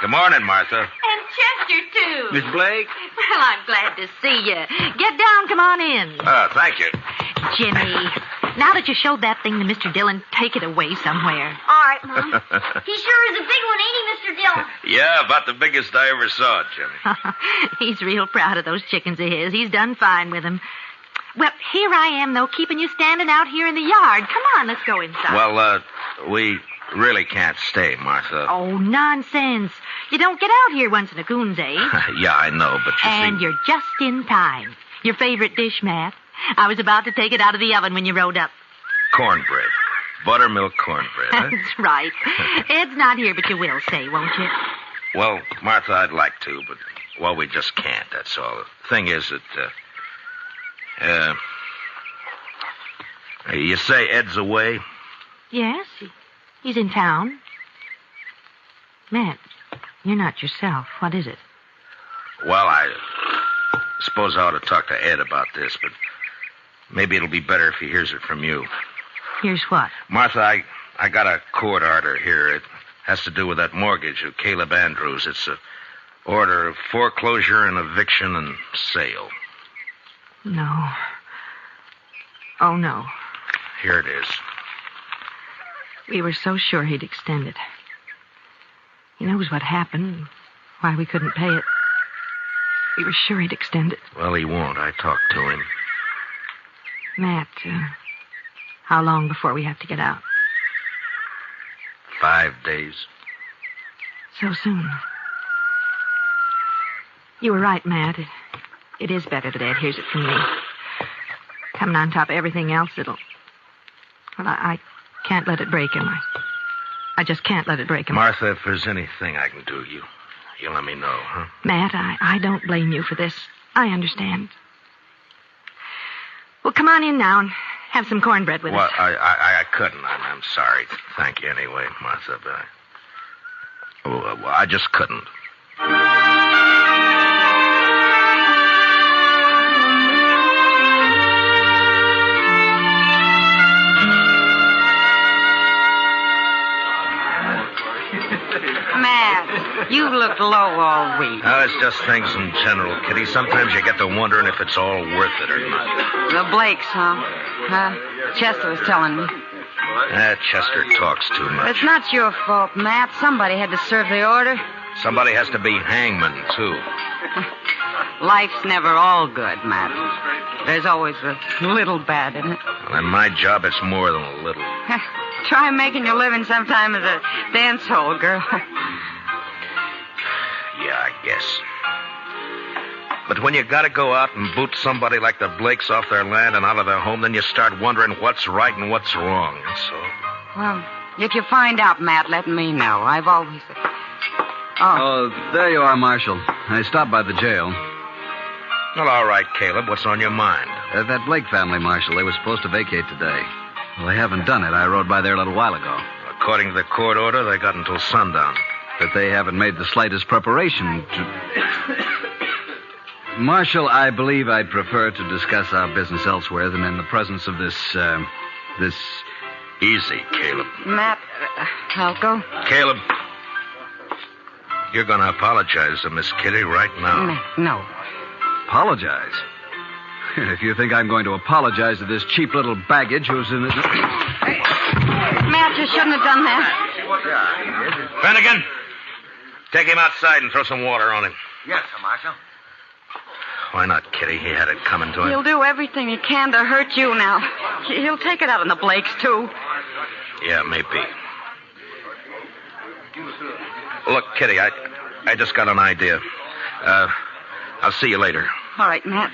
Speaker 2: good morning, Martha.
Speaker 12: And Chester, too.
Speaker 8: Miss Blake?
Speaker 12: Well, I'm glad to see you. Get down, come on in.
Speaker 2: Thank you.
Speaker 12: Jimmy, now that you showed that thing to Mr. Dillon, take it away somewhere. All right, Mom. He sure is a big one, ain't he, Mr. Dillon?
Speaker 2: Yeah, about the biggest I ever saw, Jimmy.
Speaker 12: He's real proud of those chickens of his. He's done fine with them. Well, here I am, though, keeping you standing out here in the yard. Come on, let's go inside.
Speaker 2: Well, we really can't stay, Martha.
Speaker 12: Oh, nonsense. You don't get out here once in a coon's age.
Speaker 2: Yeah, I know, but you
Speaker 12: And
Speaker 2: see...
Speaker 12: you're just in time. Your favorite dish, Matt. I was about to take it out of the oven when you rode up.
Speaker 2: Cornbread. Buttermilk cornbread, huh?
Speaker 12: That's right. Ed's not here, but you will say, won't you?
Speaker 2: Well, Martha, I'd like to, but, well, we just can't, that's all. The thing is that, you say Ed's away?
Speaker 12: Yes, he's in town. Matt, you're not yourself. What is it?
Speaker 2: Well, I suppose I ought to talk to Ed about this, but maybe it'll be better if he hears it from you.
Speaker 12: Here's what?
Speaker 2: Martha, I got a court order here. It has to do with that mortgage of Caleb Andrews. It's a order of foreclosure and eviction and sale.
Speaker 12: No. Oh, no.
Speaker 2: Here it is.
Speaker 12: We were so sure he'd extend it. He knows what happened, why we couldn't pay it. We were sure he'd extend it.
Speaker 2: Well, he won't. I talked to him.
Speaker 12: Matt, how long before we have to get out?
Speaker 2: 5 days.
Speaker 12: So soon. You were right, Matt. It is better that Ed hears it from me. Coming on top of everything else, Well, I can't let it break him. I just can't let it break him.
Speaker 17: Martha, if there's anything I can do, you let me know, huh?
Speaker 12: Matt, I don't blame you for this. I understand. Well, come on in now and have some cornbread with us.
Speaker 17: Well, I couldn't. I'm sorry. Thank you anyway, Martha, but I just couldn't.
Speaker 1: Matt, you looked low all week.
Speaker 17: No, it's just things in general, Kitty. Sometimes you get to wondering if it's all worth it or not.
Speaker 1: The Blakes, huh? Chester was telling me.
Speaker 17: Chester talks too much.
Speaker 1: It's not your fault, Matt. Somebody had to serve the order.
Speaker 17: Somebody has to be hangman, too.
Speaker 1: Life's never all good, Matt. There's always a little bad in it.
Speaker 17: Well, in my job, it's more than a little.
Speaker 1: Try making your living sometime as a dance hall girl.
Speaker 17: Yeah, I guess. But when you gotta go out and boot somebody like the Blakes off their land and out of their home, then you start wondering what's right and what's wrong, that's all.
Speaker 1: Well, if you find out, Matt, let me know. I've always...
Speaker 19: Oh, there you are, Marshal. I stopped by the jail.
Speaker 17: Well, all right, Caleb. What's on your mind?
Speaker 19: That Blake family, Marshal, they were supposed to vacate today. Well, they haven't done it. I rode by there a little while ago.
Speaker 17: According to the court order, they got until sundown.
Speaker 19: But they haven't made the slightest preparation to... Marshal, I believe I'd prefer to discuss our business elsewhere than in the presence of this...
Speaker 17: Easy, Caleb.
Speaker 1: Matt, I'll go.
Speaker 17: Caleb, you're going to apologize to Miss Kitty right now.
Speaker 1: No.
Speaker 19: Apologize? If you think I'm going to apologize to this cheap little baggage who's in it...
Speaker 1: Matt, you shouldn't have done that.
Speaker 17: Renegade, take him outside and throw some water on him.
Speaker 20: Yes, sir, Marshal.
Speaker 17: Why not, Kitty? He had it coming to him.
Speaker 1: He'll do everything he can to hurt you now. He'll take it out on the Blakes, too.
Speaker 17: Yeah, maybe. Look, Kitty, I just got an idea. I'll see you later.
Speaker 1: All right, Matt.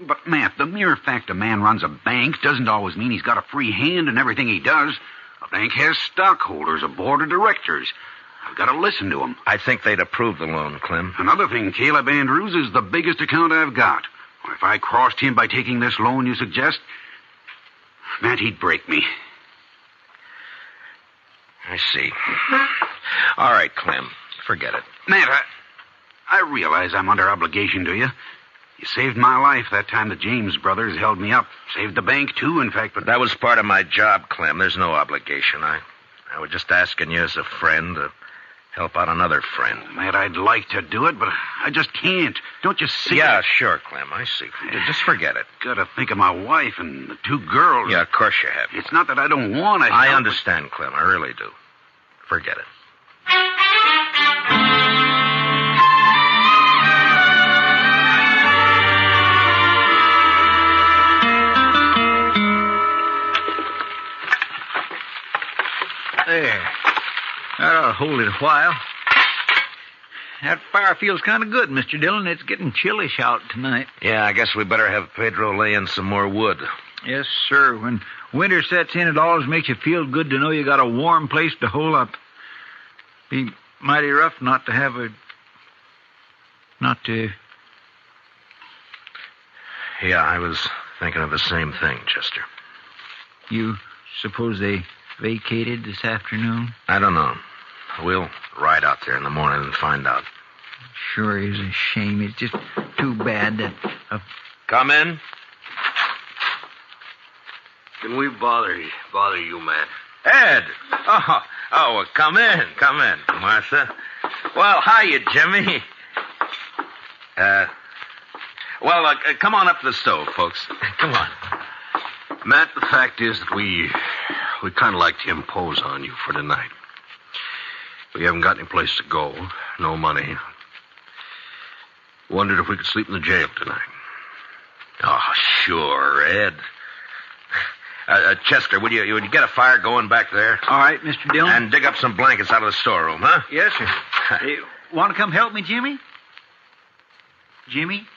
Speaker 10: But, Matt, the mere fact a man runs a bank doesn't always mean he's got a free hand in everything he does. A bank has stockholders, a board of directors. I've got to listen to them.
Speaker 17: I think they'd approve the loan, Clem.
Speaker 10: Another thing, Caleb Andrews is the biggest account I've got. If I crossed him by taking this loan you suggest, Matt, he'd break me.
Speaker 17: I see. All right, Clem. Forget it.
Speaker 10: Matt, I realize I'm under obligation to you. You saved my life that time the James brothers held me up. Saved the bank, too, in fact, but...
Speaker 17: That was part of my job, Clem. There's no obligation. I was just asking you as a friend to help out another friend.
Speaker 10: Matt, I'd like to do it, but I just can't. Don't you see?
Speaker 17: Yeah, sure, Clem. I see. Just forget it.
Speaker 10: Gotta think of my wife and the two girls.
Speaker 17: Yeah, of course you have.
Speaker 10: It's not that I don't want to help.
Speaker 17: I understand, Clem. I really do. Forget it.
Speaker 3: There. That'll hold it a while. That fire feels kind of good, Mr. Dillon. It's getting chillish out tonight.
Speaker 17: Yeah, I guess we better have Pedro lay in some more wood.
Speaker 3: Yes, sir. When winter sets in, it always makes you feel good to know you got a warm place to hole up. Be mighty rough not to have a...
Speaker 17: Yeah, I was thinking of the same thing, Chester.
Speaker 3: You suppose they vacated this afternoon?
Speaker 17: I don't know. We'll ride out there in the morning and find out.
Speaker 3: Sure is a shame. It's just too bad that...
Speaker 17: Come in.
Speaker 20: Can we bother you, Matt?
Speaker 17: Ed! Oh, come in, Martha. Well, hiya, Jimmy. Come on up to the stove, folks. Come on.
Speaker 20: Matt, the fact is that we kind of like to impose on you for tonight. We haven't got any place to go, no money. Wondered if we could sleep in the jail tonight. Oh, sure, Ed. Chester, would you get a fire going back there?
Speaker 3: All right, Mr. Dillon.
Speaker 20: And dig up some blankets out of the storeroom, huh?
Speaker 3: Yes, sir. Hey, want to come help me, Jimmy? Jimmy?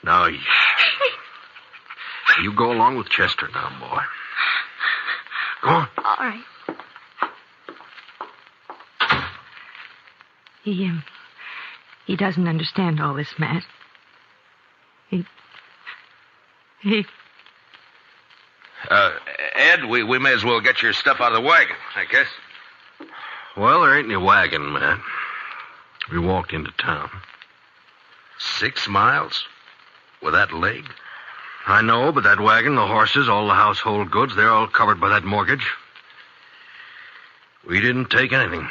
Speaker 20: No, you go along with Chester now, boy. Go on.
Speaker 12: All right. He doesn't understand all this, Matt.
Speaker 20: Ed, we may as well get your stuff out of the wagon, I guess. Well, there ain't any wagon, man. We walked into town. 6 miles? With that leg? I know, but that wagon, the horses, all the household goods, they're all covered by that mortgage. We didn't take anything.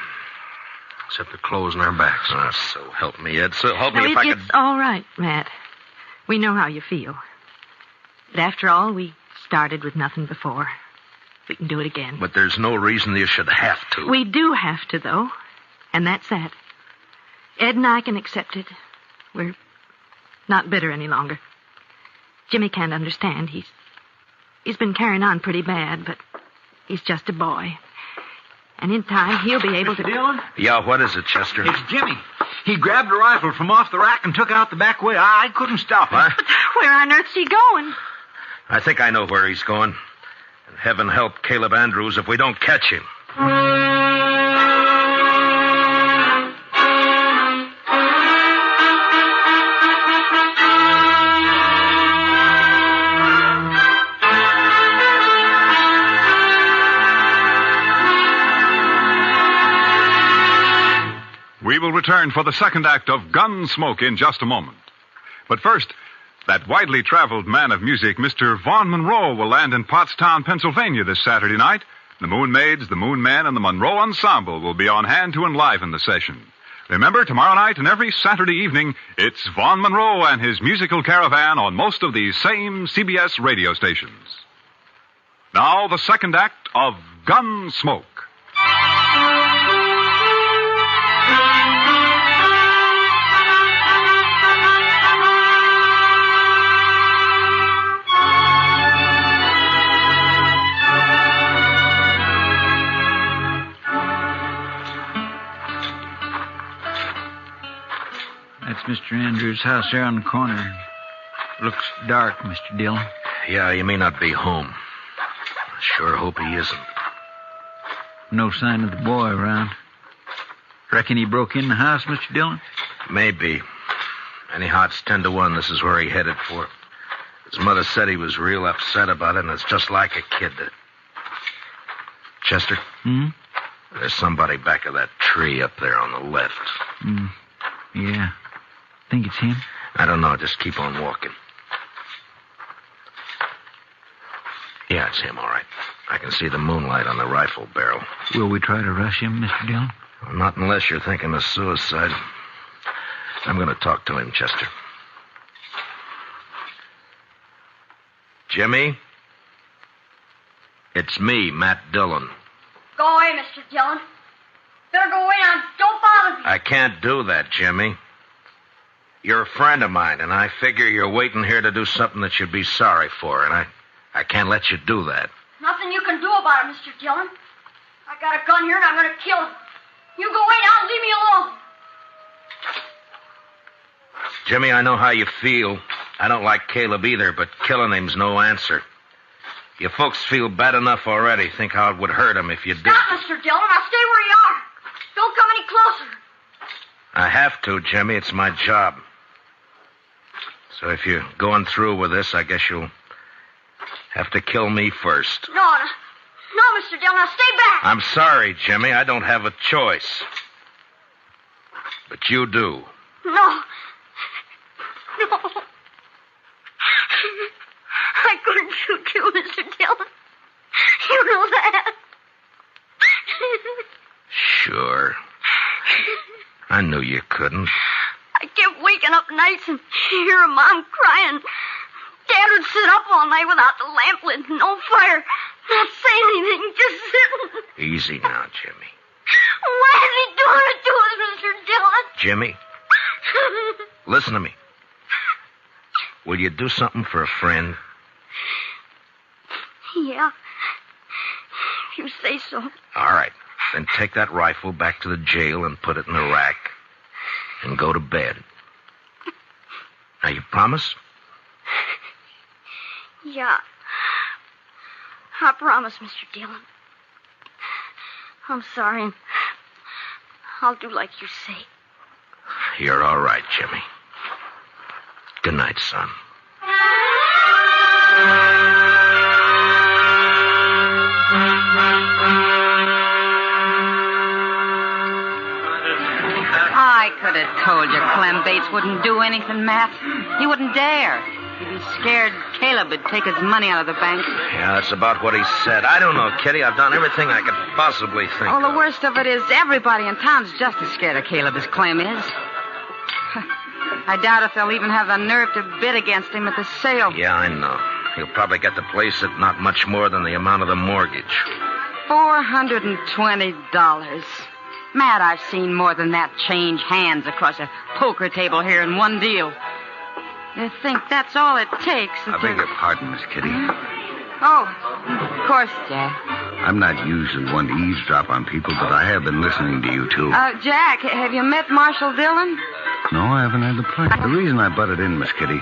Speaker 20: Except the clothes on our backs. Oh, so help me, Ed. So help me if I could...
Speaker 12: It's all right, Matt. We know how you feel. But after all, we started with nothing before. We can do it again.
Speaker 20: But there's no reason you should have to.
Speaker 12: We do have to, though. And that's that. Ed and I can accept it. We're not bitter any longer. Jimmy can't understand. He's been carrying on pretty bad, but he's just a boy. And in time, he'll be able to...
Speaker 3: Dillon?
Speaker 20: Yeah, what is it, Chester?
Speaker 3: It's Jimmy. He grabbed a rifle from off the rack and took out the back way. I couldn't stop him.
Speaker 20: What?
Speaker 12: But where on earth's he going?
Speaker 20: I think I know where he's going. And heaven help Caleb Andrews if we don't catch him.
Speaker 14: We will return for the second act of Gunsmoke in just a moment. But first, that widely traveled man of music, Mr. Vaughn Monroe, will land in Pottstown, Pennsylvania this Saturday night. The Moon Maids, the Moon Men, and the Monroe Ensemble will be on hand to enliven the session. Remember, tomorrow night and every Saturday evening, it's Vaughn Monroe and his musical caravan on most of these same CBS radio stations. Now, the second act of Gunsmoke.
Speaker 3: That's Mr. Andrews' house there on the corner. Looks dark, Mr. Dillon.
Speaker 20: Yeah, he may not be home. I sure hope he isn't.
Speaker 3: No sign of the boy around. Reckon he broke in the house, Mr. Dillon?
Speaker 20: Maybe. Anyhow, it's 10 to 1. This is where he headed for. His mother said he was real upset about it, and it's just like a kid. Chester?
Speaker 3: Hmm?
Speaker 20: There's somebody back of that tree up there on the left.
Speaker 3: Yeah. Think it's him?
Speaker 20: I don't know. Just keep on walking. Yeah, it's him, all right. I can see the moonlight on the rifle barrel.
Speaker 3: Will we try to rush him, Mr. Dillon?
Speaker 20: Well, not unless you're thinking of suicide. I'm going to talk to him, Chester. Jimmy? It's me, Matt Dillon.
Speaker 6: Go away, Mr. Dillon. Better go away now. Don't bother me.
Speaker 20: I can't do that, Jimmy. You're a friend of mine, and I figure you're waiting here to do something that you'd be sorry for, and I can't let you do that.
Speaker 6: Nothing you can do about it, Mr. Dillon. I got a gun here, and I'm going to kill him. You go away now and leave me alone.
Speaker 20: Jimmy, I know how you feel. I don't like Caleb either, but killing him's no answer. You folks feel bad enough already. Think how it would hurt him if you did.
Speaker 6: Stop, Mr. Dillon. I'll stay where you are. Don't come any closer.
Speaker 20: I have to, Jimmy. It's my job. So if you're going through with this, I guess you'll have to kill me first.
Speaker 6: No, Mr. Dillon. Now stay back.
Speaker 20: I'm sorry, Jimmy. I don't have a choice. But you do.
Speaker 6: No. I couldn't shoot you, Mr. Dillon. You know that.
Speaker 20: Sure. I knew you couldn't.
Speaker 6: I kept waking up nights and hearing Mom crying. Dad would sit up all night without the lamp lit, no fire, not saying anything, just sitting.
Speaker 20: Easy now, Jimmy.
Speaker 6: Why is he doing it to us, Mr. Dillon?
Speaker 20: Jimmy, Listen to me. Will you do something for a friend?
Speaker 6: Yeah. If you say so.
Speaker 20: All right. Then take that rifle back to the jail and put it in the rack. And go to bed. Now, you promise?
Speaker 6: Yeah. I promise, Mr. Dillon. I'm sorry, and I'll do like you say.
Speaker 20: You're all right, Jimmy. Good night, son.
Speaker 1: I could have told you Clem Bates wouldn't do anything, Matt. He wouldn't dare. He'd be scared Caleb would take his money out of the bank.
Speaker 20: Yeah, that's about what he said. I don't know, Kitty. I've done everything I could possibly think
Speaker 1: Oh,
Speaker 20: of.
Speaker 1: the worst of it is everybody in town's just as scared of Caleb as Clem is. I doubt if they'll even have the nerve to bid against him at the sale.
Speaker 20: Yeah, I know. He'll probably get the place at not much more than the amount of the mortgage.
Speaker 1: $420. Matt, I've seen more than that change hands across a poker table here in one deal. You think that's all it takes?
Speaker 22: I beg your pardon, Miss Kitty.
Speaker 1: Oh, of course, Jack.
Speaker 22: I'm not usually one to eavesdrop on people, but I have been listening to you, too.
Speaker 1: Jack, have you met Marshal Dillon?
Speaker 22: No, I haven't had the pleasure. The reason I butted in, Miss Kitty,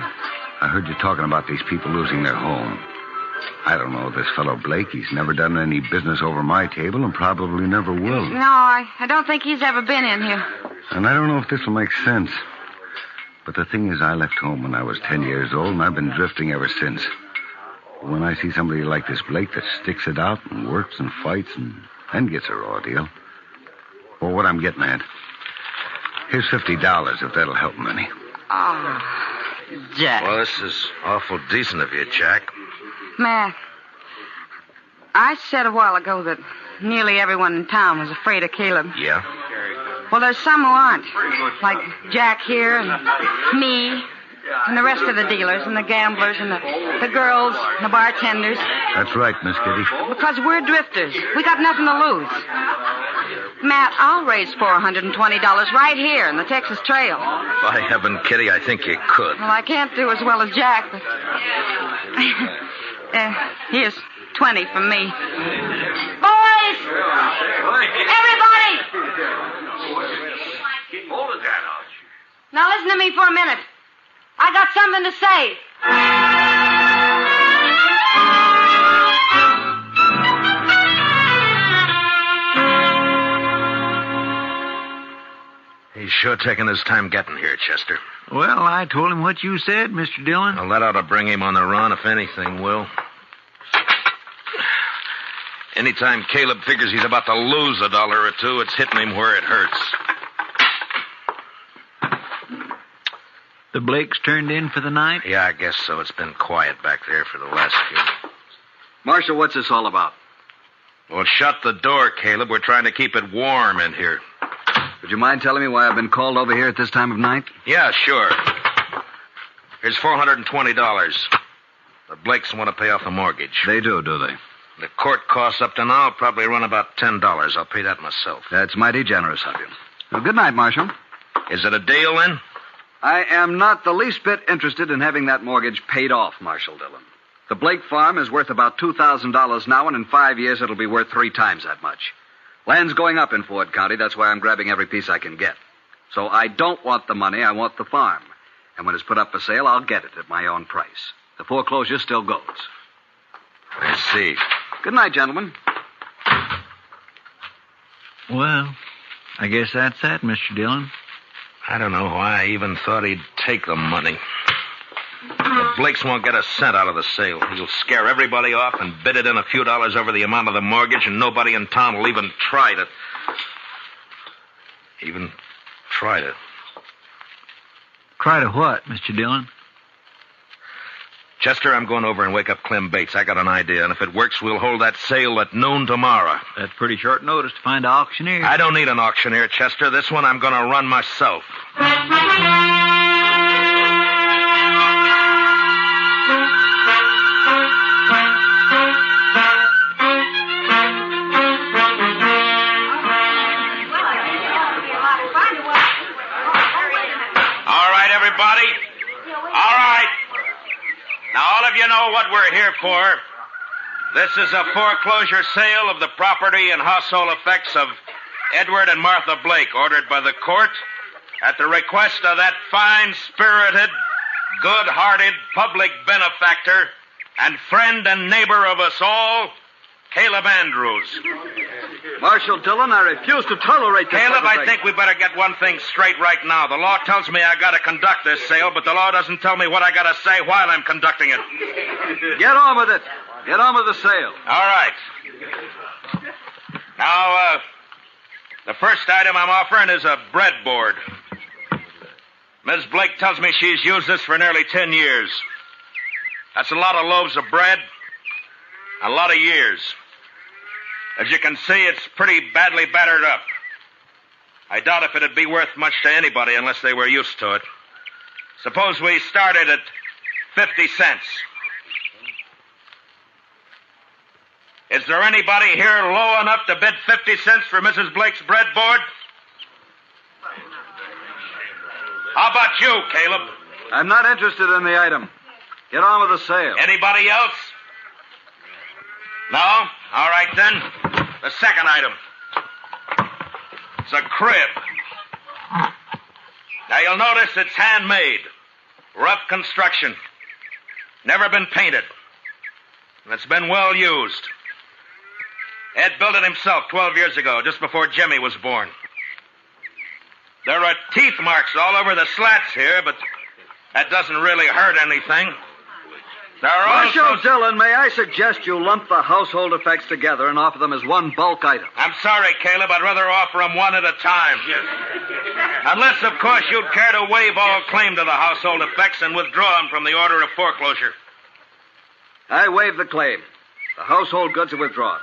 Speaker 22: I heard you talking about these people losing their home. I don't know this fellow Blake. He's never done any business over my table and probably never will.
Speaker 1: No, I don't think he's ever been in here.
Speaker 22: And I don't know if this will make sense. But the thing is, I left home when I was 10 years old, and I've been drifting ever since. When I see somebody like this Blake that sticks it out and works and fights and gets a raw deal. Well, what I'm getting at, here's $50 if that'll help him any.
Speaker 1: Oh, Jack.
Speaker 20: Well, this is awful decent of you, Jack.
Speaker 1: Matt, I said a while ago that nearly everyone in town was afraid of Caleb.
Speaker 20: Yeah?
Speaker 1: Well, there's some who aren't. Like Jack here and me and the rest of the dealers and the gamblers and the girls and the bartenders.
Speaker 22: That's right, Miss Kitty.
Speaker 1: Because we're drifters. We got nothing to lose. Matt, I'll raise $420 right here in the Texas Trail.
Speaker 20: By heaven, Kitty, I think you could.
Speaker 1: Well, I can't do as well as Jack, but... here's 20 from me. Boys! Everybody! Now listen to me for a minute. I got something to say.
Speaker 20: He's sure taking his time getting here, Chester.
Speaker 3: Well, I told him what you said, Mr. Dillon.
Speaker 20: Well, that ought to bring him on the run, if anything will. Anytime Caleb figures he's about to lose $1 or $2, it's hitting him where it hurts.
Speaker 3: The Blakes turned in for the night?
Speaker 20: Yeah, I guess so. It's been quiet back there for the last few.
Speaker 22: Marshal, what's this all about?
Speaker 20: Well, shut the door, Caleb. We're trying to keep it warm in here.
Speaker 22: Would you mind telling me why I've been called over here at this time of night?
Speaker 20: Yeah, sure. Here's $420. The Blakes want to pay off the mortgage.
Speaker 22: They do they?
Speaker 20: The court costs up to now probably run about $10. I'll pay that myself.
Speaker 22: That's mighty generous of you. Well, good night, Marshal.
Speaker 20: Is it a deal, then?
Speaker 22: I am not the least bit interested in having that mortgage paid off, Marshal Dillon. The Blake farm is worth about $2,000 now, and in 5 years it'll be worth 3 times that much. Land's going up in Ford County. That's why I'm grabbing every piece I can get. So I don't want the money. I want the farm. And when it's put up for sale, I'll get it at my own price. The foreclosure still goes.
Speaker 20: I see.
Speaker 22: Good night, gentlemen.
Speaker 3: Well, I guess that's that, Mr. Dillon.
Speaker 20: I don't know why I even thought he'd take the money. The Blakes won't get a cent out of the sale. He'll scare everybody off and bid it in a few dollars over the amount of the mortgage, and nobody in town will even try to...
Speaker 3: Try to what, Mr. Dillon?
Speaker 20: Chester, I'm going over and wake up Clem Bates. I got an idea, and if it works, we'll hold that sale at noon tomorrow.
Speaker 3: That's pretty short notice to find an auctioneer.
Speaker 20: I don't need an auctioneer, Chester. This one I'm going to run myself. we're here for. This is a foreclosure sale of the property and household effects of Edward and Martha Blake, ordered by the court at the request of that fine-spirited, good-hearted public benefactor and friend and neighbor of us all, Caleb Andrews.
Speaker 22: Marshal Dillon, I refuse to tolerate this.
Speaker 20: Caleb, I think we better get one thing straight right now. The law tells me I gotta conduct this sale, but the law doesn't tell me what I gotta say while I'm conducting it.
Speaker 22: Get on with it. Get on with the sale.
Speaker 20: All right. Now, the first item I'm offering is a breadboard. Ms. Blake tells me she's used this for nearly 10 years. That's a lot of loaves of bread, a lot of years. As you can see, it's pretty badly battered up. I doubt if it'd be worth much to anybody unless they were used to it. Suppose we started at 50 cents. Is there anybody here low enough to bid 50 cents for Mrs. Blake's breadboard? How about you, Caleb?
Speaker 22: I'm not interested in the item. Get on with the sale.
Speaker 20: Anybody else? No? All right, then. The second item. It's a crib. Now, you'll notice it's handmade. Rough construction. Never been painted. And it's been well used. Ed built it himself 12 years ago, just before Jimmy was born. There are teeth marks all over the slats here, but that doesn't really hurt anything. There are
Speaker 22: Marshal Dillon, may I suggest you lump the household effects together and offer them as one bulk item?
Speaker 20: I'm sorry, Caleb. I'd rather offer them one at a time. Yes. Unless, of course, you'd care to waive all claim to the household effects and withdraw them from the order of foreclosure.
Speaker 22: I waive the claim. The household goods are withdrawn.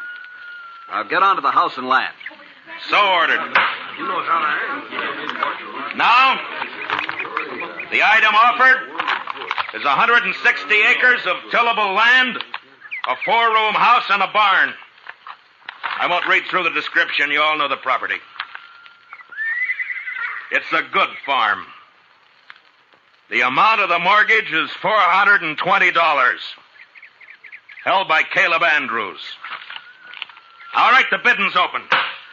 Speaker 22: Now get on to the house and land.
Speaker 20: So ordered. Now, the item offered is 160 acres of tillable land, a 4-room house, and a barn. I won't read through the description. You all know the property. It's a good farm. The amount of the mortgage is $420, held by Caleb Andrews. All right, the bidding's open.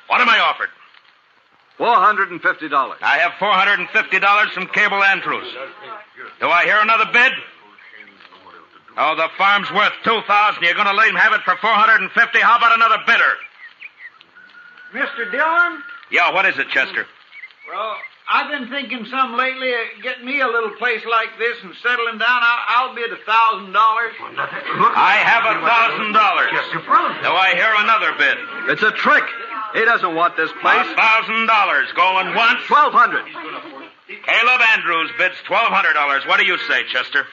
Speaker 20: What am I offered?
Speaker 22: $450.
Speaker 20: I have $450 from Caleb Andrews. Do I hear another bid? Oh, the farm's worth $2,000. You're going to let him have it for $450? How about another bidder?
Speaker 7: Mr. Dillon?
Speaker 20: Yeah, what is it, Chester?
Speaker 7: Well, I've been thinking some lately of getting me a little place like this and settling down. I'll bid $1,000.
Speaker 20: I have $1,000. Do I hear another bid?
Speaker 22: It's a trick. He doesn't want this place.
Speaker 20: $1,000. Going once?
Speaker 22: $1,200.
Speaker 20: Caleb Andrews bids $1,200. What do you say, Chester?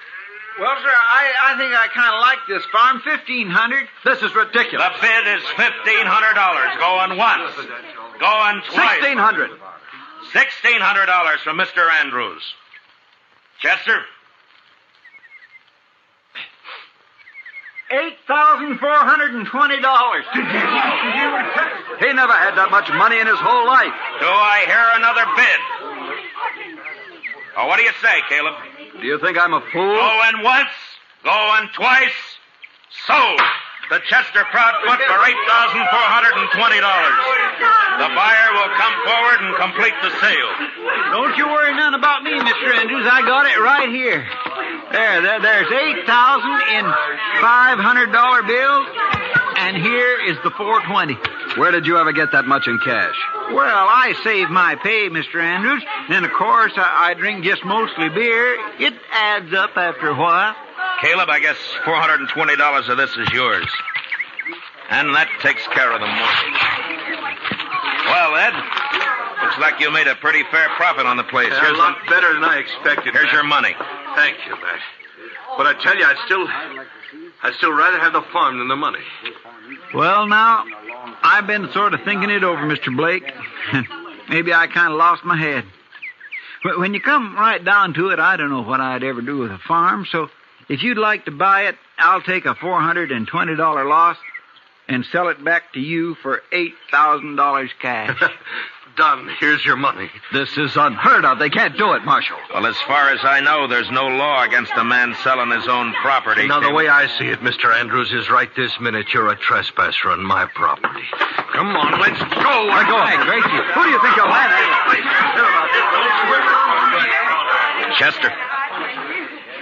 Speaker 7: Well, sir, I think I kind of like this farm. $1,500.
Speaker 22: This is ridiculous.
Speaker 20: The bid is $1,500. Going once. Going twice.
Speaker 22: $1,600.
Speaker 20: $1,600 from Mr. Andrews. Chester?
Speaker 7: $8,420.
Speaker 22: He never had that much money in his whole life.
Speaker 20: Do I hear another bid? Oh, what do you say, Caleb?
Speaker 22: Do you think I'm a fool?
Speaker 20: Going once, going twice, sold. The Chester Proudfoot for $8,420. The buyer will come forward and complete the sale.
Speaker 7: Don't you worry none about me, Mr. Andrews. I got it right here. There's $8,000 in $500 bills, and here is the $420.
Speaker 22: Where did you ever get that much in cash?
Speaker 7: Well, I save my pay, Mr. Andrews. Then, of course, I drink just mostly beer. It adds up after a while.
Speaker 20: Caleb, I guess $420 of this is yours. And that takes care of the mortgage. Well, Ed, looks like you made a pretty fair profit on the place.
Speaker 11: A lot better than I expected.
Speaker 20: Here's your money.
Speaker 11: Thank you, Matt. But I tell you, I'd still rather have the farm than the money.
Speaker 7: Well, now, I've been sort of thinking it over, Mr. Blake. Maybe I kind of lost my head. But when you come right down to it, I don't know what I'd ever do with a farm, so if you'd like to buy it, I'll take a $420 loss and sell it back to you for $8,000 cash.
Speaker 20: done. Here's your money.
Speaker 22: This is unheard of. They can't do it, Marshal.
Speaker 17: Well, as far as I know, there's no law against a man selling his own property.
Speaker 20: Now, the way I see it, Mr. Andrews, is right this minute you're a trespasser on my property. Come on, let's go.
Speaker 22: Let go of me, Gracie. Who do you think you're laughing at?
Speaker 17: Chester,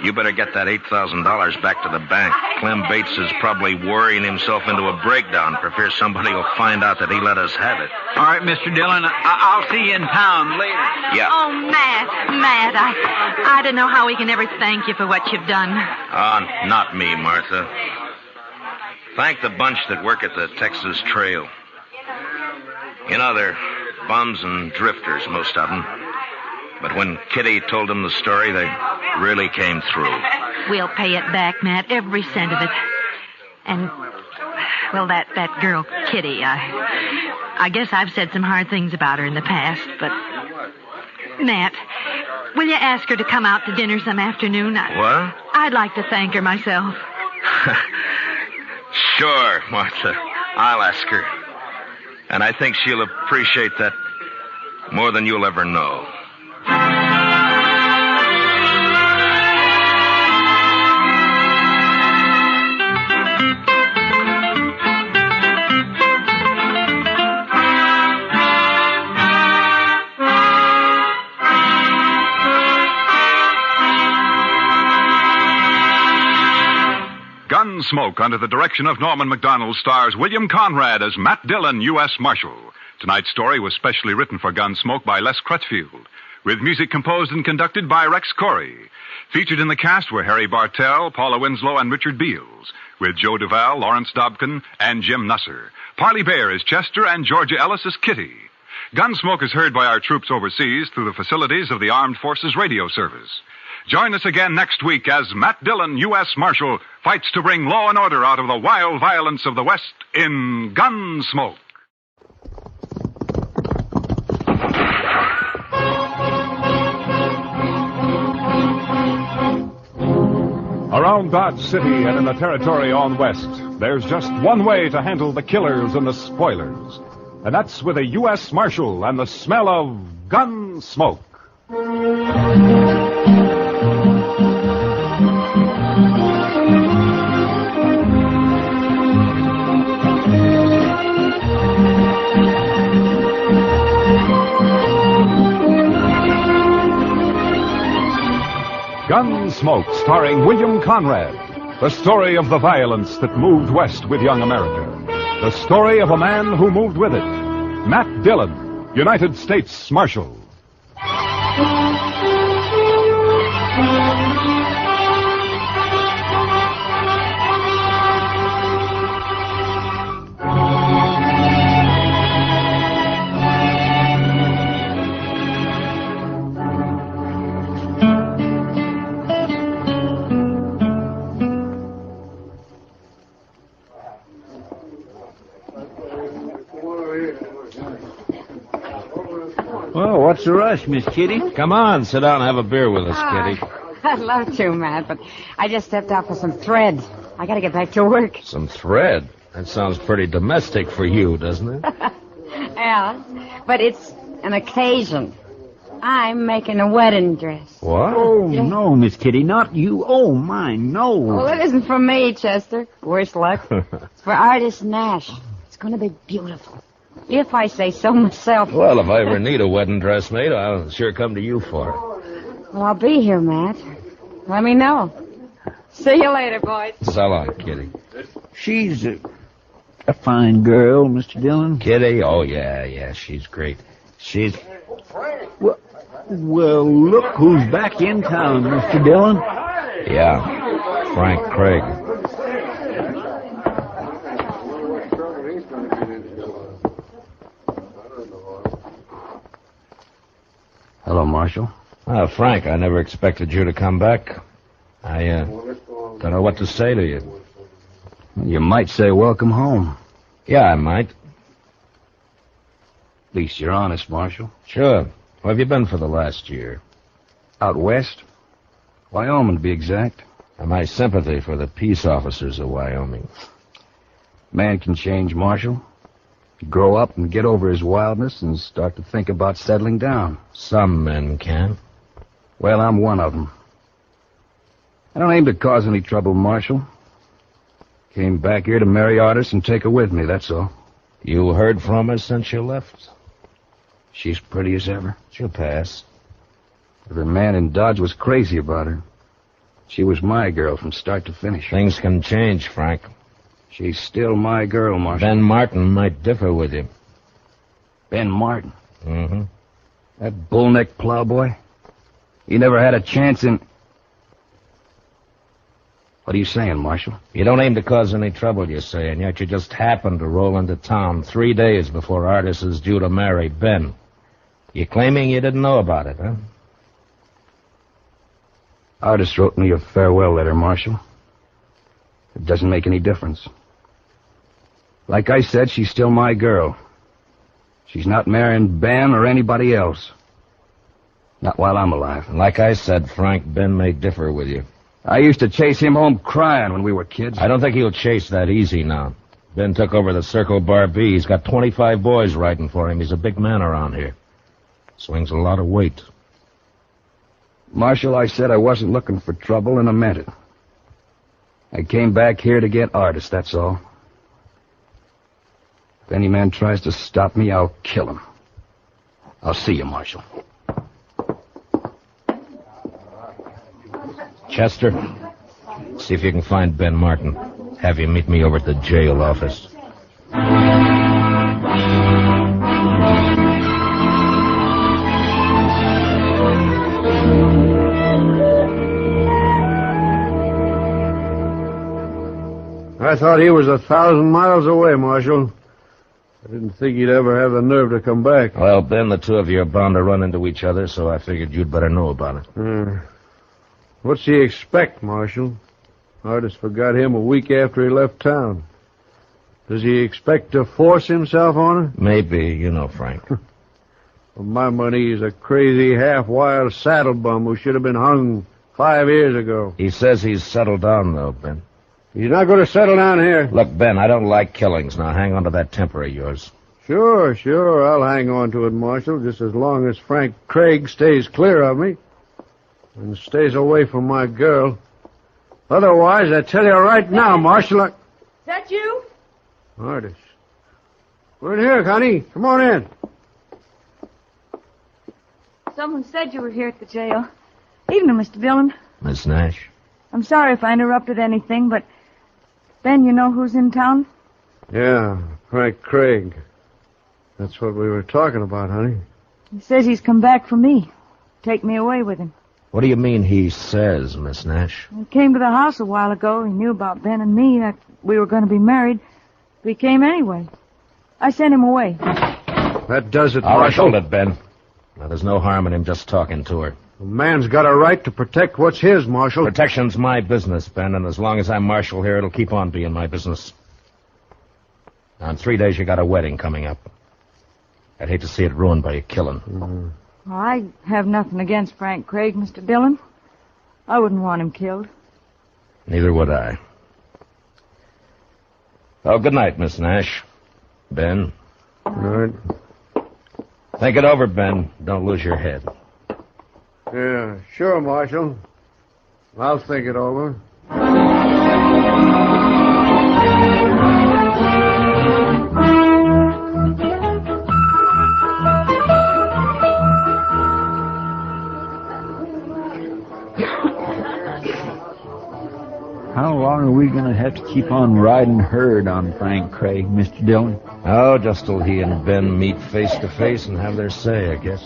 Speaker 17: you better get that $8,000 back to the bank. Clem Bates is probably worrying himself into a breakdown for fear somebody will find out that he let us have it.
Speaker 7: All right, Mr. Dillon, I'll see you in town later.
Speaker 17: Yeah.
Speaker 12: Oh, Matt, I don't know how we can ever thank you for what you've done.
Speaker 17: Not me, Martha. Thank the bunch that work at the Texas Trail. You know, they're bums and drifters, most of them. But when Kitty told them the story, they really came through.
Speaker 12: We'll pay it back, Matt, every cent of it. And, well, that girl, Kitty, I guess I've said some hard things about her in the past, but... Matt, will you ask her to come out to dinner some afternoon?
Speaker 17: What?
Speaker 12: I'd like to thank her myself.
Speaker 17: Sure, Martha. I'll ask her. And I think she'll appreciate that more than you'll ever know.
Speaker 14: Gunsmoke, under the direction of Norman Macdonald, stars William Conrad as Matt Dillon, U.S. Marshal. Tonight's story was specially written for Gunsmoke by Les Crutchfield, with music composed and conducted by Rex Corey. Featured in the cast were Harry Bartell, Paula Winslow, and Richard Beals, with Joe Duvall, Lawrence Dobkin, and Jim Nusser. Parley Bear is Chester, and Georgia Ellis is Kitty. Gunsmoke is heard by our troops overseas through the facilities of the Armed Forces Radio Service. Join us again next week as Matt Dillon, U.S. Marshal, fights to bring law and order out of the wild violence of the West in Gunsmoke. Around Dodge City and in the territory on West, there's just one way to handle the killers and the spoilers. And that's with a U.S. Marshal and the smell of Gunsmoke. Gunsmoke, starring William Conrad. The story of the violence that moved west with young America. The story of a man who moved with it. Matt Dillon, United States Marshal.
Speaker 16: Well, what's the rush, Miss Kitty?
Speaker 17: Come on, sit down and have a beer with us, Kitty.
Speaker 1: I'd love to, Matt, but I just stepped out for some thread. I gotta get back to work.
Speaker 17: Some thread? That sounds pretty domestic for you, doesn't it?
Speaker 1: Yeah, but it's an occasion. I'm making a wedding dress.
Speaker 17: What?
Speaker 16: Oh, no, Miss Kitty, not you. Oh, my, no.
Speaker 1: Well, it isn't for me, Chester. Worse luck. It's for artist Nash. It's gonna be beautiful. If I say so myself.
Speaker 17: Well, if I ever need a wedding dress made, I'll sure come to you for it.
Speaker 1: Well, I'll be here, Matt. Let me know. See you later, boys.
Speaker 17: So long, Kitty.
Speaker 16: She's a fine girl, Mr. Dillon.
Speaker 17: Kitty? Oh, yeah, she's great. She's...
Speaker 16: Well, look who's back in town, Mr. Dillon.
Speaker 17: Yeah, Frank Craig.
Speaker 21: Hello, Marshal.
Speaker 17: Frank, I never expected you to come back. I don't know what to say to you.
Speaker 21: You might say welcome home.
Speaker 17: Yeah, I might.
Speaker 21: At least you're honest, Marshal.
Speaker 17: Sure. Where have you been for the last year?
Speaker 21: Out west. Wyoming, to be exact.
Speaker 17: And my sympathy for the peace officers of Wyoming.
Speaker 21: Man can change, Marshal.
Speaker 13: to grow up and get over his wildness and start to think about settling down.
Speaker 17: Some men can.
Speaker 13: Well, I'm one of them. I don't aim to cause any trouble, Marshal. Came back here to marry Artis and take her with me, that's all.
Speaker 17: You heard from her since you left?
Speaker 13: She's pretty as ever.
Speaker 17: She'll pass.
Speaker 13: Every man in Dodge was crazy about her. She was my girl from start to finish.
Speaker 17: Things can change, Frank.
Speaker 13: She's still my girl, Marshal.
Speaker 17: Ben Martin might differ with you.
Speaker 13: Ben Martin?
Speaker 17: Mm-hmm.
Speaker 13: That bull-necked plowboy? He never had a chance in... What are you saying, Marshal?
Speaker 17: You don't aim to cause any trouble, you say, and yet you just happened to roll into town 3 days before Artis is due to marry Ben. You claiming you didn't know about it, huh?
Speaker 13: Artis wrote me a farewell letter, Marshal. It doesn't make any difference. Like I said, she's still my girl. She's not marrying Ben or anybody else. Not while I'm alive.
Speaker 17: Like I said, Frank, Ben may differ with you.
Speaker 13: I used to chase him home crying when we were kids.
Speaker 17: I don't think he'll chase that easy now. Ben took over the Circle Bar B. He's got 25 boys riding for him. He's a big man around here. Swings a lot of weight.
Speaker 13: Marshal, I said I wasn't looking for trouble, and I meant it. I came back here to get Artis, that's all. If any man tries to stop me, I'll kill him. I'll see you, Marshal.
Speaker 17: Chester, see if you can find Ben Martin. Have you meet me over at the jail office.
Speaker 15: I thought he was 1,000 miles away, Marshal. I didn't think he'd ever have the nerve to come back.
Speaker 17: Well, Ben, the two of you are bound to run into each other, so I figured you'd better know about it.
Speaker 15: What's he expect, Marshal? Artis forgot him a week after he left town. Does he expect to force himself on her?
Speaker 17: Maybe, you know, Frank.
Speaker 15: For my money, he's a crazy, half-wild saddle bum who should have been hung 5 years ago.
Speaker 17: He says he's settled down, though, Ben.
Speaker 15: He's not going to settle down here.
Speaker 17: Look, Ben, I don't like killings. Now, hang on to that temper of yours.
Speaker 15: Sure. I'll hang on to it, Marshal, just as long as Frank Craig stays clear of me and stays away from my girl. Otherwise, I tell you right now, Marshal,
Speaker 23: Is that you?
Speaker 15: Artis. We're in here, honey. Come on in.
Speaker 23: Someone said you were here at the jail. Evening, Mr. Dillon.
Speaker 17: Miss Nash?
Speaker 23: I'm sorry if I interrupted anything, but... Ben, you know who's in town?
Speaker 15: Yeah, Frank Craig. That's what we were talking about, honey.
Speaker 23: He says he's come back for me. Take me away with him.
Speaker 17: What do you mean he says, Miss Nash?
Speaker 23: He came to the house a while ago. He knew about Ben and me, that we were going to be married. But he came anyway. I sent him away.
Speaker 15: That does it,
Speaker 17: All right,
Speaker 15: Marshal.
Speaker 17: hold it, Ben. Now, there's no harm in him just talking to her.
Speaker 15: A man's got a right to protect what's his, Marshal.
Speaker 17: Protection's my business, Ben, and as long as I'm Marshal here, it'll keep on being my business. Now, in 3 days, you got a wedding coming up. I'd hate to see it ruined by a killing.
Speaker 15: Mm-hmm.
Speaker 23: Well, I have nothing against Frank Craig, Mr. Dillon. I wouldn't want him killed.
Speaker 17: Neither would I. Oh, good night, Miss Nash. Ben.
Speaker 15: All right.
Speaker 17: Think it over, Ben. Don't lose your head.
Speaker 15: Yeah, sure, Marshal. I'll think it over.
Speaker 7: How long are we going to have to keep on riding herd on Frank Craig, Mr. Dillon?
Speaker 17: Oh, just till he and Ben meet face to face and have their say, I guess.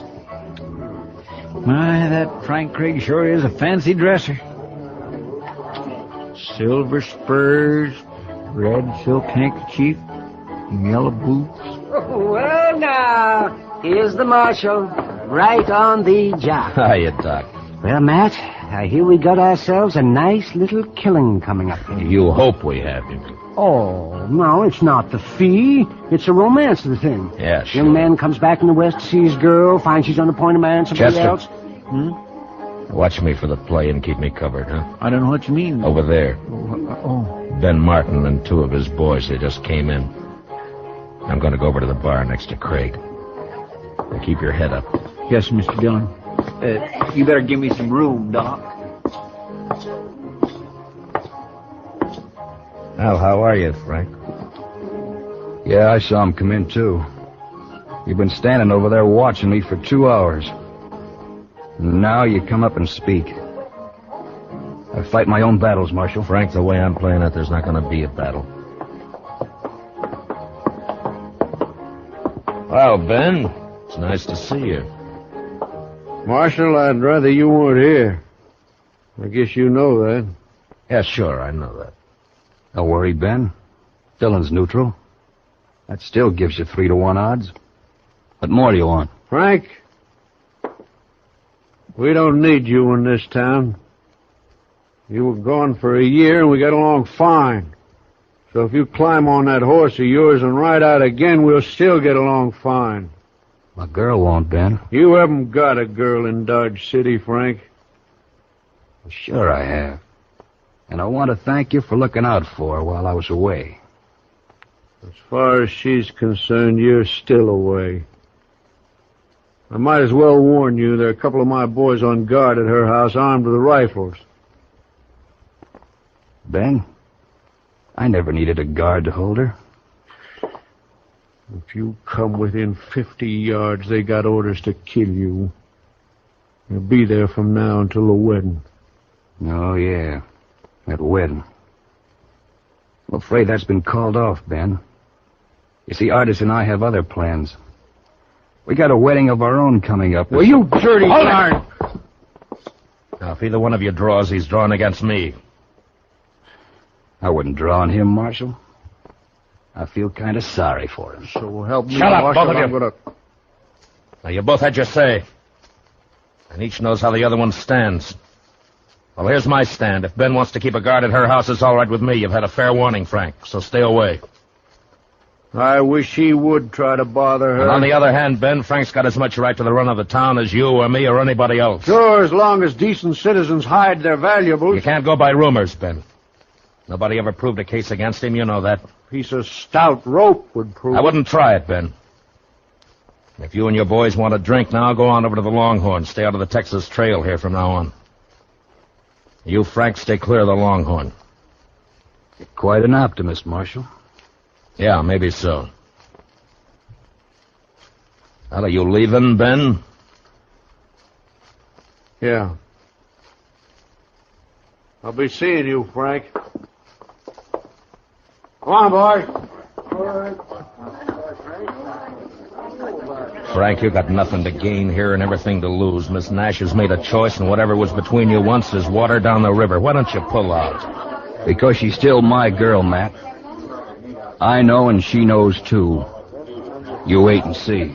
Speaker 7: My, that Frank Craig sure is a fancy dresser. Silver spurs, red silk handkerchief, yellow boots.
Speaker 24: Well, now, here's the Marshal, right on the job.
Speaker 17: Hiya, Doc.
Speaker 24: Well, Matt, I hear we got ourselves a nice little killing coming up.
Speaker 17: You hope we have him.
Speaker 24: Oh, no, it's not the fee. It's a romance of the thing.
Speaker 17: Yeah, sure.
Speaker 24: Young man comes back in the West, sees girl, finds she's on the point of marrying somebody
Speaker 17: Chester.
Speaker 24: else.
Speaker 17: Watch me for the play and keep me covered, huh?
Speaker 7: I don't know what you mean.
Speaker 17: Over there.
Speaker 7: Oh.
Speaker 17: Ben Martin and two of his boys, they just came in. I'm going to go over to the bar next to Craig. Now keep your head up.
Speaker 7: Yes, Mr. Dillon. You better give me some room, Doc.
Speaker 17: Well, how are you, Frank?
Speaker 13: Yeah, I saw him come in, too. You've been standing over there watching me for 2 hours. Now you come up and speak. I fight my own battles, Marshal.
Speaker 17: Frank, the way I'm playing it, there's not going to be a battle. Well, Ben, it's nice to see you.
Speaker 15: Marshal, I'd rather you weren't here. I guess you know that.
Speaker 17: Yeah, sure, I know that.
Speaker 13: Don't worry, Ben. Dillon's neutral. That still gives you 3-to-1 odds. What more do you want?
Speaker 15: Frank, we don't need you in this town. You were gone for a year and we got along fine. So if you climb on that horse of yours and ride out again, we'll still get along fine.
Speaker 13: My girl won't, Ben.
Speaker 15: You haven't got a girl in Dodge City, Frank.
Speaker 13: Well, sure I have. And I want to thank you for looking out for her while I was away.
Speaker 15: As far as she's concerned, you're still away. I might as well warn you, there are a couple of my boys on guard at her house armed with rifles.
Speaker 13: Ben, I never needed a guard to hold her.
Speaker 15: If you come within 50 yards, they got orders to kill you. You'll be there from now until the wedding.
Speaker 13: Oh, yeah. That wedding. I'm afraid that's been called off, Ben. You see, Artis and I have other plans. We got a wedding of our own coming up.
Speaker 15: Well, you dirty darn!
Speaker 17: Now, if either one of you draws, he's drawn against me.
Speaker 13: I wouldn't draw on him, Marshal. I feel kind of sorry for him.
Speaker 15: So help me,
Speaker 17: Shut up,
Speaker 15: Marshal,
Speaker 17: both of you.
Speaker 15: I'm gonna...
Speaker 17: Now, you both had your say. And each knows how the other one stands. Well, here's my stand. If Ben wants to keep a guard at her house, it's all right with me. You've had a fair warning, Frank, so stay away.
Speaker 15: I wish he would try to bother her.
Speaker 17: And on the other hand, Ben, Frank's got as much right to the run of the town as you or me or anybody else.
Speaker 15: Sure, as long as decent citizens hide their valuables.
Speaker 17: You can't go by rumors, Ben. Nobody ever proved a case against him, you know that.
Speaker 15: Piece of stout rope would prove
Speaker 17: I wouldn't try it, Ben. If you and your boys want a drink now, go on over to the Longhorn. Stay out of the Texas Trail here from now on. You, Frank, stay clear of the Longhorn.
Speaker 13: You're quite an optimist, Marshal.
Speaker 17: Yeah, maybe so. Well, are you leaving, Ben?
Speaker 15: Yeah. I'll be seeing you, Frank. Come on, boys.
Speaker 17: Frank, you got nothing to gain here and everything to lose. Miss Nash has made a choice, and whatever was between you once is water down the river. Why don't you pull out?
Speaker 13: Because she's still my girl, Matt. I know and she knows, too. You wait and see.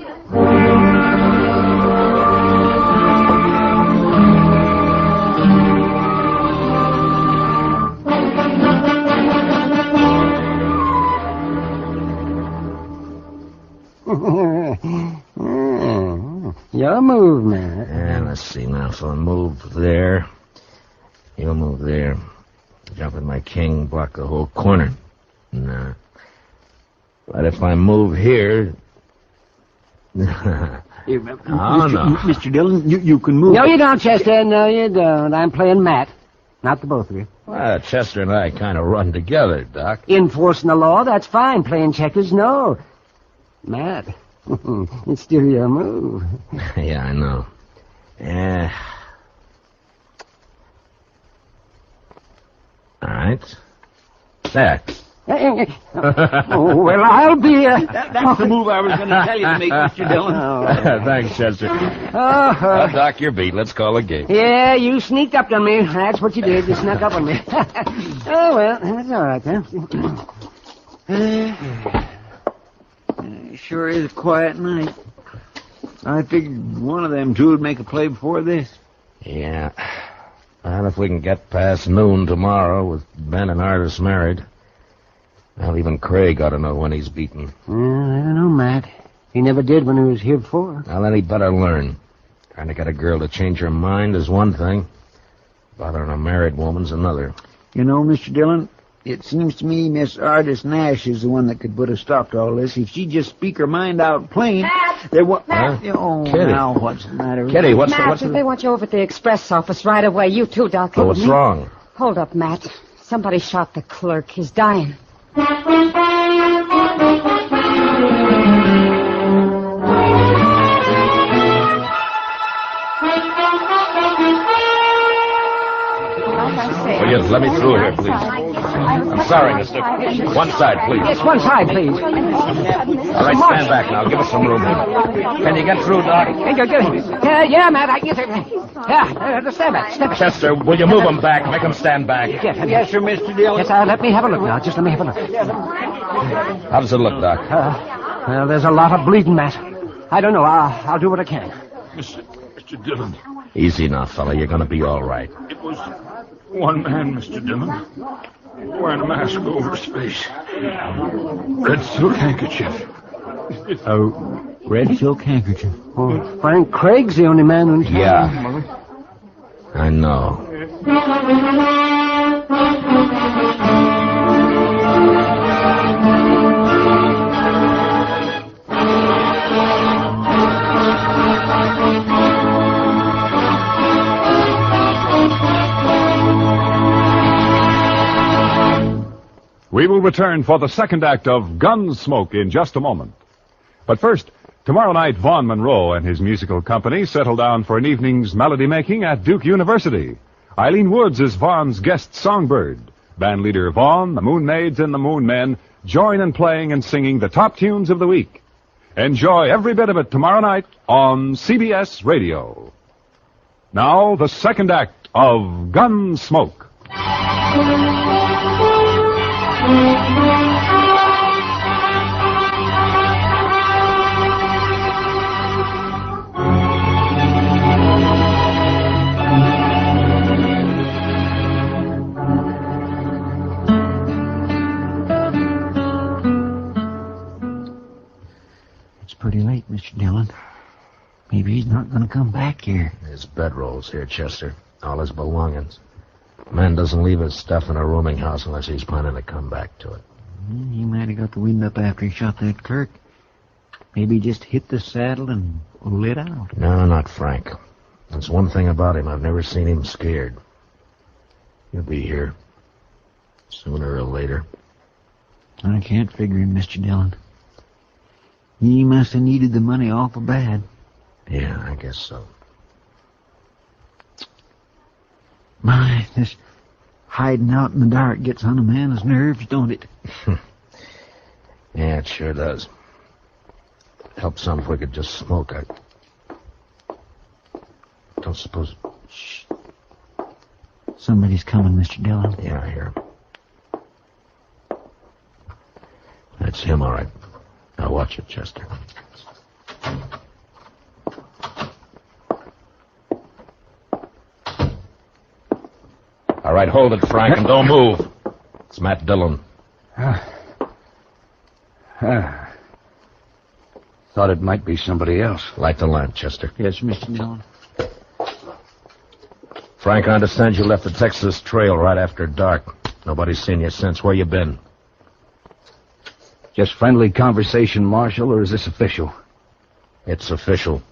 Speaker 24: Your move, Matt.
Speaker 17: Yeah, let's see now. So I move there. You'll move there. Jump with my king, block the whole corner. No. But if I move here...
Speaker 7: Oh,
Speaker 17: no.
Speaker 7: Mr. Dillon, you can move.
Speaker 24: No, you don't, Chester. No, you don't. I'm playing Matt. Not the both of you.
Speaker 17: Well, Chester and I kind of run together, Doc.
Speaker 24: Enforcing the law, that's fine. Playing checkers, no. Matt, it's still your move.
Speaker 17: Yeah, I know. All right. There.
Speaker 24: Oh, well, I'll be...
Speaker 7: That's the move I was going to tell you to make, Mr. Dillon.
Speaker 17: Thanks, Chester.
Speaker 24: Uh-huh.
Speaker 17: Doc, your beat. Let's call a game.
Speaker 24: Yeah, you sneaked up on me. That's what you did. You snuck up on me. Oh, well, that's all right, then.
Speaker 7: Sure is a quiet night. I figured one of them two would make a play before this.
Speaker 17: Yeah. Well, if we can get past noon tomorrow with Ben and Artis married, well, even Craig ought to know when he's beaten.
Speaker 24: I don't know, Matt. He never did when he was here before.
Speaker 17: Well, then he better learn. Trying to get a girl to change her mind is one thing. Bothering a married woman's another.
Speaker 7: You know, Mr. Dillon, It seems to me Miss Ardis Nash is the one that could put a stop to all this. If she'd just speak her mind out plain, there was... Oh,
Speaker 17: Kitty.
Speaker 7: now what's the matter?
Speaker 17: Kitty, what's
Speaker 4: Matt,
Speaker 17: the...
Speaker 4: they want you over at the express office right away. You too, Doc.
Speaker 17: Oh, what's wrong?
Speaker 4: Hold up, Matt. Somebody shot the clerk. He's dying.
Speaker 17: Will you let me through here, please? I'm sorry, mister. One side, please.
Speaker 24: Yes, one side, please.
Speaker 17: All right, stand back now. Give us some room here. Can you get through, Doc?
Speaker 24: Yeah, Matt, I can... Yeah, stand back.
Speaker 17: Chester, will you move them back? Make them stand back.
Speaker 7: Yes, sir, Mr. Dillon.
Speaker 24: Yes, let me have a look now. Just let me have a look.
Speaker 17: How does it look, Doc?
Speaker 24: Well, there's a lot of bleeding, Matt. I don't know. I'll do what I can.
Speaker 13: Mr. Dillon.
Speaker 17: Easy now, fella. You're going to be all right.
Speaker 13: It was one man, Mr. Dillon, wearing a mask over his face. Red silk handkerchief.
Speaker 7: A red silk handkerchief.
Speaker 24: Oh, Frank Craig's the only man in town.
Speaker 17: Yeah. I know.
Speaker 14: We will return for the second act of Gunsmoke in just a moment. But first, tomorrow night, Vaughn Monroe and his musical company settle down for an evening's melody making at Duke University. Eileen Woods is Vaughn's guest songbird. Bandleader Vaughn, the Moon Maids, and the Moon Men join in playing and singing the top tunes of the week. Enjoy every bit of it tomorrow night on CBS Radio. Now, the second act of Gunsmoke.
Speaker 7: It's pretty late, Mr. Dillon. Maybe he's not going to come back here.
Speaker 17: His bedrolls here, Chester. All his belongings. Man doesn't leave his stuff in a rooming house unless he's planning to come back to it.
Speaker 7: He might have got the wind up after he shot that clerk. Maybe he just hit the saddle and lit out.
Speaker 17: No, not Frank. That's one thing about him. I've never seen him scared. He'll be here. Sooner or later.
Speaker 7: I can't figure him, Mr. Dillon. He must have needed the money awful bad.
Speaker 17: Yeah, I guess so.
Speaker 7: My, this hiding out in the dark gets on a man's nerves, don't it?
Speaker 17: Yeah, it sure does. Help some if we could just smoke. I don't suppose...
Speaker 7: Shh. Somebody's coming, Mr. Dillon.
Speaker 17: Yeah, I hear him. That's him, all right. Now watch it, Chester. All right, hold it, Frank, and don't move. It's Matt Dillon.
Speaker 13: Thought it might be somebody else.
Speaker 17: Light the lamp, Chester.
Speaker 7: Yes, Mr. Dillon.
Speaker 17: Frank, I understand you left the Texas Trail right after dark. Nobody's seen you since. Where you been?
Speaker 13: Just friendly conversation, Marshal, or is this official?
Speaker 17: It's official.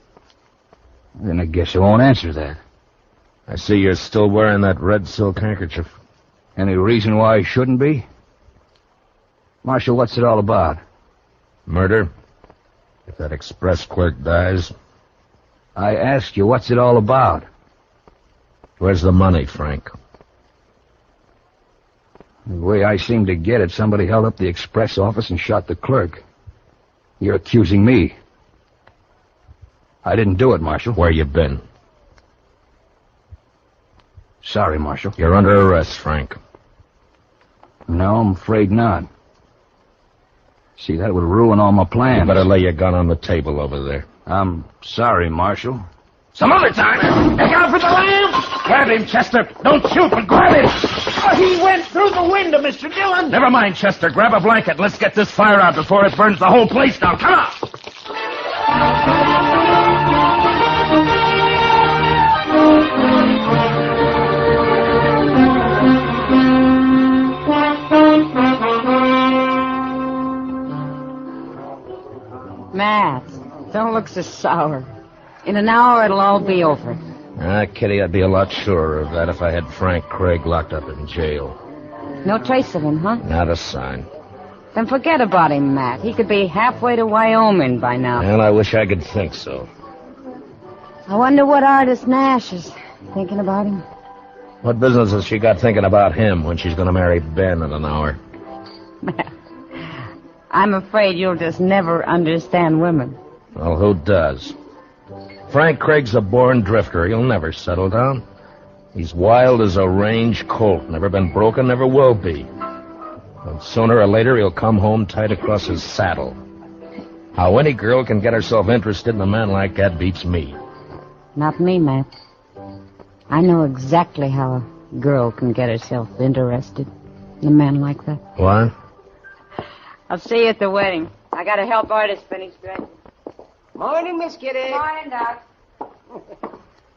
Speaker 13: Then I guess you won't answer that.
Speaker 17: I see you're still wearing that red silk handkerchief.
Speaker 13: Any reason why I shouldn't be? Marshal, what's it all about?
Speaker 17: Murder? If that express clerk dies.
Speaker 13: I asked you, what's it all about?
Speaker 17: Where's the money, Frank?
Speaker 13: The way I seem to get it, somebody held up the express office and shot the clerk. You're accusing me. I didn't do it, Marshal.
Speaker 17: Where you been?
Speaker 13: Sorry, Marshal.
Speaker 17: You're under arrest, Frank.
Speaker 13: No, I'm afraid not. See, that would ruin all my plans.
Speaker 17: You better lay your gun on the table over there.
Speaker 13: I'm sorry, Marshal.
Speaker 24: Some other time. Look out for the lamp!
Speaker 17: Grab him, Chester. Don't shoot, but grab him.
Speaker 24: Oh, he went through the window, Mr. Dillon.
Speaker 17: Never mind, Chester. Grab a blanket. Let's get this fire out before it burns the whole place down. Come on.
Speaker 4: Matt, don't look so sour. In an hour, it'll all be over.
Speaker 17: Kitty, I'd be a lot surer of that if I had Frank Craig locked up in jail.
Speaker 4: No trace of him, huh?
Speaker 17: Not a sign.
Speaker 4: Then forget about him, Matt. He could be halfway to Wyoming by now.
Speaker 17: And I wish I could think so.
Speaker 4: I wonder what artist Nash is thinking about him.
Speaker 17: What business has she got thinking about him when she's going to marry Ben in an hour?
Speaker 4: I'm afraid you'll just never understand women.
Speaker 17: Well, who does? Frank Craig's a born drifter. He'll never settle down. He's wild as a range colt. Never been broken, never will be. And sooner or later, he'll come home tight across his saddle. How any girl can get herself interested in a man like that beats me.
Speaker 4: Not me, Matt. I know exactly how a girl can get herself interested in a man like that.
Speaker 17: What?
Speaker 4: I'll see you at the wedding. I gotta help artist finish dressing.
Speaker 24: Morning, Miss Kitty.
Speaker 4: Morning, Doc.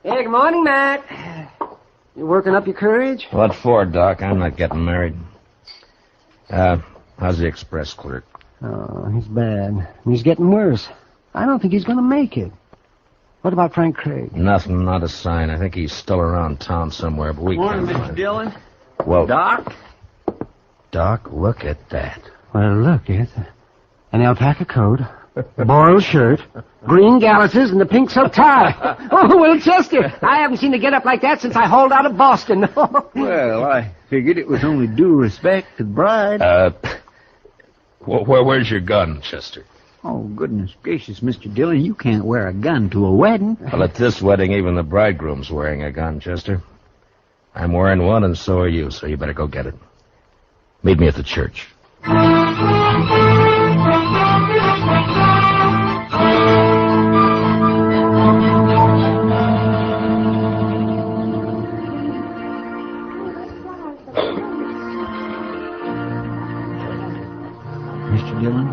Speaker 24: Hey, good morning, Matt. You working up your courage?
Speaker 17: What for, Doc? I'm not getting married. How's the express clerk?
Speaker 24: Oh, he's bad. He's getting worse. I don't think he's going to make it. What about Frank Craig?
Speaker 17: Nothing, not a sign. I think he's still around town somewhere, but we
Speaker 7: Morning,
Speaker 17: can't
Speaker 7: Mr.
Speaker 17: find
Speaker 7: Dillon.
Speaker 17: him. Well,
Speaker 7: Doc?
Speaker 17: Doc, look at that.
Speaker 24: Well, look, it's an alpaca coat, a boiled shirt, green galluses, and a pink silk tie. Oh, well, Chester, I haven't seen a get-up like that since I hauled out of Boston.
Speaker 7: Well, I figured it was only due respect to the bride.
Speaker 17: Where's your gun, Chester?
Speaker 7: Oh, goodness gracious, Mr. Dillon, you can't wear a gun to a wedding.
Speaker 17: Well, at this wedding, even the bridegroom's wearing a gun, Chester. I'm wearing one, and so are you, so you better go get it. Meet me at the church.
Speaker 7: Mr. Dillon,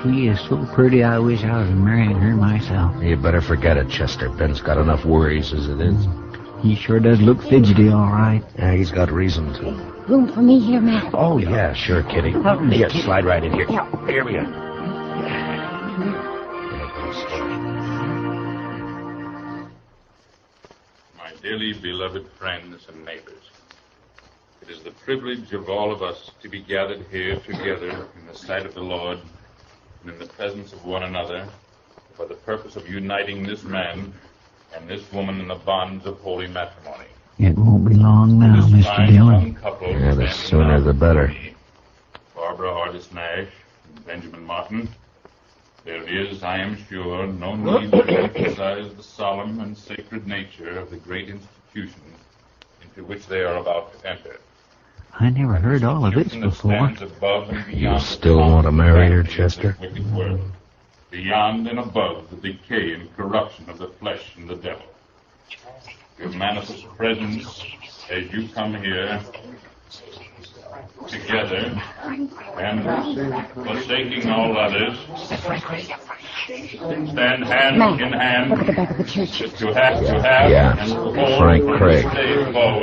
Speaker 7: she is so pretty I wish I was marrying her myself.
Speaker 17: You better forget it, Chester. Ben's got enough worries as it is.
Speaker 7: He sure does look fidgety, all right.
Speaker 17: Yeah, he's got reason to.
Speaker 4: Room for me here, Matt?
Speaker 17: Oh, yeah, sure, Kitty. Here, slide right in here.
Speaker 4: Yeah.
Speaker 17: Here we are.
Speaker 5: My dearly beloved friends and neighbors, it is the privilege of all of us to be gathered here together in the sight of the Lord and in the presence of one another for the purpose of uniting this man and this woman in the bonds of holy matrimony.
Speaker 7: It won't be long now, Mr. Dillon.
Speaker 17: Yeah, the sooner the better.
Speaker 5: Barbara Artis Nash and Benjamin Martin. There is, I am sure, no need to emphasize the solemn and sacred nature of the great institution into which they are about to enter.
Speaker 7: I never heard all of this before.
Speaker 17: You still want to marry her, Chester?
Speaker 5: Beyond and above the decay and corruption of the flesh and the devil. Your manifest presence as you come here together and forsaking all others, stand hand in hand.
Speaker 4: Look at the back of the church.
Speaker 5: To have, and hold
Speaker 17: Frank Craig.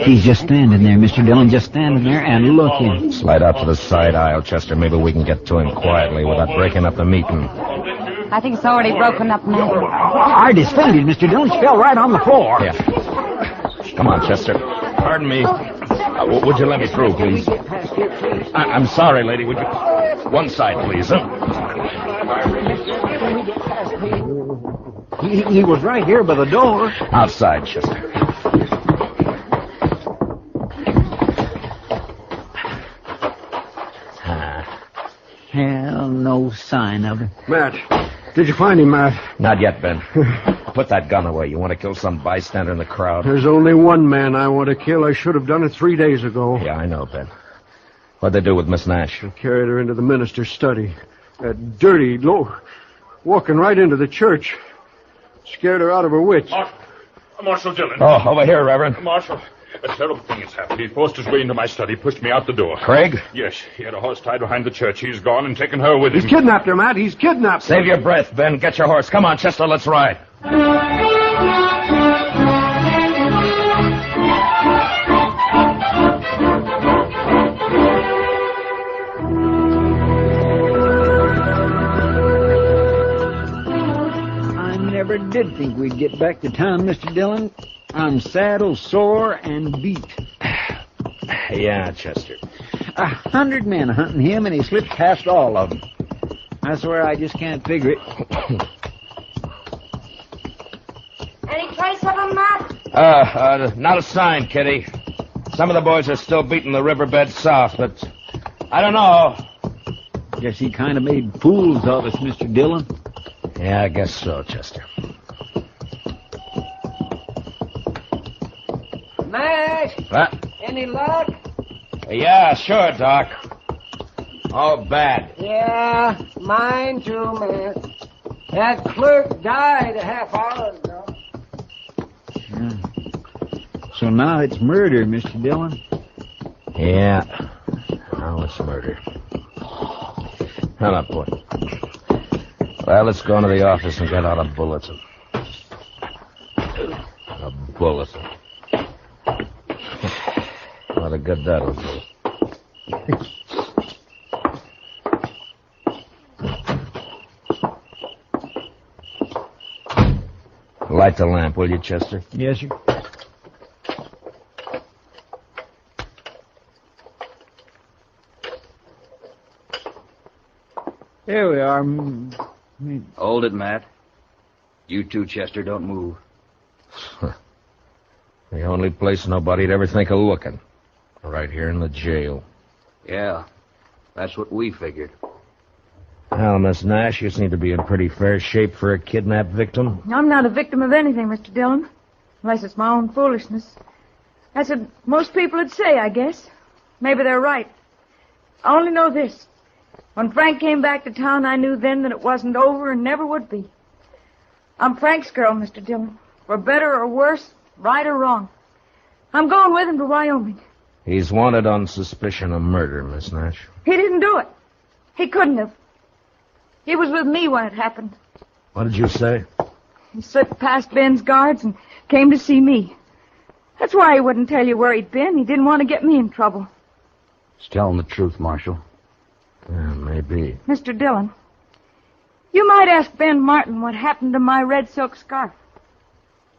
Speaker 7: He's just standing there, Mr. Dillon, just standing there and looking.
Speaker 17: Slide out to the side aisle, Chester. Maybe we can get to him quietly without breaking up the meeting.
Speaker 4: I think it's already broken up, Matt.
Speaker 7: I defended Mr. Dillon. She fell right on the floor.
Speaker 17: Yeah. Come on, Chester. Pardon me. Would you let me through, please? I'm sorry, lady. Would you... One side, please.
Speaker 7: He was right here by the door.
Speaker 17: Outside, Chester.
Speaker 7: Hell, no sign of her.
Speaker 15: Matt, did you find him, Matt?
Speaker 17: Not yet, Ben. Put that gun away. You want to kill some bystander in the crowd?
Speaker 15: There's only one man I want to kill. I should have done it 3 days ago.
Speaker 17: Yeah, I know, Ben. What'd they do with Miss Nash?
Speaker 15: They carried her into the minister's study. That dirty, walking right into the church. Scared her out of her wits.
Speaker 5: Marshal Dillon.
Speaker 17: Oh, over here, Reverend.
Speaker 5: Marshal, a terrible thing has happened. He forced his way into my study, pushed me out the door.
Speaker 17: Craig?
Speaker 5: Yes, he had a horse tied behind the church. He's gone and taken her with him.
Speaker 15: He's kidnapped her, Matt. He's kidnapped her.
Speaker 17: Save your breath, Ben. Get your horse. Come on, Chester, let's ride.
Speaker 7: did think we'd get back to town, Mr. Dillon. I'm saddle sore and beat.
Speaker 13: Yeah, Chester.
Speaker 7: 100 men hunting him, and he slipped past all of them. I swear I just can't figure it.
Speaker 23: Any trace of him, Matt?
Speaker 13: Not a sign, Kitty. Some of the boys are still beating the riverbed south, but I don't know.
Speaker 7: Guess he kind of made fools of us, Mr. Dillon.
Speaker 13: Yeah, I guess so, Chester.
Speaker 24: Matt?
Speaker 13: What?
Speaker 24: Any luck?
Speaker 13: Yeah, sure, Doc. Oh, bad.
Speaker 24: Yeah, mine too, Matt. That clerk died a half hour ago.
Speaker 7: So now it's murder, Mr. Dillon.
Speaker 13: Yeah. Now it's murder. Come on, boy. Well, let's go into the office and get out a bulletin. A bulletin. What a good that'll do. Light the lamp, will you, Chester?
Speaker 7: Yes, sir. There we are.
Speaker 10: Hold it, Matt. You too, Chester, don't move.
Speaker 13: The only place nobody'd ever think of looking. Right here in the jail.
Speaker 10: Yeah, that's what we figured.
Speaker 13: Well, Miss Nash, you seem to be in pretty fair shape for a kidnapped victim.
Speaker 23: I'm not a victim of anything, Mr. Dillon. Unless it's my own foolishness. That's what most people would say, I guess. Maybe they're right. I only know this. When Frank came back to town, I knew then that it wasn't over and never would be. I'm Frank's girl, Mr. Dillon. For better or worse, right or wrong. I'm going with him to Wyoming.
Speaker 13: He's wanted on suspicion of murder, Miss Nash.
Speaker 23: He didn't do it. He couldn't have. He was with me when it happened.
Speaker 13: What did you say?
Speaker 23: He slipped past Ben's guards and came to see me. That's why he wouldn't tell you where he'd been. He didn't want to get me in trouble.
Speaker 13: He's telling the truth, Marshal. Yeah, maybe.
Speaker 23: Mr. Dillon, you might ask Ben Martin what happened to my red silk scarf.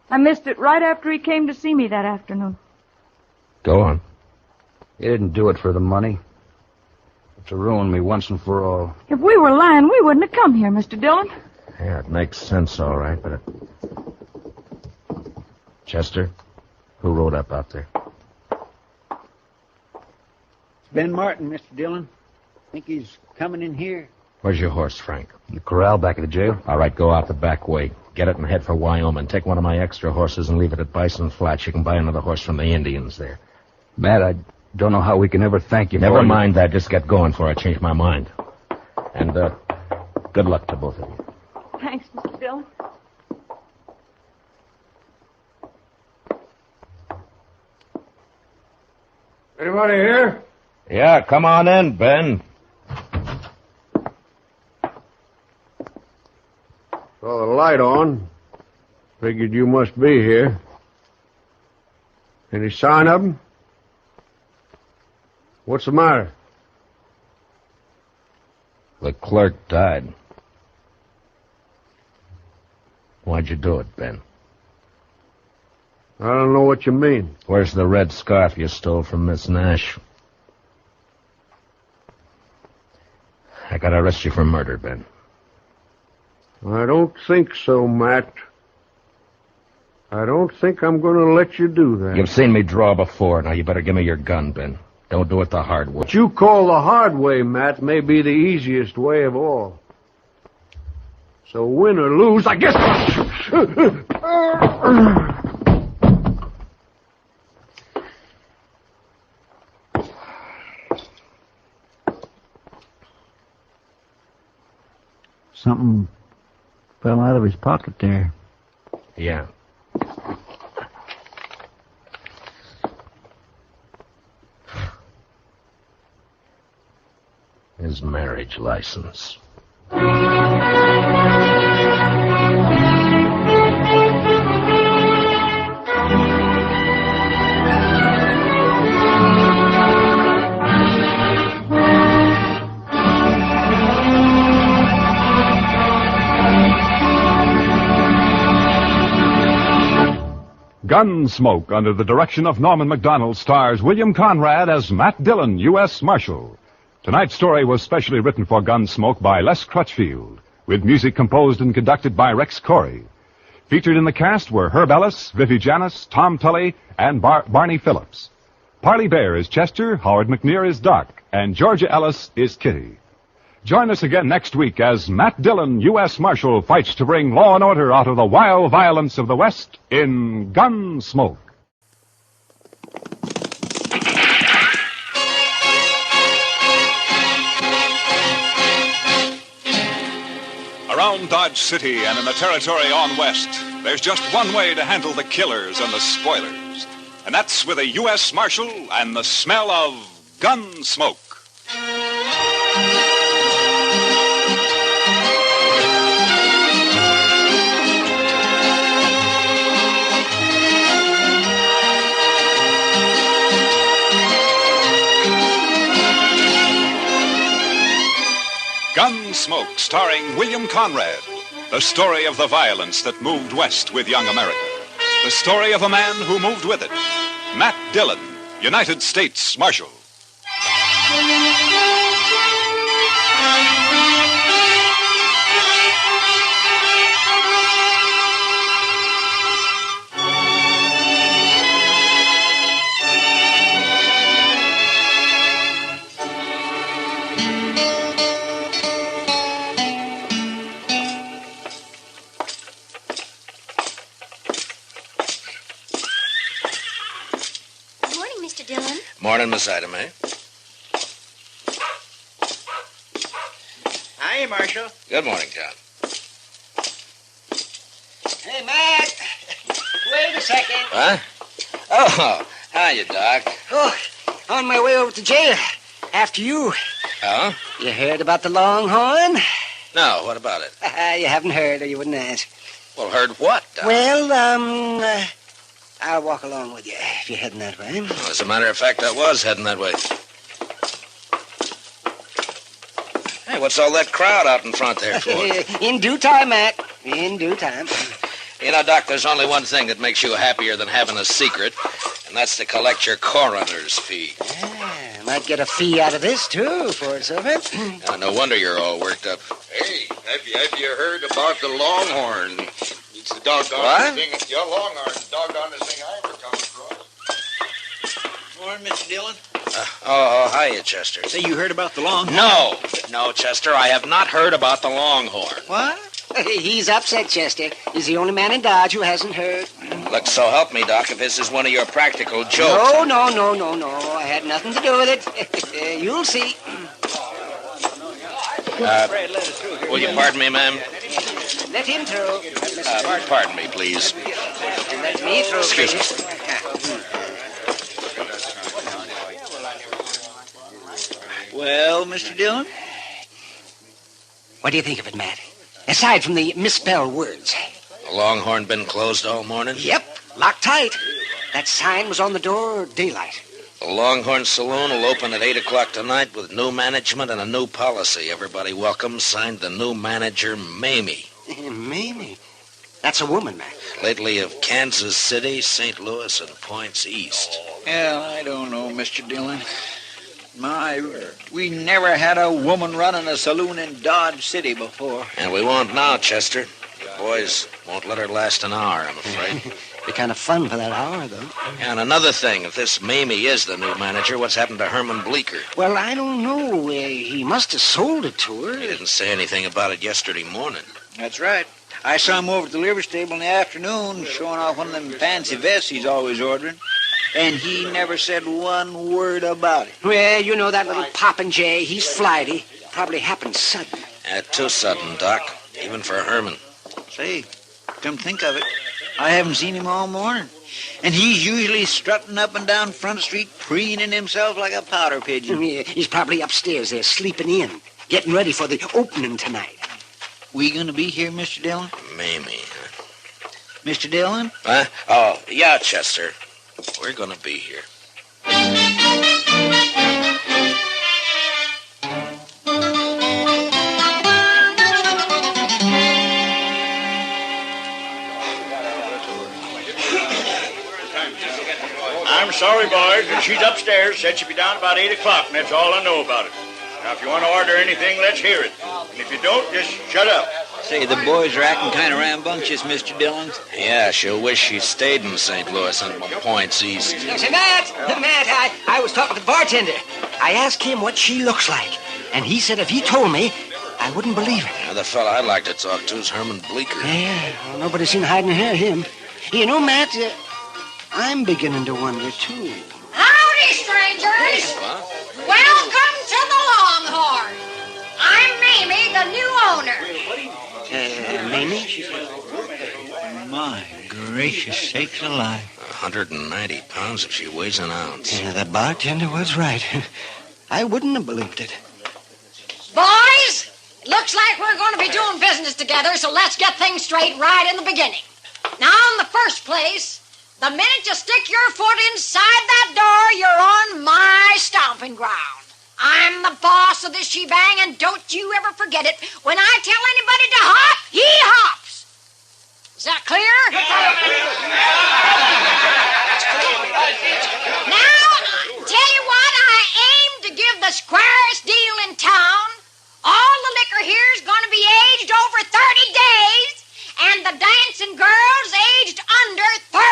Speaker 23: I missed it right after he came to see me that afternoon.
Speaker 13: Go on.
Speaker 2: He didn't do it for the money. But to ruin me once and for all.
Speaker 23: If we were lying, we wouldn't have come here, Mr. Dillon.
Speaker 13: Yeah, it makes sense, all right, but Chester, who rode up out there?
Speaker 7: It's Ben Martin, Mr. Dillon. Think he's coming in here.
Speaker 13: Where's your horse, Frank?
Speaker 2: In the corral back at the jail.
Speaker 13: All right, go out the back way. Get it and head for Wyoming. Take one of my extra horses and leave it at Bison Flats. You can buy another horse from the Indians there.
Speaker 2: Matt, I don't know how we can ever thank you for...
Speaker 13: Never mind that. Just get going before I change my mind. And, good luck to both of you.
Speaker 23: Thanks, Mr. Dillon.
Speaker 15: Anybody here?
Speaker 13: Yeah, come on in, Ben.
Speaker 15: Saw the light on. Figured you must be here. Any sign of him? What's the matter?
Speaker 13: The clerk died. Why'd you do it, Ben?
Speaker 15: I don't know what you mean.
Speaker 13: Where's the red scarf you stole from Miss Nash? I gotta arrest you for murder, Ben.
Speaker 15: I don't think so, Matt. I don't think I'm going to let you do that.
Speaker 13: You've seen me draw before. Now you better give me your gun, Ben. Don't do it the hard way.
Speaker 15: What you call the hard way, Matt, may be the easiest way of all. So win or lose, I guess...
Speaker 7: Something fell out of his pocket there.
Speaker 13: Yeah. His marriage license.
Speaker 14: Gunsmoke, under the direction of Norman MacDonald, stars William Conrad as Matt Dillon, U.S. Marshal. Tonight's story was specially written for Gunsmoke by Les Crutchfield, with music composed and conducted by Rex Corey. Featured in the cast were Herb Ellis, Vivi Janis, Tom Tully, and Barney Phillips. Parley Bear is Chester, Howard McNear is Doc, and Georgia Ellis is Kitty. Join us again next week as Matt Dillon, U.S. Marshal, fights to bring law and order out of the wild violence of the West in Gunsmoke. Around Dodge City and in the territory on west, there's just one way to handle the killers and the spoilers. And that's with a U.S. Marshal and the smell of Gunsmoke. Gunsmoke, starring William Conrad. The story of the violence that moved west with young America. The story of a man who moved with it. Matt Dillon, United States Marshal.
Speaker 20: Morning, Miss Ida Mae.
Speaker 8: Hiya, Marshal.
Speaker 20: Good morning, John.
Speaker 8: Hey, Matt. Wait a second.
Speaker 20: Huh? Oh, hiya, Doc.
Speaker 8: Oh, on my way over to jail. After you.
Speaker 20: Oh?
Speaker 8: You heard about the Longhorn?
Speaker 20: No, what about it?
Speaker 8: You haven't heard, or you wouldn't ask.
Speaker 20: Well, heard what, Doc?
Speaker 8: Well, I'll walk along with you if you're heading that way.
Speaker 20: Well, as a matter of fact, I was heading that way. Hey, what's all that crowd out in front there for?
Speaker 8: In due time, Matt. In due time.
Speaker 20: You know, Doc, there's only one thing that makes you happier than having a secret, and that's to collect your coroner's fee.
Speaker 8: Yeah, might get a fee out of this, too, for it's over.
Speaker 20: No wonder you're all worked up.
Speaker 9: Hey, have you heard about the Longhorn? It's the
Speaker 20: What?
Speaker 9: thing. It's the Longhorn, the doggonest thing I ever come across.
Speaker 8: Morning, Mr. Dillon.
Speaker 20: Hiya, Chester.
Speaker 8: Say, you heard about the Longhorn?
Speaker 20: No, Chester, I have not heard about the Longhorn.
Speaker 8: What? He's upset, Chester. He's the only man in Dodge who hasn't heard.
Speaker 20: Look, so help me, Doc, if this is one of your practical jokes.
Speaker 8: No. I had nothing to do with it. You'll see.
Speaker 20: Will you pardon me, ma'am?
Speaker 8: Let him through.
Speaker 20: Pardon me, please.
Speaker 8: Let me through.
Speaker 20: Excuse me.
Speaker 8: Well, Mr. Dillon? What do you think of it, Matt? Aside from the misspelled words.
Speaker 20: The Longhorn been closed all morning?
Speaker 8: Yep, locked tight. That sign was on the door daylight.
Speaker 20: The Longhorn Saloon will open at 8 o'clock tonight with new management and a new policy. Everybody welcome. Signed the new manager, Mamie.
Speaker 8: Mamie? That's a woman, Matt.
Speaker 20: Lately of Kansas City, St. Louis, and points east.
Speaker 7: Well, I don't know, Mr. Dillon. We never had a woman running a saloon in Dodge City before.
Speaker 20: And we won't now, Chester. The boys won't let her last an hour, I'm afraid.
Speaker 8: Be kind of fun for that hour, though.
Speaker 20: And another thing, if this Mamie is the new manager, what's happened to Herman Bleecker?
Speaker 8: Well, I don't know. He must have sold it to her.
Speaker 20: He didn't say anything about it yesterday morning.
Speaker 7: That's right. I saw him over at the livery stable in the afternoon showing off one of them fancy vests he's always ordering. And he never said one word about it.
Speaker 8: Well, you know that little Popinjay. He's flighty. Probably happened sudden.
Speaker 20: Too sudden, Doc. Even for Herman.
Speaker 7: Say, come think of it, I haven't seen him all morning. And he's usually strutting up and down Front Street, preening himself like a powder pigeon.
Speaker 8: Yeah, he's probably upstairs there, sleeping in, getting ready for the opening tonight.
Speaker 7: We gonna be here, Mr. Dillon?
Speaker 20: Mamie.
Speaker 7: Mr. Dillon?
Speaker 20: Huh? Oh, yeah, Chester. We're gonna be here.
Speaker 3: I'm sorry, boys, but she's upstairs. Said she'd be down about 8 o'clock, and that's all I know about it. Now, if you want to order anything, let's hear it. And if you don't, just shut up.
Speaker 6: Say, the boys are acting kind of rambunctious, Mr. Dillon.
Speaker 17: Yeah, she'll wish she stayed in St. Louis and points east.
Speaker 8: Say, Matt, I was talking to the bartender. I asked him what she looks like, and he said if he told me, I wouldn't believe it.
Speaker 17: Now, the fella I'd like to talk to is Herman Bleecker.
Speaker 8: Yeah, well, nobody's seen hiding hair him. You know, Matt, I'm beginning to wonder, too.
Speaker 18: Howdy, strangers.
Speaker 17: What?
Speaker 18: Welcome to the Longhorn. I'm Mamie, the new owner.
Speaker 8: Mamie?
Speaker 6: My gracious sakes alive.
Speaker 17: 190 pounds if she weighs an ounce.
Speaker 8: Yeah, the bartender was right. I wouldn't have believed it.
Speaker 18: Boys, it looks like we're going to be doing business together, so let's get things straight right in the beginning. Now, in the first place, the minute you stick your foot inside that door, you're on my stomping ground. I'm the boss of this shebang, and don't you ever forget it. When I tell anybody to hop, he hops. Is that clear? Now, tell you what, I aim to give the squarest deal in town. All the liquor here is going to be aged over 30 days, and the dancing girls aged under 30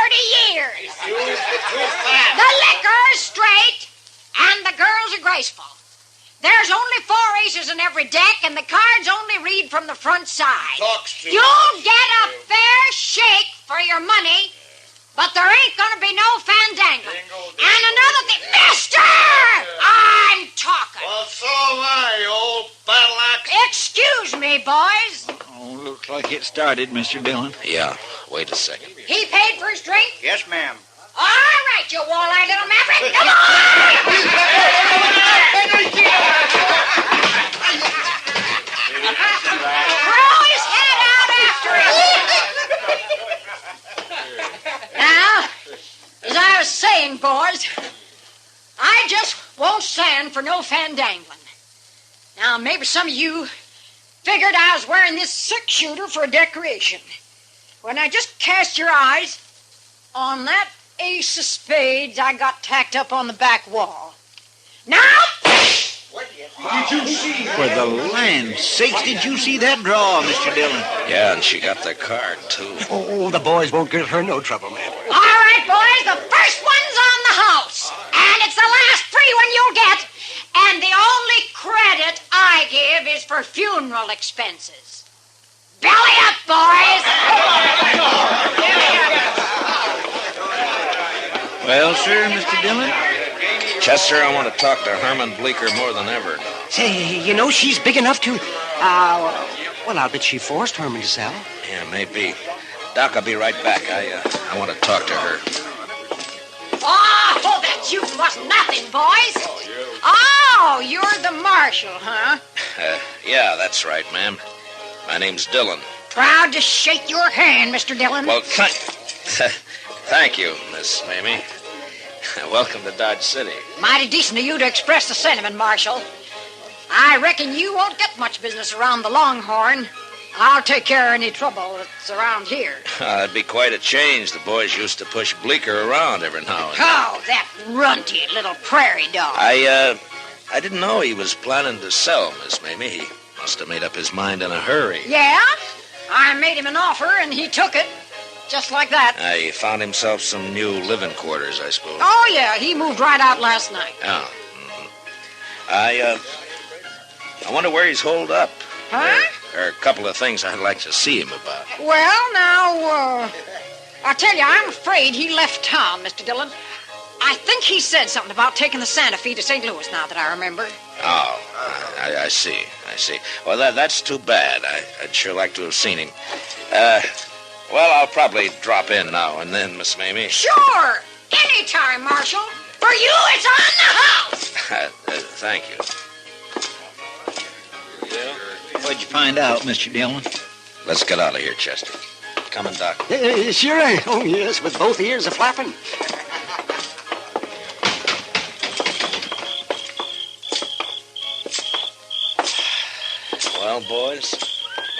Speaker 18: years. The liquor is straight, and the girls are graceful. There's only 4 aces in every deck, and the cards only read from the front side. You'll get a fair shake for your money, but there ain't going to be no fandangling. And another thing, mister! I'm talking.
Speaker 3: Well, so am I, you old battle axe.
Speaker 18: Excuse me, boys.
Speaker 6: Oh, looks like it started, Mr. Dillon.
Speaker 17: Yeah, wait a second.
Speaker 18: He paid for his drink?
Speaker 3: Yes, ma'am.
Speaker 18: All right, you wall-eyed little maverick. Come on! Throw his head out after him. Now, as I was saying, boys, I just won't stand for no fandangling. Now, maybe some of you figured I was wearing this six-shooter for a decoration. When I just cast your eyes on that ace of spades I got tacked up on the back wall. Now!
Speaker 6: Did you see? For the land's sakes, did you see that draw, Mr. Dillon?
Speaker 17: Yeah, and she got the card, too.
Speaker 8: Oh, the boys won't give her no trouble, man.
Speaker 18: All right, boys, the first one's on the house. And it's the last free one you'll get. And the only credit I give is for funeral expenses. Belly up, boys!
Speaker 6: Well, sir, Mr. Dillon?
Speaker 17: Chester, I want to talk to Herman Bleecker more than ever.
Speaker 8: Say, you know, she's big enough to... well, I'll bet she forced Herman to sell.
Speaker 17: Yeah, maybe. Doc, I'll be right back. I want to talk to her.
Speaker 18: Oh, that shooting was nothing, boys. Oh, you're the marshal, huh?
Speaker 17: Yeah, that's right, ma'am. My name's Dillon.
Speaker 18: Proud to shake your hand, Mr. Dillon.
Speaker 17: Well, thank you, Miss Mamie. Welcome to Dodge City.
Speaker 18: Mighty decent of you to express the sentiment, Marshal. I reckon you won't get much business around the Longhorn. I'll take care of any trouble that's around here.
Speaker 17: It'd be quite a change. The boys used to push Bleecker around every now and then.
Speaker 18: Oh, that runty little prairie dog.
Speaker 17: I didn't know he was planning to sell, Miss Mamie. He must have made up his mind in a hurry.
Speaker 18: Yeah? I made him an offer, and he took it. Just like that.
Speaker 17: He found himself some new living quarters, I suppose.
Speaker 18: Oh, yeah, he moved right out last night.
Speaker 17: Oh. I wonder where he's holed up.
Speaker 18: Huh?
Speaker 17: There are a couple of things I'd like to see him about.
Speaker 18: Well, now, I'll tell you, I'm afraid he left town, Mr. Dillon. I think he said something about taking the Santa Fe to St. Louis, now that I remember.
Speaker 17: Oh, I see. Well, that's too bad. I'd sure like to have seen him. Well, I'll probably drop in now and then, Miss Mamie.
Speaker 18: Sure! Anytime, Marshal. For you, it's on the house!
Speaker 17: Thank you.
Speaker 6: What'd you find out, Mr. Dillon?
Speaker 17: Let's get out of here, Chester. Coming, Doc.
Speaker 8: Sure. Oh, yes, with both ears a-flapping.
Speaker 17: Well, boys,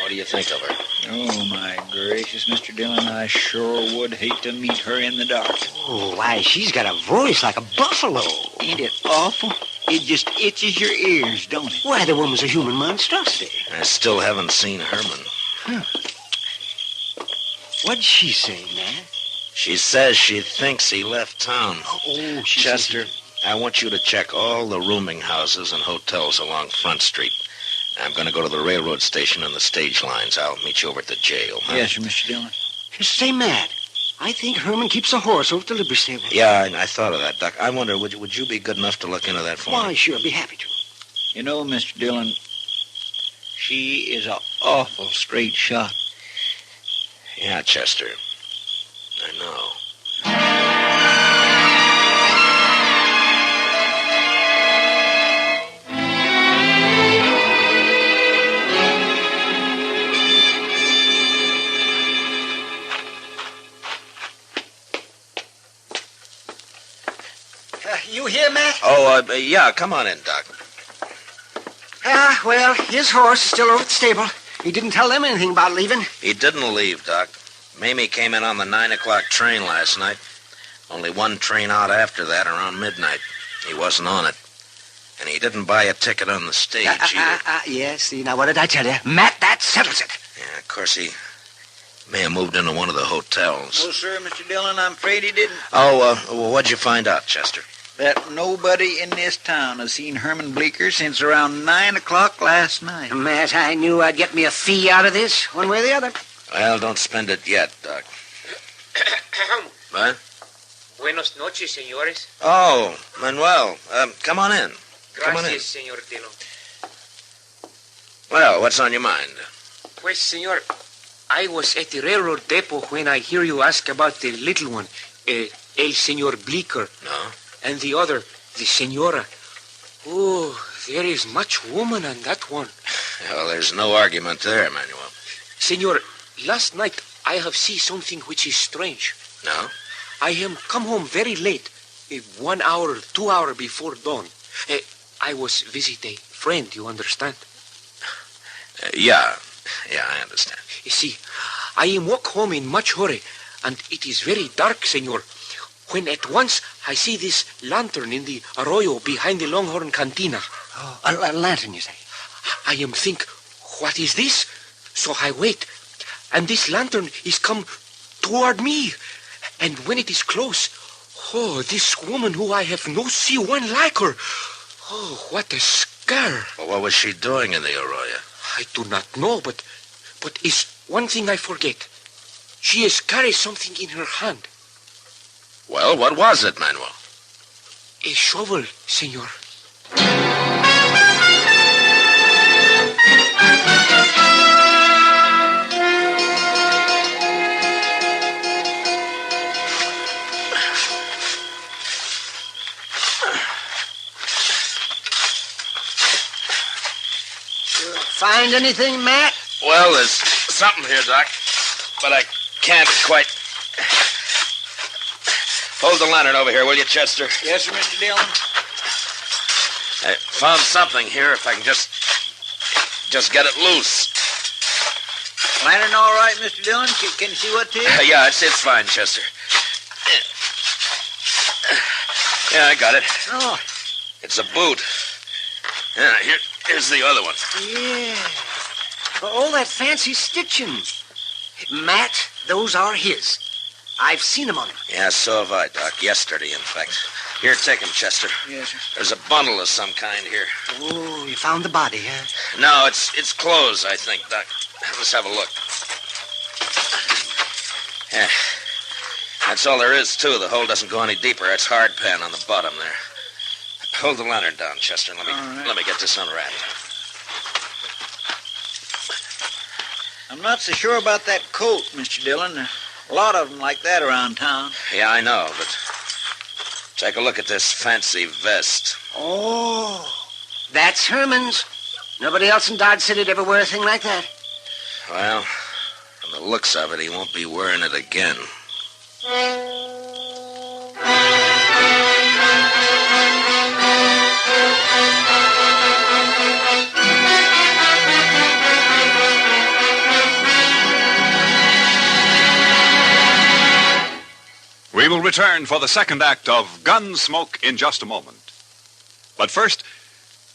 Speaker 17: What do you think of her?
Speaker 6: Oh, my gracious, Mr. Dillon, I sure would hate to meet her in the dark.
Speaker 8: Oh, why, she's got a voice like a buffalo.
Speaker 6: Ain't it awful? It just itches your ears, don't it?
Speaker 8: Why, the woman's a human monstrosity.
Speaker 17: I still haven't seen Herman.
Speaker 8: What'd she say, man?
Speaker 17: She says she thinks he left town.
Speaker 8: Oh,
Speaker 17: Chester, I want you to check all the rooming houses and hotels along Front Street. I'm going to go to the railroad station and the stage lines. I'll meet you over at the jail. Huh?
Speaker 6: Yes, sir, Mr. Dillon.
Speaker 8: Say, Matt, I think Herman keeps a horse over at the livery stable.
Speaker 17: Yeah, I thought of that, Doc. I wonder, would you be good enough to look into that for me?
Speaker 8: Why, sure, I'd be happy to.
Speaker 6: You know, Mr. Dillon, she is an awful straight shot.
Speaker 17: Yeah, Chester. I know.
Speaker 8: You here, Matt?
Speaker 17: Oh, yeah, come on in, Doc.
Speaker 8: Well, his horse is still over at the stable. He didn't tell them anything about leaving.
Speaker 17: He didn't leave, Doc. Mamie came in on the 9 o'clock train last night. Only one train out after that, around midnight. He wasn't on it. And he didn't buy a ticket on the stage either.
Speaker 8: Yes, see, now what did I tell you? Matt, that settles it.
Speaker 17: Yeah, of course, he may have moved into one of the hotels.
Speaker 6: No, sir, Mr. Dillon, I'm afraid he didn't.
Speaker 17: Oh, well, what'd you find out, Chester?
Speaker 6: That nobody in this town has seen Herman Bleecker since around 9 o'clock last night.
Speaker 8: Matt, I knew I'd get me a fee out of this, one way or the other.
Speaker 17: Well, don't spend it yet, Doc. What?
Speaker 11: Buenos noches, señores.
Speaker 17: Oh, Manuel, come on in. Come on in.
Speaker 11: Gracias, señor Dillon.
Speaker 17: Well, what's on your mind?
Speaker 11: Pues, señor, I was at the railroad depot when I hear you ask about the little one, el señor Bleecker.
Speaker 17: No?
Speaker 11: And the other, the señora. Oh, there is much woman on that one.
Speaker 17: Well, there's no argument there, Manuel.
Speaker 11: Señor, last night I have seen something which is strange.
Speaker 17: No?
Speaker 11: I am come home very late, 1 hour, 2 hours before dawn. I was visit a friend, you understand?
Speaker 17: Yeah, I understand.
Speaker 11: You see, I am walk home in much hurry, and it is very dark, señor, when at once I see this lantern in the arroyo behind the Longhorn Cantina.
Speaker 8: Oh, a lantern, you say?
Speaker 11: I am think, what is this? So I wait, and this lantern is come toward me. And when it is close, oh, this woman who I have no see one like her. Oh, what a scare.
Speaker 17: Well, what was she doing in the arroyo?
Speaker 11: I do not know, but is one thing I forget. She has carried something in her hand.
Speaker 17: Well, what was it, Manuel?
Speaker 11: A shovel, senor.
Speaker 8: Find anything, Matt?
Speaker 17: Well, there's something here, Doc, but I can't quite... Hold the lantern over here, will you, Chester?
Speaker 6: Yes, sir, Mr. Dillon.
Speaker 17: I found something here, if I can just get it loose.
Speaker 6: Lantern all right, Mr. Dillon? Can you see what it is?
Speaker 17: Yeah, it's fine, Chester. Yeah, I got it.
Speaker 8: Oh.
Speaker 17: It's a boot. Yeah, here's the other one.
Speaker 8: Yeah. All that fancy stitching. Matt, those are his. I've seen them on him.
Speaker 17: Yeah, so have I, Doc. Yesterday, in fact. Here, take him, Chester.
Speaker 6: Yes, sir.
Speaker 17: There's a bundle of some kind here.
Speaker 8: Oh, you found the body, huh?
Speaker 17: No, it's clothes, I think, Doc. Let's have a look. Yeah. That's all there is, too. The hole doesn't go any deeper. It's hard pan on the bottom there. Hold the lantern down, Chester. Let me get this unwrapped.
Speaker 6: I'm not so sure about that coat, Mr. Dillon. A lot of them like that around town.
Speaker 17: Yeah, I know, but take a look at this fancy vest.
Speaker 8: Oh, that's Herman's. Nobody else in Dodge City'd ever wear a thing like that.
Speaker 17: Well, from the looks of it, he won't be wearing it again.
Speaker 14: will return for the second act of Gunsmoke in just a moment. But first,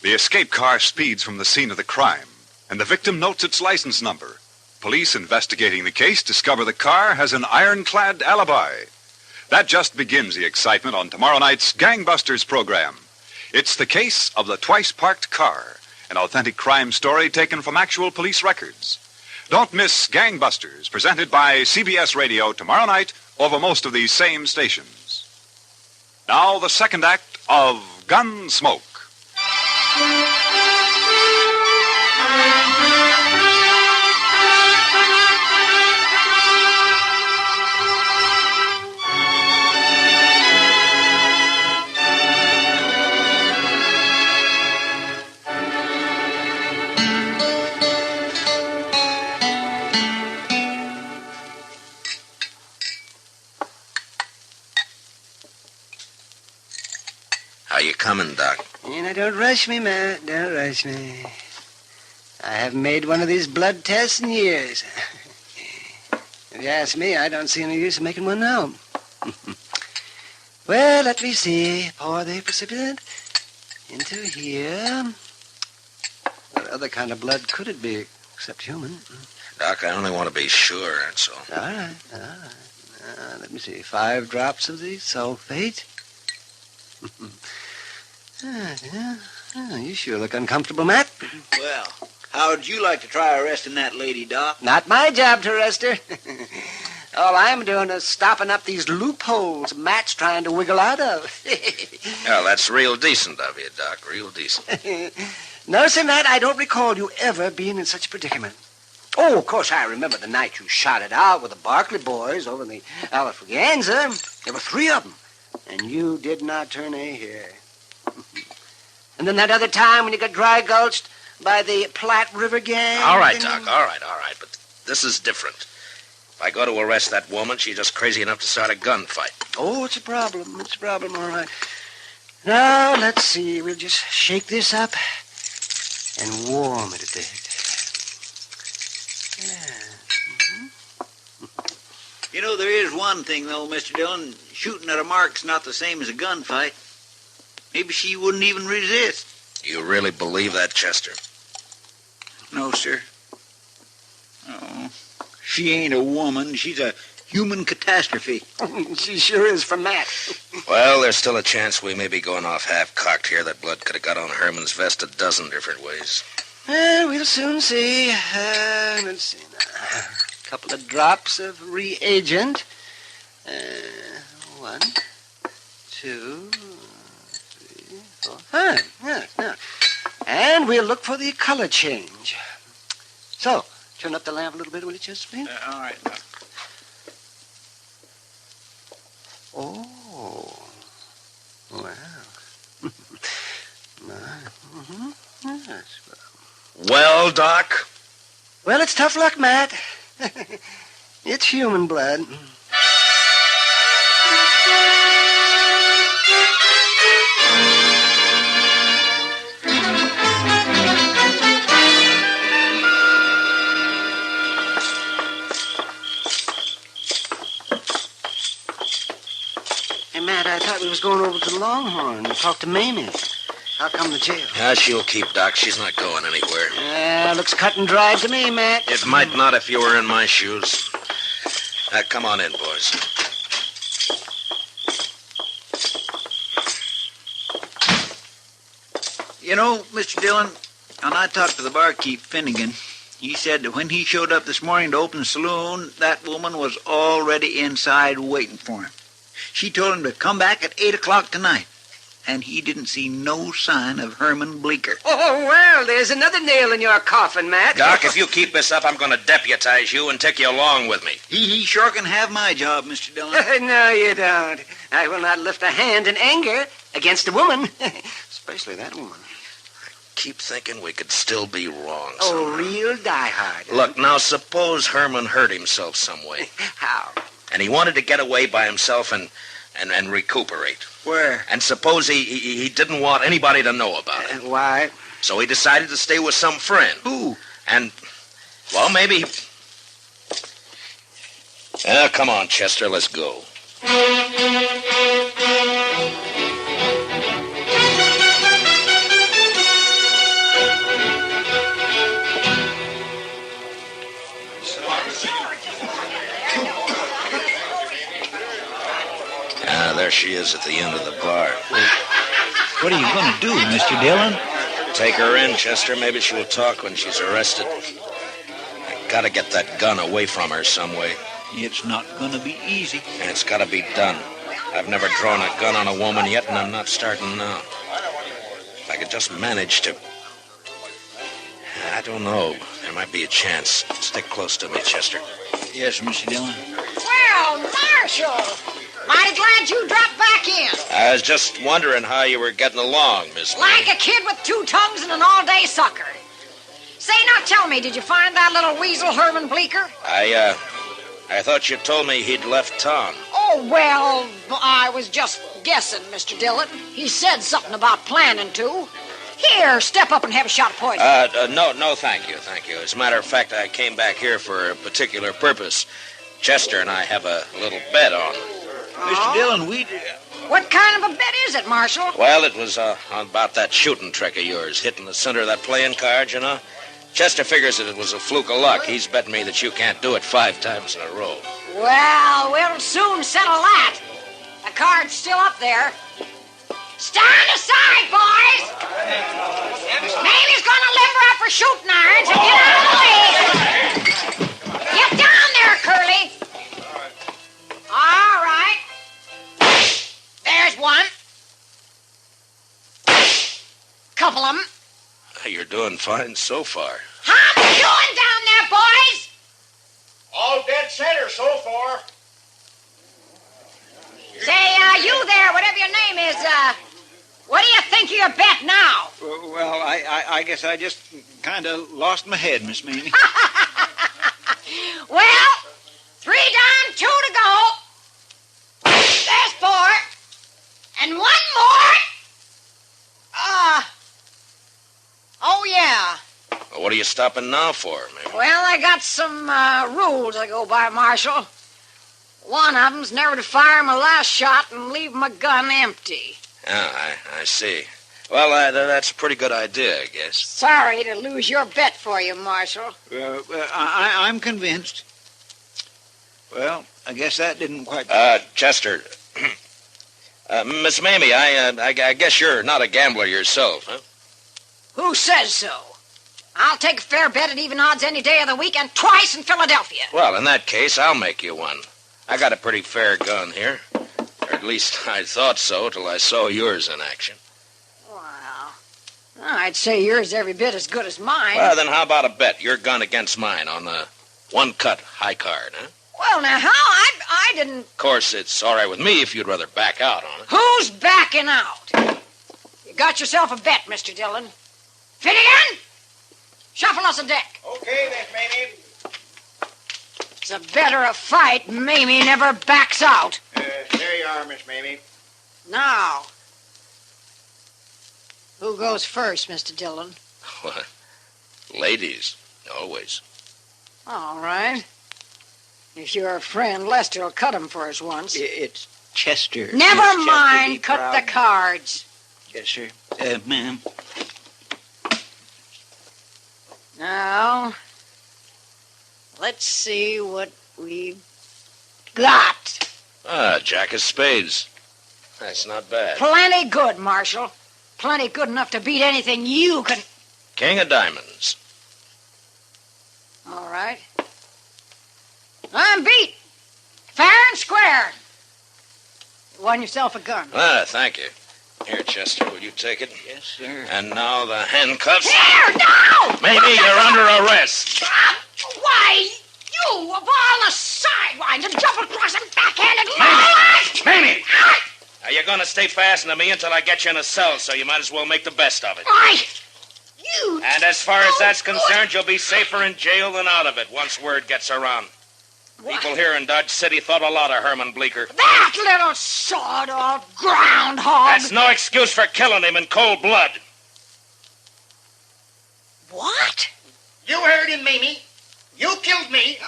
Speaker 14: the escape car speeds from the scene of the crime, and the victim notes its license number. Police investigating the case discover the car has an ironclad alibi. That just begins the excitement on tomorrow night's Gangbusters program. It's the case of the twice-parked car, an authentic crime story taken from actual police records. Don't miss Gangbusters, presented by CBS Radio tomorrow night over most of these same stations. Now, the second act of Gunsmoke.
Speaker 20: How you coming, Doc?
Speaker 8: Now, don't rush me, Matt. Don't rush me. I haven't made one of these blood tests in years. If you ask me, I don't see any use in making one now. Well, let me see. Pour the precipitate into here. What other kind of blood could it be except human?
Speaker 20: Doc, I only want to be sure, that's all.
Speaker 8: All right. Let me see. 5 drops of the sulfate. You sure look uncomfortable, Matt.
Speaker 6: Well, how would you like to try arresting that lady, Doc?
Speaker 8: Not my job to arrest her. All I'm doing is stopping up these loopholes Matt's trying to wiggle out of.
Speaker 20: Well, that's real decent of you, Doc. Real decent.
Speaker 8: No, sir, Matt, I don't recall you ever being in such a predicament. Oh, of course, I remember the night you shot it out with the Barkley boys over in the Alafraganza. There were 3 of them, and you did not turn a hair. And then that other time when you got dry gulched by the Platte River gang.
Speaker 20: All right, Doc, all right. But this is different. If I go to arrest that woman, she's just crazy enough to start a gunfight.
Speaker 8: Oh, it's a problem. It's a problem, all right. Now, let's see. We'll just shake this up and warm it a bit.
Speaker 6: You know, there is one thing, though, Mr. Dillon. Shooting at a mark's not the same as a gunfight. Maybe she wouldn't even resist.
Speaker 20: You really believe that, Chester?
Speaker 6: No, sir. Oh, she ain't a woman. She's a human catastrophe.
Speaker 8: She sure is for Matt.
Speaker 20: Well, there's still a chance we may be going off half-cocked here. That blood could have got on Herman's vest a dozen different ways.
Speaker 8: We'll soon see. Let's see now. A couple of drops of reagent. 1, 2, 3, 4, 5. Yeah. And we'll look for the color change. So, turn up the lamp a little bit, will you, Chester, please?
Speaker 6: All right.
Speaker 8: Oh. Wow. Yes.
Speaker 20: Well, Doc?
Speaker 8: Well, it's tough luck, Matt. It's human blood. Hey, Matt, I thought we was going over to the Longhorn to talk to Mamie. How come the jail?
Speaker 20: She'll keep, Doc. She's not going anywhere.
Speaker 8: Looks cut and dried to me, Matt.
Speaker 20: It might not if you were in my shoes. Come on in, boys.
Speaker 6: You know, Mr. Dillon, when I talked to the barkeep, Finnegan, he said that when he showed up this morning to open the saloon, that woman was already inside waiting for him. She told him to come back at 8 o'clock tonight. And he didn't see no sign of Herman Bleecker.
Speaker 8: Oh, well, there's another nail in your coffin, Matt.
Speaker 20: Doc, if you keep this up, I'm going to deputize you and take you along with me.
Speaker 6: He sure can have my job, Mr. Dillon.
Speaker 8: No, you don't. I will not lift a hand in anger against a woman, especially that woman.
Speaker 20: I keep thinking we could still be wrong.
Speaker 8: Oh, real diehard.
Speaker 20: Look, now, suppose Herman hurt himself some way.
Speaker 8: How?
Speaker 20: And he wanted to get away by himself and recuperate.
Speaker 6: Where?
Speaker 20: And suppose he didn't want anybody to know about it.
Speaker 8: Why?
Speaker 20: So he decided to stay with some friend.
Speaker 6: Who?
Speaker 20: And, well, maybe... come on, Chester, let's go.
Speaker 17: There she is at the end of the bar.
Speaker 6: What are you going to do, Mr. Dillon?
Speaker 17: Take her in, Chester. Maybe she'll talk when she's arrested. I gotta get that gun away from her some way.
Speaker 6: It's not going to be easy.
Speaker 17: And it's gotta be done. I've never drawn a gun on a woman yet, and I'm not starting now. If I could just manage to... I don't know. There might be a chance. Stick close to me, Chester.
Speaker 6: Yes, Mr. Dillon.
Speaker 18: Well, Marshal, mighty glad you dropped back in.
Speaker 17: I was just wondering how you were getting along, Miss
Speaker 18: Like a kid with two tongues and an all-day sucker. Say, now tell me, did you find that little weasel Herman Bleecker?
Speaker 17: I thought you told me he'd left town.
Speaker 18: Oh, well, I was just guessing, Mr. Dillon. He said something about planning to. Here, step up and have a shot of poison.
Speaker 17: No, thank you. As a matter of fact, I came back here for a particular purpose. Chester and I have a little bet on.
Speaker 6: Mr. Dillon,
Speaker 18: What kind of a bet is it, Marshal?
Speaker 17: Well, it was about that shooting trick of yours, hitting the center of that playing card, you know. Chester figures that it was a fluke of luck. He's betting me that you can't do it 5 times in a row.
Speaker 18: Well, we'll soon settle that. The card's still up there. Stand aside, boys! Mamie's gonna limber up her shooting irons and get out of the way. Get down there, Curly. All right. There's one. Couple of them.
Speaker 17: You're doing fine so far.
Speaker 18: How you doing down there, boys?
Speaker 3: All dead center so far.
Speaker 18: Say, you there, whatever your name is, what do you think of your bet now?
Speaker 6: Well, I guess I just kind of lost my head, Miss Mamie.
Speaker 18: Well, 3 down, 2 to go. There's 4. And 1 more. Oh, yeah.
Speaker 17: Well, what are you stopping now for, maybe?
Speaker 18: Well, I got some rules I go by, Marshal. One of them's never to fire my last shot and leave my gun empty.
Speaker 17: Yeah, I see. Well, that's a pretty good idea, I guess.
Speaker 18: Sorry to lose your bet for you, Marshal.
Speaker 6: I'm convinced. Well, I guess that didn't quite...
Speaker 17: Chester. Miss Mamie, I guess you're not a gambler yourself, huh?
Speaker 18: Who says so? I'll take a fair bet at even odds any day of the week and twice in Philadelphia.
Speaker 17: Well, in that case, I'll make you one. I got a pretty fair gun here. Or at least I thought so till I saw yours in action.
Speaker 18: Well, I'd say yours every bit as good as mine.
Speaker 17: Well, then how about a bet? Your gun against mine on the 1-cut high card, huh?
Speaker 18: Well, now, how? I didn't...
Speaker 17: Of course, it's all right with me if you'd rather back out on it.
Speaker 18: Who's backing out? You got yourself a bet, Mr. Dillon. Finnegan, shuffle us a deck.
Speaker 3: Okay, Miss Mamie.
Speaker 18: It's a better a fight. Mamie never backs out.
Speaker 3: There you are, Miss Mamie.
Speaker 18: Now, who goes first, Mr. Dillon?
Speaker 17: What? Ladies, always.
Speaker 18: All right. If you're a friend, Lester'll cut him for us once.
Speaker 6: It's Chester.
Speaker 18: Never
Speaker 6: Miss
Speaker 18: mind.
Speaker 6: Chester,
Speaker 18: Cut the cards.
Speaker 6: Yes, sir. Ma'am.
Speaker 18: Now, let's see what we've got.
Speaker 17: Jack of spades. That's not bad.
Speaker 18: Plenty good, Marshal. Plenty good enough to beat anything you can...
Speaker 17: King of diamonds.
Speaker 18: All right. I'm beat. Fair and square. You won yourself a gun.
Speaker 17: Thank you. Here, Chester, will you take it?
Speaker 6: Yes, sir.
Speaker 17: And now the handcuffs.
Speaker 18: Here, now!
Speaker 17: Maybe you're under arrest.
Speaker 18: Why, you, of all the sidewinds and double-crossing backhanded...
Speaker 17: Mamie! Now, you're going to stay fastened to me until I get you in a cell, so you might as well make the best of it.
Speaker 18: Why, you...
Speaker 17: And as far as that's concerned, you'll be safer in jail than out of it once word gets around. People here in Dodge City thought a lot of Herman Bleecker.
Speaker 18: That little sawed-off groundhog...
Speaker 17: That's no excuse for killing him in cold blood.
Speaker 18: What?
Speaker 3: You heard him, Mamie. You killed me.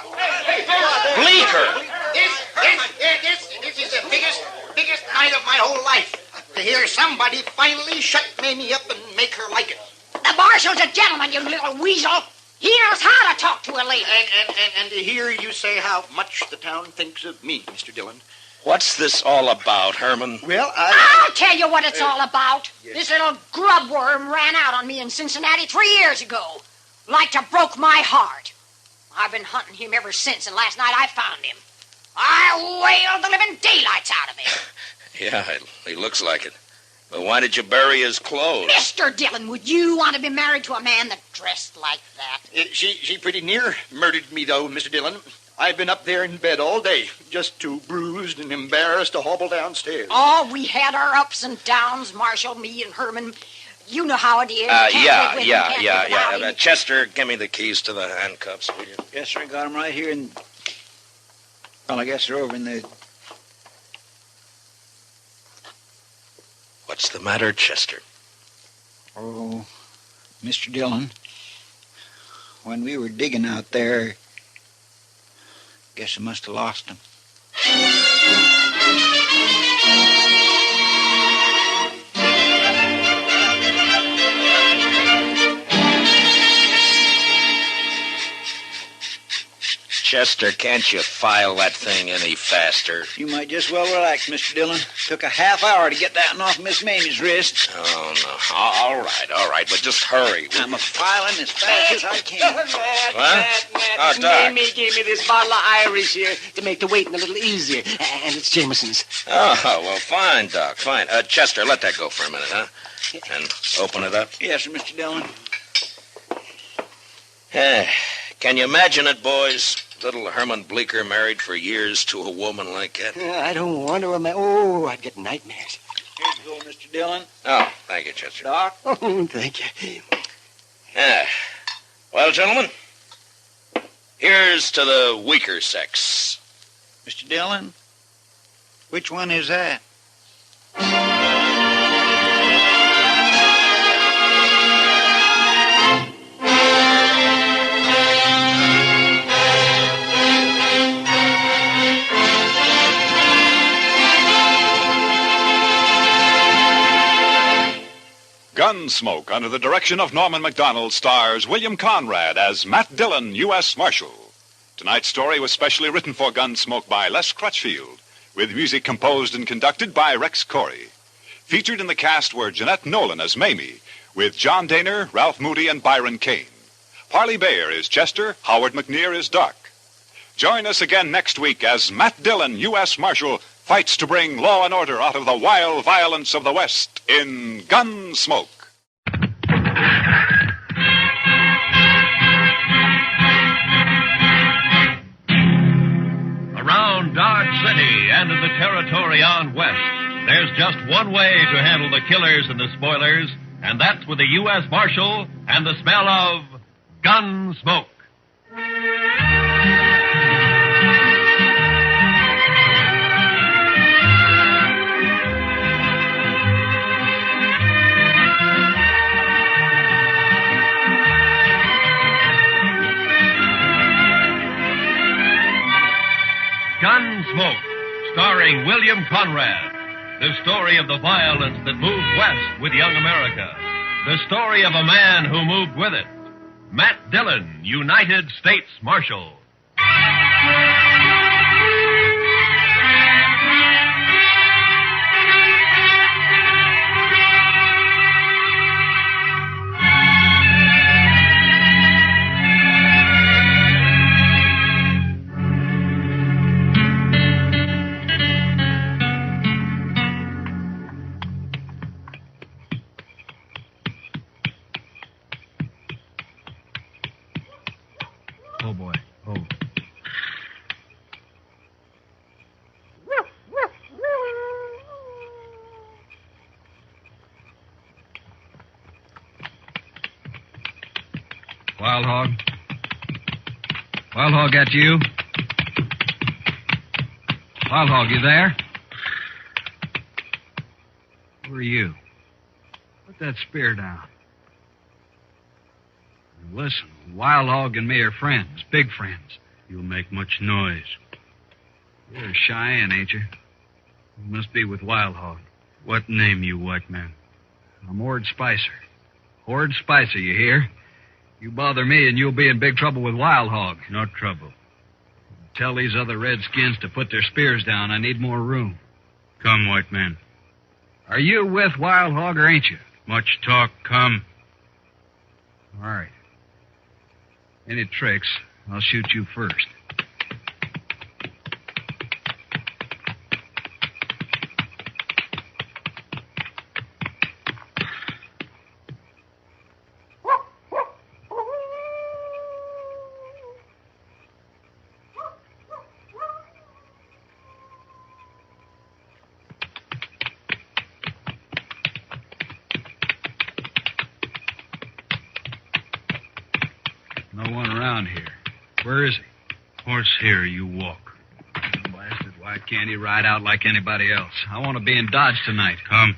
Speaker 17: Bleecker!
Speaker 3: This is a
Speaker 6: biggest night of my whole life. To hear somebody finally shut Mamie up and make her like it.
Speaker 18: The marshal's a gentleman, you little weasel. He knows how to talk to a lady.
Speaker 6: And to hear you say how much the town thinks of me, Mr. Dillon.
Speaker 20: What's this all about, Herman?
Speaker 6: Well,
Speaker 18: I'll tell you what it's all about. Yes. This little grub worm ran out on me in Cincinnati 3 years ago. Like to broke my heart. I've been hunting him ever since, and last night I found him. I wailed the living daylights out of him.
Speaker 20: Yeah, he looks like it. But why did you bury his clothes?
Speaker 18: Mr. Dillon, would you want to be married to a man that dressed like that?
Speaker 6: She pretty near murdered me, though, Mr. Dillon. I've been up there in bed all day, just too bruised and embarrassed to hobble downstairs.
Speaker 18: Oh, we had our ups and downs, Marshal, me and Herman. You know how it is.
Speaker 20: Yeah. Chester, give me the keys to the handcuffs, will you?
Speaker 6: Yes, sir. I got them right here, and... Well, I guess they're over in the...
Speaker 20: What's the matter, Chester?
Speaker 6: Oh, Mr. Dillon, when we were digging out there, guess I must have lost him.
Speaker 20: Chester, can't you file that thing any faster?
Speaker 6: You might just well relax, Mr. Dillon. Took a half hour to get that one off Miss Mamie's wrist.
Speaker 20: Oh, no. All right, but just hurry.
Speaker 6: I'm a-filing as fast as I can.
Speaker 20: Matt, Doc.
Speaker 11: Mamie gave me this bottle of Irish here to make the waiting a little easier. And it's Jameson's.
Speaker 20: Oh, well, fine, Doc, fine. Chester, let that go for a minute, huh? And open it up.
Speaker 6: Yes, sir, Mr. Dillon.
Speaker 20: Can you imagine it, boys? Little Herman Bleecker married for years to a woman like that.
Speaker 11: I don't wonder what I'd get nightmares.
Speaker 6: Here you go, Mr. Dillon.
Speaker 20: Oh, thank you, Chester.
Speaker 6: Doc?
Speaker 11: Oh, thank you.
Speaker 20: Well, gentlemen, here's to the weaker sex.
Speaker 6: Mr. Dillon, which one is that?
Speaker 14: Gunsmoke, under the direction of Norman MacDonald, stars William Conrad as Matt Dillon, U.S. Marshal. Tonight's story was specially written for Gunsmoke by Les Crutchfield, with music composed and conducted by Rex Corey. Featured in the cast were Jeanette Nolan as Mamie, with John Daner, Ralph Moody, and Byron Kane. Parley Bayer is Chester, Howard McNear is Doc. Join us again next week as Matt Dillon, U.S. Marshal, fights to bring law and order out of the wild violence of the West in Gunsmoke.
Speaker 1: Around Dodge City and in the territory on west, there's just one way to handle the killers and the spoilers, and that's with the U.S. Marshal and the smell of Gunsmoke. Gunsmoke, starring William Conrad. The story of the violence that moved west with young America. The story of a man who moved with it. Matt Dillon, United States Marshal. Oh, boy. Oh. Wild Hog? Wild Hog, that you? Wild Hog, you there? Where are you? Put that spear down. Listen, Wild Hog and me are friends, big friends. You'll make much noise. You're shy, ain't you?
Speaker 12: You must be with Wild Hog. What name, you white man? I'm Ord Spicer. Ord Spicer, you hear? You bother me and you'll be in big trouble with Wild Hog. No trouble. Tell these other redskins to put their spears down. I need more room. Come, white man. Are you with Wild Hog or ain't you? Much talk, come. All right. Any tricks, I'll shoot you first. No one around here. Where is he? Horse here, you walk. Blasted, why can't he ride out like anybody else? I want to be in Dodge tonight. Come.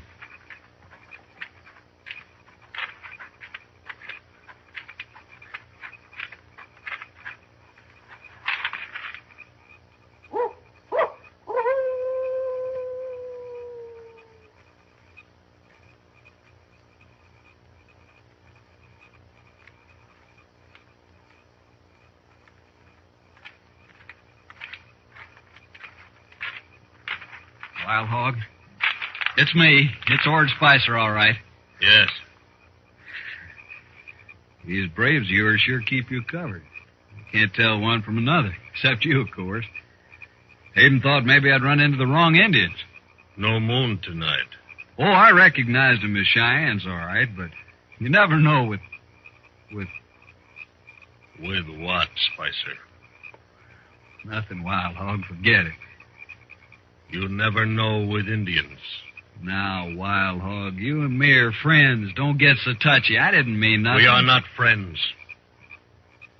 Speaker 12: Wild Hog? It's me. It's Ord Spicer, all right. Yes. These braves of yours sure keep you covered. Can't tell one from another, except you, of course. Hayden thought maybe I'd run into the wrong Indians. No moon tonight. Oh, I recognized them as Cheyennes, all right, but you never know with... With what, Spicer? Nothing, Wild Hog. Forget it. You never know with Indians. Now, Wild Hog, you and me are friends. Don't get so touchy. I didn't mean nothing. We are not friends.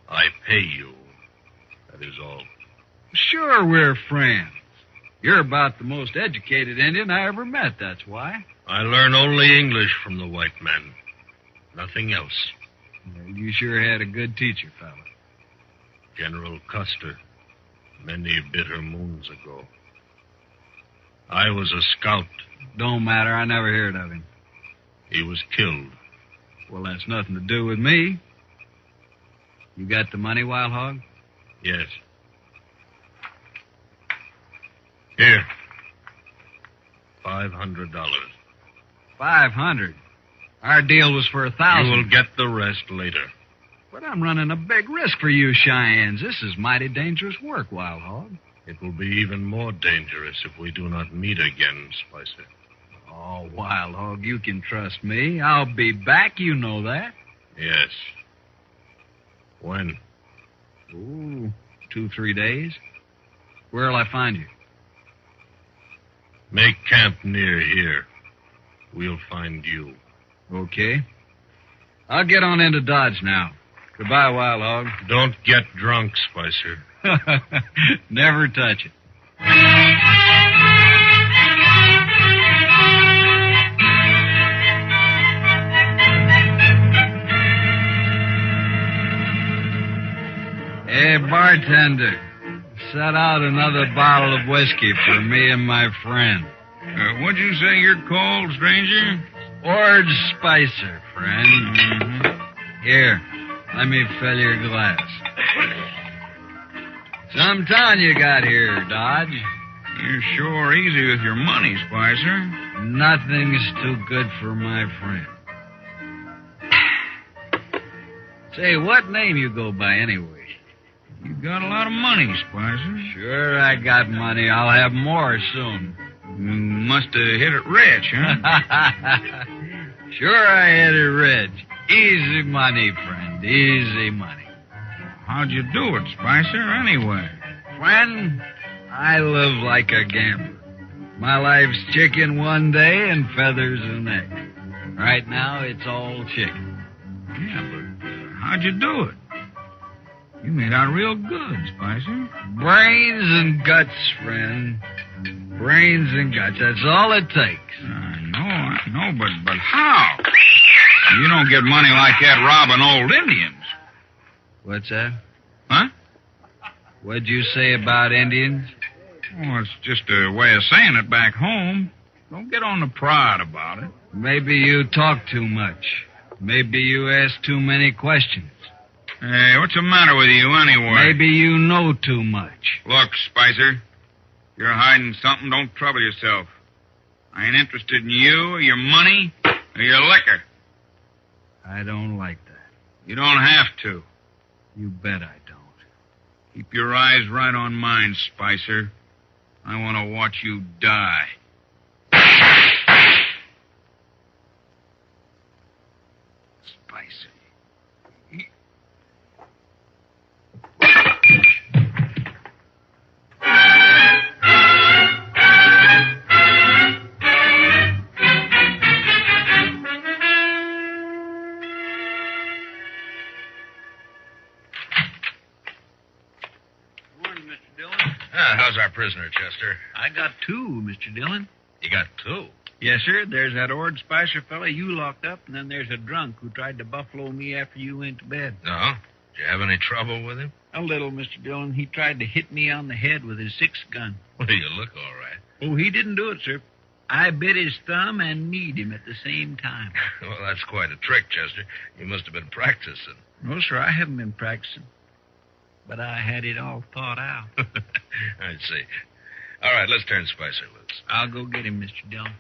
Speaker 12: I pay you. That is all. Sure, we're friends. You're about the most educated Indian I ever met, that's why. I learn only English from the white man. Nothing else. Well, you sure had a good teacher, fella. General Custer, many bitter moons ago. I was a scout. Don't matter. I never heard of him. He was killed. Well, that's nothing to do with me. You got the money, Wild Hog? Yes. Here. $500. 500? Our deal was for 1,000. You will get the rest later. But I'm running a big risk for you Cheyennes. This is mighty dangerous work, Wild Hog. It will be even more dangerous if we do not meet again, Spicer. Oh, Wild Hog, you can trust me. I'll be back, you know that. Yes. When? Ooh, 2-3 days. Where'll I find you? Make camp near here. We'll find you. Okay. I'll get on into Dodge now. Goodbye, Wild Hog. Don't get drunk, Spicer. Never touch it. Hey, bartender, set out another bottle of whiskey for me and my friend. What'd you say you're called, stranger? Ord Spicer, friend. Mm-hmm. Here, let me fill your glass. Some town you got here, Dodge. You're sure easy with your money, Spicer. Nothing's too good for my friend. Say, what name you go by anyway? You got a lot of money, Spicer. Sure, I got money. I'll have more soon. You must have hit it rich, huh? Sure, I hit it rich. Easy money, friend. Easy money. How'd you do it, Spicer, anyway? Friend, I live like a gambler. My life's chicken one day and feathers the next. Right now, it's all chicken. Yeah, but how'd you do it? You made out real good, Spicer. Brains and guts, friend. Brains and guts. That's all it takes. I know, but how? You don't get money like that robbing old Indians. What's that? Huh? What'd you say about Indians? Oh, it's just a way of saying it back home. Don't get on the prod about it. Maybe you talk too much. Maybe you ask too many questions.
Speaker 16: Hey, what's the matter with you anyway?
Speaker 12: Maybe you know too much.
Speaker 16: Look, Spicer, if you're hiding something, don't trouble yourself. I ain't interested in you or your money or your liquor.
Speaker 12: I don't like that.
Speaker 16: You don't have to.
Speaker 12: You bet I don't.
Speaker 16: Keep your eyes right on mine, Spicer. I want to watch you die.
Speaker 12: Spicer.
Speaker 17: How's our prisoner, Chester?
Speaker 7: I got 2, Mr. Dillon.
Speaker 17: You got 2?
Speaker 7: Yes, sir. There's that Ord Spicer fella you locked up, and then there's a drunk who tried to buffalo me after you went to bed.
Speaker 17: No? Did you have any trouble with him?
Speaker 7: A little, Mr. Dillon. He tried to hit me on the head with his 6 gun.
Speaker 17: Well, you look all right.
Speaker 7: Oh, he didn't do it, sir. I bit his thumb and kneed him at the same time.
Speaker 17: Well, that's quite a trick, Chester. You must have been practicing.
Speaker 7: No, sir, I haven't been practicing. But I had it all thought out.
Speaker 17: I see. All right, let's turn Spicer loose.
Speaker 7: I'll go get him, Mr. Dillon.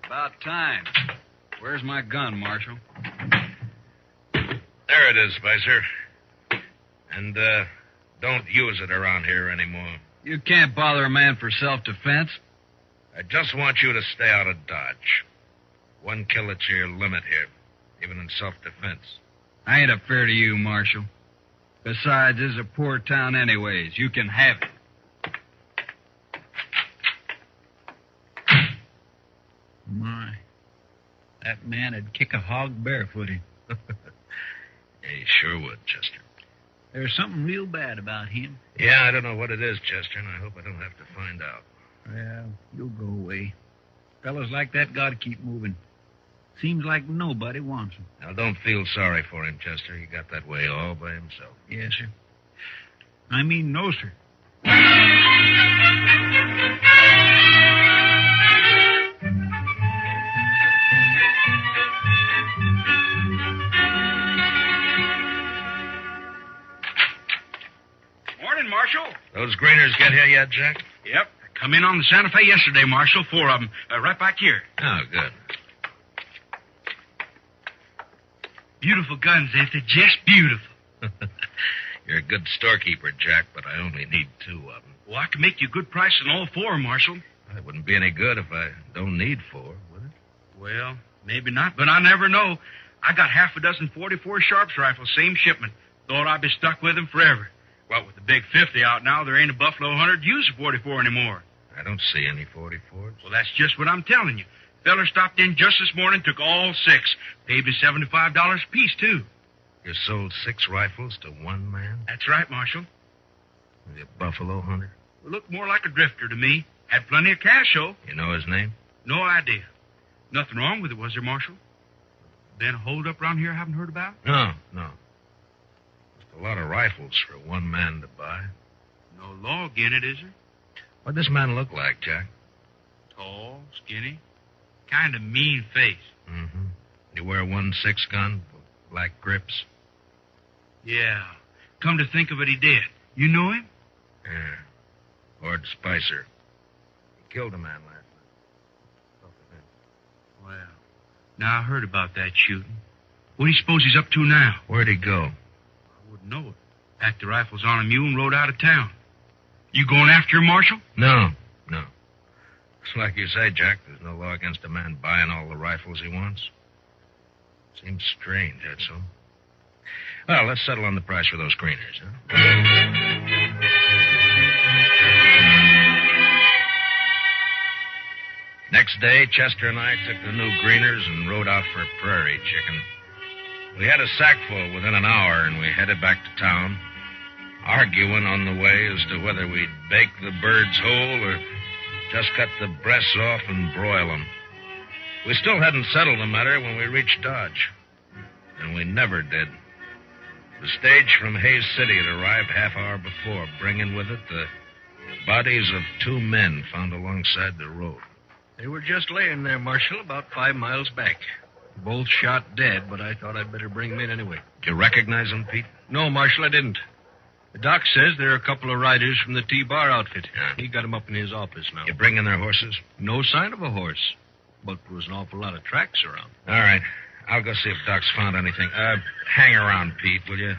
Speaker 12: About time. Where's my gun, Marshal?
Speaker 17: There it is, Spicer. And, don't use it around here anymore.
Speaker 12: You can't bother a man for self-defense.
Speaker 17: I just want you to stay out of Dodge. 1 kill at your limit here, even in self-defense.
Speaker 12: I ain't up fair to you, Marshal. Besides, this is a poor town anyways. You can have it.
Speaker 7: My, that man'd kick a hog barefooted.
Speaker 17: He sure would, Chester.
Speaker 7: There's something real bad about him.
Speaker 17: Yeah, I don't know what it is, Chester, and I hope I don't have to find out.
Speaker 7: Well, you'll go away. Fellas like that gotta keep moving. Seems like nobody wants him.
Speaker 17: Now, don't feel sorry for him, Chester. He got that way all by himself.
Speaker 7: Yes, sir. I mean, no, sir.
Speaker 16: Morning, Marshal.
Speaker 17: Those Greeners get here yet, Jack?
Speaker 16: Yep. Come in on the Santa Fe yesterday, Marshal. 4 of them. Right back here.
Speaker 17: Oh, good.
Speaker 16: Beautiful guns, ain't they? Just beautiful.
Speaker 17: You're a good storekeeper, Jack, but I only need 2 of them.
Speaker 16: Well, I can make you a good price on all 4, Marshal.
Speaker 17: That wouldn't be any good if I don't need 4, would it?
Speaker 16: Well, maybe not, but I never know. I got half a dozen 44 Sharps rifles, same shipment. Thought I'd be stuck with them forever. Well, with the big 50 out now, there ain't a Buffalo Hunter to use a 44 anymore.
Speaker 17: I don't see any 44s.
Speaker 16: Well, that's just what I'm telling you. Feller stopped in just this morning, took all 6. Paid me $75 a piece, too.
Speaker 17: You sold 6 rifles to 1 man?
Speaker 16: That's right, Marshal.
Speaker 17: Was he a Buffalo Hunter?
Speaker 16: Well, looked more like a drifter to me. Had plenty of cash, though.
Speaker 17: You know his name?
Speaker 16: No idea. Nothing wrong with it, was there, Marshal? Been a hold-up around here I haven't heard about?
Speaker 17: No. Just a lot of rifles for 1 man to buy.
Speaker 16: No law again it, is there?
Speaker 17: What'd this man look like, Jack?
Speaker 16: Tall, skinny, kind of mean face.
Speaker 17: Mm-hmm. You wear 1.6 gun, black grips?
Speaker 16: Yeah. Come to think of it, he did. You know him?
Speaker 17: Yeah. Ord Spicer. He killed a man last night.
Speaker 16: Well, now I heard about that shooting. What do you suppose he's up to now?
Speaker 17: Where'd he go?
Speaker 16: I wouldn't know it. Packed the rifles on a mule and rode out of town. You going after him, Marshal?
Speaker 17: No. It's like you say, Jack, there's no law against a man buying all the rifles he wants. Seems strange, that's all. Well, let's settle on the price for those Greeners, huh? Next day, Chester and I took the new Greeners and rode out for prairie chicken. We had a sackful within an hour, and we headed back to town, arguing on the way as to whether we'd bake the birds whole or just cut the breasts off and broil them. We still hadn't settled the matter when we reached Dodge. And we never did. The stage from Hayes City had arrived half-hour before, bringing with it the bodies of 2 men found alongside the road.
Speaker 12: They were just laying there, Marshal, about 5 miles back. Both shot dead, but I thought I'd better bring them in anyway.
Speaker 17: You recognize them, Pete?
Speaker 12: No, Marshal, I didn't. The doc says they're a couple of riders from the T-Bar outfit.
Speaker 17: Yeah.
Speaker 12: He got them up in his office now.
Speaker 17: You bring in their horses?
Speaker 12: No sign of a horse, but there was an awful lot of tracks around.
Speaker 17: All right. I'll go see if Doc's found anything. Hang around, Pete, will you?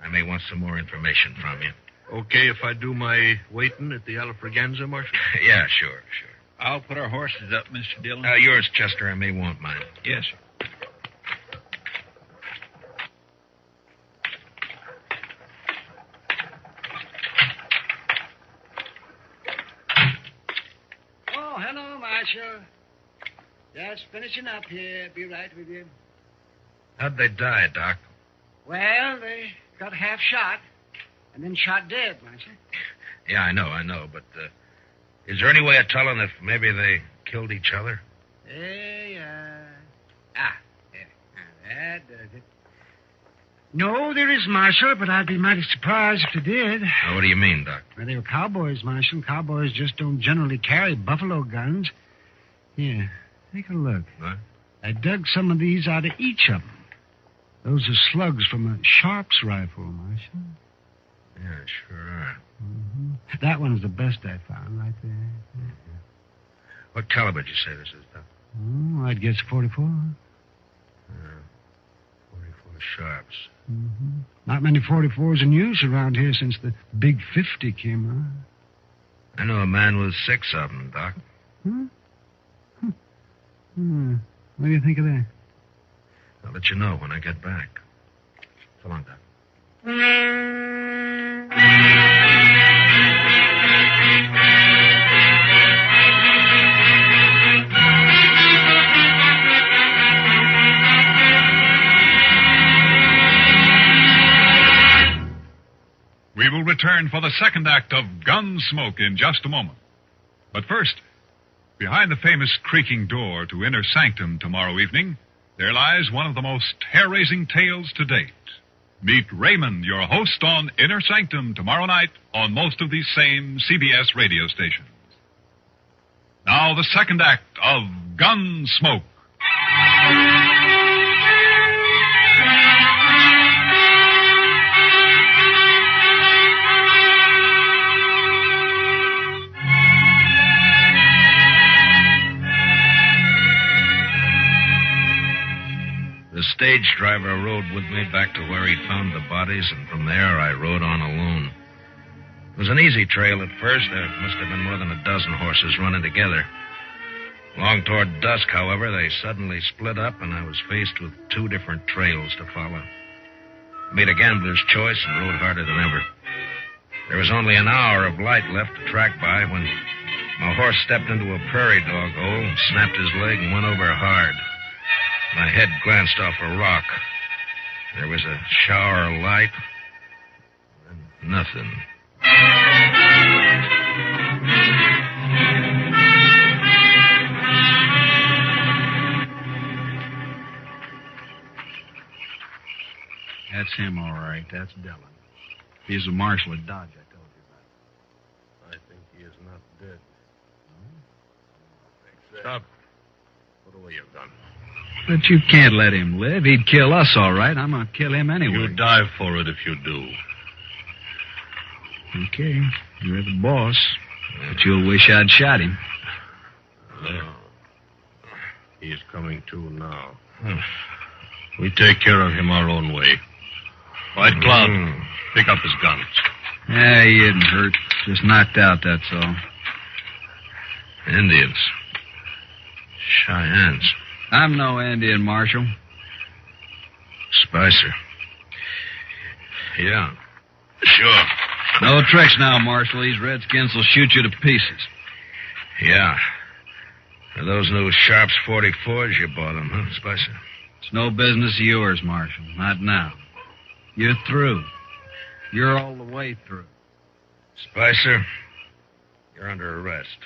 Speaker 17: I may want some more information from you.
Speaker 12: Okay if I do my waiting at the Alfraganza, Marshal?
Speaker 17: Yeah, sure.
Speaker 12: I'll put our horses up, Mr. Dillon.
Speaker 17: Yours, Chester. I may want mine.
Speaker 12: Yes, sir.
Speaker 24: Oh, hello, Marshal. Just finishing up here. Be right with you.
Speaker 17: How'd they die, Doc?
Speaker 24: Well, they got half shot and then shot dead, Marshal.
Speaker 17: Yeah, I know, but is there any way of telling if maybe they killed each other?
Speaker 24: There. That does it. No, there is, Marshal, but I'd be mighty surprised if they did.
Speaker 17: What do you mean, Doc?
Speaker 24: Well, they were cowboys, Marshal. Cowboys just don't generally carry buffalo guns. Here, take a look.
Speaker 17: What?
Speaker 24: I dug some of these out of each of them. Those are slugs from a Sharp's rifle, Marshal.
Speaker 17: Yeah, sure are.
Speaker 24: Mm-hmm. That one's the best I found right there.
Speaker 17: Mm-hmm. What caliber did you say this is, Doc?
Speaker 24: Oh, I'd guess 44.
Speaker 17: 44 Sharps.
Speaker 24: Mm-hmm. Not many 44s in use around here since the Big 50 came out.
Speaker 17: I know a man with 6 of them, Doc.
Speaker 24: What do you think of that?
Speaker 17: I'll let you know when I get back. So long, Doc.
Speaker 14: We will return for the second act of Gunsmoke in just a moment. But first, behind the famous creaking door to Inner Sanctum tomorrow evening, there lies one of the most hair-raising tales to date. Meet Raymond, your host on Inner Sanctum tomorrow night on most of these same CBS radio stations. Now, the second act of Gunsmoke.
Speaker 17: The stage driver rode with me back to where he'd found the bodies, and from there I rode on alone. It was an easy trail at first. There must have been more than a dozen horses running together. Long toward dusk, however, they suddenly split up, and I was faced with 2 different trails to follow. I made a gambler's choice and rode harder than ever. There was only an hour of light left to track by when my horse stepped into a prairie dog hole, snapped his leg, and went over hard. My head glanced off a rock. There was a shower of light, and nothing.
Speaker 12: That's him, all right. That's Dillon. He's the marshal at Dodge I told you about.
Speaker 5: I think he is not dead.
Speaker 12: Stop.
Speaker 5: Put away your gun.
Speaker 12: But you can't let him live. He'd kill us, all right. I'm going to kill him anyway.
Speaker 5: You die for it if you do.
Speaker 12: Okay. You're the boss. But you'll wish I'd shot him.
Speaker 5: There. He is coming to now. We take care of him our own way. White Cloud, pick up his guns.
Speaker 12: Yeah, he isn't hurt. Just knocked out, that's all.
Speaker 17: Indians. Cheyennes.
Speaker 12: I'm no Indian, Marshal.
Speaker 17: Spicer. Yeah. Sure.
Speaker 12: No tricks now, Marshal. These redskins will shoot you to pieces.
Speaker 17: Yeah. Are those new Sharps 44s you bought them, huh, Spicer?
Speaker 12: It's no business of yours, Marshal. Not now. You're through. You're all the way through.
Speaker 17: Spicer, you're under arrest.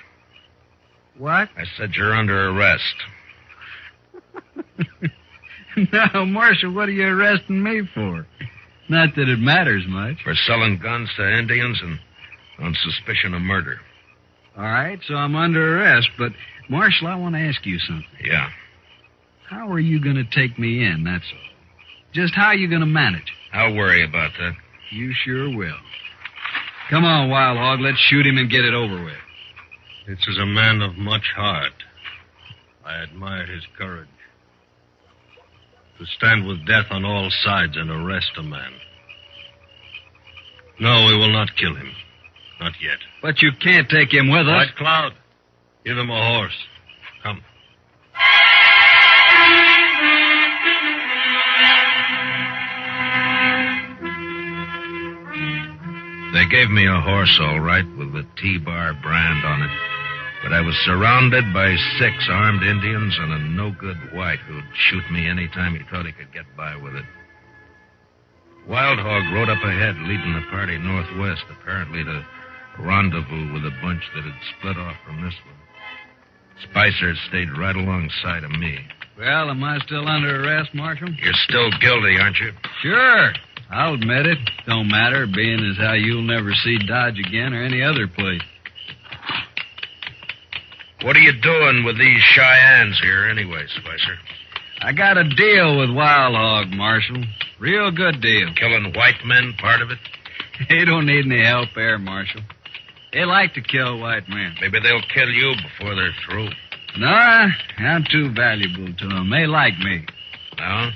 Speaker 24: What?
Speaker 17: I said you're under arrest.
Speaker 12: Now, Marshal, what are you arresting me for? Not that it matters much.
Speaker 17: For selling guns to Indians and on suspicion of murder.
Speaker 12: All right, so I'm under arrest, but, Marshal, I want to ask you something.
Speaker 17: Yeah.
Speaker 12: How are you going to take me in, that's all? Just how are you going to manage?
Speaker 17: I'll worry about that.
Speaker 12: You sure will. Come on, Wild Hog, let's shoot him and get it over with.
Speaker 1: This is a man of much heart. I admire his courage. To stand with death on all sides and arrest a man. No, we will not kill him. Not yet.
Speaker 12: But you can't take him with us.
Speaker 1: White Cloud, give him a horse. Come.
Speaker 17: They gave me a horse, all right, with the T-Bar brand on it. But I was surrounded by 6 armed Indians and a no-good white who'd shoot me any time he thought he could get by with it. Wild Hog rode up ahead, leading the party northwest, apparently to rendezvous with a bunch that had split off from this one. Spicer stayed right alongside of me.
Speaker 12: Well, am I still under arrest, Marshal?
Speaker 17: You're still guilty, aren't you?
Speaker 12: Sure. I'll admit it. Don't matter, being as how you'll never see Dodge again or any other place.
Speaker 17: What are you doing with these Cheyennes here anyway, Spicer?
Speaker 12: I got a deal with Wild Hog, Marshal. Real good deal.
Speaker 17: Killing white men, part of it?
Speaker 12: They don't need any help there, Marshal. They like to kill white men.
Speaker 17: Maybe they'll kill you before they're through.
Speaker 12: No, I'm too valuable to them. They like me.
Speaker 17: No?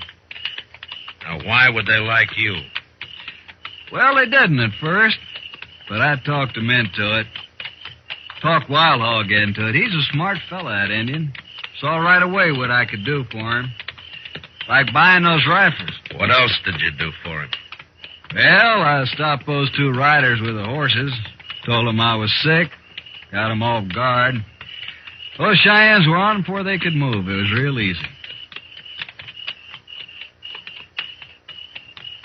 Speaker 17: Now, why would they like you?
Speaker 12: Well, they didn't at first, but I talked them into it. Talked Wild Hog into it. He's a smart fella, that Indian. Saw right away what I could do for him. Like buying those rifles.
Speaker 17: What else did you do for him?
Speaker 12: Well, I stopped those 2 riders with the horses. Told them I was sick. Got them off guard. Those Cheyennes were on before they could move. It was real easy.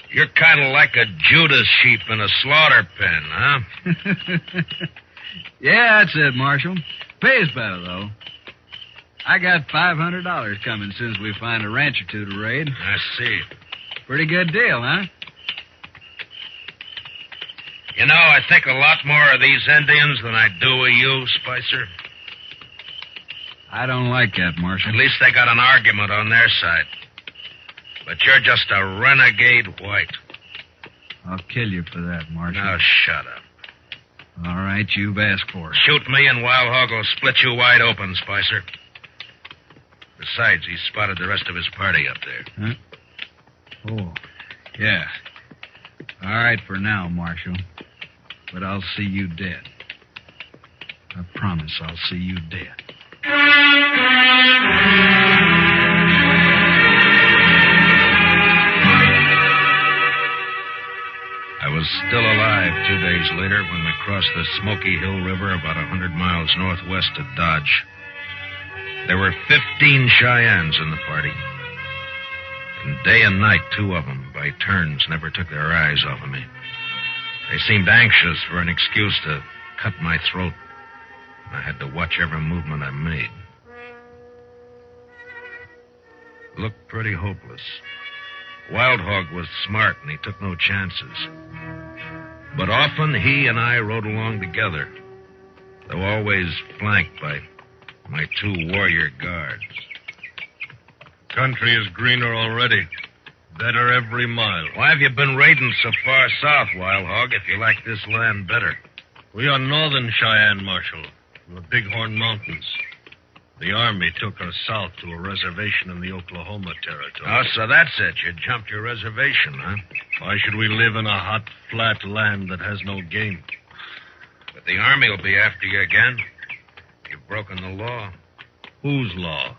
Speaker 17: You're kind of like a Judas sheep in a slaughter pen, huh?
Speaker 12: Yeah, that's it, Marshal. Pays better, though. I got $500 coming since we find a ranch or 2 to raid.
Speaker 17: I see.
Speaker 12: Pretty good deal, huh?
Speaker 17: You know, I think a lot more of these Indians than I do of you, Spicer.
Speaker 12: I don't like that, Marshal.
Speaker 17: At least they got an argument on their side. But you're just a renegade white.
Speaker 12: I'll kill you for that, Marshal.
Speaker 17: Now, shut up.
Speaker 12: All right, you've asked for it.
Speaker 17: Shoot me and Wild Hog will split you wide open, Spicer. Besides, he's spotted the rest of his party up there.
Speaker 12: Huh? Oh, yeah. All right for now, Marshal. But I'll see you dead. I promise I'll see you dead.
Speaker 17: I was still alive 2 days later when we crossed the Smoky Hill River about 100 miles northwest of Dodge. There were 15 Cheyennes in the party. And day and night, 2 of them, by turns, never took their eyes off of me. They seemed anxious for an excuse to cut my throat. I had to watch every movement I made. Looked pretty hopeless. Wild Hog was smart, and he took no chances. But often he and I rode along together, though always flanked by my 2 warrior guards.
Speaker 1: Country is greener already. Better every mile.
Speaker 17: Why have you been raiding so far south, Wild Hog, if you like this land better?
Speaker 1: We are northern Cheyenne, Marshal, from the Bighorn Mountains. The Army took us south to a reservation in the Oklahoma Territory.
Speaker 17: Oh, so that's it. You jumped your reservation, huh?
Speaker 1: Why should we live in a hot, flat land that has no game?
Speaker 17: But the Army will be after you again. You've broken the law.
Speaker 1: Whose law?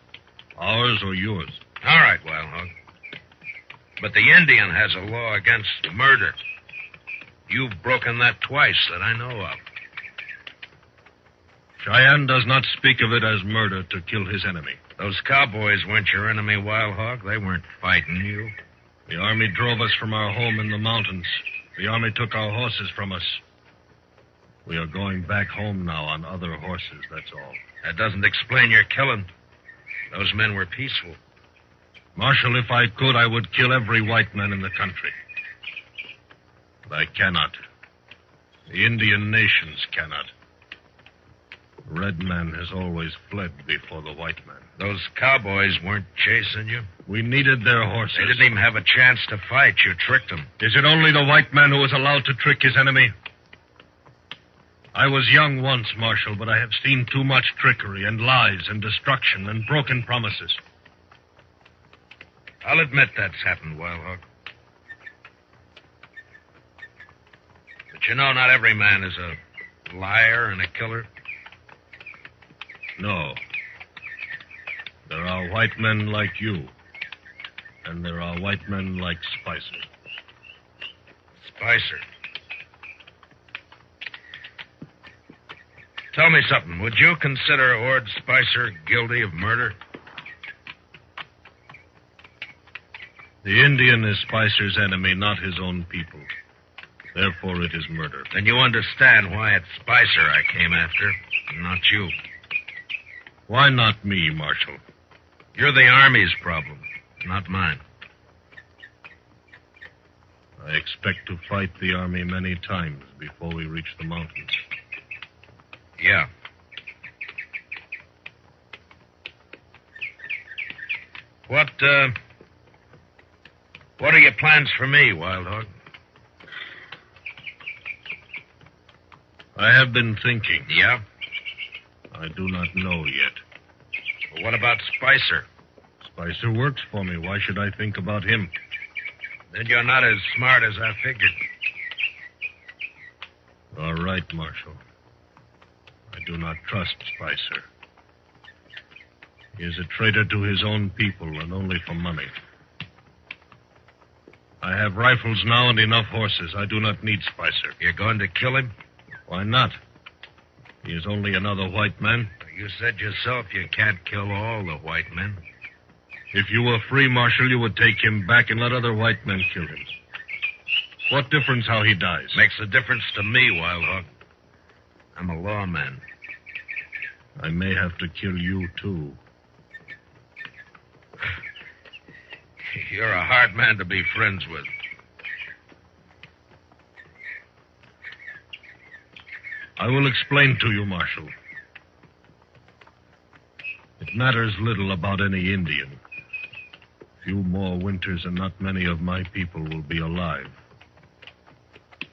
Speaker 1: Ours or yours?
Speaker 17: All right, Wild Hog. But the Indian has a law against murder. You've broken that twice that I know of.
Speaker 1: Cheyenne does not speak of it as murder to kill his enemy.
Speaker 17: Those cowboys weren't your enemy, Wild Hog. They weren't fighting you.
Speaker 1: The Army drove us from our home in the mountains. The Army took our horses from us. We are going back home now on other horses, that's all.
Speaker 17: That doesn't explain your killing. Those men were peaceful.
Speaker 12: Marshal, if I could, I would kill every white man in the country. But I cannot. The Indian nations cannot. The red man has always fled before the white man.
Speaker 17: Those cowboys weren't chasing you?
Speaker 12: We needed their horses.
Speaker 17: They didn't even have a chance to fight. You tricked them.
Speaker 12: Is it only the white man who is allowed to trick his enemy? I was young once, Marshal, but I have seen too much trickery and lies and destruction and broken promises.
Speaker 17: I'll admit that's happened, Wild Hog. But you know, not every man is a liar and a killer.
Speaker 12: No. There are white men like you. And there are white men like Spicer.
Speaker 17: Spicer? Tell me something. Would you consider Ord Spicer guilty of murder?
Speaker 12: The Indian is Spicer's enemy, not his own people. Therefore, it is murder.
Speaker 17: Then you understand why it's Spicer I came after, not you.
Speaker 12: Why not me, Marshal?
Speaker 17: You're the Army's problem, not mine.
Speaker 12: I expect to fight the Army many times before we reach the mountains.
Speaker 17: Yeah. What are your plans for me, Wild Hog?
Speaker 12: I have been thinking.
Speaker 17: Yeah?
Speaker 12: I do not know yet.
Speaker 17: Well, what about Spicer?
Speaker 12: Spicer works for me. Why should I think about him?
Speaker 17: Then you're not as smart as I figured.
Speaker 12: All right, Marshal. I do not trust Spicer. He is a traitor to his own people and only for money. I have rifles now and enough horses. I do not need Spicer.
Speaker 17: You're going to kill him?
Speaker 12: Why not? He is only another white man.
Speaker 17: You said yourself you can't kill all the white men.
Speaker 12: If you were free, Marshal, you would take him back and let other white men kill him. What difference how he dies?
Speaker 17: Makes a difference to me, Wild Hog. I'm a lawman.
Speaker 12: I may have to kill you, too.
Speaker 17: You're a hard man to be friends with.
Speaker 12: I will explain to you, Marshal. It matters little about any Indian. Few more winters and not many of my people will be alive.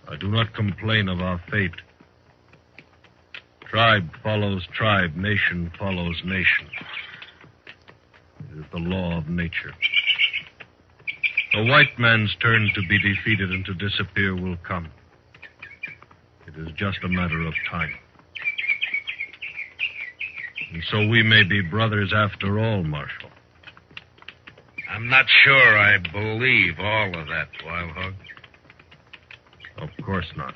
Speaker 12: I do not complain of our fate. Tribe follows tribe, nation follows nation. It is the law of nature. The white man's turn to be defeated and to disappear will come. It is just a matter of time. And so we may be brothers after all, Marshal.
Speaker 17: I'm not sure I believe all of that, Wild Hog.
Speaker 12: Of course not.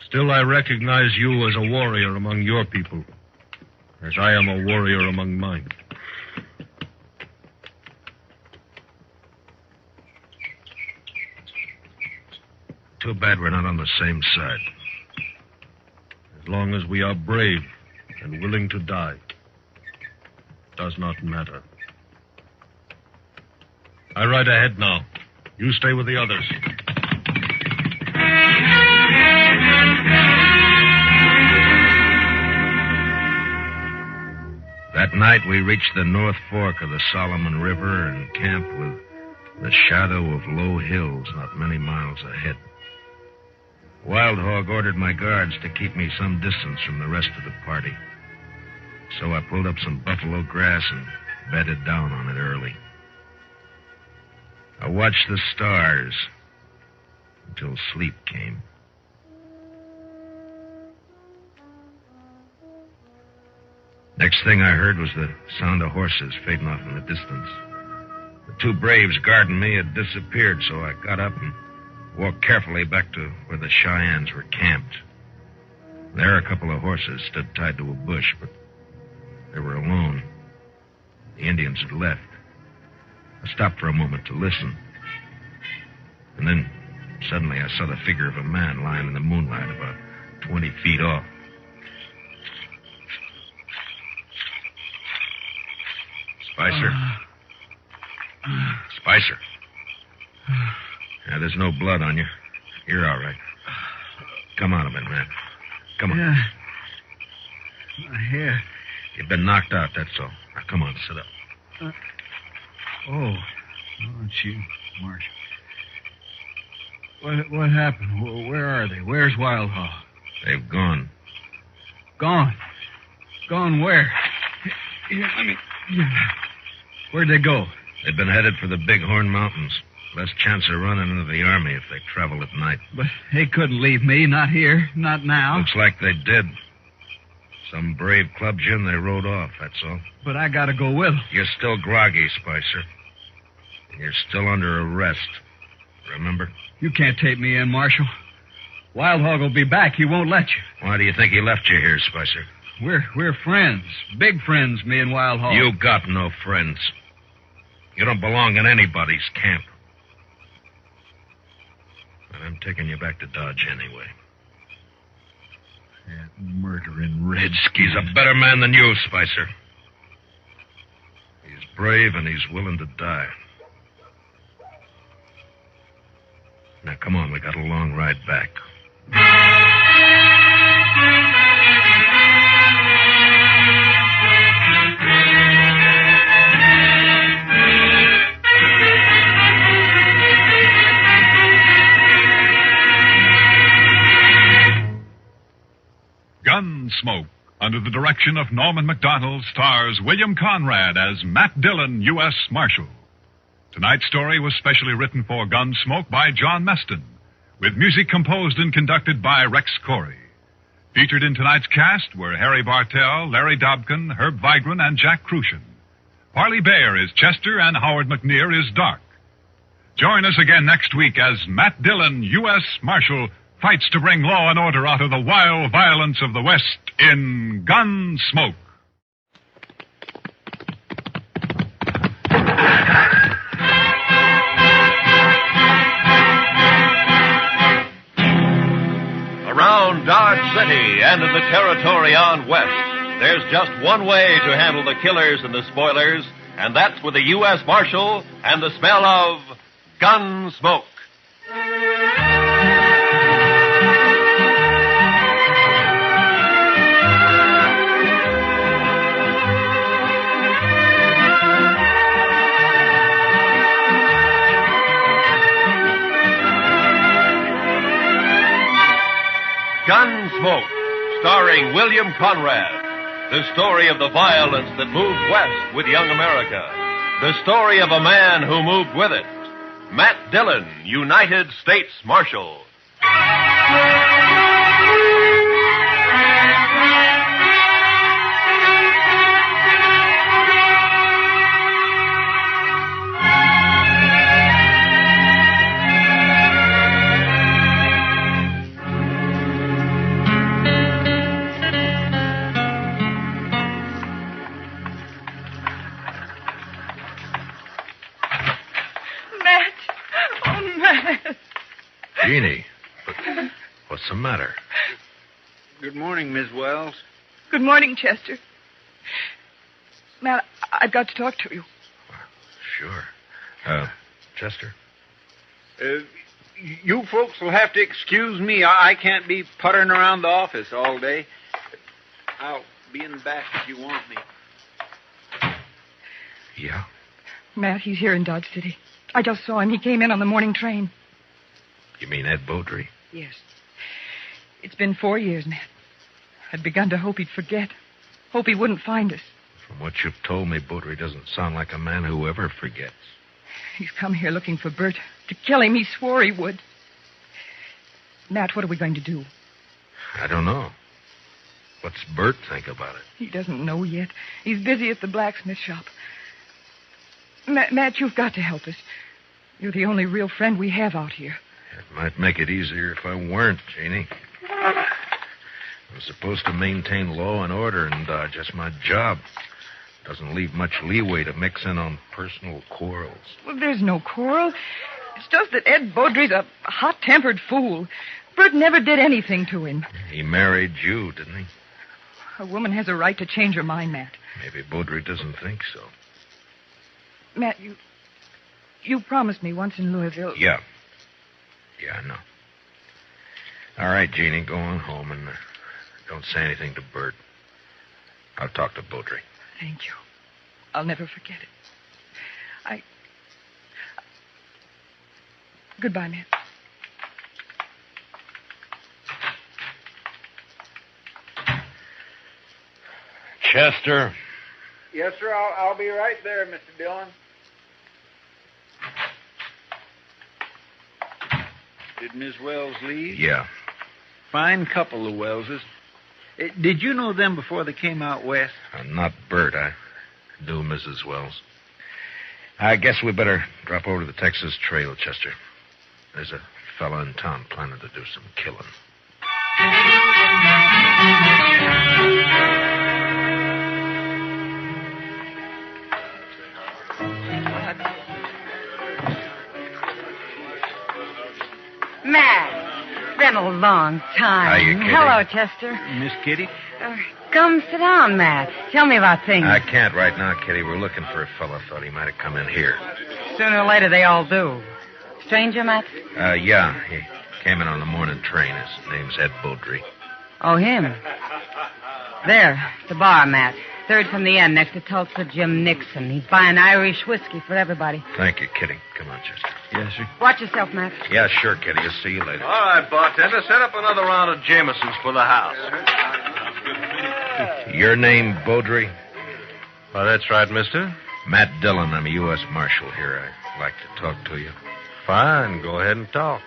Speaker 12: Still, I recognize you as a warrior among your people, as I am a warrior among mine.
Speaker 17: Too bad we're not on the same side.
Speaker 12: As long as we are brave and willing to die, it does not matter. I ride ahead now. You stay with the others.
Speaker 17: That night we reached the North Fork of the Solomon River and camped with the shadow of low hills not many miles ahead. Wild Hog ordered my guards to keep me some distance from the rest of the party. So I pulled up some buffalo grass and bedded down on it early. I watched the stars until sleep came. Next thing I heard was the sound of horses fading off in the distance. The two braves guarding me had disappeared, so I got up and walked carefully back to where the Cheyennes were camped. There, a couple of horses stood tied to a bush, but they were alone. The Indians had left. I stopped for a moment to listen. And then, suddenly, I saw the figure of a man lying in the moonlight about 20 feet off.
Speaker 12: Spicer? Spicer? Yeah, there's no blood on you. You're all right. Come out of it, man. Come on.
Speaker 7: Yeah. My hair.
Speaker 12: You've been knocked out, that's all. Now, come on, sit up.
Speaker 7: It's you, Marshal. What happened? Where are they? Where's Wild Hog?
Speaker 12: They've gone.
Speaker 7: Gone? Gone where? Here, let me... Where'd they go?
Speaker 12: They've been headed for the Bighorn Mountains. Less chance of running into the army if they travel at night.
Speaker 7: But they couldn't leave me, not here, not now.
Speaker 12: Looks like they did. Some brave clubbed you and they rode off, that's all.
Speaker 7: But I gotta go with them.
Speaker 12: You're still groggy, Spicer. And you're still under arrest. Remember?
Speaker 7: You can't take me in, Marshal. Wild Hog will be back. He won't let you.
Speaker 12: Why do you think he left you here, Spicer?
Speaker 7: We're friends. Big friends, me and Wild Hog.
Speaker 12: You got no friends. You don't belong in anybody's camp. And I'm taking you back to Dodge anyway.
Speaker 7: That murdering redskin.
Speaker 12: He's a better man than you, Spicer. He's brave and he's willing to die. Now, come on, we got a long ride back.
Speaker 14: Gunsmoke, under the direction of Norman Macdonald, stars William Conrad as Matt Dillon, U.S. Marshal. Tonight's story was specially written for Gunsmoke by John Meston, with music composed and conducted by Rex Corey. Featured in tonight's cast were Harry Bartell, Larry Dobkin, Herb Vigran, and Jack Crucian. Parley Bayer is Chester, and Howard McNear is Dark. Join us again next week as Matt Dillon, U.S. Marshal, fights to bring law and order out of the wild violence of the West in Gunsmoke.
Speaker 1: Around Dodge City and in the territory on west, there's just one way to handle the killers and the spoilers, and that's with the U.S. Marshal and the smell of Gunsmoke. Gunsmoke, starring William Conrad. The story of the violence that moved west with young America. The story of a man who moved with it. Matt Dillon, United States Marshal.
Speaker 12: Jeannie, what's the matter?
Speaker 7: Good morning, Miss Wells.
Speaker 23: Good morning, Chester. Matt, I've got to talk to you.
Speaker 12: Sure. Chester?
Speaker 7: You folks will have to excuse me. I can't be puttering around the office all day. I'll be in the back if you want me.
Speaker 12: Yeah?
Speaker 23: Matt, he's here in Dodge City. I just saw him. He came in on the morning train.
Speaker 12: You mean Ed Beaudry?
Speaker 23: Yes. It's been 4 years, Matt. I'd begun to hope he'd forget. Hope he wouldn't find us.
Speaker 12: From what you've told me, Beaudry doesn't sound like a man who ever forgets.
Speaker 23: He's come here looking for Bert. To kill him, he swore he would. Matt, what are we going to do?
Speaker 12: I don't know. What's Bert think about it?
Speaker 23: He doesn't know yet. He's busy at the blacksmith shop. Matt, you've got to help us. You're the only real friend we have out here.
Speaker 12: It might make it easier if I weren't, Jeannie. I'm supposed to maintain law and order in Dodge. That's my job. Doesn't leave much leeway to mix in on personal quarrels.
Speaker 23: Well, there's no quarrel. It's just that Ed Beaudry's a hot-tempered fool. Bert never did anything to him.
Speaker 12: He married you, didn't he?
Speaker 23: A woman has a right to change her mind, Matt.
Speaker 12: Maybe Beaudry doesn't think so.
Speaker 23: Matt, you promised me once in Louisville.
Speaker 17: Yeah. Yeah, I know. All right, Jeannie, go on home and don't say anything to Bert. I'll talk to Beaudry.
Speaker 23: Thank you. I'll never forget it. Goodbye, Matt.
Speaker 17: Chester.
Speaker 7: Yes, sir. I'll be right there, Mr. Dillon. Did Miss Wells leave?
Speaker 17: Yeah.
Speaker 7: Fine couple, the Wellses. Did you know them before they came out west?
Speaker 17: Not Bert. I knew Mrs. Wells. I guess we better drop over to the Texas Trail, Chester. There's a fella in town planning to do some killing.
Speaker 4: Matt, it's been a long time.
Speaker 17: Hiya, Kitty.
Speaker 4: Hello, Chester.
Speaker 7: Miss Kitty?
Speaker 4: Come sit down, Matt. Tell me about things.
Speaker 17: I can't right now, Kitty. We're looking for a fella. Thought he might have come in here.
Speaker 4: Sooner or later, they all do. Stranger, Matt?
Speaker 17: Yeah. He came in on the morning train. His name's Ed Beaudry.
Speaker 4: Oh, him. There, the bar, Matt. Third from the end, next to Tulsa Jim Nixon. He's buying Irish whiskey for everybody.
Speaker 17: Thank you, Kitty. Come on, Chester.
Speaker 7: Yes, sir.
Speaker 4: Watch yourself, Matt.
Speaker 17: Yeah, sure, Kitty. I'll see you later.
Speaker 19: All right, bartender, set up another round of Jamesons for the house.
Speaker 17: Your name, Beaudry?
Speaker 19: Well, that's right, mister.
Speaker 17: Matt Dillon. I'm a U.S. Marshal here. I'd like to talk to you.
Speaker 19: Fine. Go ahead and talk.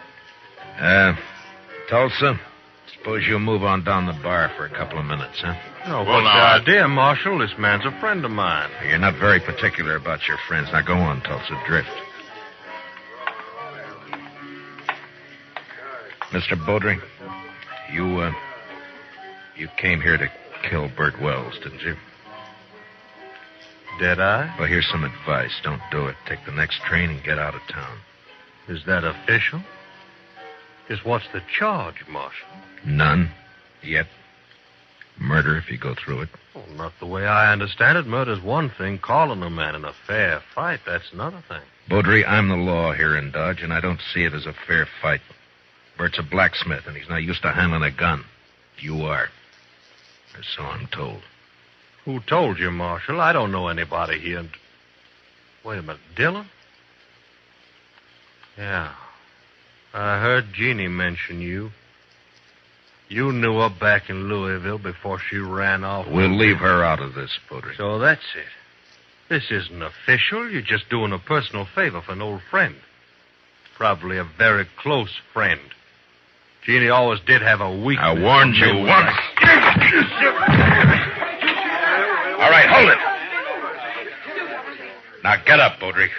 Speaker 17: Tulsa, suppose you'll move on down the bar for a couple of minutes, huh?
Speaker 19: Oh, what's the idea, Marshal? This man's a friend of mine.
Speaker 17: You're not very particular about your friends. Now go on, Tulsa. Drift. Mr. Beaudry, you came here to kill Bert Wells, didn't you?
Speaker 19: Did I?
Speaker 17: Well, here's some advice. Don't do it. Take the next train and get out of town.
Speaker 19: Is that official? Just what's the charge, Marshal?
Speaker 17: None. Yet. Murder if you go through it.
Speaker 19: Well, not the way I understand it. Murder's one thing. Calling a man in a fair fight, that's another thing.
Speaker 17: Beaudry, I'm the law here in Dodge, and I don't see it as a fair fight. Bert's a blacksmith, and he's not used to handling a gun. You are. Or so I'm told.
Speaker 19: Who told you, Marshal? I don't know anybody here. Wait a minute. Dillon? Yeah. I heard Jeannie mention you. You knew her back in Louisville before she ran off.
Speaker 17: We'll leave her out of this, Beaudry.
Speaker 19: So that's it. This isn't official. You're just doing a personal favor for an old friend. Probably a very close friend. Jeannie always did have a weakness.
Speaker 17: I warned you once. All right, hold it. Now get up, Beaudry.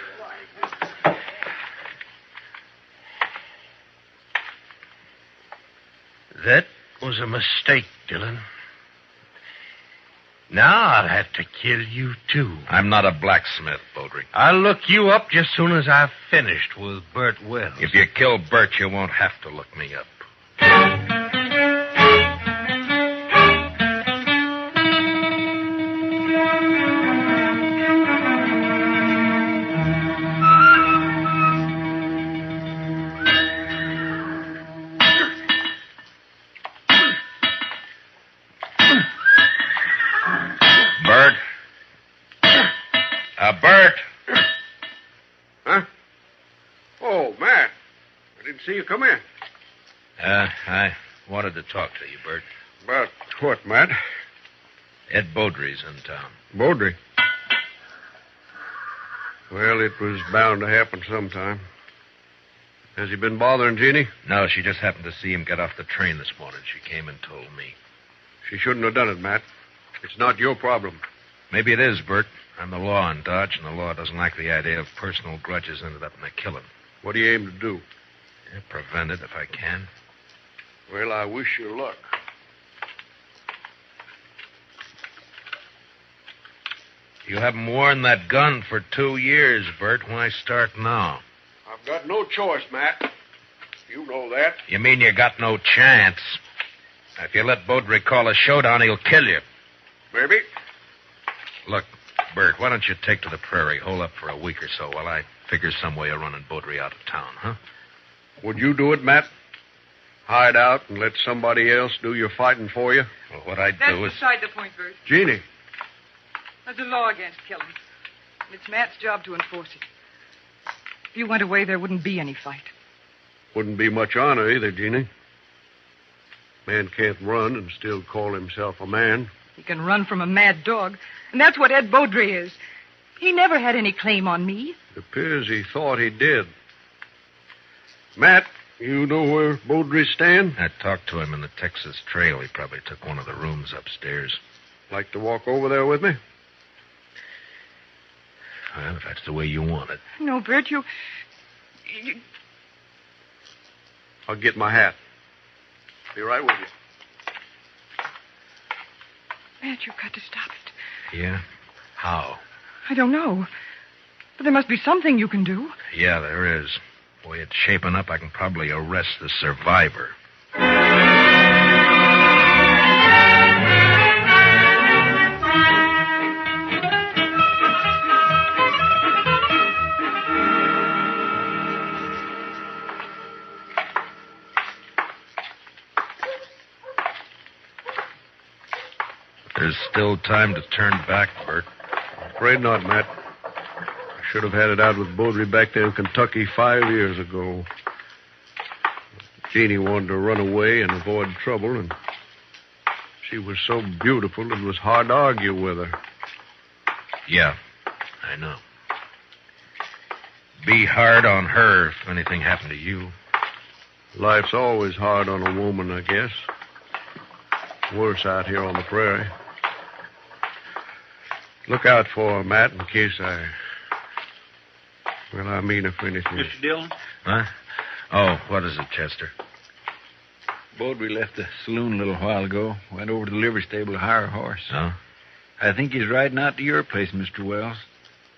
Speaker 19: That was a mistake, Dillon. Now I'll have to kill you, too.
Speaker 17: I'm not a blacksmith, Beaudry.
Speaker 19: I'll look you up just soon as I've finished with Bert Wells.
Speaker 17: If you kill Bert, you won't have to look me up. Bert.
Speaker 15: Huh? Oh, Matt. I didn't see you come in.
Speaker 17: I wanted to talk to you, Bert.
Speaker 15: About what, Matt?
Speaker 17: Ed Beaudry's in town.
Speaker 15: Beaudry? Well, it was bound to happen sometime. Has he been bothering Jeannie?
Speaker 17: No, she just happened to see him get off the train this morning. She came and told me.
Speaker 15: She shouldn't have done it, Matt. It's not your problem.
Speaker 17: Maybe it is, Bert. I'm the law in Dodge, and the law doesn't like the idea of personal grudges ended up in a killing.
Speaker 15: What do you aim to do?
Speaker 17: Yeah, prevent it if I can.
Speaker 15: Well, I wish you luck.
Speaker 17: You haven't worn that gun for 2 years, Bert. Why start now?
Speaker 15: I've got no choice, Matt. You know that.
Speaker 17: You mean you got no chance? If you let Beaudry call a showdown, he'll kill you.
Speaker 15: Maybe.
Speaker 17: Look, Bert, why don't you take to the prairie, hole up for a week or so while I figure some way of running Baudry out of town, huh?
Speaker 15: Would you do it, Matt? Hide out and let somebody else do your fighting for you?
Speaker 17: Well, what I'd
Speaker 2: That's
Speaker 17: do is...
Speaker 2: beside the point, Bert.
Speaker 15: Jeannie.
Speaker 2: There's a law against killing. And it's Matt's job to enforce it. If you went away, there wouldn't be any fight.
Speaker 15: Wouldn't be much honor either, Jeannie. Man can't run and still call himself a man.
Speaker 2: He can run from a mad dog. And that's what Ed Baudry is. He never had any claim on me.
Speaker 15: It appears he thought he did. Matt, you know where Baudry stand?
Speaker 17: I talked to him in the Texas Trail. He probably took one of the rooms upstairs.
Speaker 15: Like to walk over there with me?
Speaker 17: Well, if that's the way you want it.
Speaker 2: No, Bert, you...
Speaker 15: I'll get my hat. Be right with you.
Speaker 2: Matt, you've got to stop it.
Speaker 17: Yeah? How?
Speaker 2: I don't know. But there must be something you can do.
Speaker 17: Yeah, there is. The way it's shaping up, I can probably arrest the survivor. There's still time to turn back, Bert.
Speaker 15: Afraid not, Matt. I should have had it out with Baudry back there in Kentucky 5 years ago. Jeannie wanted to run away and avoid trouble, and she was so beautiful it was hard to argue with her.
Speaker 17: Yeah, I know. Be hard on her if anything happened to you.
Speaker 15: Life's always hard on a woman, I guess. Worse out here on the prairie. Look out for her, Matt, in case I... Well, I mean if anything...
Speaker 7: Mr. Dillon?
Speaker 17: Huh? Oh, what is it, Chester?
Speaker 7: Baudry left the saloon a little while ago. Went over to the livery stable to hire a horse.
Speaker 17: Oh?
Speaker 7: I think he's riding out to your place, Mr. Wells.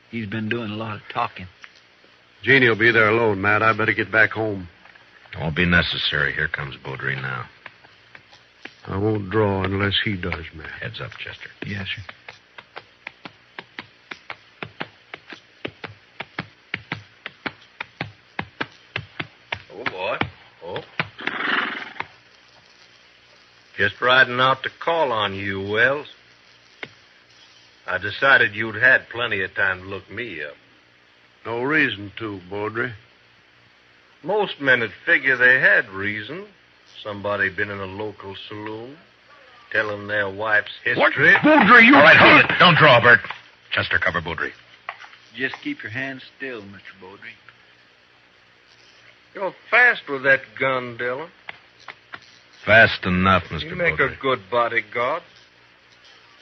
Speaker 7: He's been doing a lot of talking.
Speaker 15: Jeannie will be there alone, Matt. I better get back home.
Speaker 17: It won't be necessary. Here comes Baudry now.
Speaker 15: I won't draw unless he does, Matt.
Speaker 17: Heads up, Chester.
Speaker 7: Yes, sir.
Speaker 19: Oh, boy. Oh. Just riding out to call on you, Wells. I decided you'd had plenty of time to look me up.
Speaker 15: No reason to, Baudry.
Speaker 19: Most men would figure they had reason. Somebody been in a local saloon, telling their wife's history.
Speaker 17: What? Baudry, you... All right, hold it. Don't draw, Bert. Chester, cover Baudry.
Speaker 7: Just keep your hands still, Mr. Baudry.
Speaker 19: You're fast with that gun, Dillon.
Speaker 17: Fast enough, Mr.
Speaker 19: You make
Speaker 17: Baudry.
Speaker 19: a good bodyguard.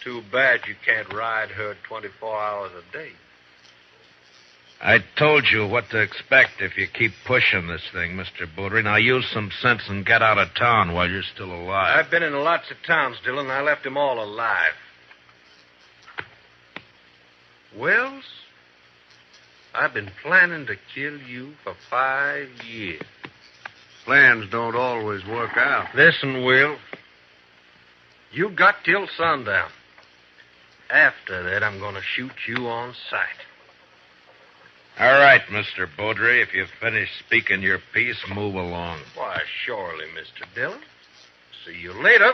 Speaker 19: Too bad you can't ride her 24 hours a day.
Speaker 17: I told you what to expect if you keep pushing this thing, Mr. Baudry. Now use some sense and get out of town while you're still alive.
Speaker 19: I've been in lots of towns, Dillon. I left them all alive. Wells, I've been planning to kill you for 5 years.
Speaker 15: Plans don't always work out.
Speaker 19: Listen, Will. You got till sundown. After that, I'm going to shoot you on sight.
Speaker 17: All right, Mr. Baudry. If you've finished speaking your piece, move along.
Speaker 19: Why, surely, Mr. Dillon. See you later.